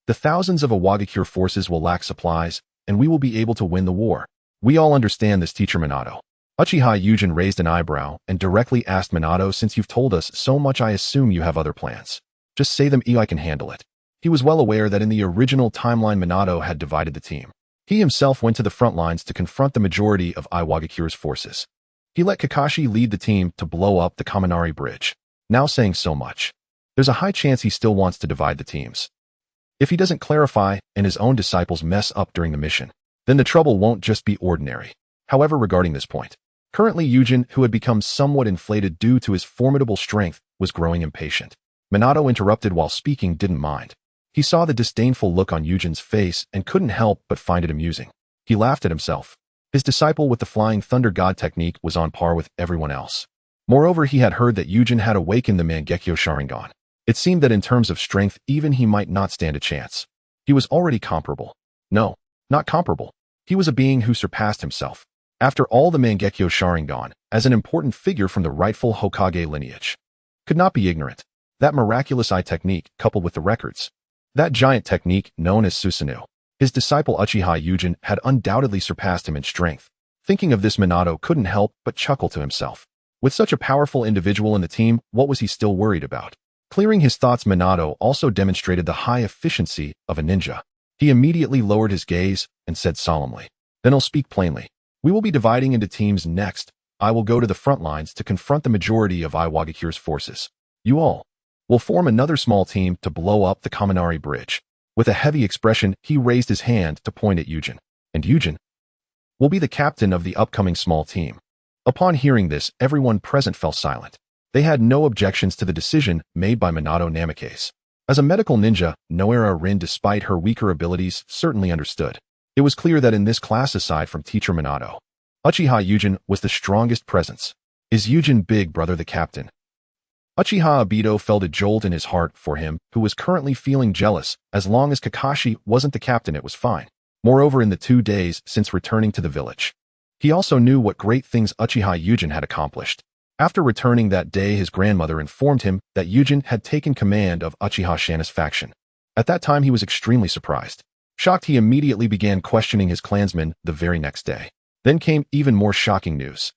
the thousands of Iwagakure forces will lack supplies, and we will be able to win the war. We all understand this, teacher Minato." Uchiha Yujin raised an eyebrow and directly asked Minato, "Since you've told us so much, I assume you have other plans. Just say them. I can handle it." He was well aware that in the original timeline, Minato had divided the team. He himself went to the front lines to confront the majority of Iwagakure's forces. He let Kakashi lead the team to blow up the Kaminari Bridge. Now saying so much, there's a high chance he still wants to divide the teams. If he doesn't clarify and his own disciples mess up during the mission, then the trouble won't just be ordinary. However, regarding this point, currently Yujin, who had become somewhat inflated due to his formidable strength, was growing impatient. Minato, interrupted while speaking, didn't mind. He saw the disdainful look on Yujin's face and couldn't help but find it amusing. He laughed at himself. His disciple with the Flying Thunder God technique was on par with everyone else. Moreover, he had heard that Yujin had awakened the Mangekyo Sharingan. It seemed that in terms of strength, even he might not stand a chance. He was already comparable. No, not comparable. He was a being who surpassed himself. After all, the Mangekyo Sharingan, as an important figure from the rightful Hokage lineage, could not be ignorant. That miraculous eye technique, coupled with the records, that giant technique known as Susanoo, his disciple Uchiha Yujin had undoubtedly surpassed him in strength. Thinking of this, Minato couldn't help but chuckle to himself. With such a powerful individual in the team, what was he still worried about? Clearing his thoughts, Minato also demonstrated the high efficiency of a ninja. He immediately lowered his gaze and said solemnly, "Then I'll speak plainly. We will be dividing into teams next. I will go to the front lines to confront the majority of Iwagakure's forces. You all will form another small team to blow up the Kaminari Bridge." With a heavy expression, he raised his hand to point at Yujin. "And Yujin will be the captain of the upcoming small team." Upon hearing this, everyone present fell silent. They had no objections to the decision made by Minato Namikaze. As a medical ninja, Noara Rin, despite her weaker abilities, certainly understood. It was clear that in this class, aside from teacher Minato, Uchiha Yujin was the strongest presence. Is Yujin big brother the captain? Uchiha Obito felt a jolt in his heart for him, who was currently feeling jealous. As long as Kakashi wasn't the captain, it was fine. Moreover, in the 2 days since returning to the village, he also knew what great things Uchiha Yujin had accomplished. After returning that day, his grandmother informed him that Yujin had taken command of Uchiha Shana's faction. At that time, he was extremely surprised. Shocked, he immediately began questioning his clansmen the very next day. Then came even more shocking news.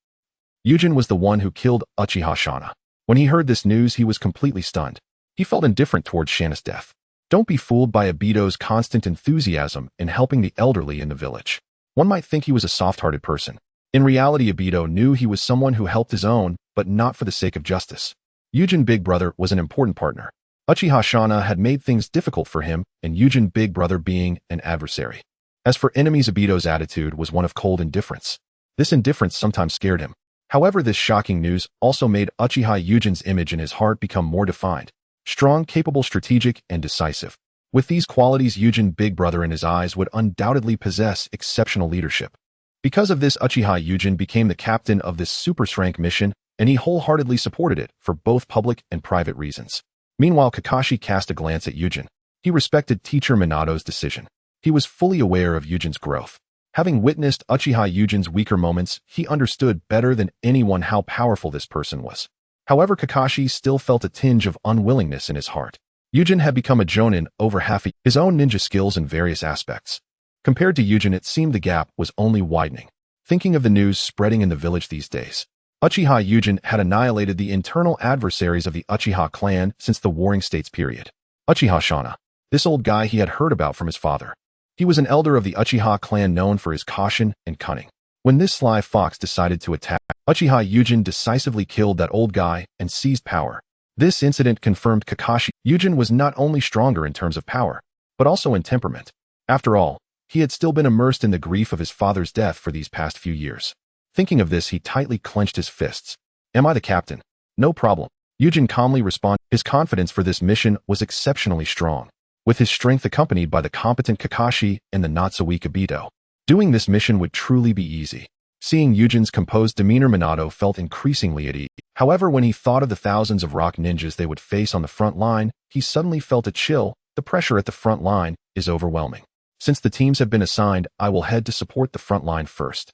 Yujin was the one who killed Uchiha Shana. When he heard this news, he was completely stunned. He felt indifferent towards Shana's death. Don't be fooled by Obito's constant enthusiasm in helping the elderly in the village. One might think he was a soft-hearted person. In reality, Obito knew he was someone who helped his own, but not for the sake of justice. Yujin Big Brother was an important partner. Uchiha Shana had made things difficult for him, and Yujin Big Brother being an adversary. As for enemies, Obito's attitude was one of cold indifference. This indifference sometimes scared him. However, this shocking news also made Uchiha Yujin's image in his heart become more defined. Strong, capable, strategic, and decisive. With these qualities, Yujin Big Brother in his eyes would undoubtedly possess exceptional leadership. Because of this, Uchiha Yujin became the captain of this super strength mission, and he wholeheartedly supported it for both public and private reasons. Meanwhile, Kakashi cast a glance at Yujin. He respected teacher Minato's decision. He was fully aware of Yujin's growth. Having witnessed Uchiha Yujin's weaker moments, he understood better than anyone how powerful this person was. However, Kakashi still felt a tinge of unwillingness in his heart. Yujin had become a jonin over half his own ninja skills in various aspects. Compared to Yujin, it seemed the gap was only widening. Thinking of the news spreading in the village these days, Uchiha Yujin had annihilated the internal adversaries of the Uchiha clan since the Warring States period. Uchiha Shana. This old guy he had heard about from his father. He was an elder of the Uchiha clan known for his caution and cunning. When this sly fox decided to attack, Uchiha Yujin decisively killed that old guy and seized power. This incident confirmed Kakashi. Yujin was not only stronger in terms of power, but also in temperament. After all, he had still been immersed in the grief of his father's death for these past few years. Thinking of this, he tightly clenched his fists. Am I the captain? No problem. Yujin calmly responded. His confidence for this mission was exceptionally strong, with his strength accompanied by the competent Kakashi and the not-so-weak Obito. Doing this mission would truly be easy. Seeing Yujin's composed demeanor, Minato felt increasingly at ease. However, when he thought of the thousands of rock ninjas they would face on the front line, he suddenly felt a chill. The pressure at the front line is overwhelming. Since the teams have been assigned, I will head to support the front line first.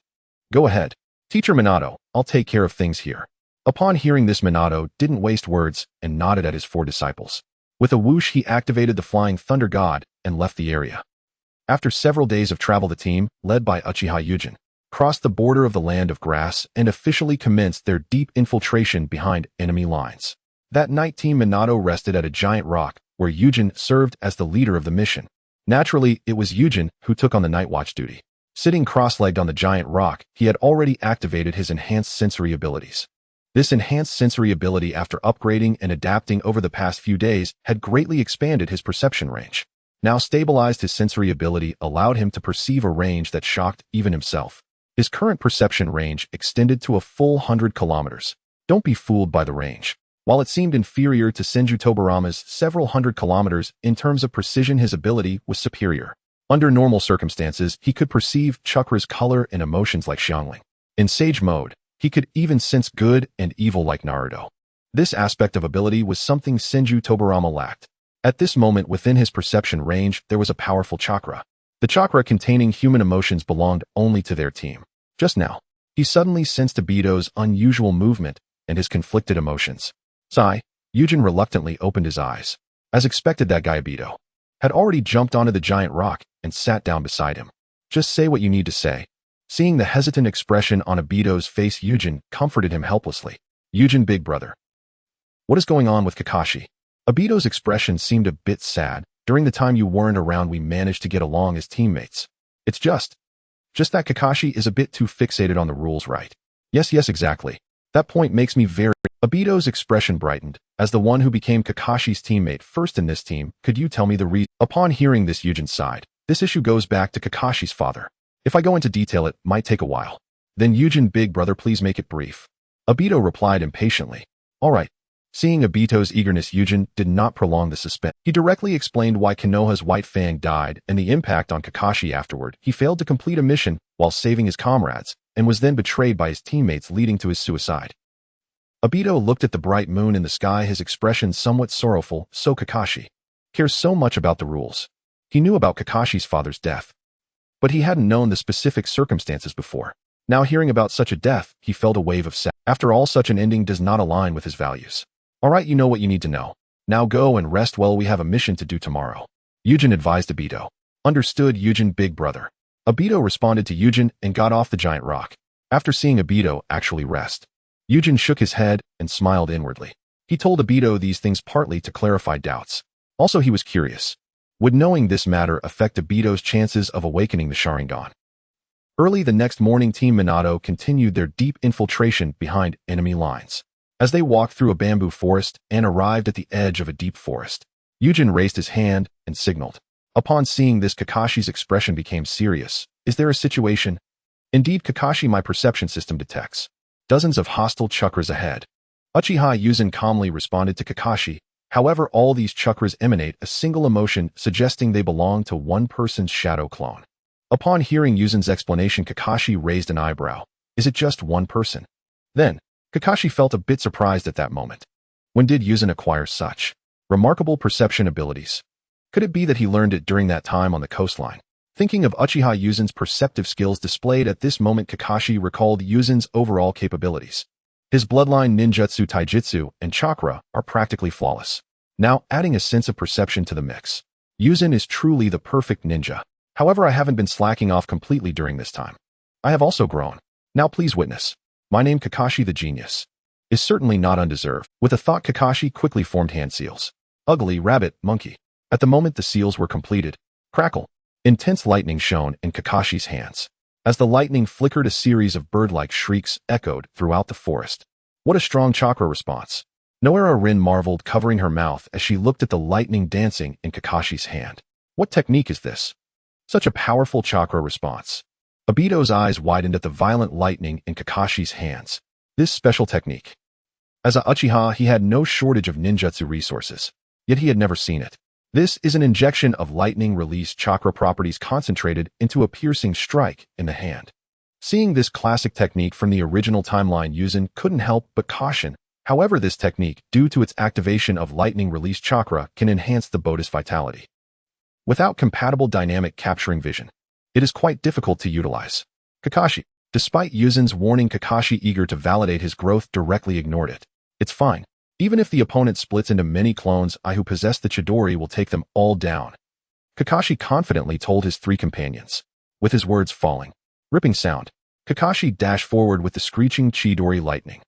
Go ahead. Teacher Minato, I'll take care of things here. Upon hearing this, Minato didn't waste words and nodded at his 4 disciples. With a whoosh, he activated the Flying Thunder God and left the area. After several days of travel, the team, led by Uchiha Yujin, crossed the border of the Land of Grass and officially commenced their deep infiltration behind enemy lines. That night, Team Minato rested at a giant rock, where Yujin served as the leader of the mission. Naturally, it was Yujin who took on the night watch duty. Sitting cross-legged on the giant rock, he had already activated his enhanced sensory abilities. This enhanced sensory ability, after upgrading and adapting over the past few days, had greatly expanded his perception range. Now stabilized, his sensory ability allowed him to perceive a range that shocked even himself. His current perception range extended to a full 100 kilometers. Don't be fooled by the range. While it seemed inferior to Senju Tobarama's several hundred kilometers, in terms of precision his ability was superior. Under normal circumstances, he could perceive chakras, color, and emotions like Xiangling. In Sage mode, he could even sense good and evil like Naruto. This aspect of ability was something Senju Tobarama lacked. At this moment, within his perception range, there was a powerful chakra. The chakra containing human emotions belonged only to their team. Just now, he suddenly sensed Obito's unusual movement and his conflicted emotions. Sigh, Yujin reluctantly opened his eyes. As expected, that guy Obito had already jumped onto the giant rock and sat down beside him. Just say what you need to say. Seeing the hesitant expression on Obito's face, Yujin comforted him helplessly. Yujin, big brother. What is going on with Kakashi? Obito's expression seemed a bit sad. During the time you weren't around, we managed to get along as teammates. It's just that Kakashi is a bit too fixated on the rules, right? Yes, exactly. That point makes me very... Obito's expression brightened. As the one who became Kakashi's teammate first in this team, could you tell me the reason? Upon hearing this, Yujin sighed. This issue goes back to Kakashi's father. If I go into detail, it might take a while. Then Yujin, big brother, please make it brief. Obito replied impatiently. All right. Seeing Obito's eagerness, Yujin did not prolong the suspense. He directly explained why Konoha's White Fang died and the impact on Kakashi afterward. He failed to complete a mission while saving his comrades and was then betrayed by his teammates, leading to his suicide. Obito looked at the bright moon in the sky, his expression somewhat sorrowful. So Kakashi cares so much about the rules. He knew about Kakashi's father's death, but he hadn't known the specific circumstances before. Now hearing about such a death, he felt a wave of sadness. After all, such an ending does not align with his values. All right, you know what you need to know. Now go and rest well, we have a mission to do tomorrow. Yujin advised Obito. Understood, Yujin, big brother. Obito responded to Yujin and got off the giant rock. After seeing Obito actually rest, Yujin shook his head and smiled inwardly. He told Obito these things partly to clarify doubts. Also, he was curious. Would knowing this matter affect Obito's chances of awakening the Sharingan? Early the next morning, Team Minato continued their deep infiltration behind enemy lines. As they walked through a bamboo forest and arrived at the edge of a deep forest, Yujin raised his hand and signaled. Upon seeing this, Kakashi's expression became serious. Is there a situation? Indeed, Kakashi, my perception system detects dozens of hostile chakras ahead. Uchiha Yuzin calmly responded to Kakashi. However, all these chakras emanate a single emotion, suggesting they belong to one person's shadow clone. Upon hearing Yuzin's explanation, Kakashi raised an eyebrow. Is it just one person? Then, Kakashi felt a bit surprised at that moment. When did Yuzin acquire such remarkable perception abilities? Could it be that he learned it during that time on the coastline? Thinking of Uchiha Yuzin's perceptive skills displayed at this moment, Kakashi recalled Yuzin's overall capabilities. His bloodline, ninjutsu, taijutsu, and chakra are practically flawless. Now, adding a sense of perception to the mix, Yuzin is truly the perfect ninja. However, I haven't been slacking off completely during this time. I have also grown. Now please witness. My name, Kakashi the Genius, is certainly not undeserved. With a thought, Kakashi quickly formed hand seals. Ugly, rabbit, monkey. At the moment the seals were completed, crackle. Intense lightning shone in Kakashi's hands. As the lightning flickered, a series of bird-like shrieks echoed throughout the forest. What a strong chakra response. Noara Rin marveled, covering her mouth as she looked at the lightning dancing in Kakashi's hand. What technique is this? Such a powerful chakra response. Obito's eyes widened at the violent lightning in Kakashi's hands. This special technique As a Uchiha, he had no shortage of ninjutsu resources, yet he had never seen it. This is an injection of lightning release chakra properties concentrated into a piercing strike in the hand. Seeing this classic technique from the original timeline, Hiruzen couldn't help but caution. However, this technique, due to its activation of lightning release chakra, can enhance the Boda's vitality. Without compatible dynamic capturing vision, it is quite difficult to utilize. Kakashi, despite Hiruzen's warning, Kakashi, eager to validate his growth, directly ignored it. It's fine. Even if the opponent splits into many clones, I who possess the Chidori will take them all down. Kakashi confidently told his three companions. With his words falling, ripping sound, Kakashi dashed forward with the screeching Chidori lightning.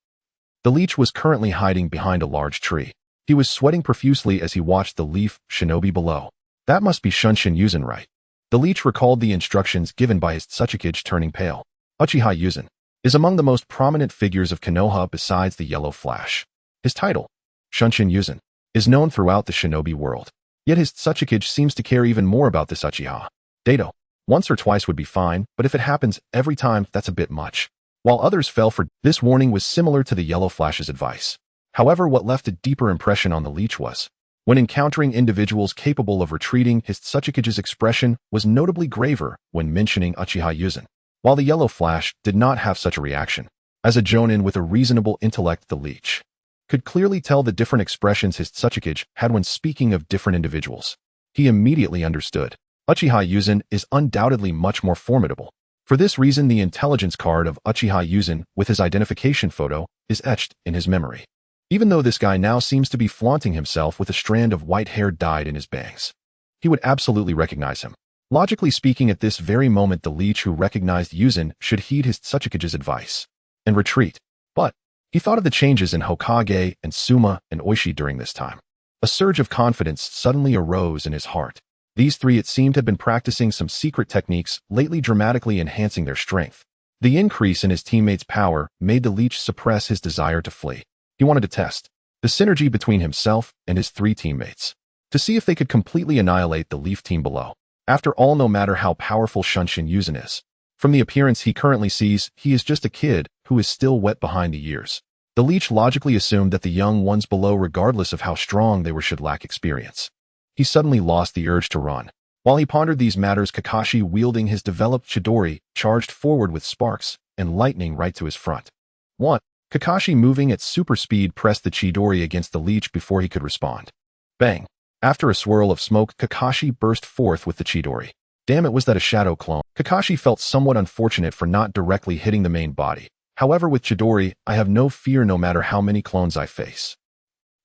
The leech was currently hiding behind a large tree. He was sweating profusely as he watched the leaf shinobi below. That must be Shunshin Hiruzen, right? The leech recalled the instructions given by his Tsukuyomi, turning pale. Uchiha Hiruzen is among the most prominent figures of Konoha besides the Yellow Flash. His title, Shunshin Hiruzen, is known throughout the shinobi world. Yet his Tsukuyomi seems to care even more about this Uchiha. Dato, once or twice would be fine, but if it happens every time, that's a bit much. While others fell for this warning was similar to the Yellow Flash's advice. However, what left a deeper impression on the leech was, when encountering individuals capable of retreating, his Tsukuyomi's expression was notably graver when mentioning Uchiha Hiruzen. While the Yellow Flash did not have such a reaction, as a jonin with a reasonable intellect, the leech could clearly tell the different expressions his Tsukuyomi had when speaking of different individuals. He immediately understood. Uchiha Hiruzen is undoubtedly much more formidable. For this reason, the intelligence card of Uchiha Hiruzen with his identification photo is etched in his memory. Even though this guy now seems to be flaunting himself with a strand of white hair dyed in his bangs, he would absolutely recognize him. Logically speaking, at this very moment, the leech who recognized Hiruzen should heed his Tsukuyomi's advice and retreat. But he thought of the changes in Hokage and Suma and Oishi during this time. A surge of confidence suddenly arose in his heart. These three, it seemed, had been practicing some secret techniques, lately dramatically enhancing their strength. The increase in his teammates' power made the leech suppress his desire to flee. He wanted to test the synergy between himself and his three teammates, to see if they could completely annihilate the leaf team below. After all, no matter how powerful Shunshin Hiruzen is, from the appearance he currently sees, he is just a kid who is still wet behind the ears. The leech logically assumed that the young ones below, regardless of how strong they were, should lack experience. He suddenly lost the urge to run. While he pondered these matters, Kakashi, wielding his developed Chidori, charged forward with sparks and lightning right to his front. 1. Kakashi, moving at super speed, pressed the Chidori against the leech before he could respond. Bang! After a swirl of smoke, Kakashi burst forth with the Chidori. Damn it, was that a shadow clone? Kakashi felt somewhat unfortunate for not directly hitting the main body. However, with Chidori, I have no fear no matter how many clones I face.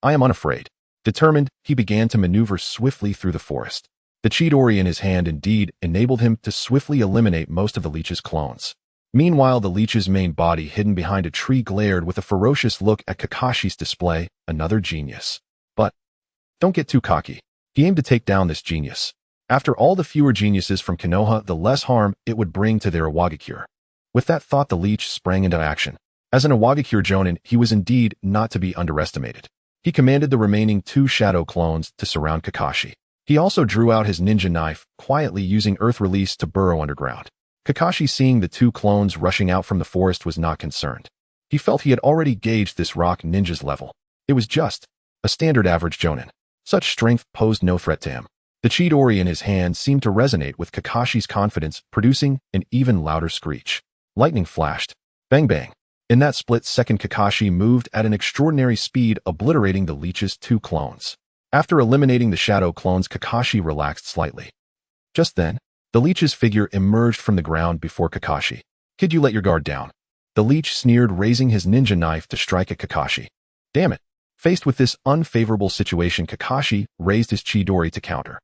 I am unafraid. Determined, he began to maneuver swiftly through the forest. The Chidori in his hand indeed enabled him to swiftly eliminate most of the leech's clones. Meanwhile, the leech's main body, hidden behind a tree, glared with a ferocious look at Kakashi's display. Another genius. But don't get too cocky. He aimed to take down this genius. After all, the fewer geniuses from Konoha, the less harm it would bring to their Iwagakure. With that thought, the leech sprang into action. As an Iwagakure jonin, he was indeed not to be underestimated. He commanded the remaining two shadow clones to surround Kakashi. He also drew out his ninja knife, quietly using earth release to burrow underground. Kakashi, seeing the two clones rushing out from the forest, was not concerned. He felt he had already gauged this rock ninja's level. It was just a standard average jonin. Such strength posed no threat to him. The Chidori in his hand seemed to resonate with Kakashi's confidence, producing an even louder screech. Lightning flashed. Bang bang. In that split second, Kakashi moved at an extraordinary speed, obliterating the leech's two clones. After eliminating the shadow clones, Kakashi relaxed slightly. Just then, the leech's figure emerged from the ground before Kakashi. Kid, you let your guard down. The leech sneered, raising his ninja knife to strike at Kakashi. Damn it. Faced with this unfavorable situation, Kakashi raised his Chidori to counter.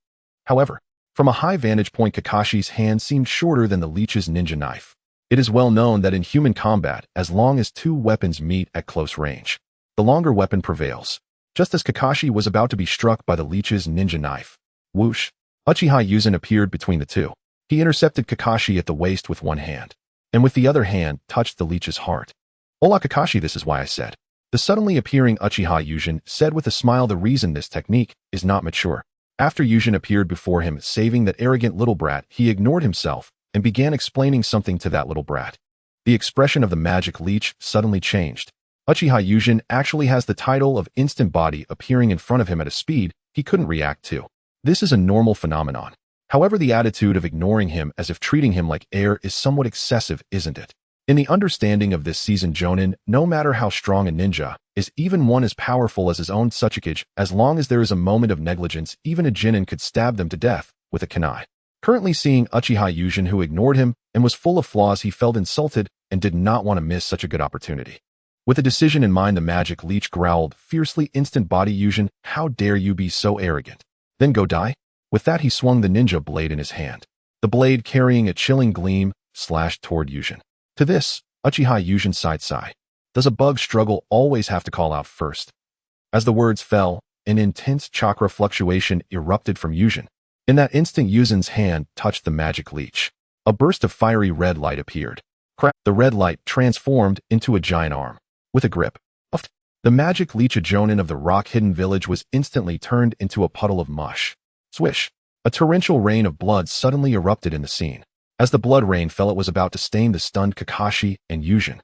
However, from a high vantage point, Kakashi's hand seemed shorter than the leech's ninja knife. It is well known that in human combat, as long as two weapons meet at close range, the longer weapon prevails. Just as Kakashi was about to be struck by the leech's ninja knife, whoosh, Uchiha Hiruzen appeared between the two. He intercepted Kakashi at the waist with one hand, and with the other hand touched the leech's heart. Hola Kakashi, this is why I said. The suddenly appearing Uchiha Hiruzen said with a smile, the reason this technique is not mature. After Hiruzen appeared before him, saving that arrogant little brat, he ignored himself and began explaining something to that little brat. The expression of the magic leech suddenly changed. Uchiha Yūjin actually has the title of instant body appearing in front of him at a speed he couldn't react to. This is a normal phenomenon. However, the attitude of ignoring him as if treating him like air is somewhat excessive, isn't it? In the understanding of this season Jonin, no matter how strong a ninja, is even one as powerful as his own Tsukuyomi, as long as there is a moment of negligence, even a Jinin could stab them to death with a kunai. Currently seeing Uchiha Yūjin who ignored him and was full of flaws, he felt insulted and did not want to miss such a good opportunity. With a decision in mind, the magic leech growled fiercely, "Instant body Yūjin, how dare you be so arrogant? Then go die." With that, he swung the ninja blade in his hand. The blade, carrying a chilling gleam, slashed toward Yūjin. To this, Uchiha Yūjin sighed. Does a bug struggle always have to call out first? As the words fell, an intense chakra fluctuation erupted from Yūjin. In that instant, Yūjin's hand touched the magic leech. A burst of fiery red light appeared. The red light transformed into a giant arm. With a grip, the magic leech Jonin of the rock-hidden village was instantly turned into a puddle of mush. Swish! A torrential rain of blood suddenly erupted in the scene. As the blood rain fell, it was about to stain the stunned Kakashi and Yūjin.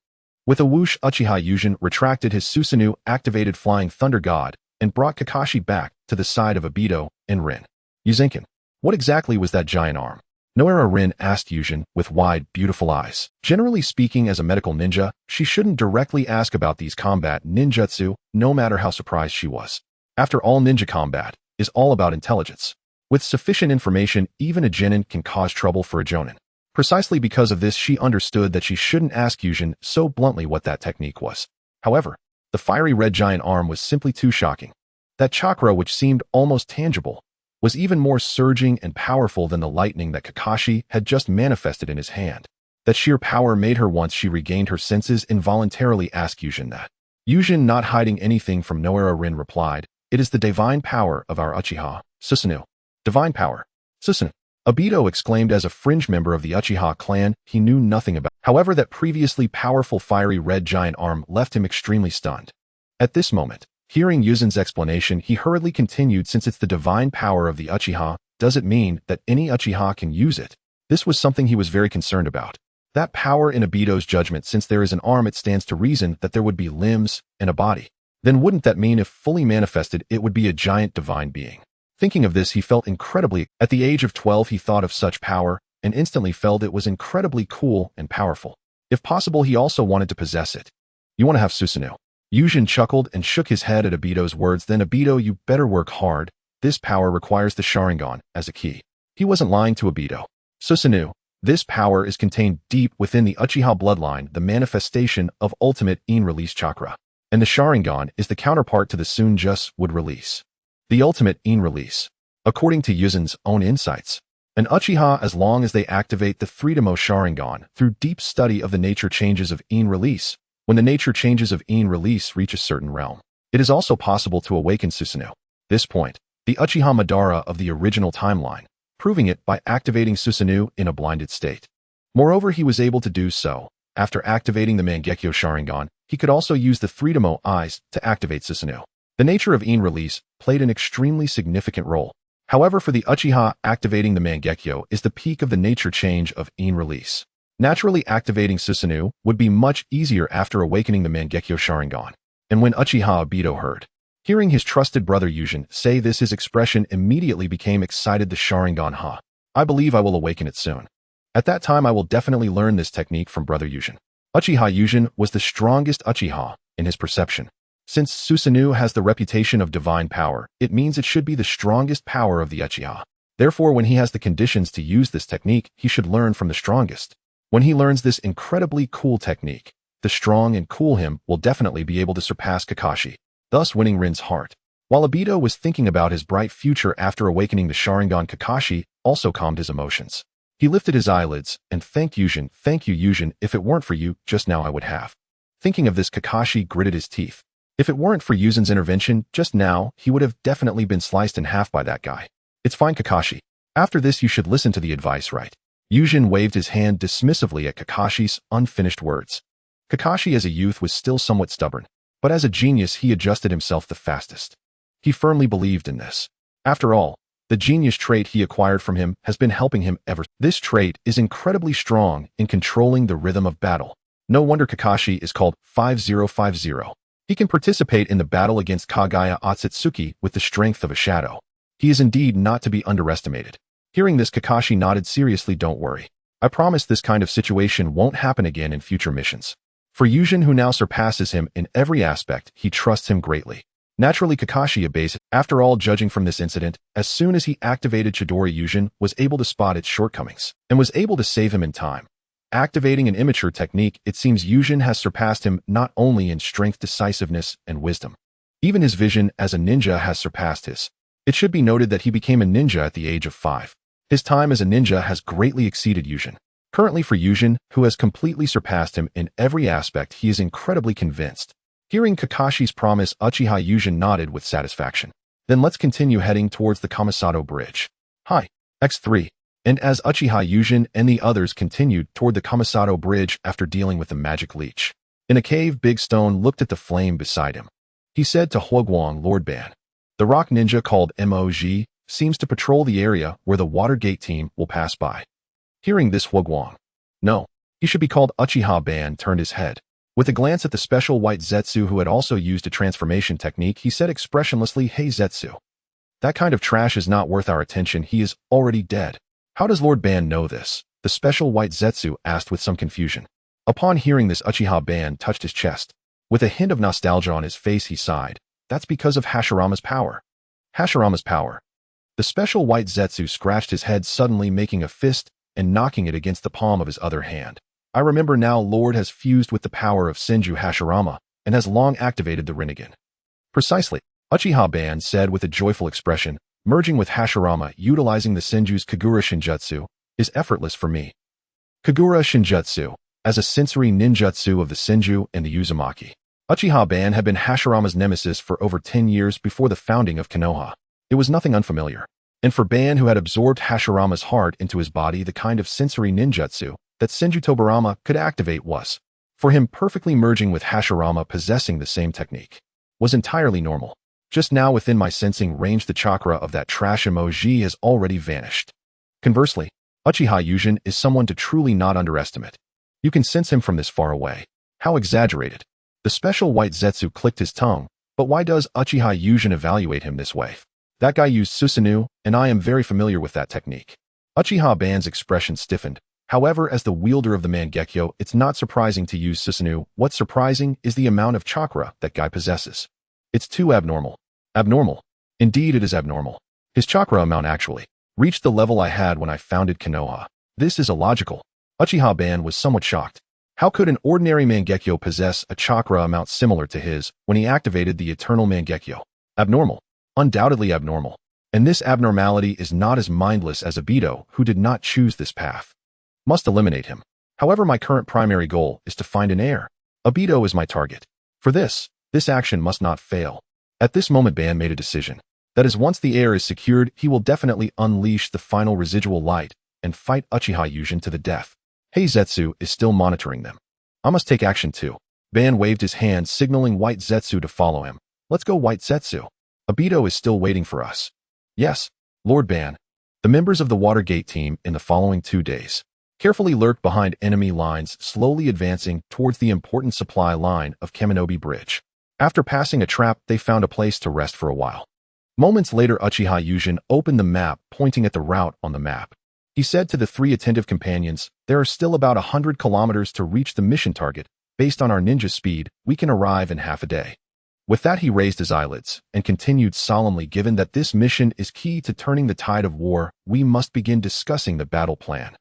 With a whoosh, Uchiha Yūjin retracted his Susanoo, activated Flying Thunder God, and brought Kakashi back to the side of Obito and Rin. Yuzenkin, what exactly was that giant arm? Noara Rin asked Yūjin with wide, beautiful eyes. Generally speaking, as a medical ninja, she shouldn't directly ask about these combat ninjutsu, no matter how surprised she was. After all, ninja combat is all about intelligence. With sufficient information, even a genin can cause trouble for a jonin. Precisely because of this, she understood that she shouldn't ask Yūjin so bluntly what that technique was. However, the fiery red giant arm was simply too shocking. That chakra, which seemed almost tangible, was even more surging and powerful than the lightning that Kakashi had just manifested in his hand. That sheer power made her, once she regained her senses, involuntarily ask Yūjin that. Yūjin, not hiding anything from Noara Rin, replied, "It is the divine power of our Uchiha, Susanoo." Divine power? Susanoo? Obito exclaimed. As a fringe member of the Uchiha clan, he knew nothing about. However, that previously powerful fiery red giant arm left him extremely stunned. At this moment, hearing Yūjin's explanation, he hurriedly continued, "Since it's the divine power of the Uchiha, does it mean that any Uchiha can use it?" This was something he was very concerned about. That power, in Obito's judgment, since there is an arm, it stands to reason that there would be limbs and a body. Then wouldn't that mean if fully manifested, it would be a giant divine being? Thinking of this, he felt incredibly. At the age of 12, he thought of such power and instantly felt it was incredibly cool and powerful. If possible, he also wanted to possess it. "You want to have Susanoo?" Yūjin chuckled and shook his head at Obito's words. "Then Obito, you better work hard. This power requires the Sharingan as a key." He wasn't lying to Obito. Susanoo, this power is contained deep within the Uchiha bloodline, the manifestation of ultimate in-release chakra. And the Sharingan is the counterpart to the soon just would release. The ultimate in-release. According to Yūjin's own insights, an Uchiha, as long as they activate the Freedomo Sharingan through deep study of the nature changes of in-release, when the nature changes of in-release reach a certain realm, it is also possible to awaken Susanoo. This point, the Uchiha Madara of the original timeline, proving it by activating Susanoo in a blinded state. Moreover, he was able to do so. After activating the Mangekyo Sharingan, he could also use the Freedomo eyes to activate Susanoo. The nature of in-release played an extremely significant role. However, for the Uchiha, activating the Mangekyo is the peak of the nature change of in-release. Naturally, activating Susanoo would be much easier after awakening the Mangekyo Sharingan. And when Uchiha Obito hearing his trusted brother Yūjin say this, his expression immediately became excited. "The Sharingan, huh? I believe I will awaken it soon. At that time, I will definitely learn this technique from brother Yūjin." Uchiha Yūjin was the strongest Uchiha in his perception. Since Susanoo has the reputation of divine power, it means it should be the strongest power of the Uchiha. Therefore, when he has the conditions to use this technique, he should learn from the strongest. When he learns this incredibly cool technique, the strong and cool him will definitely be able to surpass Kakashi, thus winning Rin's heart. While Obito was thinking about his bright future after awakening the Sharingan, Kakashi also calmed his emotions. He lifted his eyelids and thanked Yūjin. "Thank you, Yūjin. If it weren't for you, just now I would have." Thinking of this, Kakashi gritted his teeth. If it weren't for Yūjin's intervention just now, he would have definitely been sliced in half by that guy. "It's fine, Kakashi. After this, you should listen to the advice, right?" Yūjin waved his hand dismissively at Kakashi's unfinished words. Kakashi as a youth was still somewhat stubborn, but as a genius he adjusted himself the fastest. He firmly believed in this. After all, the genius trait he acquired from him has been helping him ever. This trait is incredibly strong in controlling the rhythm of battle. No wonder Kakashi is called 5050. He can participate in the battle against Kagaya Otsutsuki with the strength of a shadow. He is indeed not to be underestimated. Hearing this, Kakashi nodded seriously. Don't worry. I promise this kind of situation won't happen again in future missions. For Yūjin, who now surpasses him in every aspect, he trusts him greatly. Naturally, Kakashi obeys. After all, judging from this incident, as soon as he activated Chidori, Yūjin was able to spot its shortcomings and was able to save him in time. Activating an immature technique, it seems Yūjin has surpassed him not only in strength, decisiveness, and wisdom. Even his vision as a ninja has surpassed his. It should be noted that he became a ninja at the age of 5. His time as a ninja has greatly exceeded Yūjin. Currently, for Yūjin, who has completely surpassed him in every aspect, he is incredibly convinced. Hearing Kakashi's promise, Uchiha Yūjin nodded with satisfaction. Then let's continue heading towards the Kamisato Bridge. Hi, X3. And as Uchiha Yūjin and the others continued toward the Kamisato Bridge after dealing with the magic leech. In a cave, Big Stone looked at the flame beside him. He said to Huoguang, Lord Ban, the rock ninja called Mog seems to patrol the area where the Watergate team will pass by. Hearing this, Huoguang, no, he should be called Uchiha Ban, turned his head. With a glance at the special white Zetsu who had also used a transformation technique, he said expressionlessly, Hey Zetsu. That kind of trash is not worth our attention. He is already dead. How does Lord Ban know this? The special white Zetsu asked with some confusion. Upon hearing this, Uchiha Ban touched his chest. With a hint of nostalgia on his face, he sighed. That's because of Hashirama's power. Hashirama's power. The special white Zetsu scratched his head, suddenly making a fist and knocking it against the palm of his other hand. I remember now, Lord has fused with the power of Senju Hashirama and has long activated the Rinnegan. Precisely, Uchiha Ban said with a joyful expression, merging with Hashirama, utilizing the Senju's Kagura Shinjutsu, is effortless for me. Kagura Shinjutsu, as a sensory ninjutsu of the Senju and the Uzumaki. Uchiha Ban had been Hashirama's nemesis for over 10 years before the founding of Konoha. It was nothing unfamiliar. And for Ban, who had absorbed Hashirama's heart into his body, the kind of sensory ninjutsu that Senju Tobarama could activate was, for him, perfectly merging with Hashirama possessing the same technique, was entirely normal. Just now within my sensing range, the chakra of that trash emoji has already vanished. Conversely, Uchiha Yūjin is someone to truly not underestimate. You can sense him from this far away. How exaggerated. The special white Zetsu clicked his tongue, but why does Uchiha Yūjin evaluate him this way? That guy used Susanoo, and I am very familiar with that technique. Uchiha Ban's expression stiffened. However, as the wielder of the Mangekyo, it's not surprising to use Susanoo. What's surprising is the amount of chakra that guy possesses. It's too abnormal. Abnormal. Indeed, it is abnormal. His chakra amount actually reached the level I had when I founded Konoha. This is illogical. Uchiha Ban was somewhat shocked. How could an ordinary Mangekyo possess a chakra amount similar to his when he activated the eternal Mangekyo? Abnormal. Undoubtedly abnormal. And this abnormality is not as mindless as Obito, who did not choose this path. Must eliminate him. However, my current primary goal is to find an heir. Obito is my target. For this action must not fail. At this moment, Ban made a decision. That is, once the heir is secured, he will definitely unleash the final residual light and fight Uchiha Yūjin to the death. Heizetsu is still monitoring them. I must take action too. Ban waved his hand, signaling White Zetsu to follow him. Let's go, White Zetsu. Obito is still waiting for us. Yes, Lord Ban. The members of the Watergate team in the following 2 days carefully lurked behind enemy lines, slowly advancing towards the important supply line of Kaminobi Bridge. After passing a trap, they found a place to rest for a while. Moments later, Uchiha Yūjin opened the map, pointing at the route on the map. He said to the 3 attentive companions, there are still about 100 kilometers to reach the mission target. Based on our ninja speed, we can arrive in half a day. With that, he raised his eyelids and continued solemnly, given that this mission is key to turning the tide of war, we must begin discussing the battle plan.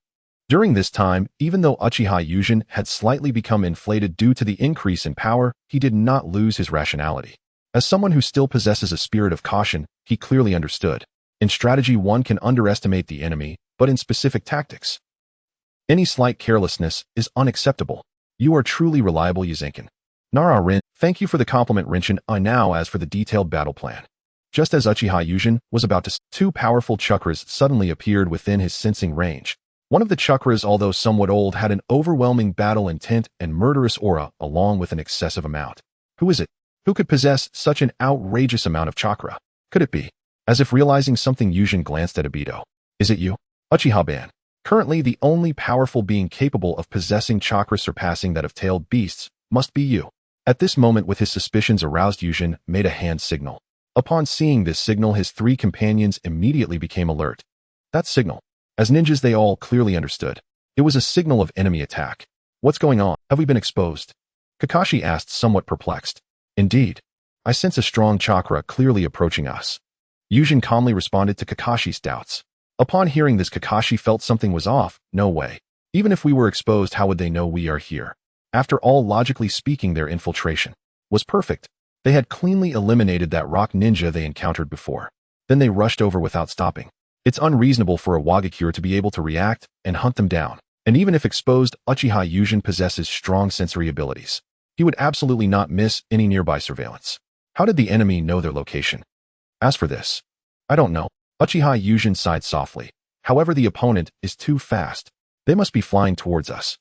During this time, even though Uchiha Yūjin had slightly become inflated due to the increase in power, he did not lose his rationality. As someone who still possesses a spirit of caution, he clearly understood. In strategy, one can underestimate the enemy, but in specific tactics, any slight carelessness is unacceptable. You are truly reliable, Yazenkin. Nara Rin, thank you for the compliment, Rinshin. Now as for the detailed battle plan. Just as Uchiha Yūjin was about to, 2 powerful chakras suddenly appeared within his sensing range. One of the chakras, although somewhat old, had an overwhelming battle intent and murderous aura, along with an excessive amount. Who is it? Who could possess such an outrageous amount of chakra? Could it be? As if realizing something, Yūjin glanced at Obito. Is it you? Uchiha Ban. Currently, the only powerful being capable of possessing chakra surpassing that of tailed beasts must be you. At this moment, with his suspicions aroused, Yūjin made a hand signal. Upon seeing this signal, his three companions immediately became alert. That signal. As ninjas, they all clearly understood. It was a signal of enemy attack. What's going on? Have we been exposed? Kakashi asked, somewhat perplexed. Indeed. I sense a strong chakra clearly approaching us. Yūjin calmly responded to Kakashi's doubts. Upon hearing this, Kakashi felt something was off. No way. Even if we were exposed, how would they know we are here? After all, logically speaking, their infiltration was perfect. They had cleanly eliminated that rock ninja they encountered before. Then they rushed over without stopping. It's unreasonable for a Wagakure to be able to react and hunt them down. And even if exposed, Uchiha Yūjin possesses strong sensory abilities. He would absolutely not miss any nearby surveillance. How did the enemy know their location? As for this, I don't know. Uchiha Yūjin sighed softly. However, the opponent is too fast. They must be flying towards us.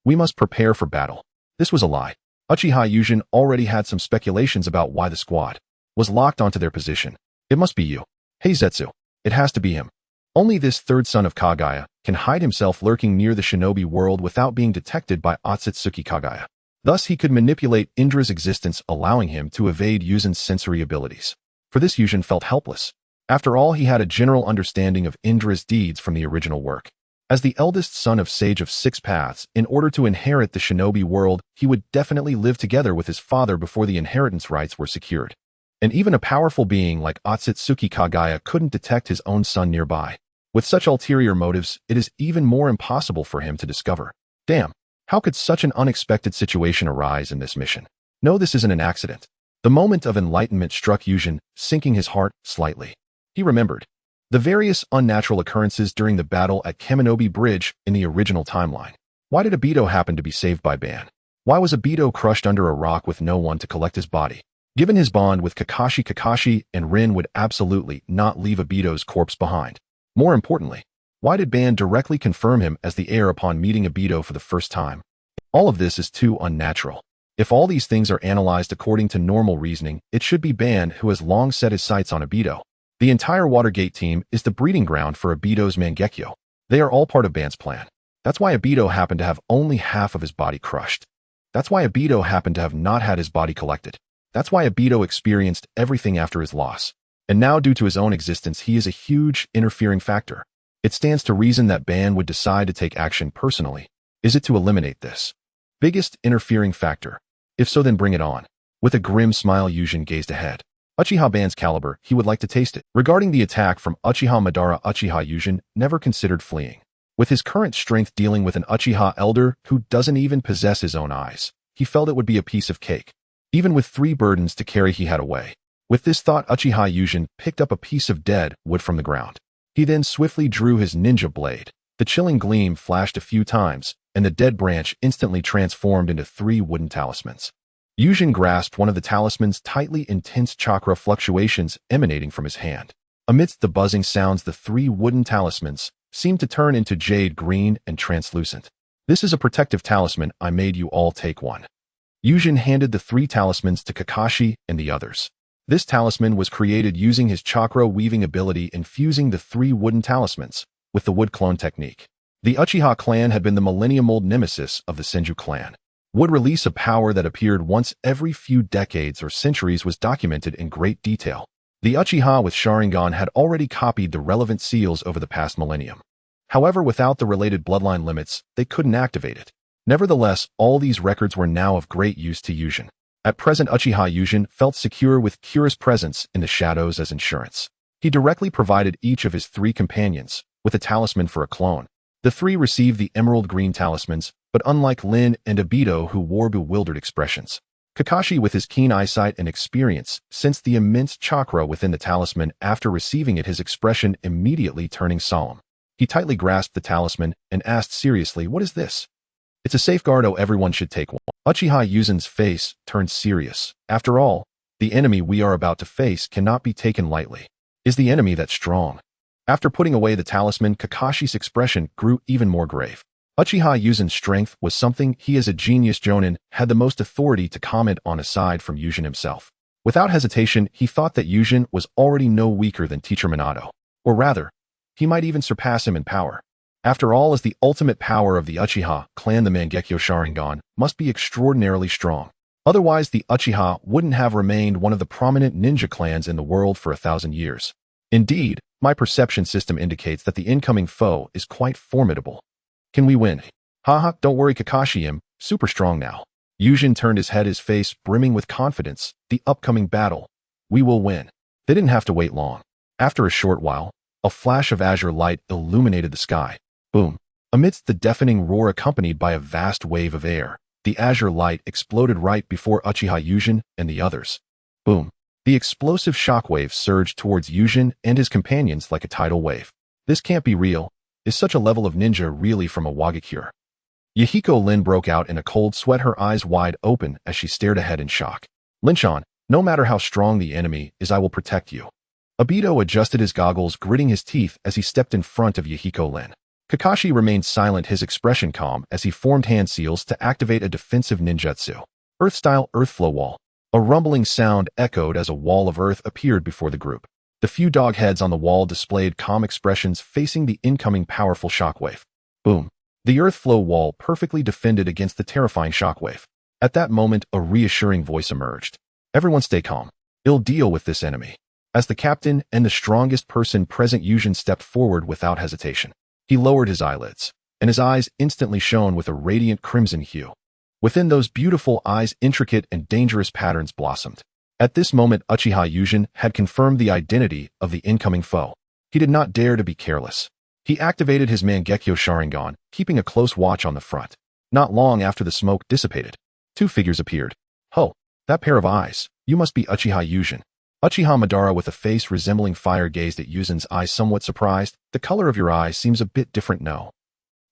We must prepare for battle. This was a lie. Uchiha Yūjin already had some speculations about why the squad was locked onto their position. It must be you. Hey Zetsu. It has to be him. Only this third son of Kagaya can hide himself lurking near the shinobi world without being detected by Otsutsuki Kagaya. Thus, he could manipulate Indra's existence, allowing him to evade Yūjin's sensory abilities. For this, Yūjin felt helpless. After all, he had a general understanding of Indra's deeds from the original work. As the eldest son of Sage of Six Paths, in order to inherit the shinobi world, he would definitely live together with his father before the inheritance rights were secured. And even a powerful being like Otsutsuki Kagaya couldn't detect his own son nearby. With such ulterior motives, it is even more impossible for him to discover. Damn, how could such an unexpected situation arise in this mission? No, this isn't an accident. The moment of enlightenment struck Yūjin, sinking his heart slightly. He remembered the various unnatural occurrences during the battle at Kaminobi Bridge in the original timeline. Why did Obito happen to be saved by Ban? Why was Obito crushed under a rock with no one to collect his body? Given his bond with Kakashi, Kakashi and Rin would absolutely not leave Obito's corpse behind. More importantly, why did Ban directly confirm him as the heir upon meeting Obito for the first time? All of this is too unnatural. If all these things are analyzed according to normal reasoning, it should be Ban who has long set his sights on Obito. The entire Watergate team is the breeding ground for Obito's Mangekyo. They are all part of Ban's plan. That's why Obito happened to have only half of his body crushed. That's why Obito happened to have not had his body collected. That's why Obito experienced everything after his loss. And now, due to his own existence, he is a huge interfering factor. It stands to reason that Ban would decide to take action personally. Is it to eliminate this biggest interfering factor? If so, then bring it on. With a grim smile, Yūjin gazed ahead. Uchiha Ban's caliber, he would like to taste it. Regarding the attack from Uchiha Madara, Uchiha Yūjin never considered fleeing. With his current strength dealing with an Uchiha elder who doesn't even possess his own eyes, he felt it would be a piece of cake. Even with 3 burdens to carry, he had a way. With this thought, Uchiha Yūjin picked up a piece of dead wood from the ground. He then swiftly drew his ninja blade. The chilling gleam flashed a few times, and the dead branch instantly transformed into 3 wooden talismans. Yūjin grasped one of the talismans, tightly intense chakra fluctuations emanating from his hand. Amidst the buzzing sounds, the 3 wooden talismans seemed to turn into jade green and translucent. This is a protective talisman. I made you all take one. Yūjin handed the 3 talismans to Kakashi and the others. This talisman was created using his chakra weaving ability, infusing the 3 wooden talismans with the wood clone technique. The Uchiha clan had been the millennium-old nemesis of the Senju clan. Would release a power that appeared once every few decades or centuries was documented in great detail. The Uchiha with Sharingan had already copied the relevant seals over the past millennium. However, without the related bloodline limits, they couldn't activate it. Nevertheless, all these records were now of great use to Yūjin. At present, Uchiha Yūjin felt secure with Kira's presence in the shadows as insurance. He directly provided each of his 3 companions with a talisman for a clone. The 3 received the emerald green talismans, but unlike Lin and Obito, who wore bewildered expressions, Kakashi, with his keen eyesight and experience, sensed the immense chakra within the talisman. After receiving it, his expression immediately turning solemn. He tightly grasped the talisman and asked seriously, "What is this?" "It's a safeguard. Oh, everyone should take one." Uchiha Yūjin's face turned serious. After all, the enemy we are about to face cannot be taken lightly. Is the enemy that strong? After putting away the talisman, Kakashi's expression grew even more grave. Uchiha Yūjin's strength was something he, as a genius Jonin, had the most authority to comment on aside from Yūjin himself. Without hesitation, he thought that Yūjin was already no weaker than Teacher Minato. Or rather, he might even surpass him in power. After all, as the ultimate power of the Uchiha clan, the Mangekyo Sharingan must be extraordinarily strong. Otherwise, the Uchiha wouldn't have remained one of the prominent ninja clans in the world for 1,000 years. Indeed, my perception system indicates that the incoming foe is quite formidable. Can we win? Haha, don't worry Kakashi, I'm super strong now. Yūjin turned his head, his face brimming with confidence. The upcoming battle. We will win. They didn't have to wait long. After a short while, a flash of azure light illuminated the sky. Boom. Amidst the deafening roar accompanied by a vast wave of air, the azure light exploded right before Uchiha Yūjin and the others. Boom. The explosive shockwave surged towards Yūjin and his companions like a tidal wave. This can't be real. Is such a level of ninja really from a Wagakure? Yahiko Lin broke out in a cold sweat, her eyes wide open as she stared ahead in shock. Lin-chan, no matter how strong the enemy is, I will protect you. Obito adjusted his goggles, gritting his teeth as he stepped in front of Yahiko Lin. Kakashi remained silent, his expression calm as he formed hand seals to activate a defensive ninjutsu. Earth-style earth flow wall. A rumbling sound echoed as a wall of earth appeared before the group. The few dog heads on the wall displayed calm expressions facing the incoming powerful shockwave. Boom. The earth flow wall perfectly defended against the terrifying shockwave. At that moment, a reassuring voice emerged. Everyone stay calm. I'll deal with this enemy. As the captain and the strongest person present, Yūjin stepped forward without hesitation. He lowered his eyelids, and his eyes instantly shone with a radiant crimson hue. Within those beautiful eyes, intricate and dangerous patterns blossomed. At this moment, Uchiha Yūjin had confirmed the identity of the incoming foe. He did not dare to be careless. He activated his Mangekyo Sharingan, keeping a close watch on the front. Not long after the smoke dissipated, two figures appeared. Ho, that pair of eyes. You must be Uchiha Yūjin. Uchiha Madara, with a face resembling fire, gazed at Yūjin's eyes, somewhat surprised. The color of your eyes seems a bit different now.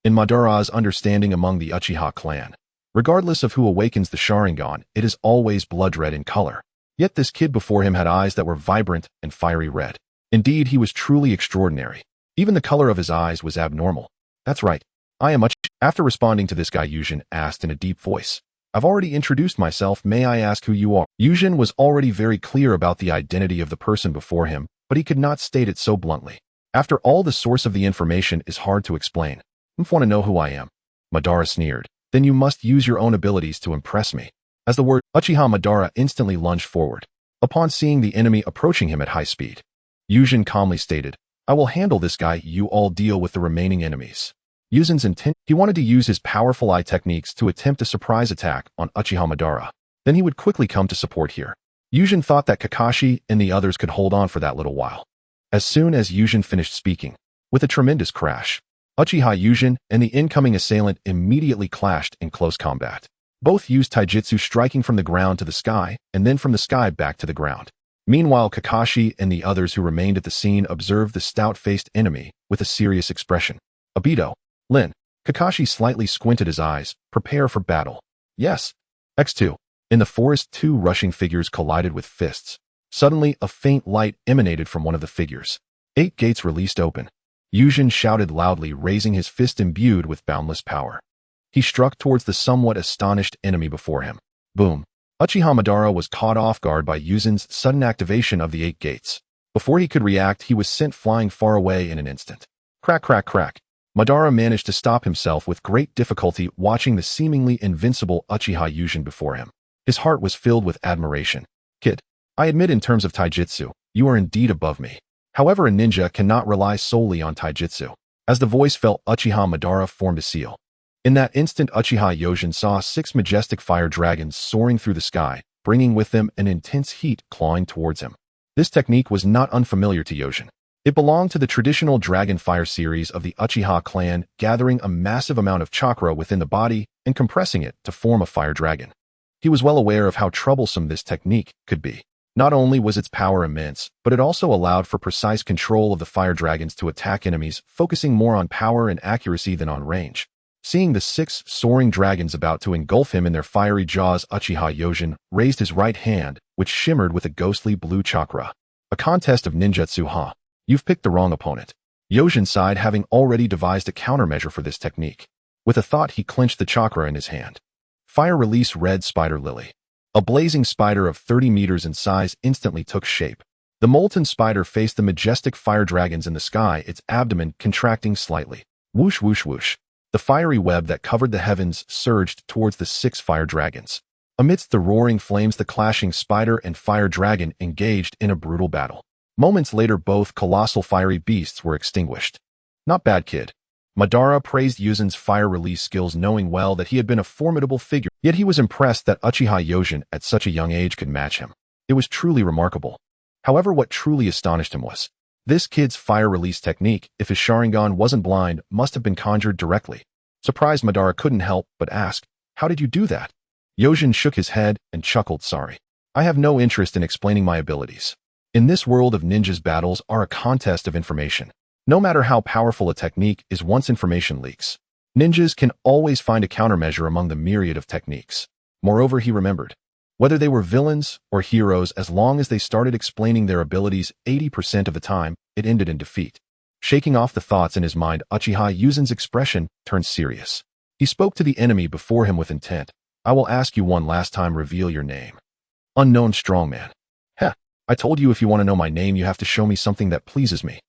In Madara's understanding, among the Uchiha clan, regardless of who awakens the Sharingan, it is always blood red in color. Yet this kid before him had eyes that were vibrant and fiery red. Indeed, he was truly extraordinary. Even the color of his eyes was abnormal. That's right. I am Uchiha. After responding to this guy, Yūjin asked in a deep voice. I've already introduced myself. May I ask who you are? Yūjin was already very clear about the identity of the person before him, but he could not state it so bluntly. After all, the source of the information is hard to explain. I want to know who I am. Madara sneered. Then you must use your own abilities to impress me. As the word Uchiha Madara instantly lunged forward. Upon seeing the enemy approaching him at high speed, Yūjin calmly stated, I will handle this guy. You all deal with the remaining enemies. Yūjin's intent, he wanted to use his powerful eye techniques to attempt a surprise attack on Uchiha Madara. Then he would quickly come to support here. Yūjin thought that Kakashi and the others could hold on for that little while. As soon as Yūjin finished speaking, with a tremendous crash, Uchiha Yūjin and the incoming assailant immediately clashed in close combat. Both used taijutsu, striking from the ground to the sky, and then from the sky back to the ground. Meanwhile, Kakashi and the others who remained at the scene observed the stout-faced enemy with a serious expression. Obito, Lin, Kakashi slightly squinted his eyes. Prepare for battle. Yes. X2. In the forest, two rushing figures collided with fists. Suddenly, a faint light emanated from one of the figures. 8 gates released open. Yūjin shouted loudly, raising his fist imbued with boundless power. He struck towards the somewhat astonished enemy before him. Boom. Uchiha Madara was caught off guard by Yūjin's sudden activation of the 8 gates. Before he could react, he was sent flying far away in an instant. Crack, crack, crack. Madara managed to stop himself with great difficulty, watching the seemingly invincible Uchiha Yūjin before him. His heart was filled with admiration. Kid, I admit, in terms of taijutsu, you are indeed above me. However, a ninja cannot rely solely on taijutsu. As the voice fell, Uchiha Madara formed a seal. In that instant, Uchiha Yūjin saw 6 majestic fire dragons soaring through the sky, bringing with them an intense heat clawing towards him. This technique was not unfamiliar to Yūjin. It belonged to the traditional dragon fire series of the Uchiha clan, gathering a massive amount of chakra within the body and compressing it to form a fire dragon. He was well aware of how troublesome this technique could be. Not only was its power immense, but it also allowed for precise control of the fire dragons to attack enemies, focusing more on power and accuracy than on range. Seeing the 6 soaring dragons about to engulf him in their fiery jaws, Uchiha Yūjin raised his right hand, which shimmered with a ghostly blue chakra. A contest of ninjutsu, huh? You've picked the wrong opponent. Yūjin sighed, having already devised a countermeasure for this technique. With a thought, he clenched the chakra in his hand. Fire release red spider lily. A blazing spider of 30 meters in size instantly took shape. The molten spider faced the majestic fire dragons in the sky, its abdomen contracting slightly. Whoosh whoosh whoosh. The fiery web that covered the heavens surged towards the 6 fire dragons. Amidst the roaring flames, the clashing spider and fire dragon engaged in a brutal battle. Moments later, both colossal fiery beasts were extinguished. Not bad, kid. Madara praised Yuzen's fire release skills, knowing well that he had been a formidable figure, yet he was impressed that Uchiha Yojin at such a young age could match him. It was truly remarkable. However, what truly astonished him was this kid's fire release technique. If his Sharingan wasn't blind, must have been conjured directly. Surprised, Madara couldn't help but ask, "How did you do that?" Yojin shook his head and chuckled, "Sorry. I have no interest in explaining my abilities. In this world of ninjas, battles are a contest of information. No matter how powerful a technique is, once information leaks, ninjas can always find a countermeasure among the myriad of techniques." Moreover, he remembered, whether they were villains or heroes, as long as they started explaining their abilities 80% of the time, it ended in defeat. Shaking off the thoughts in his mind, Uchiha Yuzen's expression turned serious. He spoke to the enemy before him with intent. "I will ask you one last time, reveal your name." "Unknown strongman." "Heh, I told you if you want to know my name, you have to show me something that pleases me."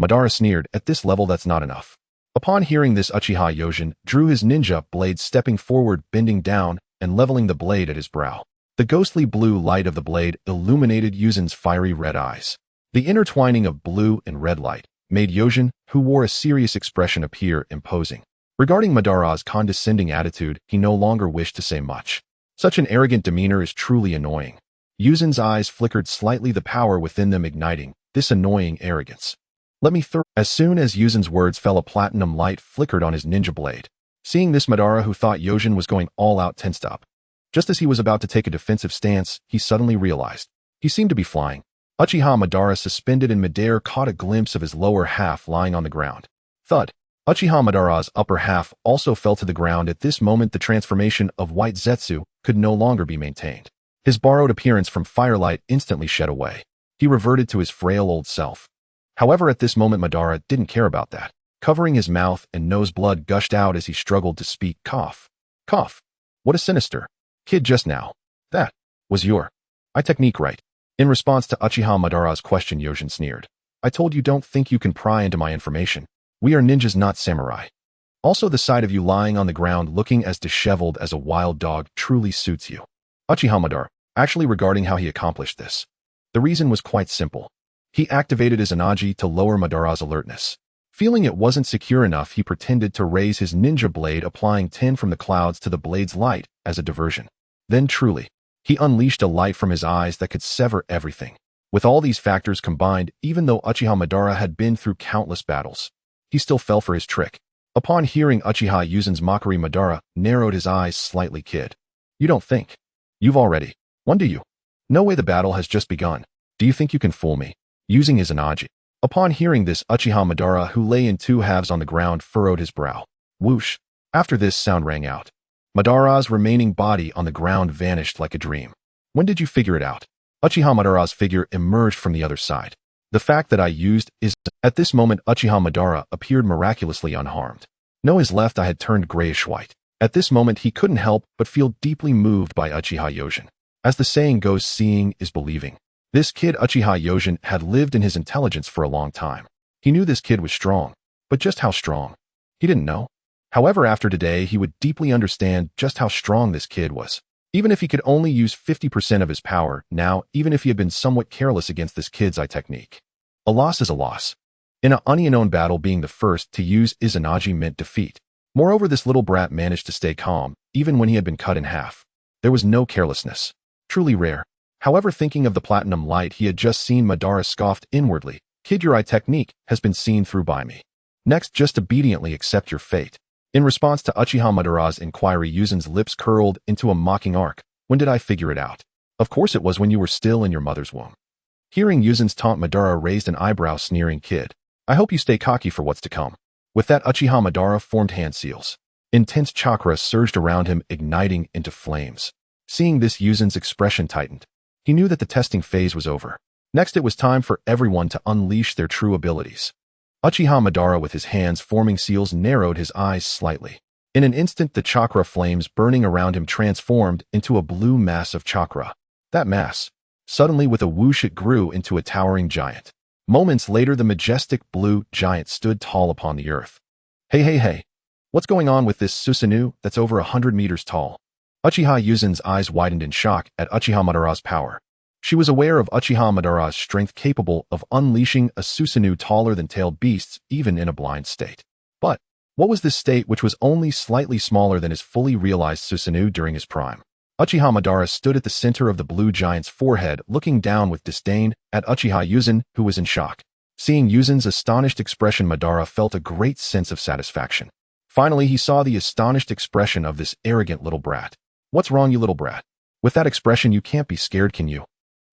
Madara sneered, "At this level, that's not enough." Upon hearing this, Uchiha Yojin drew his ninja blade, stepping forward, bending down, and leveling the blade at his brow. The ghostly blue light of the blade illuminated Yuzen's fiery red eyes. The intertwining of blue and red light made Yojin, who wore a serious expression, appear imposing. Regarding Madara's condescending attitude, he no longer wished to say much. Such an arrogant demeanor is truly annoying. Yuzen's eyes flickered slightly, the power within them igniting this annoying arrogance. "Let me through." As soon as Yuzen's words fell, a platinum light flickered on his ninja blade. Seeing this, Madara, who thought Yojin was going all out, tensed up. Just as he was about to take a defensive stance, he suddenly realized he seemed to be flying. Uchiha Madara, suspended in midair, caught a glimpse of his lower half lying on the ground. Thud. Uchiha Madara's upper half also fell to the ground. At this moment, the transformation of White Zetsu could no longer be maintained. His borrowed appearance from firelight instantly shed away. He reverted to his frail old self. However, at this moment, Madara didn't care about that. Covering his mouth and nose, blood gushed out as he struggled to speak. Cough. Cough. What a sinister kid just now. That was your technique, right? In response to Uchiha Madara's question, Yojin sneered. "I told you, don't think you can pry into my information. We are ninjas, not samurai. Also, the sight of you lying on the ground looking as disheveled as a wild dog truly suits you." Uchiha Madara, actually, regarding how he accomplished this, the reason was quite simple. He activated his Anaji to lower Madara's alertness. Feeling it wasn't secure enough, he pretended to raise his ninja blade, applying 10 from the clouds to the blade's light as a diversion. Then truly, he unleashed a light from his eyes that could sever everything. With all these factors combined, even though Uchiha Madara had been through countless battles, he still fell for his trick. Upon hearing Uchiha Yuzen's mockery, Madara narrowed his eyes slightly. "Kid, you don't think you've already won, do you? No way, the battle has just begun. Do you think you can fool me?" Using his Anaji. Upon hearing this, Uchiha Madara, who lay in 2 halves on the ground, furrowed his brow. Whoosh. After this sound rang out, Madara's remaining body on the ground vanished like a dream. "When did you figure it out?" Uchiha Madara's figure emerged from the other side. "The fact that I used is..." At this moment, Uchiha Madara appeared miraculously unharmed. No, his left eye had turned grayish-white. At this moment, he couldn't help but feel deeply moved by Uchiha Yojin. As the saying goes, seeing is believing. This kid Uchiha Yojin had lived in his intelligence for a long time. He knew this kid was strong, but just how strong? He didn't know. However, after today, he would deeply understand just how strong this kid was. Even if he could only use 50% of his power, now, even if he had been somewhat careless against this kid's eye technique, a loss is a loss. In an unknown battle, being the first to use Izanaji meant defeat. Moreover, this little brat managed to stay calm, even when he had been cut in half. There was no carelessness. Truly rare. However, thinking of the platinum light he had just seen, Madara scoffed inwardly. "Kid, your eye technique has been seen through by me. Next, just obediently accept your fate." In response to Uchiha Madara's inquiry, Yuzen's lips curled into a mocking arc. "When did I figure it out?" "Of course it was when you were still in your mother's womb." Hearing Yuzen's taunt, Madara raised an eyebrow, sneering. "Kid, I hope you stay cocky for what's to come." With that, Uchiha Madara formed hand seals. Intense chakra surged around him, igniting into flames. Seeing this, Yuzen's expression tightened. He knew that the testing phase was over. Next, it was time for everyone to unleash their true abilities. Uchiha Madara, with his hands forming seals, narrowed his eyes slightly. In an instant, the chakra flames burning around him transformed into a blue mass of chakra. That mass, suddenly with a whoosh, it grew into a towering giant. Moments later, the majestic blue giant stood tall upon the earth. Hey. What's going on with this Susanoo that's over 100 meters tall? Uchiha Yuzen's eyes widened in shock at Uchiha Madara's power. She was aware of Uchiha Madara's strength capable of unleashing a Susanoo taller than tailed beasts even in a blind state. But what was this state which was only slightly smaller than his fully realized Susanoo during his prime? Uchiha Madara stood at the center of the blue giant's forehead, looking down with disdain at Uchiha Yuzen, who was in shock. Seeing Yuzen's astonished expression, Madara felt a great sense of satisfaction. Finally, he saw the astonished expression of this arrogant little brat. What's wrong, you little brat? With that expression, you can't be scared, can you?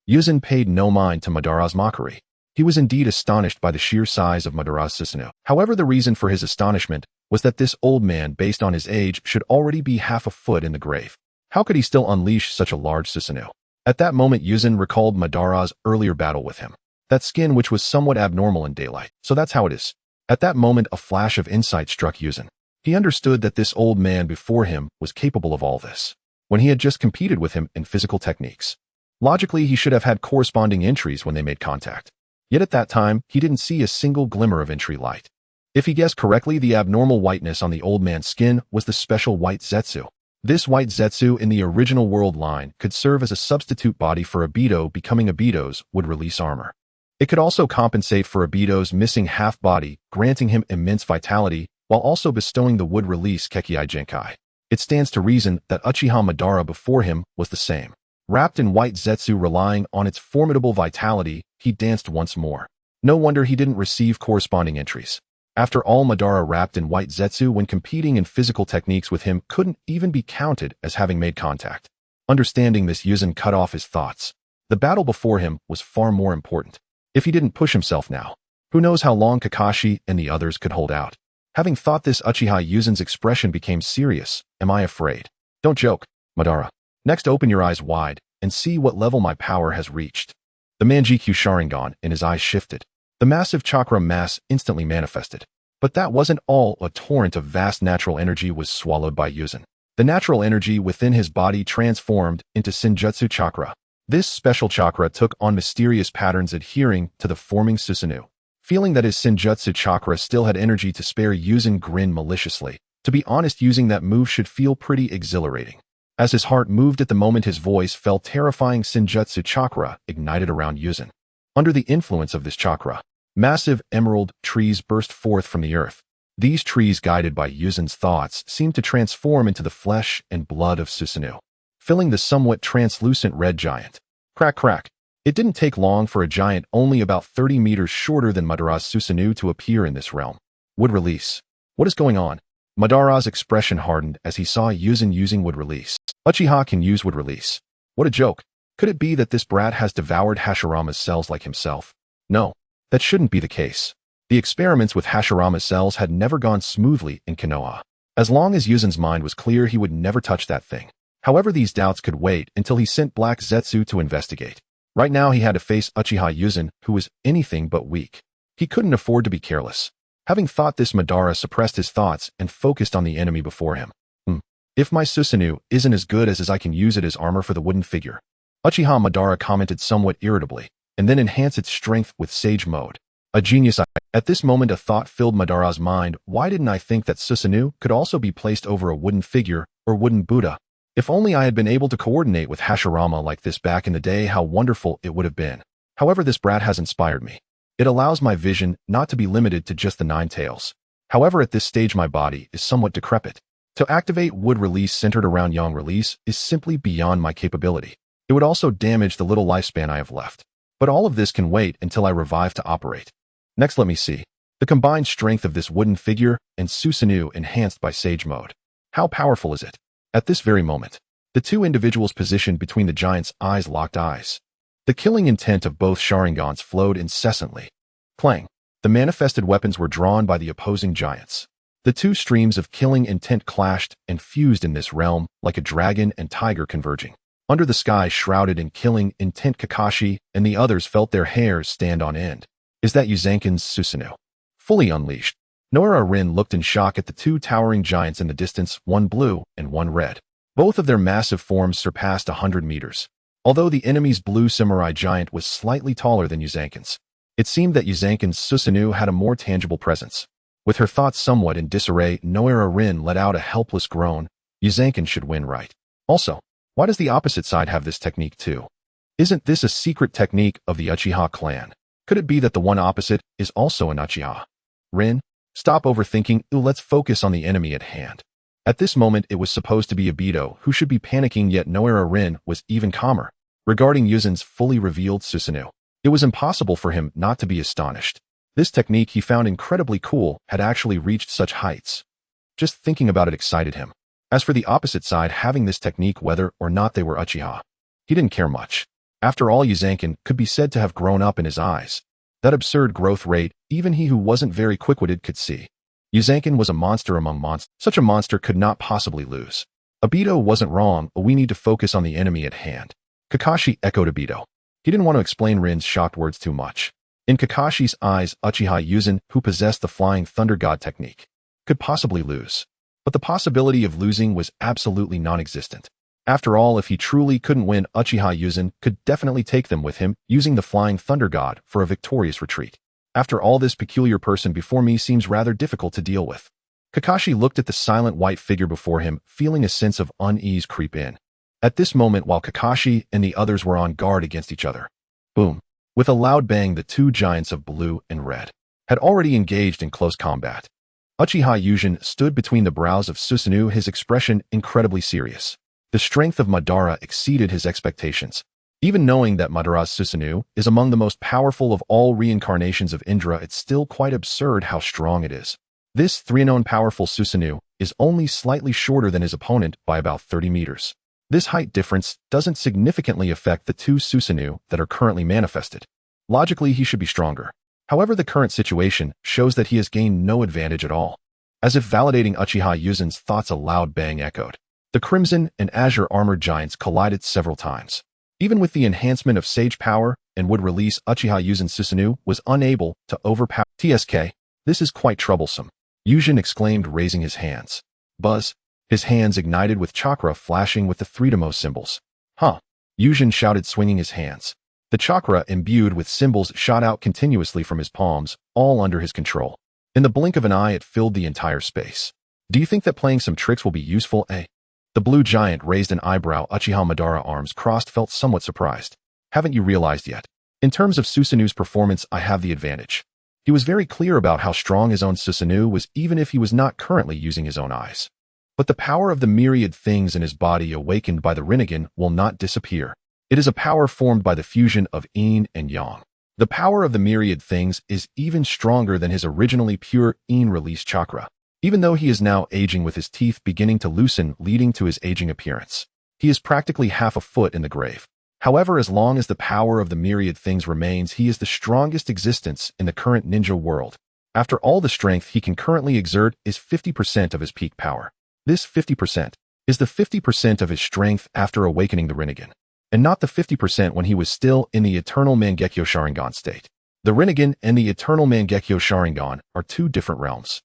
Yuzen paid no mind to Madara's mockery. He was indeed astonished by the sheer size of Madara's Susanoo. However, the reason for his astonishment was that this old man, based on his age, should already be half a foot in the grave. How could he still unleash such a large Susanoo? At that moment, Yuzen recalled Madara's earlier battle with him. That skin which was somewhat abnormal in daylight. So that's how it is. At that moment, a flash of insight struck Yuzen. He understood that this old man before him was capable of all this, when he had just competed with him in physical techniques. Logically, he should have had corresponding entries when they made contact. Yet at that time, he didn't see a single glimmer of entry light. If he guessed correctly, the abnormal whiteness on the old man's skin was the special white Zetsu. This white Zetsu in the original world line could serve as a substitute body for Obito. Becoming Obito's would release armor. It could also compensate for Obito's missing half body, granting him immense vitality, while also bestowing the would release Kekkei Genkai. It stands to reason that Uchiha Madara before him was the same. Wrapped in white Zetsu, relying on its formidable vitality, he danced once more. No wonder he didn't receive corresponding entries. After all, Madara wrapped in white Zetsu when competing in physical techniques with him couldn't even be counted as having made contact. Understanding this, Yuzen cut off his thoughts. The battle before him was far more important. If he didn't push himself now, who knows how long Kakashi and the others could hold out. Having thought this, Uchiha Yuzen's expression became serious. Am I afraid? Don't joke, Madara. Next, open your eyes wide and see what level my power has reached. The Manjikyu Sharingan in his eyes shifted. The massive chakra mass instantly manifested. But that wasn't all. A torrent of vast natural energy was swallowed by Yuzen. The natural energy within his body transformed into Senjutsu Chakra. This special chakra took on mysterious patterns adhering to the forming Susanoo. Feeling that his Senjutsu Chakra still had energy to spare, Yuzen grinned maliciously. To be honest, using that move should feel pretty exhilarating. As his heart moved at the moment, his voice fell. Terrifying Senjutsu Chakra ignited around Yuzen. Under the influence of this chakra, massive emerald trees burst forth from the earth. These trees, guided by Yuzen's thoughts, seemed to transform into the flesh and blood of Susanoo, filling the somewhat translucent red giant. Crack, crack. It didn't take long for a giant only about 30 meters shorter than Madara's Susanoo to appear in this realm. Would release. What is going on? Madara's expression hardened as he saw Yuzen using would release. Uchiha can use would release. What a joke. Could it be that this brat has devoured Hashirama's cells like himself? No, that shouldn't be the case. The experiments with Hashirama's cells had never gone smoothly in Konoha. As long as Yuzen's mind was clear, he would never touch that thing. However, these doubts could wait until he sent Black Zetsu to investigate. Right now, he had to face Uchiha Yuzen, who was anything but weak. He couldn't afford to be careless. Having thought this, Madara suppressed his thoughts and focused on the enemy before him. If my Susanoo isn't as good as I can use it as armor for the wooden figure. Uchiha Madara commented somewhat irritably, and then enhance its strength with Sage Mode. A genius idea. At this moment, a thought filled Madara's mind. Why didn't I think that Susanoo could also be placed over a wooden figure or wooden Buddha? If only I had been able to coordinate with Hashirama like this back in the day, how wonderful it would have been. However, this brat has inspired me. It allows my vision not to be limited to just the 9 tails. However, at this stage, my body is somewhat decrepit. To activate wood release centered around yang release is simply beyond my capability. It would also damage the little lifespan I have left. But all of this can wait until I revive to operate. Next, let me see. The combined strength of this wooden figure and Susanoo enhanced by Sage Mode. How powerful is it? At this very moment, the two individuals positioned between the giants' eyes locked eyes. The killing intent of both Sharingans flowed incessantly. Clang. The manifested weapons were drawn by the opposing giants. The two streams of killing intent clashed and fused in this realm like a dragon and tiger converging. Under the sky shrouded in killing intent, Kakashi and the others felt their hairs stand on end. Is that Uzanken's Susanoo? Fully unleashed. Nora Rin looked in shock at the two towering giants in the distance, one blue and one red. Both of their massive forms surpassed 100 meters. Although the enemy's blue samurai giant was slightly taller than Uzanken's, it seemed that Uzanken's Susanoo had a more tangible presence. With her thoughts somewhat in disarray, Noera Rin let out a helpless groan. Uzanken should win, right? Also, why does the opposite side have this technique too? Isn't this a secret technique of the Uchiha clan? Could it be that the one opposite is also an Uchiha? Rin, stop overthinking. Let's focus on the enemy at hand. At this moment, it was supposed to be Obito who should be panicking, yet Noera Rin was even calmer. Regarding Yuzen's fully revealed Susanoo, it was impossible for him not to be astonished. This technique he found incredibly cool had actually reached such heights. Just thinking about it excited him. As for the opposite side having this technique, whether or not they were Uchiha, he didn't care much. After all, Uzanken could be said to have grown up in his eyes. That absurd growth rate, even he who wasn't very quick-witted could see. Uzanken was a monster among monsters. Such a monster could not possibly lose. Obito wasn't wrong, but we need to focus on the enemy at hand. Kakashi echoed Obito. He didn't want to explain Rin's shocked words too much. In Kakashi's eyes, Uchiha Yuzen, who possessed the Flying Thunder God technique, could possibly lose. But the possibility of losing was absolutely non-existent. After all, if he truly couldn't win, Uchiha Yuzen could definitely take them with him, using the Flying Thunder God for a victorious retreat. After all, this peculiar person before me seems rather difficult to deal with. Kakashi looked at the silent white figure before him, feeling a sense of unease creep in. At this moment, while Kakashi and the others were on guard against each other, boom! With a loud bang, the two giants of blue and red had already engaged in close combat. Uchiha Yuzen stood between the brows of Susanoo, his expression incredibly serious. The strength of Madara exceeded his expectations. Even knowing that Madara's Susanoo is among the most powerful of all reincarnations of Indra, it's still quite absurd how strong it is. This three-known powerful Susanoo is only slightly shorter than his opponent by about 30 meters. This height difference doesn't significantly affect the two Susanoo that are currently manifested. Logically, he should be stronger. However, the current situation shows that he has gained no advantage at all. As if validating Uchiha Yuzen's thoughts, a loud bang echoed. The Crimson and Azure armored giants collided several times. Even with the enhancement of Sage Power and would release, Uchiha Yuzen Susanoo was unable to overpower TSK. This is quite troublesome, Yuzen exclaimed, raising his hands. Buzz! His hands ignited with chakra flashing with the three Demos symbols. Huh! Yuzen shouted, swinging his hands. The chakra imbued with symbols shot out continuously from his palms, all under his control. In the blink of an eye, it filled the entire space. Do you think that playing some tricks will be useful, eh? The blue giant raised an eyebrow. Uchiha Madara, arms crossed, felt somewhat surprised. Haven't you realized yet? In terms of Susanoo's performance, I have the advantage. He was very clear about how strong his own Susanoo was, even if he was not currently using his own eyes. But the power of the myriad things in his body awakened by the Rinnegan will not disappear. It is a power formed by the fusion of yin and yang. The power of the myriad things is even stronger than his originally pure yin release chakra. Even though he is now aging with his teeth beginning to loosen, leading to his aging appearance, he is practically half a foot in the grave. However, as long as the power of the myriad things remains, he is the strongest existence in the current ninja world. After all, the strength he can currently exert is 50% of his peak power. This 50% is the 50% of his strength after awakening the Rinnegan, and not the 50% when he was still in the Eternal Mangekyo Sharingan state. The Rinnegan and the Eternal Mangekyo Sharingan are two different realms.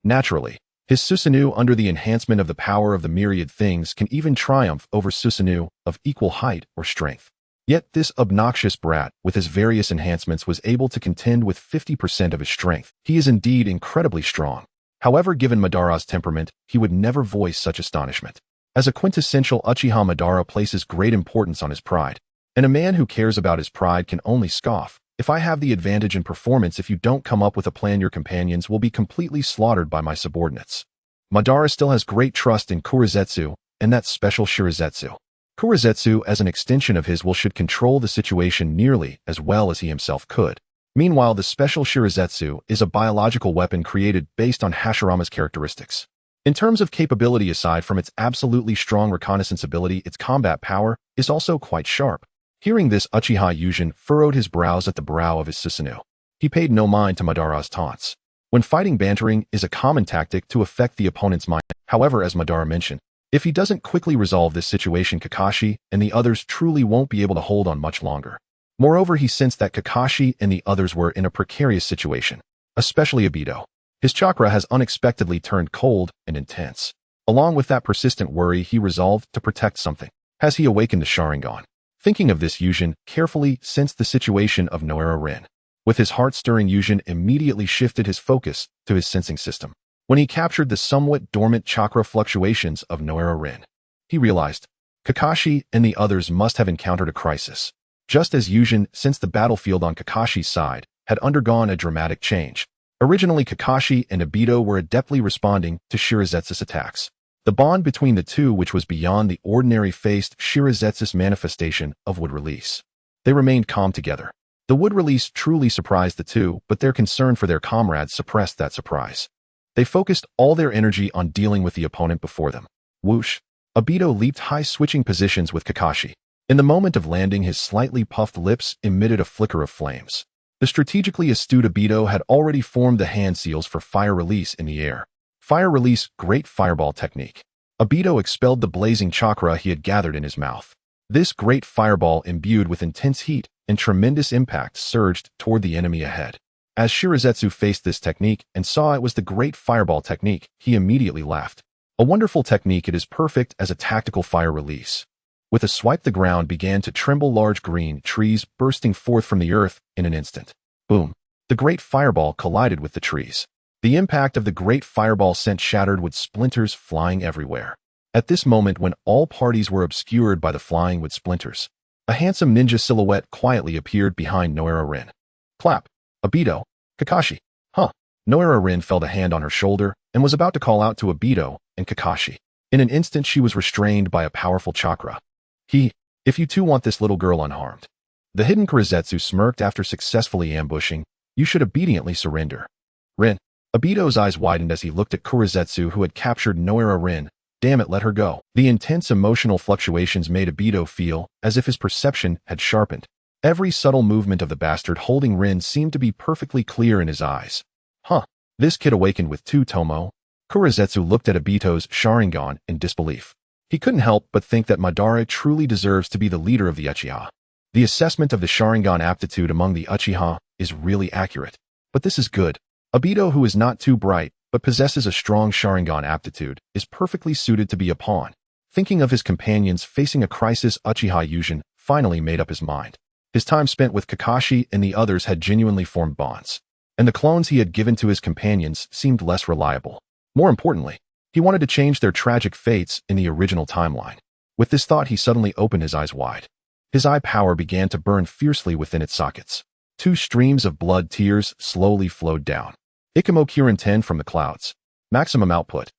Naturally, his Susanoo under the enhancement of the power of the myriad things can even triumph over Susanoo of equal height or strength. Yet this obnoxious brat, with his various enhancements, was able to contend with 50% of his strength. He is indeed incredibly strong. However, given Madara's temperament, he would never voice such astonishment. As a quintessential Uchiha, Madara places great importance on his pride, and a man who cares about his pride can only scoff. If I have the advantage in performance, if you don't come up with a plan, your companions will be completely slaughtered by my subordinates. Madara still has great trust in Kurizetsu and that special Shirazetsu. Kurizetsu, as an extension of his will, should control the situation nearly as well as he himself could. Meanwhile, the special Shirazetsu is a biological weapon created based on Hashirama's characteristics. In terms of capability, aside from its absolutely strong reconnaissance ability, its combat power is also quite sharp. Hearing this, Uchiha Yuzen furrowed his brows at the brow of his Susanoo. He paid no mind to Madara's taunts. When fighting, bantering is a common tactic to affect the opponent's mind. However, as Madara mentioned, if he doesn't quickly resolve this situation, Kakashi and the others truly won't be able to hold on much longer. Moreover, he sensed that Kakashi and the others were in a precarious situation, especially Obito. His chakra has unexpectedly turned cold and intense. Along with that persistent worry, he resolved to protect something. As he awakened the Sharingan, thinking of this, Yuzen carefully sensed the situation of Noera Rin. With his heart-stirring, Yūjin immediately shifted his focus to his sensing system. When he captured the somewhat dormant chakra fluctuations of Noera Rin, he realized Kakashi and the others must have encountered a crisis. Just as Yūjin, since the battlefield on Kakashi's side had undergone a dramatic change. Originally, Kakashi and Obito were adeptly responding to Shirazetsu's attacks. The bond between the two, which was beyond the ordinary, faced Shirazetsu's manifestation of wood release. They remained calm together. The wood release truly surprised the two, but their concern for their comrades suppressed that surprise. They focused all their energy on dealing with the opponent before them. Whoosh! Obito leaped high, switching positions with Kakashi. In the moment of landing, his slightly puffed lips emitted a flicker of flames. The strategically astute Obito had already formed the hand seals for fire release in the air. Fire release, great fireball technique. Obito expelled the blazing chakra he had gathered in his mouth. This great fireball, imbued with intense heat and tremendous impact, surged toward the enemy ahead. As Shirazetsu faced this technique and saw it was the great fireball technique, he immediately laughed. A wonderful technique, it is perfect as a tactical fire release. With a swipe, the ground began to tremble, large green trees bursting forth from the earth in an instant. Boom! The great fireball collided with the trees. The impact of the great fireball sent shattered wood splinters flying everywhere. At this moment, when all parties were obscured by the flying wood splinters, a handsome ninja silhouette quietly appeared behind Noera Rin. Clap! Obito! Kakashi! Huh! Noera Rin felt a hand on her shoulder and was about to call out to Obito and Kakashi. In an instant, she was restrained by a powerful chakra. If you two want this little girl unharmed. The hidden Kurizetsu smirked after successfully ambushing. You should obediently surrender. Rin. Obito's eyes widened as he looked at Kurizetsu, who had captured Noera Rin. Damn it, let her go. The intense emotional fluctuations made Obito feel as if his perception had sharpened. Every subtle movement of the bastard holding Rin seemed to be perfectly clear in his eyes. Huh. This kid awakened with two Tomo. Kurizetsu looked at Obito's Sharingan in disbelief. He couldn't help but think that Madara truly deserves to be the leader of the Uchiha. The assessment of the Sharingan aptitude among the Uchiha is really accurate. But this is good. Obito, who is not too bright, but possesses a strong Sharingan aptitude, is perfectly suited to be a pawn. Thinking of his companions facing a crisis, Uchiha Yūjin finally made up his mind. His time spent with Kakashi and the others had genuinely formed bonds, and the clones he had given to his companions seemed less reliable. More importantly, he wanted to change their tragic fates in the original timeline. With this thought, he suddenly opened his eyes wide. His eye power began to burn fiercely within its sockets. Two streams of blood tears slowly flowed down. Ikamo Kirin 10 from the clouds. Maximum output.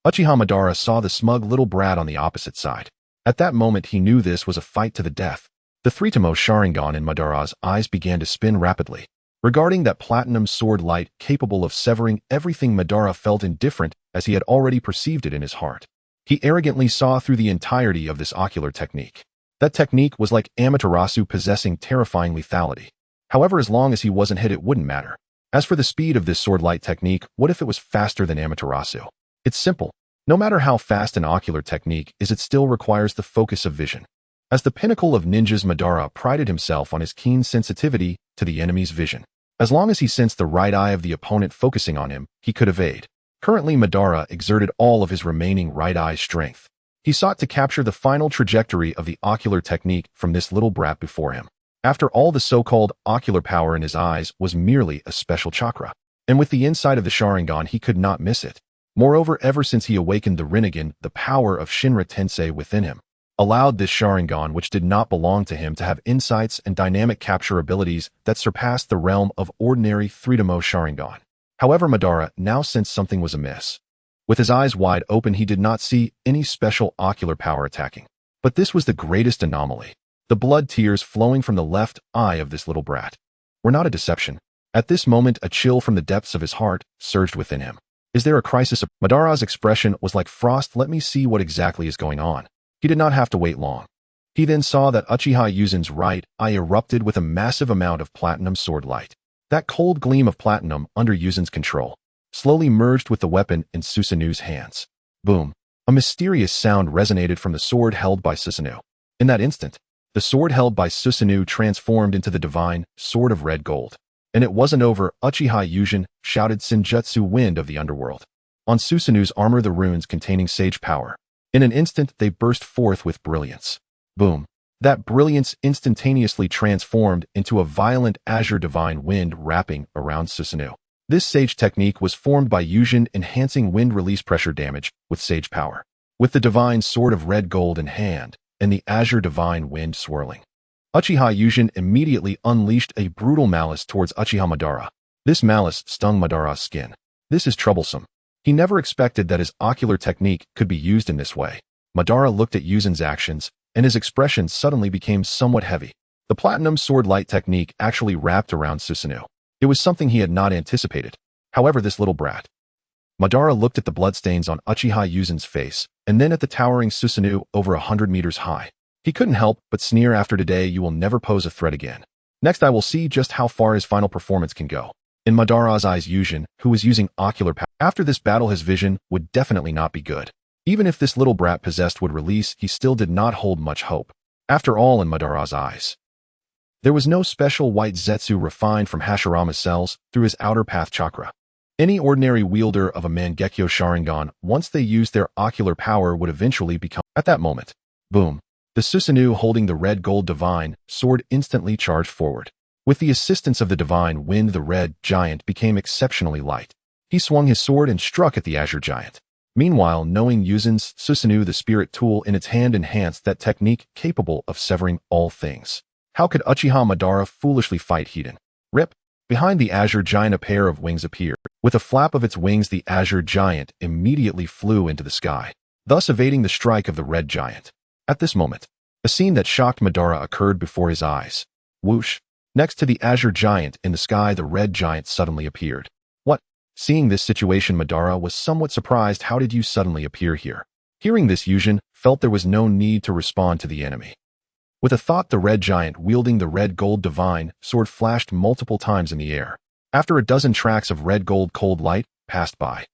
Uchiha Madara saw the smug little brat on the opposite side. At that moment, he knew this was a fight to the death. The three-tomo Sharingan in Madara's eyes began to spin rapidly. Regarding that platinum sword light capable of severing everything, Madara felt indifferent as he had already perceived it in his heart. He arrogantly saw through the entirety of this ocular technique. That technique was like Amaterasu possessing terrifying lethality. However, as long as he wasn't hit, it wouldn't matter. As for the speed of this sword light technique, what if it was faster than Amaterasu? It's simple. No matter how fast an ocular technique is, it still requires the focus of vision. As the pinnacle of ninjas, Madara prided himself on his keen sensitivity to the enemy's vision. As long as he sensed the right eye of the opponent focusing on him, he could evade. Currently, Madara exerted all of his remaining right eye's strength. He sought to capture the final trajectory of the ocular technique from this little brat before him. After all, the so-called ocular power in his eyes was merely a special chakra, and with the inside of the Sharingan, he could not miss it. Moreover, ever since he awakened the Rinnegan, the power of Shinra Tensei within him allowed this Sharingan, which did not belong to him, to have insights and dynamic capture abilities that surpassed the realm of ordinary three-tomo Sharingan. However, Madara now sensed something was amiss. With his eyes wide open, he did not see any special ocular power attacking. But this was the greatest anomaly. The blood tears flowing from the left eye of this little brat were not a deception. At this moment, a chill from the depths of his heart surged within him. Is there a crisis? Madara's expression was like frost. Let me see what exactly is going on. He did not have to wait long. He then saw that Uchiha Yūjin's right eye erupted with a massive amount of platinum sword light. That cold gleam of platinum under Yūjin's control slowly merged with the weapon in Susanu's hands. Boom! A mysterious sound resonated from the sword held by Susanoo. In that instant, the sword held by Susanoo transformed into the divine sword of red gold. And it wasn't over. Uchiha Yūjin shouted Senjutsu wind of the underworld. On Susanoo's armor, the runes containing sage power. In an instant, they burst forth with brilliance. Boom! That brilliance instantaneously transformed into a violent azure divine wind wrapping around Susanoo. This sage technique was formed by Yūjin enhancing wind release pressure damage with sage power. With the divine sword of red gold in hand, and the azure divine wind swirling, Uchiha Yūjin immediately unleashed a brutal malice towards Uchiha Madara. This malice stung Madara's skin. This is troublesome. He never expected that his ocular technique could be used in this way. Madara looked at Yūjin's actions, and his expression suddenly became somewhat heavy. The platinum sword light technique actually wrapped around Susanoo. It was something he had not anticipated. However, this little brat. Madara looked at the bloodstains on Uchiha Yūjin's face, and then at the towering Susanoo over 100 meters high. He couldn't help but sneer. After today, you will never pose a threat again. Next, I will see just how far his final performance can go. In Madara's eyes, Yūjin, who was using ocular power after this battle, his vision would definitely not be good. Even if this little brat possessed would release, he still did not hold much hope. After all, in Madara's eyes, there was no special white Zetsu refined from Hashirama's cells through his outer path chakra. Any ordinary wielder of a Mangekyo Sharingan, once they used their ocular power, would eventually become. At that moment, boom, the Susanoo holding the red gold divine sword instantly charged forward. With the assistance of the divine wind, the red giant became exceptionally light. He swung his sword and struck at the azure giant. Meanwhile, knowing Yūjin's Susanoo, the spirit tool in its hand, enhanced that technique capable of severing all things. How could Uchiha Madara foolishly fight Hidan? Rip! Behind the azure giant, a pair of wings appeared. With a flap of its wings, the azure giant immediately flew into the sky, thus evading the strike of the red giant. At this moment, a scene that shocked Madara occurred before his eyes. Whoosh! Next to the azure giant in the sky, the red giant suddenly appeared. What? Seeing this situation, Madara was somewhat surprised. How did you suddenly appear here? Hearing this, Yūjin felt there was no need to respond to the enemy. With a thought, the red giant wielding the red gold divine sword flashed multiple times in the air. After a dozen tracks of red gold cold light passed by.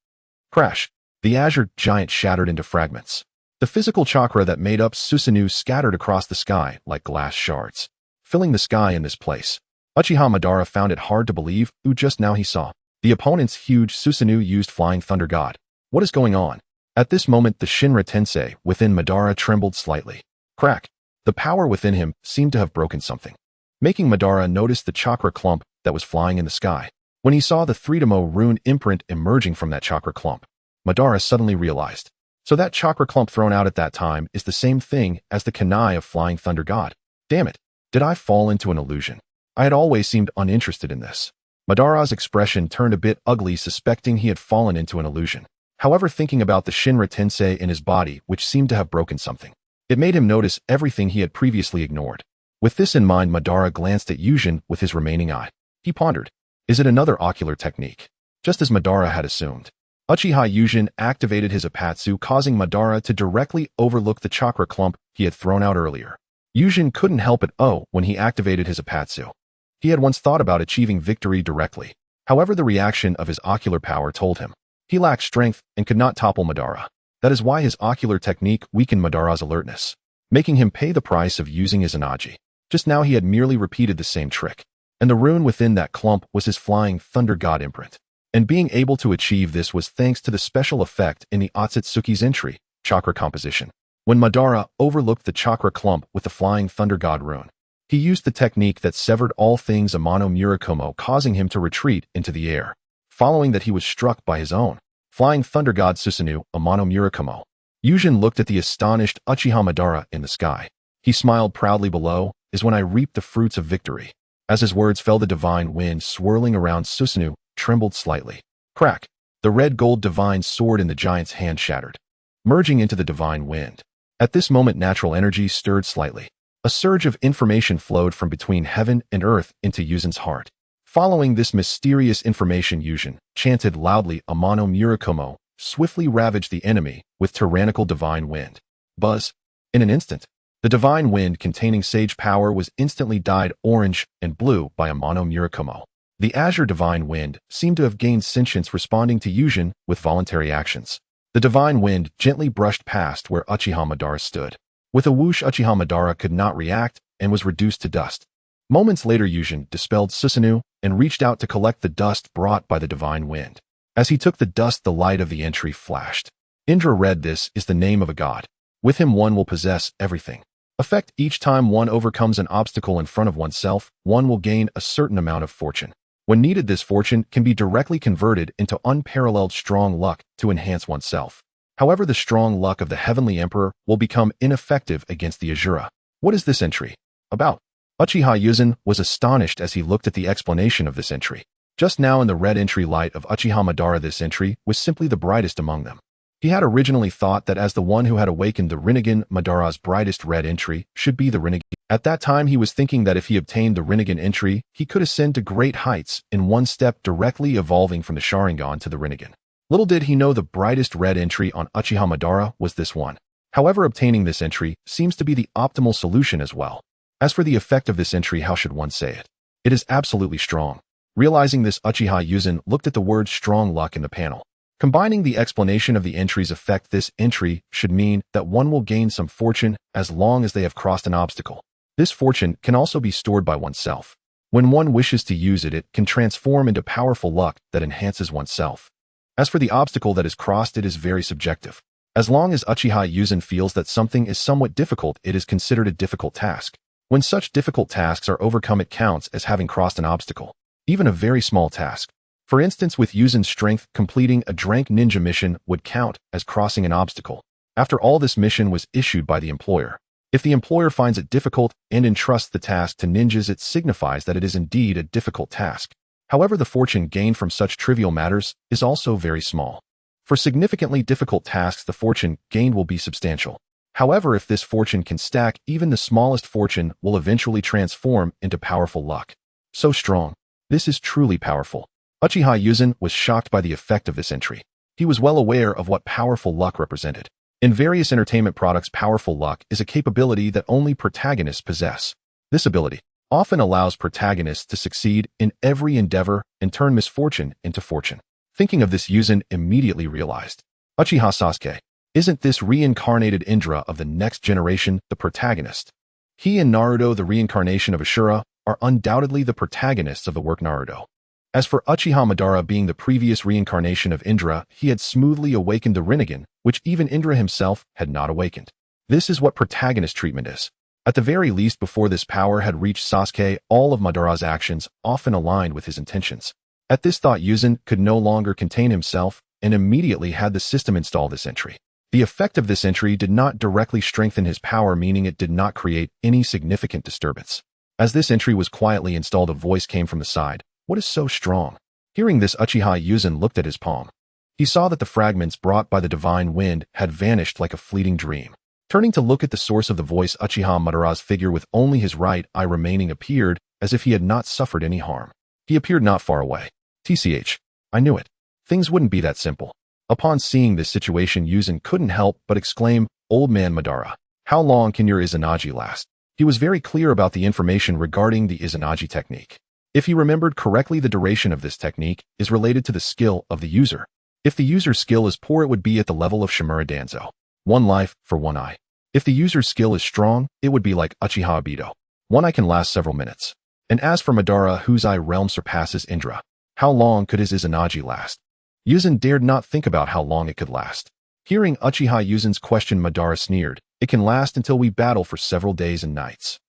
Crash! The azure giant shattered into fragments. The physical chakra that made up Susanoo scattered across the sky like glass shards, filling the sky in this place. Uchiha Madara found it hard to believe who just now he saw. The opponent's huge Susanoo used Flying Thunder God. What is going on? At this moment, the Shinra Tensei within Madara trembled slightly. Crack! The power within him seemed to have broken something, making Madara notice the chakra clump that was flying in the sky. When he saw the 3-Demo rune imprint emerging from that chakra clump, Madara suddenly realized. So that chakra clump thrown out at that time is the same thing as the Kanai of Flying Thunder God. Damn it! Did I fall into an illusion? I had always seemed uninterested in this. Madara's expression turned a bit ugly, suspecting he had fallen into an illusion. However, thinking about the Shinra Tensei in his body, which seemed to have broken something, it made him notice everything he had previously ignored. With this in mind, Madara glanced at Yūjin with his remaining eye. He pondered, is it another ocular technique? Just as Madara had assumed, Uchiha Yūjin activated his Apatsu, causing Madara to directly overlook the chakra clump he had thrown out earlier. Yūjin couldn't help it when he activated his Apatsu. He had once thought about achieving victory directly. However, the reaction of his ocular power told him he lacked strength and could not topple Madara. That is why his ocular technique weakened Madara's alertness, making him pay the price of using his Anaji. Just now he had merely repeated the same trick, and the rune within that clump was his Flying Thunder God imprint. And being able to achieve this was thanks to the special effect in the Otsutsuki's entry, chakra composition. When Madara overlooked the chakra clump with the Flying Thunder God rune, he used the technique that severed all things Amano Murakumo, causing him to retreat into the air. Following that, he was struck by his own Flying Thunder God Susanoo, Amano Murakumo. Yūjin looked at the astonished Uchiha Madara in the sky. He smiled proudly. Below is when I reap the fruits of victory. As his words fell, the divine wind swirling around Susanoo trembled slightly. Crack! The red gold divine sword in the giant's hand shattered, merging into the divine wind. At this moment, natural energy stirred slightly. A surge of information flowed from between heaven and earth into Yūjin's heart. Following this mysterious information, Yūjin chanted loudly, Amano Murakumo, swiftly ravaged the enemy with tyrannical divine wind. Buzz! In an instant, the divine wind containing sage power was instantly dyed orange and blue by Amano Murakumo. The azure divine wind seemed to have gained sentience, responding to Yūjin with voluntary actions. The divine wind gently brushed past where Uchiha Madara stood. With a whoosh, Uchiha Madara could not react and was reduced to dust. Moments later, Yūjin dispelled Susanoo and reached out to collect the dust brought by the divine wind. As he took the dust, the light of the entry flashed. Indra read, this is the name of a god. With him one will possess everything. Effect: each time one overcomes an obstacle in front of oneself, one will gain a certain amount of fortune. When needed, this fortune can be directly converted into unparalleled strong luck to enhance oneself. However, the strong luck of the Heavenly Emperor will become ineffective against the Asura. What is this entry about? Uchiha Hiruzen was astonished as he looked at the explanation of this entry. Just now, in the red entry light of Uchiha Madara, this entry was simply the brightest among them. He had originally thought that as the one who had awakened the Rinnegan, Madara's brightest red entry should be the Rinnegan. At that time, he was thinking that if he obtained the Rinnegan entry, he could ascend to great heights in one step, directly evolving from the Sharingan to the Rinnegan. Little did he know the brightest red entry on Uchiha Madara was this one. However, obtaining this entry seems to be the optimal solution as well. As for the effect of this entry, how should one say it? It is absolutely strong. Realizing this, Uchiha Hiruzen looked at the word strong luck in the panel. Combining the explanation of the entry's effect, this entry should mean that one will gain some fortune as long as they have crossed an obstacle. This fortune can also be stored by oneself. When one wishes to use it, it can transform into powerful luck that enhances oneself. As for the obstacle that is crossed, it is very subjective. As long as Uchiha Hiruzen feels that something is somewhat difficult, it is considered a difficult task. When such difficult tasks are overcome, it counts as having crossed an obstacle. Even a very small task. For instance, with Hiruzen's strength, completing a Drank Ninja mission would count as crossing an obstacle. After all, this mission was issued by the employer. If the employer finds it difficult and entrusts the task to ninjas, it signifies that it is indeed a difficult task. However, the fortune gained from such trivial matters is also very small. For significantly difficult tasks, the fortune gained will be substantial. However, if this fortune can stack, even the smallest fortune will eventually transform into powerful luck. So strong. This is truly powerful. Uchiha Hiruzen was shocked by the effect of this entry. He was well aware of what powerful luck represented. In various entertainment products, powerful luck is a capability that only protagonists possess. This ability often allows protagonists to succeed in every endeavor and turn misfortune into fortune. Thinking of this, Hiruzen immediately realized, Uchiha Sasuke, isn't this reincarnated Indra of the next generation the protagonist? He and Naruto, the reincarnation of Ashura, are undoubtedly the protagonists of the work Naruto. As for Uchiha Madara being the previous reincarnation of Indra, he had smoothly awakened the Rinnegan, which even Indra himself had not awakened. This is what protagonist treatment is. At the very least, before this power had reached Sasuke, all of Madara's actions often aligned with his intentions. At this thought, Hiruzen could no longer contain himself and immediately had the system install this entry. The effect of this entry did not directly strengthen his power, meaning it did not create any significant disturbance. As this entry was quietly installed, a voice came from the side. What is so strong? Hearing this, Uchiha Hiruzen looked at his palm. He saw that the fragments brought by the divine wind had vanished like a fleeting dream. Turning to look at the source of the voice, Uchiha Madara's figure with only his right eye remaining appeared as if he had not suffered any harm. He appeared not far away. TCH. I knew it. Things wouldn't be that simple. Upon seeing this situation, Hiruzen couldn't help but exclaim, Old man Madara, how long can your Izanagi last? He was very clear about the information regarding the Izanagi technique. If he remembered correctly, the duration of this technique is related to the skill of the user. If the user's skill is poor, it would be at the level of Shimura Danzo. 1 life for 1 eye. If the user's skill is strong, it would be like Uchiha Obito. 1 eye can last several minutes. And as for Madara, whose eye realm surpasses Indra, how long could his Izanagi last? Hiruzen dared not think about how long it could last. Hearing Uchiha Hiruzen's question, Madara sneered, it can last until we battle for several days and nights.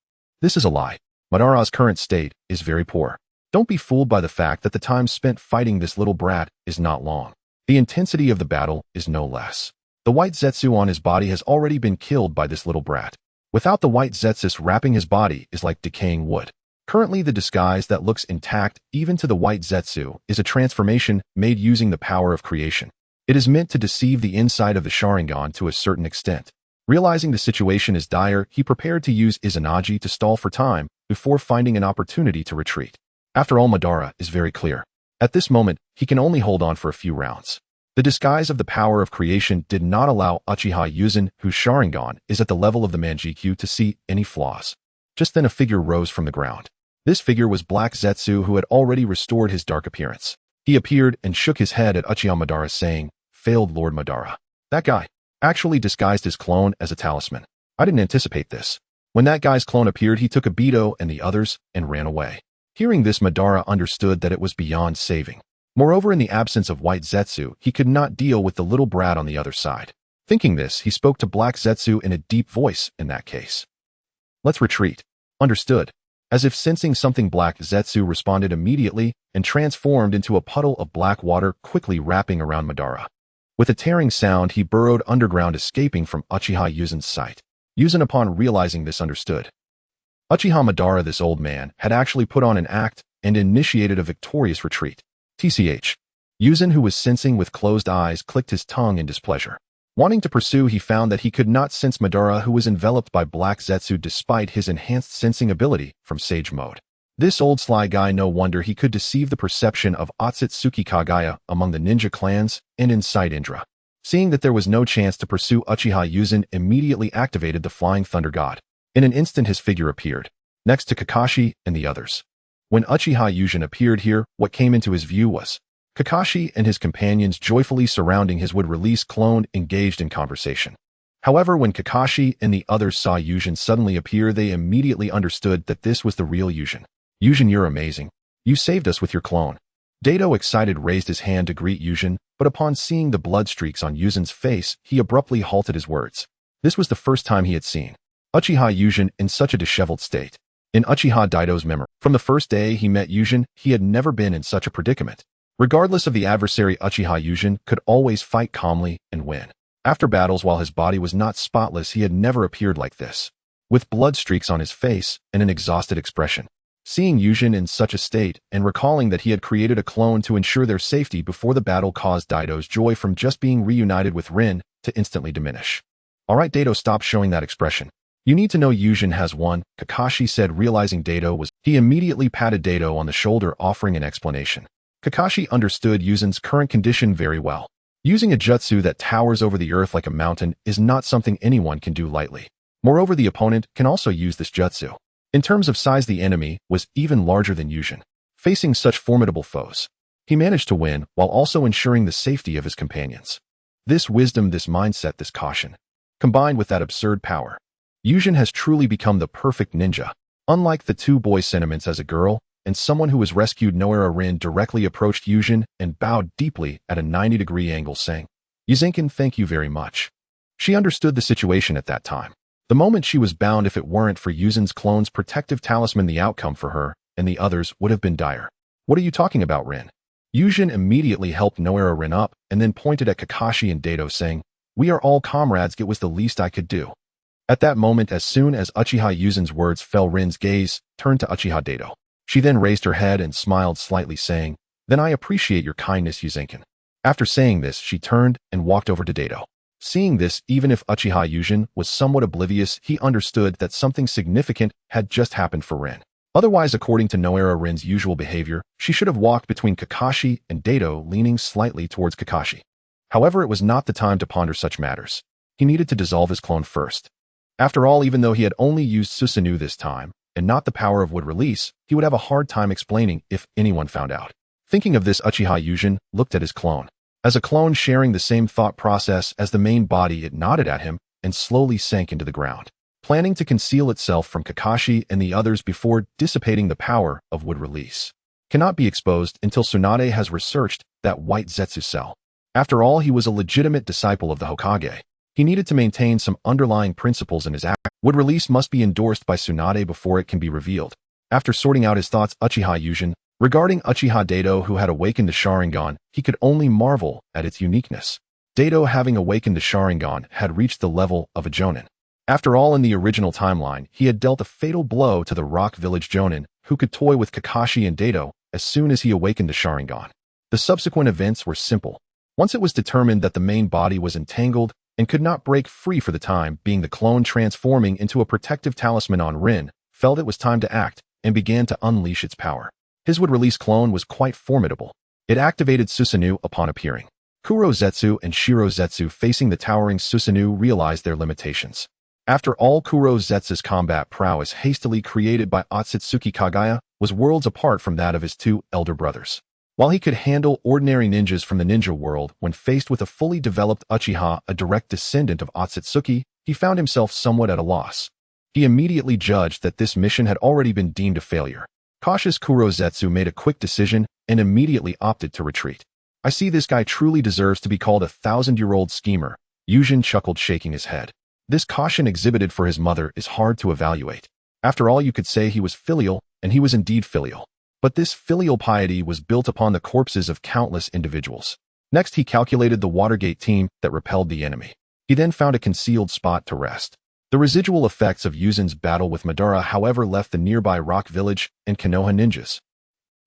This is a lie. Madara's current state is very poor. Don't be fooled by the fact that the time spent fighting this little brat is not long. The intensity of the battle is no less. The white Zetsu on his body has already been killed by this little brat. Without the white Zetsus wrapping his body is like decaying wood. Currently, the disguise that looks intact even to the white Zetsu is a transformation made using the power of creation. It is meant to deceive the inside of the Sharingan to a certain extent. Realizing the situation is dire, he prepared to use Izanagi to stall for time before finding an opportunity to retreat. After all, Madara is very clear. At this moment, he can only hold on for a few rounds. The disguise of the power of creation did not allow Uchiha Hiruzen, whose Sharingan is at the level of the Manjikyu, to see any flaws. Just then a figure rose from the ground. This figure was Black Zetsu, who had already restored his dark appearance. He appeared and shook his head at Uchiha Madara, saying, Failed Lord Madara. That guy actually disguised his clone as a talisman. I didn't anticipate this. When that guy's clone appeared, he took Obito and the others and ran away. Hearing this, Madara understood that it was beyond saving. Moreover, in the absence of white Zetsu, he could not deal with the little brat on the other side. Thinking this, he spoke to Black Zetsu in a deep voice in that case. Let's retreat. Understood. As if sensing something, Black Zetsu responded immediately and transformed into a puddle of black water quickly wrapping around Madara. With a tearing sound, he burrowed underground, escaping from Uchiha Yuzen's sight. Yuzen, upon realizing this, understood. Uchiha Madara, this old man, had actually put on an act and initiated a victorious retreat. TCH. Yuzen, who was sensing with closed eyes, clicked his tongue in displeasure. Wanting to pursue, he found that he could not sense Madara, who was enveloped by Black Zetsu despite his enhanced sensing ability from Sage Mode. This old sly guy, no wonder he could deceive the perception of Otsutsuki Kagaya among the ninja clans and inside Indra. Seeing that there was no chance to pursue Uchiha, Yuzen immediately activated the Flying Thunder God. In an instant his figure appeared, next to Kakashi and the others. When Uchiha Yuzen appeared here, what came into his view was Kakashi and his companions joyfully surrounding his would-release clone, engaged in conversation. However, when Kakashi and the others saw Yuzen suddenly appear, they immediately understood that this was the real Yuzen. Yuzen, you're amazing. You saved us with your clone. Dato, excited, raised his hand to greet Yuzen, but upon seeing the blood streaks on Yuzen's face, he abruptly halted his words. This was the first time he had seen Uchiha Yuzen in such a disheveled state. In Uchiha Daido's memory, from the first day he met Yuzen, he had never been in such a predicament. Regardless of the adversary, Uchiha Yuzen could always fight calmly and win. After battles, while his body was not spotless, he had never appeared like this, with blood streaks on his face and an exhausted expression. Seeing Yuzen in such a state and recalling that he had created a clone to ensure their safety before the battle caused Daido's joy from just being reunited with Rin to instantly diminish. Alright Dato, stop showing that expression. You need to know Yuzen has won, Kakashi said, realizing Dato was. He immediately patted Dato on the shoulder, offering an explanation. Kakashi understood Yuzen's current condition very well. Using a jutsu that towers over the earth like a mountain is not something anyone can do lightly. Moreover, the opponent can also use this jutsu. In terms of size, the enemy was even larger than Yuzen. Facing such formidable foes, he managed to win while also ensuring the safety of his companions. This wisdom, this mindset, this caution, combined with that absurd power, Yuzen has truly become the perfect ninja. Unlike the two boy sentiments as a girl and someone who was rescued, Noara Rin directly approached Yuzen and bowed deeply at a 90-degree angle, saying, Yuzenkin, thank you very much. She understood the situation at that time. The moment she was bound, if it weren't for Yuzen's clone's protective talisman, the outcome for her and the others would have been dire. What are you talking about, Rin? Yuzen immediately helped Noara Rin up and then pointed at Kakashi and Dato, saying, We are all comrades, it was the least I could do. At that moment, as soon as Uchiha Yuzen's words fell, Rin's gaze turned to Uchiha Dato. She then raised her head and smiled slightly, saying, Then I appreciate your kindness, Yuzenkin. After saying this, she turned and walked over to Dato. Seeing this, even if Uchiha Yuzen was somewhat oblivious, he understood that something significant had just happened for Rin. Otherwise, according to Noara Rin's usual behavior, she should have walked between Kakashi and Dato, leaning slightly towards Kakashi. However, it was not the time to ponder such matters. He needed to dissolve his clone first. After all, even though he had only used Susanoo this time, and not the power of wood release, he would have a hard time explaining if anyone found out. Thinking of this, Uchiha Yuzen looked at his clone. As a clone sharing the same thought process as the main body, it nodded at him and slowly sank into the ground, planning to conceal itself from Kakashi and the others before dissipating the power of wood release. Cannot be exposed until Tsunade has researched that white Zetsu cell. After all, he was a legitimate disciple of the Hokage. He needed to maintain some underlying principles in his act. Wood release must be endorsed by Tsunade before it can be revealed. After sorting out his thoughts, Uchiha Yuzen, regarding Uchiha Dato, who had awakened the Sharingan, he could only marvel at its uniqueness. Dato, having awakened the Sharingan, had reached the level of a Jonin. After all, in the original timeline, he had dealt a fatal blow to the Rock Village Jonin, who could toy with Kakashi and Dato as soon as he awakened the Sharingan. The subsequent events were simple. Once it was determined that the main body was entangled and could not break free for the time being, the clone transforming into a protective talisman on Rin felt it was time to act and began to unleash its power. His would-release clone was quite formidable. It activated Susanoo upon appearing. Kuro Zetsu and Shiro Zetsu, facing the towering Susanoo, realized their limitations. After all, Kuro Zetsu's combat prowess, hastily created by Otsutsuki Kagaya, was worlds apart from that of his two elder brothers. While he could handle ordinary ninjas from the ninja world, when faced with a fully developed Uchiha, a direct descendant of Otsutsuki, he found himself somewhat at a loss. He immediately judged that this mission had already been deemed a failure. Cautious Kuro Zetsu made a quick decision and immediately opted to retreat. I see this guy truly deserves to be called a 1,000-year-old schemer, Yuzen chuckled, shaking his head. This caution exhibited for his mother is hard to evaluate. After all, you could say he was filial, and he was indeed filial. But this filial piety was built upon the corpses of countless individuals. Next, he calculated the Watergate team that repelled the enemy. He then found a concealed spot to rest. The residual effects of Yuzen's battle with Madara, however, left the nearby rock village and Konoha ninjas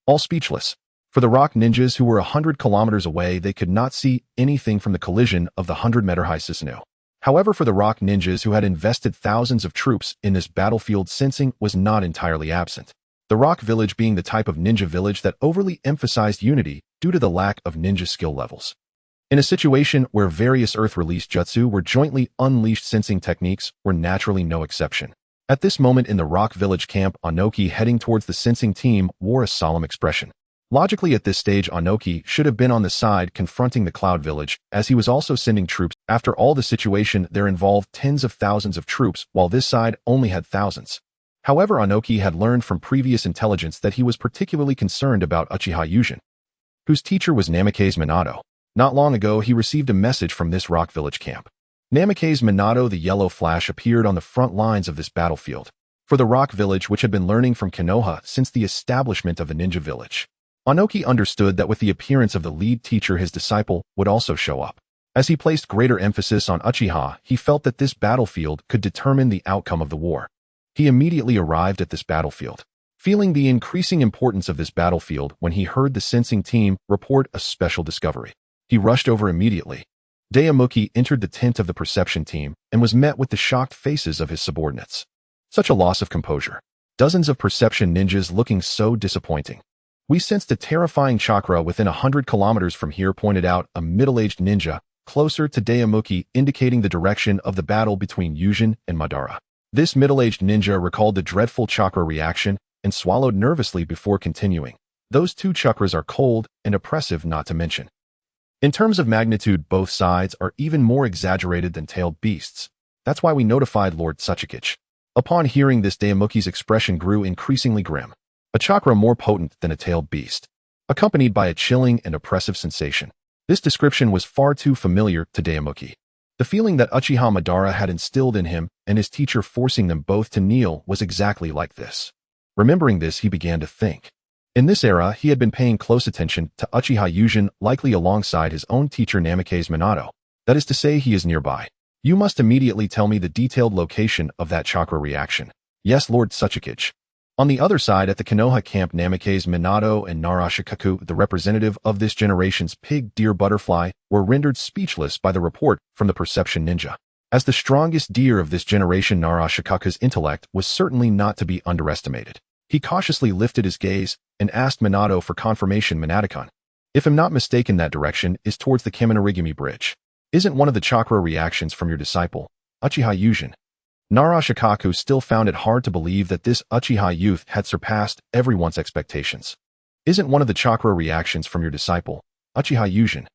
all speechless. For the rock ninjas who were 100 kilometers away, they could not see anything from the collision of the 100-meter-high Susanoo. However, for the rock ninjas who had invested thousands of troops in this battlefield, sensing was not entirely absent. The rock village being the type of ninja village that overly emphasized unity due to the lack of ninja skill levels. In a situation where various earth-released jutsu were jointly unleashed, sensing techniques were naturally no exception. At this moment in the rock village camp, Onoki, heading towards the sensing team, wore a solemn expression. Logically, at this stage, Onoki should have been on the side confronting the Cloud Village, as he was also sending troops. After all, the situation there involved tens of thousands of troops, while this side only had thousands. However, Onoki had learned from previous intelligence that he was particularly concerned about Uchiha Yuzen, whose teacher was Namake's Minato. Not long ago, he received a message from this rock village camp. Namake's Minato, the yellow flash, appeared on the front lines of this battlefield for the rock village, which had been learning from Konoha since the establishment of the ninja village. Onoki understood that with the appearance of the lead teacher, his disciple would also show up. As he placed greater emphasis on Uchiha, he felt that this battlefield could determine the outcome of the war. He immediately arrived at this battlefield, feeling the increasing importance of this battlefield when he heard the sensing team report a special discovery. He rushed over immediately. Daemuki entered the tent of the perception team and was met with the shocked faces of his subordinates. Such a loss of composure. Dozens of perception ninjas looking so disappointing. We sensed a terrifying chakra within 100 kilometers from here, pointed out a middle-aged ninja closer to Daemuki, indicating the direction of the battle between Yuzen and Madara. This middle-aged ninja recalled the dreadful chakra reaction and swallowed nervously before continuing. Those two chakras are cold and oppressive, not to mention. In terms of magnitude, both sides are even more exaggerated than tailed beasts. That's why we notified Lord Tsukuyomi. Upon hearing this, Daemuki's expression grew increasingly grim. A chakra more potent than a tailed beast, accompanied by a chilling and oppressive sensation. This description was far too familiar to Daemuki. The feeling that Uchiha Madara had instilled in him and his teacher, forcing them both to kneel, was exactly like this. Remembering this, he began to think. In this era, he had been paying close attention to Uchiha Yuzen, likely alongside his own teacher Namake's Minato. That is to say, he is nearby. You must immediately tell me the detailed location of that chakra reaction. Yes, Lord Tsukuyomi. On the other side, at the Konoha camp, Namake's Minato and Narashikaku, the representative of this generation's pig deer butterfly, were rendered speechless by the report from the perception ninja. As the strongest deer of this generation, Narashikaku's intellect was certainly not to be underestimated. He cautiously lifted his gaze and asked Minato for confirmation. Minato-kun, if I'm not mistaken, that direction is towards the Kaminarigami Bridge. Isn't one of the chakra reactions from your disciple, Uchiha Yuzen? Narashikaku still found it hard to believe that this Uchiha youth had surpassed everyone's expectations. Isn't one of the chakra reactions from your disciple, Uchiha Yuzen?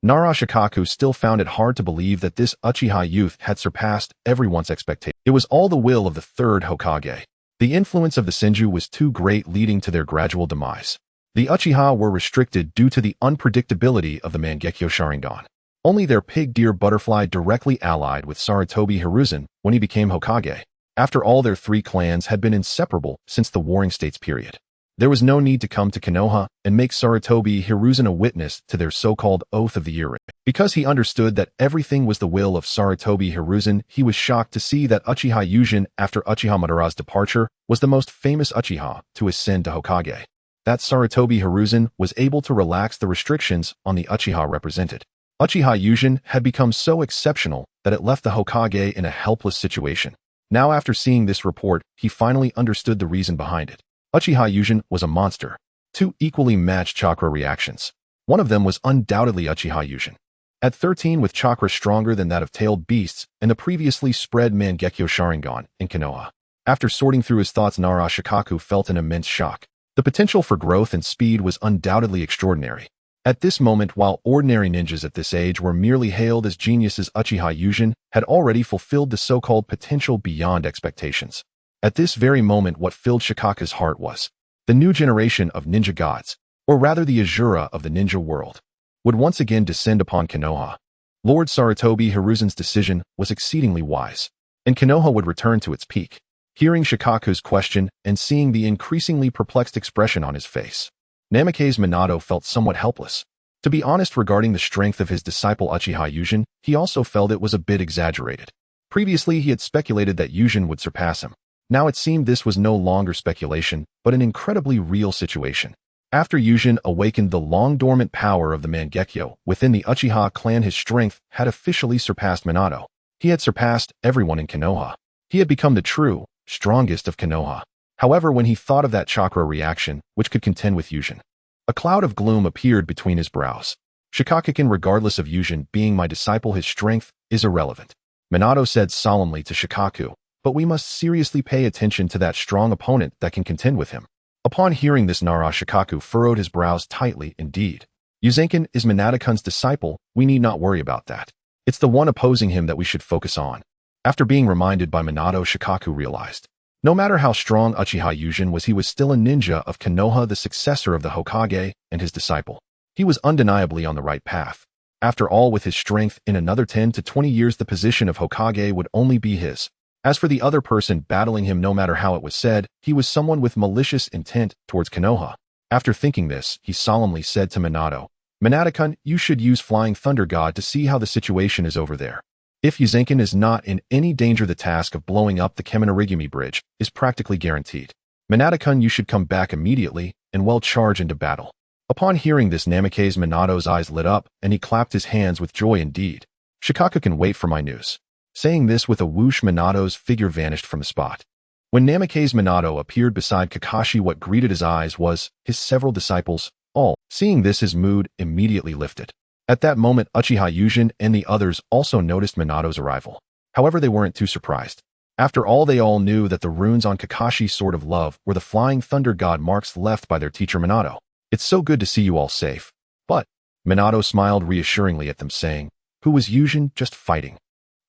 Narashikaku still found it hard to believe that this Uchiha youth had surpassed everyone's expectations. It was all the will of the third Hokage. The influence of the Senju was too great, leading to their gradual demise. The Uchiha were restricted due to the unpredictability of the Mangekyo Sharingan. Only their pig deer butterfly directly allied with Sarutobi Hiruzen when he became Hokage. After all, their three clans had been inseparable since the Warring States period. There was no need to come to Konoha and make Sarutobi Hiruzen a witness to their so-called Oath of the Year. Because he understood that everything was the will of Sarutobi Hiruzen, he was shocked to see that Uchiha Yuzen, after Uchiha Madara's departure, was the most famous Uchiha to ascend to Hokage. That Sarutobi Hiruzen was able to relax the restrictions on the Uchiha represented. Uchiha Yuzen had become so exceptional that it left the Hokage in a helpless situation. Now, after seeing this report, he finally understood the reason behind it. Uchiha Yuzen was a monster. Two equally matched chakra reactions. One of them was undoubtedly Uchiha Yuzen. At 13, with chakra stronger than that of tailed beasts and the previously spread Mangekyo Sharingan in Konoha. After sorting through his thoughts, Narashikaku felt an immense shock. The potential for growth and speed was undoubtedly extraordinary. At this moment, while ordinary ninjas at this age were merely hailed as geniuses, Uchiha Yuzen had already fulfilled the so-called potential beyond expectations. At this very moment, what filled Shikaka's heart was the new generation of ninja gods, or rather the Azura of the ninja world, would once again descend upon Konoha. Lord Sarutobi Hiruzen's decision was exceedingly wise, and Konoha would return to its peak. Hearing Shikaku's question and seeing the increasingly perplexed expression on his face, Namake's Minato felt somewhat helpless. To be honest regarding the strength of his disciple Uchiha Yūjin, he also felt it was a bit exaggerated. Previously he had speculated that Yūjin would surpass him. Now it seemed this was no longer speculation, but an incredibly real situation. After Yūjin awakened the long-dormant power of the Mangekyo within the Uchiha clan, his strength had officially surpassed Minato. He had surpassed everyone in Konoha. He had become the true, strongest of Konoha. However, when he thought of that chakra reaction, which could contend with Yūjin, a cloud of gloom appeared between his brows. Shikakukin, regardless of Yūjin being my disciple, his strength is irrelevant. Minato said solemnly to Shikaku, but we must seriously pay attention to that strong opponent that can contend with him. Upon hearing this, Shikaku furrowed his brows tightly. Indeed, Yuzenkin is Minato-kun's disciple, we need not worry about that. It's the one opposing him that we should focus on. After being reminded by Minato, Shikaku realized, no matter how strong Uchiha Yūjin was, he was still a ninja of Konoha, the successor of the Hokage, and his disciple. He was undeniably on the right path. After all, with his strength, in another 10 to 20 years the position of Hokage would only be his. As for the other person battling him, no matter how it was said, he was someone with malicious intent towards Konoha. After thinking this, he solemnly said to Minato, Minato-kun, you should use Flying Thunder God to see how the situation is over there. If Yuzenkin is not in any danger, the task of blowing up the Keminarigumi Bridge is practically guaranteed. Minato-kun, you should come back immediately and well charge into battle. Upon hearing this, Namake's Minato's eyes lit up and he clapped his hands with joy. Indeed, Shikaku can wait for my news. Saying this with a whoosh, Minato's figure vanished from the spot. When Namake's Minato appeared beside Kakashi, what greeted his eyes was his several disciples. All, seeing this, his mood immediately lifted. At that moment, Uchiha Yūjin and the others also noticed Minato's arrival. However, they weren't too surprised. After all, they all knew that the runes on Kakashi's Sword of Love were the Flying Thunder God marks left by their teacher Minato. It's so good to see you all safe. But Minato smiled reassuringly at them, saying, who was Yūjin just fighting?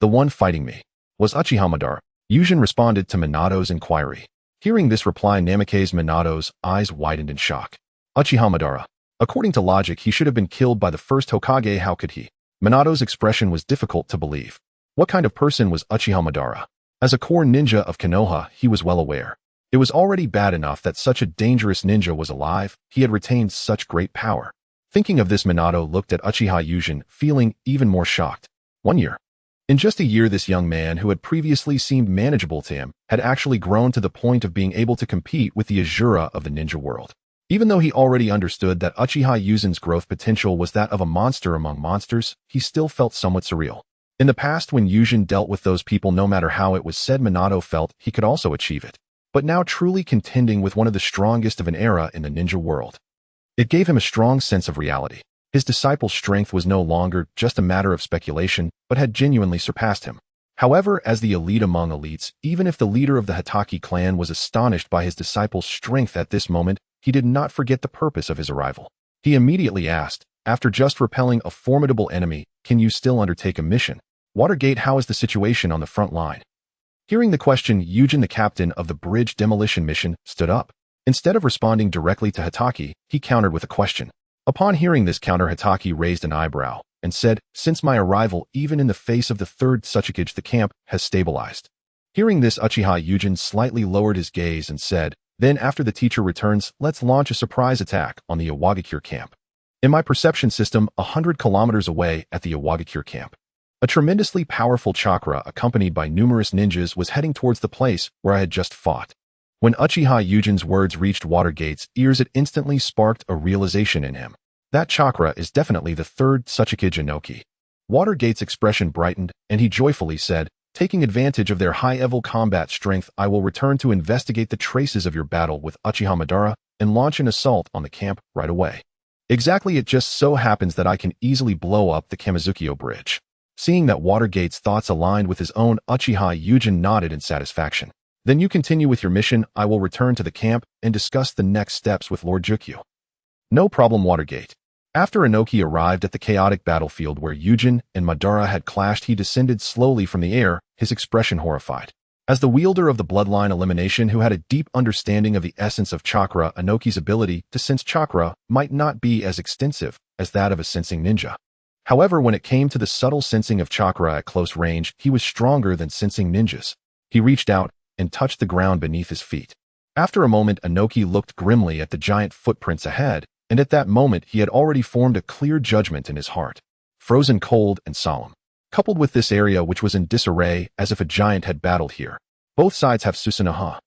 The one fighting me was Uchiha Madara. Yūjin responded to Minato's inquiry. Hearing this reply, Namake's Minato's eyes widened in shock. Uchiha Madara. According to logic, he should have been killed by the first Hokage. How could he? Minato's expression was difficult to believe. What kind of person was Uchiha Madara? As a core ninja of Konoha, he was well aware. It was already bad enough that such a dangerous ninja was alive. He had retained such great power. Thinking of this, Minato looked at Uchiha Yūjin, feeling even more shocked. 1 year. In just a year, this young man, who had previously seemed manageable to him, had actually grown to the point of being able to compete with the Azura of the ninja world. Even though he already understood that Uchiha Yūjin's growth potential was that of a monster among monsters, he still felt somewhat surreal. In the past, when Yūjin dealt with those people, no matter how it was said, Minato felt he could also achieve it. But now, truly contending with one of the strongest of an era in the ninja world, it gave him a strong sense of reality. His disciple's strength was no longer just a matter of speculation, but had genuinely surpassed him. However, as the elite among elites, even if the leader of the Hitaki clan was astonished by his disciple's strength at this moment, he did not forget the purpose of his arrival. He immediately asked, after just repelling a formidable enemy, can you still undertake a mission? Watergate, how is the situation on the front line? Hearing the question, Yūjin, the captain of the bridge demolition mission, stood up. Instead of responding directly to Hitaki, he countered with a question. Upon hearing this counter, Hitaki raised an eyebrow and said, since my arrival, even in the face of the third Tsukuyomi, the camp has stabilized. Hearing this, Uchiha Yūjin slightly lowered his gaze and said, then after the teacher returns, let's launch a surprise attack on the Iwagakure camp. In my perception system, 100 kilometers away at the Iwagakure camp, a tremendously powerful chakra accompanied by numerous ninjas was heading towards the place where I had just fought. When Uchiha Yūjin's words reached Watergate's ears, it instantly sparked a realization in him. That chakra is definitely the third Tsukuyomi Inoki. Watergate's expression brightened, and he joyfully said, taking advantage of their high-level combat strength, I will return to investigate the traces of your battle with Uchiha Madara and launch an assault on the camp right away. Exactly, it just so happens that I can easily blow up the Kamizukiyo Bridge. Seeing that Watergate's thoughts aligned with his own, Uchiha Yūjin nodded in satisfaction. Then you continue with your mission. I will return to the camp and discuss the next steps with Lord Jukyu. No problem, Watergate. After Inoki arrived at the chaotic battlefield where Yūjin and Madara had clashed, he descended slowly from the air, his expression horrified. As the wielder of the bloodline elimination who had a deep understanding of the essence of chakra, Inoki's ability to sense chakra might not be as extensive as that of a sensing ninja. However, when it came to the subtle sensing of chakra at close range, he was stronger than sensing ninjas. He reached out and touched the ground beneath his feet. After a moment, Inoki looked grimly at the giant footprints ahead, and at that moment he had already formed a clear judgment in his heart. Frozen cold and solemn. Coupled with this area which was in disarray as if a giant had battled here. Both sides have Susanoo.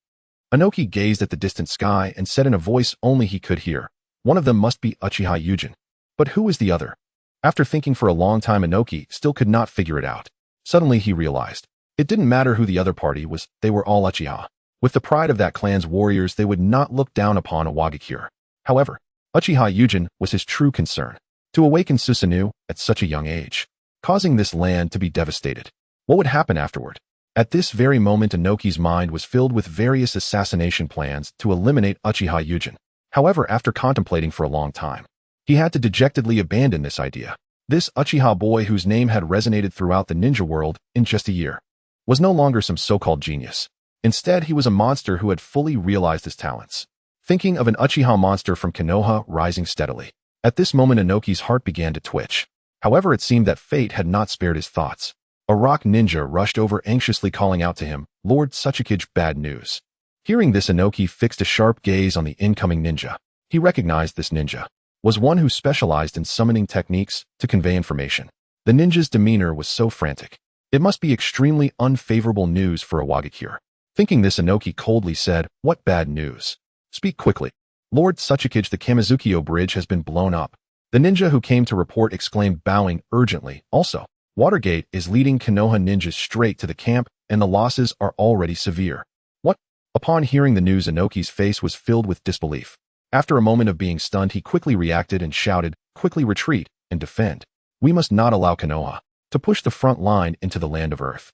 Inoki gazed at the distant sky and said in a voice only he could hear, "One of them must be Uchiha Yujin. But who is the other?" After thinking for a long time, Inoki still could not figure it out. Suddenly he realized. It didn't matter who the other party was, they were all Uchiha. With the pride of that clan's warriors, they would not look down upon a Wagakure. However, Uchiha Yujin was his true concern. To awaken Susanoo at such a young age, causing this land to be devastated. What would happen afterward? At this very moment, Inoki's mind was filled with various assassination plans to eliminate Uchiha Yujin. However, after contemplating for a long time, he had to dejectedly abandon this idea. This Uchiha boy, whose name had resonated throughout the ninja world in just a year, was no longer some so-called genius. Instead, he was a monster who had fully realized his talents. Thinking of an Uchiha monster from Konoha rising steadily. At this moment, Inoki's heart began to twitch. However, it seemed that fate had not spared his thoughts. A rock ninja rushed over anxiously, calling out to him, "Lord Tsukuyomi, bad news." Hearing this, Inoki fixed a sharp gaze on the incoming ninja. He recognized this ninja was one who specialized in summoning techniques to convey information. The ninja's demeanor was so frantic. It must be extremely unfavorable news for a Wagakure. Thinking this, Inoki coldly said, "What bad news? Speak quickly." "Lord Tsukuyomi, the Kamizukyo bridge has been blown up." The ninja who came to report exclaimed, bowing urgently. "Also, Watergate is leading Konoha ninjas straight to the camp, and the losses are already severe." "What?" Upon hearing the news, Inoki's face was filled with disbelief. After a moment of being stunned, he quickly reacted and shouted, "Quickly retreat and defend. We must not allow Konoha to push the front line into the land of Earth."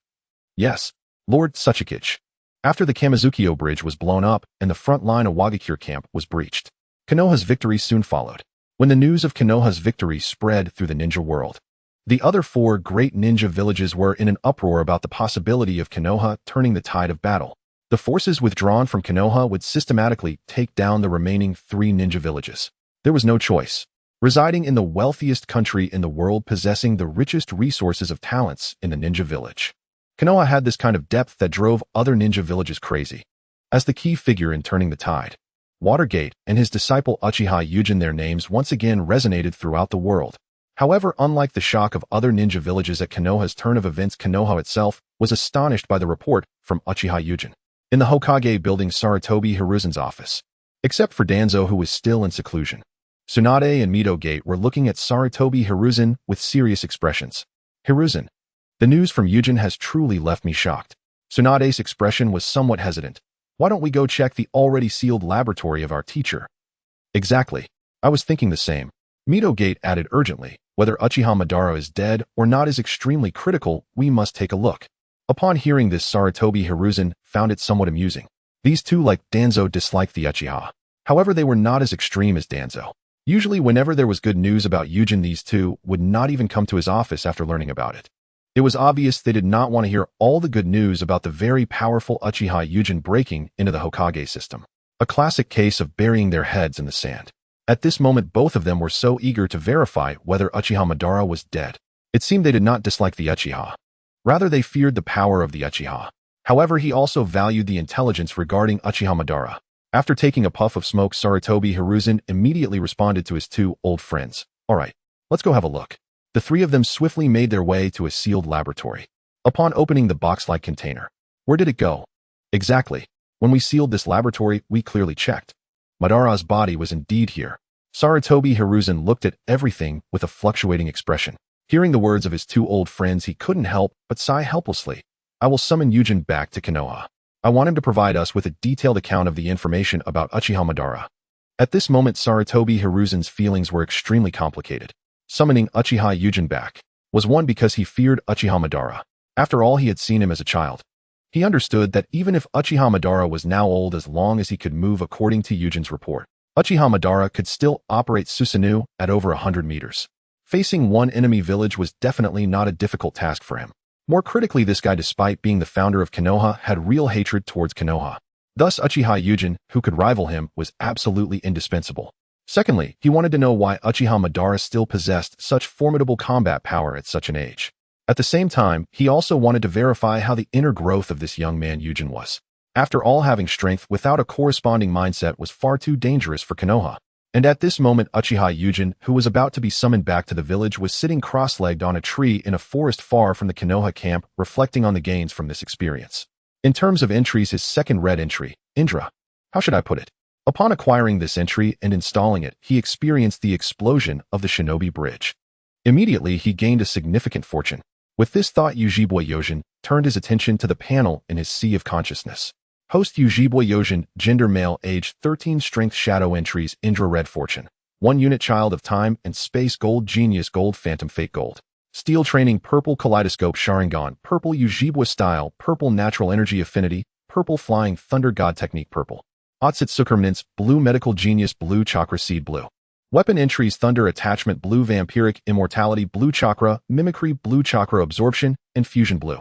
"Yes, Lord Tsukuyomi." After the Kamizukyo bridge was blown up and the front line of Wagakure camp was breached, Konoha's victory soon followed. When the news of Konoha's victory spread through the ninja world, the other 4 great ninja villages were in an uproar about the possibility of Konoha turning the tide of battle. The forces withdrawn from Konoha would systematically take down the remaining 3 ninja villages. There was no choice. Residing in the wealthiest country in the world, possessing the richest resources of talents in the ninja village, Konoha had this kind of depth that drove other ninja villages crazy. As the key figure in turning the tide, Watergate and his disciple Uchiha Yujin, their names once again resonated throughout the world. However, unlike the shock of other ninja villages at Konoha's turn of events, Konoha itself was astonished by the report from Uchiha Yujin. In the Hokage building, Sarutobi Hiruzen's office, except for Danzo, who was still in seclusion, Tsunade and Mito Gate were looking at Sarutobi Hiruzen with serious expressions. "Hiruzen, the news from Yujin has truly left me shocked." Tsunade's expression was somewhat hesitant. "Why don't we go check the already sealed laboratory of our teacher?" "Exactly. I was thinking the same." Mito Gate added urgently, "Whether Uchiha Madara is dead or not is extremely critical. We must take a look." Upon hearing this, Sarutobi Hiruzen found it somewhat amusing. These two, like Danzo, disliked the Uchiha. However, they were not as extreme as Danzo. Usually, whenever there was good news about Yujin, these two would not even come to his office after learning about it. It was obvious they did not want to hear all the good news about the very powerful Uchiha Yujin breaking into the Hokage system. A classic case of burying their heads in the sand. At this moment, both of them were so eager to verify whether Uchiha Madara was dead. It seemed they did not dislike the Uchiha. Rather, they feared the power of the Uchiha. However, he also valued the intelligence regarding Uchiha Madara. After taking a puff of smoke, Sarutobi Hiruzen immediately responded to his 2 old friends. "All right, let's go have a look." The 3 of them swiftly made their way to a sealed laboratory. Upon opening the box-like container, where did it go? Exactly. When we sealed this laboratory, we clearly checked. Madara's body was indeed here. Sarutobi Hiruzen looked at everything with a fluctuating expression. Hearing the words of his 2 old friends, he couldn't help but sigh helplessly. "I will summon Yujin back to Konoha. I want him to provide us with a detailed account of the information about Uchiha Madara." At this moment, Sarutobi Hiruzen's feelings were extremely complicated. Summoning Uchiha Yujin back was one because he feared Uchiha Madara. After all, he had seen him as a child. He understood that even if Uchiha Madara was now old, as long as he could move according to Yujin's report, Uchiha Madara could still operate Susanoo at over 100 meters. Facing one enemy village was definitely not a difficult task for him. More critically, this guy, despite being the founder of Konoha, had real hatred towards Konoha. Thus, Uchiha Yujin, who could rival him, was absolutely indispensable. Secondly, he wanted to know why Uchiha Madara still possessed such formidable combat power at such an age. At the same time, he also wanted to verify how the inner growth of this young man Yujin was. After all, having strength without a corresponding mindset was far too dangerous for Konoha. And at this moment, Uchiha Yujin, who was about to be summoned back to the village, was sitting cross-legged on a tree in a forest far from the Konoha camp, reflecting on the gains from this experience. In terms of entries, his second red entry, Indra. How should I put it? Upon acquiring this entry and installing it, he experienced the explosion of the Shinobi Bridge. Immediately, he gained a significant fortune. With this thought, Uchiha Yojin turned his attention to the panel in his sea of consciousness. Host Uchiha Yojin, gender male, age 13, strength shadow entries, Indra red fortune. 1 unit child of time and space, gold genius, gold phantom fate, gold. Steel training, purple kaleidoscope Sharingan, purple Uchiha style, purple natural energy affinity, purple flying thunder god technique, purple. Otsutsukerminence, blue medical genius, blue chakra seed, blue. Weapon entries, thunder attachment, blue vampiric immortality, blue chakra, mimicry, blue chakra absorption, and fusion, blue.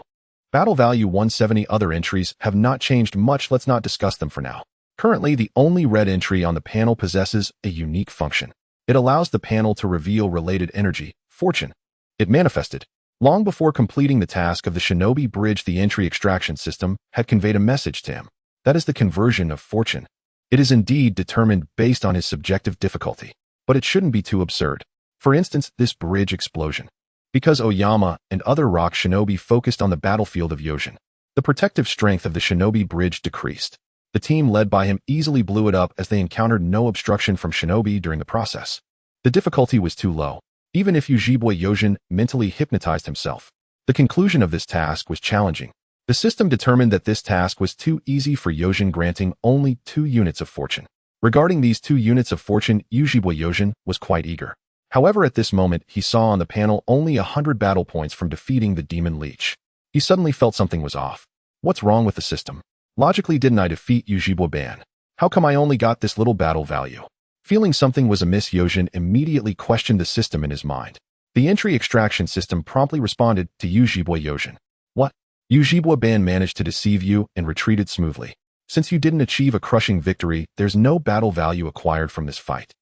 Battle value 170. Other entries have not changed much, let's not discuss them for now. Currently, the only red entry on the panel possesses a unique function. It allows the panel to reveal related energy, fortune. It manifested. Long before completing the task of the Shinobi Bridge, the entry extraction system had conveyed a message to him. That is the conversion of fortune. It is indeed determined based on his subjective difficulty. But it shouldn't be too absurd. For instance, this bridge explosion. Because Oyama and other rock shinobi focused on the battlefield of Yojin, the protective strength of the Shinobi Bridge decreased. The team led by him easily blew it up as they encountered no obstruction from shinobi during the process. The difficulty was too low. Even if Uchiha Yojin mentally hypnotized himself, the conclusion of this task was challenging. The system determined that this task was too easy for Yojin, granting only 2 units of fortune. Regarding these 2 units of fortune, Uchiha Yojin was quite eager. However, at this moment, he saw on the panel only 100 battle points from defeating the Demon Leech. He suddenly felt something was off. What's wrong with the system? Logically, didn't I defeat Uchiha Ban? How come I only got this little battle value? Feeling something was amiss, Yojin immediately questioned the system in his mind. The entry extraction system promptly responded to Uchiha Yojin. What? Uchiha Ban managed to deceive you and retreated smoothly. Since you didn't achieve a crushing victory, there's no battle value acquired from this fight.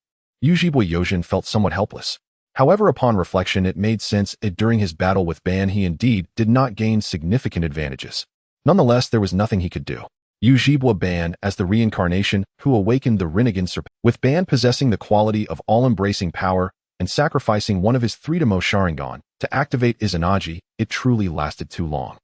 Uchiha Yojin felt somewhat helpless. However, upon reflection, it made sense that during his battle with Ban, he indeed did not gain significant advantages. Nonetheless, there was nothing he could do. Uchiha Ban, as the reincarnation who awakened the Rinnegan serpent, with Ban possessing the quality of all-embracing power and sacrificing one of his 3 Sharingan to activate Izanagi, it truly lasted too long.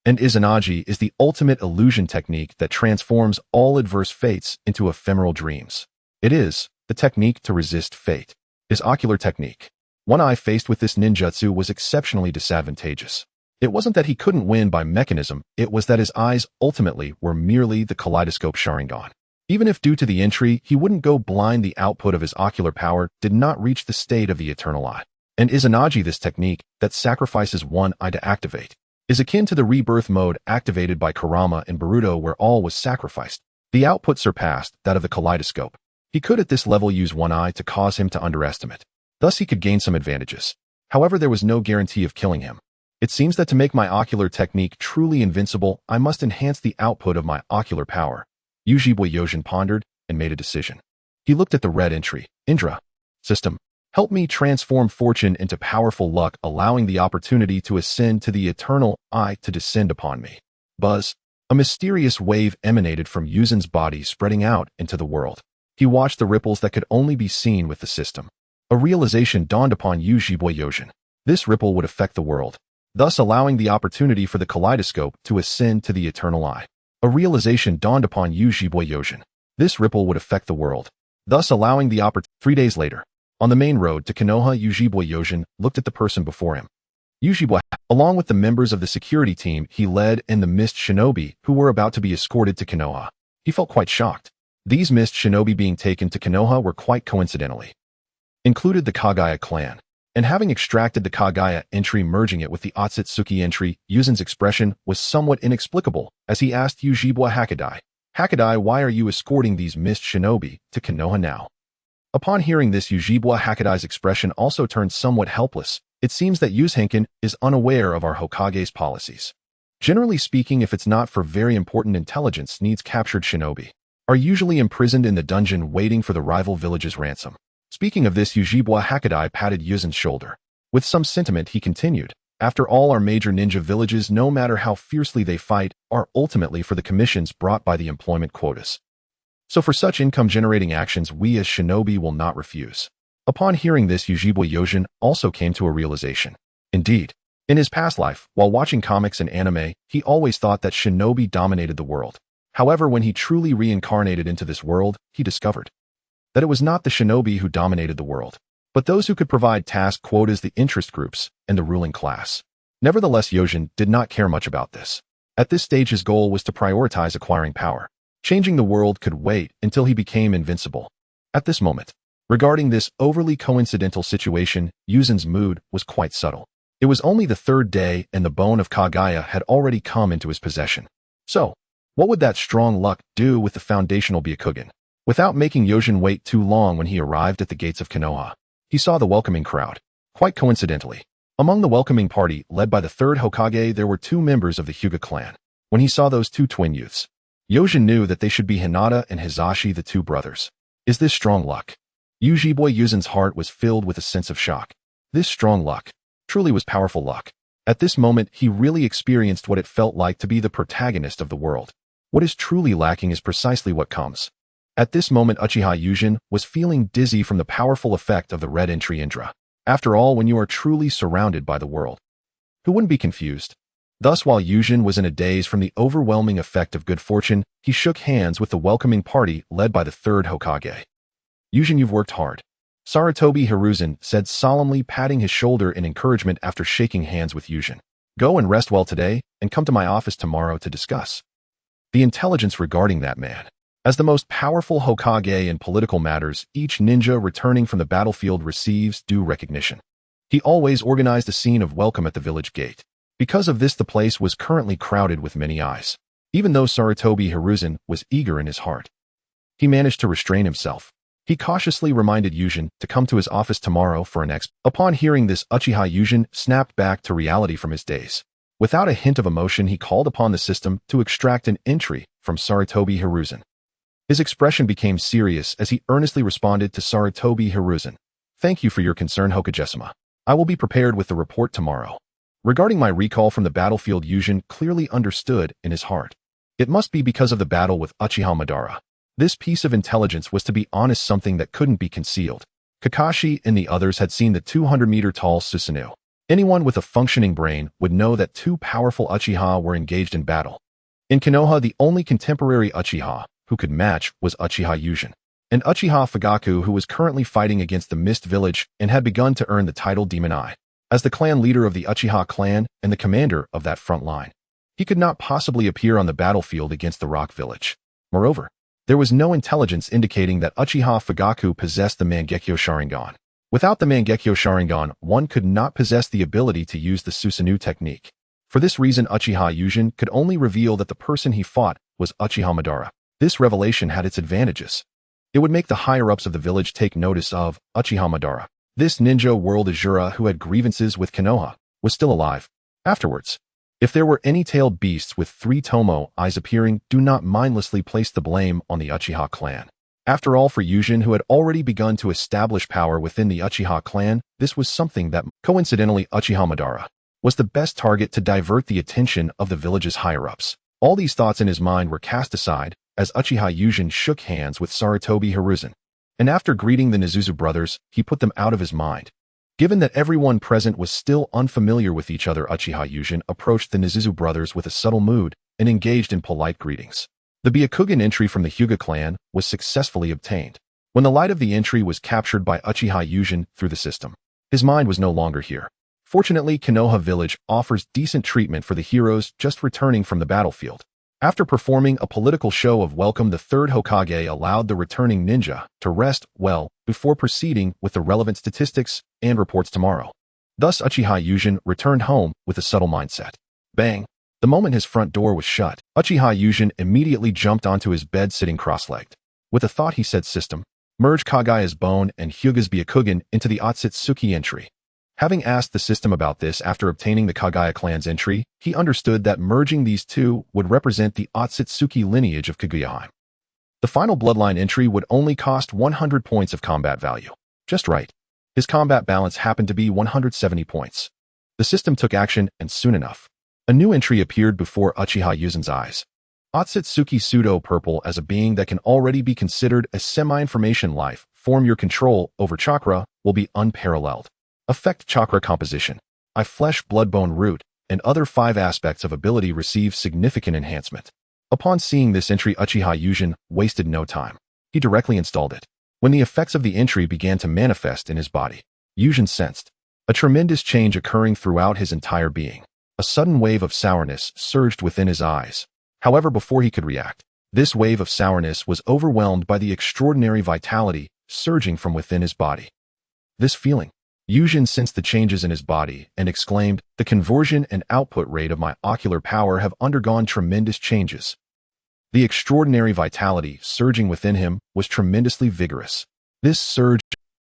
And Izanagi is the ultimate illusion technique that transforms all adverse fates into ephemeral dreams. It is the technique to resist fate. His ocular technique. One eye faced with this ninjutsu was exceptionally disadvantageous. It wasn't that he couldn't win by mechanism, it was that his eyes ultimately were merely the kaleidoscope Sharingan. Even if due to the entry he wouldn't go blind, the output of his ocular power did not reach the state of the eternal eye. And Izanagi, this technique that sacrifices one eye to activate, is akin to the rebirth mode activated by Kurama in Boruto, where all was sacrificed. The output surpassed that of the kaleidoscope. He could at this level use one eye to cause him to underestimate. Thus he could gain some advantages. However, there was no guarantee of killing him. It seems that to make my ocular technique truly invincible, I must enhance the output of my ocular power. Uchiha Yojin pondered and made a decision. He looked at the red entry, Indra. System. Help me transform fortune into powerful luck, allowing the opportunity to ascend to the eternal eye to descend upon me. Buzz. A mysterious wave emanated from Yuzen's body, spreading out into the world. He watched the ripples that could only be seen with the system. A realization dawned upon Uchiha Yojin. This ripple would affect the world, thus allowing the opportunity for the kaleidoscope to ascend to the eternal eye. A realization dawned upon Uchiha Yojin. This ripple would affect the world, thus allowing the opportunity. 3 days later, on the main road to Konoha, Uchiha Yojin looked at the person before him. Uchiha, along with the members of the security team he led and the mist shinobi who were about to be escorted to Konoha. He felt quite shocked. These mist shinobi being taken to Konoha were quite coincidentally included the Kagaya clan. And having extracted the Kagaya entry, merging it with the Otsutsuki entry, Yuzen's expression was somewhat inexplicable as he asked Uchiha Hakadai, "Hakadai, why are you escorting these mist shinobi to Konoha now?" Upon hearing this, Uchiha Hakadai's expression also turned somewhat helpless. It seems that Yuzenkin is unaware of our Hokage's policies. Generally speaking, if it's not for very important intelligence needs captured shinobi, are usually imprisoned in the dungeon waiting for the rival village's ransom. Speaking of this, Ujibwa Hakadai patted Yuzen's shoulder. With some sentiment, he continued, after all, our major ninja villages, no matter how fiercely they fight, are ultimately for the commissions brought by the employment quotas. So for such income-generating actions, we as shinobi will not refuse. Upon hearing this, Ujibwa Yojin also came to a realization. Indeed, in his past life, while watching comics and anime, he always thought that shinobi dominated the world. However, when he truly reincarnated into this world, he discovered that it was not the shinobi who dominated the world, but those who could provide task quotas, the interest groups, and the ruling class. Nevertheless, Yojin did not care much about this. At this stage, his goal was to prioritize acquiring power. Changing the world could wait until he became invincible. At this moment, regarding this overly coincidental situation, Yuzen's mood was quite subtle. It was only the third day and the bone of Kagaya had already come into his possession. So, what would that strong luck do with the foundational Byakugan? Without making Yojin wait too long, when he arrived at the gates of Konoha, he saw the welcoming crowd. Quite coincidentally, among the welcoming party, led by the third Hokage, there were 2 members of the Hyuga clan. When he saw those 2 twin youths, Yojin knew that they should be Hinata and Hizashi, the 2 brothers. Is this strong luck? Ujibwa Yuzen's heart was filled with a sense of shock. This strong luck truly was powerful luck. At this moment, he really experienced what it felt like to be the protagonist of the world. What is truly lacking is precisely what comes. At this moment, Uchiha Yujin was feeling dizzy from the powerful effect of the red entry Indra. After all, when you are truly surrounded by the world, who wouldn't be confused? Thus, while Yujin was in a daze from the overwhelming effect of good fortune, he shook hands with the welcoming party led by the third Hokage. Yujin, you've worked hard. Sarutobi Hiruzen said solemnly, patting his shoulder in encouragement after shaking hands with Yujin. Go and rest well today, and come to my office tomorrow to discuss the intelligence regarding that man. As the most powerful Hokage in political matters, each ninja returning from the battlefield receives due recognition. He always organized a scene of welcome at the village gate. Because of this, the place was currently crowded with many eyes. Even though Sarutobi Hiruzen was eager in his heart, he managed to restrain himself. He cautiously reminded Yujin to come to his office tomorrow for an exp. Upon hearing this, Uchiha Yujin snapped back to reality from his daze. Without a hint of emotion, he called upon the system to extract an entry from Sarutobi Hiruzen. His expression became serious as he earnestly responded to Sarutobi Hiruzen. Thank you for your concern, Hokage-sama. I will be prepared with the report tomorrow. Regarding my recall from the battlefield, Yujin clearly understood in his heart. It must be because of the battle with Uchiha Madara. This piece of intelligence was, to be honest, something that couldn't be concealed. Kakashi and the others had seen the 200-meter-tall Susanoo. Anyone with a functioning brain would know that 2 powerful Uchiha were engaged in battle. In Konoha, the only contemporary Uchiha who could match was Uchiha Yujin, and Uchiha Fugaku, who was currently fighting against the Mist Village and had begun to earn the title Demon Eye. As the clan leader of the Uchiha clan and the commander of that front line, he could not possibly appear on the battlefield against the Rock Village. Moreover, there was no intelligence indicating that Uchiha Fugaku possessed the Mangekyo Sharingan. Without the Mangekyo Sharingan, one could not possess the ability to use the Susanoo technique. For this reason, Uchiha Yujin could only reveal that the person he fought was Uchiha Madara. This revelation had its advantages. It would make the higher-ups of the village take notice of Uchiha Madara. This ninja world Azura who had grievances with Konoha was still alive. Afterwards, if there were any tailed beasts with 3 Tomo eyes appearing, do not mindlessly place the blame on the Uchiha clan. After all, for Yujin, who had already begun to establish power within the Uchiha clan, this was something that, coincidentally, Uchiha Madara was the best target to divert the attention of the village's higher-ups. All these thoughts in his mind were cast aside as Uchiha Yujin shook hands with Sarutobi Hiruzen, and after greeting the Nizuzu brothers, he put them out of his mind. Given that everyone present was still unfamiliar with each other, Uchiha Yujin approached the Nizuzu brothers with a subtle mood and engaged in polite greetings. The Byakugan entry from the Hyuga clan was successfully obtained. When the light of the entry was captured by Uchiha Yujin through the system, his mind was no longer here. Fortunately, Konoha Village offers decent treatment for the heroes just returning from the battlefield. After performing a political show of welcome, the third Hokage allowed the returning ninja to rest well before proceeding with the relevant statistics and reports tomorrow. Thus, Uchiha Yujin returned home with a subtle mindset. Bang! The moment his front door was shut, Uchiha Yujin immediately jumped onto his bed, sitting cross-legged. With a thought, he said, "System, merge Kagaya's bone and Hyuga's Byakugan into the Otsutsuki entry." Having asked the system about this after obtaining the Kagaya clan's entry, he understood that merging these two would represent the Otsutsuki lineage of Kaguya. The final bloodline entry would only cost 100 points of combat value. Just right. His combat balance happened to be 170 points. The system took action, and soon enough, a new entry appeared before Uchiha Yuzen's eyes. Otsutsuki Pseudo-Purple as a being that can already be considered a semi-information life form. Your control over chakra will be unparalleled. Affect chakra composition. Flesh, blood, bone, root, and other 5 aspects of ability receive significant enhancement. Upon seeing this entry, Uchiha Yuzen wasted no time. He directly installed it. When the effects of the entry began to manifest in his body, Yuzen sensed a tremendous change occurring throughout his entire being. A sudden wave of sourness surged within his eyes. However, before he could react, this wave of sourness was overwhelmed by the extraordinary vitality surging from within his body. This feeling, Yuzen sensed the changes in his body and exclaimed, "The conversion and output rate of my ocular power have undergone tremendous changes." The extraordinary vitality surging within him was tremendously vigorous. This surge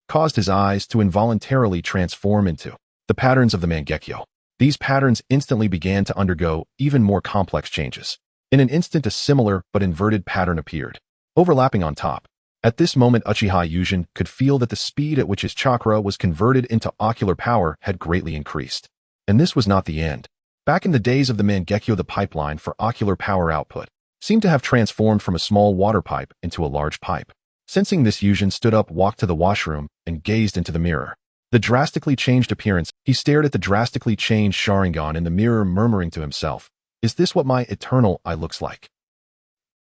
caused his eyes to involuntarily transform into the patterns of the Mangekyo. These patterns instantly began to undergo even more complex changes. In an instant, a similar but inverted pattern appeared, overlapping on top. At this moment, Uchiha Yuzen could feel that the speed at which his chakra was converted into ocular power had greatly increased. And this was not the end. Back in the days of the Mangekyo, the pipeline for ocular power output seemed to have transformed from a small water pipe into a large pipe. Sensing this, Yuzen stood up, walked to the washroom, and gazed into the mirror. The drastically changed appearance, he stared at the drastically changed Sharingan in the mirror, murmuring to himself, "Is this what my eternal eye looks like?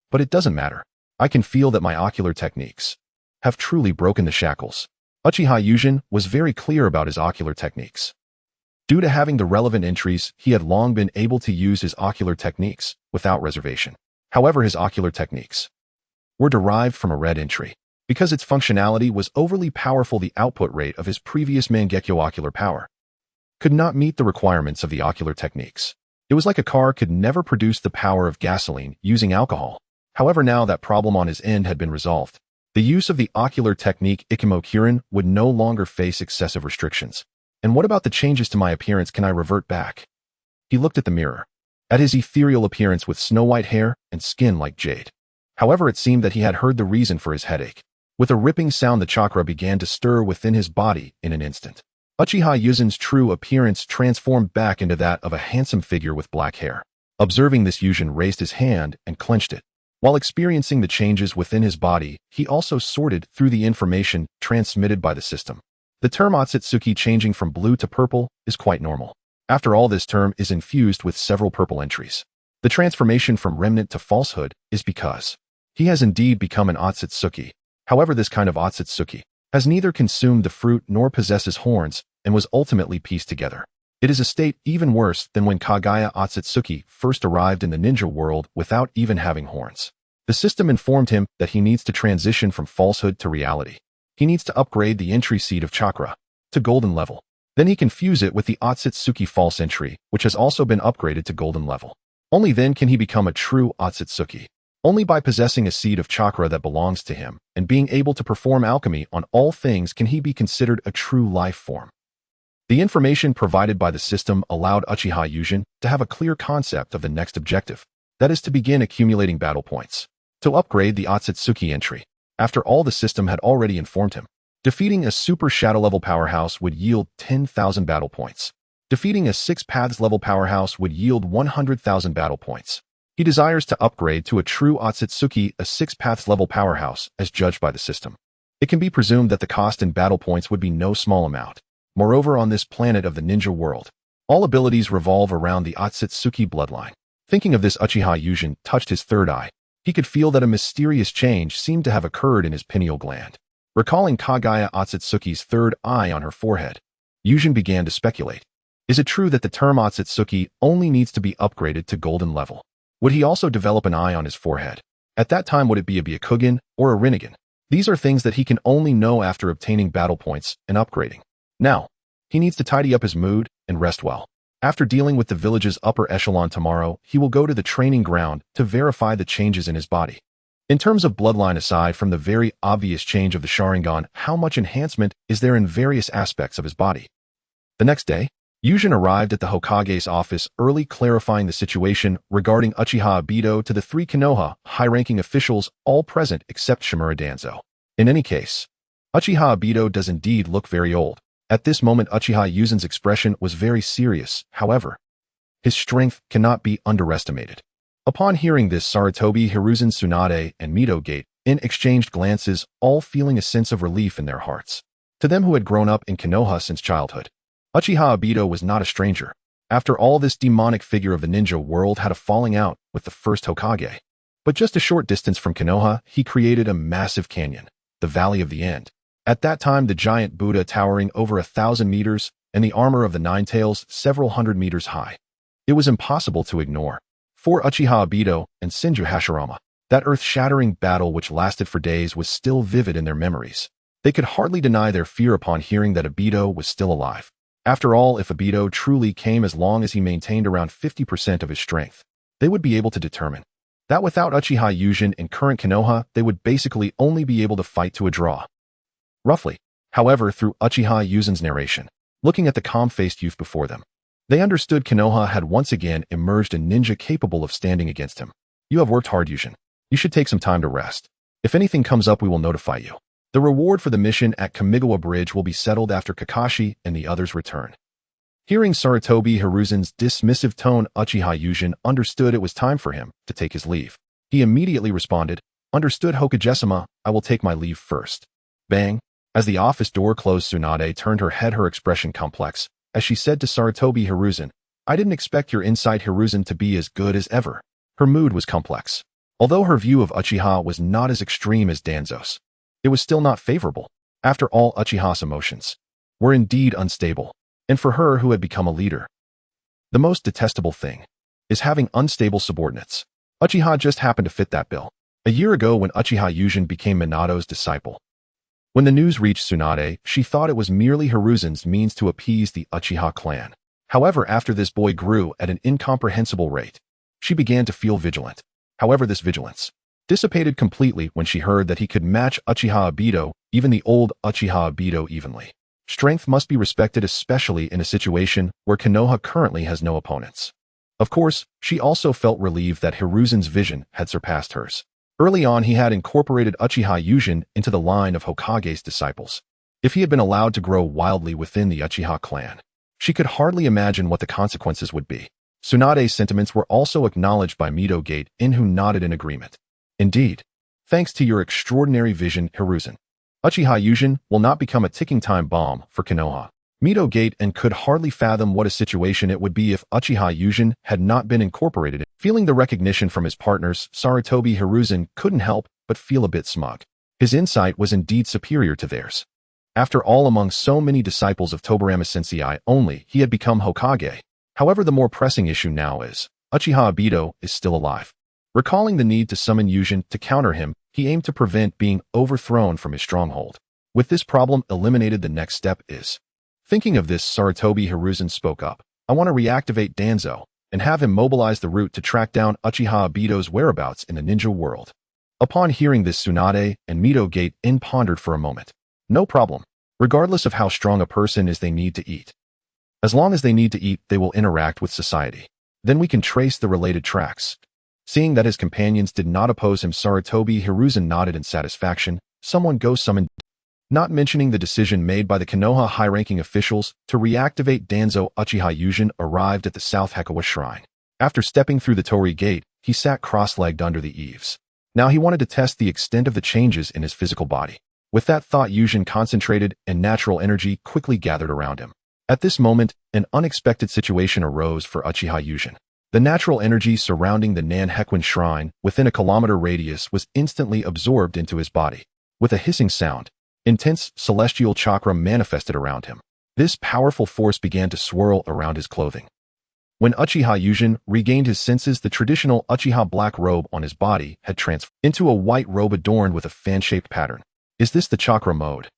But it doesn't matter. I can feel that my ocular techniques have truly broken the shackles." Uchiha Yuzen was very clear about his ocular techniques. Due to having the relevant entries, he had long been able to use his ocular techniques without reservation. However, his ocular techniques were derived from a red entry. Because its functionality was overly powerful, the output rate of his previous Mangekyo ocular power could not meet the requirements of the ocular techniques. It was like a car could never produce the power of gasoline using alcohol. However, now that problem on his end had been resolved. The use of the ocular technique Ikimokurin would no longer face excessive restrictions. And what about the changes to my appearance? Can I revert back? He looked at the mirror, at his ethereal appearance with snow-white hair and skin like jade. However, it seemed that he had heard the reason for his headache. With a ripping sound, the chakra began to stir within his body in an instant. Uchiha Yuzen's true appearance transformed back into that of a handsome figure with black hair. Observing this, Yuzen raised his hand and clenched it. While experiencing the changes within his body, he also sorted through the information transmitted by the system. The term Otsutsuki changing from blue to purple is quite normal. After all, this term is infused with several purple entries. The transformation from remnant to falsehood is because he has indeed become an Otsutsuki. However, this kind of Otsutsuki has neither consumed the fruit nor possesses horns and was ultimately pieced together. It is a state even worse than when Kaguya Otsutsuki first arrived in the ninja world without even having horns. The system informed him that he needs to transition from falsehood to reality. He needs to upgrade the entry seed of chakra to golden level. Then he can fuse it with the Otsutsuki false entry, which has also been upgraded to golden level. Only then can he become a true Otsutsuki. Only by possessing a seed of chakra that belongs to him and being able to perform alchemy on all things can he be considered a true life form. The information provided by the system allowed Uchiha Yuzen to have a clear concept of the next objective, that is to begin accumulating battle points to upgrade the Otsutsuki entry. After all, the system had already informed him. Defeating a super shadow level powerhouse would yield 10,000 battle points. Defeating a 6 paths level powerhouse would yield 100,000 battle points. He desires to upgrade to a true Otsutsuki, a 6 paths level powerhouse, as judged by the system. It can be presumed that the cost in battle points would be no small amount. Moreover, on this planet of the ninja world, all abilities revolve around the Otsutsuki bloodline. Thinking of this, Uchiha Yuzen touched his third eye. He could feel that a mysterious change seemed to have occurred in his pineal gland. Recalling Kaguya Otsutsuki's third eye on her forehead, Yuzen began to speculate. Is it true that the term Otsutsuki only needs to be upgraded to golden level? Would he also develop an eye on his forehead? At that time, would it be a Byakugan or a Rinnegan? These are things that he can only know after obtaining battle points and upgrading. Now, he needs to tidy up his mood and rest well. After dealing with the village's upper echelon tomorrow, he will go to the training ground to verify the changes in his body. In terms of bloodline, aside from the very obvious change of the Sharingan, how much enhancement is there in various aspects of his body? The next day, Yūjin arrived at the Hokage's office early, clarifying the situation regarding Uchiha Obito to the three Konoha high-ranking officials, all present except Shimura Danzo. In any case, Uchiha Obito does indeed look very old. At this moment, Uchiha Yūjin's expression was very serious. However, his strength cannot be underestimated. Upon hearing this, Sarutobi, Hiruzen Tsunade, and Midogate exchanged glances, all feeling a sense of relief in their hearts. To them who had grown up in Konoha since childhood, Uchiha Obito was not a stranger. After all, this demonic figure of the ninja world had a falling out with the first Hokage. But just a short distance from Konoha, he created a massive canyon, the Valley of the End. At that time, the giant Buddha towering over 1,000 meters and the armor of the Nine Tails several hundred meters high. It was impossible to ignore. For Uchiha Obito and Shinju Hashirama, that earth-shattering battle which lasted for days was still vivid in their memories. They could hardly deny their fear upon hearing that Obito was still alive. After all, if Obito truly came, as long as he maintained around 50% of his strength, they would be able to determine that without Uchiha Yūjin in current Konoha, they would basically only be able to fight to a draw. Roughly, however, through Uchiha Yūjin's narration, looking at the calm-faced youth before them, they understood Konoha had once again emerged a ninja capable of standing against him. You have worked hard, Yūjin. You should take some time to rest. If anything comes up, we will notify you. The reward for the mission at Kamigawa Bridge will be settled after Kakashi and the others return. Hearing Sarutobi Hiruzen's dismissive tone, Uchiha Yūjin understood it was time for him to take his leave. He immediately responded, "Understood, Hokage-sama, I will take my leave first." Bang! As the office door closed, Tsunade turned her head, her expression complex, as she said to Sarutobi Hiruzen, "I didn't expect your insight, Hiruzen, to be as good as ever." Her mood was complex. Although her view of Uchiha was not as extreme as Danzo's, it was still not favorable. After all, Uchiha's emotions were indeed unstable, and for her, who had become a leader, the most detestable thing is having unstable subordinates. Uchiha just happened to fit that bill. A year ago, when Uchiha Yūjin became Minato's disciple, when the news reached Tsunade, she thought it was merely Hiruzen's means to appease the Uchiha clan. However, after this boy grew at an incomprehensible rate, she began to feel vigilant. However, this vigilance dissipated completely when she heard that he could match Uchiha Obito, even the old Uchiha Obito, evenly. Strength must be respected, especially in a situation where Konoha currently has no opponents. Of course, she also felt relieved that Hiruzen's vision had surpassed hers. Early on, he had incorporated Uchiha Yūjin into the line of Hokage's disciples. If he had been allowed to grow wildly within the Uchiha clan, she could hardly imagine what the consequences would be. Tsunade's sentiments were also acknowledged by Midogate, who nodded in agreement. Indeed, thanks to your extraordinary vision, Hiruzen, Uchiha Yūjin will not become a ticking time bomb for Konoha. Midogate could hardly fathom what a situation it would be if Uchiha Yūjin had not been incorporated. Feeling the recognition from his partners, Sarutobi Hiruzen couldn't help but feel a bit smug. His insight was indeed superior to theirs. After all, among so many disciples of Tobirama Sensei, only he had become Hokage. However, the more pressing issue now is, Uchiha Obito is still alive. Recalling the need to summon Yūjin to counter him, he aimed to prevent being overthrown from his stronghold. With this problem eliminated, the next step is. Thinking of this, Sarutobi Hiruzen spoke up. "I want to reactivate Danzo and have him mobilize the route to track down Uchiha Obito's whereabouts in the ninja world." Upon hearing this, Tsunade and Midogate pondered for a moment. No problem. Regardless of how strong a person is, they need to eat. As long as they need to eat, they will interact with society. Then we can trace the related tracks. Seeing that his companions did not oppose him, Sarutobi Hiruzen nodded in satisfaction. Someone go summon. Not mentioning the decision made by the Konoha high-ranking officials to reactivate Danzo, Uchiha Yūjin arrived at the South Hekawa Shrine. After stepping through the Torii Gate, he sat cross-legged under the eaves. Now he wanted to test the extent of the changes in his physical body. With that thought, Yūjin concentrated, and natural energy quickly gathered around him. At this moment, an unexpected situation arose for Uchiha Yūjin. The natural energy surrounding the Nanhekwan Shrine within a kilometer radius was instantly absorbed into his body. With a hissing sound, intense celestial chakra manifested around him. This powerful force began to swirl around his clothing. When Uchiha Yūjin regained his senses, the traditional Uchiha black robe on his body had transformed into a white robe adorned with a fan-shaped pattern. Is this the chakra mode?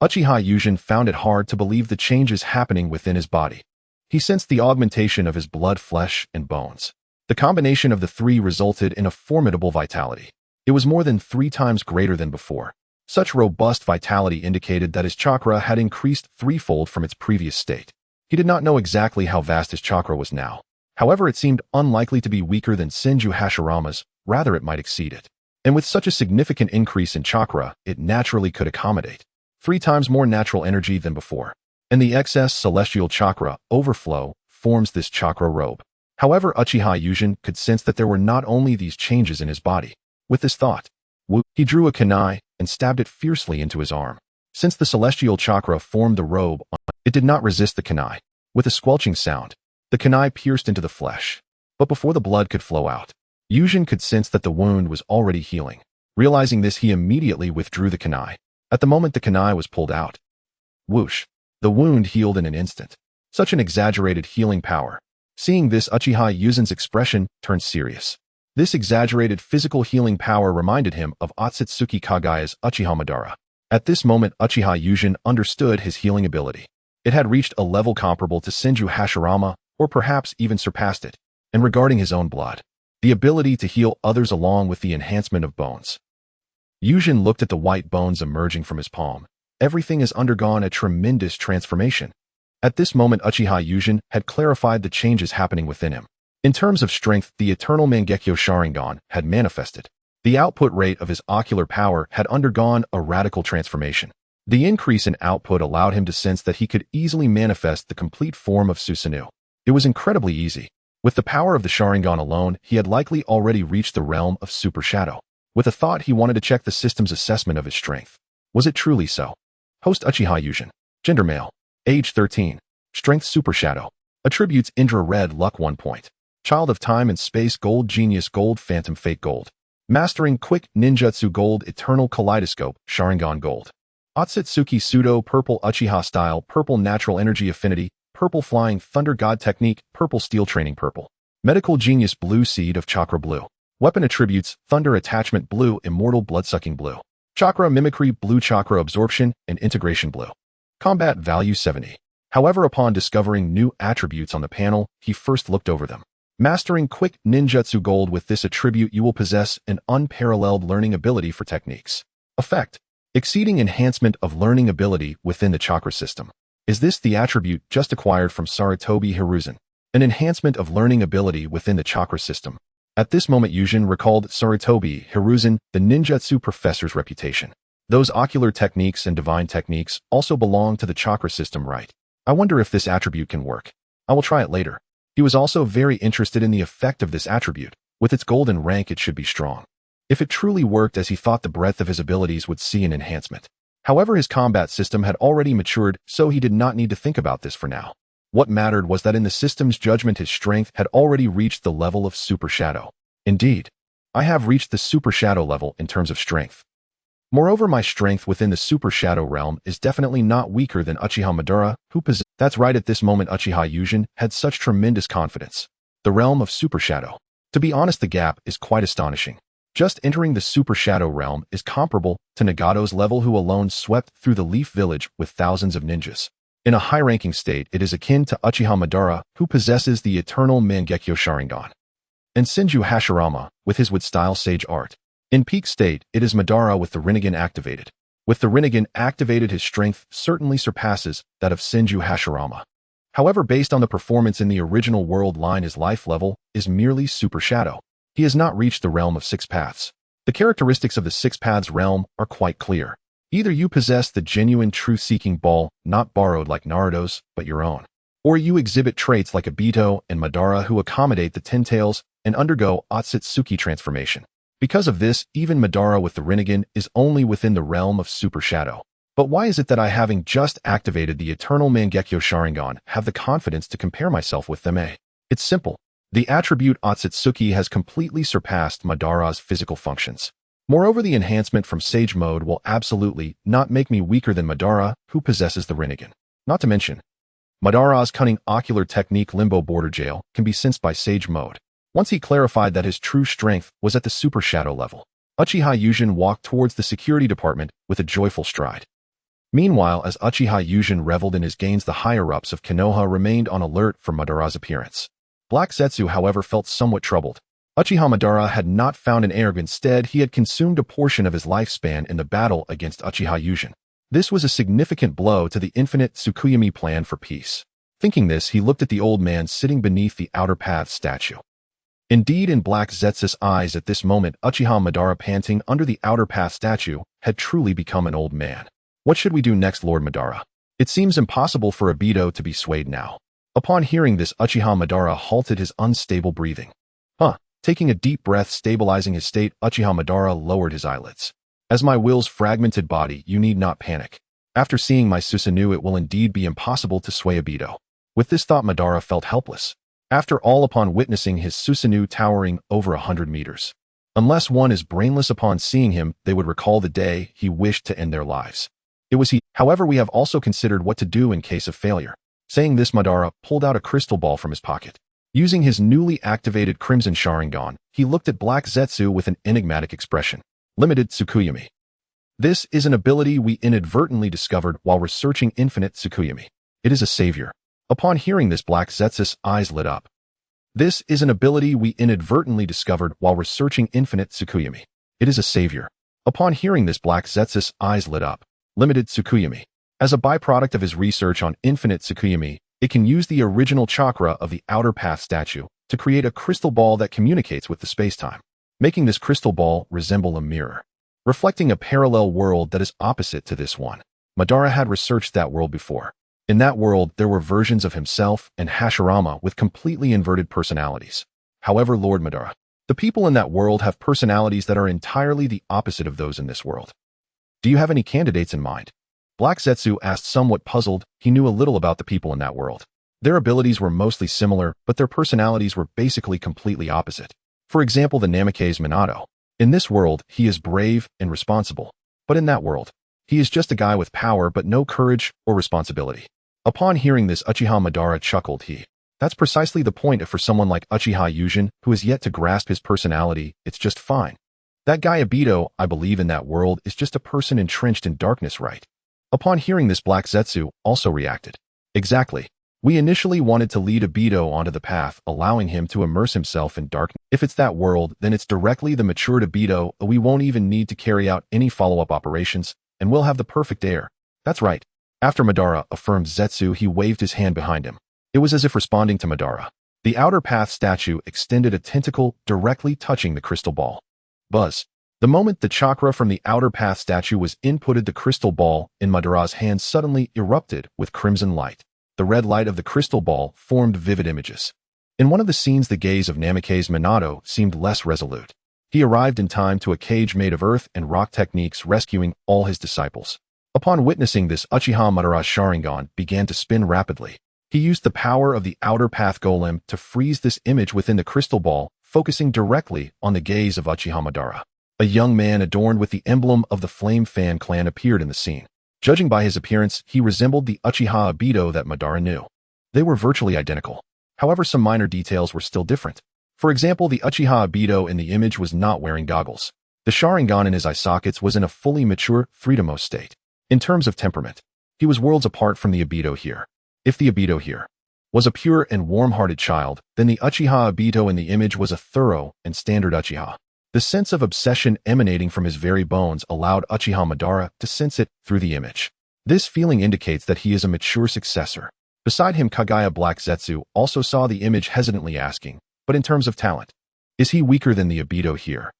Uchiha Yūjin found it hard to believe the changes happening within his body. He sensed the augmentation of his blood, flesh, and bones. The combination of the three resulted in a formidable vitality. It was more than 3 times greater than before. Such robust vitality indicated that his chakra had increased threefold from its previous state. He did not know exactly how vast his chakra was now. However, it seemed unlikely to be weaker than Senju Hashirama's, rather it might exceed it. And with such a significant increase in chakra, it naturally could accommodate 3 times more natural energy than before. And the excess celestial chakra overflow forms this chakra robe. However, Uchiha Yūjin could sense that there were not only these changes in his body. With this thought, he drew a kunai and stabbed it fiercely into his arm. Since the celestial chakra formed the robe, it did not resist the kunai. With a squelching sound, the kunai pierced into the flesh. But before the blood could flow out, Yūjin could sense that the wound was already healing. Realizing this, he immediately withdrew the kunai. At the moment the kunai was pulled out, whoosh, the wound healed in an instant. Such an exaggerated healing power. Seeing this, Uchiha Yūjin's expression turned serious. This exaggerated physical healing power reminded him of Otsutsuki Kagaya's Uchiha Madara. At this moment, Uchiha Yūjin understood his healing ability. It had reached a level comparable to Senju Hashirama, or perhaps even surpassed it. And regarding his own blood, the ability to heal others along with the enhancement of bones. Yūjin looked at the white bones emerging from his palm. Everything has undergone a tremendous transformation. At this moment, Uchiha Yūjin had clarified the changes happening within him. In terms of strength, the eternal Mangekyo Sharingan had manifested. The output rate of his ocular power had undergone a radical transformation. The increase in output allowed him to sense that he could easily manifest the complete form of Susanoo. It was incredibly easy. With the power of the Sharingan alone, he had likely already reached the realm of Super Shadow. With a thought, he wanted to check the system's assessment of his strength. Was it truly so? Host Uchiha Yūjin. Gender male. Age 13. Strength Super Shadow. Attributes Indra Red Luck 1 point. Child of Time and Space Gold Genius Gold Phantom Fate Gold. Mastering Quick Ninjutsu Gold Eternal Kaleidoscope Sharingan Gold. Otsutsuki Pseudo Purple Uchiha Style Purple Natural Energy Affinity Purple Flying Thunder God Technique Purple Steel Training Purple. Medical Genius Blue Seed of Chakra Blue. Weapon Attributes Thunder Attachment Blue Immortal Bloodsucking Blue. Chakra Mimicry Blue Chakra Absorption and Integration Blue. Combat Value 70. However, upon discovering new attributes on the panel, he first looked over them. Mastering Quick Ninjutsu Gold. With this attribute, you will possess an unparalleled learning ability for techniques. Effect. Exceeding enhancement of learning ability within the chakra system. Is this the attribute just acquired from Sarutobi Hiruzen? An enhancement of learning ability within the chakra system. At this moment, Yūjin recalled Sarutobi Hiruzen, the ninjutsu professor's reputation. Those ocular techniques and divine techniques also belong to the chakra system, right? I wonder if this attribute can work. I will try it later. He was also very interested in the effect of this attribute. With its golden rank, it should be strong. If it truly worked as he thought, the breadth of his abilities would see an enhancement. However, his combat system had already matured, so he did not need to think about this for now. What mattered was that in the system's judgment, his strength had already reached the level of Super Shadow. Indeed, I have reached the Super Shadow level in terms of strength. Moreover, my strength within the Super Shadow realm is definitely not weaker than Uchiha Madara, who possessed. That's right, at this moment Uchiha Yūjin had such tremendous confidence. The realm of Super Shadow. To be honest, the gap is quite astonishing. Just entering the Super Shadow realm is comparable to Nagato's level, who alone swept through the Leaf Village with thousands of ninjas. In a high-ranking state, it is akin to Uchiha Madara, who possesses the eternal Mangekyo Sharingan. And Senju Hashirama, with his wood-style sage art. In peak state, it is Madara with the Rinnegan activated. With the Rinnegan activated, his strength certainly surpasses that of Senju Hashirama. However, based on the performance in the original world line, his life level is merely Super Shadow. He has not reached the realm of 6 paths. The characteristics of the 6 paths realm are quite clear. Either you possess the genuine truth-seeking ball, not borrowed like Naruto's, but your own. Or you exhibit traits like Obito and Madara, who accommodate the 10 tails and undergo Otsutsuki transformation. Because of this, even Madara with the Rinnegan is only within the realm of Super Shadow. But why is it that I, having just activated the eternal Mangekyo Sharingan, have the confidence to compare myself with them? It's simple. The attribute Otsutsuki has completely surpassed Madara's physical functions. Moreover, the enhancement from Sage Mode will absolutely not make me weaker than Madara, who possesses the Rinnegan. Not to mention, Madara's cunning ocular technique Limbo Border Jail can be sensed by Sage Mode. Once he clarified that his true strength was at the Super Shadow level, Uchiha Yūjin walked towards the security department with a joyful stride. Meanwhile, as Uchiha Yūjin reveled in his gains, the higher-ups of Konoha remained on alert for Madara's appearance. Black Zetsu, however, felt somewhat troubled. Uchiha Madara had not found an heir. Instead, he had consumed a portion of his lifespan in the battle against Uchiha Yūjin. This was a significant blow to the infinite Tsukuyomi plan for peace. Thinking this, he looked at the old man sitting beneath the outer path statue. Indeed, in Black Zetsu's eyes at this moment, Uchiha Madara, panting under the outer path statue, had truly become an old man. What should we do next, Lord Madara? It seems impossible for Obito to be swayed now. Upon hearing this, Uchiha Madara halted his unstable breathing. Taking a deep breath, stabilizing his state, Uchiha Madara lowered his eyelids. As my will's fragmented body, you need not panic. After seeing my Susanoo, it will indeed be impossible to sway Obito. With this thought, Madara felt helpless. After all, upon witnessing his Susanoo towering over 100 meters. Unless one is brainless, upon seeing him, they would recall the day he wished to end their lives. It was he. However, we have also considered what to do in case of failure. Saying this, Madara pulled out a crystal ball from his pocket. Using his newly activated Crimson Sharingan, he looked at Black Zetsu with an enigmatic expression. Limited Tsukuyomi. This is an ability we inadvertently discovered while researching Infinite Tsukuyomi. It is a savior. Upon hearing this, Black Zetsu's eyes lit up. This is an ability we inadvertently discovered while researching Infinite Tsukuyomi. It is a savior. Upon hearing this, Black Zetsu's eyes lit up. Limited Tsukuyomi. As a byproduct of his research on Infinite Tsukuyomi, it can use the original chakra of the outer path statue to create a crystal ball that communicates with the space-time, making this crystal ball resemble a mirror, reflecting a parallel world that is opposite to this one. Madara had researched that world before. In that world, there were versions of himself and Hashirama with completely inverted personalities. However, Lord Madara, the people in that world have personalities that are entirely the opposite of those in this world. Do you have any candidates in mind? Black Zetsu asked, somewhat puzzled. He knew a little about the people in that world. Their abilities were mostly similar, but their personalities were basically completely opposite. For example, the Namikaze Minato. In this world, he is brave and responsible. But in that world, he is just a guy with power but no courage or responsibility. Upon hearing this, Uchiha Madara chuckled. That's precisely the point. For someone like Uchiha Yujin, who has yet to grasp his personality, it's just fine. That guy Obito, I believe in that world, is just a person entrenched in darkness, right? Upon hearing this, Black Zetsu also reacted. Exactly. We initially wanted to lead Obito onto the path, allowing him to immerse himself in darkness. If it's that world, then it's directly the matured Obito. We won't even need to carry out any follow-up operations, and we'll have the perfect heir. That's right. After Madara affirmed Zetsu, he waved his hand behind him. It was as if responding to Madara. The outer path statue extended a tentacle, directly touching the crystal ball. Buzz. The moment the chakra from the outer path statue was inputted, the crystal ball in Madara's hand suddenly erupted with crimson light. The red light of the crystal ball formed vivid images. In one of the scenes, the gaze of Namikaze Minato seemed less resolute. He arrived in time to a cage made of earth and rock techniques, rescuing all his disciples. Upon witnessing this, Uchiha Madara's Sharingan began to spin rapidly. He used the power of the outer path golem to freeze this image within the crystal ball, focusing directly on the gaze of Uchiha Madara. A young man adorned with the emblem of the Flame Fan clan appeared in the scene. Judging by his appearance, he resembled the Uchiha Obito that Madara knew. They were virtually identical. However, some minor details were still different. For example, the Uchiha Obito in the image was not wearing goggles. The Sharingan in his eye sockets was in a fully mature, freedomose state. In terms of temperament, he was worlds apart from the Obito here. If the Obito here was a pure and warm-hearted child, then the Uchiha Obito in the image was a thorough and standard Uchiha. The sense of obsession emanating from his very bones allowed Uchiha Madara to sense it through the image. This feeling indicates that he is a mature successor. Beside him, Kagaya Black Zetsu also saw the image, hesitantly asking, but in terms of talent, is he weaker than the Obito here?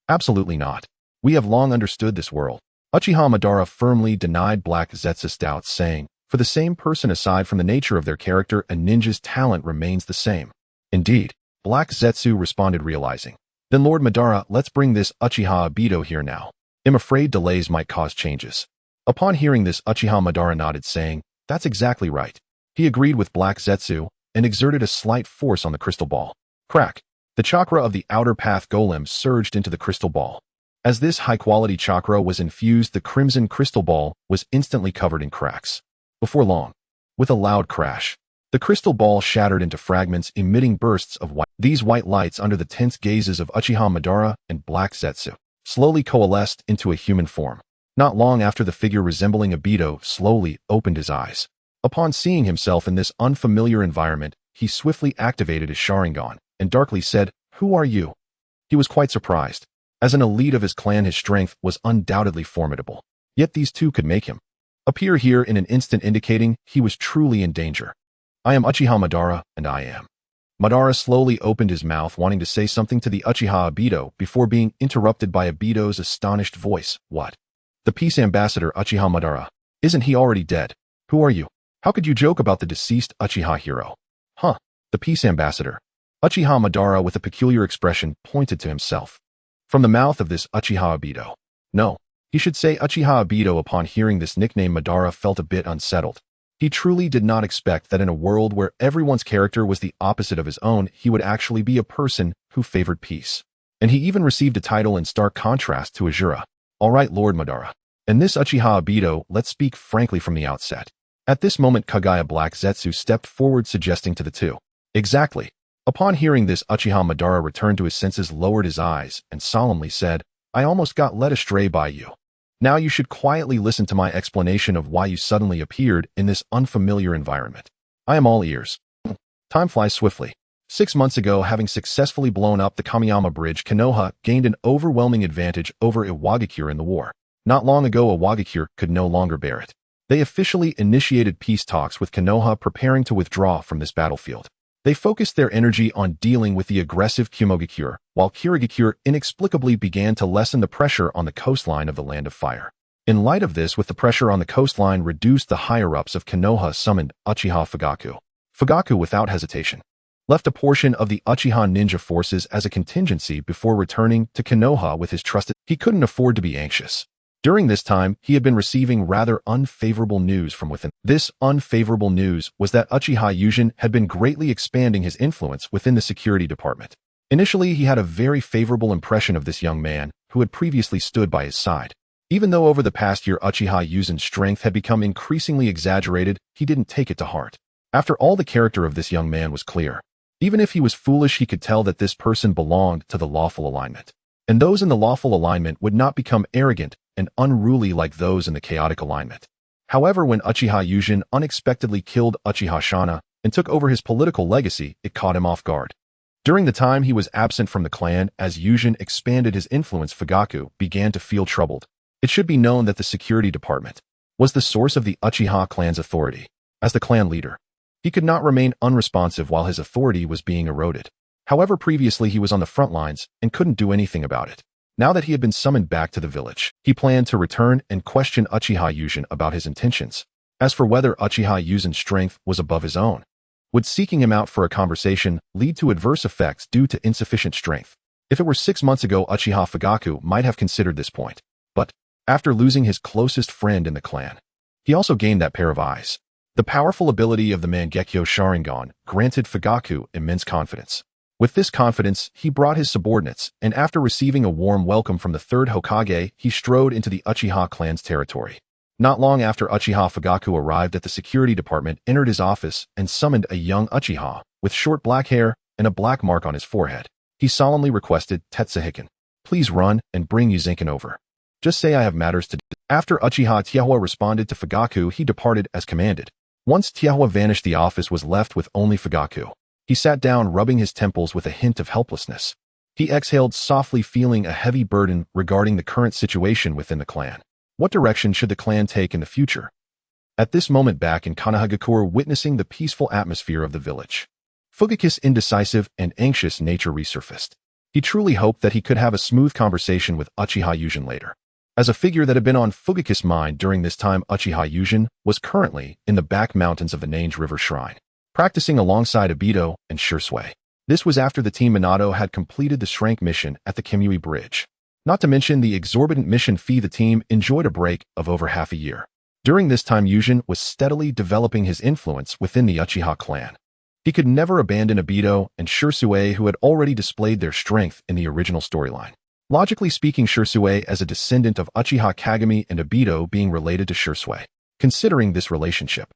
Absolutely not. We have long understood this world. Uchiha Madara firmly denied Black Zetsu's doubts, saying, for the same person, aside from the nature of their character, a ninja's talent remains the same. Indeed, Black Zetsu responded, realizing. Then Lord Madara, let's bring this Uchiha Obito here now. I'm afraid delays might cause changes. Upon hearing this, Uchiha Madara nodded, saying, that's exactly right. He agreed with Black Zetsu and exerted a slight force on the crystal ball. Crack. The chakra of the outer path golem surged into the crystal ball. As this high-quality chakra was infused, the crimson crystal ball was instantly covered in cracks. Before long, with a loud crash, the crystal ball shattered into fragments, emitting bursts of white. These white lights, under the tense gazes of Uchiha Madara and Black Zetsu, slowly coalesced into a human form. Not long after, the figure resembling Obito slowly opened his eyes. Upon seeing himself in this unfamiliar environment, he swiftly activated his Sharingan and darkly said, who are you? He was quite surprised. As an elite of his clan, his strength was undoubtedly formidable. Yet these two could make him appear here in an instant, indicating he was truly in danger. I am Uchiha Madara, and I am. Madara slowly opened his mouth, wanting to say something to the Uchiha Obito before being interrupted by Obito's astonished voice. What? The peace ambassador Uchiha Madara. Isn't he already dead? Who are you? How could you joke about the deceased Uchiha hero? Huh, the peace ambassador. Uchiha Madara, with a peculiar expression, pointed to himself. From the mouth of this Uchiha Obito. No, he should say Uchiha Obito. Upon hearing this nickname, Madara felt a bit unsettled. He truly did not expect that in a world where everyone's character was the opposite of his own, he would actually be a person who favored peace. And he even received a title in stark contrast to Azura. All right, Lord Madara. And this Uchiha Obito, let's speak frankly from the outset. At this moment, Kagaya Black Zetsu stepped forward, suggesting to the two. Exactly. Upon hearing this, Uchiha Madara returned to his senses, lowered his eyes, and solemnly said, I almost got led astray by you. Now you should quietly listen to my explanation of why you suddenly appeared in this unfamiliar environment. I am all ears. Time flies swiftly. 6 months ago, having successfully blown up the Kamiyama Bridge, Konoha gained an overwhelming advantage over Iwagakure in the war. Not long ago, Iwagakure could no longer bear it. They officially initiated peace talks with Konoha, preparing to withdraw from this battlefield. They focused their energy on dealing with the aggressive Kumogakure, while Kirigakure inexplicably began to lessen the pressure on the coastline of the Land of Fire. In light of this, with the pressure on the coastline reduced, the higher-ups of Konoha summoned Uchiha Fugaku. Fugaku, without hesitation, left a portion of the Uchiha ninja forces as a contingency before returning to Konoha with his trusted. He couldn't afford to be anxious. During this time, he had been receiving rather unfavorable news from within. This unfavorable news was that Uchiha Yujin had been greatly expanding his influence within the security department. Initially, he had a very favorable impression of this young man, who had previously stood by his side. Even though over the past year Uchiha Yuzin's strength had become increasingly exaggerated, he didn't take it to heart. After all, the character of this young man was clear. Even if he was foolish, he could tell that this person belonged to the lawful alignment. And those in the lawful alignment would not become arrogant and unruly like those in the chaotic alignment. However, when Uchiha Yujin unexpectedly killed Uchiha Shana and took over his political legacy, it caught him off guard. During the time he was absent from the clan, as Yujin expanded his influence, Fugaku began to feel troubled. It should be known that the security department was the source of the Uchiha clan's authority. As the clan leader, he could not remain unresponsive while his authority was being eroded. However, previously he was on the front lines and couldn't do anything about it. Now that he had been summoned back to the village, he planned to return and question Uchiha Yujin about his intentions. As for whether Uchiha Yuzin's strength was above his own, would seeking him out for a conversation lead to adverse effects due to insufficient strength? If it were 6 months ago, Uchiha Fugaku might have considered this point. But after losing his closest friend in the clan, he also gained that pair of eyes. The powerful ability of the Mangekyo Sharingan granted Fugaku immense confidence. With this confidence, he brought his subordinates, and after receiving a warm welcome from the third Hokage, he strode into the Uchiha clan's territory. Not long after Uchiha Fugaku arrived at the security department, entered his office, and summoned a young Uchiha, with short black hair and a black mark on his forehead. He solemnly requested, Tetsuhiken, please run and bring Yuzenkin over. Just say I have matters to do. After Uchiha Tiahua responded to Fugaku, he departed as commanded. Once Tiahua vanished, the office was left with only Fugaku. He sat down, rubbing his temples with a hint of helplessness. He exhaled softly, feeling a heavy burden regarding the current situation within the clan. What direction should the clan take in the future? At this moment, back in Konohagakure, witnessing the peaceful atmosphere of the village, Fugaku's indecisive and anxious nature resurfaced. He truly hoped that he could have a smooth conversation with Uchiha Yujin later. As a figure that had been on Fugaku's mind during this time, Uchiha Yujin was currently in the back mountains of the Nange River Shrine, practicing alongside Obito and Shursui. This was after the Team Minato had completed the Shrank mission at the Kamui Bridge. Not to mention the exorbitant mission fee, the team enjoyed a break of over half a year. During this time, Yujin was steadily developing his influence within the Uchiha clan. He could never abandon Obito and Shursui, who had already displayed their strength in the original storyline. Logically speaking, Shursui as a descendant of Uchiha Kagami and Obito being related to Shursui. Considering this relationship,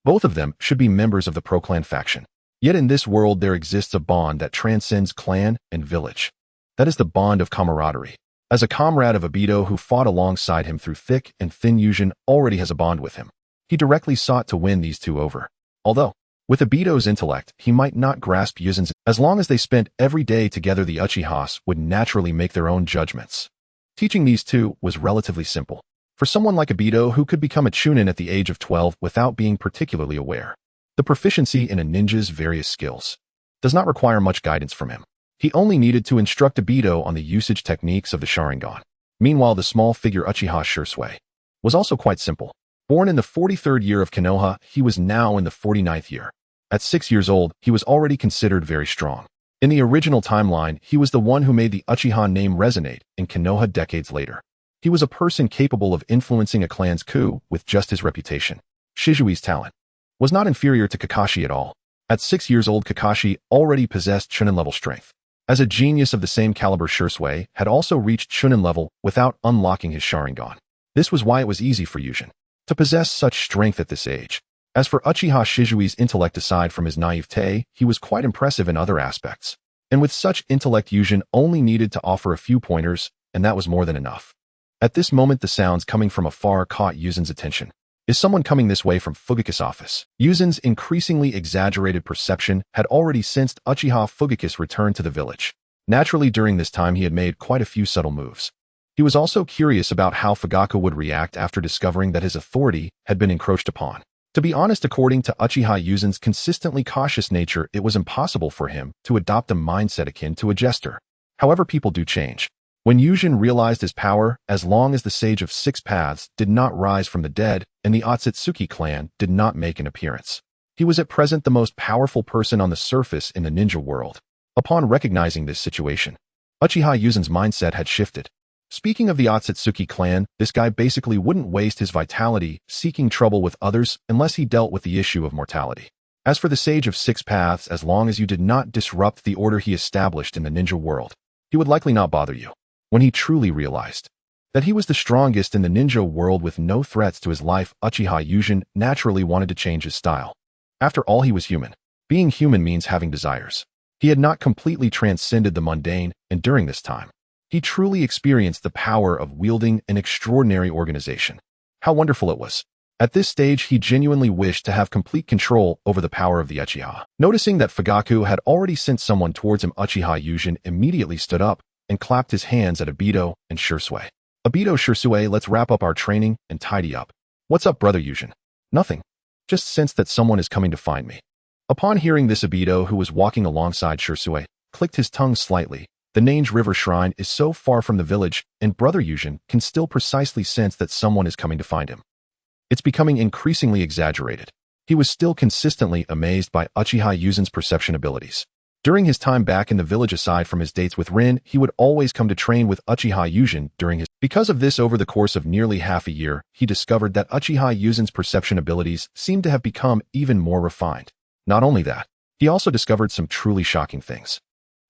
both of them should be members of the pro-clan faction. Yet in this world there exists a bond that transcends clan and village. That is the bond of camaraderie. As a comrade of Obito who fought alongside him through thick and thin, Yujin already has a bond with him. He directly sought to win these two over. Although, with Obito's intellect, he might not grasp Yuzin's. As long as they spent every day together, the Uchihas would naturally make their own judgments. Teaching these two was relatively simple. For someone like Obito, who could become a chunin at the age of 12 without being particularly aware, The proficiency in a ninja's various skills does not require much guidance from him. He only needed to instruct Obito on the usage techniques of the Sharingan. Meanwhile, the small figure Uchiha Shursui was also quite simple. Born in the 43rd year of Konoha, he was now in the 49th year. At 6 years old, he was already considered very strong. In the original timeline, he was the one who made the Uchiha name resonate in Konoha decades later. He was a person capable of influencing a clan's coup with just his reputation. Shizui's talent was not inferior to Kakashi at all. At 6 years old, Kakashi already possessed Chunin level strength. As a genius of the same caliber, Shursui had also reached Chunin level without unlocking his Sharingan. This was why it was easy for Yūjin to possess such strength at this age. As for Uchiha Shizui's intellect, aside from his naivete, he was quite impressive in other aspects. And with such intellect, Yūjin only needed to offer a few pointers, and that was more than enough. At this moment, the sounds coming from afar caught Yūjin's attention. Is someone coming this way from Fugaku's office? Yūjin's increasingly exaggerated perception had already sensed Uchiha Fugaku's return to the village. Naturally, during this time he had made quite a few subtle moves. He was also curious about how Fugaku would react after discovering that his authority had been encroached upon. To be honest, according to Uchiha Yūjin's consistently cautious nature, it was impossible for him to adopt a mindset akin to a jester. However, people do change. When Yūjin realized his power, as long as the Sage of Six Paths did not rise from the dead and the Otsutsuki clan did not make an appearance, he was at present the most powerful person on the surface in the ninja world. Upon recognizing this situation, Uchiha Yūjin's mindset had shifted. Speaking of the Otsutsuki clan, this guy basically wouldn't waste his vitality seeking trouble with others unless he dealt with the issue of mortality. As for the Sage of Six Paths, as long as you did not disrupt the order he established in the ninja world, he would likely not bother you. When he truly realized that he was the strongest in the ninja world with no threats to his life, Uchiha Yūjin naturally wanted to change his style. After all, he was human. Being human means having desires. He had not completely transcended the mundane, and during this time, he truly experienced the power of wielding an extraordinary organization. How wonderful it was. At this stage, he genuinely wished to have complete control over the power of the Uchiha. Noticing that Fugaku had already sent someone towards him, Uchiha Yūjin immediately stood up and clapped his hands at Obito and Shursui. Obito, Shursui, let's wrap up our training and tidy up. What's up, brother Yūjin? Nothing. Just sense that someone is coming to find me. Upon hearing this, Obito, who was walking alongside Shursui, clicked his tongue slightly. The Nange River Shrine is so far from the village, and brother Yūjin can still precisely sense that someone is coming to find him. It's becoming increasingly exaggerated. He was still consistently amazed by Uchiha Yūjin's perception abilities. During his time back in the village, aside from his dates with Rin, he would always come to train with Uchiha Yūjin during his. Because of this, over the course of nearly half a year, he discovered that Uchiha Yūjin's perception abilities seemed to have become even more refined. Not only that, he also discovered some truly shocking things.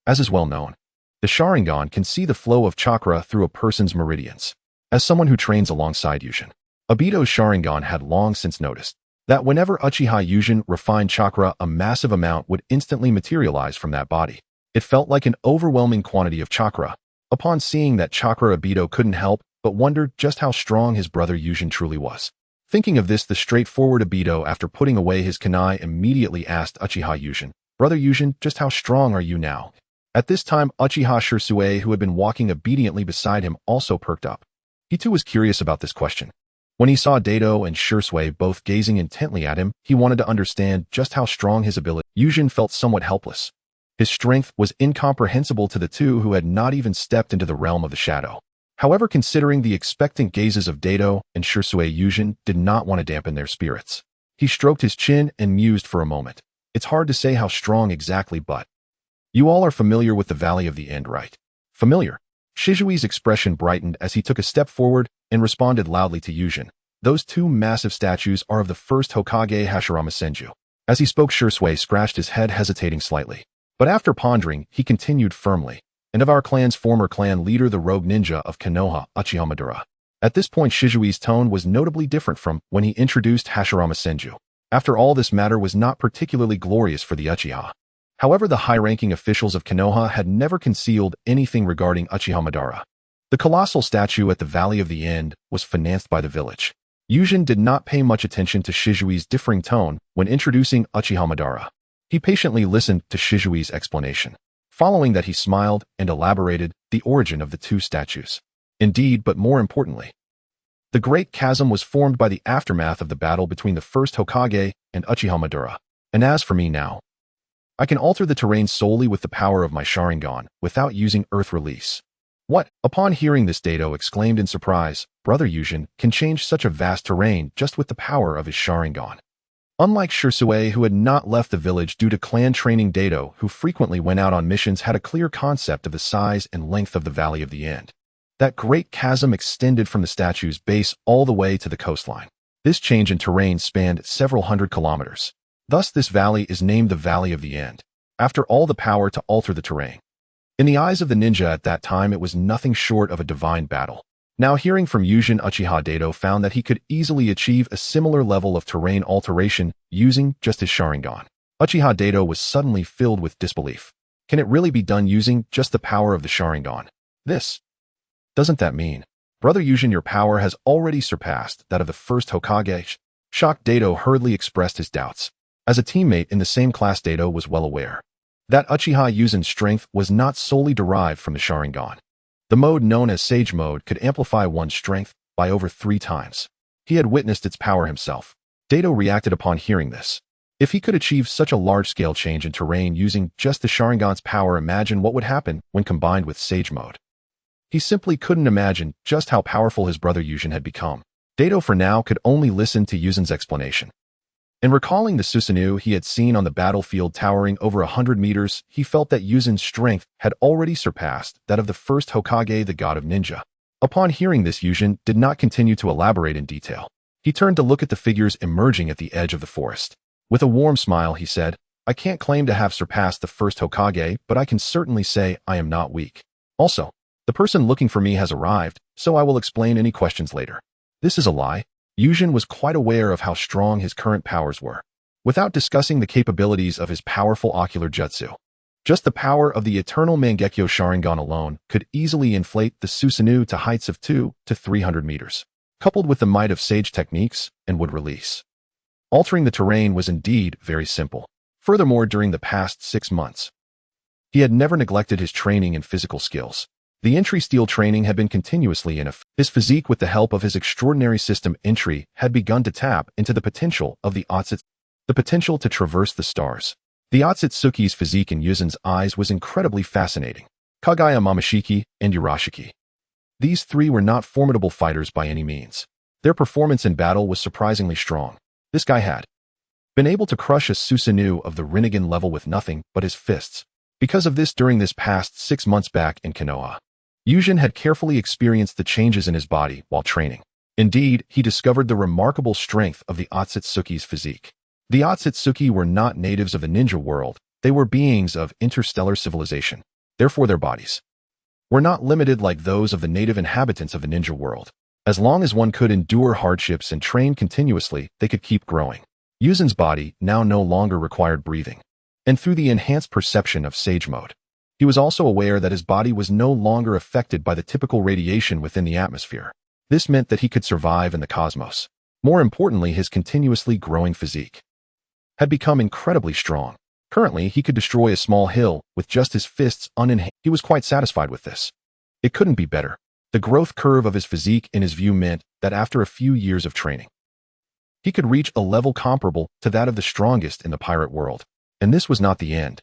As is well known, the Sharingan can see the flow of chakra through a person's meridians. As someone who trains alongside Yūjin, Obito's Sharingan had long since noticed that whenever Uchiha Yūjin refined chakra, a massive amount would instantly materialize from that body. It felt like an overwhelming quantity of chakra. Upon seeing that chakra, Obito couldn't help but wonder just how strong his brother Yūjin truly was. Thinking of this, the straightforward Obito, after putting away his kunai, immediately asked Uchiha Yūjin, "Brother Yūjin, just how strong are you now?" At this time, Uchiha Shursui, who had been walking obediently beside him, also perked up. He too was curious about this question. When he saw Dato and Shursui both gazing intently at him, he wanted to understand just how strong his ability. Yūjin felt somewhat helpless. His strength was incomprehensible to the two who had not even stepped into the realm of the shadow. However, considering the expectant gazes of Dato and Shursui, Yūjin did not want to dampen their spirits. He stroked his chin and mused for a moment. It's hard to say how strong exactly, but you all are familiar with the Valley of the End, right? Familiar. Shizui's expression brightened as he took a step forward and responded loudly to Yūjin. Those two massive statues are of the first Hokage Hashirama Senju. As he spoke, Shursui scratched his head, hesitating slightly. But after pondering, he continued firmly. And of our clan's former clan leader, the rogue ninja of Konoha, Uchiha Madara. At this point, Shizui's tone was notably different from when he introduced Hashirama Senju. After all, this matter was not particularly glorious for the Uchiha. However, the high-ranking officials of Konoha had never concealed anything regarding Uchiha Madara. The colossal statue at the Valley of the End was financed by the village. Yūjin did not pay much attention to Shizui's differing tone when introducing Uchiha Madara. He patiently listened to Shizui's explanation. Following that, he smiled and elaborated the origin of the two statues. Indeed, but more importantly, the Great Chasm was formed by the aftermath of the battle between the first Hokage and Uchiha Madara. And as for me now, I can alter the terrain solely with the power of my Sharingan, without using Earth Release. What? Upon hearing this, Dato exclaimed in surprise, Brother Yuzhin can change such a vast terrain just with the power of his Sharingan. Unlike Shisui, who had not left the village due to clan training, Dato, who frequently went out on missions, had a clear concept of the size and length of the Valley of the End. That great chasm extended from the statue's base all the way to the coastline. This change in terrain spanned several hundred kilometers. Thus, this valley is named the Valley of the End, after all the power to alter the terrain. In the eyes of the ninja at that time, it was nothing short of a divine battle. Now, hearing from Yuzhin, Uchiha Dato found that he could easily achieve a similar level of terrain alteration using just his Sharingan. Uchiha Dato was suddenly filled with disbelief. Can it really be done using just the power of the Sharingan? Doesn't that mean, Brother Yuzhin, your power has already surpassed that of the first Hokage? Shocked, Dato hurriedly expressed his doubts. As a teammate in the same class, Dato was well aware that Uchiha Yuzhin's strength was not solely derived from the Sharingan. The mode known as Sage Mode could amplify one's strength by over 3 times. He had witnessed its power himself. Dato reacted upon hearing this. If he could achieve such a large-scale change in terrain using just the Sharingan's power, imagine what would happen when combined with Sage Mode. He simply couldn't imagine just how powerful his brother Yuzhin had become. Dato for now could only listen to Yuzhin's explanation. In recalling the Susanoo he had seen on the battlefield towering over 100 meters, he felt that Yuzhin's strength had already surpassed that of the first Hokage, the god of ninja. Upon hearing this, Yuzhin did not continue to elaborate in detail. He turned to look at the figures emerging at the edge of the forest. With a warm smile, he said, I can't claim to have surpassed the first Hokage, but I can certainly say I am not weak. Also, the person looking for me has arrived, so I will explain any questions later. This is a lie. Yuzhin was quite aware of how strong his current powers were. Without discussing the capabilities of his powerful ocular jutsu, just the power of the eternal Mangekyo Sharingan alone could easily inflate the Susanoo to heights of 200 to 300 meters, coupled with the might of sage techniques, and would release. Altering the terrain was indeed very simple. Furthermore, during the past 6 months, he had never neglected his training and physical skills. The entry steel training had been continuously in effect. His physique, with the help of his extraordinary system entry, had begun to tap into the potential of the Otsutsuki, the potential to traverse the stars. The Otsutsuki's physique in Yuzhin's eyes was incredibly fascinating. Kagaya, Momoshiki, and Urashiki. These 3 were not formidable fighters by any means. Their performance in battle was surprisingly strong. This guy had been able to crush a Susanoo of the Rinnegan level with nothing but his fists. Because of this, during this past 6 months back in Konoha, Yuzhin had carefully experienced the changes in his body while training. Indeed, he discovered the remarkable strength of the Otsutsuki's physique. The Otsutsuki were not natives of the ninja world, they were beings of interstellar civilization. Therefore, their bodies were not limited like those of the native inhabitants of the ninja world. As long as one could endure hardships and train continuously, they could keep growing. Yuzhin's body now no longer required breathing. And through the enhanced perception of Sage Mode, he was also aware that his body was no longer affected by the typical radiation within the atmosphere. This meant that he could survive in the cosmos. More importantly, his continuously growing physique had become incredibly strong. Currently, he could destroy a small hill with just his fists unenhanced. He was quite satisfied with this. It couldn't be better. The growth curve of his physique, in his view, meant that after a few years of training, he could reach a level comparable to that of the strongest in the pirate world. And this was not the end.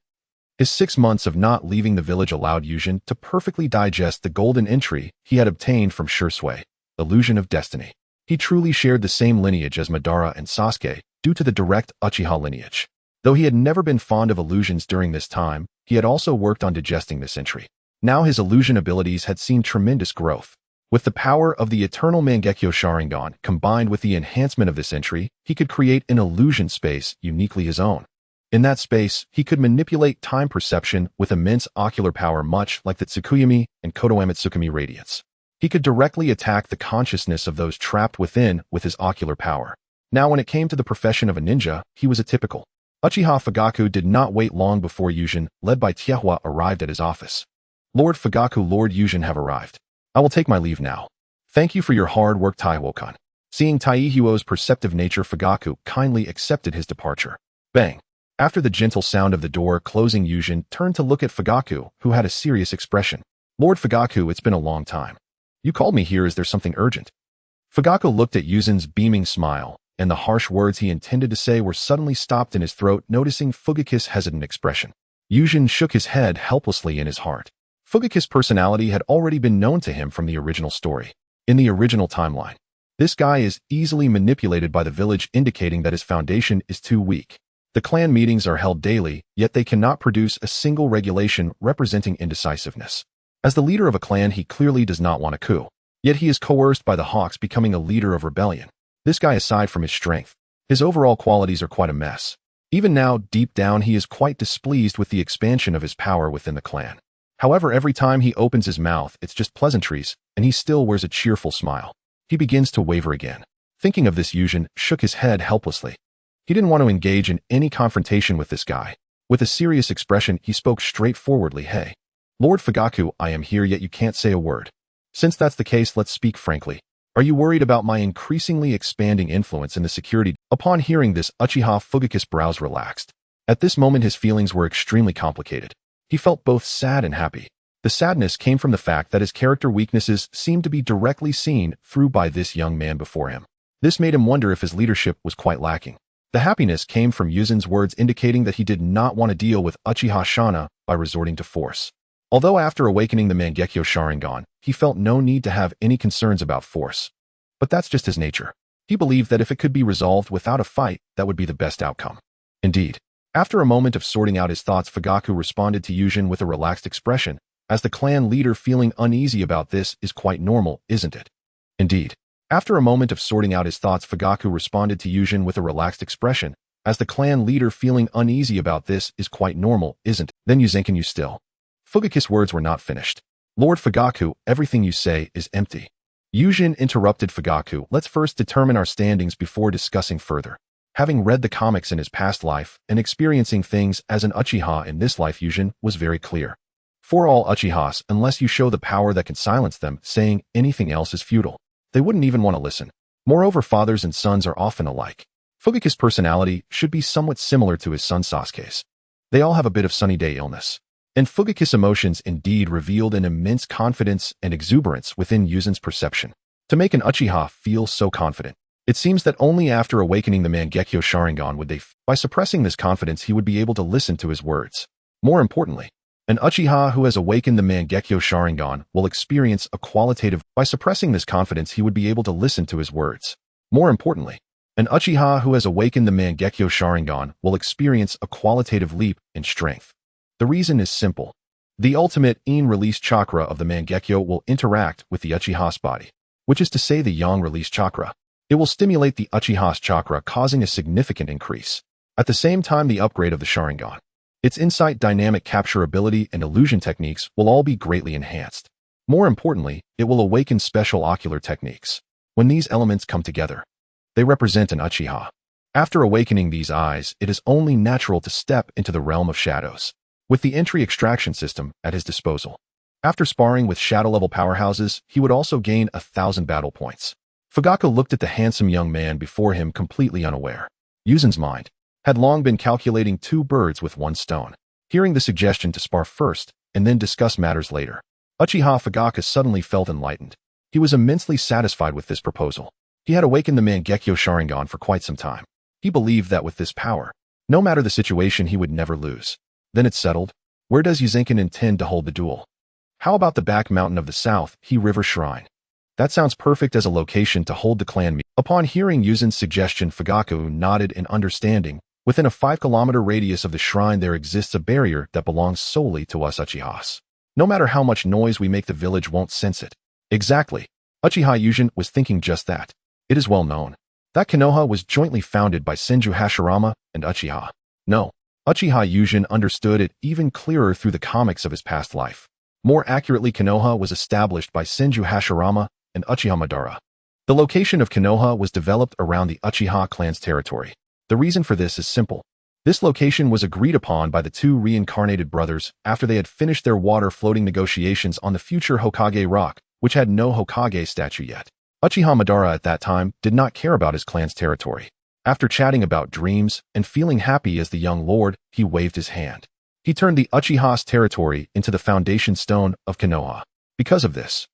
His 6 months of not leaving the village allowed Yuzhin to perfectly digest the golden entry he had obtained from Shisui, Illusion of Destiny. He truly shared the same lineage as Madara and Sasuke due to the direct Uchiha lineage. Though he had never been fond of illusions during this time, he had also worked on digesting this entry. Now his illusion abilities had seen tremendous growth. With the power of the eternal Mangekyo Sharingan combined with the enhancement of this entry, he could create an illusion space uniquely his own. In that space, he could manipulate time perception with immense ocular power, much like the Tsukuyomi and Kotoeme Tsukumi radiance. He could directly attack the consciousness of those trapped within with his ocular power. Now when it came to the profession of a ninja, he was a typical Uchiha. Fugaku did not wait long before Yuzhin, led by Tiehua, arrived at his office. Lord Fugaku, Lord Yuzhin have arrived. I will take my leave now. Thank you for your hard work, Taihuo-kun. Seeing Taihuo's perceptive nature, Fugaku kindly accepted his departure. Bang! After the gentle sound of the door closing, Yuzhin turned to look at Fugaku, who had a serious expression. Lord Fugaku, it's been a long time. You called me here. Is there something urgent? Fugaku looked at Yuzhin's beaming smile and the harsh words he intended to say were suddenly stopped in his throat, noticing Fugaku's hesitant expression. Yūjin shook his head helplessly in his heart. Fugaku's personality had already been known to him from the original story. In the original timeline, this guy is easily manipulated by the village, indicating that his foundation is too weak. The clan meetings are held daily, yet they cannot produce a single regulation representing indecisiveness. As the leader of a clan, he clearly does not want a coup. Yet he is coerced by the Hawks, becoming a leader of rebellion. This guy, aside from his strength, his overall qualities are quite a mess. Even now, deep down, he is quite displeased with the expansion of his power within the clan. However, every time he opens his mouth, it's just pleasantries, and he still wears a cheerful smile. He begins to waver again. Thinking of this, Yūjin shook his head helplessly. He didn't want to engage in any confrontation with this guy. With a serious expression, he spoke straightforwardly. Hey, Lord Fugaku, I am here, yet you can't say a word. Since that's the case, let's speak frankly. Are you worried about my increasingly expanding influence in the security? Upon hearing this, Uchiha Fugaku's brows relaxed. At this moment, his feelings were extremely complicated. He felt both sad and happy. The sadness came from the fact that his character weaknesses seemed to be directly seen through by this young man before him. This made him wonder if his leadership was quite lacking. The happiness came from Yūjin's words, indicating that he did not want to deal with Uchiha Shana by resorting to force. Although after awakening the Mangekyo Sharingan, he felt no need to have any concerns about force. But that's just his nature. He believed that if it could be resolved without a fight, that would be the best outcome. Indeed, after a moment of sorting out his thoughts, Fugaku responded to Yūjin with a relaxed expression. As the clan leader, feeling uneasy about this is quite normal, isn't it? Indeed. After a moment of sorting out his thoughts, Fugaku responded to Yūjin with a relaxed expression. As the clan leader, feeling uneasy about this is quite normal, isn't it? Then Yuzenkan, you still. Fugaku's words were not finished. Lord Fugaku, everything you say is empty. Yūjin interrupted Fugaku. Let's first determine our standings before discussing further. Having read the comics in his past life and experiencing things as an Uchiha in this life, Yūjin was very clear. For all Uchihas, unless you show the power that can silence them, saying anything else is futile. They wouldn't even want to listen. Moreover, fathers and sons are often alike. Fugaku's personality should be somewhat similar to his son Sasuke's. They all have a bit of sunny day illness. And Fugaku's emotions indeed revealed an immense confidence and exuberance within Yūjin's perception. To make an Uchiha feel so confident, it seems that only after awakening the Mangekyo Sharingan would they. By suppressing this confidence, he would be able to listen to his words. More importantly, an Uchiha who has awakened the Mangekyo Sharingan will experience a qualitative. By suppressing this confidence, he would be able to listen to his words. More importantly, an Uchiha who has awakened the Mangekyo Sharingan will experience a qualitative leap in strength. The reason is simple. The ultimate in-release chakra of the Mangekyo will interact with the Uchiha's body, which is to say the yang-release chakra. It will stimulate the Uchiha's chakra, causing a significant increase. At the same time, the upgrade of the Sharingan, its insight, dynamic capture ability, and illusion techniques will all be greatly enhanced. More importantly, it will awaken special ocular techniques. When these elements come together, they represent an Uchiha. After awakening these eyes, it is only natural to step into the realm of shadows. With the entry extraction system at his disposal. After sparring with shadow-level powerhouses, he would also gain 1,000 battle points. Fugaku looked at the handsome young man before him, completely unaware. Yūjin's mind had long been calculating 2 birds with 1 stone. Hearing the suggestion to spar first and then discuss matters later, Uchiha Fugaku suddenly felt enlightened. He was immensely satisfied with this proposal. He had awakened the Mangekyo Sharingan for quite some time. He believed that with this power, no matter the situation, he would never lose. Then it's settled. Where does Yuzenkan intend to hold the duel? How about the back mountain of the south, He River Shrine? That sounds perfect as a location to hold the clan meeting. Upon hearing Yūjin's suggestion, Fugaku nodded in understanding. Within a 5-kilometer radius of the shrine, there exists a barrier that belongs solely to us Uchihas. No matter how much noise we make, the village won't sense it. Exactly. Uchiha Yūjin was thinking just that. It is well known that Konoha was jointly founded by Senju Hashirama and Uchiha. No. Uchiha Yūjin understood it even clearer through the comics of his past life. More accurately, Konoha was established by Senju Hashirama and Uchiha Madara. The location of Konoha was developed around the Uchiha clan's territory. The reason for this is simple. This location was agreed upon by the 2 reincarnated brothers after they had finished their water-floating negotiations on the future Hokage rock, which had no Hokage statue yet. Uchiha Madara at that time did not care about his clan's territory. After chatting about dreams and feeling happy as the young lord, he waved his hand. He turned the Uchiha's territory into the foundation stone of Konoha. Because of this,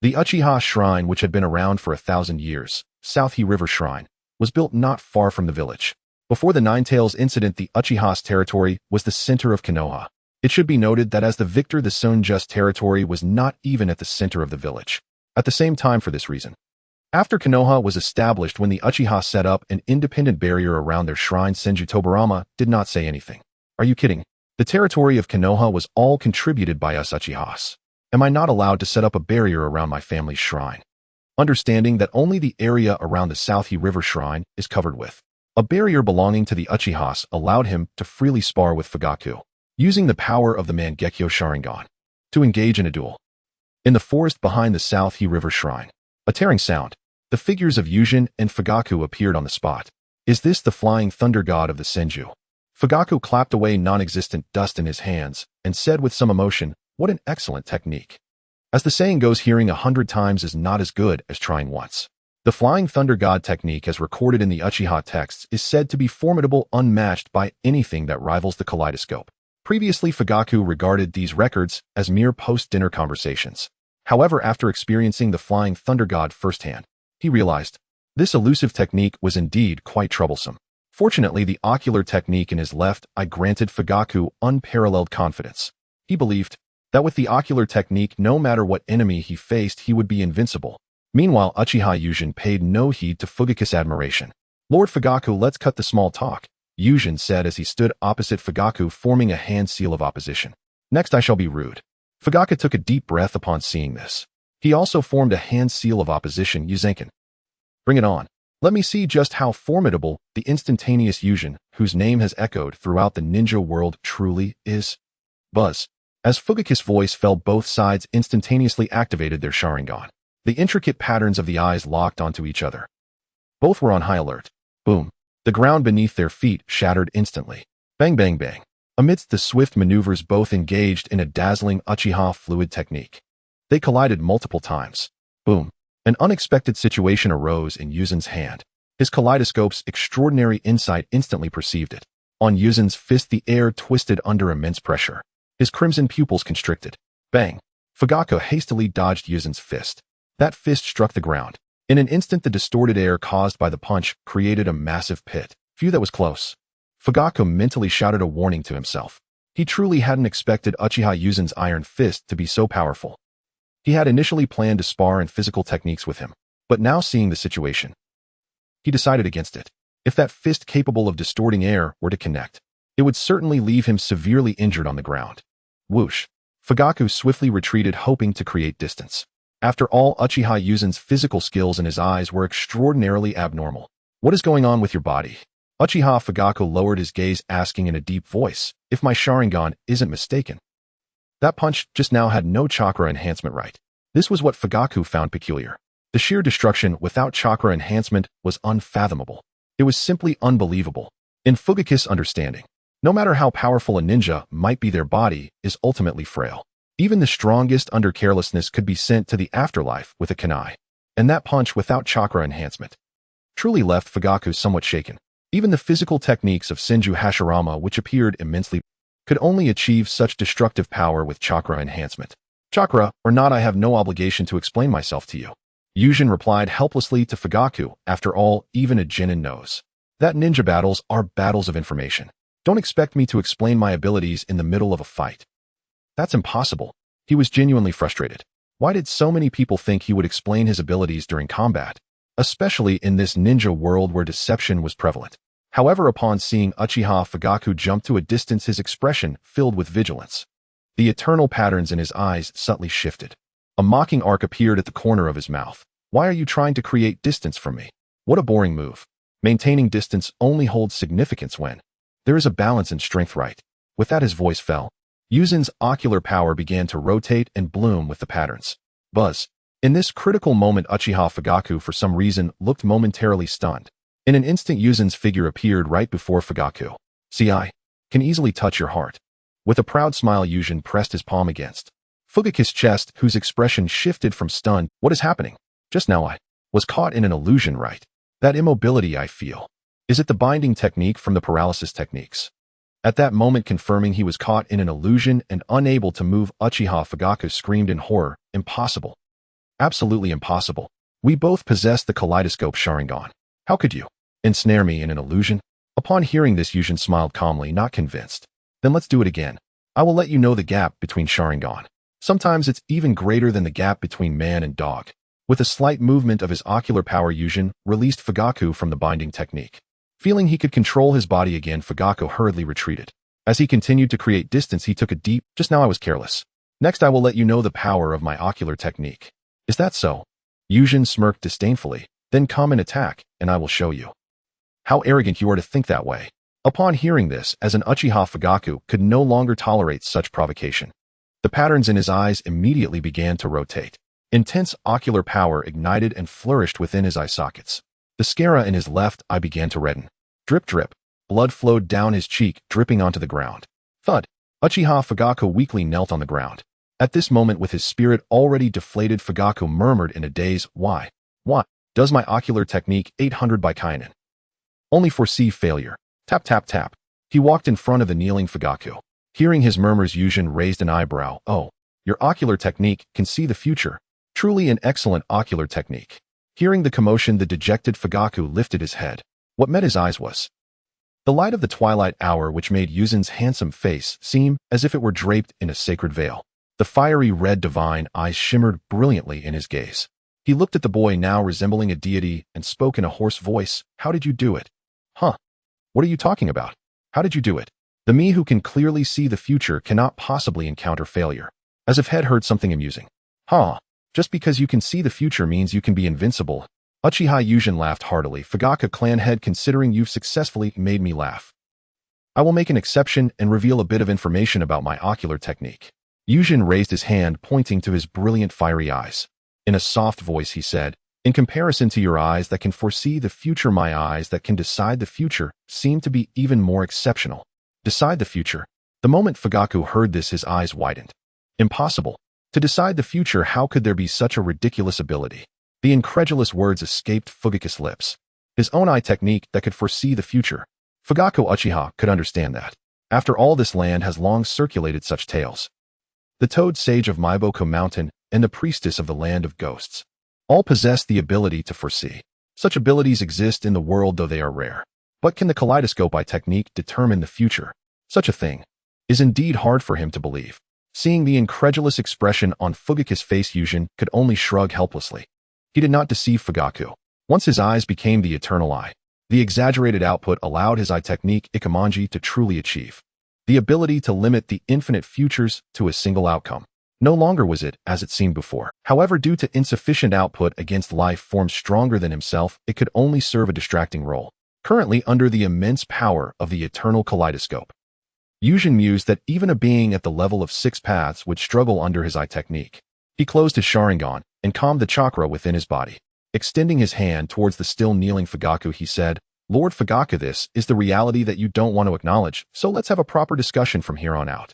the Uchiha Shrine, which had been around for 1,000 years, South He River Shrine, was built not far from the village. Before the Ninetales incident, the Uchiha's territory was the center of Konoha. It should be noted that as the victor, the Sonjus territory was not even at the center of the village. At the same time, for this reason, after Konoha was established, when the Uchiha set up an independent barrier around their shrine, Senju Tobirama did not say anything. Are you kidding? The territory of Konoha was all contributed by us Uchihas. Am I not allowed to set up a barrier around my family's shrine? Understanding that only the area around the Southhi River Shrine is covered with a barrier belonging to the Uchihas allowed him to freely spar with Fugaku, using the power of the Mangekyo Sharingan to engage in a duel. In the forest behind the Southhi River Shrine, a tearing sound, the figures of Yūjin and Fugaku appeared on the spot. Is this the flying thunder god of the Senju? Fugaku clapped away non-existent dust in his hands and said with some emotion, "What an excellent technique." As the saying goes, hearing 100 times is not as good as trying once. The Flying Thunder God technique, as recorded in the Uchiha texts, is said to be formidable, unmatched by anything that rivals the kaleidoscope. Previously, Fugaku regarded these records as mere post-dinner conversations. However, after experiencing the Flying Thunder God firsthand, he realized this elusive technique was indeed quite troublesome. Fortunately, the ocular technique in his left eye granted Fugaku unparalleled confidence. He believed that with the ocular technique, no matter what enemy he faced, he would be invincible. Meanwhile, Uchiha Yūjin paid no heed to Fugaku's admiration. "Lord Fugaku, let's cut the small talk," Yūjin said as he stood opposite Fugaku, forming a hand seal of opposition. "Next I shall be rude." Fugaku took a deep breath upon seeing this. He also formed a hand seal of opposition, Yuzenkan. "Bring it on. Let me see just how formidable the instantaneous Yūjin, whose name has echoed throughout the ninja world, truly is." Buzz. As Fugaku's voice fell, both sides instantaneously activated their Sharingan. The intricate patterns of the eyes locked onto each other. Both were on high alert. Boom. The ground beneath their feet shattered instantly. Bang, bang, bang. Amidst the swift maneuvers, both engaged in a dazzling Uchiha fluid technique. They collided multiple times. Boom. An unexpected situation arose in Yuzen's hand. His kaleidoscope's extraordinary insight instantly perceived it. On Yuzen's fist, the air twisted under immense pressure. His crimson pupils constricted. Bang. Fugaku hastily dodged Yuzen's fist. That fist struck the ground. In an instant, the distorted air caused by the punch created a massive pit. Phew, that was close. Fugaku mentally shouted a warning to himself. He truly hadn't expected Uchiha Yuzen's iron fist to be so powerful. He had initially planned to spar in physical techniques with him, but now seeing the situation, he decided against it. If that fist capable of distorting air were to connect, it would certainly leave him severely injured on the ground. Whoosh. Fugaku swiftly retreated, hoping to create distance. After all, Uchiha Yuzen's physical skills and his eyes were extraordinarily abnormal. "What is going on with your body?" Uchiha Fugaku lowered his gaze, asking in a deep voice, "If my Sharingan isn't mistaken, that punch just now had no chakra enhancement, right?" This was what Fugaku found peculiar. The sheer destruction without chakra enhancement was unfathomable. It was simply unbelievable. In Fugaku's understanding, no matter how powerful a ninja might be, their body is ultimately frail. Even the strongest under carelessness could be sent to the afterlife with a kunai. And that punch without chakra enhancement truly left Fugaku somewhat shaken. Even the physical techniques of Senju Hashirama, which appeared immensely, could only achieve such destructive power with chakra enhancement. "Chakra or not, I have no obligation to explain myself to you," Yūjin replied helplessly to Fugaku. "After all, even a genin knows that ninja battles are battles of information. Don't expect me to explain my abilities in the middle of a fight. That's impossible." He was genuinely frustrated. Why did so many people think he would explain his abilities during combat, especially in this ninja world where deception was prevalent? However, upon seeing Uchiha Fugaku jump to a distance, his expression filled with vigilance. The eternal patterns in his eyes subtly shifted. A mocking arc appeared at the corner of his mouth. "Why are you trying to create distance from me? What a boring move. Maintaining distance only holds significance when there is a balance and strength, right?" With that, his voice fell. Yuzen's ocular power began to rotate and bloom with the patterns. Buzz. In this critical moment, Uchiha Fugaku, for some reason, looked momentarily stunned. In an instant, Yuzen's figure appeared right before Fugaku. "See, I can easily touch your heart." With a proud smile, Yūjin pressed his palm against Fugaku's chest, whose expression shifted from stunned. "What is happening? Just now I was caught in an illusion, right? That immobility I feel. Is it the binding technique from the paralysis techniques?" At that moment, confirming he was caught in an illusion and unable to move, Uchiha Fugaku screamed in horror. "Impossible. Absolutely impossible. We both possess the kaleidoscope Sharingan. How could you?" Ensnare me in an illusion? Upon hearing this, Yūjin smiled calmly, not convinced. Then let's do it again. I will let you know the gap between Sharingan. Sometimes it's even greater than the gap between man and dog. With a slight movement of his ocular power, Yūjin released Fugaku from the binding technique. Feeling he could control his body again, Fugaku hurriedly retreated. As he continued to create distance, he took a deep, just now I was careless. Next I will let you know the power of my ocular technique. Is that so? Yūjin smirked disdainfully. Then come and attack, and I will show you. How arrogant you are to think that way. Upon hearing this, as an Uchiha, Fugaku could no longer tolerate such provocation. The patterns in his eyes immediately began to rotate. Intense ocular power ignited and flourished within his eye sockets. The sclera in his left eye began to redden. Drip drip. Blood flowed down his cheek, dripping onto the ground. Thud. Uchiha Fugaku weakly knelt on the ground. At this moment, with his spirit already deflated, Fugaku murmured in a daze, Why? What? Does my ocular technique 800 by Kainen only foresee failure? Tap tap tap. He walked in front of the kneeling Fugaku. Hearing his murmurs, Yūjin raised an eyebrow. Oh, your ocular technique can see the future. Truly an excellent ocular technique. Hearing the commotion, the dejected Fugaku lifted his head. What met his eyes was the light of the twilight hour, which made Yūjin's handsome face seem as if it were draped in a sacred veil. The fiery red divine eyes shimmered brilliantly in his gaze. He looked at the boy, now resembling a deity, and spoke in a hoarse voice. How did you do it? Huh? What are you talking about? How did you do it? The me who can clearly see the future cannot possibly encounter failure. As if Head heard something amusing. Huh? Just because you can see the future means you can be invincible. Uchiha Yūjin laughed heartily. Fugaku clan head, considering you've successfully made me laugh, I will make an exception and reveal a bit of information about my ocular technique. Yūjin raised his hand, pointing to his brilliant fiery eyes. In a soft voice he said, in comparison to your eyes that can foresee the future, my eyes that can decide the future seem to be even more exceptional. Decide the future? The moment Fugaku heard this, his eyes widened. Impossible. To decide the future, how could there be such a ridiculous ability? The incredulous words escaped Fugaku's lips. His own eye technique that could foresee the future. Fugaku Uchiha could understand that. After all, this land has long circulated such tales. The Toad Sage of Maiboku Mountain and the Priestess of the Land of Ghosts all possess the ability to foresee. Such abilities exist in the world, though they are rare. But can the kaleidoscope eye technique determine the future? Such a thing is indeed hard for him to believe. Seeing the incredulous expression on Fugaku's face, Yūjin could only shrug helplessly. He did not deceive Fugaku. Once his eyes became the eternal eye, the exaggerated output allowed his eye technique Ikemanji to truly achieve the ability to limit the infinite futures to a single outcome. No longer was it as it seemed before. However, due to insufficient output against life forms stronger than himself, it could only serve a distracting role. Currently under the immense power of the eternal kaleidoscope, Yūjin mused that even a being at the level of 6 paths would struggle under his eye technique. He closed his Sharingan and calmed the chakra within his body. Extending his hand towards the still kneeling Fugaku, he said, Lord Fugaku, this is the reality that you don't want to acknowledge, so let's have a proper discussion from here on out.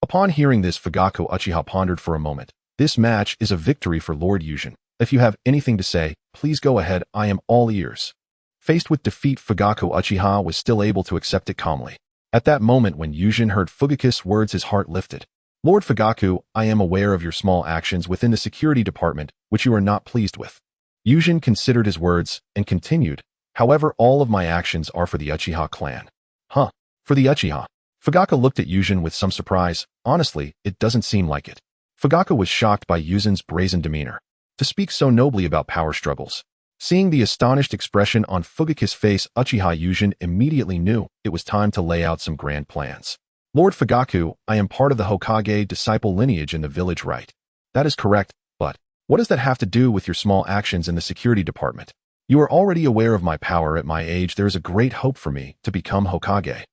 Upon hearing this, Fugaku Uchiha pondered for a moment. This match is a victory for Lord Yūjin. If you have anything to say, please go ahead, I am all ears. Faced with defeat, Fugaku Uchiha was still able to accept it calmly. At that moment, when Yūjin heard Fugaku's words, his heart lifted. Lord Fugaku, I am aware of your small actions within the security department, which you are not pleased with. Yūjin considered his words and continued, however, all of my actions are for the Uchiha clan. Huh? For the Uchiha? Fugaku looked at Yūjin with some surprise. Honestly, it doesn't seem like it. Fugaku was shocked by Yūjin's brazen demeanor. To speak so nobly about power struggles. Seeing the astonished expression on Fugaku's face, Uchiha Yūjin immediately knew it was time to lay out some grand plans. Lord Fugaku, I am part of the Hokage disciple lineage in the village, right? That is correct, but what does that have to do with your small actions in the security department? You are already aware of my power. At my age, there is a great hope for me to become Hokage.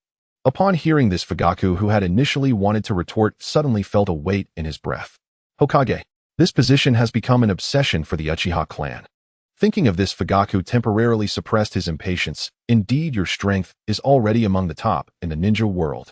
Upon hearing this, Fugaku, who had initially wanted to retort, suddenly felt a weight in his breath. Hokage. This position has become an obsession for the Uchiha clan. Thinking of this, Fugaku temporarily suppressed his impatience. Indeed, your strength is already among the top in the ninja world.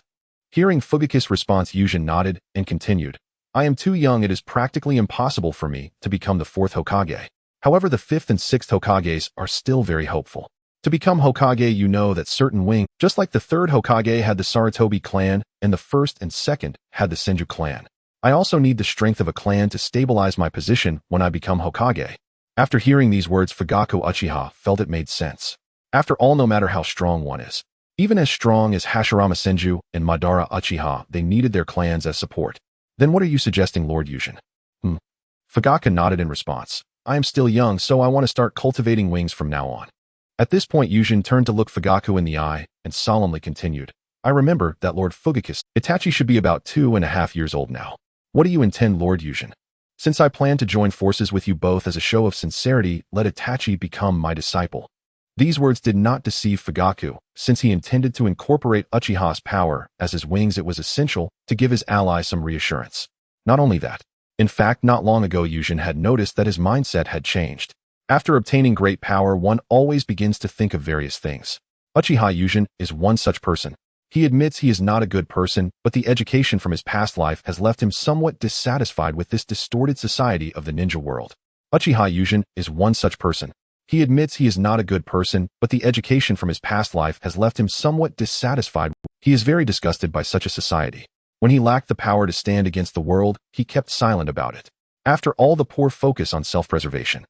Hearing Fugaku's response, Yūjin nodded and continued. I am too young. It is practically impossible for me to become the 4th Hokage. However, the 5th and 6th Hokages are still very hopeful. To become Hokage, you know that certain wing, just like the 3rd Hokage had the Sarutobi clan and the 1st and 2nd had the Senju clan. I also need the strength of a clan to stabilize my position when I become Hokage. After hearing these words, Fugaku Uchiha felt it made sense. After all, no matter how strong one is, even as strong as Hashirama Senju and Madara Uchiha, they needed their clans as support. Then what are you suggesting, Lord Yuzhin? Fugaku nodded in response. I am still young, so I want to start cultivating wings from now on. At this point, Yuzhin turned to look Fugaku in the eye and solemnly continued. I remember that Lord Fugaku, Itachi should be about 2.5 years old now. What do you intend, Lord Yuzhin? Since I plan to join forces with you both as a show of sincerity, let Itachi become my disciple. These words did not deceive Fugaku, since he intended to incorporate Uchiha's power as his wings. It was essential to give his ally some reassurance. Not only that, in fact, not long ago Yuzhin had noticed that his mindset had changed. After obtaining great power, one always begins to think of various things. Uchiha Yuzhin is one such person. He admits he is not a good person, but the education from his past life has left him somewhat dissatisfied with this distorted society of the ninja world. Uchiha Yuzhin is one such person. He admits he is not a good person, but the education from his past life has left him somewhat dissatisfied. He is very disgusted by such a society. When he lacked the power to stand against the world, he kept silent about it. After all the poor focus on self-preservation.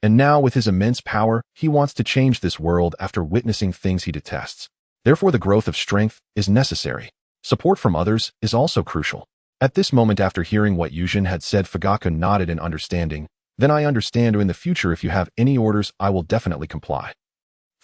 And now with his immense power, he wants to change this world after witnessing things he detests. Therefore, the growth of strength is necessary. Support from others is also crucial. At this moment, after hearing what Yuzhin had said, Fugaku nodded in understanding. Then I understand, in the future if you have any orders, I will definitely comply.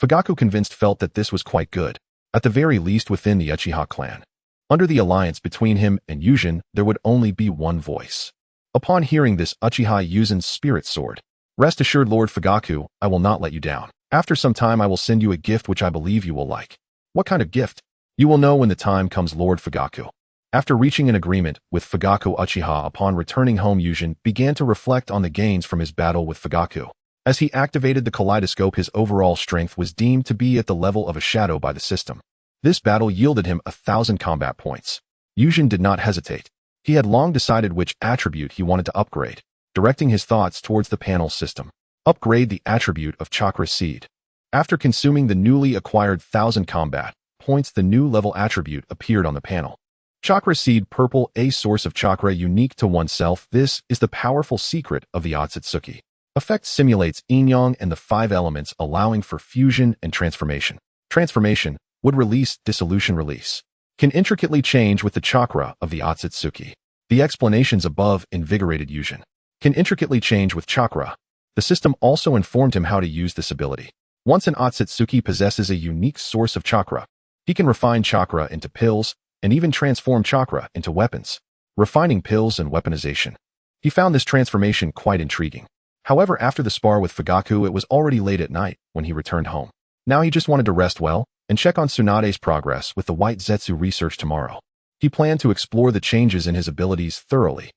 Fugaku, convinced, felt that this was quite good, at the very least within the Uchiha clan. Under the alliance between him and Yuzhin, there would only be one voice. Upon hearing this, Uchiha Yuzhin's spirit soared. Rest assured, Lord Fugaku, I will not let you down. After some time I will send you a gift which I believe you will like. What kind of gift? You will know when the time comes, Lord Fugaku. After reaching an agreement with Fugaku, Uchiha upon returning home, Yuzhin began to reflect on the gains from his battle with Fugaku. As he activated the kaleidoscope, his overall strength was deemed to be at the level of a shadow by the system. This battle yielded him 1,000 combat points. Yuzhin did not hesitate. He had long decided which attribute he wanted to upgrade, directing his thoughts towards the panel system. Upgrade the attribute of Chakra Seed. After consuming the newly acquired 1,000 combat points, the new level attribute appeared on the panel. Chakra Seed Purple, a source of chakra unique to oneself. This is the powerful secret of the Otsutsuki. Effect simulates yin-yang and the 5 elements, allowing for fusion and transformation. Transformation would release, dissolution release. Can intricately change with the chakra of the Otsutsuki. The explanations above invigorated Yuzhin. Can intricately change with chakra. The system also informed him how to use this ability. Once an Otsutsuki possesses a unique source of chakra, he can refine chakra into pills and even transform chakra into weapons. Refining pills and weaponization. He found this transformation quite intriguing. However, after the spar with Fugaku, it was already late at night when he returned home. Now he just wanted to rest well and check on Tsunade's progress with the White Zetsu research tomorrow. He planned to explore the changes in his abilities thoroughly.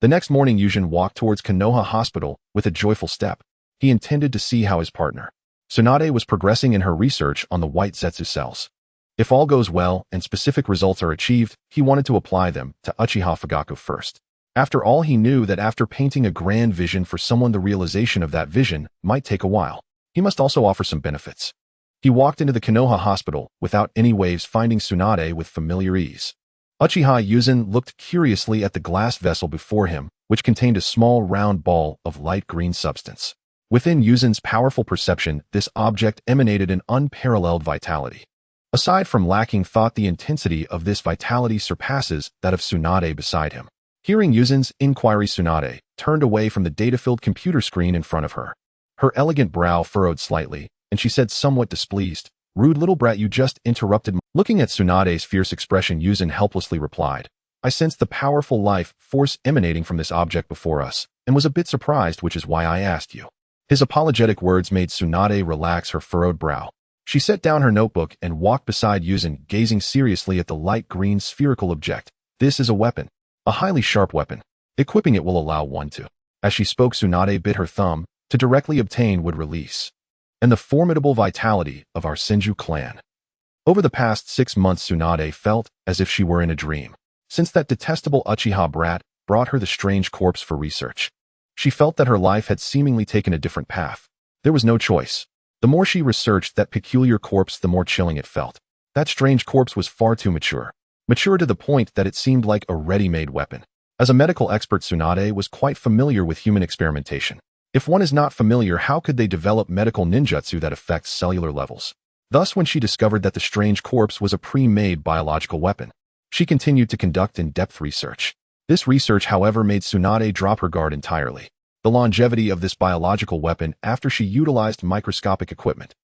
The next morning, Yuzhin walked towards Konoha Hospital with a joyful step. He intended to see how his partner, Tsunade, was progressing in her research on the White Zetsu cells. If all goes well and specific results are achieved, he wanted to apply them to Uchiha Fugaku first. After all, he knew that after painting a grand vision for someone, the realization of that vision might take a while. He must also offer some benefits. He walked into the Konoha Hospital without any waves, finding Tsunade with familiar ease. Uchiha Yuzhin looked curiously at the glass vessel before him, which contained a small round ball of light green substance. Within Yuzhin's powerful perception, this object emanated an unparalleled vitality. Aside from lacking thought, the intensity of this vitality surpasses that of Tsunade beside him. Hearing Yuzhin's inquiry, Tsunade turned away from the data-filled computer screen in front of her. Her elegant brow furrowed slightly, and she said, somewhat displeased, "Rude little brat, you just interrupted." Looking at Tsunade's fierce expression, Yuzhin helplessly replied, "I sensed the powerful life force emanating from this object before us, and was a bit surprised, which is why I asked you." His apologetic words made Tsunade relax her furrowed brow. She set down her notebook and walked beside Yuzhin, gazing seriously at the light green spherical object. "This is a weapon. A highly sharp weapon. Equipping it will allow one to." As she spoke, Tsunade bit her thumb. "To directly obtain would release. And the formidable vitality of our Senju clan." Over the past 6 months, Tsunade felt as if she were in a dream. Since that detestable Uchiha brat brought her the strange corpse for research, she felt that her life had seemingly taken a different path. There was no choice. The more she researched that peculiar corpse, the more chilling it felt. That strange corpse was far too mature. Mature to the point that it seemed like a ready-made weapon. As a medical expert, Tsunade was quite familiar with human experimentation. If one is not familiar, how could they develop medical ninjutsu that affects cellular levels? Thus, when she discovered that the strange corpse was a pre-made biological weapon, she continued to conduct in-depth research. This research, however, made Tsunade drop her guard entirely. The longevity of this biological weapon after she utilized microscopic equipment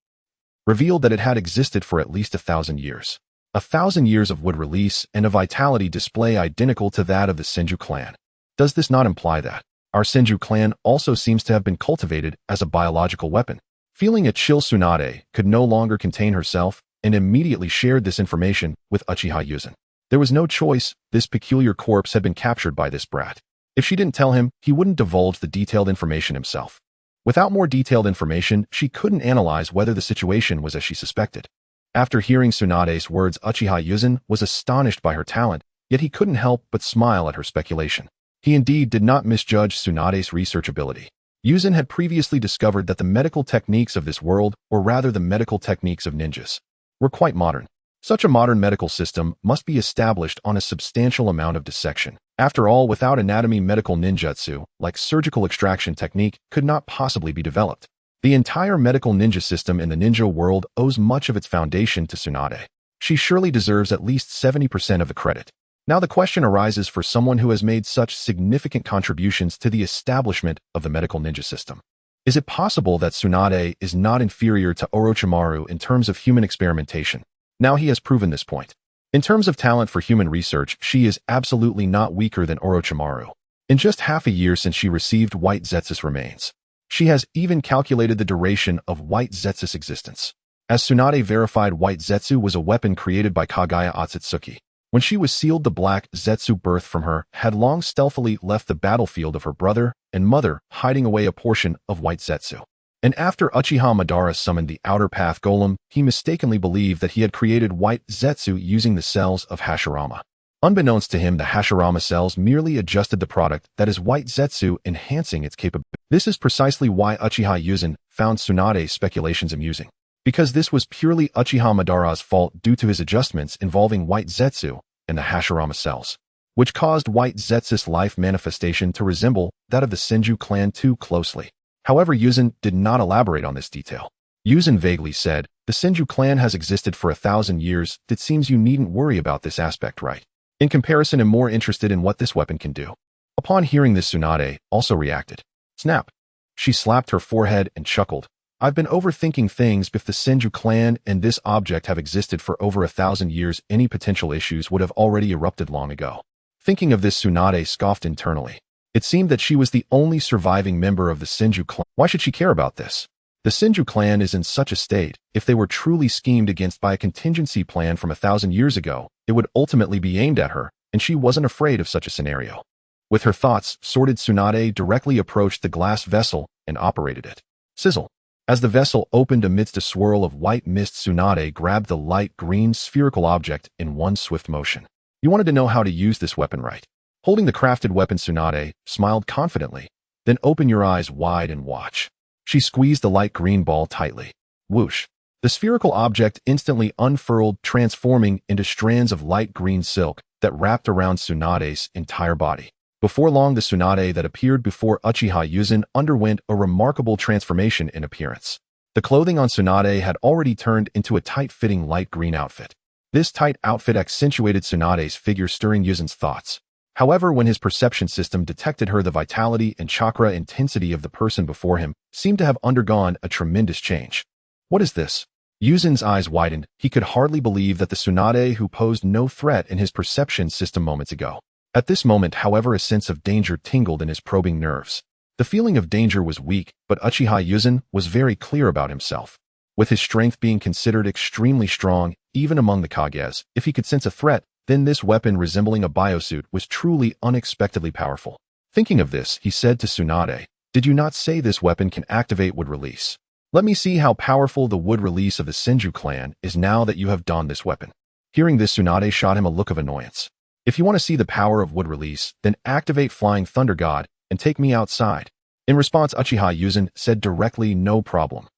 revealed that it had existed for at least 1,000 years. 1,000 years of wood release and a vitality display identical to that of the Senju clan. Does this not imply that our Senju clan also seems to have been cultivated as a biological weapon? Feeling a chill, Tsunade could no longer contain herself and immediately shared this information with Uchiha Yuzen. There was no choice, this peculiar corpse had been captured by this brat. If she didn't tell him, he wouldn't divulge the detailed information himself. Without more detailed information, she couldn't analyze whether the situation was as she suspected. After hearing Tsunade's words, Uchiha Yuzen was astonished by her talent, yet he couldn't help but smile at her speculation. He indeed did not misjudge Tsunade's research ability. Yuzen had previously discovered that the medical techniques of this world, or rather the medical techniques of ninjas, were quite modern. Such a modern medical system must be established on a substantial amount of dissection. After all, without anatomy, medical ninjutsu, like surgical extraction technique, could not possibly be developed. The entire medical ninja system in the ninja world owes much of its foundation to Tsunade. She surely deserves at least 70% of the credit. Now the question arises for someone who has made such significant contributions to the establishment of the medical ninja system. Is it possible that Tsunade is not inferior to Orochimaru in terms of human experimentation? Now he has proven this point. In terms of talent for human research, she is absolutely not weaker than Orochimaru. In just half a year since she received White Zetsu's remains, she has even calculated the duration of White Zetsu's existence. As Tsunade verified, White Zetsu was a weapon created by Kaguya Otsutsuki. When she was sealed, the Black Zetsu birthed from her had long stealthily left the battlefield of her brother and mother, hiding away a portion of White Zetsu. And after Uchiha Madara summoned the Outer Path Golem, he mistakenly believed that he had created White Zetsu using the cells of Hashirama. Unbeknownst to him, the Hashirama cells merely adjusted the product that is White Zetsu, enhancing its capability. This is precisely why Uchiha Yuzen found Tsunade's speculations amusing. Because this was purely Uchiha Madara's fault due to his adjustments involving White Zetsu and the Hashirama cells, which caused White Zetsu's life manifestation to resemble that of the Senju clan too closely. However, Yuzen did not elaborate on this detail. Yuzen vaguely said, "The Senju clan has existed for 1,000 years. It seems you needn't worry about this aspect, right? In comparison, I'm more interested in what this weapon can do." Upon hearing this, Tsunade also reacted. Snap! She slapped her forehead and chuckled. "I've been overthinking things. If the Senju clan and this object have existed for over 1,000 years, any potential issues would have already erupted long ago." Thinking of this, Tsunade scoffed internally. It seemed that she was the only surviving member of the Senju clan. Why should she care about this? The Senju clan is in such a state. If they were truly schemed against by a contingency plan from 1,000 years ago, it would ultimately be aimed at her, and she wasn't afraid of such a scenario. With her thoughts sorted, Tsunade directly approached the glass vessel and operated it. Sizzle! As the vessel opened amidst a swirl of white mist, Tsunade grabbed the light green spherical object in one swift motion. You wanted to know how to use this weapon, right? Holding the crafted weapon, Tsunade smiled confidently. Then open your eyes wide and watch. She squeezed the light green ball tightly. Whoosh! The spherical object instantly unfurled, transforming into strands of light green silk that wrapped around Tsunade's entire body. Before long, the Tsunade that appeared before Uchiha Yuzen underwent a remarkable transformation in appearance. The clothing on Tsunade had already turned into a tight-fitting light green outfit. This tight outfit accentuated Tsunade's figure, stirring Yuzen's thoughts. However, when his perception system detected her, the vitality and chakra intensity of the person before him seemed to have undergone a tremendous change. What is this? Yuzen's eyes widened. He could hardly believe that the Tsunade who posed no threat in his perception system moments ago. At this moment, however, a sense of danger tingled in his probing nerves. The feeling of danger was weak, but Uchiha Yuzen was very clear about himself. With his strength being considered extremely strong, even among the Kages, if he could sense a threat, then this weapon resembling a biosuit was truly unexpectedly powerful. Thinking of this, he said to Tsunade, "Did you not say this weapon can activate wood release? Let me see how powerful the wood release of the Senju clan is now that you have donned this weapon." Hearing this, Tsunade shot him a look of annoyance. "If you want to see the power of wood release, then activate Flying Thunder God and take me outside." In response, Uchiha Yuzen said directly, "No problem."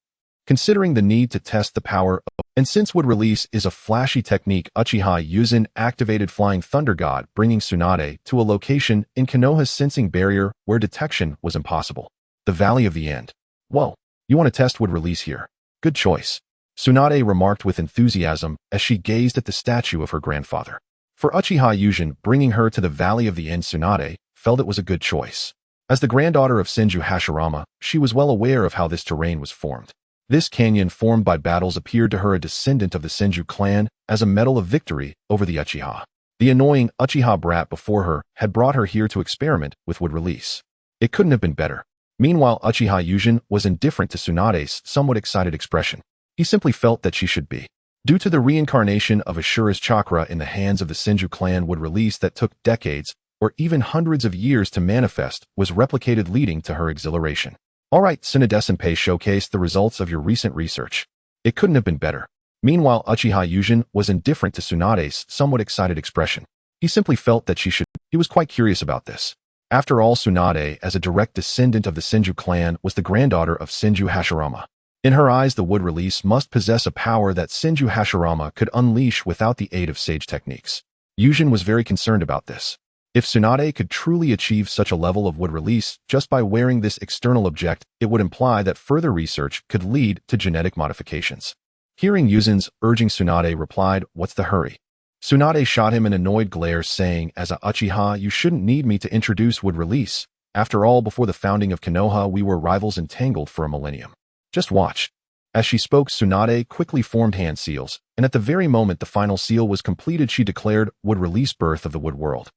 Considering the need to test the power of, and since wood release is a flashy technique, Uchiha Yuzen activated Flying Thunder God, bringing Tsunade to a location in Konoha's sensing barrier where detection was impossible. The Valley of the End. Whoa, you want to test wood release here? Good choice. Tsunade remarked with enthusiasm as she gazed at the statue of her grandfather. For Uchiha Yūjin, bringing her to the Valley of the End, Tsunade felt it was a good choice. As the granddaughter of Senju Hashirama, she was well aware of how this terrain was formed. This canyon formed by battles appeared to her a descendant of the Senju clan as a medal of victory over the Uchiha. The annoying Uchiha brat before her had brought her here to experiment with wood release. It couldn't have been better. Meanwhile, Uchiha Yūjin was indifferent to Tsunade's somewhat excited expression. He simply felt that she should be. Due to the reincarnation of Ashura's chakra in the hands of the Senju clan, wood release that took decades or even hundreds of years to manifest was replicated, leading to her exhilaration. Alright, Tsunade-senpai showcased the results of your recent research. It couldn't have been better. Meanwhile, Uchiha Yūjin was indifferent to Tsunade's somewhat excited expression. He simply felt that she should. He was quite curious about this. After all, Tsunade, as a direct descendant of the Senju clan, was the granddaughter of Senju Hashirama. In her eyes, the wood release must possess a power that Senju Hashirama could unleash without the aid of sage techniques. Yūjin was very concerned about this. If Tsunade could truly achieve such a level of wood release just by wearing this external object, it would imply that further research could lead to genetic modifications. Hearing Yūjin's urging, Tsunade replied, "What's the hurry?" Tsunade shot him an annoyed glare, saying, "As a Uchiha, you shouldn't need me to introduce wood release. After all, before the founding of Konoha, we were rivals entangled for a millennium. Just watch." As she spoke, Tsunade quickly formed hand seals, and at the very moment the final seal was completed, she declared, "Wood release, birth of the wood world."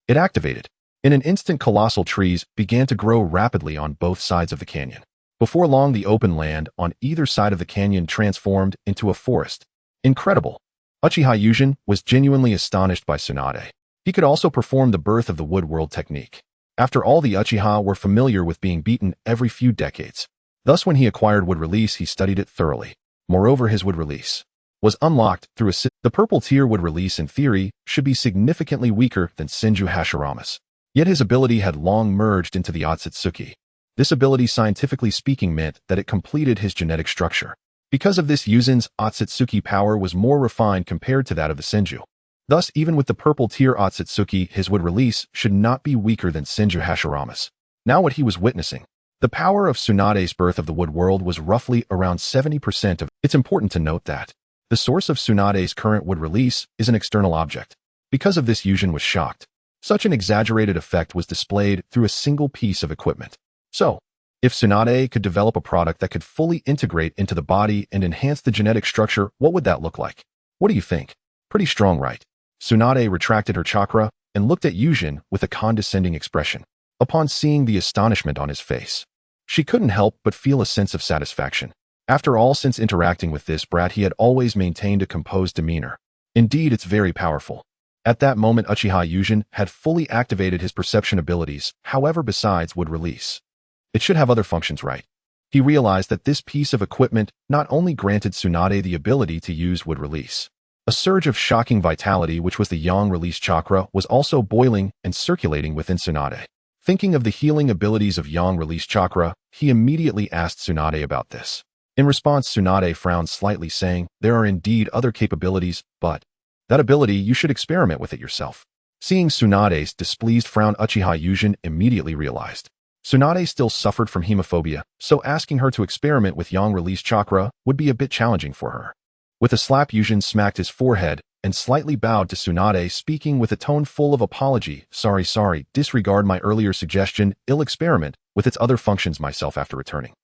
It activated. In an instant, colossal trees began to grow rapidly on both sides of the canyon. Before long, the open land on either side of the canyon transformed into a forest. Incredible. Uchiha Yūjin was genuinely astonished by Tsunade. He could also perform the birth of the wood world technique. After all, the Uchiha were familiar with being beaten every few decades. Thus, when he acquired wood release, he studied it thoroughly. Moreover, his wood release was unlocked through the purple tier. Wood release, in theory, should be significantly weaker than Senju Hashirama's. Yet his ability had long merged into the Otsutsuki. This ability, scientifically speaking, meant that it completed his genetic structure. Because of this, Yūjin's Otsutsuki power was more refined compared to that of the Senju. Thus, even with the purple tier Otsutsuki, his wood release should not be weaker than Senju Hashirama's. Now what he was witnessing. The power of Tsunade's birth of the wood world was roughly around 70% of. It's important to note that the source of Tsunade's current wood release is an external object. Because of this, Yūjin was shocked. Such an exaggerated effect was displayed through a single piece of equipment. So, if Tsunade could develop a product that could fully integrate into the body and enhance the genetic structure, what would that look like? What do you think? Pretty strong, right? Tsunade retracted her chakra and looked at Yūjin with a condescending expression. Upon seeing the astonishment on his face, she couldn't help but feel a sense of satisfaction. After all, since interacting with this brat, he had always maintained a composed demeanor. Indeed, it's very powerful. At that moment, Uchiha Yūjin had fully activated his perception abilities, however, besides wood release. It should have other functions, right? He realized that this piece of equipment not only granted Tsunade the ability to use wood release. A surge of shocking vitality, which was the yang release chakra, was also boiling and circulating within Tsunade. Thinking of the healing abilities of yang release chakra, he immediately asked Tsunade about this. In response, Tsunade frowned slightly, saying, "There are indeed other capabilities, but that ability, you should experiment with it yourself." Seeing Tsunade's displeased frown, Uchiha Yūjin immediately realized Tsunade still suffered from hemophobia, so asking her to experiment with yang release chakra would be a bit challenging for her. With a slap, Yūjin smacked his forehead and slightly bowed to Tsunade, speaking with a tone full of apology. Sorry, disregard my earlier suggestion. I'll experiment with its other functions myself after returning."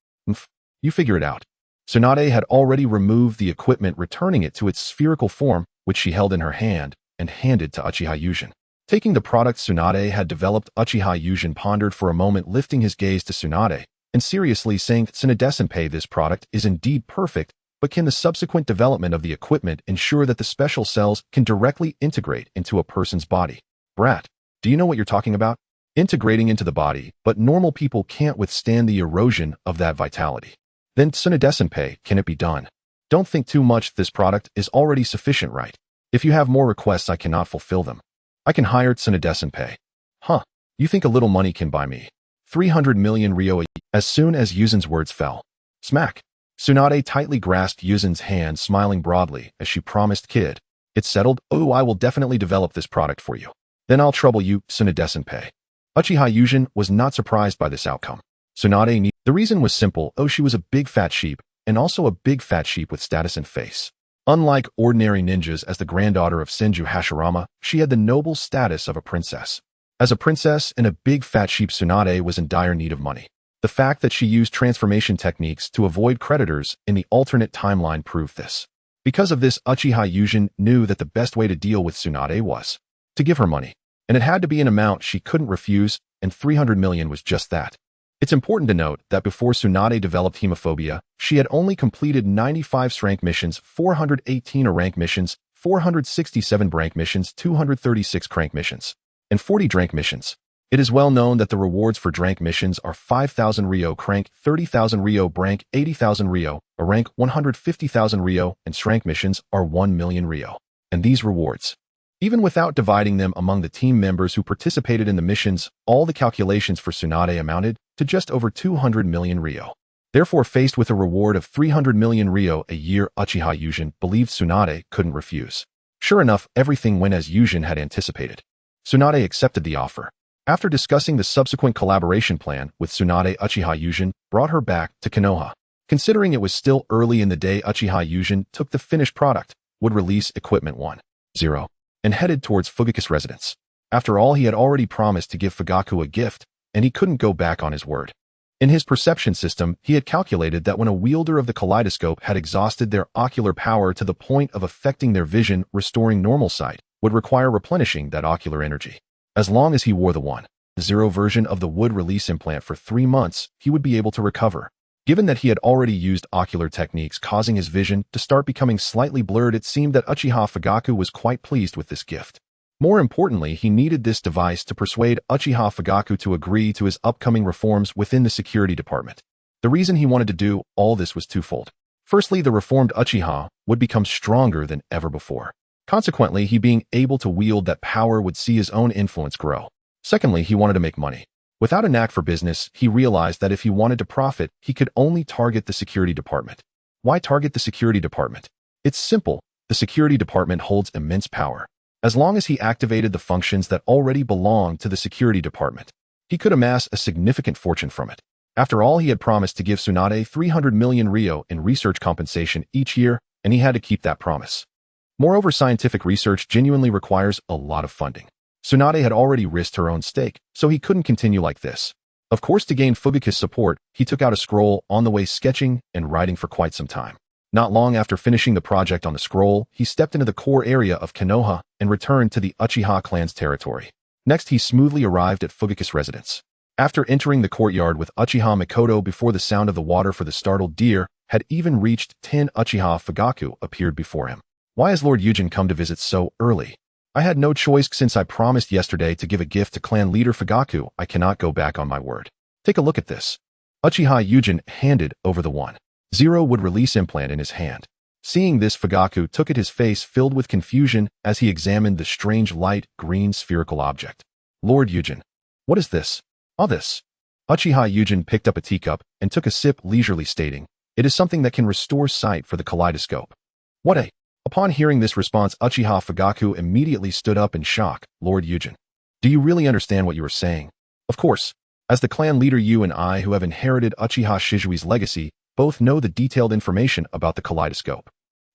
You figure it out." Tsunade had already removed the equipment, returning it to its spherical form, which she held in her hand and handed to Uchiha Yūjin. Taking the product Tsunade had developed, Uchiha Yūjin pondered for a moment, lifting his gaze to Tsunade and seriously saying, "Tsunade-senpai, this product is indeed perfect, but can the subsequent development of the equipment ensure that the special cells can directly integrate into a person's body?" "Brat, do you know what you're talking about? Integrating into the body, but normal people can't withstand the erosion of that vitality." "Then Tsunade-senpai, can it be done?" "Don't think too much, this product is already sufficient, right? If you have more requests, I cannot fulfill them. I can hire Tsunade-senpai." "Huh, you think a little money can buy me 300 million ryo a year?" As soon as Yūjin's words fell, smack, Tsunade tightly grasped Yūjin's hand, smiling broadly as she promised, "Kid, it's settled. Oh, I will definitely develop this product for you. Then I'll trouble you, Tsunade-senpai." Uchiha Yūjin was not surprised by this outcome. The reason was simple. Oh, she was a big fat sheep, and also a big fat sheep with status and face. Unlike ordinary ninjas, as the granddaughter of Senju Hashirama, she had the noble status of a princess. As a princess and a big fat sheep, Tsunade was in dire need of money. The fact that she used transformation techniques to avoid creditors in the alternate timeline proved this. Because of this, Uchiha Yujin knew that the best way to deal with Tsunade was to give her money. And it had to be an amount she couldn't refuse, and 300 million was just that. It's important to note that before Tsunade developed hemophobia, she had only completed 95 rank missions, 418 rank missions, 467 rank missions, 236 crank missions, and 40 drank missions. It is well known that the rewards for drank missions are 5,000 Rio crank, 30,000 Rio brank, 80,000 Rio, a rank 150,000 Rio, and shrank missions are 1 million Rio. And these rewards, even without dividing them among the team members who participated in the missions, all the calculations for Tsunade amounted to just over 200 million Rio. Therefore, faced with a reward of 300 million Rio a year, Uchiha Yujin believed Tsunade couldn't refuse. Sure enough, everything went as Yujin had anticipated. Tsunade accepted the offer. After discussing the subsequent collaboration plan with Tsunade, Uchiha Yujin brought her back to Konoha. Considering it was still early in the day, Uchiha Yujin took the finished product, would release Equipment 1.0, and headed towards Fugaku's residence. After all, he had already promised to give Fugaku a gift, and he couldn't go back on his word. In his perception system, he had calculated that when a wielder of the kaleidoscope had exhausted their ocular power to the point of affecting their vision, restoring normal sight would require replenishing that ocular energy. As long as he wore the 1.0 version of the wood release implant for 3 months, he would be able to recover. Given that he had already used ocular techniques causing his vision to start becoming slightly blurred, it seemed that Uchiha Fugaku was quite pleased with this gift. More importantly, he needed this device to persuade Uchiha Fugaku to agree to his upcoming reforms within the security department. The reason he wanted to do all this was twofold. Firstly, the reformed Uchiha would become stronger than ever before. Consequently, he being able to wield that power would see his own influence grow. Secondly, he wanted to make money. Without a knack for business, he realized that if he wanted to profit, he could only target the security department. Why target the security department? It's simple. The security department holds immense power. As long as he activated the functions that already belonged to the security department, he could amass a significant fortune from it. After all, he had promised to give Tsunade 300 million Rio in research compensation each year, and he had to keep that promise. Moreover, scientific research genuinely requires a lot of funding. Tsunade had already risked her own stake, so he couldn't continue like this. Of course, to gain Fugaku's support, he took out a scroll on the way, sketching and writing for quite some time. Not long after finishing the project on the scroll, he stepped into the core area of Konoha and returned to the Uchiha clan's territory. Next, he smoothly arrived at Fugaku's residence. After entering the courtyard with Uchiha Mikoto before the sound of the water for the startled deer had even reached 10, Uchiha Fugaku appeared before him. Why has Lord Yujin come to visit so early? I had no choice since I promised yesterday to give a gift to clan leader Fugaku. I cannot go back on my word. Take a look at this. Uchiha Yujin handed over the 1.0 would release implant in his hand. Seeing this, Fugaku took it, his face filled with confusion as he examined the strange light green spherical object. Lord Yujin, what is this? All this. Uchiha Yujin picked up a teacup and took a sip leisurely, stating, "It is something that can restore sight for the kaleidoscope." What a... Upon hearing this response, Uchiha Fugaku immediately stood up in shock. Lord Yujin, do you really understand what you are saying? Of course. As the clan leader, you and I, who have inherited Uchiha Shizui's legacy, both know the detailed information about the kaleidoscope.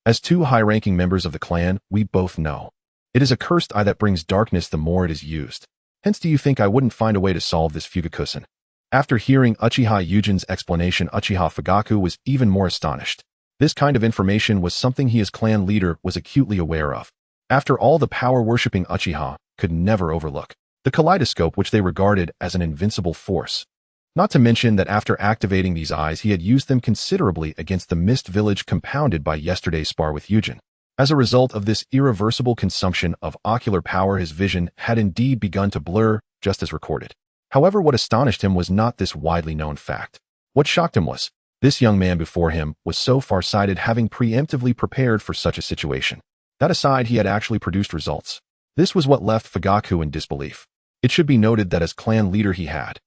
As two high-ranking members of the clan, we both know. It is a cursed eye that brings darkness the more it is used. Hence, do you think I wouldn't find a way to solve this, Fugaku-san? After hearing Uchiha Yujin's explanation, Uchiha Fugaku was even more astonished. This kind of information was something he as clan leader was acutely aware of. After all, the power-worshipping Uchiha could never overlook the kaleidoscope, which they regarded as an invincible force. Not to mention that after activating these eyes, he had used them considerably against the Mist Village, compounded by yesterday's spar with Yujin. As a result of this irreversible consumption of ocular power, his vision had indeed begun to blur, just as recorded. However, what astonished him was not this widely known fact. What shocked him was this young man before him was so far-sighted, having preemptively prepared for such a situation. That aside, he had actually produced results. This was what left Fugaku in disbelief. It should be noted that as clan leader he had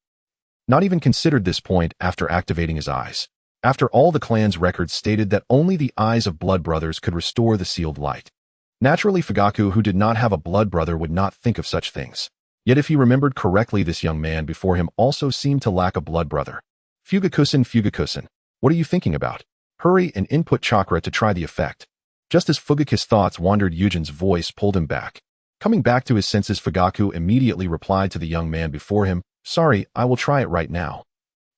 not even considered this point after activating his eyes. After all, the clan's records stated that only the eyes of blood brothers could restore the sealed light. Naturally, Fugaku, who did not have a blood brother, would not think of such things. Yet if he remembered correctly, this young man before him also seemed to lack a blood brother. Fugakusen, what are you thinking about? Hurry and input chakra to try the effect. Just as Fugaku's thoughts wandered, Yujin's voice pulled him back. Coming back to his senses, Fugaku immediately replied to the young man before him, "Sorry, I will try it right now."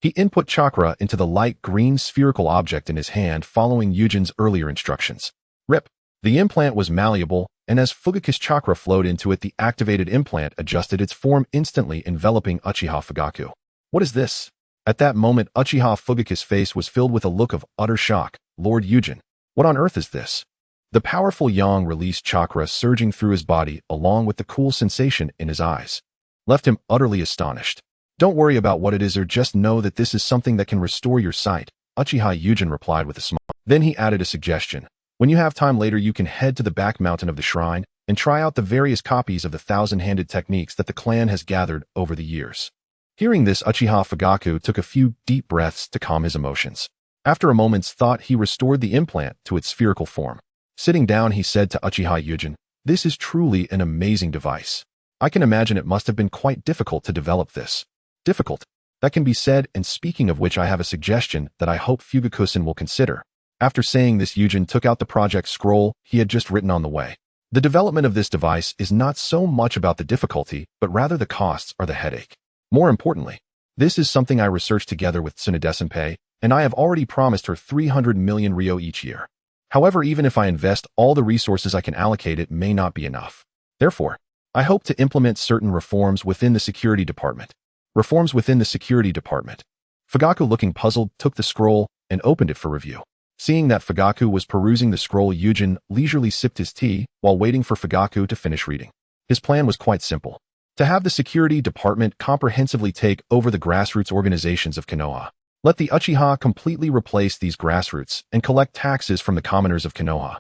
He input chakra into the light green spherical object in his hand, following Yujin's earlier instructions. Rip. The implant was malleable, and as Fugaku's chakra flowed into it, the activated implant adjusted its form, instantly enveloping Uchiha Fugaku. What is this? At that moment, Uchiha Fugaku's face was filled with a look of utter shock. Lord Yujin, what on earth is this? The powerful yang released chakra surging through his body, along with the cool sensation in his eyes, left him utterly astonished. Don't worry about what it is, or just know that this is something that can restore your sight, Uchiha Yujin replied with a smile. Then he added a suggestion. When you have time later, you can head to the back mountain of the shrine and try out the various copies of the thousand-handed techniques that the clan has gathered over the years. Hearing this, Uchiha Fugaku took a few deep breaths to calm his emotions. After a moment's thought, he restored the implant to its spherical form. Sitting down, he said to Uchiha Yujin, "This is truly an amazing device. I can imagine it must have been quite difficult to develop this." Difficult? That can be said, and speaking of which, I have a suggestion that I hope Fugakusen will consider. After saying this, Yujin took out the project scroll he had just written on the way. The development of this device is not so much about the difficulty, but rather the costs or the headache. More importantly, this is something I researched together with Tsunade-senpai, and I have already promised her 300 million ryo each year. However, even if I invest all the resources I can allocate, it may not be enough. Therefore, I hope to implement certain reforms within the security department. Reforms within the security department. Fugaku, looking puzzled, took the scroll and opened it for review. Seeing that Fugaku was perusing the scroll, Yujin leisurely sipped his tea while waiting for Fugaku to finish reading. His plan was quite simple. To have the security department comprehensively take over the grassroots organizations of Konoha. Let the Uchiha completely replace these grassroots and collect taxes from the commoners of Konoha.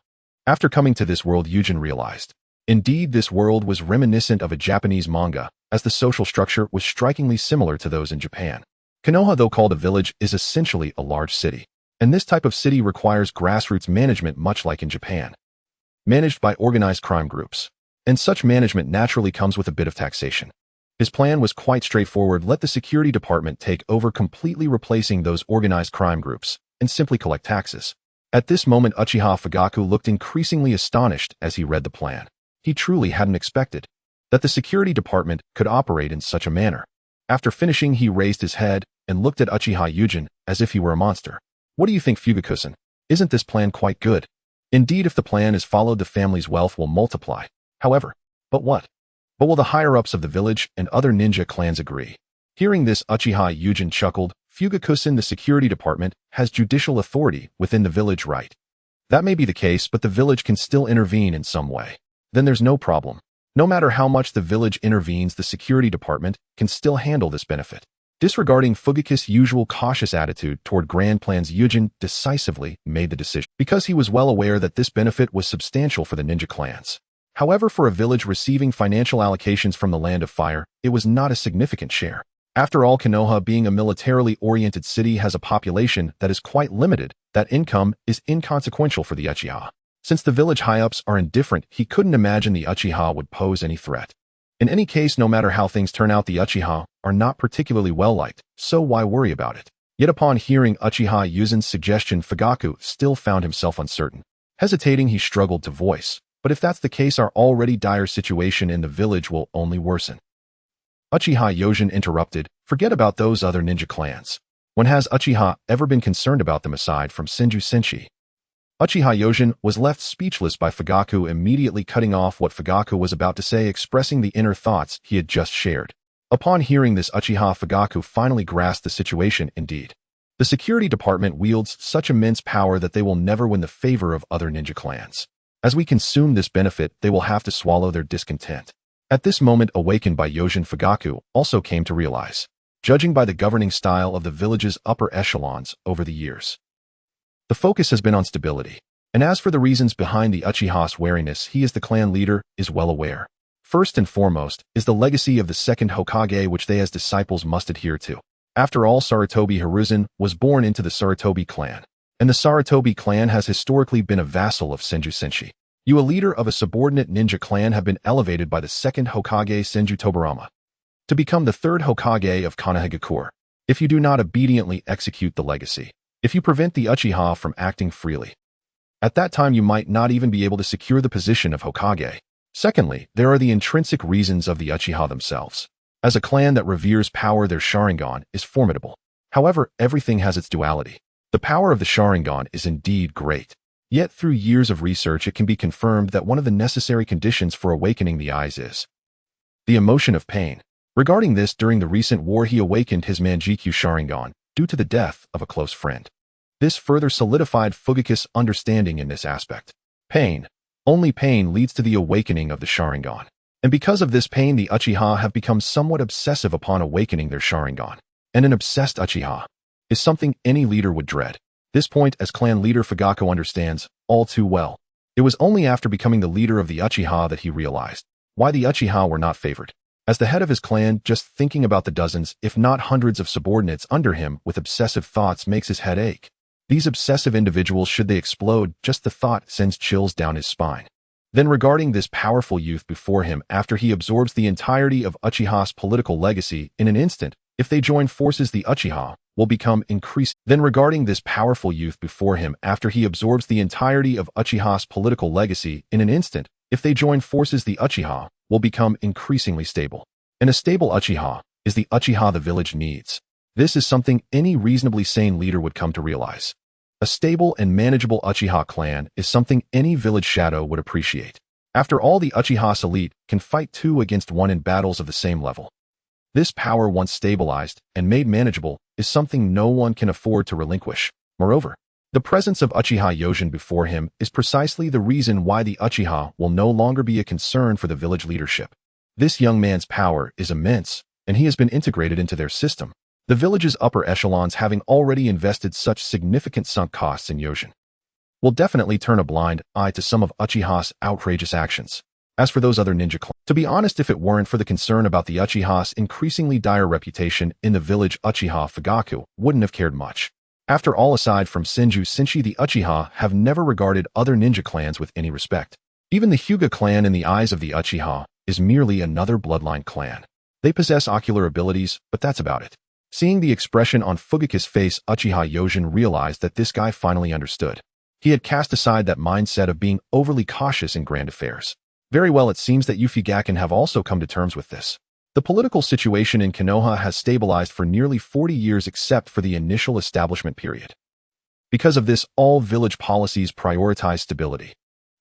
After coming to this world, Yujin realized. Indeed, this world was reminiscent of a Japanese manga, as the social structure was strikingly similar to those in Japan. Konoha, though called a village, is essentially a large city. And this type of city requires grassroots management, much like in Japan. Managed by organized crime groups. And such management naturally comes with a bit of taxation. His plan was quite straightforward. Let the security department take over, completely replacing those organized crime groups, and simply collect taxes. At this moment, Uchiha Fugaku looked increasingly astonished as he read the plan. He truly hadn't expected that the security department could operate in such a manner. After finishing, he raised his head and looked at Uchiha Yujin as if he were a monster. What do you think, Fugakusen? Isn't this plan quite good? Indeed, if the plan is followed, the family's wealth will multiply. However, but what? But will the higher-ups of the village and other ninja clans agree? Hearing this, Uchiha Yujin chuckled. Fugakusen, the security department has judicial authority within the village, right? That may be the case, but the village can still intervene in some way. Then there's no problem. No matter how much the village intervenes, the security department can still handle this benefit. Disregarding Fugaku's usual cautious attitude toward grand plans, Yujin decisively made the decision, because he was well aware that this benefit was substantial for the ninja clans. However, for a village receiving financial allocations from the Land of Fire, it was not a significant share. After all, Konoha, being a militarily oriented city, has a population that is quite limited. That income is inconsequential for the Uchiha. Since the village high-ups are indifferent, he couldn't imagine the Uchiha would pose any threat. In any case, no matter how things turn out, the Uchiha are not particularly well-liked, so why worry about it? Yet upon hearing Uchiha Yujin's suggestion, Fugaku still found himself uncertain. Hesitating, he struggled to voice. But if that's the case, our already dire situation in the village will only worsen. Uchiha Yujin interrupted. Forget about those other ninja clans. When has Uchiha ever been concerned about them aside from Senju Senshi? Uchiha Yujin was left speechless by Fugaku immediately cutting off what Fugaku was about to say, expressing the inner thoughts he had just shared. Upon hearing this, Uchiha Fugaku finally grasped the situation. Indeed, the security department wields such immense power that they will never win the favor of other ninja clans. As we consume this benefit, they will have to swallow their discontent. At this moment, awakened by Yujin, Fugaku also came to realize, judging by the governing style of the village's upper echelons over the years, the focus has been on stability. And as for the reasons behind the Uchiha's wariness, he as the clan leader is well aware. First and foremost is the legacy of the second Hokage, which they as disciples must adhere to. After all, Sarutobi Hiruzen was born into the Sarutobi clan. And the Sarutobi clan has historically been a vassal of Senju Senshi. You, a leader of a subordinate ninja clan, have been elevated by the second Hokage Senju Tobarama to become the third Hokage of Konohagakure. if you do not obediently execute the legacy, if you prevent the Uchiha from acting freely. At that time you might not even be able to secure the position of Hokage. Secondly, there are the intrinsic reasons of the Uchiha themselves. As a clan that reveres power, their Sharingan is formidable. However, everything has its duality. The power of the Sharingan is indeed great. Yet through years of research it can be confirmed that one of the necessary conditions for awakening the eyes is the emotion of pain. Regarding this, during the recent war he awakened his Manjikyu Sharingan due to the death of a close friend. This further solidified Fugaku's understanding in this aspect. Pain. Only pain leads to the awakening of the Sharingan. And because of this pain, the Uchiha have become somewhat obsessive upon awakening their Sharingan. And an obsessed Uchiha is something any leader would dread. This point, as clan leader Fugaku understands all too well. It was only after becoming the leader of the Uchiha that he realized why the Uchiha were not favored. As the head of his clan, just thinking about the dozens, if not hundreds of subordinates under him with obsessive thoughts makes his head ache. These obsessive individuals, should they explode, just the thought sends chills down his spine. Then regarding this powerful youth before him, after he absorbs the entirety of Uchiha's political legacy in an instant, if they join forces the Uchiha will become increased. Then regarding this powerful youth before him, after he absorbs the entirety of Uchiha's political legacy in an instant, if they join forces the Uchiha will become increasingly stable. And a stable Uchiha is the Uchiha the village needs. This is something any reasonably sane leader would come to realize. A stable and manageable Uchiha clan is something any village shadow would appreciate. After all, the Uchiha's elite can fight 2 against 1 in battles of the same level. This power, once stabilized and made manageable, is something no one can afford to relinquish. Moreover, the presence of Uchiha Yojin before him is precisely the reason why the Uchiha will no longer be a concern for the village leadership. This young man's power is immense, and he has been integrated into their system. The village's upper echelons, having already invested such significant sunk costs in Yojin, will definitely turn a blind eye to some of Uchiha's outrageous actions. As for those other ninja clans, to be honest, if it weren't for the concern about the Uchiha's increasingly dire reputation in the village, Uchiha Fugaku wouldn't have cared much. After all, aside from Senju Senshi, the Uchiha have never regarded other ninja clans with any respect. Even the Hyuga clan, in the eyes of the Uchiha, is merely another bloodline clan. They possess ocular abilities, but that's about it. Seeing the expression on Fugaku's face, Uchiha Yojin realized that this guy finally understood. He had cast aside that mindset of being overly cautious in grand affairs. Very well, it seems that Fugaku have also come to terms with this. The political situation in Konoha has stabilized for nearly 40 years except for the initial establishment period. Because of this, all village policies prioritize stability.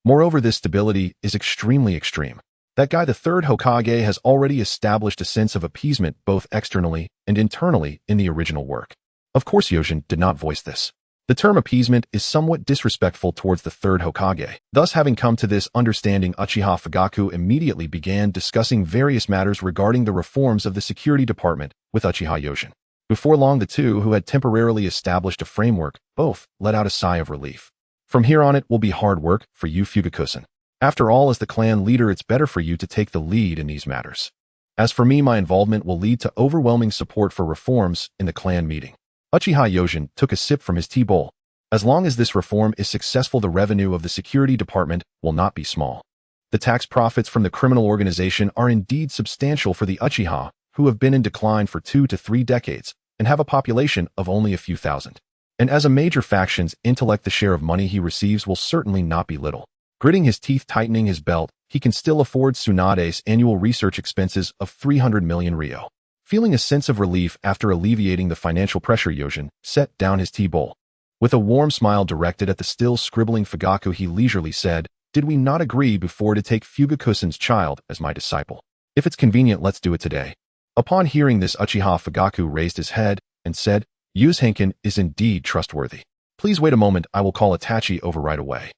Moreover, this stability is extremely extreme. That guy, the third Hokage, has already established a sense of appeasement both externally and internally in the original work. Of course, Yojin did not voice this. The term appeasement is somewhat disrespectful towards the third Hokage. Thus, having come to this understanding, Uchiha Fugaku immediately began discussing various matters regarding the reforms of the security department with Uchiha Yojin. Before long, the two, who had temporarily established a framework, both let out a sigh of relief. From here on, it will be hard work for you, Fugaku-san. After all, as the clan leader, it's better for you to take the lead in these matters. As for me, my involvement will lead to overwhelming support for reforms in the clan meeting. Uchiha Yojin took a sip from his tea bowl. As long as this reform is successful, the revenue of the security department will not be small. The tax profits from the criminal organization are indeed substantial for the Uchiha, who have been in decline for 2 to 3 decades and have a population of only a few thousand. And as a major faction's intellect, the share of money he receives will certainly not be little. Gritting his teeth, tightening his belt, he can still afford Tsunade's annual research expenses of 300 million ryo. Feeling a sense of relief after alleviating the financial pressure, Yojin set down his tea bowl. With a warm smile directed at the still scribbling Fugaku, he leisurely said, "Did we not agree before to take Fugaku-san's child as my disciple? If it's convenient, let's do it today." Upon hearing this, Uchiha Fugaku raised his head and said, "Yuzenkin is indeed trustworthy. Please wait a moment, I will call Itachi over right away."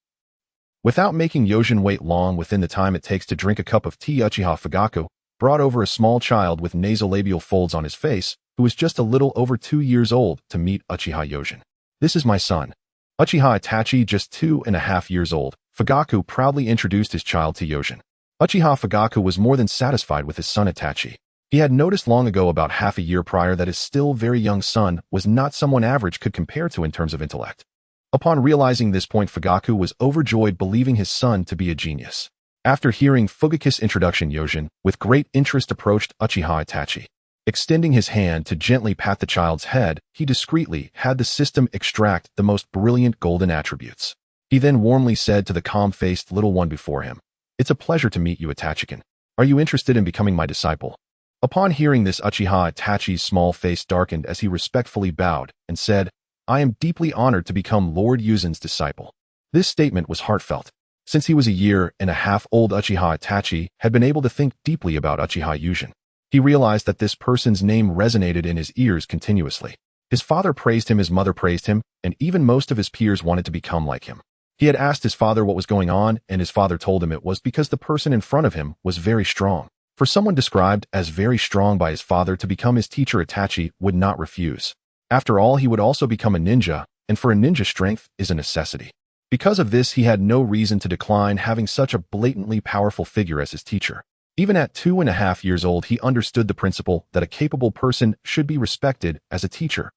Without making Yojin wait long, within the time it takes to drink a cup of tea, Uchiha Fugaku brought over a small child with nasolabial folds on his face, who was just a little over 2 years old, to meet Uchiha Yojin. "This is my son, Uchiha Itachi, just 2.5 years old." Fugaku proudly introduced his child to Yojin. Uchiha Fugaku was more than satisfied with his son Itachi. He had noticed long ago, about half a year prior, that his still very young son was not someone average could compare to in terms of intellect. Upon realizing this point, Fugaku was overjoyed, believing his son to be a genius. After hearing Fugaku's introduction, Yojin, with great interest, approached Uchiha Itachi. Extending his hand to gently pat the child's head, he discreetly had the system extract the most brilliant golden attributes. He then warmly said to the calm-faced little one before him, "It's a pleasure to meet you, Itachi. Are you interested in becoming my disciple?" Upon hearing this, Itachi's small face darkened as he respectfully bowed and said, "I am deeply honored to become Lord Yuzen's disciple." This statement was heartfelt. Since he was a year and a half old, Itachi had been able to think deeply about Uchiha Yuzen. He realized that this person's name resonated in his ears continuously. His father praised him, his mother praised him, and even most of his peers wanted to become like him. He had asked his father what was going on, and his father told him it was because the person in front of him was very strong. For someone described as very strong by his father to become his teacher, Itachi would not refuse. After all, he would also become a ninja, and for a ninja, strength is a necessity. Because of this, he had no reason to decline having such a blatantly powerful figure as his teacher. Even at 2.5 years old, he understood the principle that a capable person should be respected as a teacher.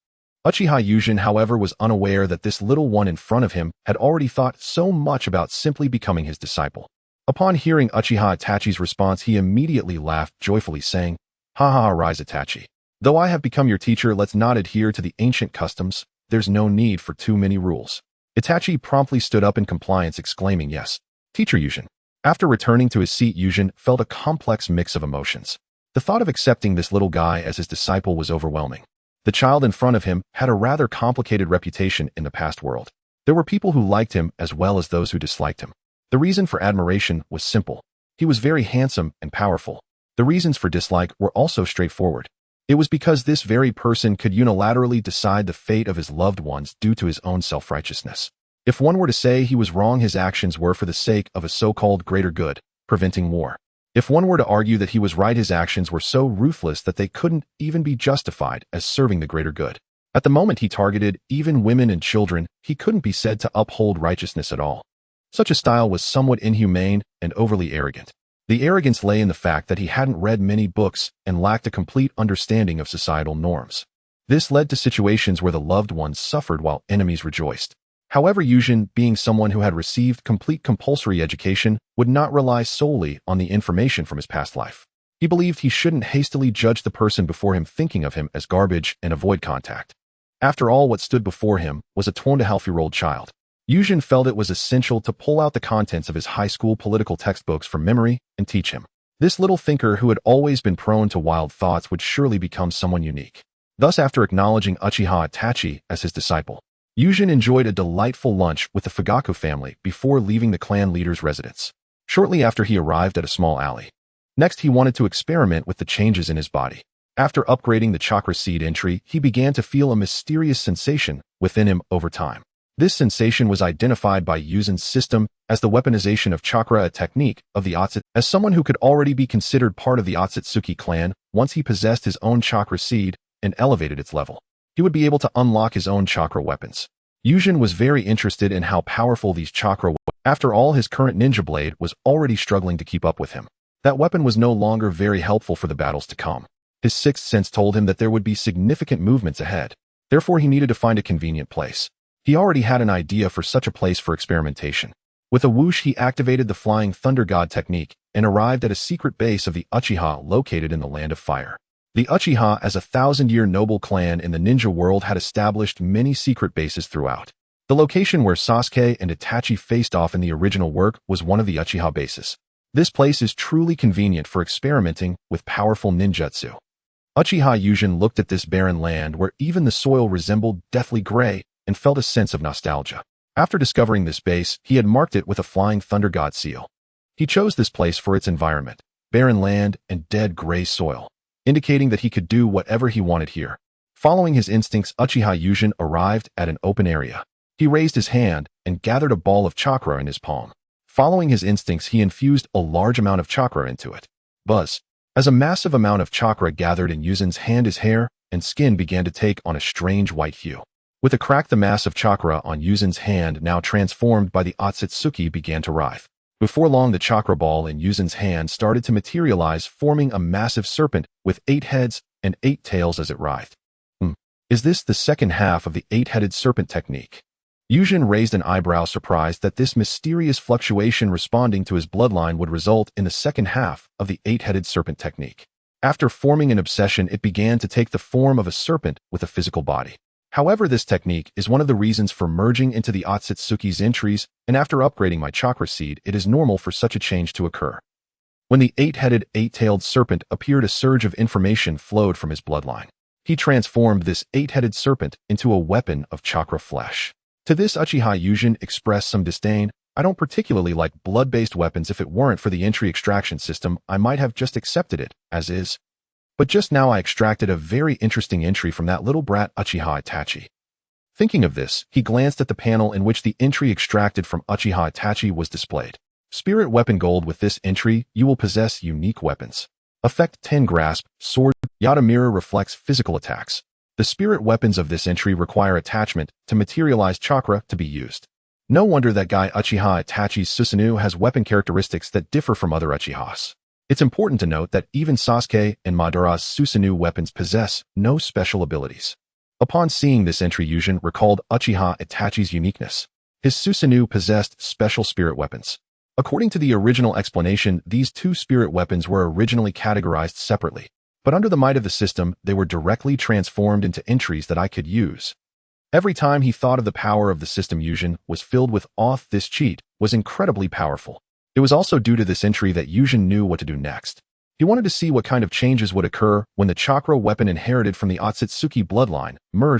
Uchiha Yuzen, however, was unaware that this little one in front of him had already thought so much about simply becoming his disciple. Upon hearing Itachi's response, he immediately laughed joyfully, saying, "Ha ha ha, rise Itachi. Though I have become your teacher, let's not adhere to the ancient customs. There's no need for too many rules." Itachi promptly stood up in compliance, exclaiming, "Yes, Teacher Yuzen." After returning to his seat, Yuzen felt a complex mix of emotions. The thought of accepting this little guy as his disciple was overwhelming. The child in front of him had a rather complicated reputation in the past world. There were people who liked him as well as those who disliked him. The reason for admiration was simple. He was very handsome and powerful. The reasons for dislike were also straightforward. It was because this very person could unilaterally decide the fate of his loved ones due to his own self-righteousness. If one were to say he was wrong, his actions were for the sake of a so-called greater good, preventing war. If one were to argue that he was right, his actions were so ruthless that they couldn't even be justified as serving the greater good. At the moment he targeted even women and children, he couldn't be said to uphold righteousness at all. Such a style was somewhat inhumane and overly arrogant. The arrogance lay in the fact that he hadn't read many books and lacked a complete understanding of societal norms. This led to situations where the loved ones suffered while enemies rejoiced. However, Yuzen, being someone who had received complete compulsory education, would not rely solely on the information from his past life. He believed he shouldn't hastily judge the person before him, thinking of him as garbage, and avoid contact. After all, what stood before him was a 2.5-year-old child. Yuzen felt it was essential to pull out the contents of his high school political textbooks from memory and teach him. This little thinker, who had always been prone to wild thoughts, would surely become someone unique. Thus, after acknowledging Uchiha Itachi as his disciple, Yuzen enjoyed a delightful lunch with the Fugaku family before leaving the clan leader's residence. Shortly after, he arrived at a small alley. Next, he wanted to experiment with the changes in his body. After upgrading the chakra seed entry, he began to feel a mysterious sensation within him over time. This sensation was identified by Yuzen's system as the weaponization of chakra, a technique of the Otsutsuki. As someone who could already be considered part of the Otsutsuki clan, once he possessed his own chakra seed and elevated its level, he would be able to unlock his own chakra weapons. Yuzen was very interested in how powerful these chakra weapons were. After all, his current ninja blade was already struggling to keep up with him. That weapon was no longer very helpful for the battles to come. His sixth sense told him that there would be significant movements ahead. Therefore, he needed to find a convenient place. He already had an idea for such a place for experimentation. With a whoosh, he activated the Flying Thunder God technique and arrived at a secret base of the Uchiha located in the Land of Fire. The Uchiha, as a 1,000-year noble clan in the ninja world, had established many secret bases throughout. The location where Sasuke and Itachi faced off in the original work was one of the Uchiha bases. This place is truly convenient for experimenting with powerful ninjutsu. Uchiha Yuzen looked at this barren land where even the soil resembled deathly gray and felt a sense of nostalgia. After discovering this base, he had marked it with a Flying Thunder God seal. He chose this place for its environment, barren land and dead gray soil, indicating that he could do whatever he wanted here. Following his instincts, Uchiha Yuzen arrived at an open area. He raised his hand and gathered a ball of chakra in his palm. Following his instincts, he infused a large amount of chakra into it. Buzz. As a massive amount of chakra gathered in Yuzen's hand, his hair and skin began to take on a strange white hue. With a crack, the mass of chakra on Yuzen's hand, now transformed by the Otsutsuki, began to writhe. Before long, the chakra ball in Yuzen's hand started to materialize, forming a massive serpent with 8 heads and 8 tails as it writhed. Is this the second half of the 8-headed serpent technique? Yuzen raised an eyebrow, surprised that this mysterious fluctuation responding to his bloodline would result in the second half of the 8-headed serpent technique. After forming an obsession, it began to take the form of a serpent with a physical body. However, this technique is one of the reasons for merging into the Otsutsuki's entries, and after upgrading my chakra seed, it is normal for such a change to occur. When the eight-headed, eight-tailed serpent appeared, a surge of information flowed from his bloodline. He transformed this eight-headed serpent into a weapon of chakra flesh. To this, Uchiha Yūjin expressed some disdain. I don't particularly like blood-based weapons. If it weren't for the entry extraction system, I might have just accepted it, as is. But just now I extracted a very interesting entry from that little brat Uchiha Itachi. Thinking of this, he glanced at the panel in which the entry extracted from Uchiha Itachi was displayed. Spirit Weapon Gold. With this entry, you will possess unique weapons. Effect 10 Grasp, Sword, Yata Mirror reflects physical attacks. The spirit weapons of this entry require attachment to materialize chakra to be used. No wonder that guy Uchiha Itachi's Susanoo has weapon characteristics that differ from other Uchihas. It's important to note that even Sasuke and Madara's Susanoo weapons possess no special abilities. Upon seeing this entry, Yūjin recalled Uchiha Itachi's uniqueness. His Susanoo possessed special spirit weapons. According to the original explanation, these two spirit weapons were originally categorized separately, but under the might of the system, they were directly transformed into entries that I could use. Every time he thought of the power of the system, Yūjin was filled with awe. This cheat was incredibly powerful. It was also due to this entry that Yūjin knew what to do next. He wanted to see what kind of changes would occur when the chakra weapon inherited from the Otsutsuki bloodline merged